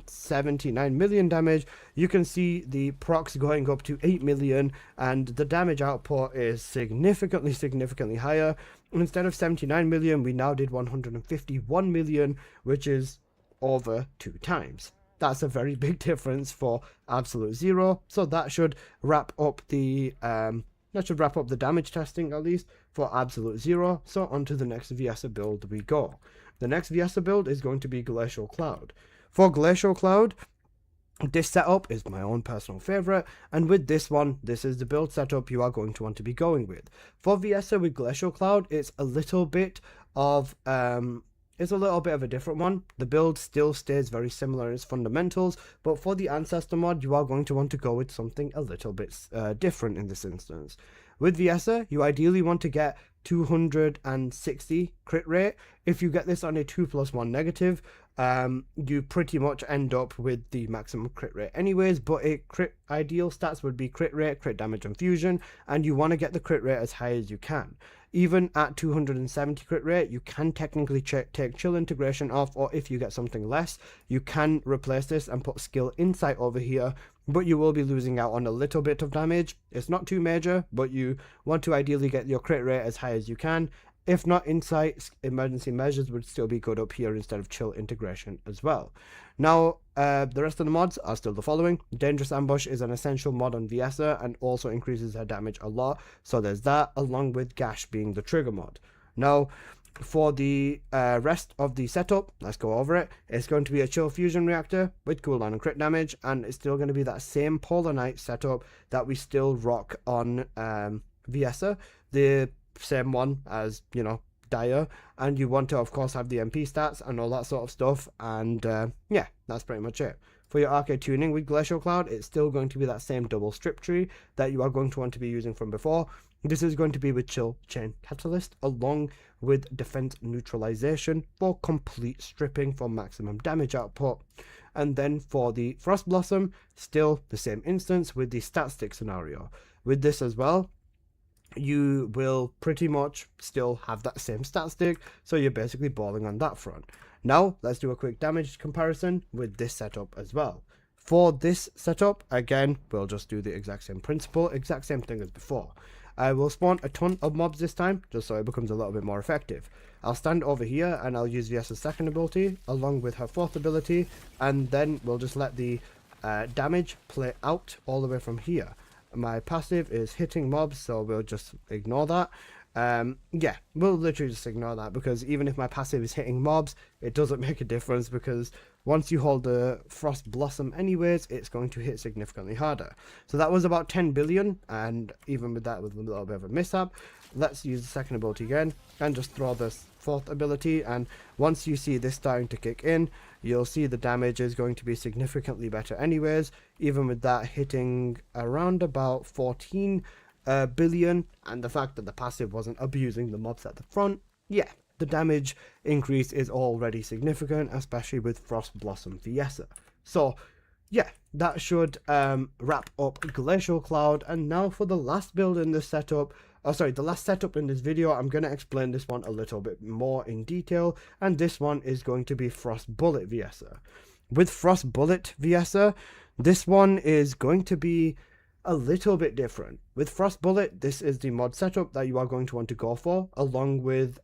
79 million damage, you can see the procs going up to 8 million, and the damage output is significantly higher. Instead of 79 million, we now did 151 million, which is over 2 times. That's a very big difference for Absolute Zero, so that should wrap up the damage testing, at least for Absolute Zero. So onto the next Viessa build we go. The next Viessa build is going to be Glacial Cloud. For Glacial Cloud, this setup is my own personal favorite, and with this one, this is the build setup you are going to want to be going with. For Viessa with Glacial Cloud, it's a little bit of a different one. The build still stays very similar in its fundamentals, but for the Ancestor mod, you are going to want to go with something a little bit different in this instance. With Viessa, you ideally want to get 260 crit rate. If you get this on a 2+1 negative, you pretty much end up with the maximum crit rate anyways, but a crit ideal stats would be crit rate, crit damage and fusion, and you want to get the crit rate as high as you can. Even at 270 crit rate, you can technically take chill integration off, or if you get something less, you can replace this and put skill insight over here, but you will be losing out on a little bit of damage. It's not too major, but you want to ideally get your crit rate as high as you can. If not, insight, emergency measures would still be good up here instead of chill integration as well. Now, the rest of the mods are still the following. Dangerous Ambush is an essential mod on Viessa and also increases her damage a lot. So there's that, along with Gash being the trigger mod. Now, for the rest of the setup, let's go over it. It's going to be a chill fusion reactor with cooldown and crit damage, and it's still going to be that same Polar Knight setup that we still rock on Viessa. The same one as, you know, Dire, and you want to of course have the MP stats and all that sort of stuff, and yeah, that's pretty much it. For your arcade tuning with Glacial Cloud, it's still going to be that same double strip tree that you are going to want to be using from before. This is going to be with Chill Chain Catalyst along with defense neutralization for complete stripping for maximum damage output. And then for the Frost Blossom, still the same instance with the stat stick scenario. With this as well, you will pretty much still have that same stat stick, so you're basically balling on that front. Now let's do a quick damage comparison with this setup as well. For this setup, again, we'll just do the exact same principle, exact same thing as before. I will spawn a ton of mobs this time, just so it becomes a little bit more effective. I'll stand over here and I'll use Viesa's second ability along with her fourth ability, and then we'll just let the damage play out all the way from here. My passive is hitting mobs, so we'll just ignore that. Yeah, we'll literally just ignore that, because even if my passive is hitting mobs, it doesn't make a difference, because once you hold the Frost Blossom anyways, it's going to hit significantly harder. So that was about 10 billion, and even with that, with a little bit of a mishap, let's use the second ability again, and just throw this fourth ability, and once you see this starting to kick in, you'll see the damage is going to be significantly better anyways, even with that hitting around about 14 billion, and the fact that the passive wasn't abusing the mobs at the front, yeah, the damage increase is already significant, especially with Frost Blossom Viesa. So yeah, that should wrap up Glacial Cloud. And now for the last build in this setup, the last setup in this video, I'm going to explain this one a little bit more in detail, and this one is going to be Frost Bullet Viesa. With Frost Bullet Viesa, this one is going to be a little bit different. With Frost Bullet, this is the mod setup that you are going to want to go for, along with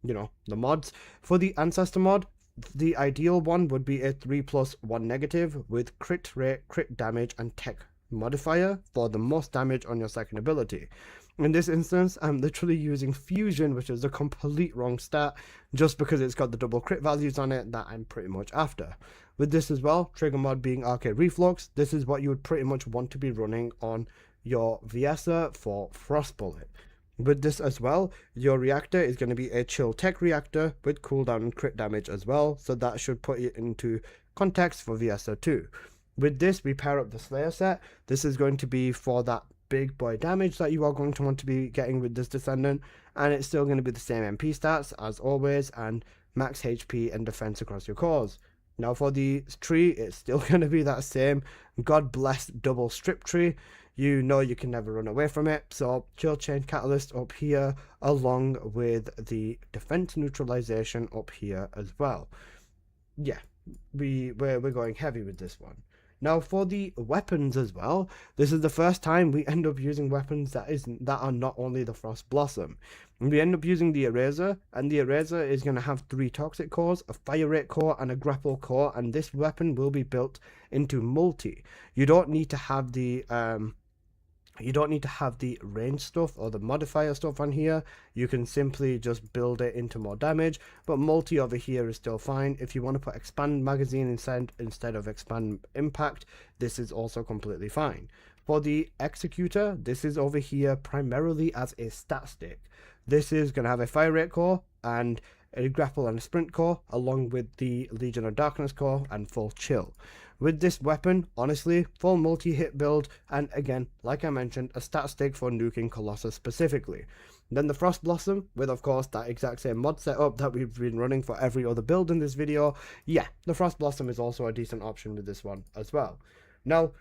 you know, the mods. For the Ancestor mod, the ideal one would be a 3+1 negative with crit rate, crit damage, and tech modifier for the most damage on your second ability. In this instance, I'm literally using Fusion, which is a complete wrong stat, just because it's got the double crit values on it that I'm pretty much after. With this as well, trigger mod being Arcade Reflux, this is what you would pretty much want to be running on your Viesa for Frost Bullet. With this as well, your reactor is going to be a chill tech reactor with cooldown and crit damage as well, so that should put it into context for Viesa too. With this, we pair up the Slayer set. This is going to be for that big boy damage that you are going to want to be getting with this Descendant, and it's still going to be the same MP stats as always, and max HP and defense across your cores. Now for the tree, it's still going to be that same God bless double strip tree. You know you can never run away from it, so Chill Chain Catalyst up here along with the defense neutralization up here as well. Yeah, we're going heavy with this one. Now for the weapons as well, this is the first time we end up using weapons that are not only the Frost Blossom. We end up using the Eraser, and the Eraser is going to have 3 Toxic Cores, a Fire Rate Core, and a Grapple Core, and this weapon will be built into multi. You don't need to have the range stuff or the modifier stuff on here. You can simply just build it into more damage, but multi over here is still fine. If you want to put expand magazine instead of expand impact, this is also completely fine. For the executor, this is over here primarily as a stat stick. This is going to have a fire rate core and a grapple and a sprint core, along with the Legion of Darkness core and full chill. With this weapon, honestly, full multi-hit build, and again, like I mentioned, a stat stick for nuking Colossus specifically. Then the Frost Blossom, with of course that exact same mod setup that we've been running for every other build in this video. Yeah, the Frost Blossom is also a decent option with this one as well. Now,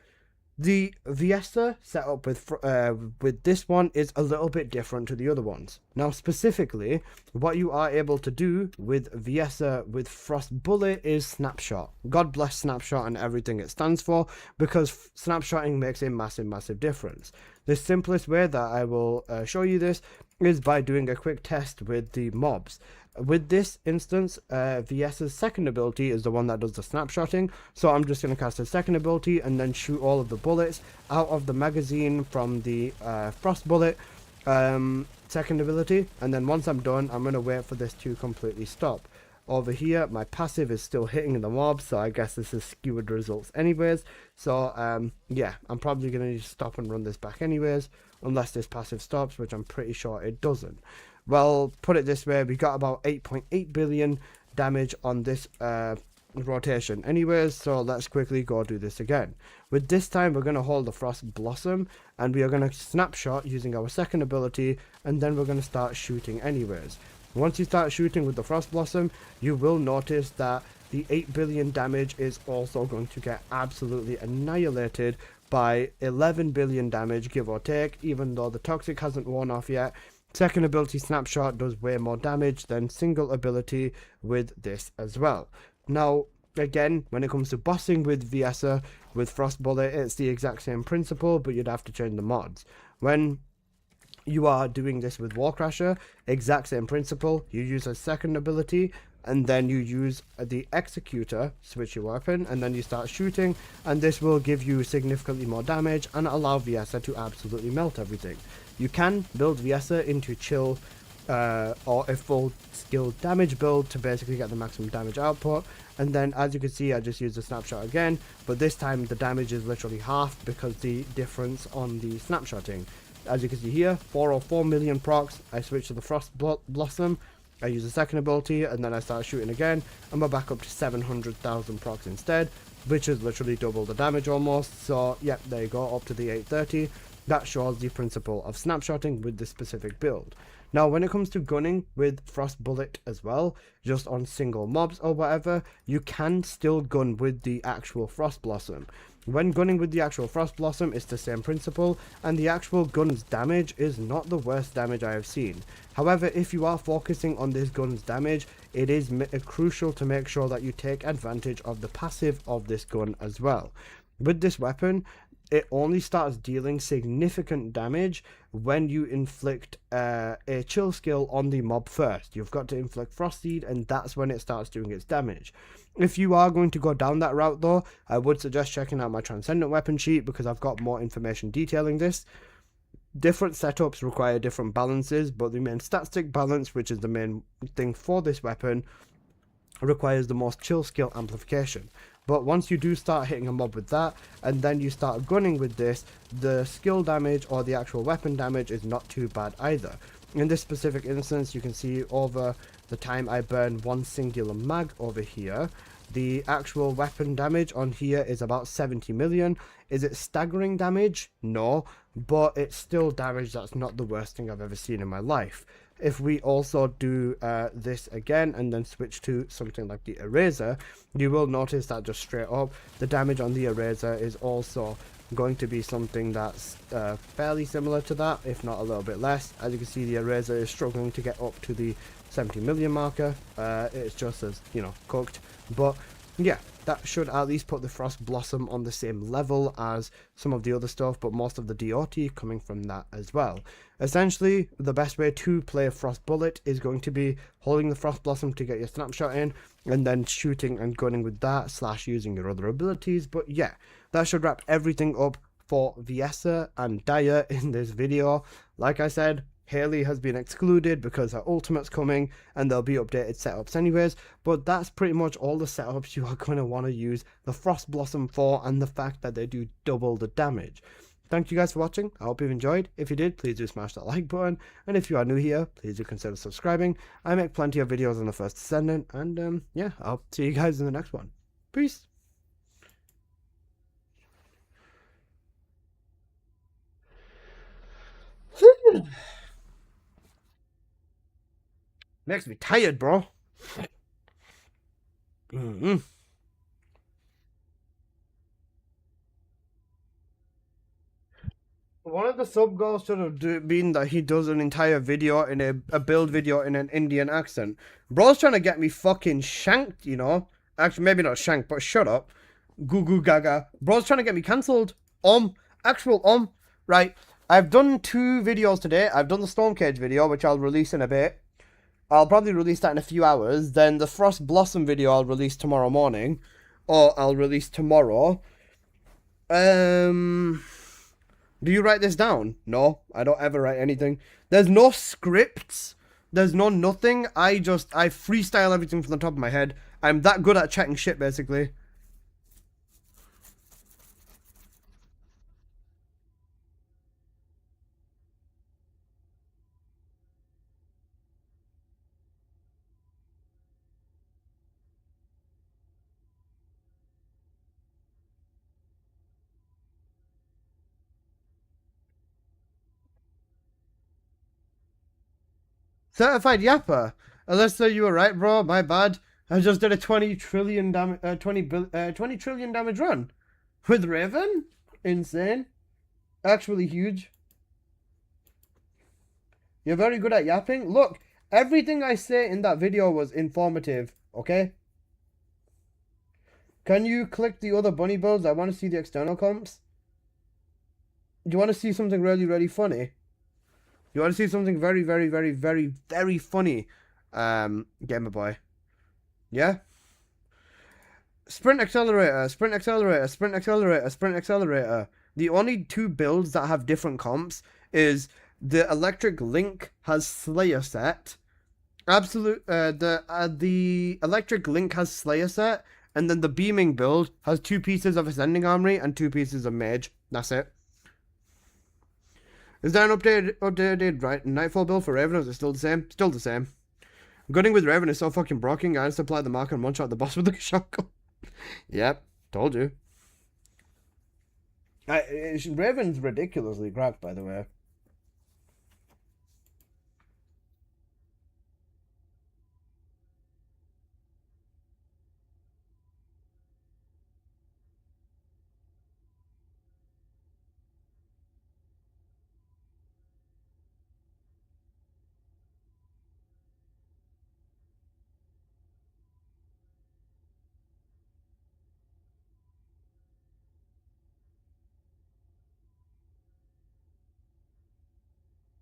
the Viesa setup with this one is a little bit different to the other ones. Now specifically, what you are able to do with Viesa with Frost Bullet is Snapshot. God bless Snapshot and everything it stands for, because snapshotting makes a massive difference. The simplest way that I will show you this is by doing a quick test with the mobs. With this instance, Viesa's second ability is the one that does the snapshotting, so I'm just going to cast a second ability and then shoot all of the bullets out of the magazine from the Frost Bullet second ability, and then once I'm done, I'm going to wait for this to completely stop. Over here, my passive is still hitting the mobs, so I guess this is skewered results anyways, so yeah, I'm probably going to stop and run this back anyways, unless this passive stops, which I'm pretty sure it doesn't. Well, put it this way, we got about 8.8 billion damage on this rotation anyways, so let's quickly go do this again. With this time, we're going to hold the Frost Blossom, and we are going to snapshot using our second ability, and then we're going to start shooting anyways. Once you start shooting with the Frost Blossom, you will notice that the 8 billion damage is also going to get absolutely annihilated by 11 billion damage, give or take, even though the Toxic hasn't worn off yet. Second ability Snapshot does way more damage than single ability with this as well. Now, again, when it comes to bossing with Viesa, with Frost Bullet, it's the exact same principle, but you'd have to change the mods. When you are doing this with Warcrasher, exact same principle. You use a second ability, and then you use the Executor, switch your weapon, and then you start shooting, and this will give you significantly more damage and allow Viessa to absolutely melt everything. You can build Viessa into chill or a full skill damage build to basically get the maximum damage output, and then as you can see I just used the snapshot again, but this time the damage is literally half because the difference on the snapshotting. As you can see here, 404 million procs. I switch to the Frost Blossom, I use the second ability, and then I start shooting again, and we're back up to 700,000 procs instead, which is literally double the damage almost. So yeah, there you go, up to the 830. That shows the principle of snapshotting with this specific build. Now when it comes to gunning with Frost Bullet as well, just on single mobs or whatever, you can still gun with the actual Frost Blossom. When gunning with the actual Frost Blossom, it's the same principle, and the actual gun's damage is not the worst damage I have seen. However, if you are focusing on this gun's damage, it is crucial to make sure that you take advantage of the passive of this gun as well. With this weapon, it only starts dealing significant damage when you inflict a chill skill on the mob first. You've got to inflict Frost Seed, and that's when it starts doing its damage. If you are going to go down that route though, I would suggest checking out my Transcendent weapon sheet because I've got more information detailing this. Different setups require different balances, but the main stat stick balance, which is the main thing for this weapon, requires the most chill skill amplification. But once you do start hitting a mob with that, and then you start gunning with this, the skill damage or the actual weapon damage is not too bad either. In this specific instance, you can see over the time I burn one singular mag over here, the actual weapon damage on here is about 70 million. Is it staggering damage? No, but it's still damage that's not the worst thing I've ever seen in my life. If we also do this again and then switch to something like the Eraser, you will notice that just straight up, the damage on the Eraser is also going to be something that's fairly similar to that, if not a little bit less. As you can see, the Eraser is struggling to get up to the 70 million marker. It's just as, you know, cooked. But yeah, that should at least put the Frost Blossom on the same level as some of the other stuff, but most of the DOT coming from that as well. Essentially, the best way to play Frost Bullet is going to be holding the Frost Blossom to get your snapshot in, and then shooting and gunning with that, slash using your other abilities. But yeah, that should wrap everything up for Viessa and Dyer in this video. Like I said, Haley has been excluded because her ultimate's coming and there'll be updated setups anyways, but that's pretty much all the setups you are going to want to use the Frost Blossom for, and the fact that they do double the damage. Thank you guys for watching. I hope you've enjoyed. If you did, please do smash that like button, and if you are new here, please do consider subscribing. I make plenty of videos on the First Descendant, and yeah, I'll see you guys in the next one. Peace. Makes me tired, bro. One of the sub goals should have been that he does an entire video in a build video in an Indian accent. Bro's trying to get me fucking shanked, you know. Actually, maybe not shanked, but shut up. Goo goo gaga. Bro's trying to get me cancelled. Actual. Right. I've done 2 videos today. I've done the Stormcage video, which I'll release in a bit. I'll probably release that in a few hours. Then the Frost Blossom video I'll release tomorrow morning. Or I'll release tomorrow. Do you write this down? No, I don't ever write anything. There's no scripts. There's no nothing. I freestyle everything from the top of my head. I'm that good at chatting shit, basically. Certified yapper. Unless you were right, bro. My bad. I just did a 20 trillion damage run with Raven. Insane. Actually huge. You're very good at yapping. Look, everything I say in that video was informative. Okay. Can you click the other bunny builds? I want to see the external comps. Do you want to see something really, really funny? You want to see something very, very, very, very, very funny? Gamer Boy. Yeah? Sprint accelerator, sprint accelerator, sprint accelerator, sprint accelerator. The only two builds that have different comps is the electric link has Slayer set. The electric link has Slayer set, and then the beaming build has 2 pieces of ascending armory and 2 pieces of mage. That's it. Is there an updated right Nightfall build for Raven, or is it still the same? Still the same. Gunning with Raven is so fucking broken, I just apply the mark and one-shot the boss with the shotgun. Yep, told you. Raven's ridiculously cracked, by the way.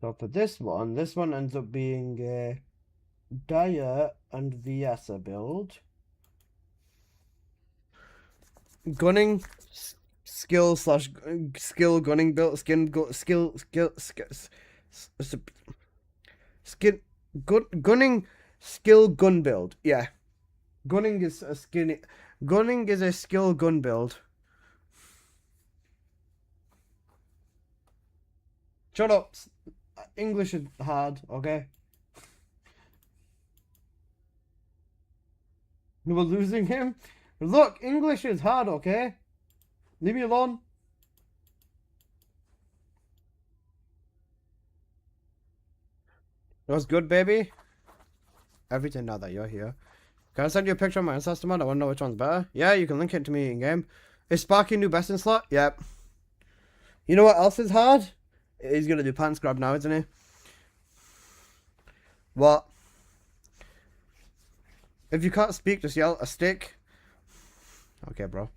So for this one ends up being a Dire and Viasa build. Gunning skill gunning build gunning skill gun build. Yeah. Gunning is a skill gun build. Shut up. English is hard, okay? We're losing him? Look, English is hard, okay? Leave me alone. That was good, baby. Everything now that you're here. Can I send you a picture of my ancestor mod? I want to know which one's better. Yeah, you can link it to me in game. Is Sparky new best in slot? Yep. You know what else is hard? He's gonna do pants grab now, isn't he? What? If you can't speak, just yell a stick. Okay, bro.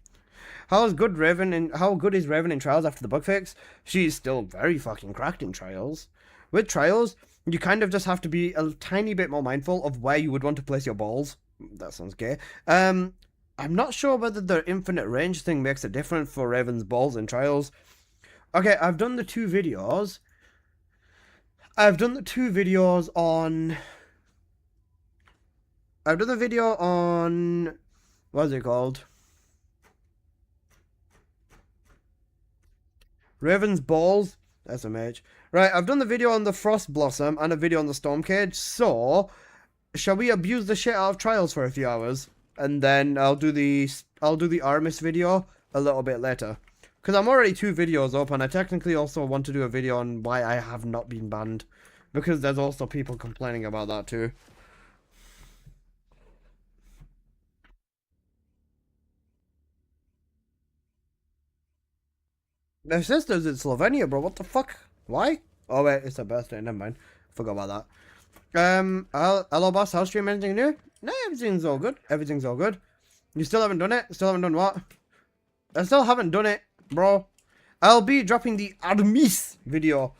How good is Raven in Trials after the bug fix? She's still very fucking cracked in Trials. With Trials, you kind of just have to be a tiny bit more mindful of where you would want to place your balls. That sounds gay. I'm not sure whether the infinite range thing makes a difference for Raven's balls in Trials. Okay, I've done the 2 videos. I've done the video on what is it called? Raven's balls. That's a mage. Right, I've done the video on the Frost Blossom and a video on the Storm Cage. So, shall we abuse the shit out of Trials for a few hours, and then I'll do the Artemis video a little bit later. Because I'm already 2 videos up, and I technically also want to do a video on why I have not been banned. Because there's also people complaining about that too. Their sister's in Slovenia, bro. What the fuck? Why? Oh, wait. It's her birthday. Never mind. Forgot about that. Hello, boss. How's stream? Anything new? No, everything's all good. Everything's all good. You still haven't done it? Still haven't done what? I still haven't done it, bro. I'll be dropping the Artemis video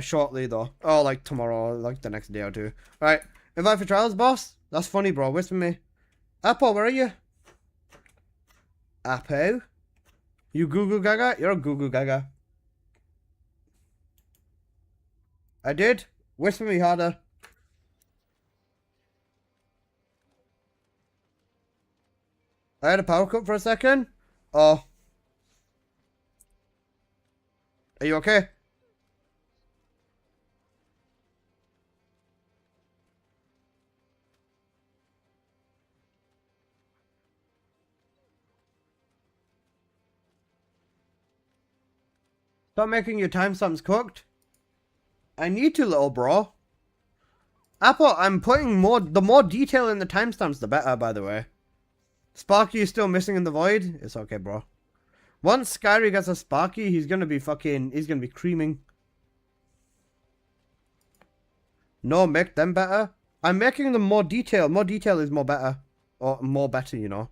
shortly, though. Oh, like tomorrow, like the next day or 2. Alright. Invite for Trials, boss? That's funny, bro. Whisper me. Apple, where are you? Apple? You goo goo gaga? You're a goo goo gaga. I did? Whisper me harder. I had a power cut for a second. Oh. Are you okay? Stop making your timestamps cooked. I need to, little bro. Apple, I'm putting the more detail in the timestamps, the better, by the way. Sparky is still missing in the void. It's okay, bro. Once Skyry gets a Sparky, he's gonna be creaming. No, make them better. I'm making them more detail. More detail is more better. Or more better, you know.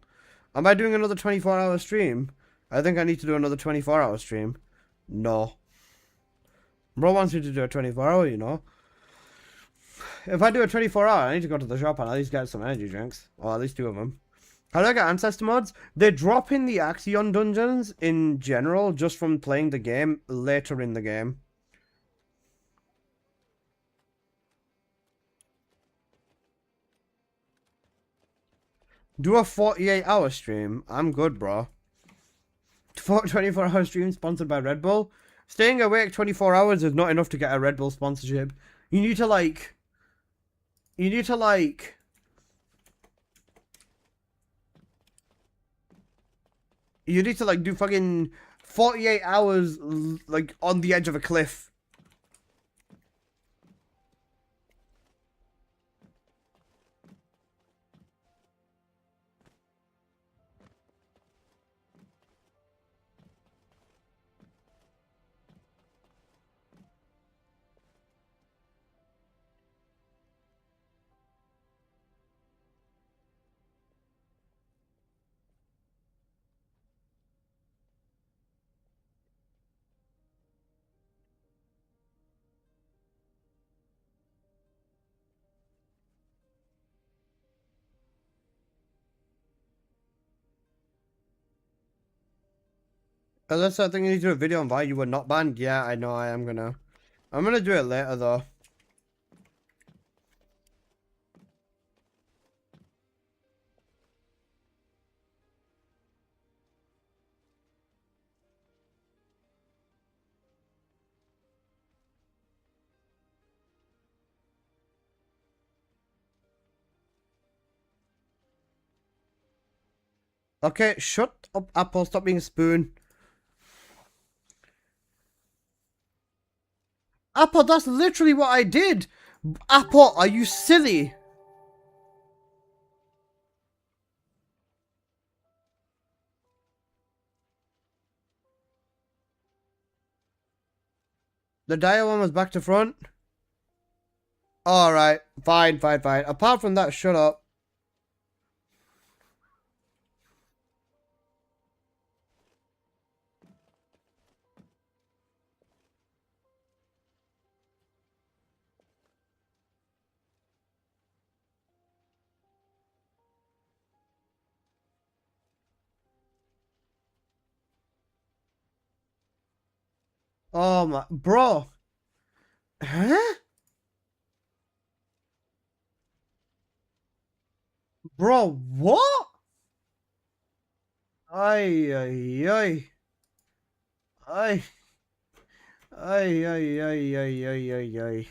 Am I doing another 24-hour stream? I think I need to do another 24-hour stream. No. Bro wants me to do a 24-hour, you know. If I do a 24-hour, I need to go to the shop and at least get some energy drinks. Or at least 2 of them. How do I get ancestor mods? They drop in the Axion dungeons in general just from playing the game later in the game. Do a 48-hour stream. I'm good, bro. 24-hour stream sponsored by Red Bull. Staying awake 24 hours is not enough to get a Red Bull sponsorship. You need to like... You need to like... You need to like do fucking 48 hours like on the edge of a cliff. Unless I think you need to do a video on why you were not banned. Yeah, I know I am gonna. I'm gonna do it later though. Okay, shut up, Apple. Stop being a spoon. Apple, that's literally what I did. Apple, are you silly? The dial one was back to front. Alright, fine. Apart from that, shut up. Oh my, bro. Huh? Bro, what? Ay, ay, ay. Ay. Ay, ay, ay, ay, ay, ay, ay.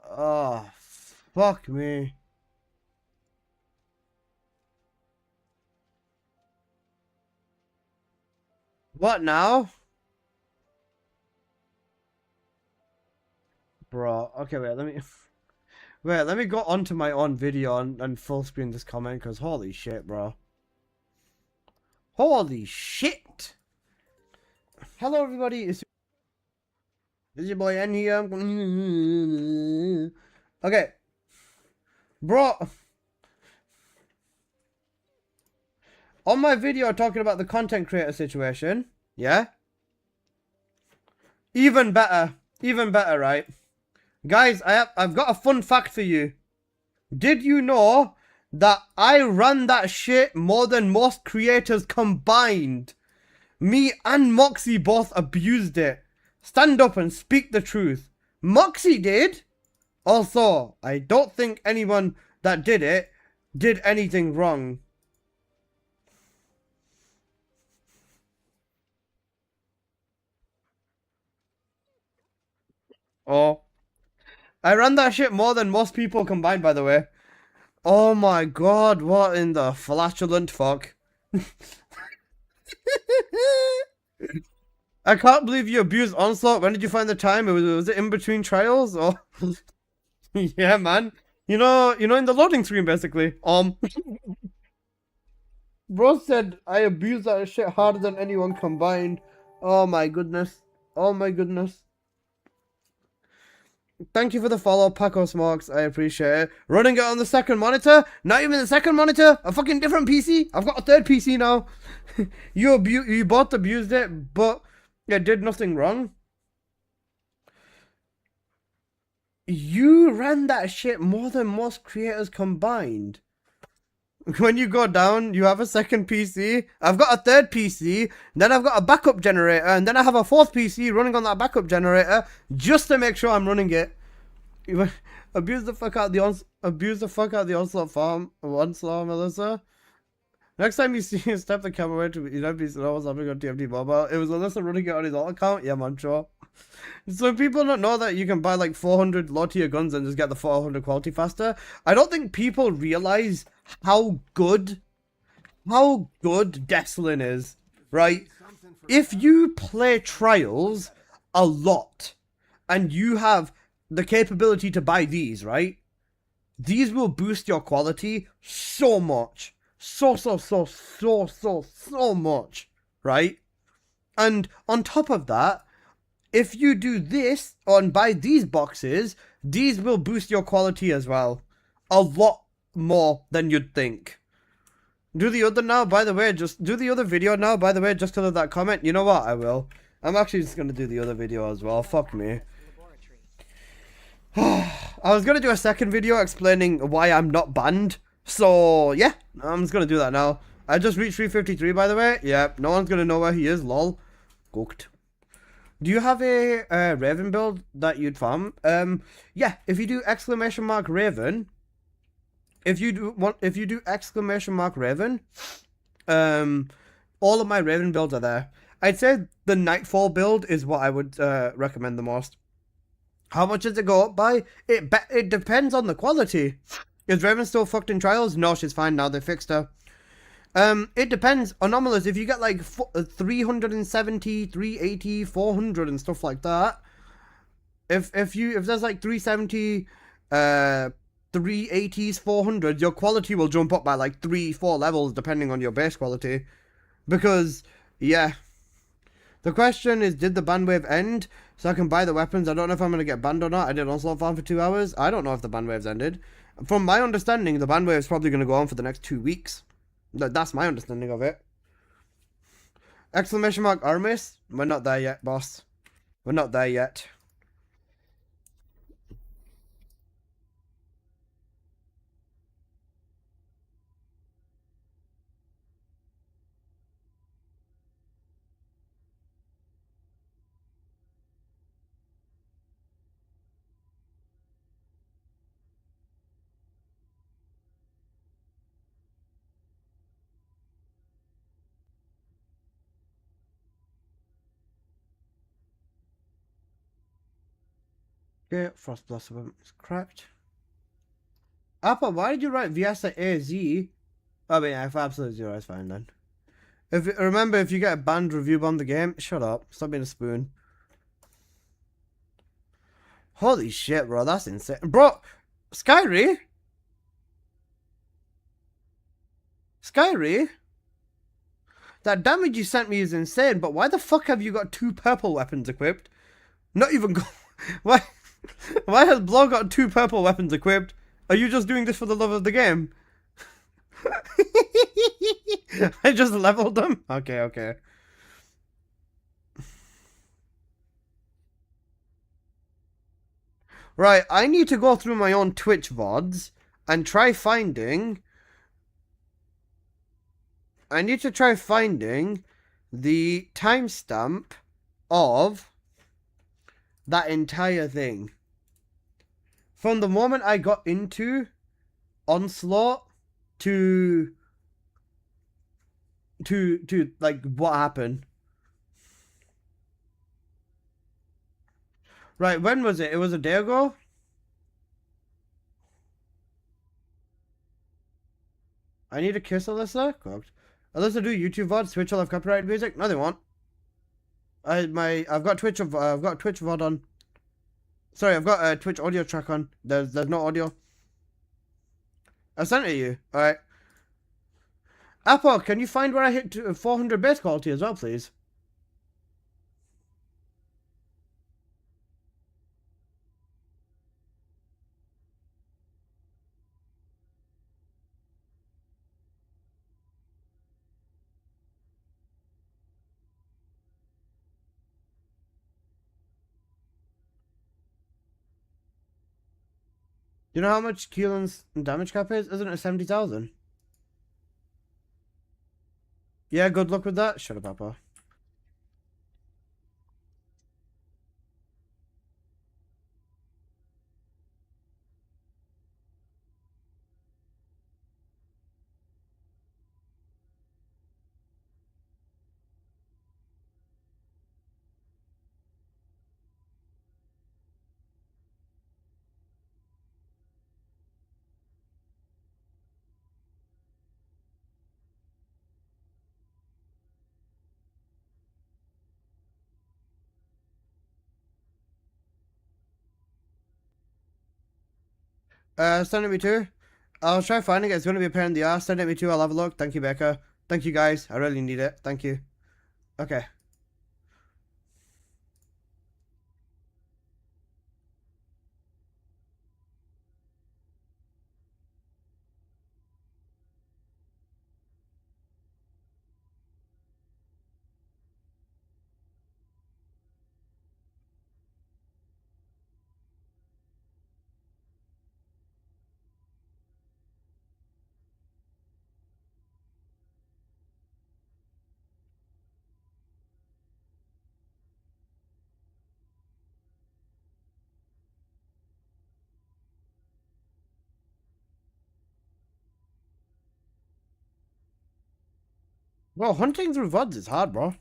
Oh, fuck me. What now? Bro, okay, wait, let me... Wait, let me go onto my own video and full screen this comment, because holy shit, bro. Holy shit! Hello, everybody, it's your boy N here. Okay. Bro. On my video talking about the content creator situation, yeah? Even better, right? Guys, I've got a fun fact for you. Did you know that I run that shit more than most creators combined? Me and Moxie both abused it. Stand up and speak the truth. Moxie did. Also, I don't think anyone that did it did anything wrong. Oh. I ran that shit more than most people combined, by the way. Oh my god, what in the flatulent fuck? I can't believe you abused Onslaught. When did you find the time? Was it in between trials? Or yeah, man. You know, in the loading screen, basically. Bro said I abused that shit harder than anyone combined. Oh my goodness. Oh my goodness. Thank you for the follow, Paco Smokes. I appreciate it. Running it on the second monitor? Not even the second monitor? A fucking different PC? I've got a third PC now. You both abused it, but it did nothing wrong. You ran that shit more than most creators combined. When you go down, you have a second PC. I've got a third PC. Then I've got a backup generator. And then I have a fourth PC running on that backup generator just to make sure I'm running it. Abuse the fuck out the onslaught farm. Onslaught, Melissa. Next time you see step the camera away to be what's happening on TFT Mobile. It was Alyssa running it on his alt account. Yeah, man, sure. So people don't know that you can buy like 400 low tier guns and just get the 400 quality faster. I don't think people realize how good Deslin is, right? If you play Trials a lot and you have the capability to buy these, right? These will boost your quality so much. So much, right? And on top of that, if you do this and buy these boxes, these will boost your quality as well. A lot more than you'd think. Do the other now, by the way, just do the other video now, by the way, just because of that comment. You know what? I will. I'm actually just going to do the other video as well. Fuck me. I was going to do a second video explaining why I'm not banned. So, yeah, I'm just going to do that now. I just reached 353, by the way. Yeah, no one's going to know where he is, lol. Cooked. Do you have a Raven build that you'd farm? Yeah, if you do !Raven, if you do !Raven, all of my Raven builds are there. I'd say the Nightfall build is what I would recommend the most. How much does it go up by? It depends on the quality. Is Raven still fucked in Trials? No, she's fine now. They fixed her. It depends. Anomalous, if you get like 370, 380, 400 and stuff like that. If there's like 370, 380s, 400s, your quality will jump up by like 3-4 levels depending on your base quality. Because, yeah. The question is, did the ban wave end so I can buy the weapons? I don't know if I'm going to get banned or not. I did onslaught farm for 2 hours. I don't know if the ban wave's ended. From my understanding, the ban wave is probably going to go on for the next 2 weeks. That's my understanding of it. !Armis? We're not there yet, boss. We're not there yet. Okay, Frost Blossom is correct. Appa, why did you write Viasa AZ? I mean, if absolute zero is fine then. Remember, if you get a banned review bomb the game, shut up. Stop being a spoon. Holy shit, bro, that's insane. Bro, Skyry? That damage you sent me is insane, but why the fuck have you got 2 purple weapons equipped? Not even why has Blow got 2 purple weapons equipped? Are you just doing this for the love of the game? I just leveled them? Okay. Right, I need to go through my own Twitch VODs and try finding... I need to try finding the timestamp of that entire thing. From the moment I got into Onslaught to like what happened. Right, when was it? It was a day ago? I need a kiss, Alyssa? Cooked. Alyssa, do YouTube VOD? Twitch will have copyrighted music? No, they won't. I've got Twitch VOD on. Sorry, I've got a Twitch audio track on. There's no audio. I sent it to you. Alright. Apple, can you find where I hit 400 base quality as well, please? You know how much Keelan's damage cap is? Isn't it 70,000? Yeah, good luck with that. Shut up, Papa. Send it me too. I'll try finding it. It's going to be a pain in the ass. Send it me too. I'll have a look. Thank you, Becca. Thank you, guys. I really need it. Thank you. Okay. Well, hunting through VODs is hard, bro.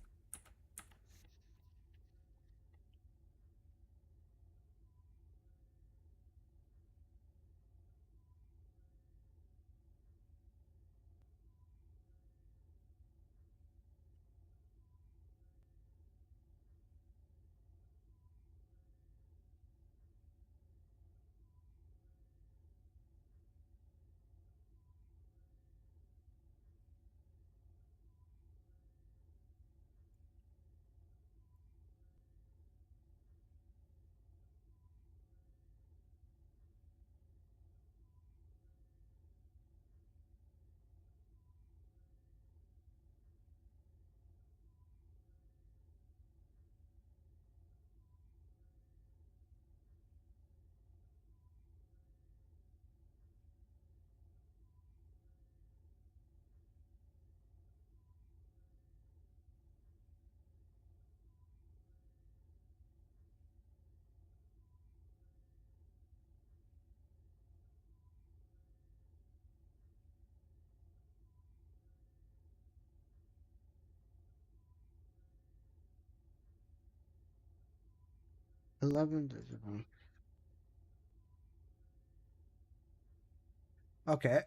Okay.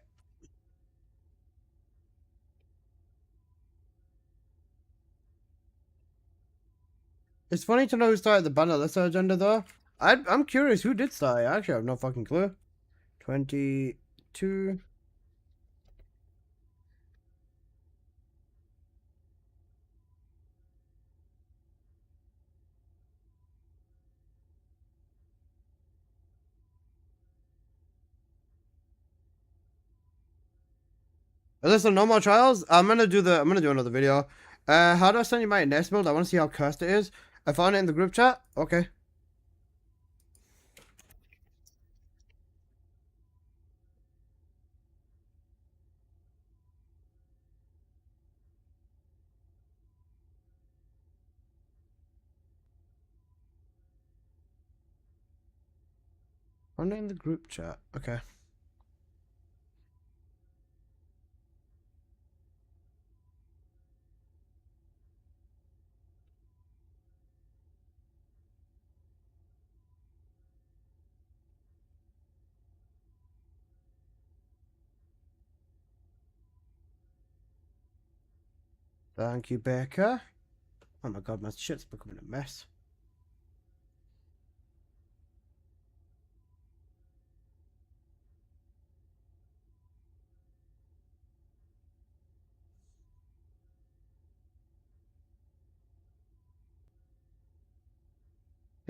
It's funny to know who started the Banalissa agenda, though. I'm curious who did start it. I actually have no fucking clue. 22. Listen, no more trials. I'm gonna do another video. How do I send you my nest build? I want to see how cursed it is. I found it in the group chat. Okay. Found it in the group chat. Okay. Thank you, Becca. Oh my god, my shit's becoming a mess.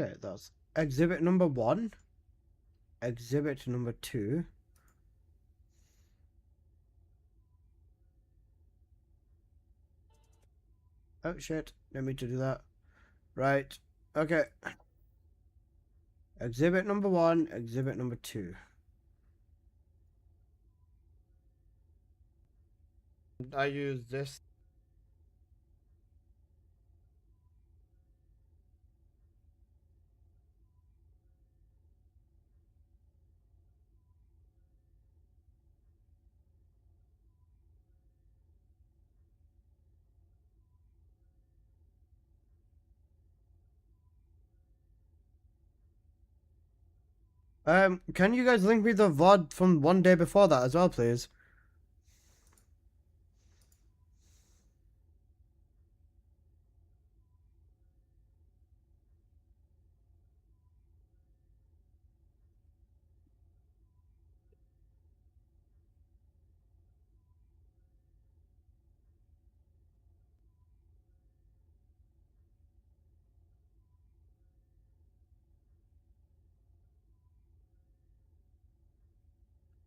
Okay, that's exhibit number 1. Exhibit number 2. Oh shit, didn't mean to do that. Right. Okay. Exhibit number 1, exhibit number 2. I use this. Can you guys link me the VOD from one day before that as well, please?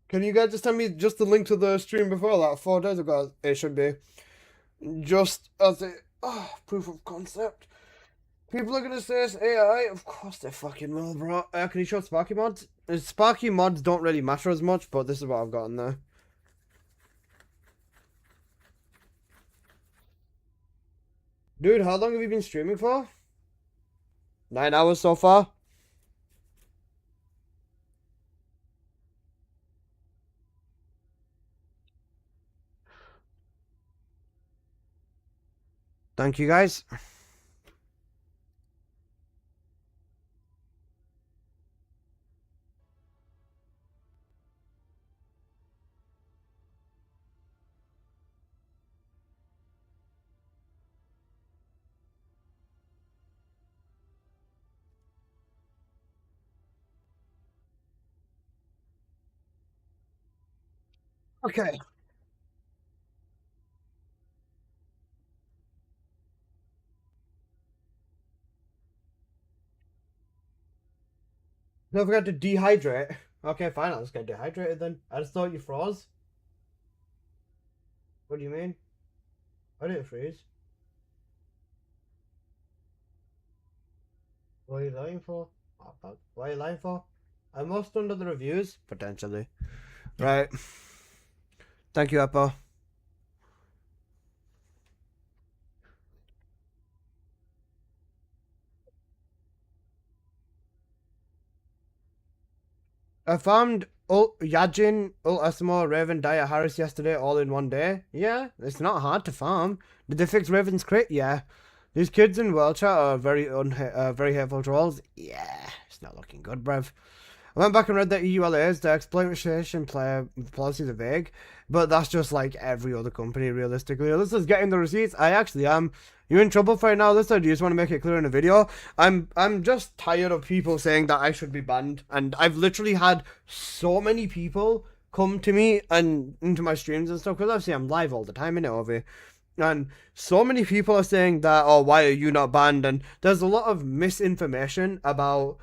Can you guys just send me just the link to the stream before that, 4 days ago? It should be. Just as a proof of concept. People are gonna say it's AI. Of course they fucking will, bro. Can you show Sparky mods? Sparky mods don't really matter as much, but this is what I've got in there. Dude, how long have you been streaming for? 9 hours so far? Thank you, guys. Okay. Don't forget to dehydrate. Okay, fine, I'll just get dehydrated then. I just thought you froze. What do you mean? I didn't freeze. What are you lying for? What are you lying for? I'm most under the reviews? Potentially. Right. Thank you, Apple. I found Yajin, Esmo, Raven, Daya, Harris yesterday all in one day. Yeah, it's not hard to farm. Did they fix Raven's crit? Yeah. These kids in World Chat are very hateful trolls. Yeah, it's not looking good, bruv. I went back and read the EULAs. The exploitation player policies are vague, but that's just like every other company, realistically. Alyssa's getting the receipts. I actually am. You in trouble for it now, Alyssa? Do you just want to make it clear in a video? I'm just tired of people saying that I should be banned, and I've literally had so many people come to me and into my streams and stuff, because obviously I'm live all the time, innit, Ovi? And so many people are saying that, oh, why are you not banned? And there's a lot of misinformation about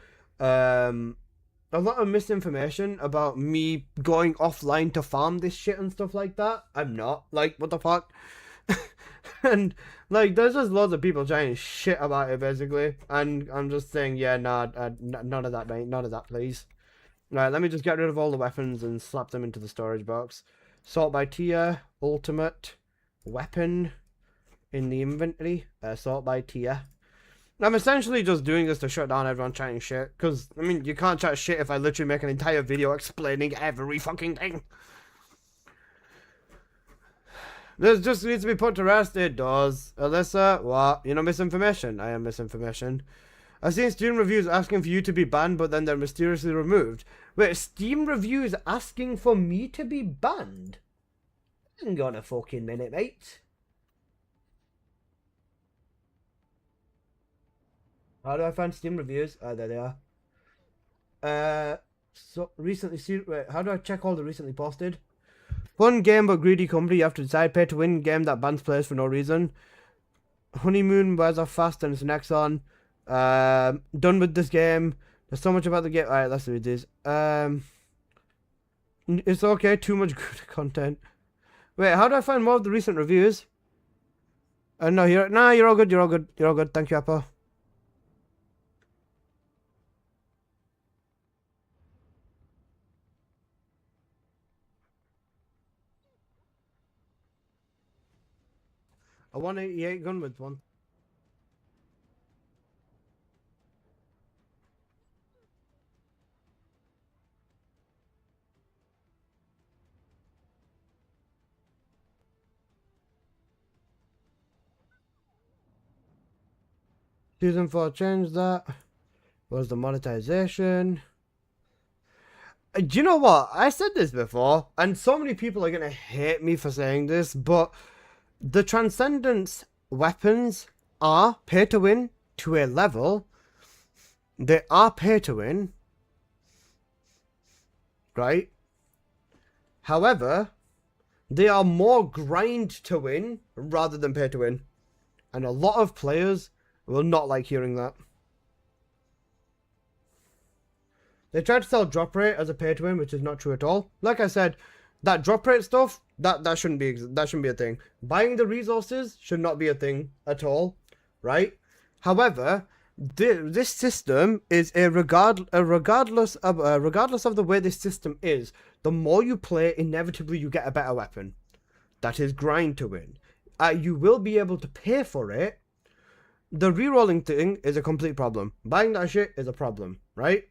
me going offline to farm this shit and stuff like that. I'm not. Like, what the fuck? And, like, there's just loads of people trying shit about it, basically. And I'm just saying, yeah, nah, none of that, mate. None of that, please. Right, let me just get rid of all the weapons and slap them into the storage box. Sort by tier, ultimate, weapon in the inventory, sort by tier. I'm essentially just doing this to shut down everyone chatting shit, because, I mean, you can't chat shit if I literally make an entire video explaining every fucking thing. This just needs to be put to rest. It does. Alyssa, what? You know misinformation? I am misinformation. I've seen Steam reviews asking for you to be banned, but then they're mysteriously removed. Wait, Steam reviews asking for me to be banned? Hang on a fucking minute, mate. How do I find Steam reviews? Oh, there they are. So recently, wait, how do I check all the recently posted? Fun game but greedy company. You have to decide. Pay to win game that bans players for no reason. Honeymoon wears off fast and it's next on. Done with this game. There's so much about the game. Alright, let's read these. It's okay. Too much good content. Wait, how do I find more of the recent reviews? No, you're all good. You're all good. You're all good. Thank you, Apple. A 188 gun with one. Season 4 changed that. Was the monetization. Do you know what? I said this before, and so many people are going to hate me for saying this, but the Transcendence weapons are pay to win to a level. They are pay to win. Right? However, they are more grind to win rather than pay to win. And a lot of players will not like hearing that. They tried to sell drop rate as a pay to win, which is not true at all. Like I said, that drop rate stuff, that shouldn't be a thing. Buying the resources should not be a thing at all, right? However, this system is regardless of the way this system is. The more you play, inevitably you get a better weapon. That is grind to win. You will be able to pay for it. The rerolling thing is a complete problem. Buying that shit is a problem, right?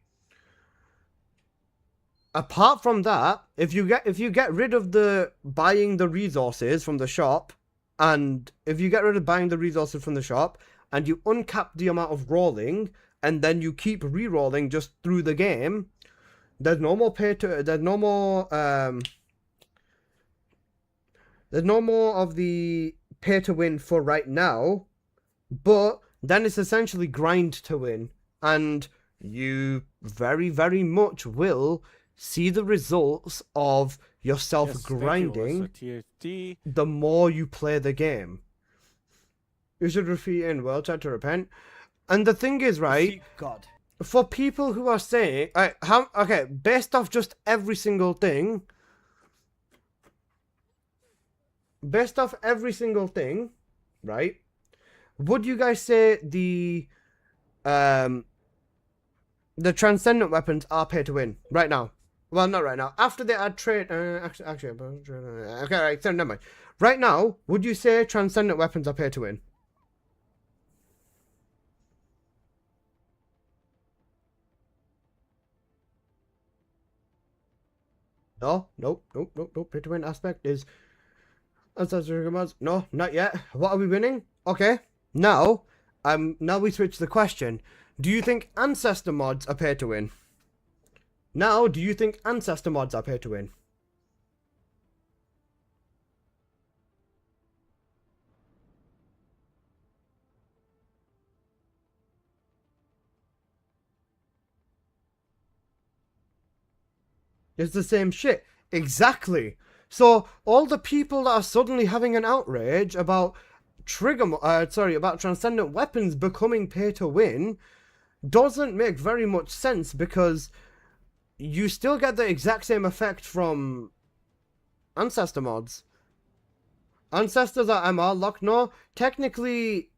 Apart from that, if you get rid of the buying the resources from the shop, and if you get rid of buying the resources from the shop, and you uncap the amount of rolling, and then you keep re-rolling just through the game, there's no more of the pay to win for right now, but then it's essentially grind to win, and you very, very much will see the results of yourself grinding the more you play the game. You should repeat in world chat to repent. And the thing is, right, God, for people who are saying, okay, based off just every single thing, right, would you guys say the Transcendent weapons are pay to win right now? Well, not right now. After they add trade, okay, right, so never mind. Right now, would you say Transcendent weapons are pay to win? No, nope. Pay to win aspect is ancestor commands. No, not yet. What are we winning? Okay, now we switch the question. Do you think ancestor mods are pay to win? Now, do you think ancestor mods are pay to win? It's the same shit. Exactly. So all the people that are suddenly having an outrage about about Transcendent weapons becoming pay to win doesn't make very much sense, because you still get the exact same effect from Ancestor mods. Ancestors are MR locked? No, technically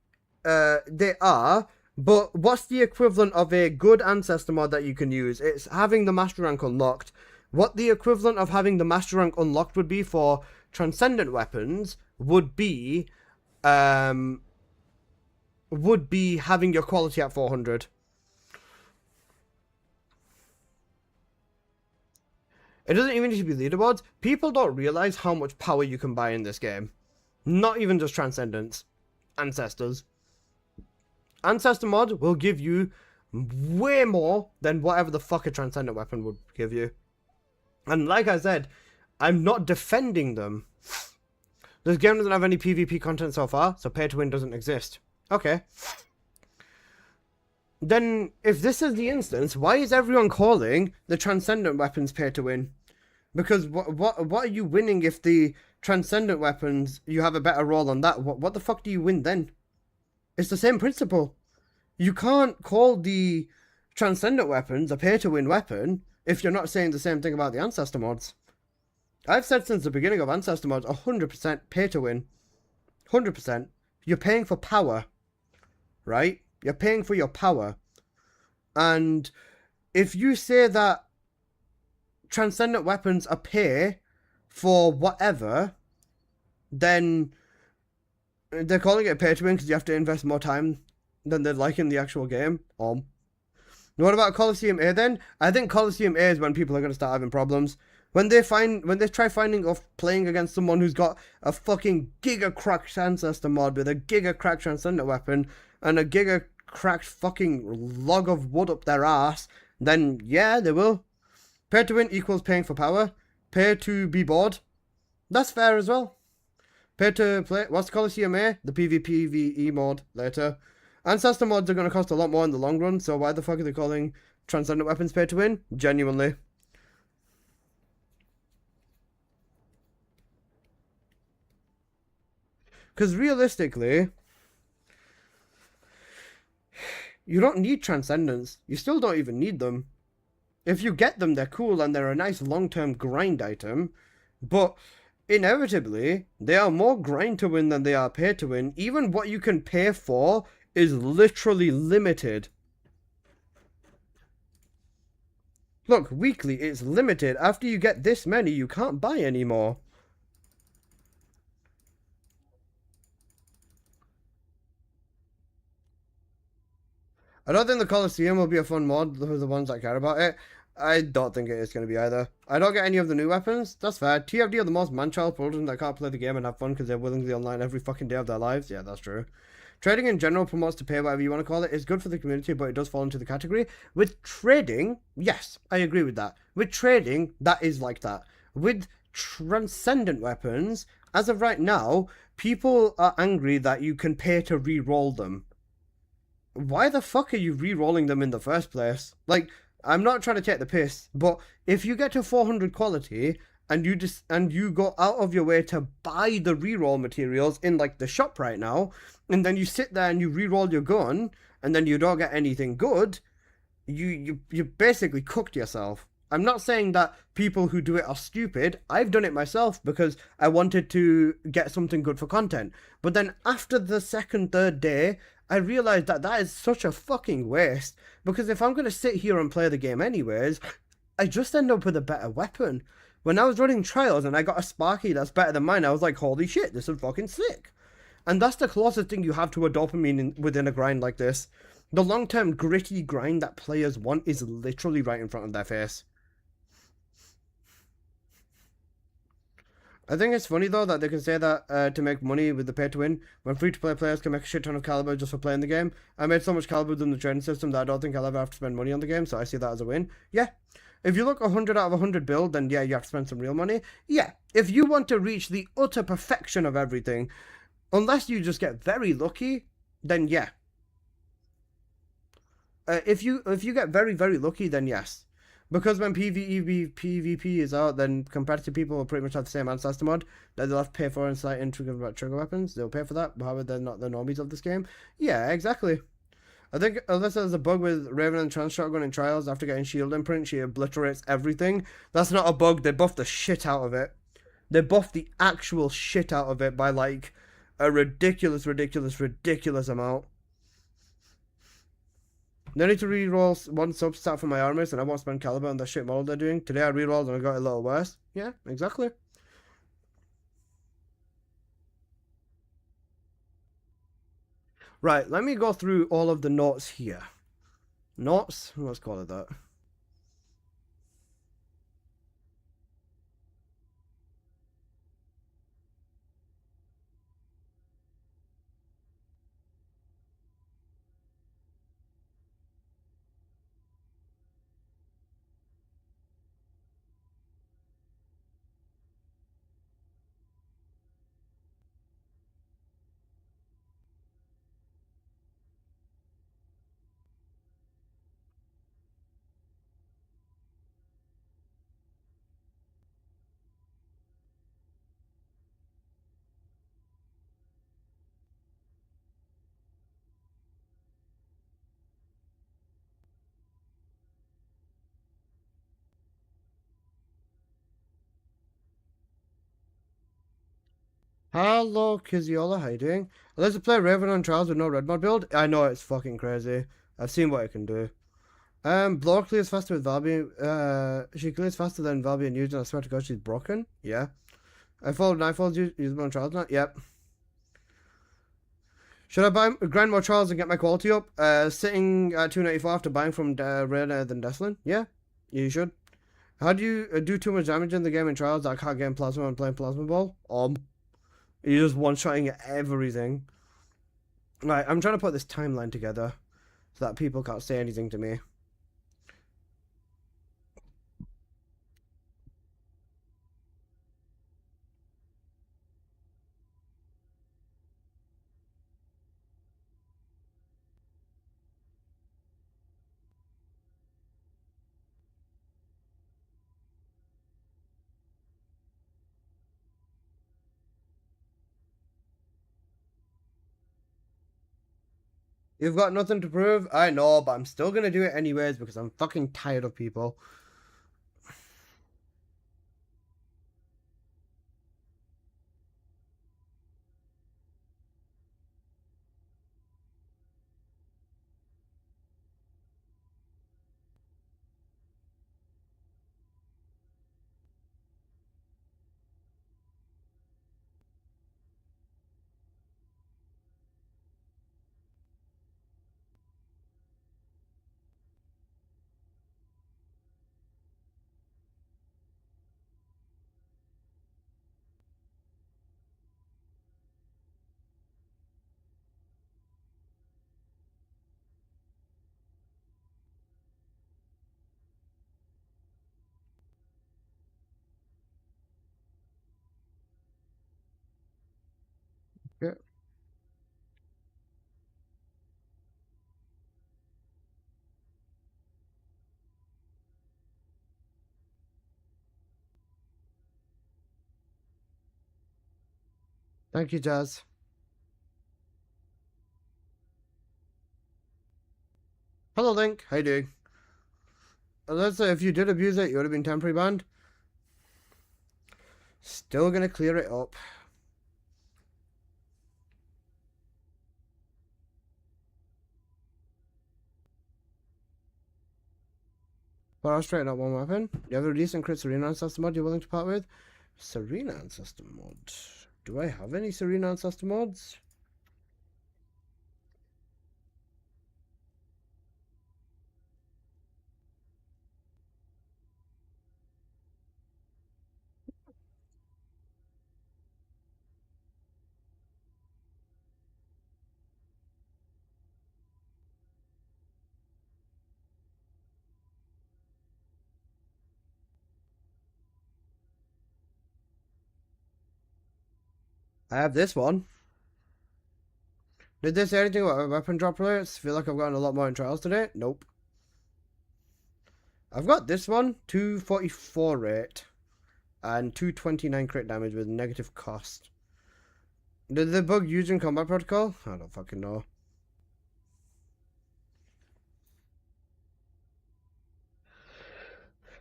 they are, but what's the equivalent of a good Ancestor mod that you can use? It's having the Master Rank unlocked. What the equivalent of having the Master Rank unlocked would be for Transcendent weapons would be having your quality at 400. It doesn't even need to be leaderboards. People don't realize how much power you can buy in this game. Not even just Transcendence. Ancestors. Ancestor mod will give you way more than whatever the fuck a Transcendent weapon would give you. And like I said, I'm not defending them. This game doesn't have any PvP content so far, so pay to win doesn't exist. Okay. Then, if this is the instance, why is everyone calling the Transcendent weapons pay to win? Because what are you winning if the Transcendent weapons, you have a better roll on that? What the fuck do you win then? It's the same principle. You can't call the Transcendent weapons a pay to win weapon if you're not saying the same thing about the Ancestor mods. I've said since the beginning of Ancestor mods, 100% pay to win. 100%. You're paying for power. Right? You're paying for your power. And if you say that Transcendent weapons are pay for whatever, then They're calling it pay to win because you have to invest more time than they'd like in the actual game. What about Coliseum A then? I think Coliseum A is when people are going to start having problems. When they try finding or playing against someone who's got a fucking giga cracked ancestor mod with a giga cracked transcendent weapon and a giga cracked fucking log of wood up their ass, then yeah, they will. Pay to win equals paying for power. Pay to be bored. That's fair as well. Pay to play. What's Coliseum A? The PvPvE mod later. Ancestor mods are going to cost a lot more in the long run, so why the fuck are they calling transcendent weapons pay to win? Genuinely. Because realistically, you don't need transcendence. You still don't even need them. If you get them, they're cool and they're a nice long-term grind item. But inevitably, they are more grind to win than they are pay to win. Even what you can pay for is literally limited. Look, weekly, it's limited. After you get this many, you can't buy anymore. I don't think the Coliseum will be a fun mod for the ones that care about it. I don't think it is going to be either. I don't get any of the new weapons. That's fair. TFD are the most man-child children that can't play the game and have fun because they're willingly online every fucking day of their lives. Yeah, that's true. Trading in general promotes to pay, whatever you want to call it. It's good for the community, but it does fall into the category. With trading, yes, I agree with that. With trading, that is like that. With transcendent weapons, as of right now, people are angry that you can pay to re-roll them. Why the fuck are you re-rolling them in the first place? Like, I'm not trying to take the piss, but if you get to 400 quality and you go out of your way to buy the re-roll materials in like the shop right now, and then you sit there and you re-roll your gun, and then you don't get anything good, you basically cooked yourself. I'm not saying that people who do it are stupid. I've done it myself because I wanted to get something good for content. But then after the second, third day, I realized that that is such a fucking waste. Because if I'm going to sit here and play the game anyways, I just end up with a better weapon. When I was running trials and I got a Sparky that's better than mine, I was like, holy shit, this is fucking sick. And that's the closest thing you have to a dopamine within a grind like this. The long-term gritty grind that players want is literally right in front of their face. I think it's funny though that they can say that to make money with the pay to win when free-to-play players can make a shit ton of caliber just for playing the game. I made so much caliber within the trading system that I don't think I'll ever have to spend money on the game, so I see that as a win. Yeah. If you look 100 out of 100 build, then yeah, you have to spend some real money. Yeah. If you want to reach the utter perfection of everything, unless you just get very lucky, then yeah. If you get very, very lucky, then yes. Because when PvP is out, then competitive people will pretty much have the same ancestor mod that they'll have to pay for inside and trigger weapons. They'll pay for that, however they're not the normies of this game. Yeah, exactly. I think unless there's a bug with Raven and Trans Shotgun in Trials after getting shield imprint, she obliterates everything. That's not a bug, they buffed the shit out of it. They buffed the actual shit out of it by like a ridiculous amount. No need to re-roll one substat for my armors and I won't spend caliber on the shit model they're doing. Today I re-rolled and I got a little worse. Yeah, exactly. Right, let me go through all of the notes here. Notes? Let's call it that. Hello, Kiziola, how you doing? Let's play Raven on Trials with no red mod build. I know, it's fucking crazy. I've seen what it can do. Blower clears faster with Valby. She clears faster than Valby and used, and I swear to God, she's broken. Yeah. I followed Nightfall's usable on Trials now. Yep. Should I buy grind more trials and get my quality up? Sitting at 294 after buying from Rarer than Deslin? Yeah, you should. How do you do too much damage in the game in trials that I can't get in plasma when playing plasma ball? You're just one-shotting everything. Right, I'm trying to put this timeline together so that people can't say anything to me. You've got nothing to prove? I know, but I'm still gonna do it anyways because I'm fucking tired of people. Yeah. Thank you, Jazz. Hello, Link. How you doing? Let's say if you did abuse it, you would have been temporary banned. Still gonna clear it up. But I'll straighten up one weapon. You have a decent crit Serena Ancestor mod you're willing to part with? Serena Ancestor mod. Do I have any Serena Ancestor mods? I have this one. Did they say anything about weapon drop rates? Feel like I've gotten a lot more in trials today? Nope. I've got this one, 244 rate and 229 crit damage with negative cost. Did the bug used in combat protocol? I don't fucking know.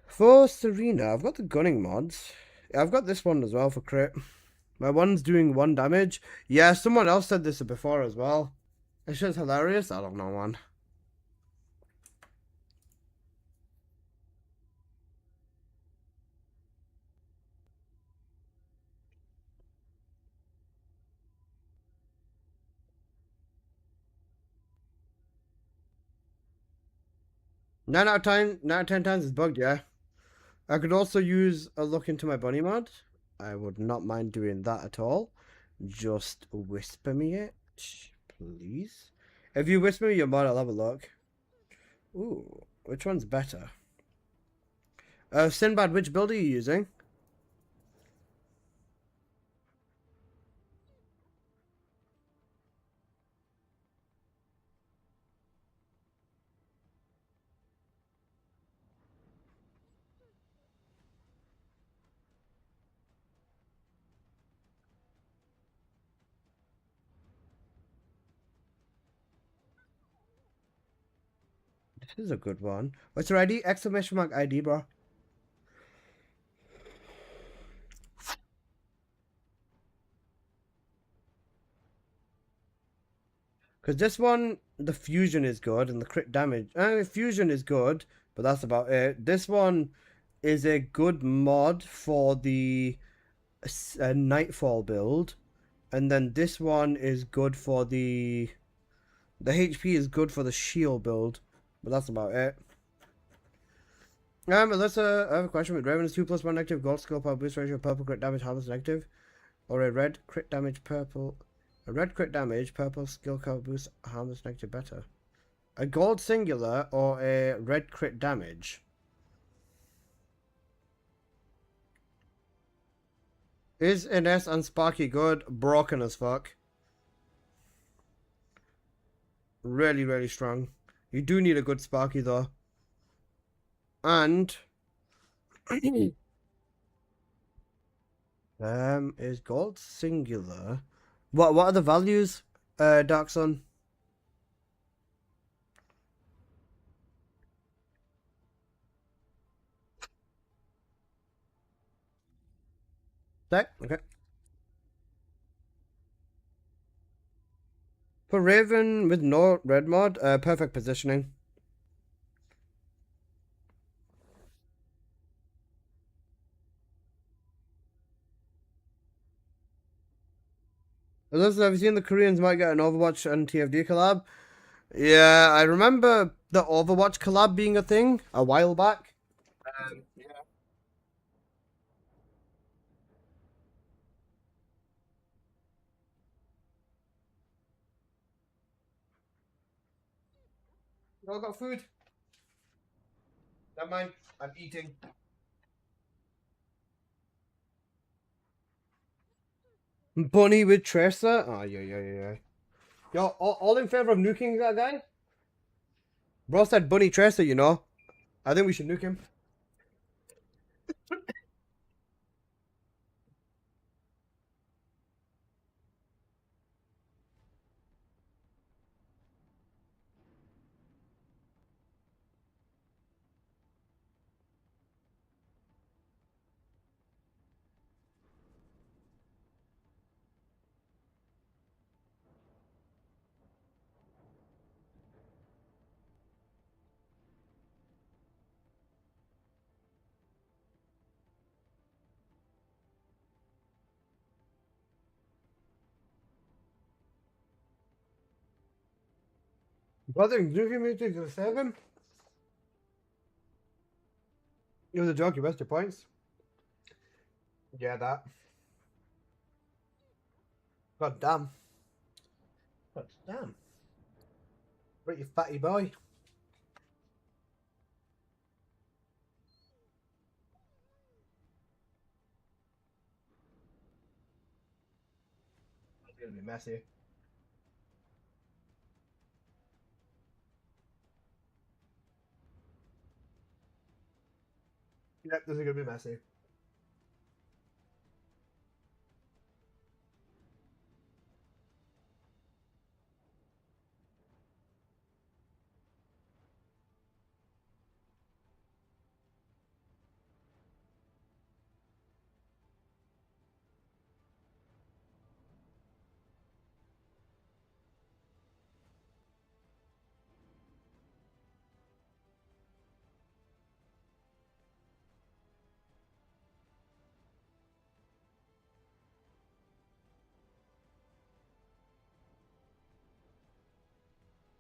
For Serena, I've got the gunning mods. I've got this one as well for crit. My one's doing 1 damage. Yeah, someone else said this before as well. It's just hilarious. I don't know, man. Nine out of 10 times it's bugged, yeah. I could also use a look into my bunny mod. I would not mind doing that at all. Just whisper me it, please. If you whisper me your mod, I'll have a look. Ooh, which one's better? Sinbad, which build are you using? This is a good one. What's your ID? Exclamation mark ID, bro. Because this one, the fusion is good and the crit damage. Fusion is good, but that's about it. This one is a good mod for the Nightfall build. And then this one is good for the HP is good for the shield build, but that's about it. Unless I have a question with Raven's 2+1 negative gold skill power boost ratio, purple crit damage harvest negative, or a red crit damage purple skill power boost harvest negative better. A gold singular or a red crit damage. Is Ines and Sparky good? Broken as fuck. Really, really strong. You do need a good Sparky though. And is gold singular? What are the values? Dark Sun. Okay. For Raven with no red mod, perfect positioning. Listen, have you seen the Koreans might get an Overwatch and TFD collab? Yeah, I remember the Overwatch collab being a thing a while back. Yeah. You all got food? Never mind, I'm eating. Bunny with Tracer? Oh, yeah. Yo, all in favor of nuking that guy? Bro said Bunny Tracer, you know. I think we should nuke him. Brother, nuking me to save him? It was a joke, you missed your points. Yeah, that. God damn. God damn. Right, you fatty boy. It's gonna be messy. Yep, this is gonna be messy.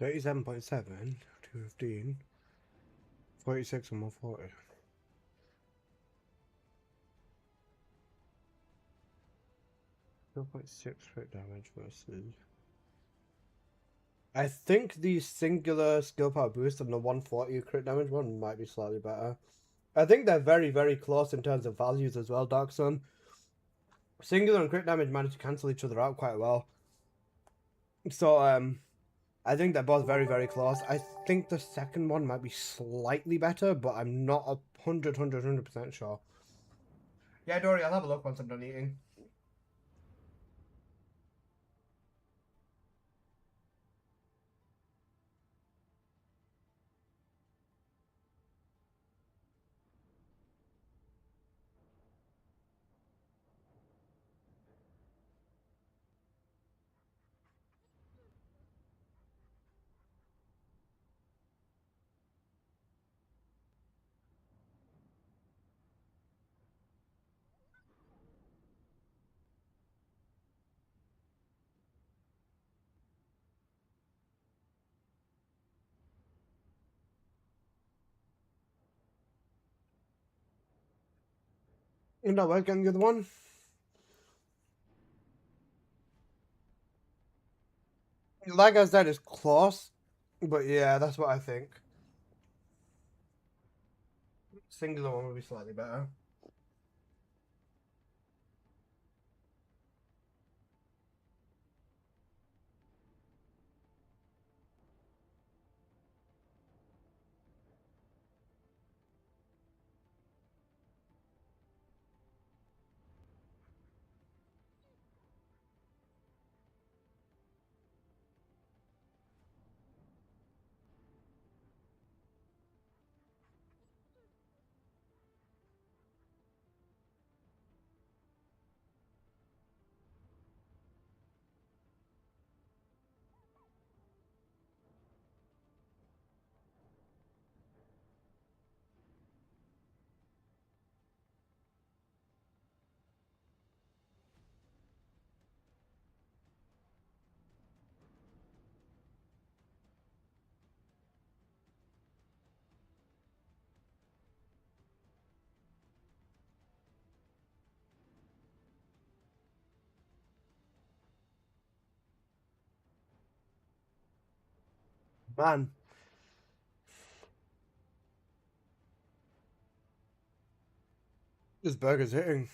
$37.7, 215, 46 and 140. 0.6 crit damage versus. I think the singular skill power boost and the 140 crit damage one might be slightly better. I think they're very, very close in terms of values as well, Dark Sun. Singular and crit damage manage to cancel each other out quite well. So, I think they're both very, very close. I think the second one might be slightly better, but I'm not 100% sure. Yeah, Dory, I'll have a look once I'm done eating. You're not working the other one? Like I said, it's close. But yeah, that's what I think. Singular one would be slightly better. Man. This burger's hitting.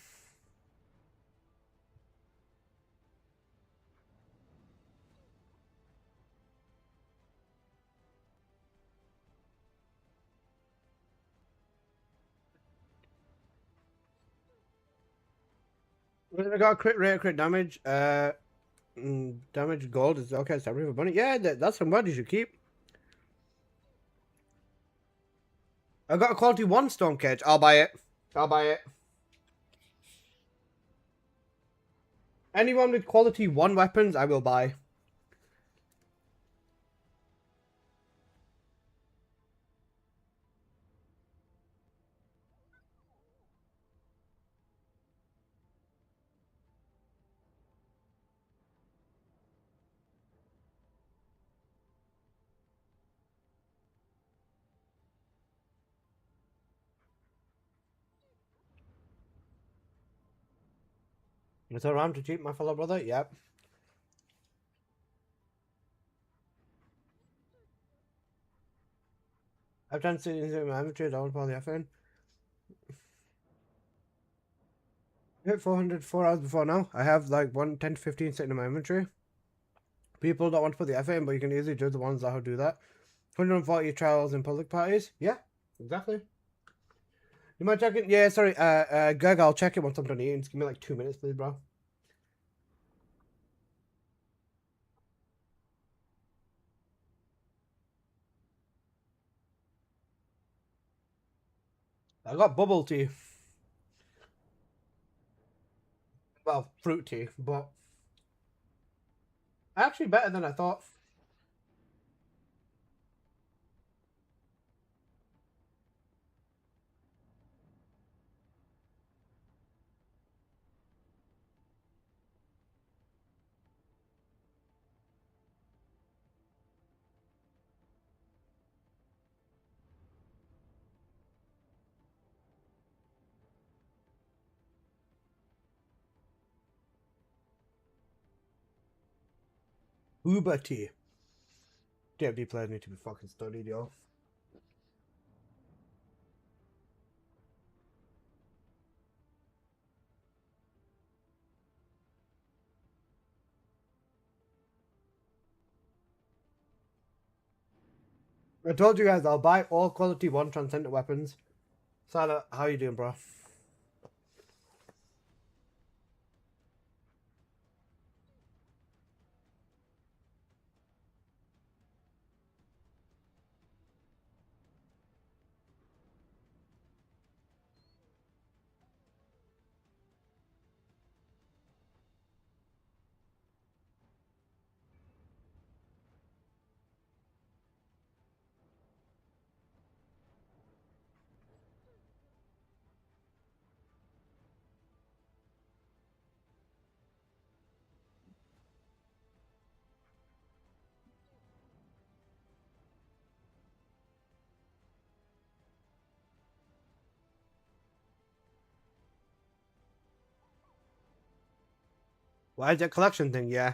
I got crit rate, crit damage. Damage gold is okay. It's every bunny. Yeah, that's some word you should keep. I got a quality 1 stone cage. I'll buy it. I'll buy it. Anyone with quality 1 weapons, I will buy. It's around to cheat, my fellow brother. Yep. I've done sitting in my inventory. Don't call the FN. Hit 400 4 hours before now. I have like 10 to 15 sitting in my inventory. People don't want to put the F in, but you can easily do the ones that will do that. 140 trials in public parties. Yeah, exactly. You might check it? Yeah, sorry. Greg, I'll check it once I'm done eating. Just give me like 2 minutes, please, bro. I got bubble tea. Well, fruit tea, but actually better than I thought. Uber tea. DMD players need to be fucking studied, yo. I told you guys I'll buy all quality 1 transcendent weapons. Sala, how you doing, bro? Why is it a collection thing? Yeah.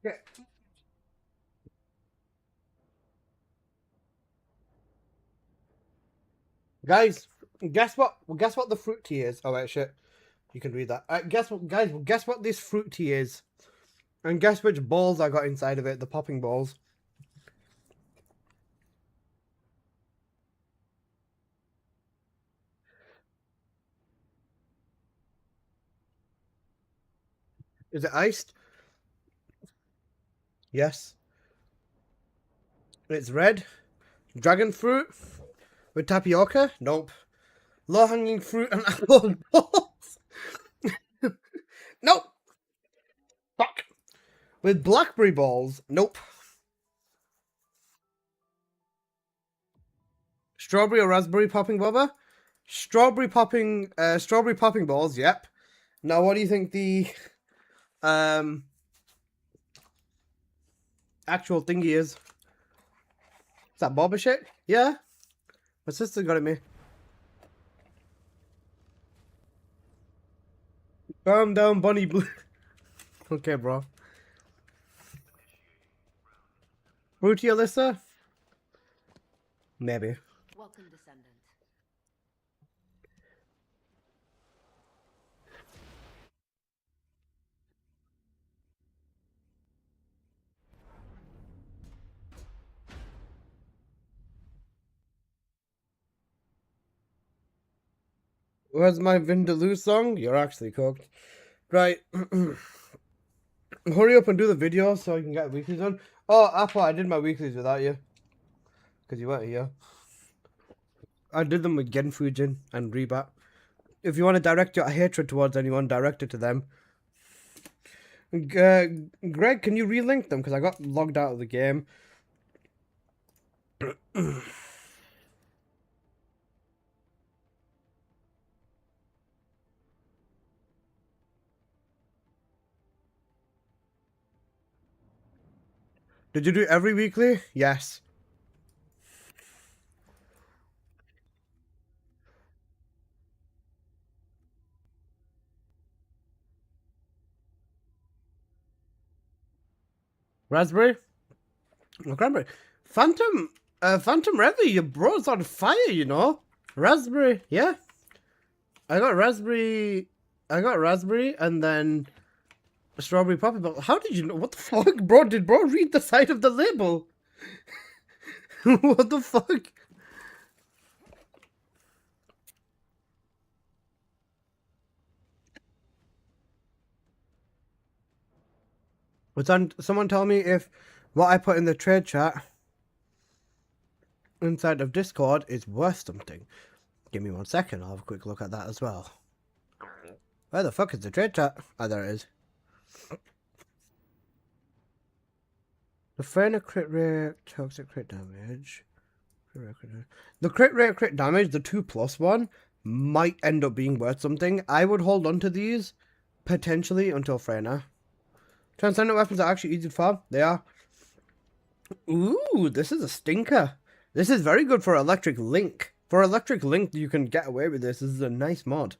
Yeah. Guys, guess what? Guess what the fruit tea is? Oh wait, shit. You can read that. Guess what, guys? Guess what this fruit tea is, and guess which balls I got inside of it? The popping balls. Is it iced? Yes. It's red. Dragon fruit with tapioca? Nope. Low hanging fruit and apple balls. Nope. Fuck. With blackberry balls? Nope. Strawberry or raspberry popping bobber? Strawberry popping balls, yep. Now what do you think the actual thingy is? Is that bobber shit? Yeah. My sister got it me. Calm down, bunny blue. Okay, bro. Fruity Alyssa? Maybe. Welcome, descendant. Where's my Vindaloo song? You're actually cooked. Right. Hurry up and do the video so I can get weeklies on. Oh, Apple, I did my weeklies without you. Because you weren't here. I did them with Genfujin and Rebat. If you want to direct your hatred towards anyone, direct it to them. Greg, can you relink them? Because I got logged out of the game. Did you do every weekly? Yes. Raspberry? Oh, cranberry. Phantom Revy, your bro's on fire, you know. Raspberry, yeah. I got raspberry, and then strawberry poppy ball. How did you know? What the fuck, bro? Did bro read the side of the label? What the fuck? Someone tell me if what I put in the trade chat inside of Discord is worth something. Give me 1 second, I'll have a quick look at that as well. Where the fuck is the trade chat? Oh, there it is. The Freyna crit rate, toxic crit damage. The crit rate, crit damage, the 2+ one, might end up being worth something. I would hold on to these, potentially, until Freyna. Transcendent weapons are actually easy to farm. They are. Ooh, this is a stinker. This is very good for Electric Link. For Electric Link, you can get away with this. This is a nice mod.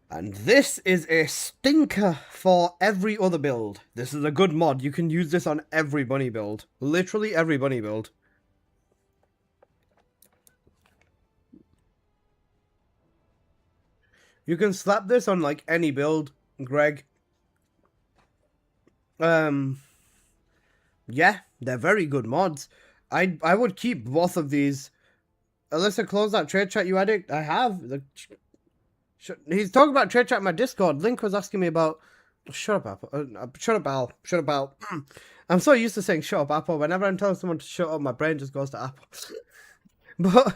And this is a stinker for every other build. This is a good mod. You can use this on every bunny build. Literally every bunny build. You can slap this on like any build, Greg. Yeah, they're very good mods. I would keep both of these. Alyssa, close that trade chat, you addict. I have. He's talking about trade chat in my Discord. Link was asking me about. Shut up, Apple. Shut up, Al. Shut up, Al. I'm so used to saying shut up, Apple. Whenever I'm telling someone to shut up, my brain just goes to Apple. But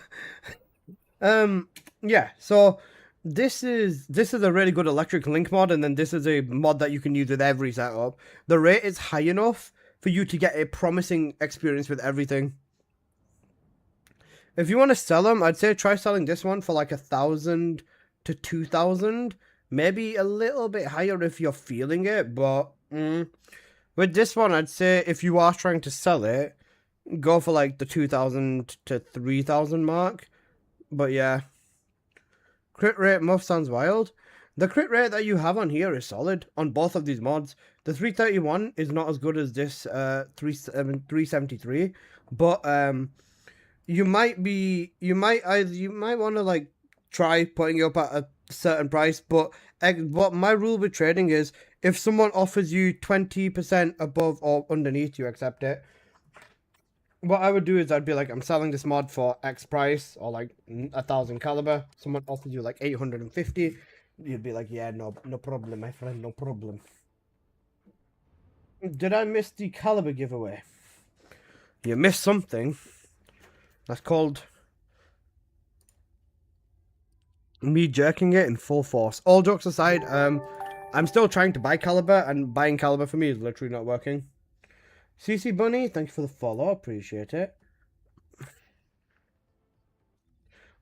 yeah. So this is a really good electric link mod, and then this is a mod that you can use with every setup. The rate is high enough for you to get a promising experience with everything. If you want to sell them, I'd say try selling this one for like 1,000 to 2,000. Maybe a little bit higher if you're feeling it, but with this one, I'd say if you are trying to sell it, go for like the 2,000 to 3,000 mark. But yeah, crit rate muff sounds wild. The crit rate that you have on here is solid on both of these mods. The 331 is not as good as this 373, but you might want to like try putting it up at a certain price. But what my rule with trading is, if someone offers you 20% above or underneath, you accept it. What I would do is I'd be like, I'm selling this mod for X price, or like 1,000 caliber. Someone offers you like 850, you'd be like, yeah, no problem, my friend, no problem. Did I miss the caliber giveaway? You missed something. That's called me jerking it in full force. All jokes aside, I'm still trying to buy caliber, and buying caliber for me is literally not working. CC Bunny, thank you for the follow, appreciate it.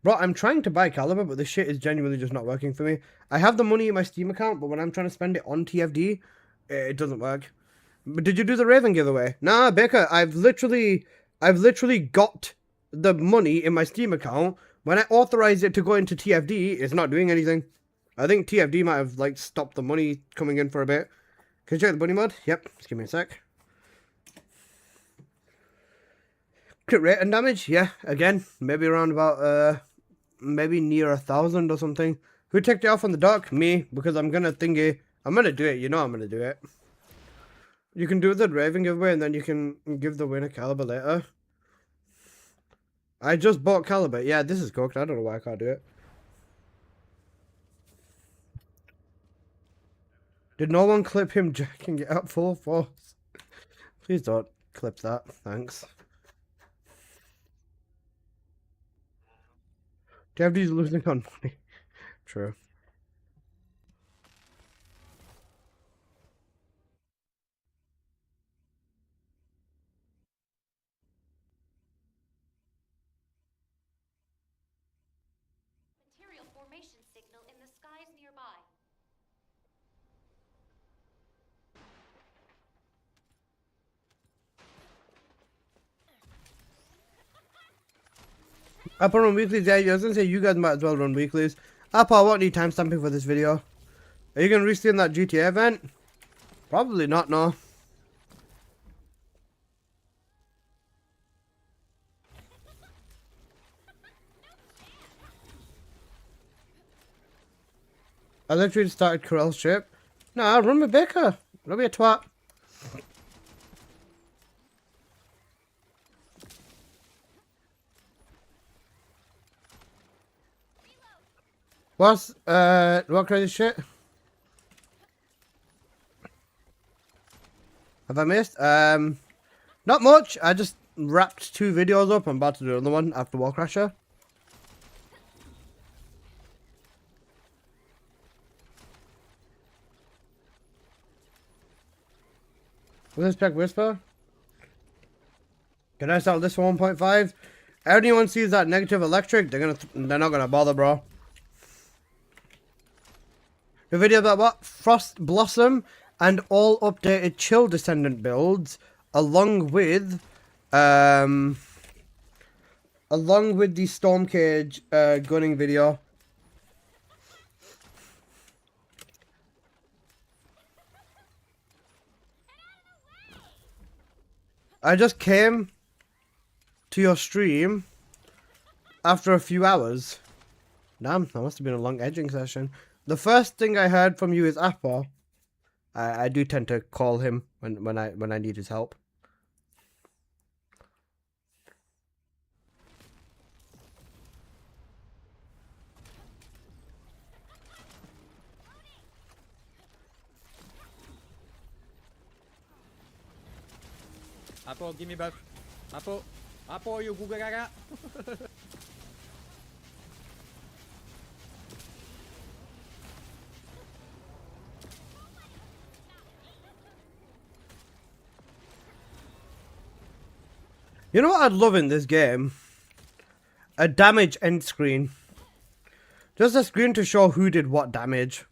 Bro, I'm trying to buy caliber, but this shit is genuinely just not working for me. I have the money in my Steam account, but when I'm trying to spend it on TFD, it doesn't work. But did you do the Raven giveaway? Nah, Baker, I've literally got the money in my Steam account. When I authorize it to go into TFD, it's not doing anything. I think TFD might have like stopped the money coming in for a bit. Can you check the bunny mod? Yep, just give me a sec. Crit rate and damage, yeah, again, maybe around about, maybe near 1,000 or something. Who ticked it off on the dock? Me, because I'm gonna thingy. I'm gonna do it, you know I'm gonna do it. You can do the Raven giveaway, and then you can give the winner caliber later. I just bought caliber. Yeah, this is cooked. I don't know why I can't do it. Did no one clip him jacking it up full force? Please don't clip that. Thanks. TFD's losing on money. True. Material formation signal in the skies nearby. Apple run weeklies, yeah, I was gonna say you guys might as well run weeklies. Apple, I won't need timestamping for this video. Are you gonna restream that GTA event? Probably not, no. I literally started Corel's trip. Nah, run with Baker. Run be a twat. What crazy shit? Have I missed? Not much. I just wrapped 2 videos up. I'm about to do another one after Warcrasher. Let's check Whisper. Can I sell this for 1.5? Anyone sees that negative electric, they're not gonna bother, bro. The video about what? Frost Blossom and all updated Chill Descendant builds, along with the Storm Cage gunning video. I just came to your stream after a few hours. Damn, that must have been a long edging session. The first thing I heard from you is Appa. I do tend to call him when I need his help. Apple, give me buff. Apple, you Google Gaga. You know what I'd love in this game? A damage end screen. Just a screen to show who did what damage.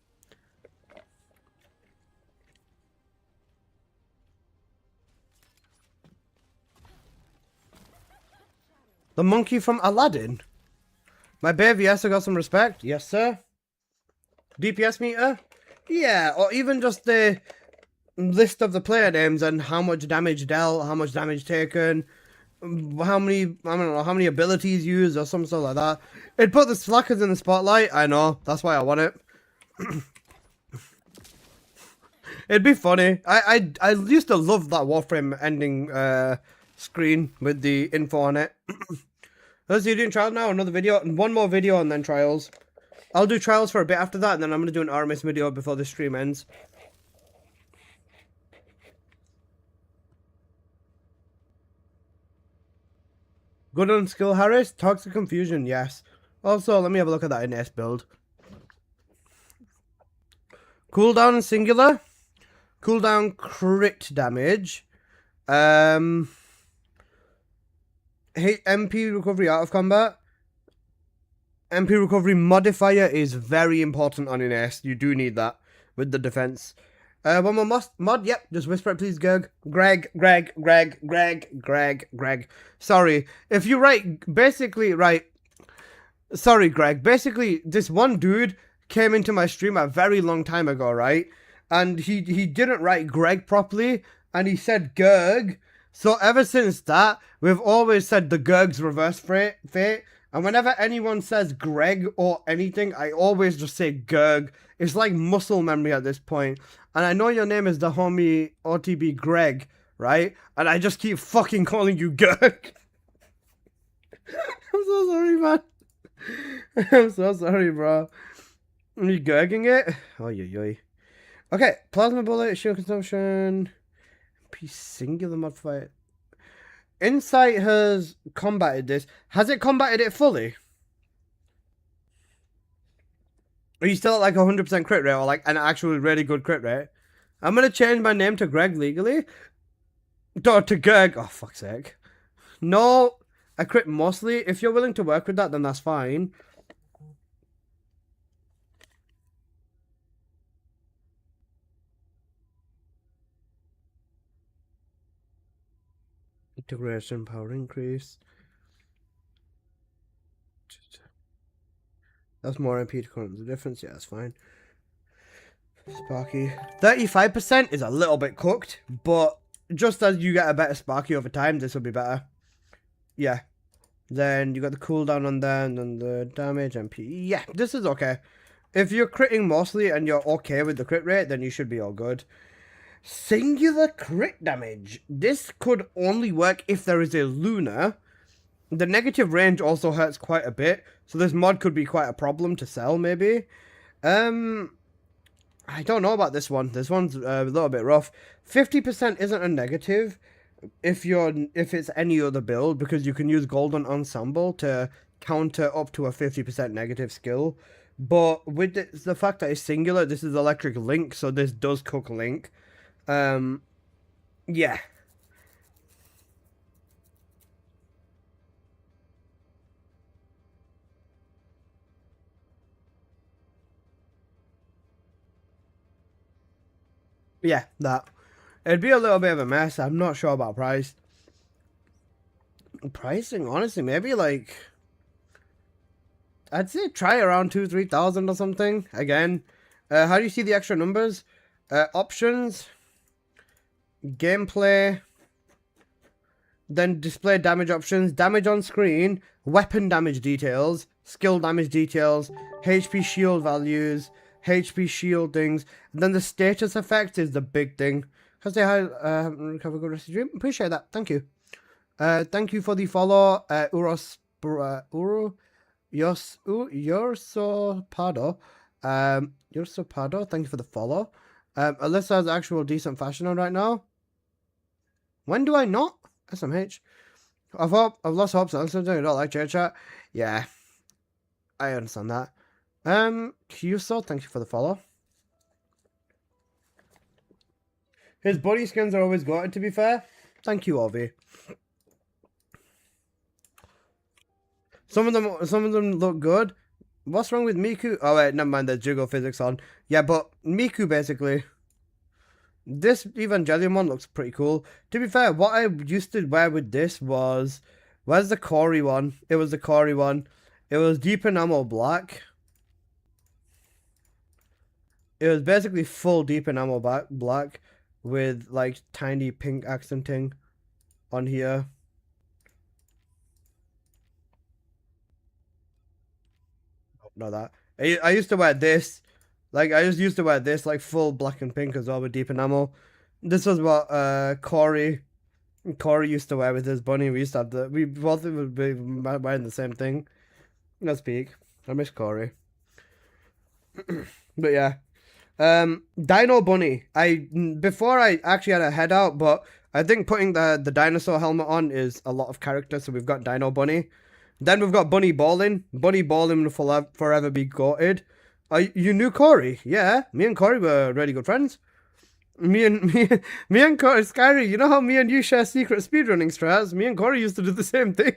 The monkey from Aladdin. My baby, yes, I got some respect. Yes, sir. DPS meter? Yeah, or even just the list of the player names and how much damage dealt, how much damage taken, how many, I don't know, how many abilities used or some stuff like that. It put the slackers in the spotlight. I know, that's why I want it. It'd be funny. I used to love that Warframe ending screen with the info on it. Let's see, you're doing trials now, another video, one more video and then trials. I'll do trials for a bit after that, and then I'm going to do an Artemis video before the stream ends. Good on skill, Harris. Toxic Confusion, yes. Also, let me have a look at that in S build. Cooldown and singular. Cooldown crit damage. MP recovery out of combat. MP recovery modifier is very important on an S. You do need that with the defense. One more mod. Yep, just whisper it, please, Greg. Greg. Sorry. If you write, basically, right. Sorry, Greg. Basically, this one dude came into my stream a very long time ago, right? And he didn't write Greg properly, and he said Gerg. So ever since that, we've always said the Gerg's reverse fate. And whenever anyone says Greg or anything, I always just say Gerg. It's like muscle memory at this point. And I know your name is the homie OTB Greg, right? And I just keep fucking calling you Gerg. I'm so sorry, man. I'm so sorry, bro. Are you Gerging it? Oh, yoy. Okay, plasma bullet, shield consumption. P singular modifier. Insight has combated this. Has it combated it fully? Are you still at like 100% crit rate or like an actually really good crit rate? I'm going to change my name to Greg legally. To Gerg. Oh, fuck's sake. No, I crit mostly. If you're willing to work with that, then that's fine. Integration power increase. That's more MP to current the difference. Yeah, that's fine. Sparky. 35% is a little bit cooked, but just as you get a better Sparky over time, this will be better. Yeah. Then you got the cooldown on there, and then the damage, MP. Yeah, this is okay. If you're critting mostly and you're okay with the crit rate, then you should be all good. Singular crit damage. This could only work if there is a Luna. The negative range also hurts quite a bit, so this mod could be quite a problem to sell, maybe. I don't know about this one. This one's a little bit rough. 50% isn't a negative if it's any other build, because you can use Golden Ensemble to counter up to a 50% negative skill. But with the fact that it's singular, this is Electric Link, so this does cook Link. Yeah. Yeah, that. It'd be a little bit of a mess. I'm not sure about price. Pricing, honestly, maybe like... I'd say try around 2,000-3,000 or something. Again, how do you see the extra numbers? Options, gameplay, then display damage options, damage on screen, weapon damage details, skill damage details, HP shield values, HP shield things, and then the status effect is the big thing. Can I say hi? Have a good rest of the stream. Appreciate that. Thank you. Thank you for the follow, Yorsopado. Yorsopado, thank you for the follow. Alyssa has actual decent fashion on right now. When do I not? SMH. I've lost hopes on something I don't like chat. Yeah. I understand that. QSO, thank you for the follow. His body skins are always goated, to be fair. Thank you, Ovi. Some of them look good. What's wrong with Miku? Oh wait, never mind, there's jiggle physics on. Yeah, but Miku basically. This Evangelion one looks pretty cool. To be fair, what I used to wear with this was... Where's the Cory one? It was the Cory one. It was deep enamel black. It was basically full deep enamel black with like tiny pink accenting on here. Not that. I used to wear this. Like, I just used to wear this, like, full black and pink as well with deep enamel. This was what Cory used to wear with his bunny. We used to have we both would be wearing the same thing. Let's peek. I miss Cory. But yeah. Dino Bunny. Before I actually had a head out, but I think putting the dinosaur helmet on is a lot of character, so we've got Dino Bunny. Then we've got Bunny Ballin. Bunny Ballin will forever be goated. You knew Cory? Yeah, me and Cory were really good friends. Me and Cory, Skyry, you know how me and you share secret speedrunning strats? Me and Cory used to do the same thing.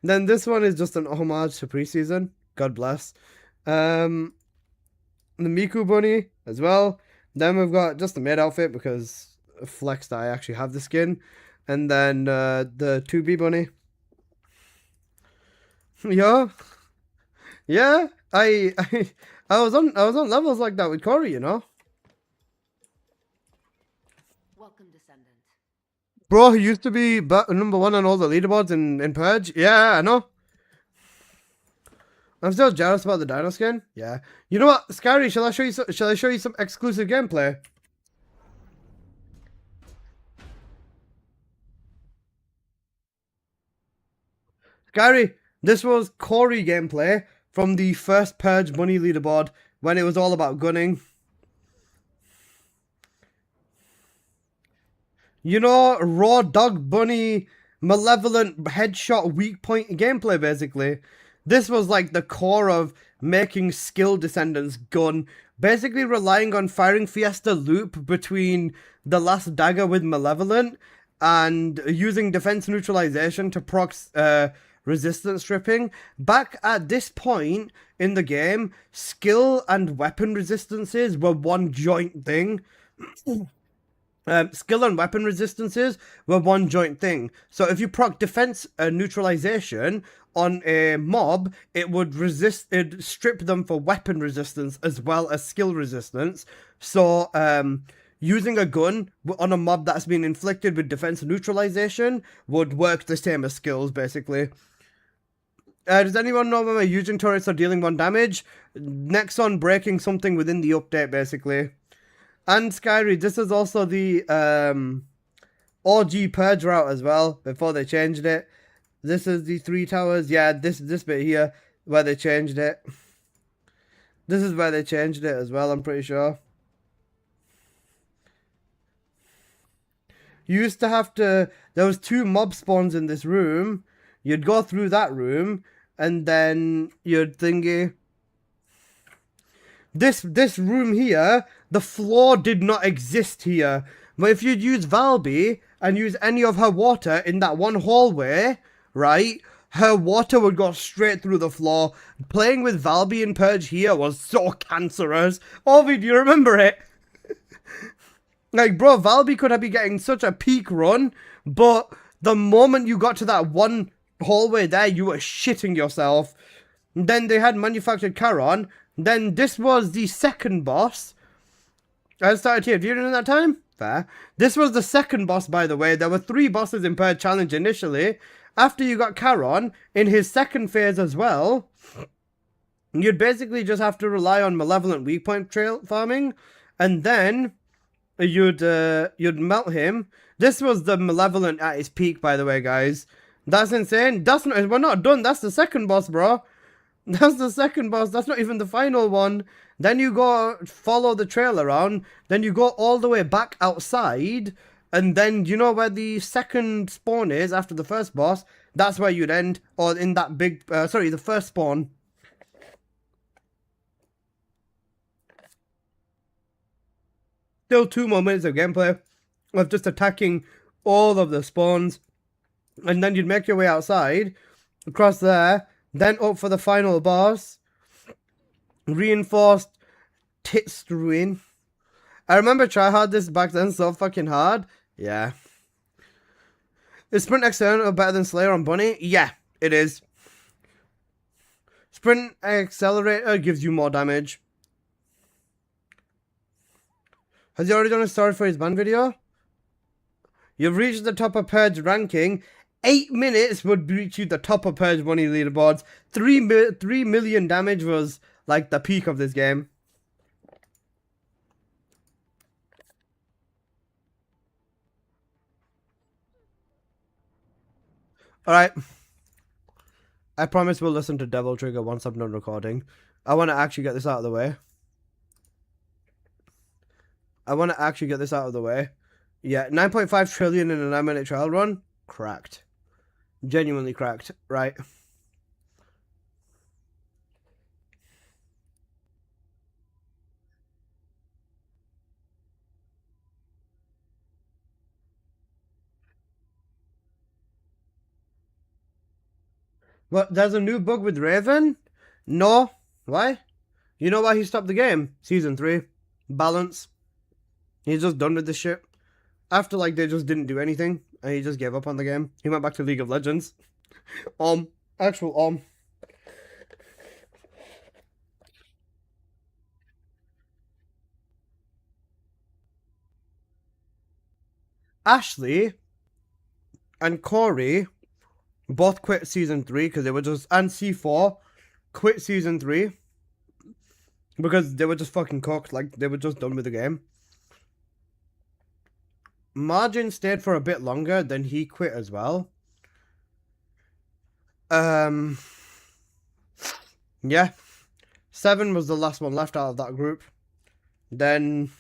Then this one is just an homage to preseason. God bless. The Miku bunny as well. Then we've got just the maid outfit because flex that I actually have the skin. And then the 2B bunny. Yeah, I was on levels like that with Cory, you know. Welcome, Descendant. Bro, he used to be number 1 on all the leaderboards in Purge. Yeah, I know. I'm still jealous about the dino skin. Yeah. You know what, Skyry, shall I show you some exclusive gameplay? Skyry, this was Cory gameplay from the first Purge bunny leaderboard when it was all about gunning. You know, raw dog bunny, malevolent headshot weak point gameplay basically. This was like the core of making skill Descendants gun, basically relying on firing Fiesta loop between the last dagger with malevolent and using defense neutralization to proc resistance stripping. Back at this point in the game, skill and weapon resistances were one joint thing. Skill and weapon resistances were one joint thing. So if you proc defense neutralization on a mob, it would strip them for weapon resistance as well as skill resistance. So using a gun on a mob that's been inflicted with defense neutralization would work the same as skills, basically. Does anyone know when my Eugen turrets are dealing 1 damage? Next on breaking something within the update, basically. And Skyry, this is also the OG Purge route as well, before they changed it. This is the 3 towers. Yeah, this bit here, where they changed it. This is where they changed it as well, I'm pretty sure. You used to have to... There was 2 mob spawns in this room. You'd go through that room, and then you'd thingy... This room here, the floor did not exist here. But if you'd use Valby and use any of her water in that one hallway, right, her water would go straight through the floor. Playing with Valby in Purge here was so cancerous. Ovi, do you remember it? Like, bro, Valby could have been getting such a peak run, but the moment you got to that one hallway there, you were shitting yourself. Then they had manufactured Charon. Then this was the second boss. I started here during that time. Fair. This was the second boss, by the way. There were 3 bosses in Purge Challenge initially. After you got Charon, in his second phase as well, you'd basically just have to rely on malevolent weak point trail farming, and then you'd melt him. This was the malevolent at its peak, by the way, guys. That's insane. We're not done. That's the second boss, bro. That's the second boss. That's not even the final one. Then you go follow the trail around. Then you go all the way back outside. And then, you know where the second spawn is after the first boss? That's where you'd end. Or in that big, sorry, the first spawn. Still 2 more minutes of gameplay of just attacking all of the spawns. And then you'd make your way outside, across there, then up for the final boss. Reinforced tits ruin. I remember tryhard this back then so fucking hard. Yeah. Is Sprint Accelerator better than Slayer on Bunny? Yeah, it is. Sprint Accelerator gives you more damage. Has he already done a story for his band video? You've reached the top of Purge ranking. 8 minutes would reach you the top of Purge Bunny leaderboards. 3 million damage was like the peak of this game. Alright. I promise we'll listen to Devil Trigger once I'm done recording. I want to actually get this out of the way. Yeah, 9.5 trillion in a 9-minute trial run. Cracked. Genuinely cracked. Right. What? There's a new bug with Raven? No. Why? You know why he stopped the game? Season 3. Balance. He's just done with this shit. After, like, they just didn't do anything, and he just gave up on the game. He went back to League of Legends. Actual Ashley and Corey both quit Season 3 because they were just... And C4 quit Season 3 because they were just fucking cooked. Like, they were just done with the game. Margin stayed for a bit longer, then he quit as well. Yeah. 7 was the last one left out of that group. Then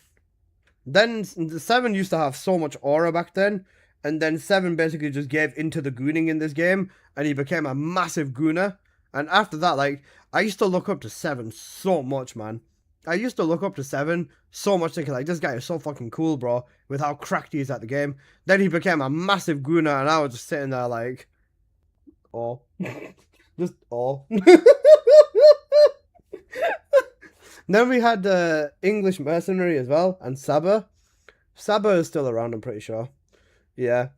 the 7 used to have so much aura back then, and then 7 basically just gave into the gooning in this game, and he became a massive gooner. And after that, like, I used to look up to 7 so much, man. I used to look up to 7 so much, thinking, like, this guy is so fucking cool, bro, with how cracked he is at the game. Then he became a massive gooner, and I was just sitting there like, oh. Just, oh. Then we had English Mercenary as well, and Saba. Saba is still around, I'm pretty sure. Yeah.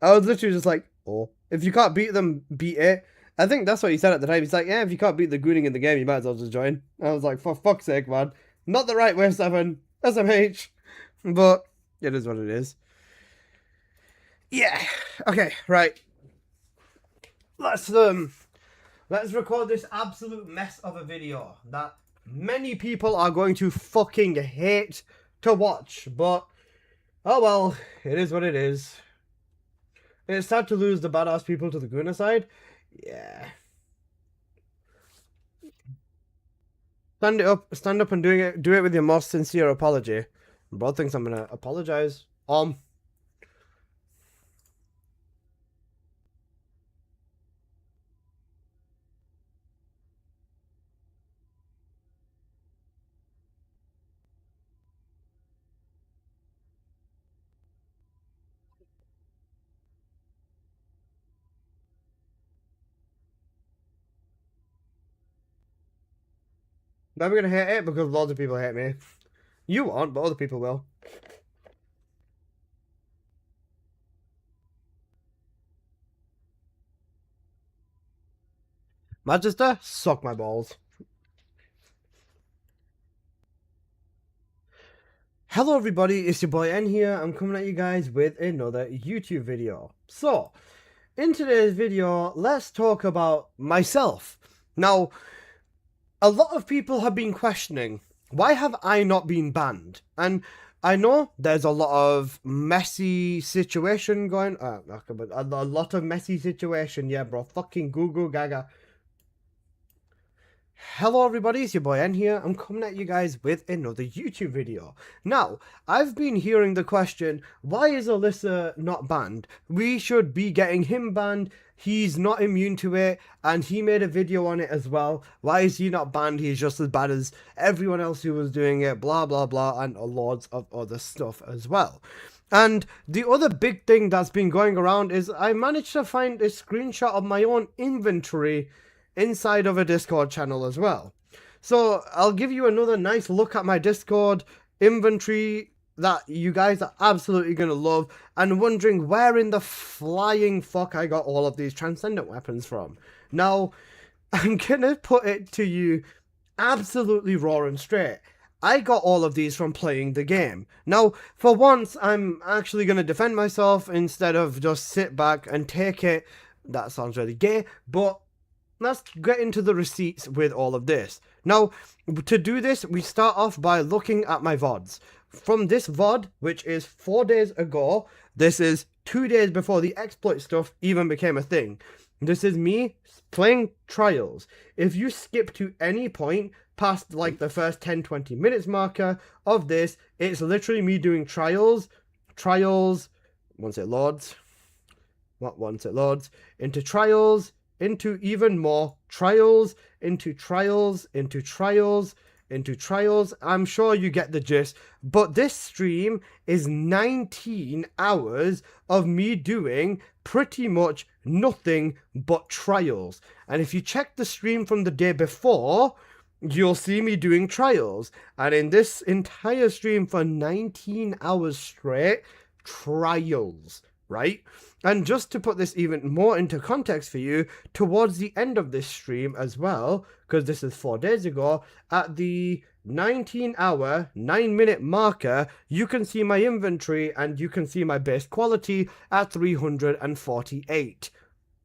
I was literally just like, oh. If you can't beat them, beat it. I think that's what he said at the time. He's like, yeah, if you can't beat the gooning in the game, you might as well just join. I was like, for fuck's sake, man. Not the right way, 7. SMH. But it is what it is. Yeah. Okay, right. Let's record this absolute mess of a video that many people are going to fucking hate to watch. But, oh well, it is what it is. It's sad to lose the badass people to the gooner side. Yeah. Stand up and do it with your most sincere apology. Bro thinks I'm gonna apologize. I'm gonna hate it because lots of people hate me. You won't, but other people will. Manchester, suck my balls. Hello everybody, it's your boy N here. I'm coming at you guys with another YouTube video. So, in today's video, let's talk about myself. Now, a lot of people have been questioning, why have I not been banned? And I know there's a lot of messy situation going, a lot of messy situation, yeah bro, fucking Google Gaga. Hello everybody, it's your boy N here. I'm coming at you guys with another YouTube video. Now, I've been hearing the question, why is Alyssa not banned? We should be getting him banned. He's not immune to it, and he made a video on it as well. Why is he not banned? He's just as bad as everyone else who was doing it, blah blah blah, and loads of other stuff as well. And the other big thing that's been going around is I managed to find a screenshot of my own inventory inside of a Discord channel as well. So I'll give you another nice look at my Discord inventory that you guys are absolutely going to love, and wondering where in the flying fuck I got all of these transcendent weapons from. Now, I'm going to put it to you absolutely raw and straight. I got all of these from playing the game. Now, for once, I'm actually going to defend myself instead of just sit back and take it. That sounds really gay, but let's get into the receipts with all of this. Now, to do this, we start off by looking at my VODs. From this VOD, which is 4 days ago, this is 2 days before the exploit stuff even became a thing. This is me playing Trials. If you skip to any point past like the first 10-20 minutes marker of this, it's literally me doing Trials, once it loads, into Trials, into even more Trials, into Trials, into Trials, into Trials. I'm sure you get the gist, but this stream is 19 hours of me doing pretty much nothing but Trials. And if you check the stream from the day before, you'll see me doing Trials. And in this entire stream for 19 hours straight, Trials, right? And just to put this even more into context for you, towards the end of this stream as well, because this is 4 days ago, at the 19-hour, 9-minute marker, you can see my inventory and you can see my base quality at 348.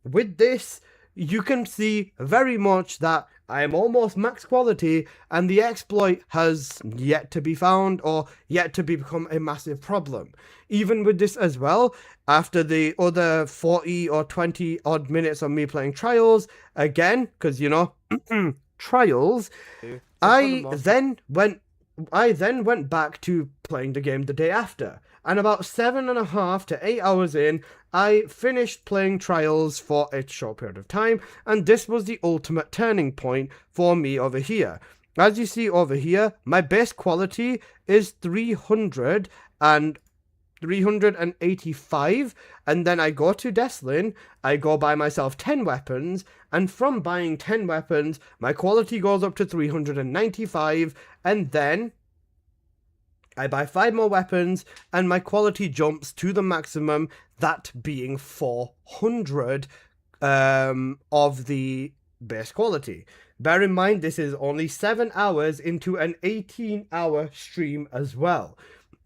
With this, you can see very much that I am almost max quality, and the exploit has yet to be found or yet to become a massive problem. Even with this as well, after the other 40 or 20 odd minutes of me playing Trials, again, because you know, Trials, I then went back to playing the game the day after. And about 7.5 to 8 hours in, I finished playing Trials for a short period of time, and this was the ultimate turning point for me over here. As you see over here, my base quality is 385, and then I go to Deslin, I go buy myself 10 weapons, and from buying 10 weapons, my quality goes up to 395, and then I buy 5 more weapons, and my quality jumps to the maximum, that being 400 of the base quality. Bear in mind, this is only 7 hours into an 18-hour stream as well.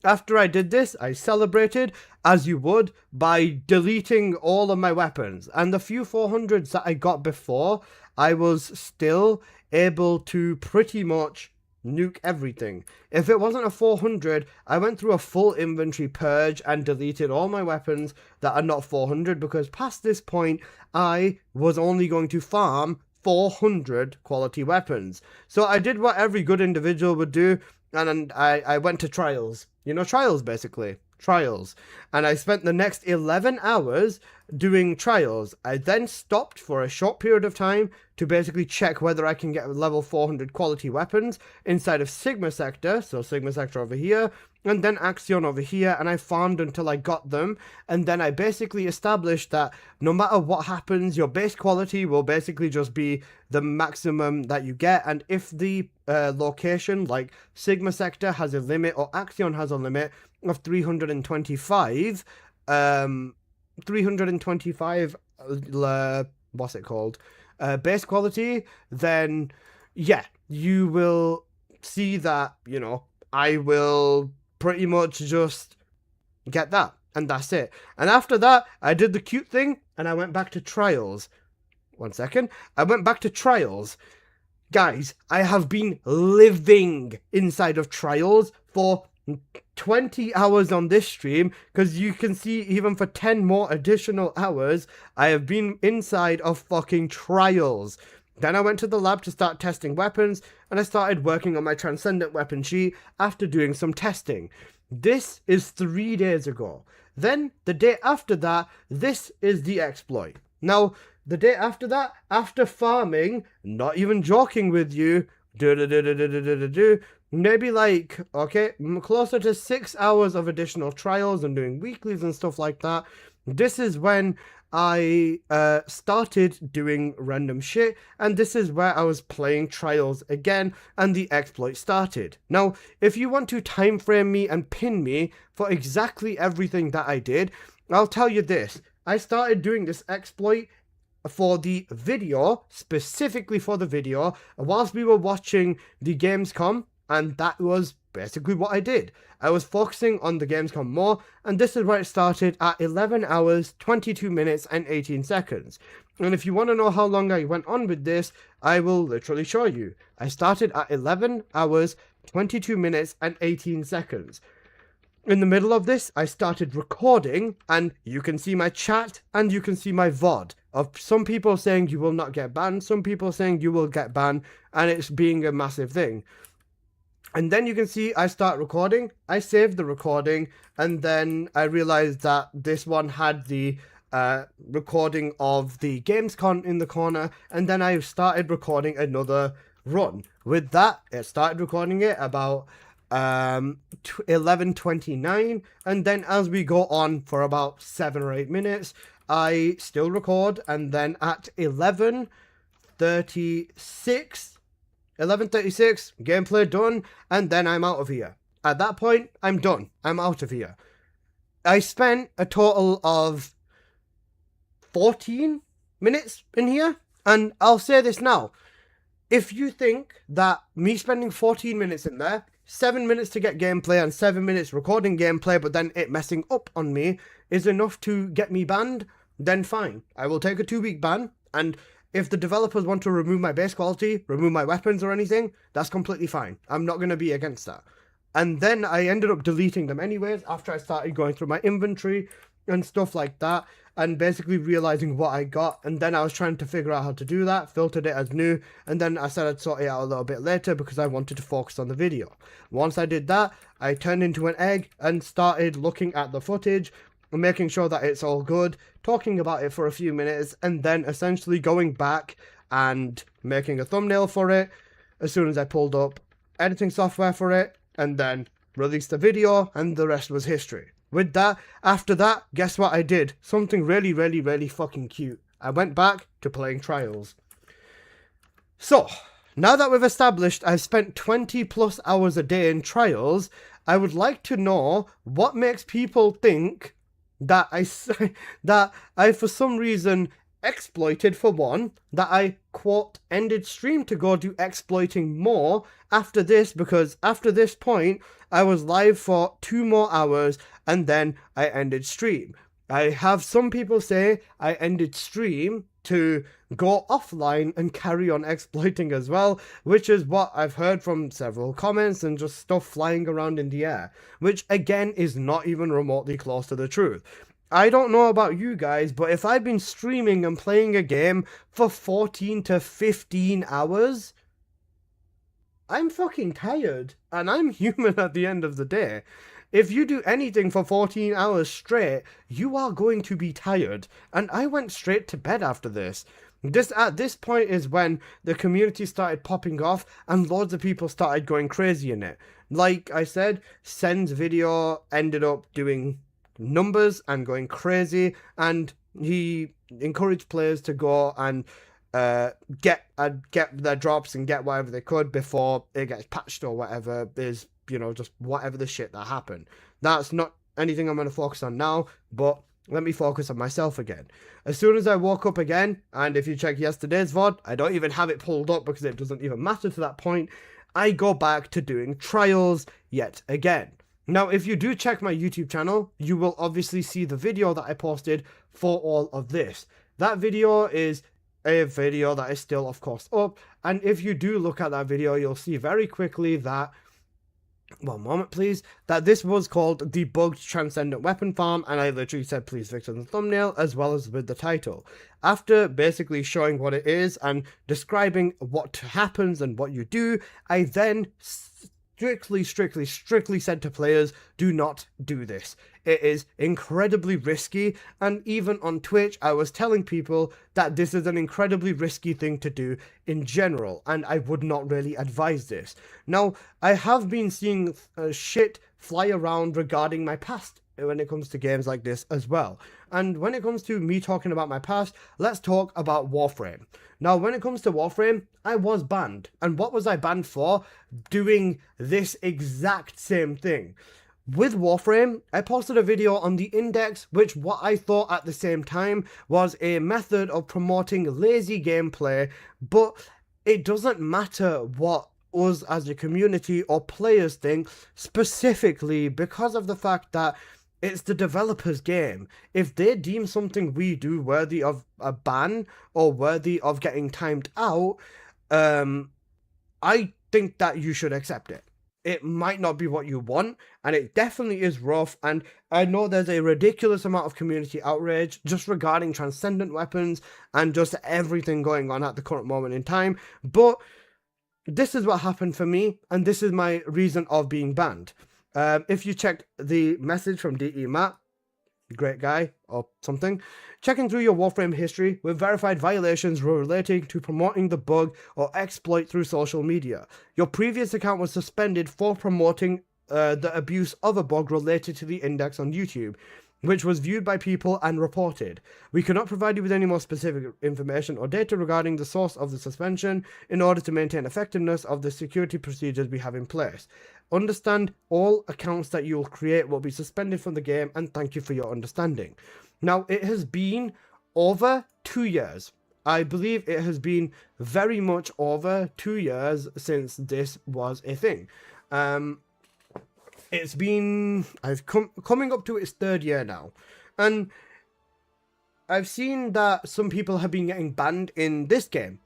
After I did this, I celebrated, as you would, by deleting all of my weapons. And the few 400s that I got before, I was still able to pretty much nuke everything. If it wasn't a 400, I went through a full inventory purge and deleted all my weapons that are not 400, because past this point, I was only going to farm 400 quality weapons. So I did what every good individual would do, and I went to Trials. You know, Trials basically. Trials. And I spent the next 11 hours doing Trials. I then stopped for a short period of time to basically check whether I can get level 400 quality weapons inside of Sigma Sector, so Sigma Sector over here, and then Axion over here, and I farmed until I got them, and then I basically established that no matter what happens, your base quality will basically just be the maximum that you get, and if the location, like Sigma Sector, has a limit, or Axion has a limit of 325, what's it called? Base quality, then yeah, you will see that, you know, I will pretty much just get that, and that's it. And after that, I did the cute thing, and I went back to Trials. 1 second. I went back to Trials. Guys, I have been living inside of Trials for 20 hours on this stream, because you can see even for 10 more additional hours, I have been inside of fucking Trials. Then I went to the lab to start testing weapons, and I started working on my transcendent weapon sheet after doing some testing. This is 3 days ago. Then, the day after that, this is the exploit. Now, the day after that, after farming, not even joking with you, maybe like, okay, closer to 6 hours of additional trials and doing weeklies and stuff like that, this is when I started doing random shit, and this is where I was playing trials again, and the exploit started. Now, if you want to time frame me and pin me for exactly everything that I did, I'll tell you this. I started doing this exploit for the video, specifically for the video, whilst we were watching the Gamescom, and that was basically what I did. I was focusing on the Gamescom more, and this is where it started at 11 hours, 22 minutes, and 18 seconds. And if you want to know how long I went on with this, I will literally show you. I started at 11 hours, 22 minutes, and 18 seconds. In the middle of this, I started recording, and you can see my chat, and you can see my VOD, of some people saying you will not get banned, some people saying you will get banned, and it's being a massive thing. And then you can see I start recording, I saved the recording, and then I realized that this one had the recording of the Gamescom in the corner, and then I started recording another run. With that, it started recording it about 11:29, and then as we go on for about 7 or 8 minutes, I still record, and then at 11:36, gameplay done, and then I'm out of here. At that point, I'm done. I'm out of here. I spent a total of 14 minutes in here, and I'll say this now. If you think that me spending 14 minutes in there, 7 minutes to get gameplay and 7 minutes recording gameplay, but then it messing up on me is enough to get me banned, then fine. I will take a 2-week ban, and if the developers want to remove my base quality, remove my weapons or anything, that's completely fine. I'm not going to be against that. And then I ended up deleting them anyways after I started going through my inventory and stuff like that, and basically realizing what I got. And then I was trying to figure out how to do that, filtered it as new, and then I said I'd sort it out a little bit later because I wanted to focus on the video. Once I did that, I turned into an egg and started looking at the footage, making sure that it's all good, talking about it for a few minutes, and then essentially going back and making a thumbnail for it as soon as I pulled up editing software for it, and then released the video, and the rest was history. With that, after that, guess what I did? Something really, really, really fucking cute. I went back to playing Trials. So, now that we've established I've spent 20 plus hours a day in Trials, I would like to know what makes people think that I for some reason exploited for one, that I quote ended stream to go do exploiting more after this, because after this point I was live for 2 more hours and then I ended stream. I have some people say I ended stream to go offline and carry on exploiting as well, which is what I've heard from several comments and just stuff flying around in the air, which again is not even remotely close to the truth. I don't know about you guys, but if I've been streaming and playing a game for 14 to 15 hours, I'm fucking tired, and I'm human at the end of the day. If you do anything for 14 hours straight, you are going to be tired, and I went straight to bed after this. At this point is when the community started popping off and loads of people started going crazy in it. Like I said, Sen's video ended up doing numbers and going crazy, and he encouraged players to go and get their drops and get whatever they could before it gets patched or whatever is, just whatever the shit that happened. That's not anything I'm going to focus on now, but let me focus on myself again. As soon as I woke up again, and if you check yesterday's VOD, I don't even have it pulled up because it doesn't even matter to that point, I go back to doing Trials yet again. Now, if you do check my YouTube channel, you will obviously see the video that I posted for all of this. That video is a video that is still, of course, up. And if you do look at that video, you'll see very quickly that one moment please, that this was called the Bugged Transcendent Weapon Farm, and I literally said please fix on the thumbnail as well as with the title. After basically showing what it is and describing what happens and what you do, I then strictly said to players, do not do this. It is incredibly risky, and even on Twitch I was telling people that this is an incredibly risky thing to do in general, and I would not really advise this. Now, I have been seeing shit fly around regarding my past when it comes to games like this as well. And when it comes to me talking about my past, let's talk about Warframe. Now, when it comes to Warframe, I was banned. And what was I banned for? Doing this exact same thing. With Warframe, I posted a video on the Index, which what I thought at the same time was a method of promoting lazy gameplay, but it doesn't matter what us as a community or players think, specifically because of the fact that it's the developer's game. If they deem something we do worthy of a ban or worthy of getting timed out, I think that you should accept it. It might not be what you want, and it definitely is rough, and I know there's a ridiculous amount of community outrage just regarding transcendent weapons and just everything going on at the current moment in time, but this is what happened for me, and this is my reason of being banned. If you checked the message from DE Matt, great guy or something, checking through your Warframe history with verified violations relating to promoting the bug or exploit through social media. Your previous account was suspended for promoting the abuse of a bug related to the Index on YouTube, which was viewed by people and reported. We cannot provide you with any more specific information or data regarding the source of the suspension in order to maintain effectiveness of the security procedures we have in place. Understand all accounts that you will create will be suspended from the game, and thank you for your understanding. Now, it has been over 2 years. I believe it has been very much over 2 years since this was a thing. It's been coming up to its 3rd year now, and I've seen that some people have been getting banned in this game.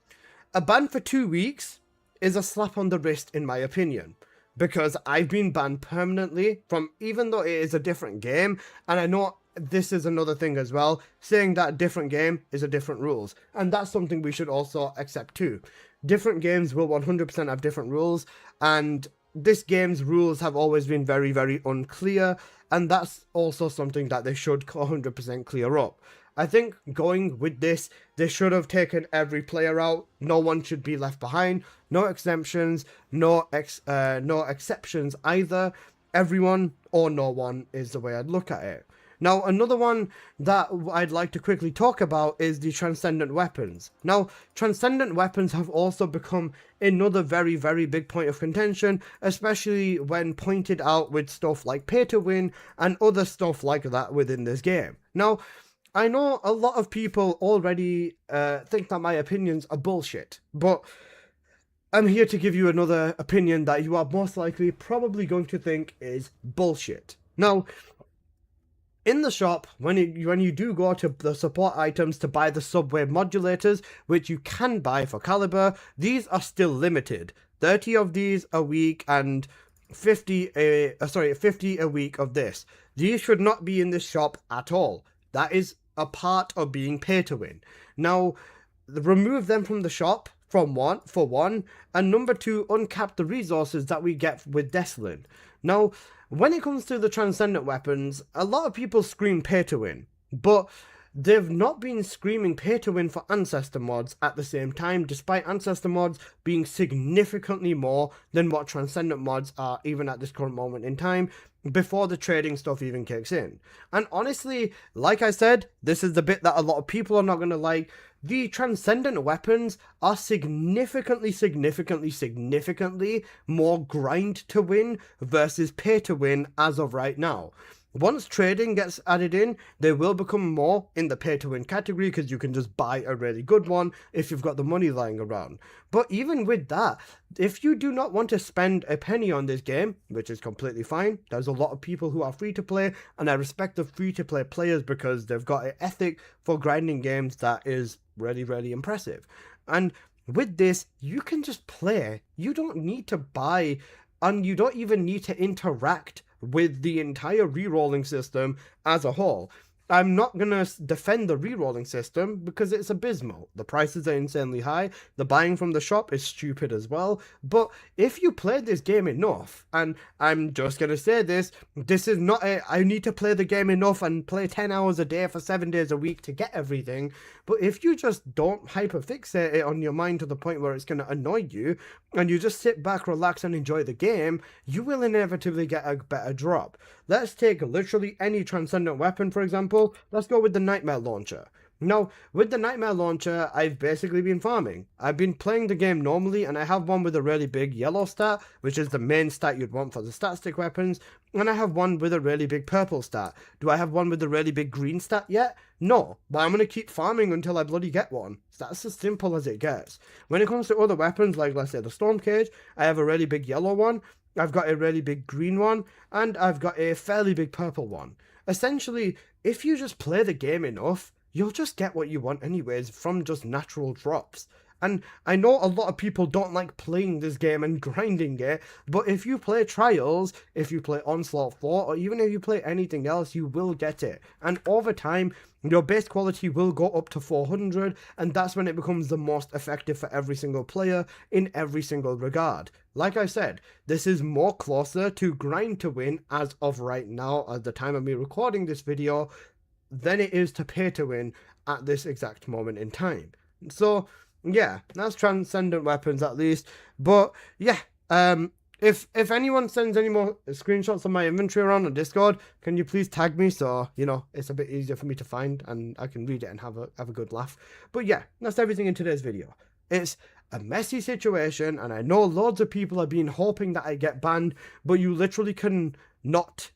A ban for 2 weeks is a slap on the wrist in my opinion, because I've been banned permanently from, even though it is a different game, and I know this is another thing as well, saying that a different game is a different rules, and that's something we should also accept too. Different games will 100% have different rules, and this game's rules have always been very, very unclear, and that's also something that they should 100% clear up. I think going with this, they should have taken every player out. No one should be left behind. No exemptions, no exceptions either. Everyone or no one is the way I'd look at it. Now, another one that I'd like to quickly talk about is the transcendent weapons. Now, transcendent weapons have also become another very, very big point of contention, especially when pointed out with stuff like pay to win and other stuff like that within this game. Now, I know a lot of people already think that my opinions are bullshit, but I'm here to give you another opinion that you are most likely probably going to think is bullshit. Now, in the shop, when you do go to the support items to buy the subwave modulators, which you can buy for Caliber, these are still limited. 30 of these a week and 50 a week of this. These should not be in this shop at all. That is a part of being pay to win. Now, remove them from the shop for one, and number 2, uncap the resources that we get with Desolin. Now, when it comes to the transcendent weapons, a lot of people scream pay to win, but they've not been screaming pay to win for Ancestor mods at the same time, despite Ancestor mods being significantly more than what transcendent mods are even at this current moment in time, before the trading stuff even kicks in. And honestly, like I said, this is the bit that a lot of people are not going to like. The transcendent weapons are significantly more grind to win versus pay to win as of right now. Once trading gets added in, they will become more in the pay to win category, because you can just buy a really good one if you've got the money lying around. But even with that, if you do not want to spend a penny on this game, which is completely fine, there's a lot of people who are free to play, and I respect the free to play players because they've got an ethic for grinding games that is really, really impressive. And with this, you can just play. You don't need to buy and you don't even need to interact with the entire rerolling system as a whole. I'm not going to defend the rerolling system because it's abysmal. The prices are insanely high. The buying from the shop is stupid as well. But if you play this game enough, and I'm just going to say this is not I need to play the game enough and play 10 hours a day for 7 days a week to get everything. But if you just don't hyperfixate it on your mind to the point where it's going to annoy you, and you just sit back, relax, and enjoy the game, you will inevitably get a better drop. Let's take literally any transcendent weapon, for example. Let's go with the Nightmare Launcher. Now, with the Nightmare Launcher, I've basically been farming. I've been playing the game normally, and I have one with a really big yellow stat, which is the main stat you'd want for the stat stick weapons, and I have one with a really big purple stat. Do I have one with a really big green stat yet? No, but I'm going to keep farming until I bloody get one. That's as simple as it gets. When it comes to other weapons, like let's say the Storm Cage, I have a really big yellow one, I've got a really big green one, and I've got a fairly big purple one. Essentially, if you just play the game enough, you'll just get what you want anyways from just natural drops. And I know a lot of people don't like playing this game and grinding it, but if you play Trials, if you play Onslaught 4, or even if you play anything else, you will get it. And over time, your base quality will go up to 400, and that's when it becomes the most effective for every single player in every single regard. Like I said, this is more closer to grind to win as of right now, at the time of me recording this video, than it is to pay to win at this exact moment in time. So, yeah, that's transcendent weapons at least. But, yeah, if anyone sends any more screenshots of my inventory around on Discord, can you please tag me so, you know, it's a bit easier for me to find and I can read it and have a good laugh. But yeah, that's everything in today's video. It's a messy situation, and I know loads of people have been hoping that I get banned, but you literally can not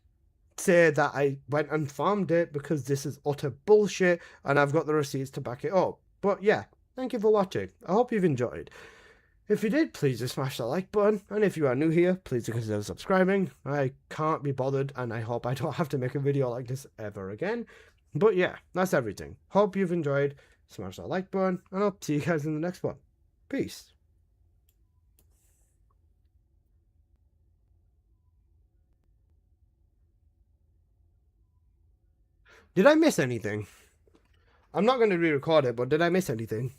say that I went and farmed it because this is utter bullshit and I've got the receipts to back it up. But yeah, thank you for watching. I hope you've enjoyed. If you did, please just smash the like button, and if you are new here, please consider subscribing. I can't be bothered, and I hope I don't have to make a video like this ever again. But yeah, that's everything. Hope you've enjoyed. Smash that like button, and I'll see you guys in the next one. Peace. Did I miss anything? I'm not going to re-record it, but did I miss anything?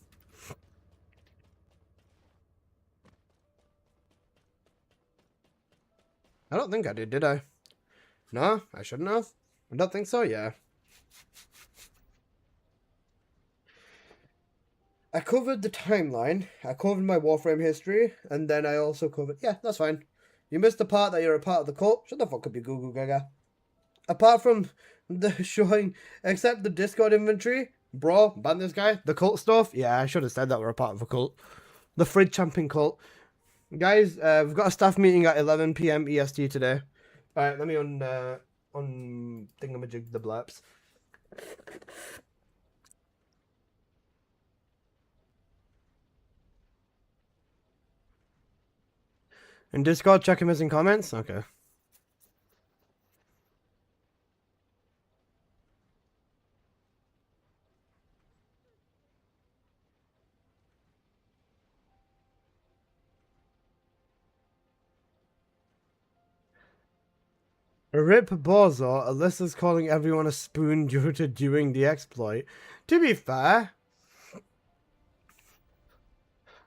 I don't think I did I? No, I shouldn't have. I don't think so, yeah. I covered the timeline, I covered my Warframe history, and then I also covered... Yeah, that's fine. You missed the part that you're a part of the cult. Shut the fuck up, you goo-goo gaga. Apart from the showing, except the Discord inventory, bro, ban this guy, the cult stuff, yeah, I should have said that we're a part of a cult. The Frid Champion cult. Guys, we've got a staff meeting at 11 PM EST today. Alright, let me on thingamajig the blaps. In Discord, check him as in comments? Okay. Rip Bozo, Alyssa's calling everyone a spoon due to doing the exploit. To be fair,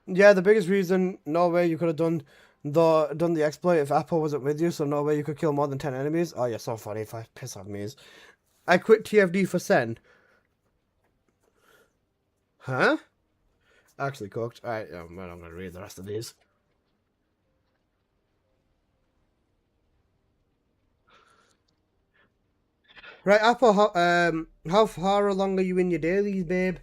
yeah, the biggest reason, no way you could have done the exploit if Apple wasn't with you, so no way you could kill more than 10 enemies. Oh, you're so funny if I piss off me. I quit TFD for Sen. Huh? Actually cooked. Alright, I'm going to read the rest of these. Right, Apple, how far along are you in your dailies, babe?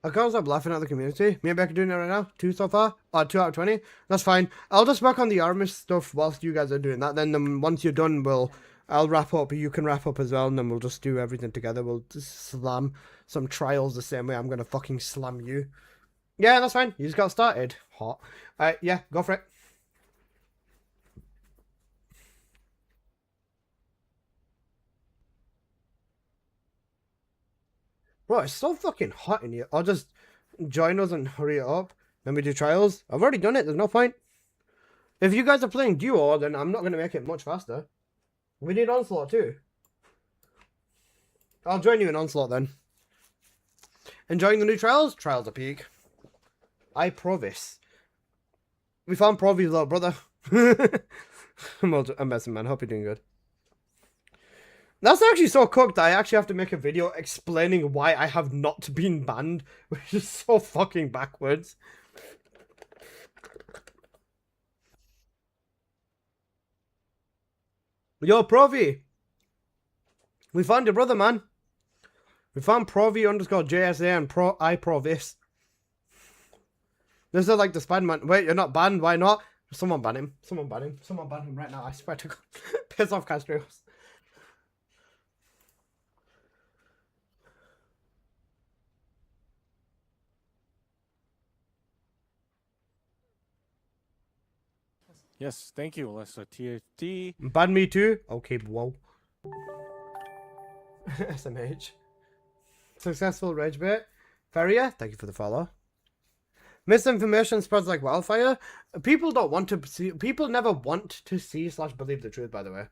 I can't stop laughing at the community. Me and Becca doing it right now. 2 so far. 2 out of 20. That's fine. I'll just work on the Artemis stuff whilst you guys are doing that. Then once you're done, I'll wrap up. You can wrap up as well, and then we'll just do everything together. We'll just slam some trials the same way I'm gonna fucking slam you. Yeah, that's fine. You just got started. Hot. Alright, yeah, go for it. Bro, it's so fucking hot in here. I'll just join us and hurry it up. Let me do trials. I've already done it. There's no point. If you guys are playing duo, then I'm not going to make it much faster. We need onslaught too. I'll join you in onslaught then. Enjoying the new trials? Trials are peak. I promise. We found Provi though, brother. I'm messing, man. Hope you're doing good. That's actually so cooked that I actually have to make a video explaining why I have not been banned, which is so fucking backwards. Yo, Provi. We found your brother, man. We found Provi_JSA and iProvis. This is like the Spider-Man. Wait, you're not banned? Why not? Someone ban him. Someone ban him. Someone ban him right now. I swear to God. Piss off, Castrios. Yes, thank you, Alessa. TFT. Ban me too? Okay, whoa. SMH. Successful rage bait. Ferrier, thank you for the follow. Misinformation spreads like wildfire. People don't want to see. People never want to see / believe the truth, by the way.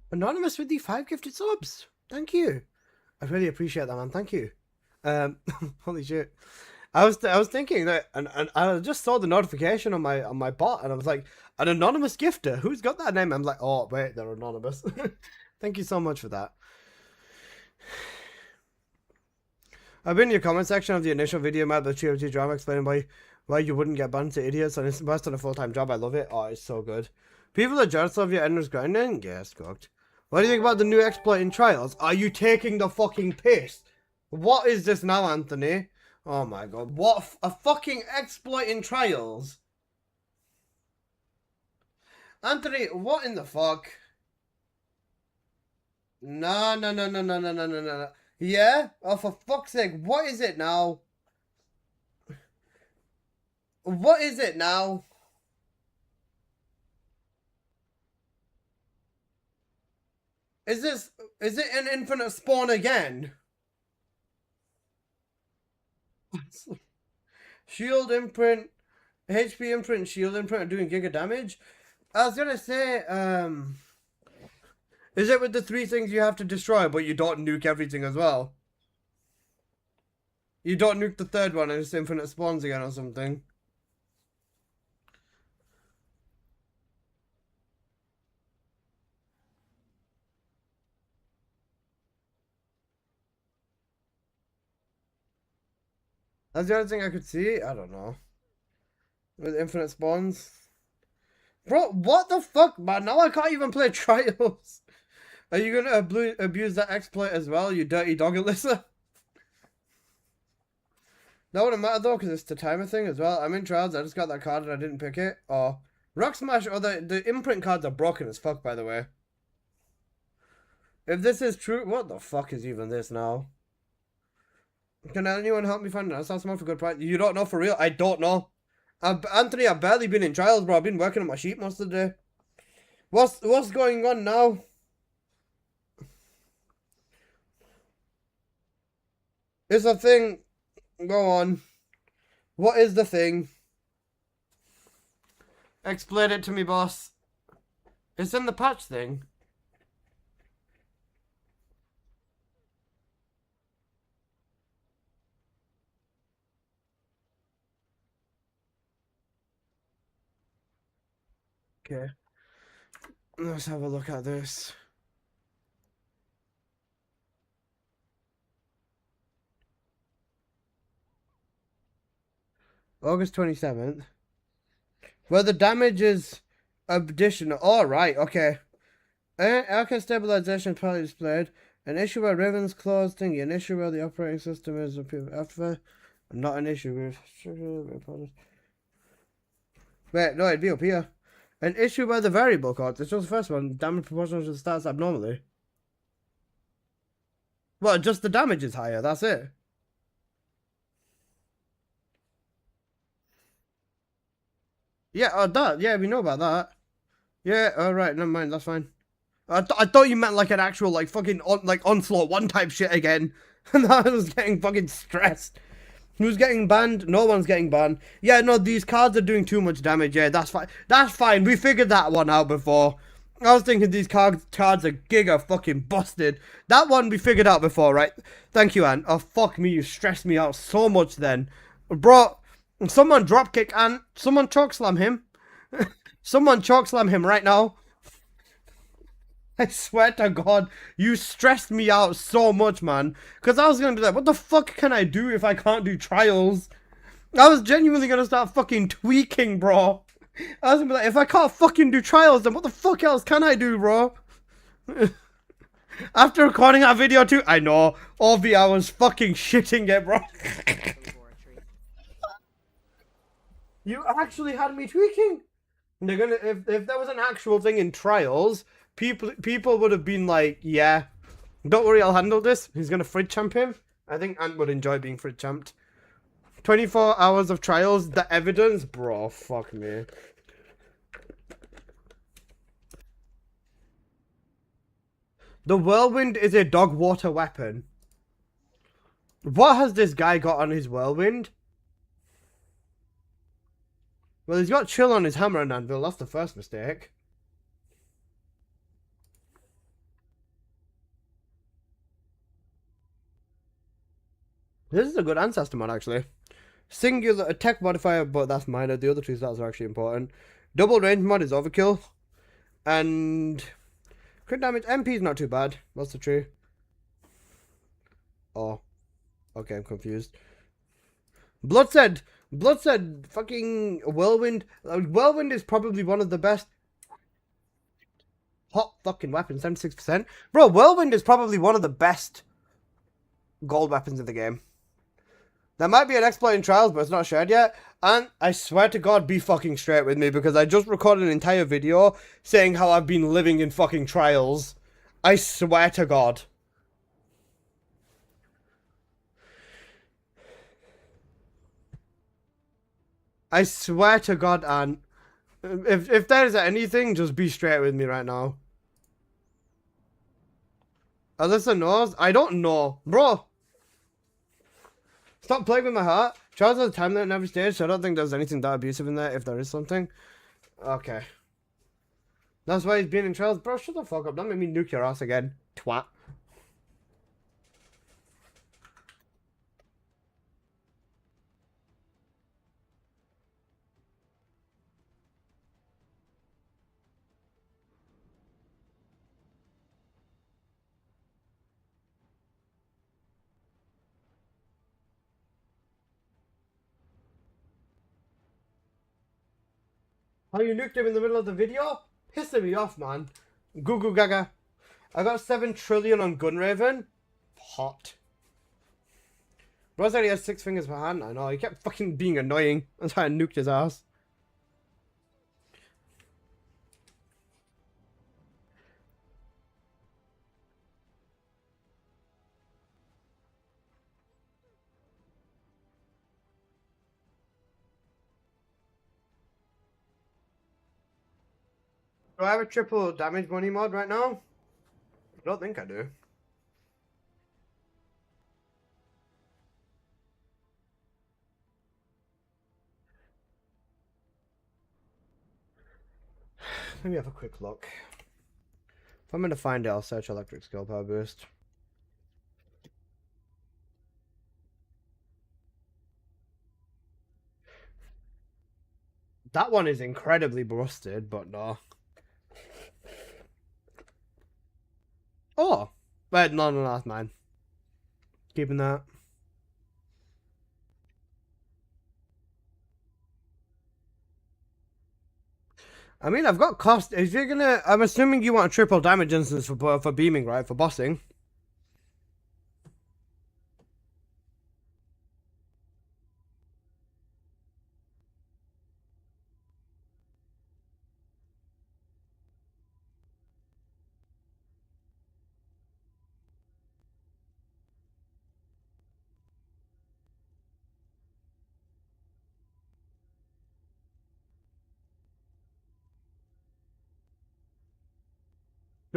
Anonymous with the 5 gifted subs. Thank you. I really appreciate that, man. Thank you. Holy shit. I was thinking that, and I just saw the notification on my bot, and I was like, an anonymous gifter. Who's got that name? I'm like, oh wait, they're anonymous. Thank you so much for that. I've been in your comment section of the initial video about the TFT drama explaining why you wouldn't get banned to idiots, and it's worse than a full-time job. I love it. Oh, it's so good. People are jealous of your endless grinding? Yes, cooked. What do you think about the new exploit in Trials? Are you taking the fucking piss? What is this now, Anthony? Oh my god. What a fucking exploit in Trials? Anthony, what in the fuck? No. Yeah? Oh, for fuck's sake. What is it now? What is it now? Is it an infinite spawn again? Shield imprint, HP imprint, shield imprint are doing giga damage. I was gonna say, is it with the 3 things you have to destroy, but you don't nuke everything as well? You don't nuke the 3rd one and it's infinite spawns again or something. That's the only thing I could see. I don't know. With infinite spawns. Bro, what the fuck, man? Now I can't even play Trials. Are you gonna abuse that exploit as well, you dirty dog, Alyssa? That wouldn't matter though, because it's the timer thing as well. I'm in Trials, I just got that card and I didn't pick it. Or Rock Smash, or the imprint cards are broken as fuck, by the way. If this is true, what the fuck is even this now? Can anyone help me find an assassin for good price? You don't know for real? I don't know. Anthony, I've barely been in Trials, bro. I've been working on my sheep most of the day. What's going on now? It's a thing. Go on. What is the thing? Explain it to me, boss. It's in the patch thing. Okay. Let's have a look at this. August 27th. Well, the damage is additional. All right, okay. Arcade stabilization is probably displayed. An issue where Raven's Claws thingy. An issue where the operating system is after. Not an issue with. Wait, no, it'd be up here. An issue where the variable cards. It's just the first one. Damage proportional to the stats abnormally. Well, just the damage is higher, that's it. Yeah, that. Yeah, we know about that. Yeah, alright, never mind, that's fine. I thought you meant like an actual, like, fucking, like, Onslaught 1 type shit again. And I was getting fucking stressed. Who's getting banned? No one's getting banned. Yeah, no, these cards are doing too much damage. Yeah, that's fine. That's fine. We figured that one out before. I was thinking these cards are giga fucking busted. That one we figured out before, right? Thank you, Ant. Oh, fuck me. You stressed me out so much then. Bro, someone dropkick Ant. Someone chokeslam him. Someone chokeslam him right now. I swear to God, you stressed me out so much, man. Because I was going to be like, what the fuck can I do if I can't do trials? I was genuinely going to start fucking tweaking, bro. I was going to be like, if I can't fucking do trials, then what the fuck else can I do, bro? After recording that video too, I know, Ovi, I was fucking shitting it, bro. You actually had me tweaking. They're gonna, if there was an actual thing in trials, people would have been like, yeah, don't worry, I'll handle this. He's gonna fridge champ him. I think Ant would enjoy being fridge champed. 24 hours of trials, the evidence, bro, fuck me. The whirlwind is a dog water weapon. What has this guy got on his whirlwind? Well, he's got chill on his hammer and anvil, that's the first mistake. This is a good ancestor mod, actually. Singular attack modifier, but that's minor. The other two stats are actually important. Double range mod is overkill. And crit damage MP is not too bad. What's the tree? Oh. Okay, I'm confused. Bloodset fucking whirlwind. Whirlwind is probably one of the best hot fucking weapons, 76%. Bro, whirlwind is probably one of the best gold weapons in the game. There might be an exploit in trials, but it's not shared yet. And I swear to God, be fucking straight with me, because I just recorded an entire video saying how I've been living in fucking trials. I swear to God. I swear to God, Ant. If there's anything, just be straight with me right now. Alyssa knows? I don't know. Bro. Stop playing with my heart. Trials has a time limit in every stage, so I don't think there's anything that abusive in there, if there is something. Okay. That's why he's been in trials. Bro, shut the fuck up. Don't make me nuke your ass again. Twat. How you nuked him in the middle of the video? Pissing me off, man. Goo goo gaga. I got 7 trillion on Gunraven. Hot. Bro said he has 6 fingers per hand. I know, he kept fucking being annoying. That's why I nuked his ass. Do I have a triple damage money mod right now? I don't think I do. Let me have a quick look. If I'm going to find it, I'll search electric skill power boost. That one is incredibly busted, but no. Oh! Wait, no, that's mine. Keeping that. I mean, I've got cost. If you're gonna, I'm assuming you want a triple damage instance for beaming, right? For bossing.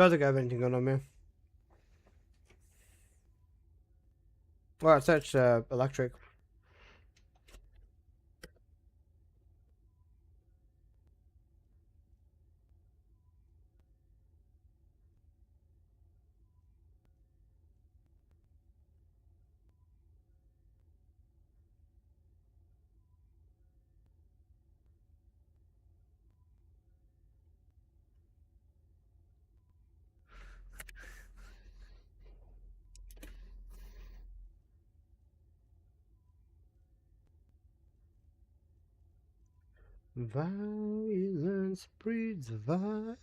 Don't think I have anything going on me. Well, it's such electric. Violence breeds violence.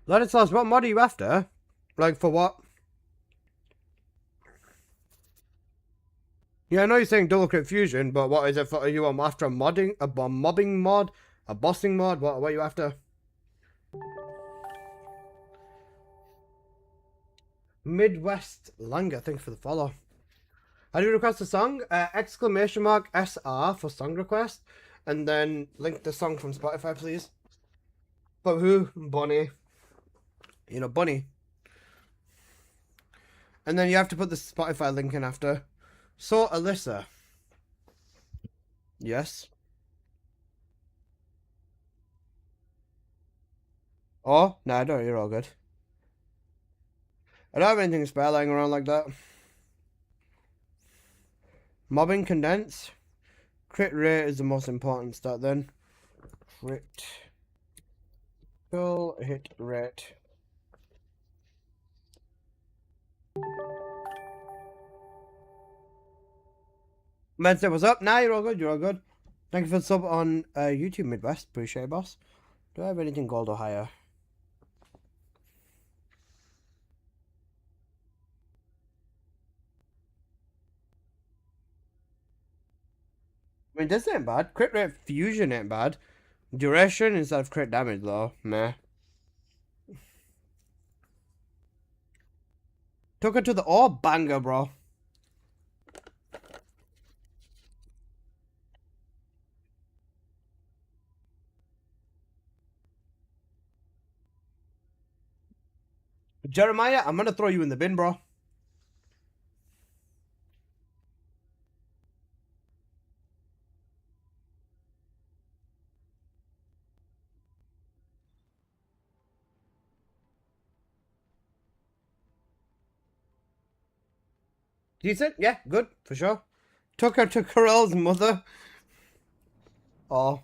Ladislaus, what mod are you after? Like, for what? Yeah, I know you're saying double crit fusion, but what is it for? Are you after a modding, a mobbing mod, a bossing mod? What are you after? Midwest Langer, thanks for the follow. How do you request a song? Exclamation mark SR for song request, and then link the song from Spotify, please. But who? Bonnie. You know, Bunny. And then you have to put the Spotify link in after. So, Alyssa. Yes. Oh, no, no, you're all good. I don't have anything spare lying around like that. Mobbing condense. Crit rate is the most important stat then. Crit. Full hit rate. Medset, what's up? Nah, you're all good, you're all good. Thank you for the sub on YouTube Midwest. Appreciate it, boss. Do I have anything gold or higher? I mean, this ain't bad. Crit rate fusion ain't bad. Duration instead of crit damage, though. Meh. Took her to the orb banger, bro. Jeremiah, I'm gonna throw you in the bin, bro. Decent? Yeah, good, for sure. Took her to Corell's mother. Oh.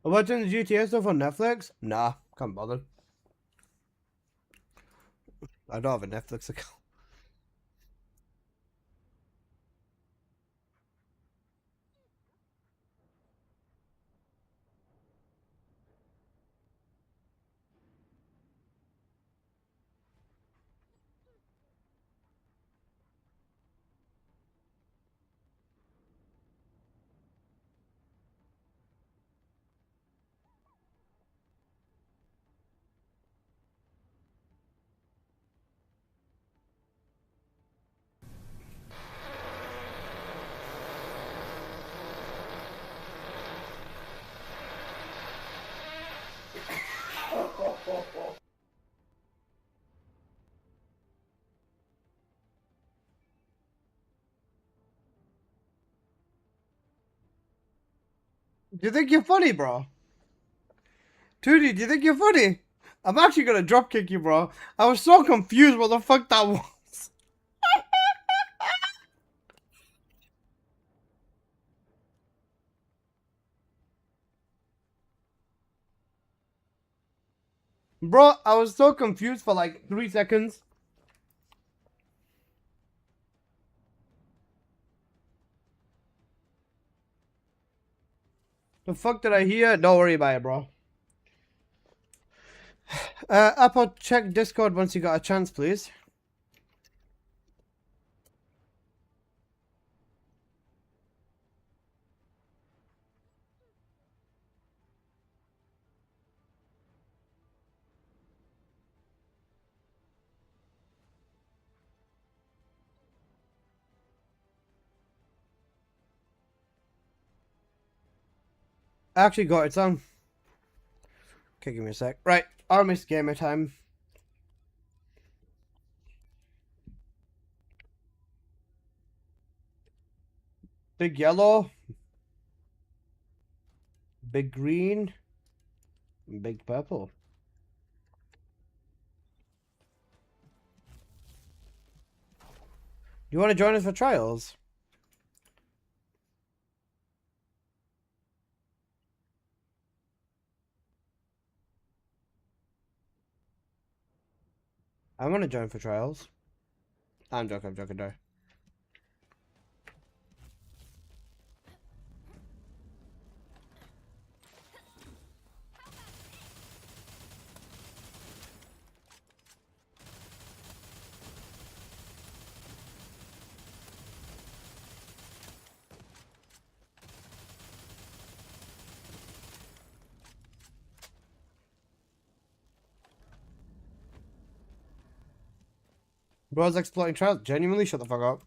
Watching the GTA stuff on Netflix? Nah, can't bother. I don't have a Netflix account. Do you think you're funny, bro? Tootie, do you think you're funny? I'm actually gonna dropkick you, bro. I was so confused what the fuck that was. Bro, I was so confused for like 3 seconds. . . . . . . . . . . . . . . . . . . . . . . . . . . . . . . . . . . . . . . . . . . . . . . . . . . . . . . . . . The fuck did I hear? Don't worry about it, bro. Apple, check Discord once you got a chance, please. I actually got it on. Okay, give me a sec. Right, Armis gamer time. Big yellow. Big green. Big purple. You want to join us for trials? I want to join for trials. I'm joking, no. Bro's exploiting trials. Genuinely, shut the fuck up.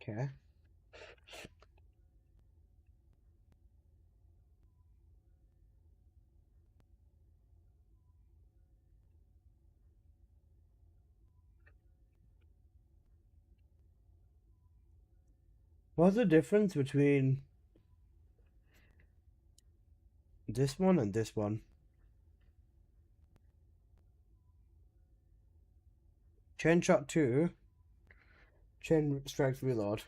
Okay. What's the difference between this one and this one? Chain shot 2. Chain strikes reload.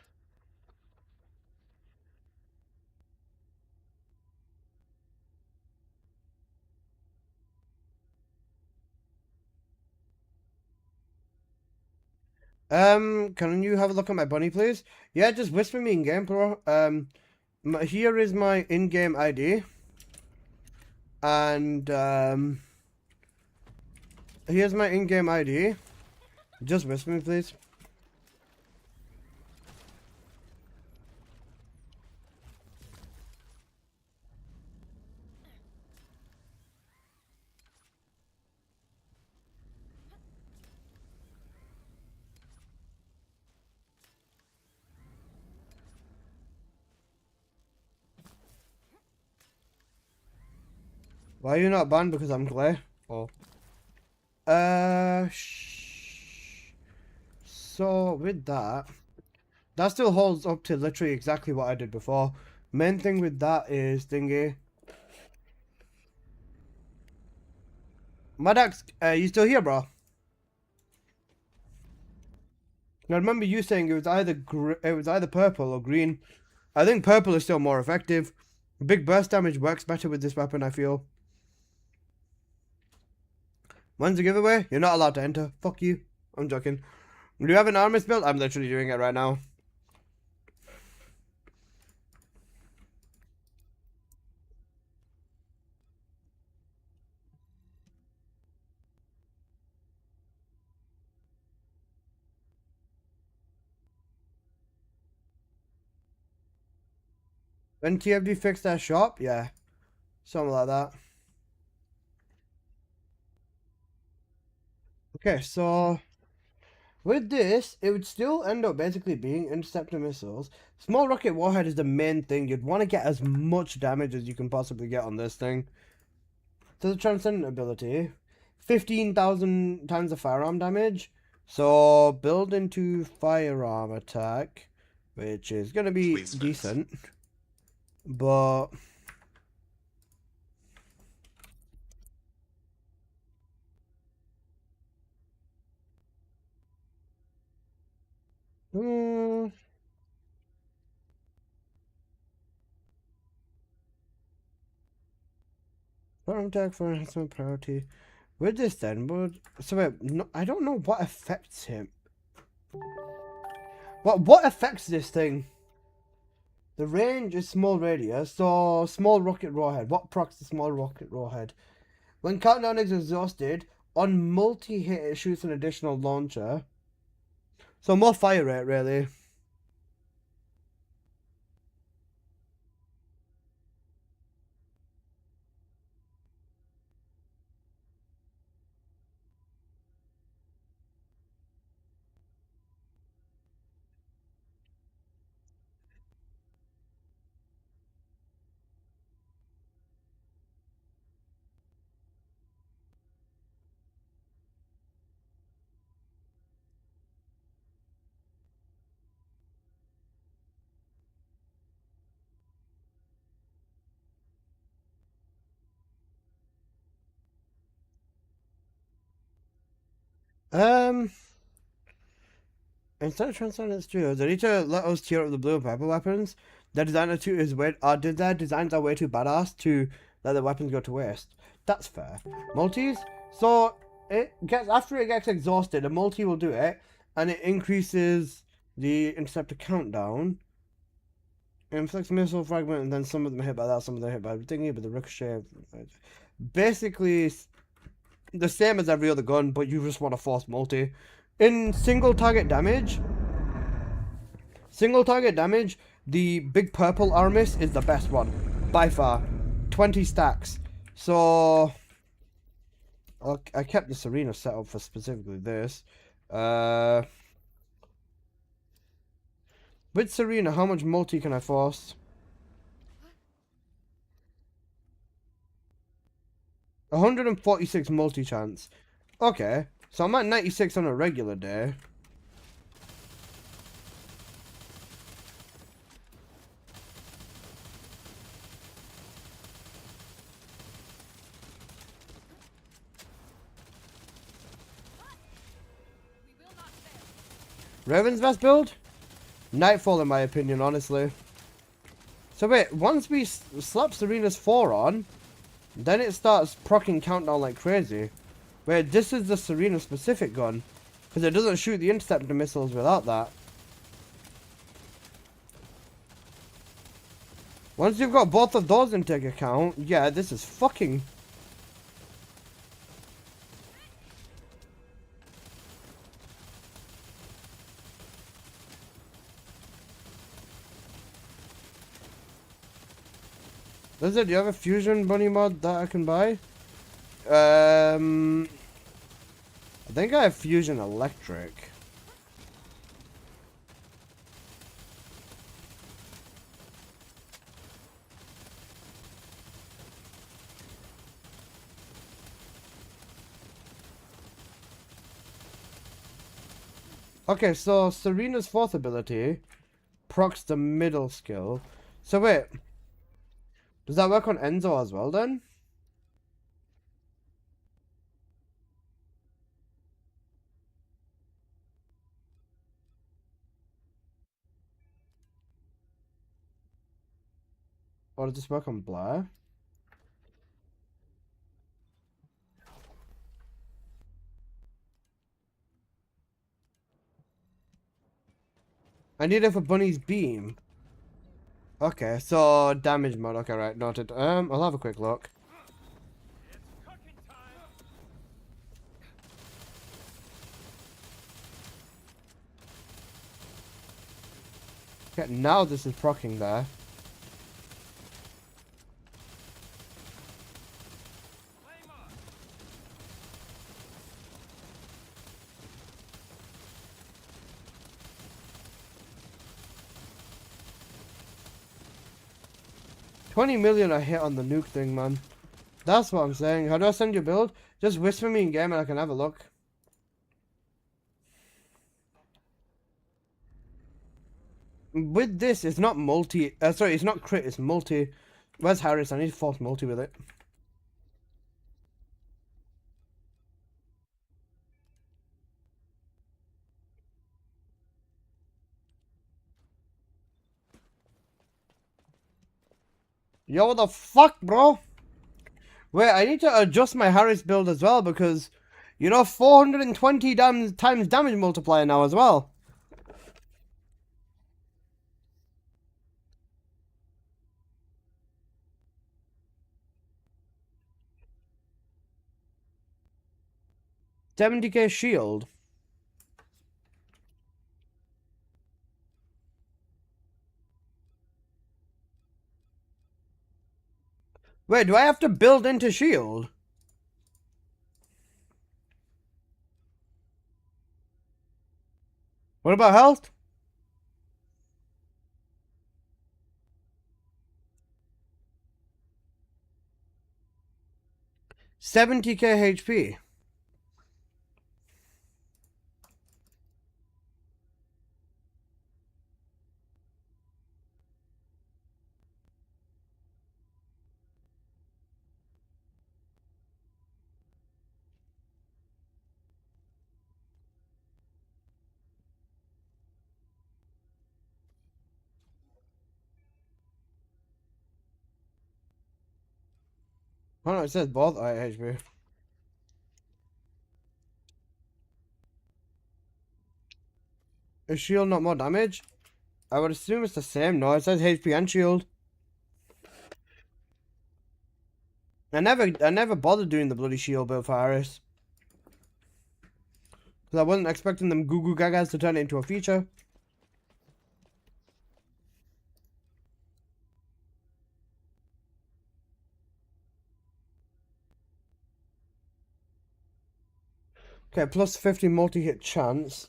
Can you have a look at my bunny, please? Yeah, just whisper me in game, bro. Here is my in-game ID. And, here's my in-game ID. Just whisper me, please. Why are you not banned? Because I'm Clay? Oh. So, with that, that still holds up to literally exactly what I did before. Main thing with that is thingy. Maddox, you still here, bro? Now remember you saying it was either purple or green. I think purple is still more effective. Big burst damage works better with this weapon, I feel. When's the giveaway? You're not allowed to enter. Fuck you. I'm joking. Do you have an Armis build? I'm literally doing it right now. When TFD fixed their shop? Yeah. Something like that. Okay, so With this, it would still end up basically being interceptor missiles. Small rocket warhead is the main thing. You'd want to get as much damage as you can possibly get on this thing. So the transcendent ability, 15,000 times the firearm damage. So build into firearm attack, which is going to be decent. But firearm attack for enhancement priority. With this then, so wait, no, I don't know what affects him. What affects this thing? The range is small radius, so small rocket warhead. What procs the small rocket warhead? When countdown is exhausted, on multi-hit it shoots an additional launcher. So more fire rate, really. Instead of Transcendent Studios, they need to let us tier up the blue and purple weapons. Their designer too is way, their designs are way too badass to let the weapons go to waste. That's fair. Multis, so it gets after it gets exhausted, a multi will do it, and it increases the interceptor countdown. It inflicts missile fragment, and then some of them hit by that, some of them hit by the thingy, but the ricochet. Basically, the same as every other gun, but you just want to force multi. In single target damage, the big purple Aramis is the best one by far. 20 stacks. So I kept the Serena set up for specifically this. With Serena, how much multi can I force? 146 multi chance. Okay, so I'm at 96 on a regular day. Raven's best build? Nightfall in my opinion, honestly. So wait, once we slap Serena's 4 on, then it starts proccing countdown like crazy. Wait, this is the Serena specific gun. Because it doesn't shoot the interceptor missiles without that. Once you've got both of those into account, yeah, this is fucking... Lizard, do you have a fusion bunny mod that I can buy? I think I have fusion electric. Okay, so Serena's 4th ability procs the middle skill. So wait, does that work on Enzo as well then? Or does this work on Blair? I need it for Bunny's beam. Okay, so damage mode. Okay, right, noted. I'll have a quick look. Okay, now this is proccing there. 20 million a hit on the nuke thing, man. That's what I'm saying. How do I send you a build? Just whisper me in game and I can have a look. With this, it's not multi. Sorry, it's not crit, it's multi. Where's Harris? I need to force multi with it. Yo, what the fuck, bro? Wait, I need to adjust my Harris build as well because, 420 times damage multiplier now as well. $70k shield. Wait, do I have to build into shield? What about health? $70k HP. Oh no, it says both HP. Is shield not more damage? I would assume it's the same. No, it says HP and shield. I never bothered doing the bloody shield build for Harris. Because I wasn't expecting them goo goo gagas to turn it into a feature. Okay, plus 50 multi-hit chance.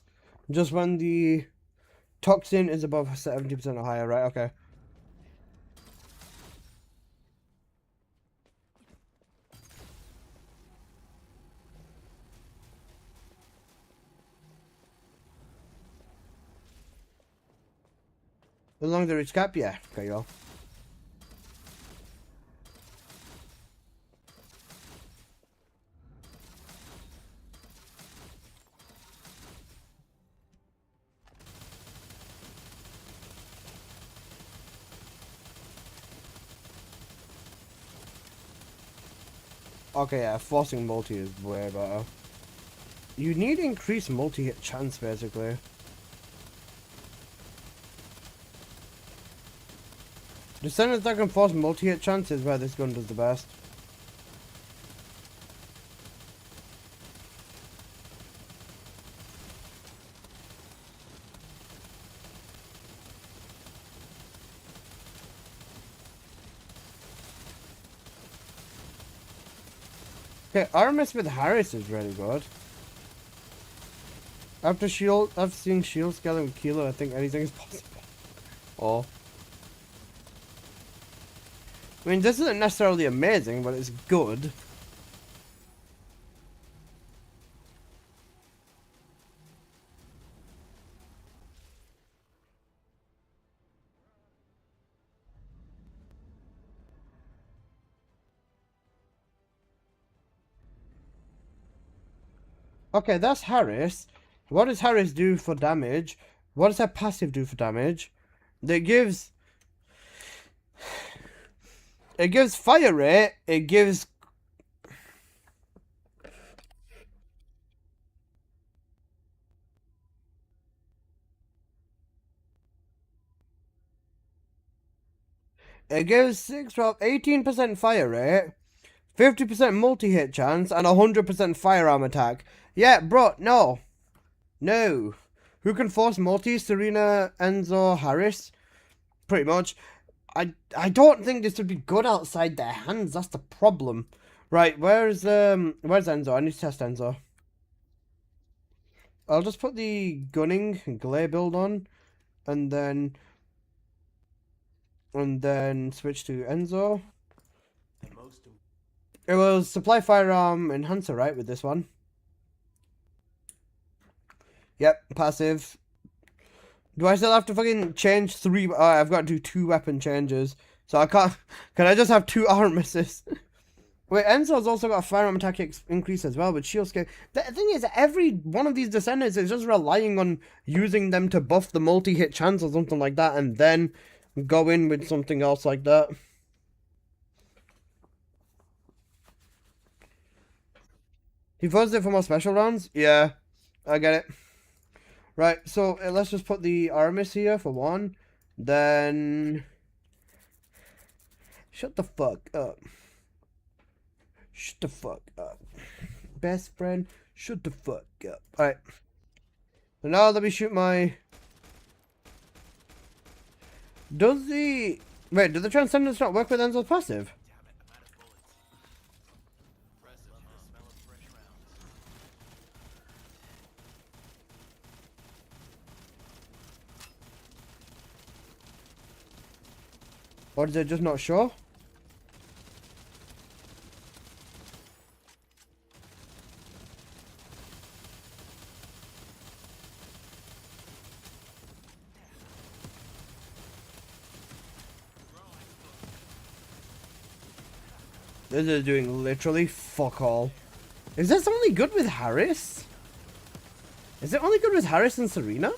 Just when the toxin is above 70% or higher, right? Okay. As long as they reach cap, yeah. Okay, go. Okay, yeah, forcing multi is way better. You need increased multi-hit chance, basically. Descendants that can force multi-hit chance is where this gun does the best. Okay, Artemis with Harris is really good. After seeing shield scaling with Kilo, I think anything is possible. Oh. I mean, this isn't necessarily amazing, but it's good. Okay, that's Harris. What does Harris do for damage? What does her passive do for damage? It gives fire rate. It gives It gives 6, 12, 18% fire rate, 50% multi-hit chance, and 100% firearm attack. Yeah, bro, no. No. Who can force multi? Serena, Enzo, Harris? Pretty much. I don't think this would be good outside their hands. That's the problem. Right, where's Enzo? I need to test Enzo. I'll just put the gunning glare build on, and then and then switch to Enzo. It was supply firearm enhancer, right, with this one? Yep, passive. Do I still have to fucking change 3? I've got to do 2 weapon changes. So I can't... Can I just have 2 arm misses? Wait, Enzo's also got a firearm attack increase as well, but shield scale. The thing is, every one of these descendants is just relying on using them to buff the multi-hit chance or something like that, and then go in with something else like that. He posted it for more special rounds? Yeah, I get it. Right, so let's just put the Armis here for 1. Then... Shut the fuck up. Shut the fuck up. Best friend, shut the fuck up. Alright. So now let me shoot my... Does the... Wait, does the Transcendence not work with Enzo's passive? Or is it just not sure? This is doing literally fuck all. Is this only good with Harris? Is it only good with Harris and Serena?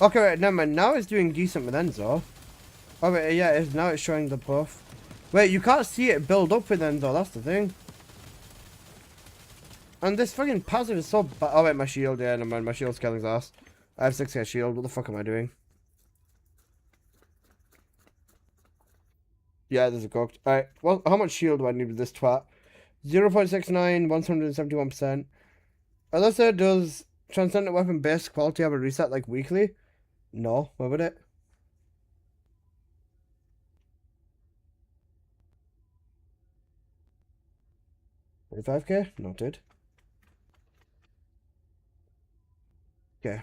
Okay, wait, never mind. Now it's doing decent with Enzo. Oh, wait, yeah, now it's showing the buff. Wait, you can't see it build up with Enzo, that's the thing. And this fucking passive is so bad. Oh, wait, my shield, yeah, never mind. My shield's killing his ass. I have 6k shield. What the fuck am I doing? Yeah, this is cooked. Alright, well, how much shield do I need with this twat? 0.69, 171%. Alyssa, does Transcendent Weapon base quality have a reset, like, weekly? No, why would it? $45k? Noted. Okay.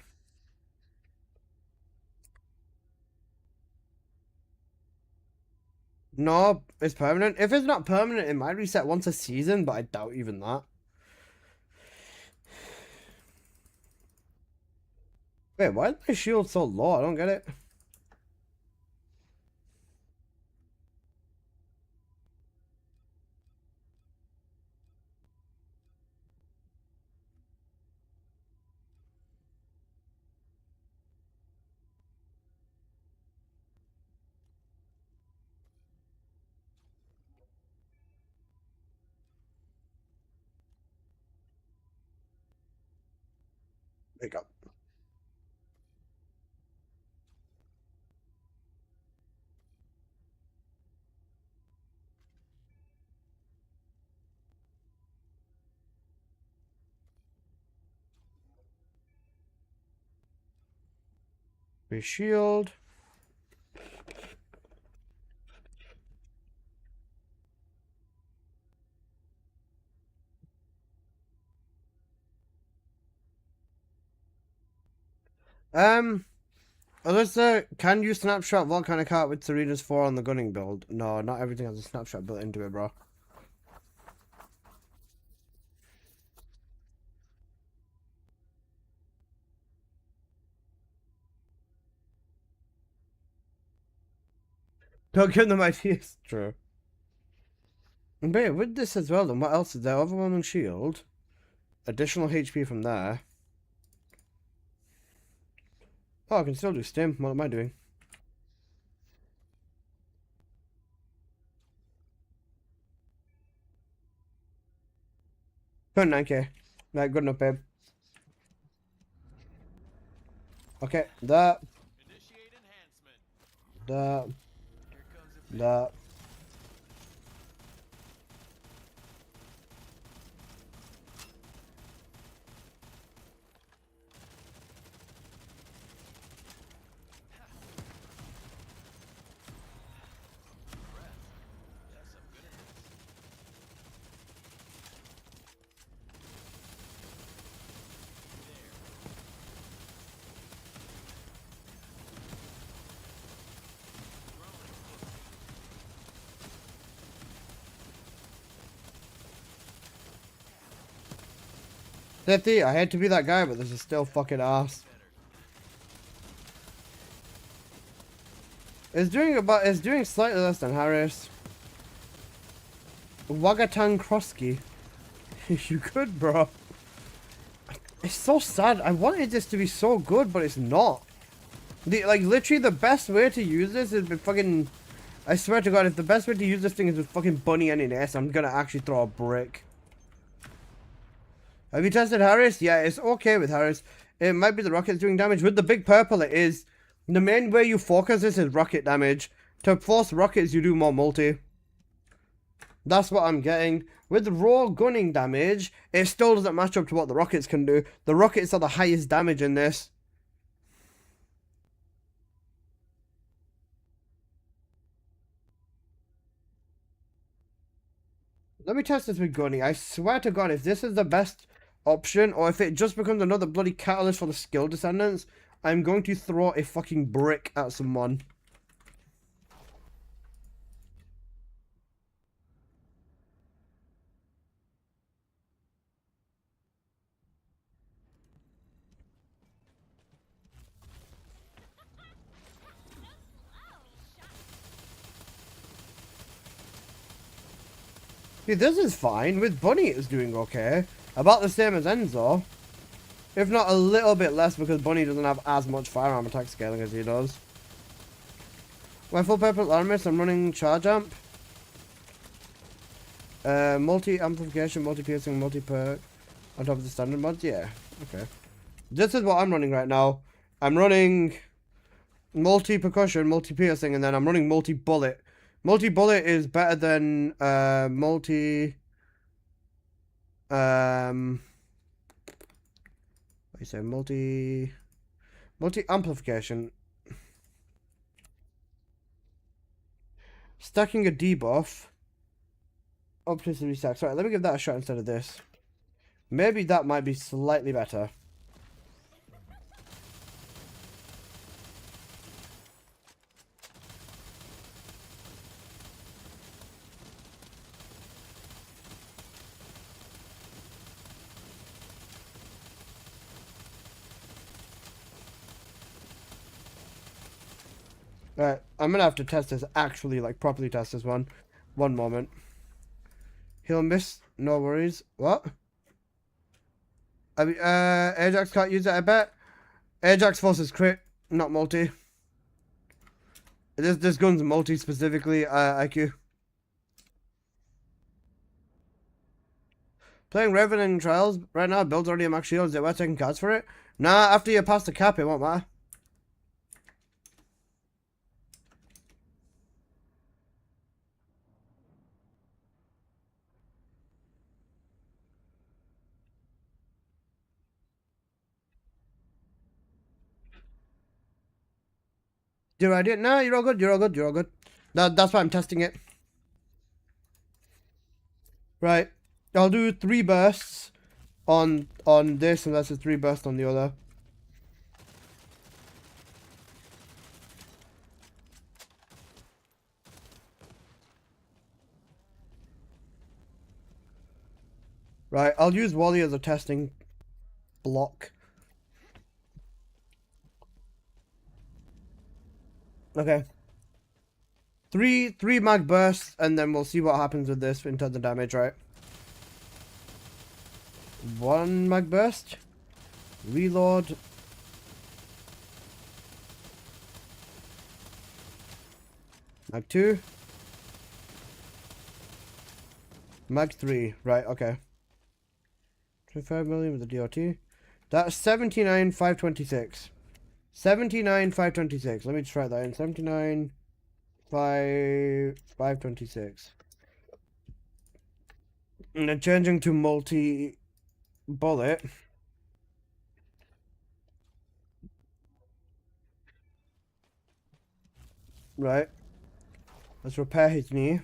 No, it's permanent. If it's not permanent, it might reset once a season, but I doubt even that. Wait, why is my shield so low? I don't get it. Wake up. Free shield. Alyssa, can you snapshot what kind of cart with Serena's 4 on the gunning build? No, not everything has a snapshot built into it, bro. Don't give them ideas. True. But yeah, with this as well, then what else is there? Overwhelming shield. Additional HP from there. Oh, I can still do stim. What am I doing? Oh, 9k. Right, good enough, babe. Okay, that. That. 50, I hate to be that guy, but this is still fucking ass. It's doing slightly less than Harris. Wagatang Krosky. You good, bro? It's so sad. I wanted this to be so good, but it's not. Like, literally, the best way to use this is with fucking... I swear to God, if the best way to use this thing is with fucking Bunny NNS, I'm gonna actually throw a brick. Have you tested Harris? Yeah, it's okay with Harris. It might be the rockets doing damage. With the big purple, it is. The main way you focus this is rocket damage. To force rockets, you do more multi. That's what I'm getting. With raw gunning damage, it still doesn't match up to what the rockets can do. The rockets are the highest damage in this. Let me test this with gunning. I swear to God, if this is the best option, or if it just becomes another bloody catalyst for the skill descendants, I'm going to throw a fucking brick at someone. See, this is fine. With Bunny, it's doing okay. About the same as Enzo. If not a little bit less, because Bunny doesn't have as much firearm attack scaling as he does. My full purple armist, I'm running charge amp. Multi-amplification, multi-piercing, multi-perk. On top of the standard mods, yeah. Okay. This is what I'm running right now. I'm running multi-percussion, multi-piercing, and then I'm running multi-bullet. Multi-bullet is better than what do you say? Multi-amplification. Stacking a debuff. Up to 3 stacks. Right, let me give that a shot instead of this. Maybe that might be slightly better. Right, I'm gonna have to test this, actually, like, properly test this one. One moment. He'll miss, no worries. What? I mean, Ajax can't use it, I bet. Ajax forces crit, not multi. This gun's multi specifically, IQ. Playing Revenant in Trials right now, builds already a max shield, is it worth taking cards for it? Nah, after you pass the cap, it won't matter. You're right. No, you're all good. You're all good. You're all good. That's why I'm testing it. Right. I'll do 3 bursts on this, and that's a 3 bursts on the other. Right. I'll use Wally as a testing block. Okay. 3 mag bursts, and then we'll see what happens with this in terms of damage, right? 1 mag burst. Reload. Mag 2. Mag 3. Right, okay. 25 million with the DOT. That's 79,526. 79,526. Let me try that in. 79,526. And then changing to multi-bullet. Right. Let's repair his knee.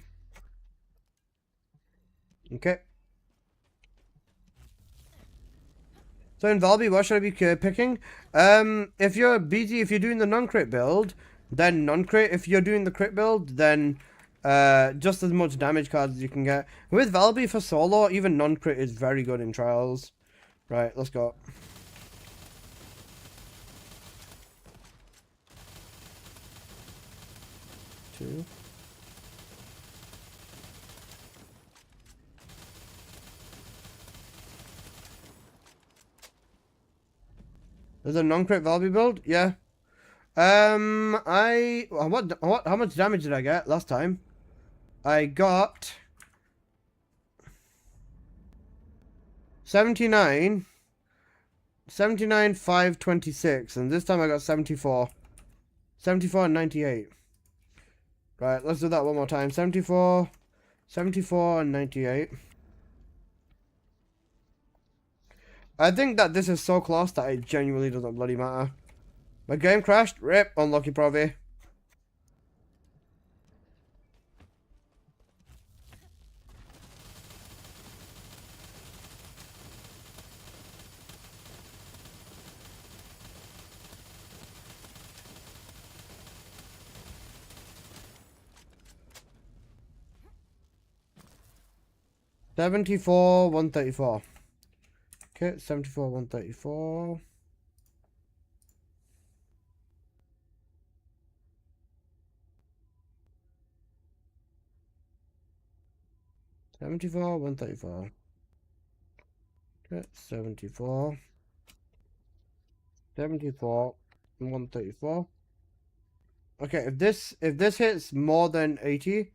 Okay. So in Valby, what should I be picking? If you're BZ, if you're doing the non-crit build, then non-crit. If you're doing the crit build, then just as much damage cards as you can get. With Valby for solo, even non-crit is very good in Trials. Right, let's go. Two. There's a non-crit value build? Yeah. How much damage did I get last time? I got 79, 526, and this time I got 74. 74 and 98. Right, let's do that one more time. 74 and 98. I think that this is so close that it genuinely doesn't bloody matter. My game crashed. Rip. Unlucky Provi. $74, $134. Okay, $74, $134. $74, $134. Okay, 74. 74, $134. Okay, if this hits more than 80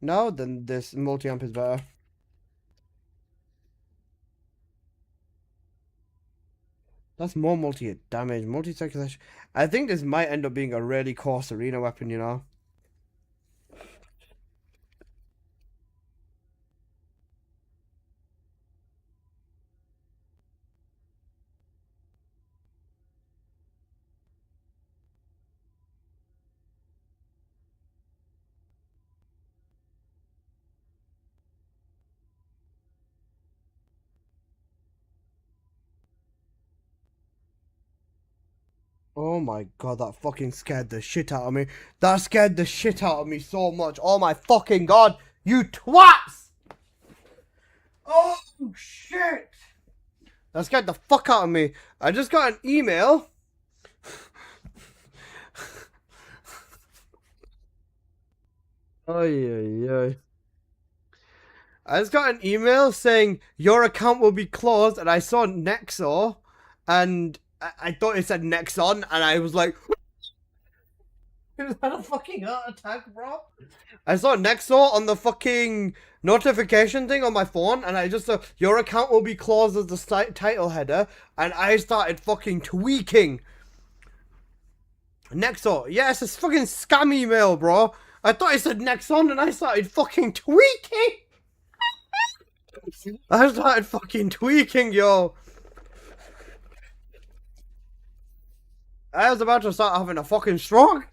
now, then this multi-amp is better. That's more multi-damage, multi-circulation. I think this might end up being a really coarse arena weapon, you know? Oh my god, that fucking scared the shit out of me. That scared the shit out of me so much. Oh my fucking god, you twats! Oh shit! That scared the fuck out of me. I just got an email. Ay. I just got an email saying your account will be closed, and I saw Nexo, and I thought it said Nexon, and I was like, is that a fucking heart attack, bro? I saw Nexo on the fucking notification thing on my phone, and I just saw your account will be closed as the title header, and I started fucking tweaking. Nexo, yes, it's fucking scam email, bro. I thought it said Nexon, and I started fucking tweaking. I started fucking tweaking, yo. I was about to start having a fucking stroke.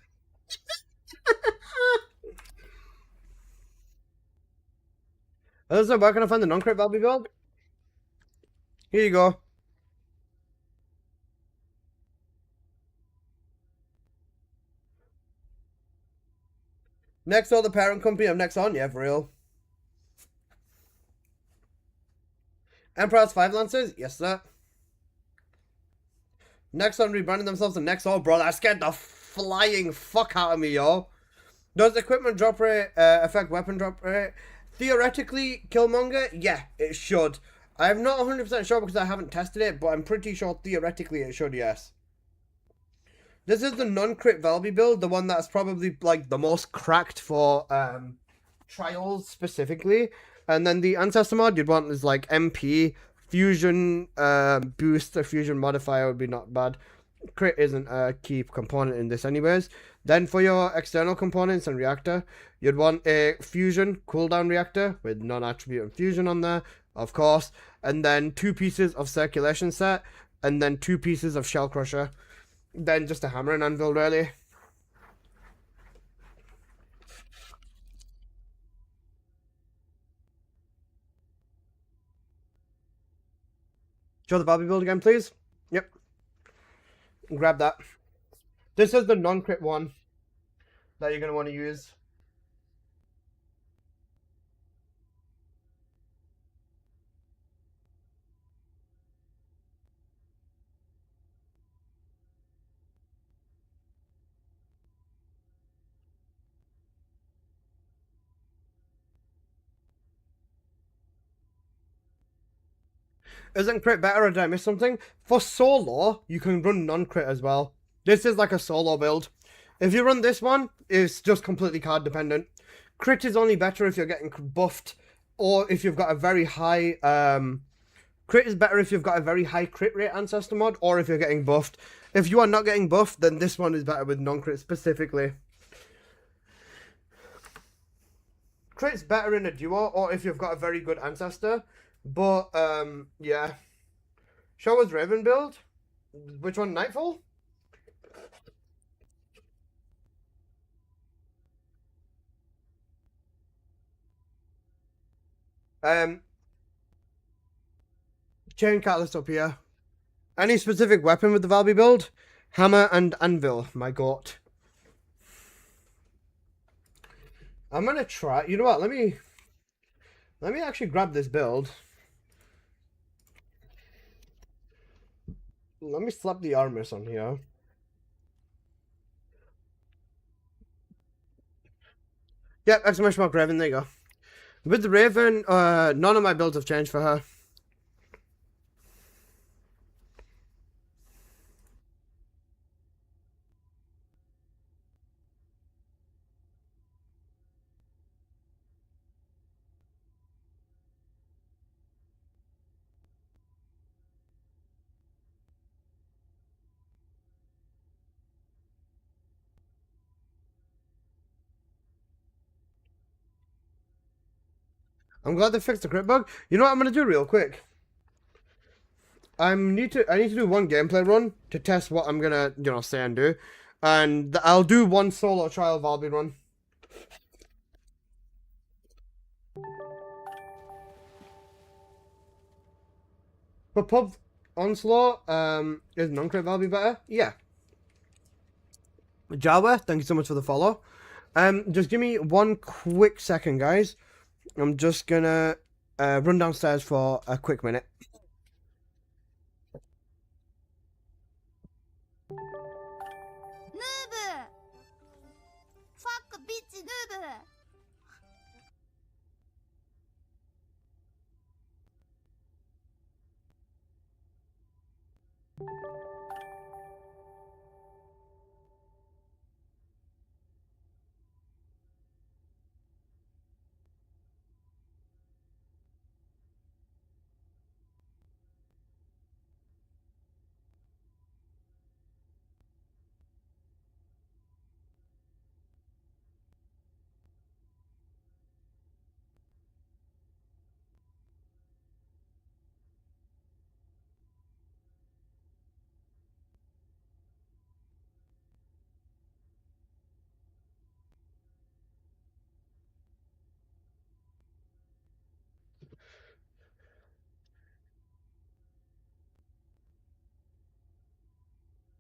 Where can I find the non-crit value build? Here you go. Nexo, the parent company of Nexon. Yeah, for real. Emperor's 5 Lancers? Yes, sir. Nexon rebranding themselves to Nexo, bro. That scared the flying fuck out of me, yo. Does equipment drop rate affect weapon drop rate? Theoretically, Killmonger? Yeah, it should. I'm not 100% sure because I haven't tested it, but I'm pretty sure theoretically it should, yes. This is the non-crit Valby build, the one that's probably like the most cracked for trials specifically. And then the Ancestor mod you'd want is like MP, Fusion boost, or Fusion modifier would be not bad. Crit isn't a key component in this anyways. Then for your external components and reactor, you'd want a Fusion cooldown reactor with non-attribute and Fusion on there, of course. And then 2 pieces of circulation set, and then 2 pieces of Shell Crusher. Then just a hammer and anvil, really. Show the Valby build again, please. Yep. Grab that. This is the non-crit one that you're going to want to use. Isn't crit better or did I miss something? For solo, you can run non-crit as well. This is like a solo build. If you run this one, it's just completely card dependent. Crit is only better if you're getting buffed or if you've got a very high... Crit is better if you've got a very high crit rate ancestor mod or if you're getting buffed. If you are not getting buffed, then this one is better with non-crit specifically. Crit's better in a duo or if you've got a very good ancestor. But, yeah. Shower's Raven build? Which one? Nightfall? Chain Catalyst up here. Any specific weapon with the Valby build? Hammer and Anvil, my god. I'm gonna try. You know what? Let me actually grab this build. Let me slap the armors on here. Yep, exclamation mark Raven. There you go. With the Raven, none of my builds have changed for her. I'm glad they fixed the crit bug. You know what I'm gonna do real quick? I need to do one gameplay run to test what I'm gonna, say and do. And I'll do one solo trial Valby run. For pub onslaught, is non-crit Valby better? Yeah. Jawa, thank you so much for the follow. Just give me one quick second, guys. I'm just gonna run downstairs for a quick minute. Noob! Fuck bitch noob!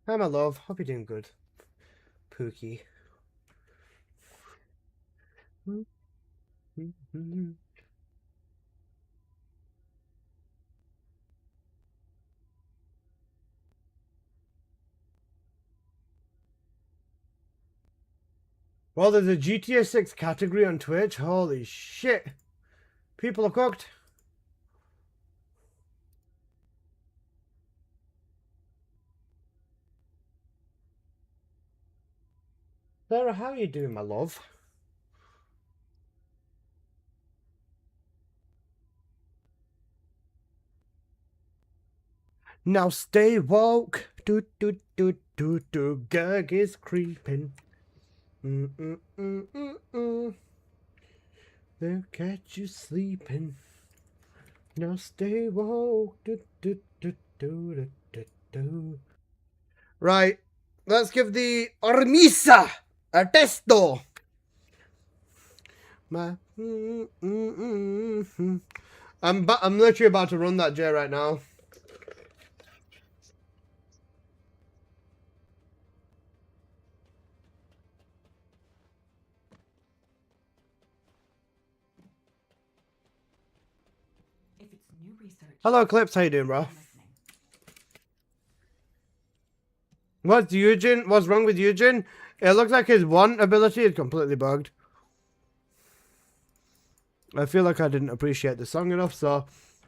Hi, my love. Hope you're doing good. Pookie. Well, there's a GTA 6 category on Twitch. Holy shit. People are cooked. Sarah, how are you doing, my love? Now stay woke. Do do do do do. Gug is creeping. They'll catch you sleeping. Now stay woke. Do do do do do do do. Right. Let's give the Armisa a testo. I'm literally about to run that J right now. Hello, Clips. How you doing, bro? What's wrong with Eugen? It looks like his one ability is completely bugged. I feel like I didn't appreciate the song enough, so...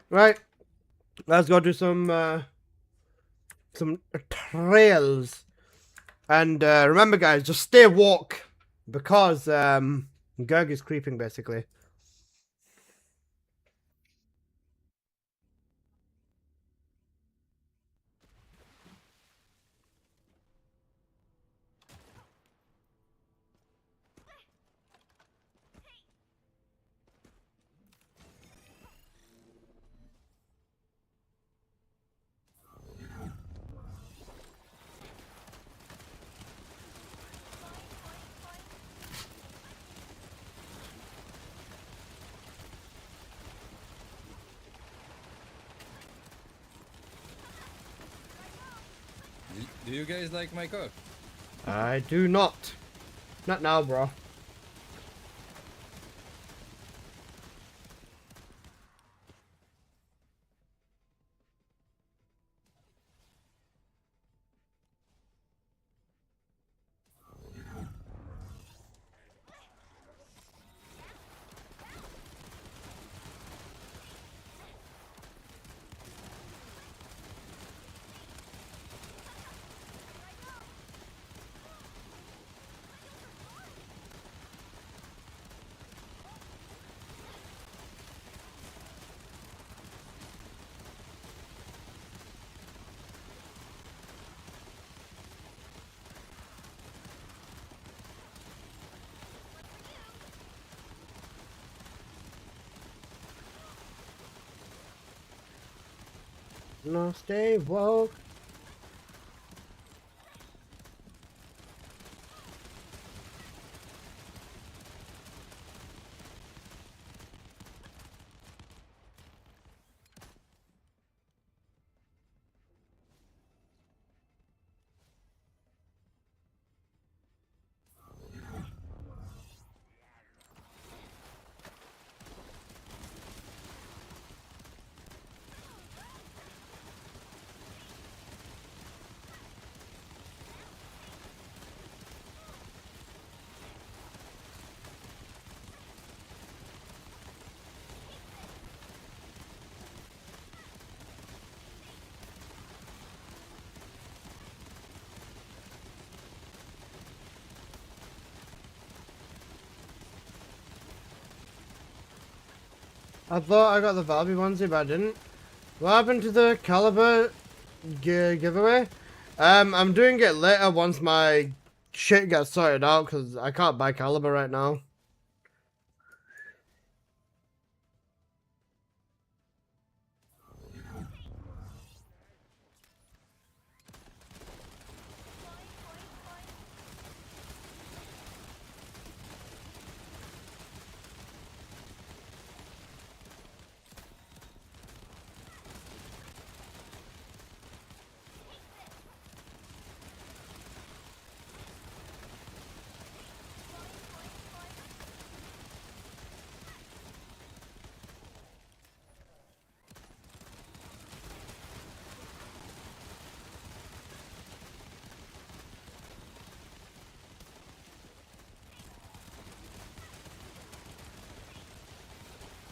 Right. Let's go do some trails. And remember, guys, just stay woke because Gerg is creeping basically. Do you guys like my cook? I do not. Not now, bro. No, stay woke. I thought I got the Valby onesie, but I didn't. What happened to the Caliber giveaway? I'm doing it later once my shit gets sorted out, because I can't buy Caliber right now.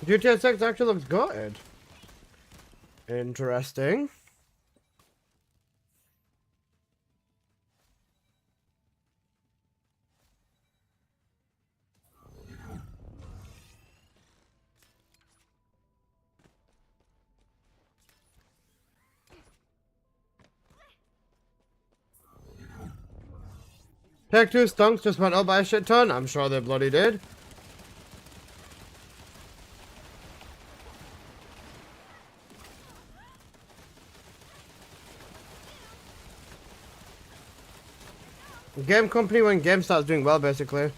GTA 6 actually looks good. Interesting. Tech 2 stunks just went up by a shit ton. I'm sure they bloody did. Game company when game starts doing well, basically.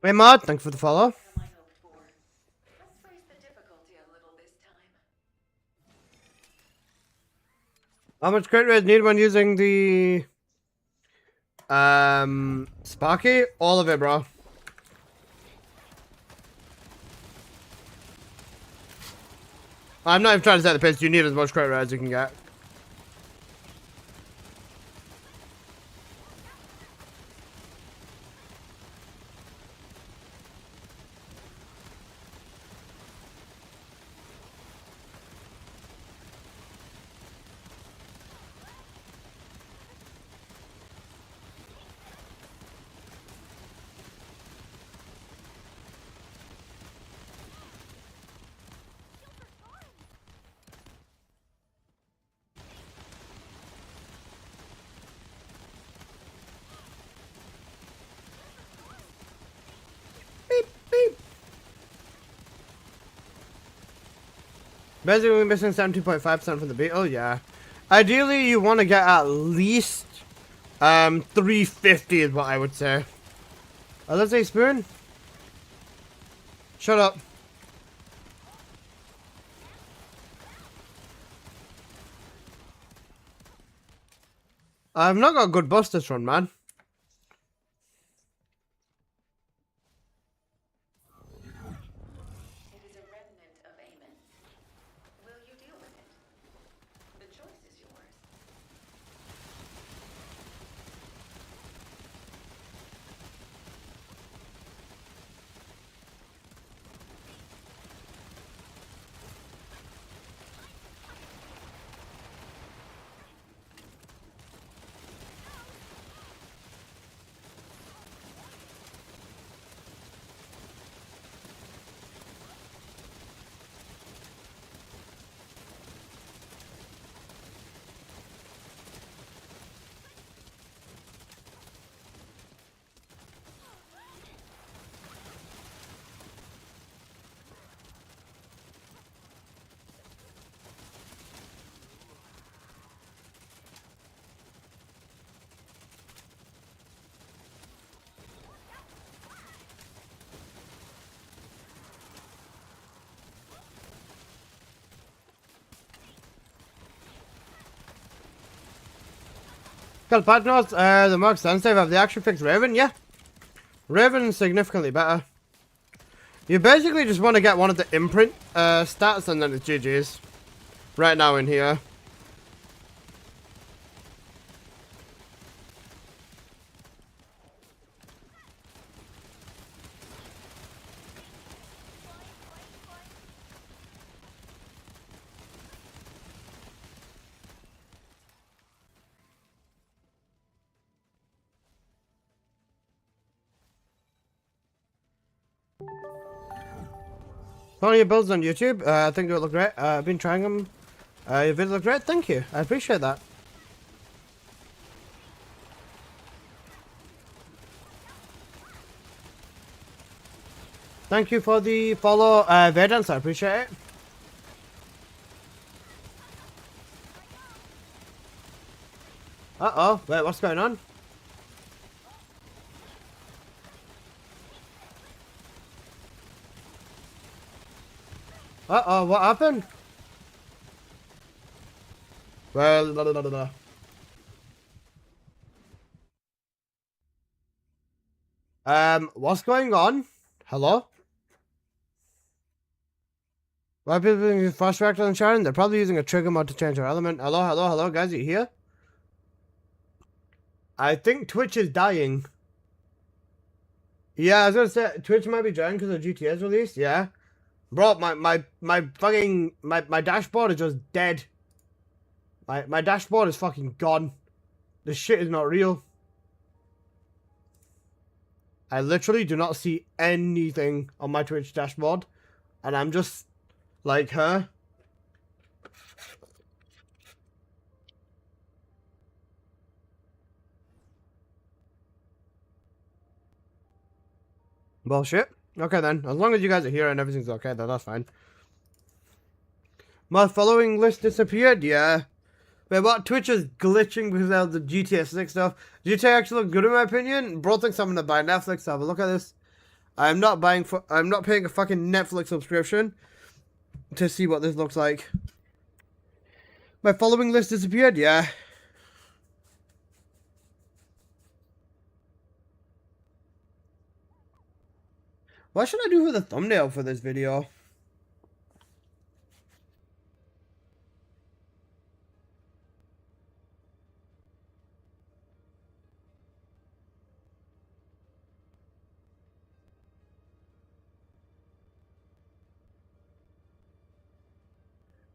Hey, Mod, thanks for the follow. Let's raise the difficulty a little this time. How much crit rate need when using the Sparky? All of it, bro. I'm not even trying to set the pace. You need as much crit rate as you can get. Basically, we're missing 70.5% from the beat. Oh, yeah. Ideally, you want to get at least 350 is what I would say. Let's say Spoon. Shut up. I've not got good busts this run, man. Got partners, the more extensive of the action fix Raven, yeah. Raven's significantly better. You basically just want to get one of the imprint stats and then it's GG's. Right now in here. Follow your builds on YouTube. I think they look great. I've been trying them. Your videos look great. Thank you. I appreciate that. Thank you for the follow, Vedance. I appreciate it. Uh-oh. Wait, what's going on? Uh-oh, what happened? Well, blah, blah, blah, blah. What's going on? Hello? Why are people using fast reactor and Sharon? They're probably using a trigger mod to change their element. Hello, hello, hello, guys, are you here? I think Twitch is dying. Yeah, I was gonna say, Twitch might be dying because of GTA's release, yeah. Bro, my fucking, my dashboard is just dead. My dashboard is fucking gone. This shit is not real. I literally do not see anything on my Twitch dashboard. And I'm just like her. Bullshit. Okay then, as long as you guys are here and everything's okay, then that's fine. My following list disappeared? Yeah. Wait, what? Twitch is glitching because of the GTA 6 stuff. GTA actually look good in my opinion. Bro thinks I'm gonna buy Netflix, so have a look at this. I'm not paying a fucking Netflix subscription to see what this looks like. My following list disappeared, yeah. What should I do for the thumbnail for this video?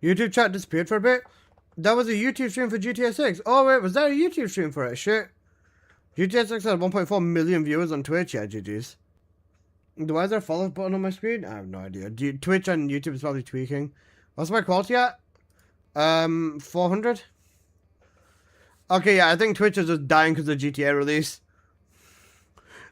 YouTube chat disappeared for a bit. That was a YouTube stream for GTA 6. Oh wait, was that a YouTube stream for it? Shit. GTA 6 had 1.4 million viewers on Twitch. Yeah, GG's. Why is there a follow button on my screen? I have no idea. Twitch and YouTube is probably tweaking. What's my quality at? 400? Okay, yeah, I think Twitch is just dying because of the GTA release.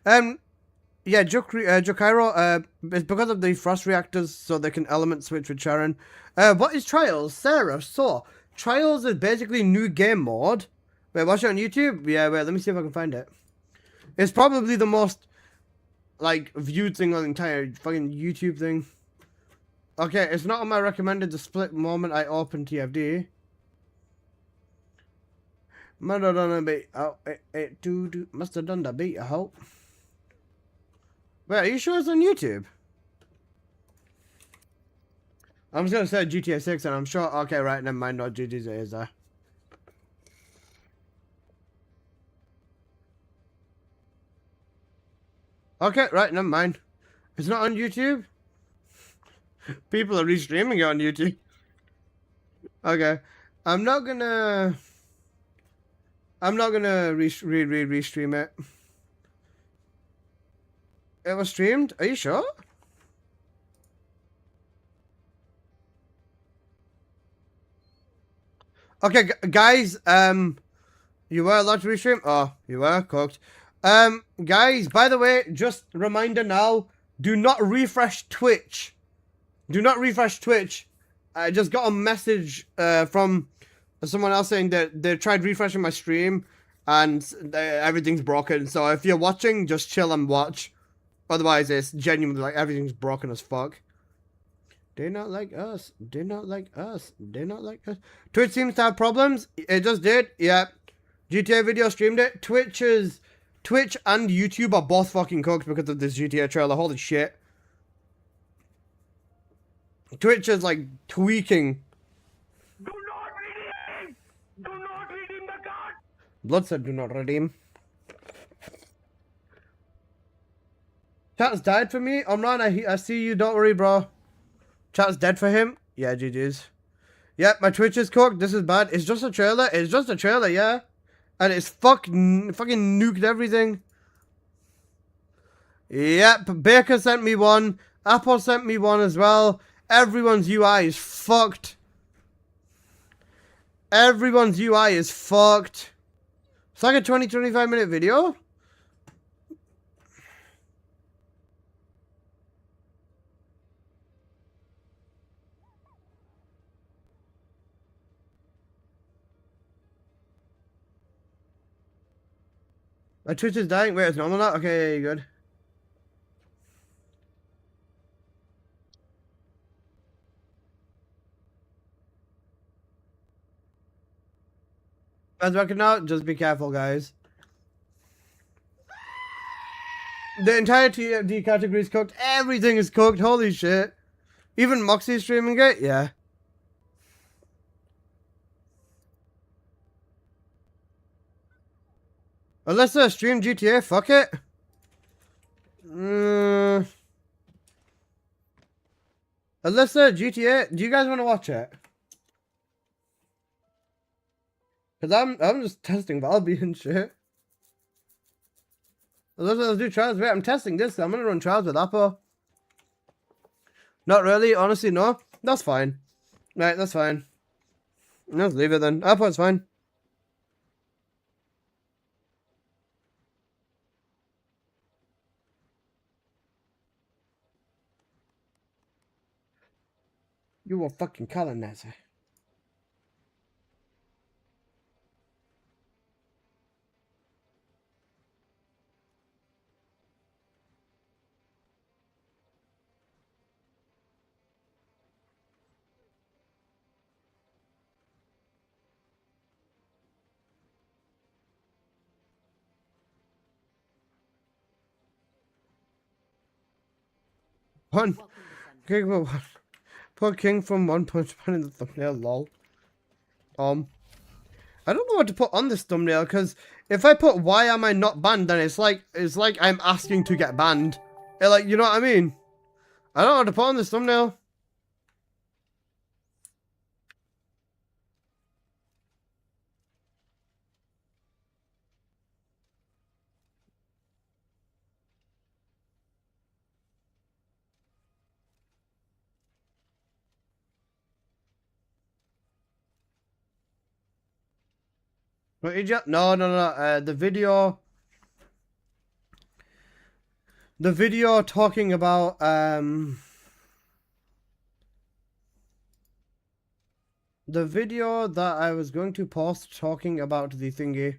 Yeah, Jokairo, it's because of the frost reactors, so they can element switch with Sharon. What is Trials? Sarah, so, Trials is basically new game mode. Wait, watch it on YouTube? Yeah, wait, let me see if I can find it. It's probably the most, like, viewed thing on the entire fucking YouTube thing. Okay, it's not on my recommended the split moment I open TFD. Must have done a bit. Must have done the beat, I hope. Wait, are you sure it's on YouTube? I'm just gonna say GTA 6 and I'm sure. Okay, right, never mind. No, GTA is there. Okay, right, never mind. It's not on YouTube? People are restreaming it on YouTube. Okay. I'm not gonna restream it. It was streamed? Are you sure? Okay, guys, you were allowed to restream? Oh, you were cooked. Guys, by the way, just reminder now, do not refresh Twitch. Do not refresh Twitch. I just got a message from someone else saying that they tried refreshing my stream and everything's broken. So if you're watching, just chill and watch. Otherwise, it's genuinely like everything's broken as fuck. They not like us. They not like us. They not like us. Twitch seems to have problems. It just did. Yeah. GTA video streamed it. Twitch and YouTube are both fucking cooked because of this GTA trailer. Holy shit. Twitch is like tweaking. Do not redeem! Do not redeem the card! Blood said do not redeem. Chat's died for me? Omran, I see you. Don't worry, bro. Chat's dead for him? Yeah, GG's. Yep, my Twitch is cooked. This is bad. It's just a trailer. It's just a trailer, yeah. And it's fucking nuked everything. Yep, Baker sent me one. Apple sent me one as well. Everyone's UI is fucked. Everyone's UI is fucked. It's like a 20-25 minute video. My Twitch is dying. Wait, it's normal now? Okay, yeah, good. Guys, working out. Just be careful, guys. The entire TFD category is cooked. Everything is cooked. Holy shit. Even Moxie's streaming it? Yeah. Alyssa, stream GTA. Fuck it. Alyssa, GTA. Do you guys want to watch it? Because I'm just testing Valby and shit. Let's do trials. Wait, I'm testing this. I'm going to run trials with Apple. Not really. Honestly, no. That's fine. Right, that's fine. Let's leave it then. Apple's fine. You were fucking colonizer. One king from one. Put king from One Punch Man in the thumbnail. Lol. I don't know what to put on this thumbnail because if I put why am I not banned, then it's like I'm asking to get banned. Like, you know what I mean? I don't know what to put on this thumbnail. No, idiot. No. The video. The video talking about the video that I was going to post talking about the thingy.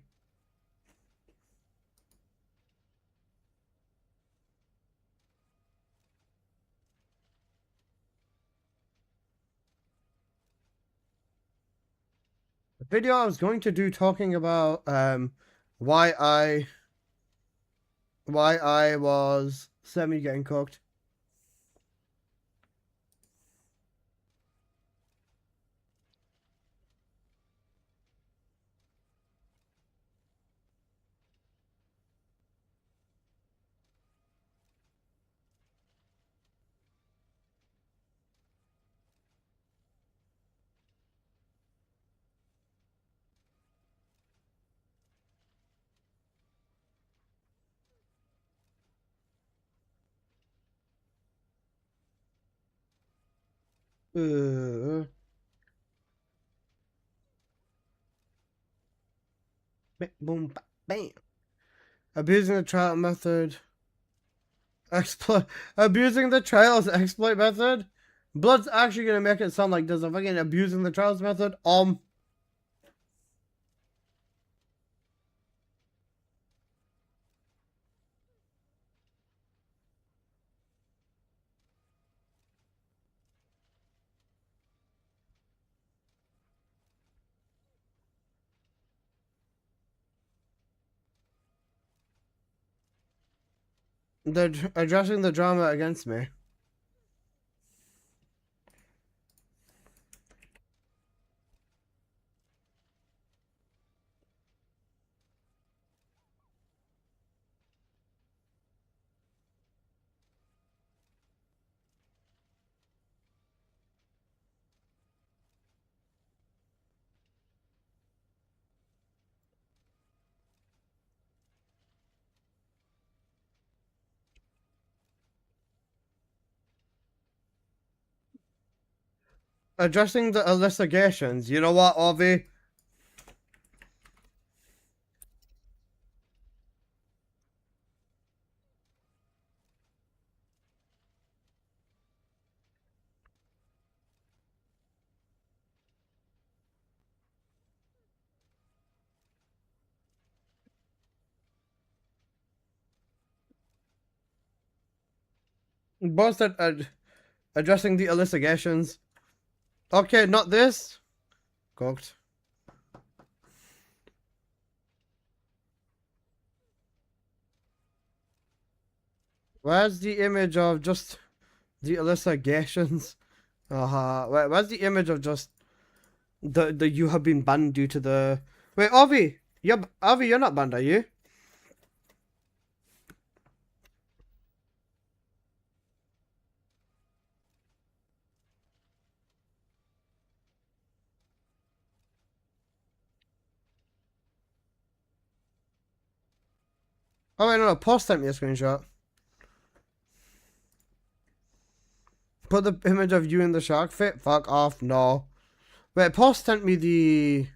The video I was going to do talking about why I was semi getting cooked. Boom, bam. Abusing the trial method. Abusing the trials exploit method. Blood's actually gonna make it sound like there's a fucking abusing the trials method. They're addressing the drama against me. Addressing the investigations. You know what, Ovi? Both addressing the investigations. Okay, not this. Cooked. Where's the image of just the investigations? Where's the image of just the you have been banned due to the... Wait, Ovi! You're not banned, are you? Oh wait, no, Post sent me a screenshot. Put the image of you in the shark fit? Fuck off, no. Wait, Post sent me the...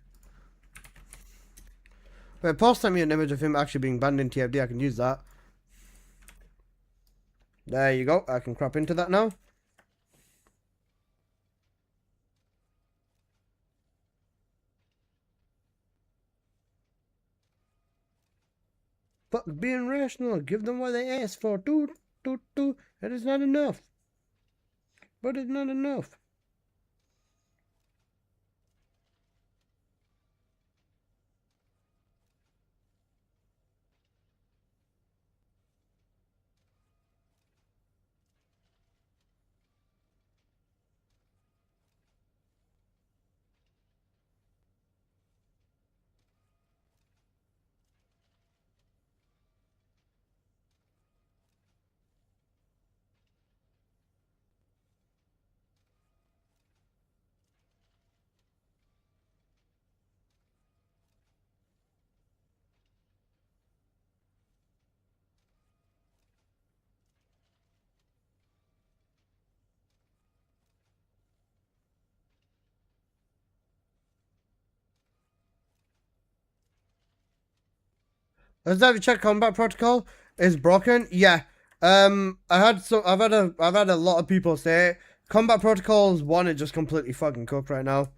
Wait, Post sent me an image of him actually being banned in TFD. I can use that. There you go. I can crop into that now. Fuck being rational. Give them what they asked for. Toot, toot, toot. That is not enough. But it's not enough. Has that check combat protocol is broken? Yeah. I've had a lot of people say combat protocols 1 is just completely fucking cooked right now.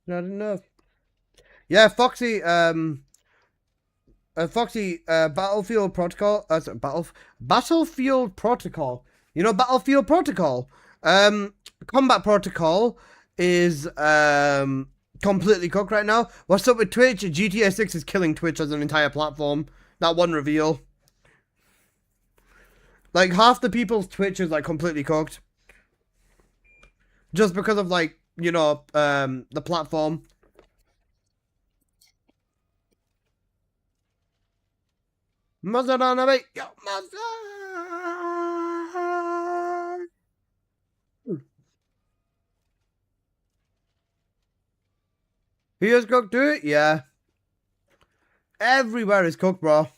Not enough. Yeah, Foxy, Battlefield Protocol, Battlefield Protocol. You know Battlefield Protocol? Combat Protocol is, completely cooked right now. What's up with Twitch? GTA 6 is killing Twitch as an entire platform. That one reveal. Like, half the people's Twitch is, like, completely cooked. Just because of, like, you know, the platform. Mazarana, yo, He is cooked too? Yeah. Everywhere is cooked, bro.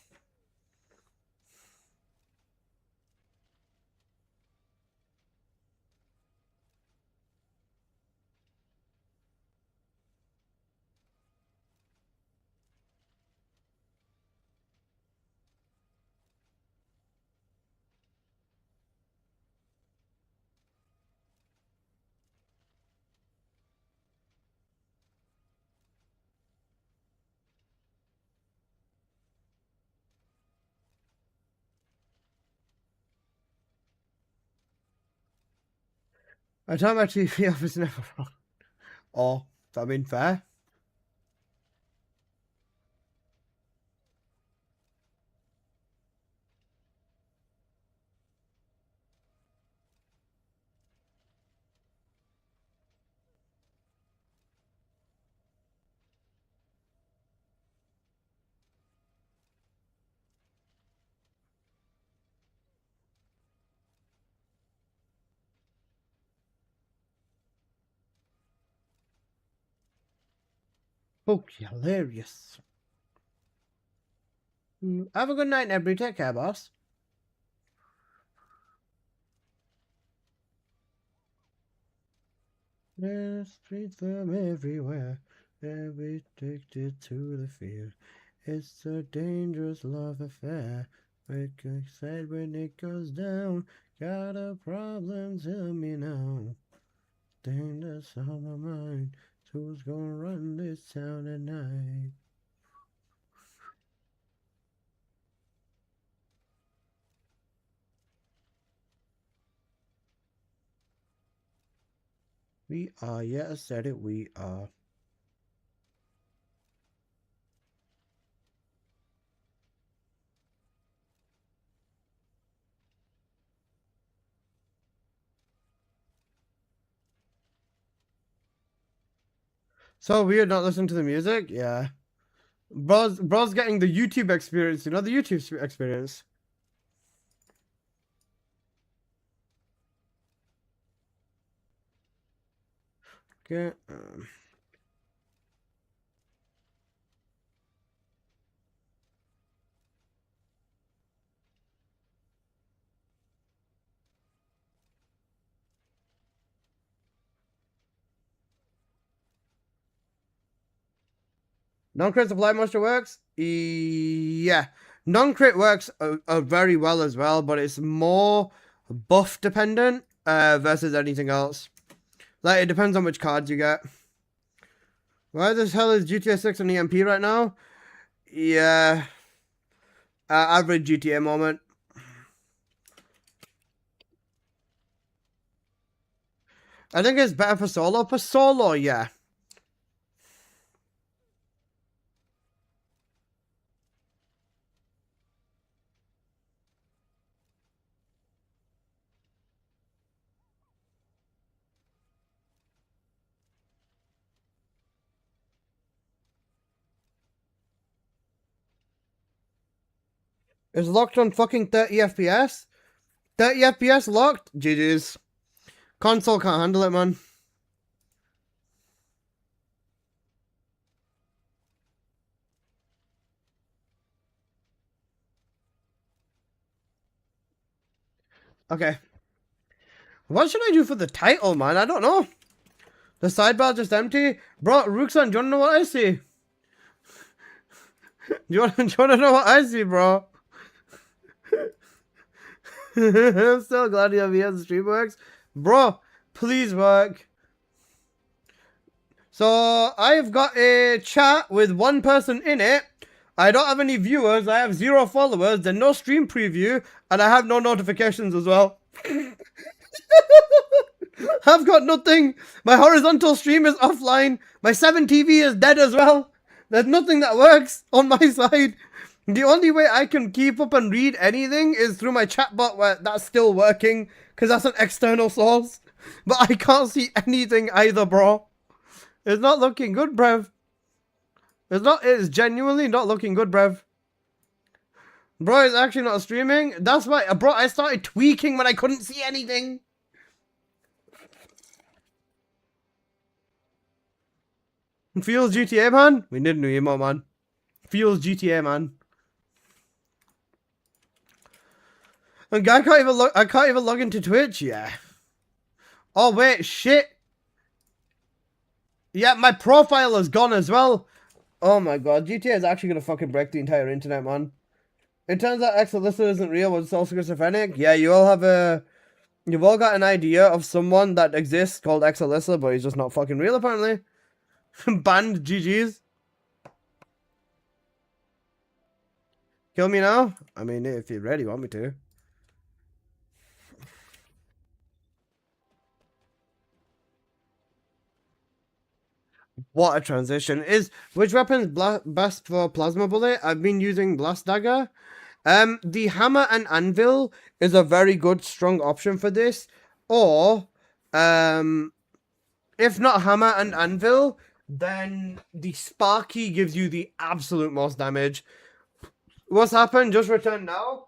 I turn my TV off, it's never wrong. Oh, that been fair? Oh, hilarious. Have a good night, everybody. Take care, boss. There's streets from everywhere. Every addicted to the fear. It's a dangerous love affair. Make excited when it goes down. Got a problem, tell me now. Thing that's on my mind. Who's gonna run this town tonight? We are, yeah, I said it, we are. So weird not listening to the music? Yeah. Bro's getting the YouTube experience, you know, the YouTube experience. Okay. Non-crit supply monster works? Yeah. Non-crit works very well as well, but it's more buff dependent versus anything else. Like, it depends on which cards you get. Why the hell is GTA 6 on EMP right now? Yeah. Average GTA moment. I think it's better for solo. For solo, yeah. It's locked on fucking 30 FPS? 30 FPS locked? GG's. Console can't handle it, man. Okay. What should I do for the title, man? I don't know. The sidebar just empty? Bro, Rookson, do you wanna know what I see? do you wanna know what I see, bro? I'm so glad you have here. The stream works. Bro, please work. So, I've got a chat with one person in it. I don't have any viewers. I have 0 followers. There's no stream preview. And I have no notifications as well. I've got nothing. My horizontal stream is offline. My 7TV is dead as well. There's nothing that works on my side. The only way I can keep up and read anything is through my chatbot where that's still working. Because that's an external source. But I can't see anything either, bro. It's not looking good, bruv. It's genuinely not looking good, bruv. Bro, it's actually not streaming. That's why, bro, I started tweaking when I couldn't see anything. Feels GTA, man? We need a new emote, man. Feels GTA, man. And I can't even log into Twitch, yeah. Oh, wait, shit. Yeah, my profile is gone as well. Oh my god, GTA is actually gonna fucking break the entire internet, man. It turns out Exalissa isn't real, but it's also schizophrenic. Yeah, you've all got an idea of someone that exists called Exalissa, but he's just not fucking real, apparently. Banned GG's. Kill me now? I mean, if you're ready, you want me to. What a transition. Which weapon's best for Plasma Bullet? I've been using Blast Dagger. The Hammer and Anvil is a very good, strong option for this. Or, if not Hammer and Anvil, then the Sparky gives you the absolute most damage. What's happened? Just return now.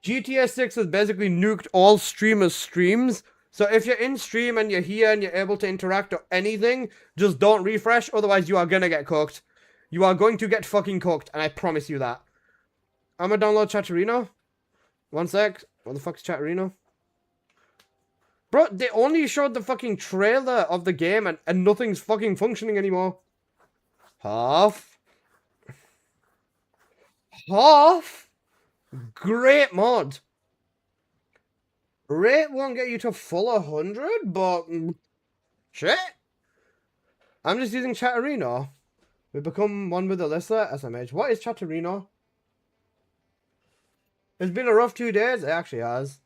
GTA 6 has basically nuked all streamers' streams. So if you're in stream and you're here and you're able to interact or anything, just don't refresh, otherwise you are gonna get cooked. You are going to get fucking cooked, and I promise you that. I'm gonna download Chatterino. One sec. What the fuck's Chatterino? Bro, they only showed the fucking trailer of the game and nothing's fucking functioning anymore. Half. Great mod. Rate won't get you to full 100, but shit. I'm just using Chatterino. We become one with Alyssa, SMH. What is Chatterino? It's been a rough 2 days. It actually has.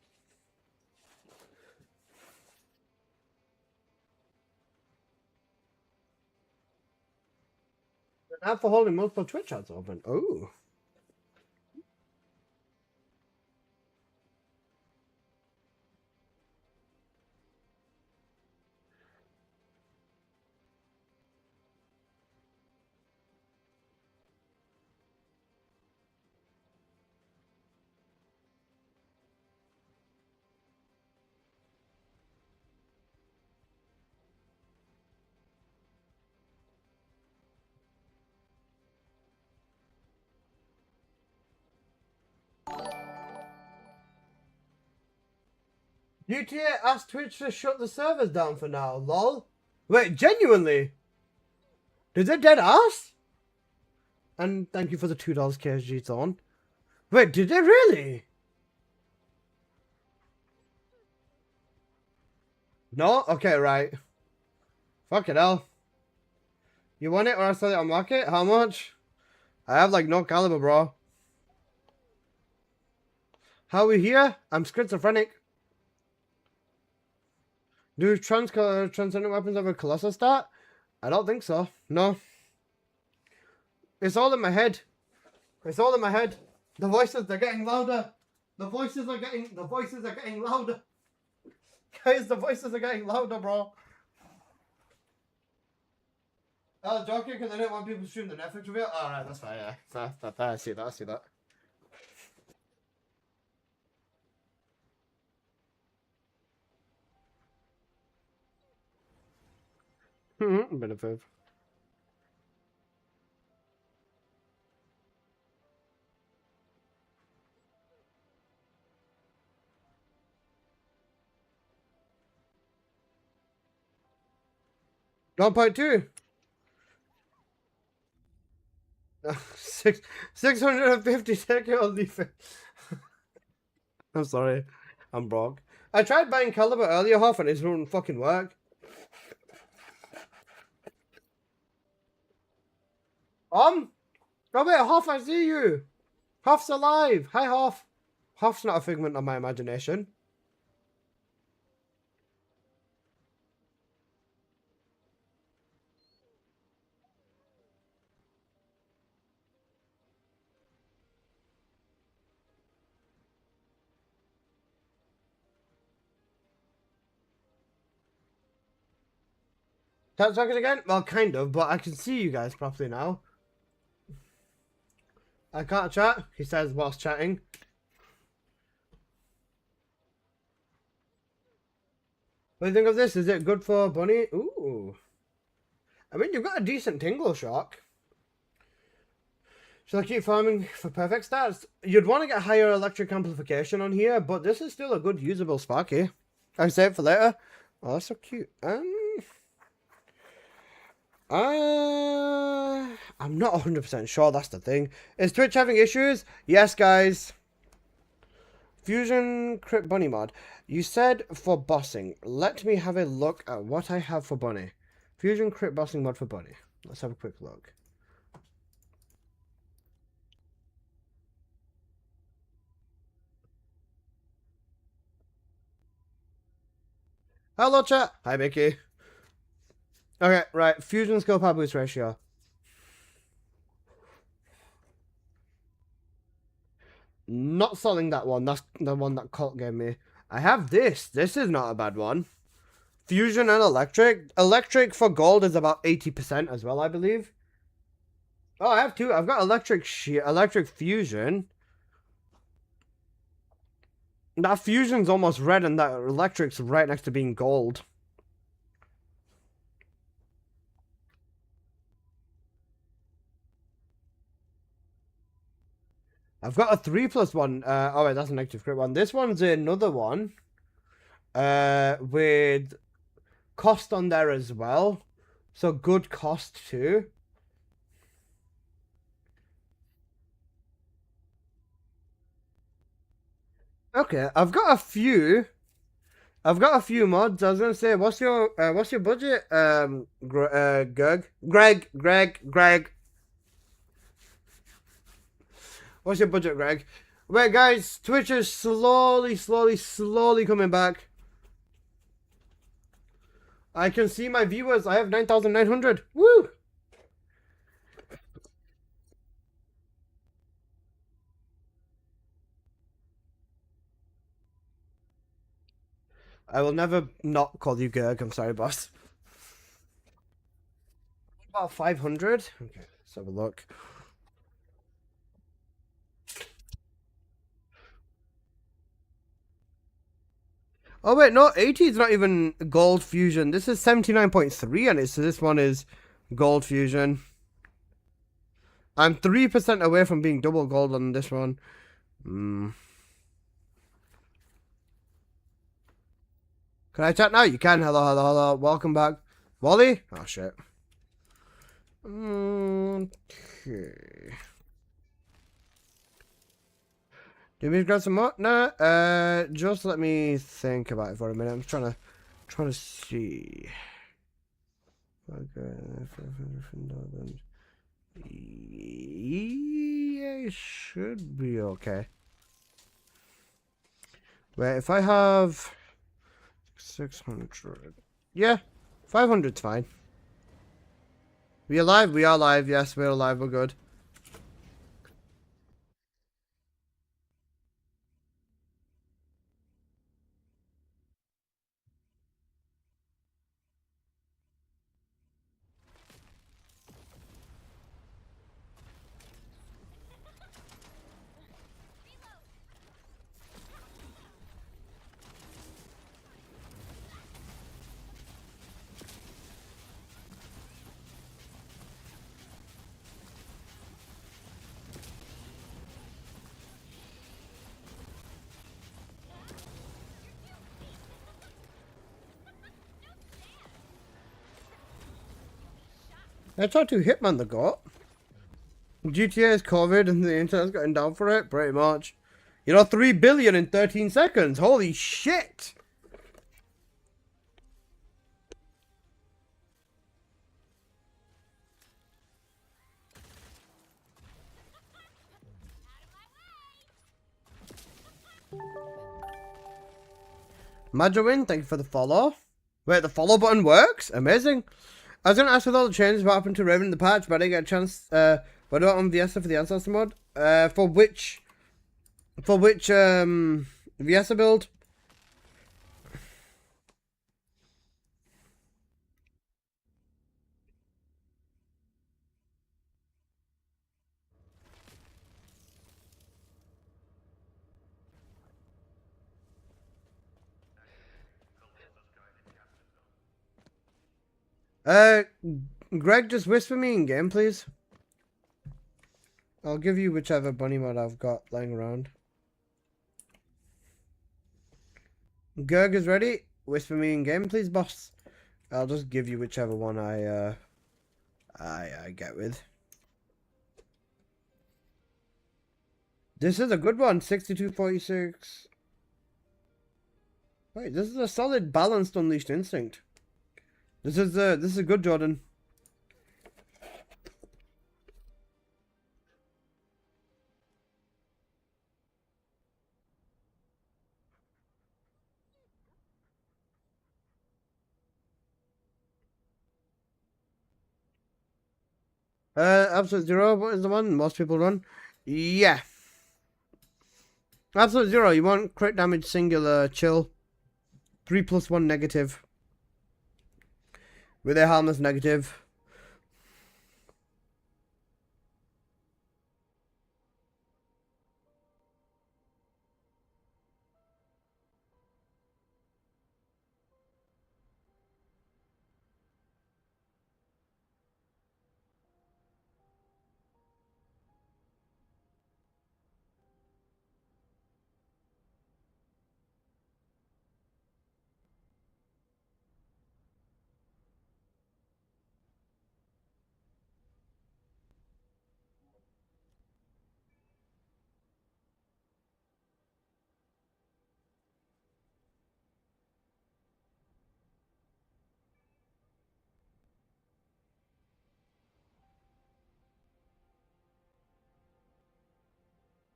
An app for holding multiple Twitch chats open. Oh. GTA asked Twitch to shut the servers down for now, lol. Wait, genuinely? Did they dead ass? And thank you for the $2 KSG Thorn. Wait, did they really? No? Okay, right. Fuck it hell. You want it or I sell it on market? How much? I have like no caliber, bro. How are we here? I'm schizophrenic. Do transcendent weapons have a colossal stat? I don't think so. No. It's all in my head. It's all in my head. The voices, they're getting louder. The voices are getting louder. Guys, the voices are getting louder, bro. I was joking because I didn't want people to stream the Netflix review. Alright, that's fine, yeah. Fair. I see that. Bit of a... 1.2. 650 second defense. I'm sorry. I'm broke. I tried buying Caliber earlier, Hoff, and it wouldn't fucking work. Oh wait, Hoff, I see you. Hoff's alive. Hi, Hoff. Hoff's not a figment of my imagination. Chat talking again? Well, kind of, but I can see you guys properly now. I can't chat, he says whilst chatting. What do you think of this? Is it good for Bunny? Ooh. I mean, you've got a decent tingle shock. Should I keep farming for perfect stats? You'd want to get higher electric amplification on here, but this is still a good usable Sparky. I can save it for later. Oh, that's so cute. I'm not 100% sure, that's the thing. Is Twitch having issues? Yes, guys. Fusion Crypt Bunny mod. You said for bossing. Let me have a look at what I have for Bunny. Fusion Crypt bossing mod for Bunny. Let's have a quick look. Hello, chat. Hi, Mickey. Okay, right. Fusion skill power boost ratio. Not selling that one. That's the one that Colt gave me. I have this. This is not a bad one. Fusion and electric. Electric for gold is about 80% as well, I believe. Oh, I have two. I've got electric fusion. That fusion's almost red and that electric's right next to being gold. I've got a 3+1. Oh wait, that's a negative crit one. This one's another one. With cost on there as well. So good cost too. Okay, I've got a few mods. I was gonna say, what's your budget? Greg. What's your budget, Greg? Wait, guys, Twitch is slowly coming back. I can see my viewers. I have 9,900. Woo! I will never not call you Gerg. I'm sorry, boss. About 500. Okay, let's have a look. Oh wait, no, 80 is not even gold fusion. This is 79.3 and so this one is gold fusion. I'm 3% away from being double gold on this one. Can I chat now? You can. Hello. Welcome back. Wally? Oh shit. Okay. Do we grab some more? No. Just let me think about it for a minute. I'm trying to see. Yeah, it should be okay. Wait, if I have 600, yeah, 500's fine. We alive? We are alive. Yes, we're alive. We're good. That's not too Hitman the got. GTA is COVID and the internet's getting down for it, pretty much. You know, 3 billion in 13 seconds. Holy shit! Majowin, thank you for the follow. Wait, the follow button works? Amazing. I was going to ask with all the changes what happened to Raven in the patch, but I didn't get a chance. What about on Viesa for the Ancestor mod? For which Viesa build? Greg, just whisper me in game, please. I'll give you whichever bunny mod I've got lying around. Gerg is ready. Whisper me in game, please, boss. I'll just give you whichever one I get with. This is a good one. 6246. Wait, this is a solid, balanced Unleashed Instinct. This is good, Jordan. Absolute Zero, what is the one most people run? Yeah. Absolute Zero, you want crit damage singular chill. 3+1 negative. With a harmless negative.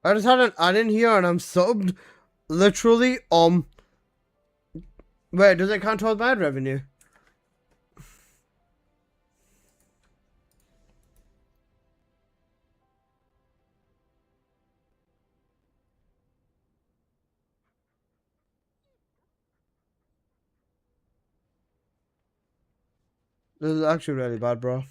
I just had an add in here and I'm subbed literally wait, does it count towards my ad revenue? This is actually really bad, bro.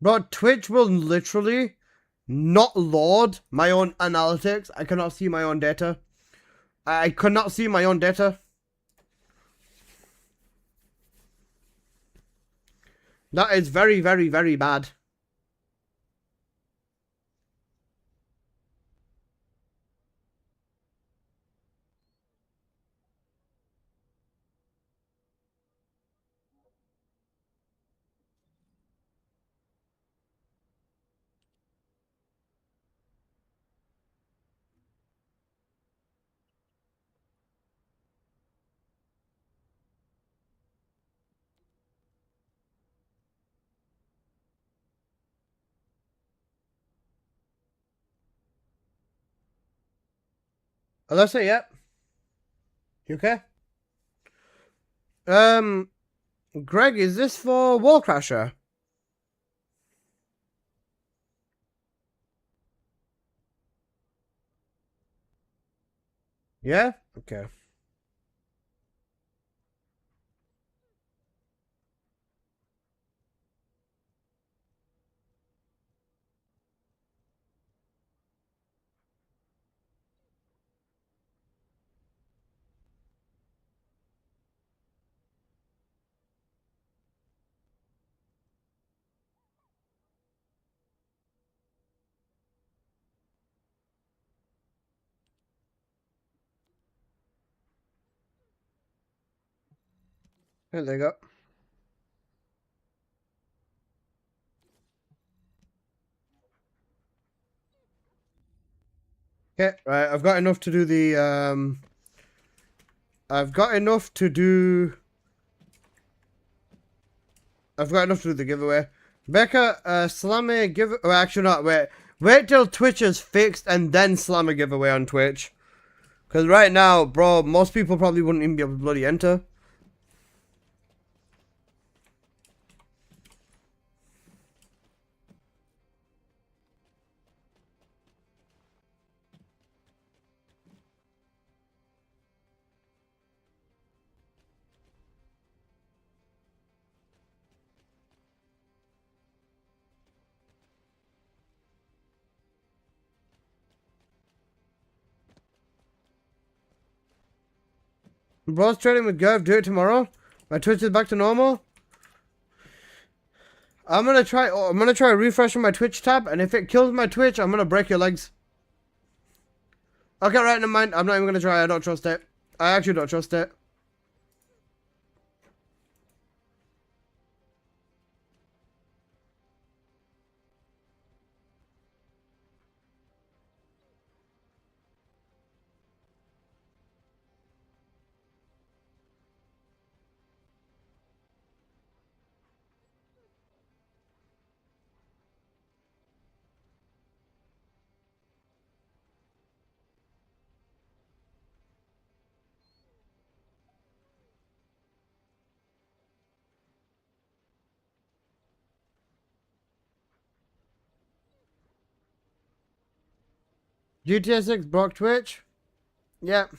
Bro, Twitch will literally not load my own analytics. I cannot see my own data. I could not see my own data. That is very, very, very bad. Alyssa, yep. You okay? Greg, is this for Wall Crasher? Yeah? Okay. There they go. Okay, right. I've got enough to do the I've got enough to do the giveaway. Becca, slam a give. Oh, actually, not. Wait till Twitch is fixed and then slam a giveaway on Twitch. Because right now, bro, most people probably wouldn't even be able to bloody enter. Bro's trading with Gov. Do it tomorrow. My Twitch is back to normal. I'm gonna try refreshing my Twitch tab, and if it kills my Twitch, I'm gonna break your legs. Okay, right, never mind. I'm not even gonna try. I don't trust it. I actually don't trust it. GTA 6 broke Twitch. Yep.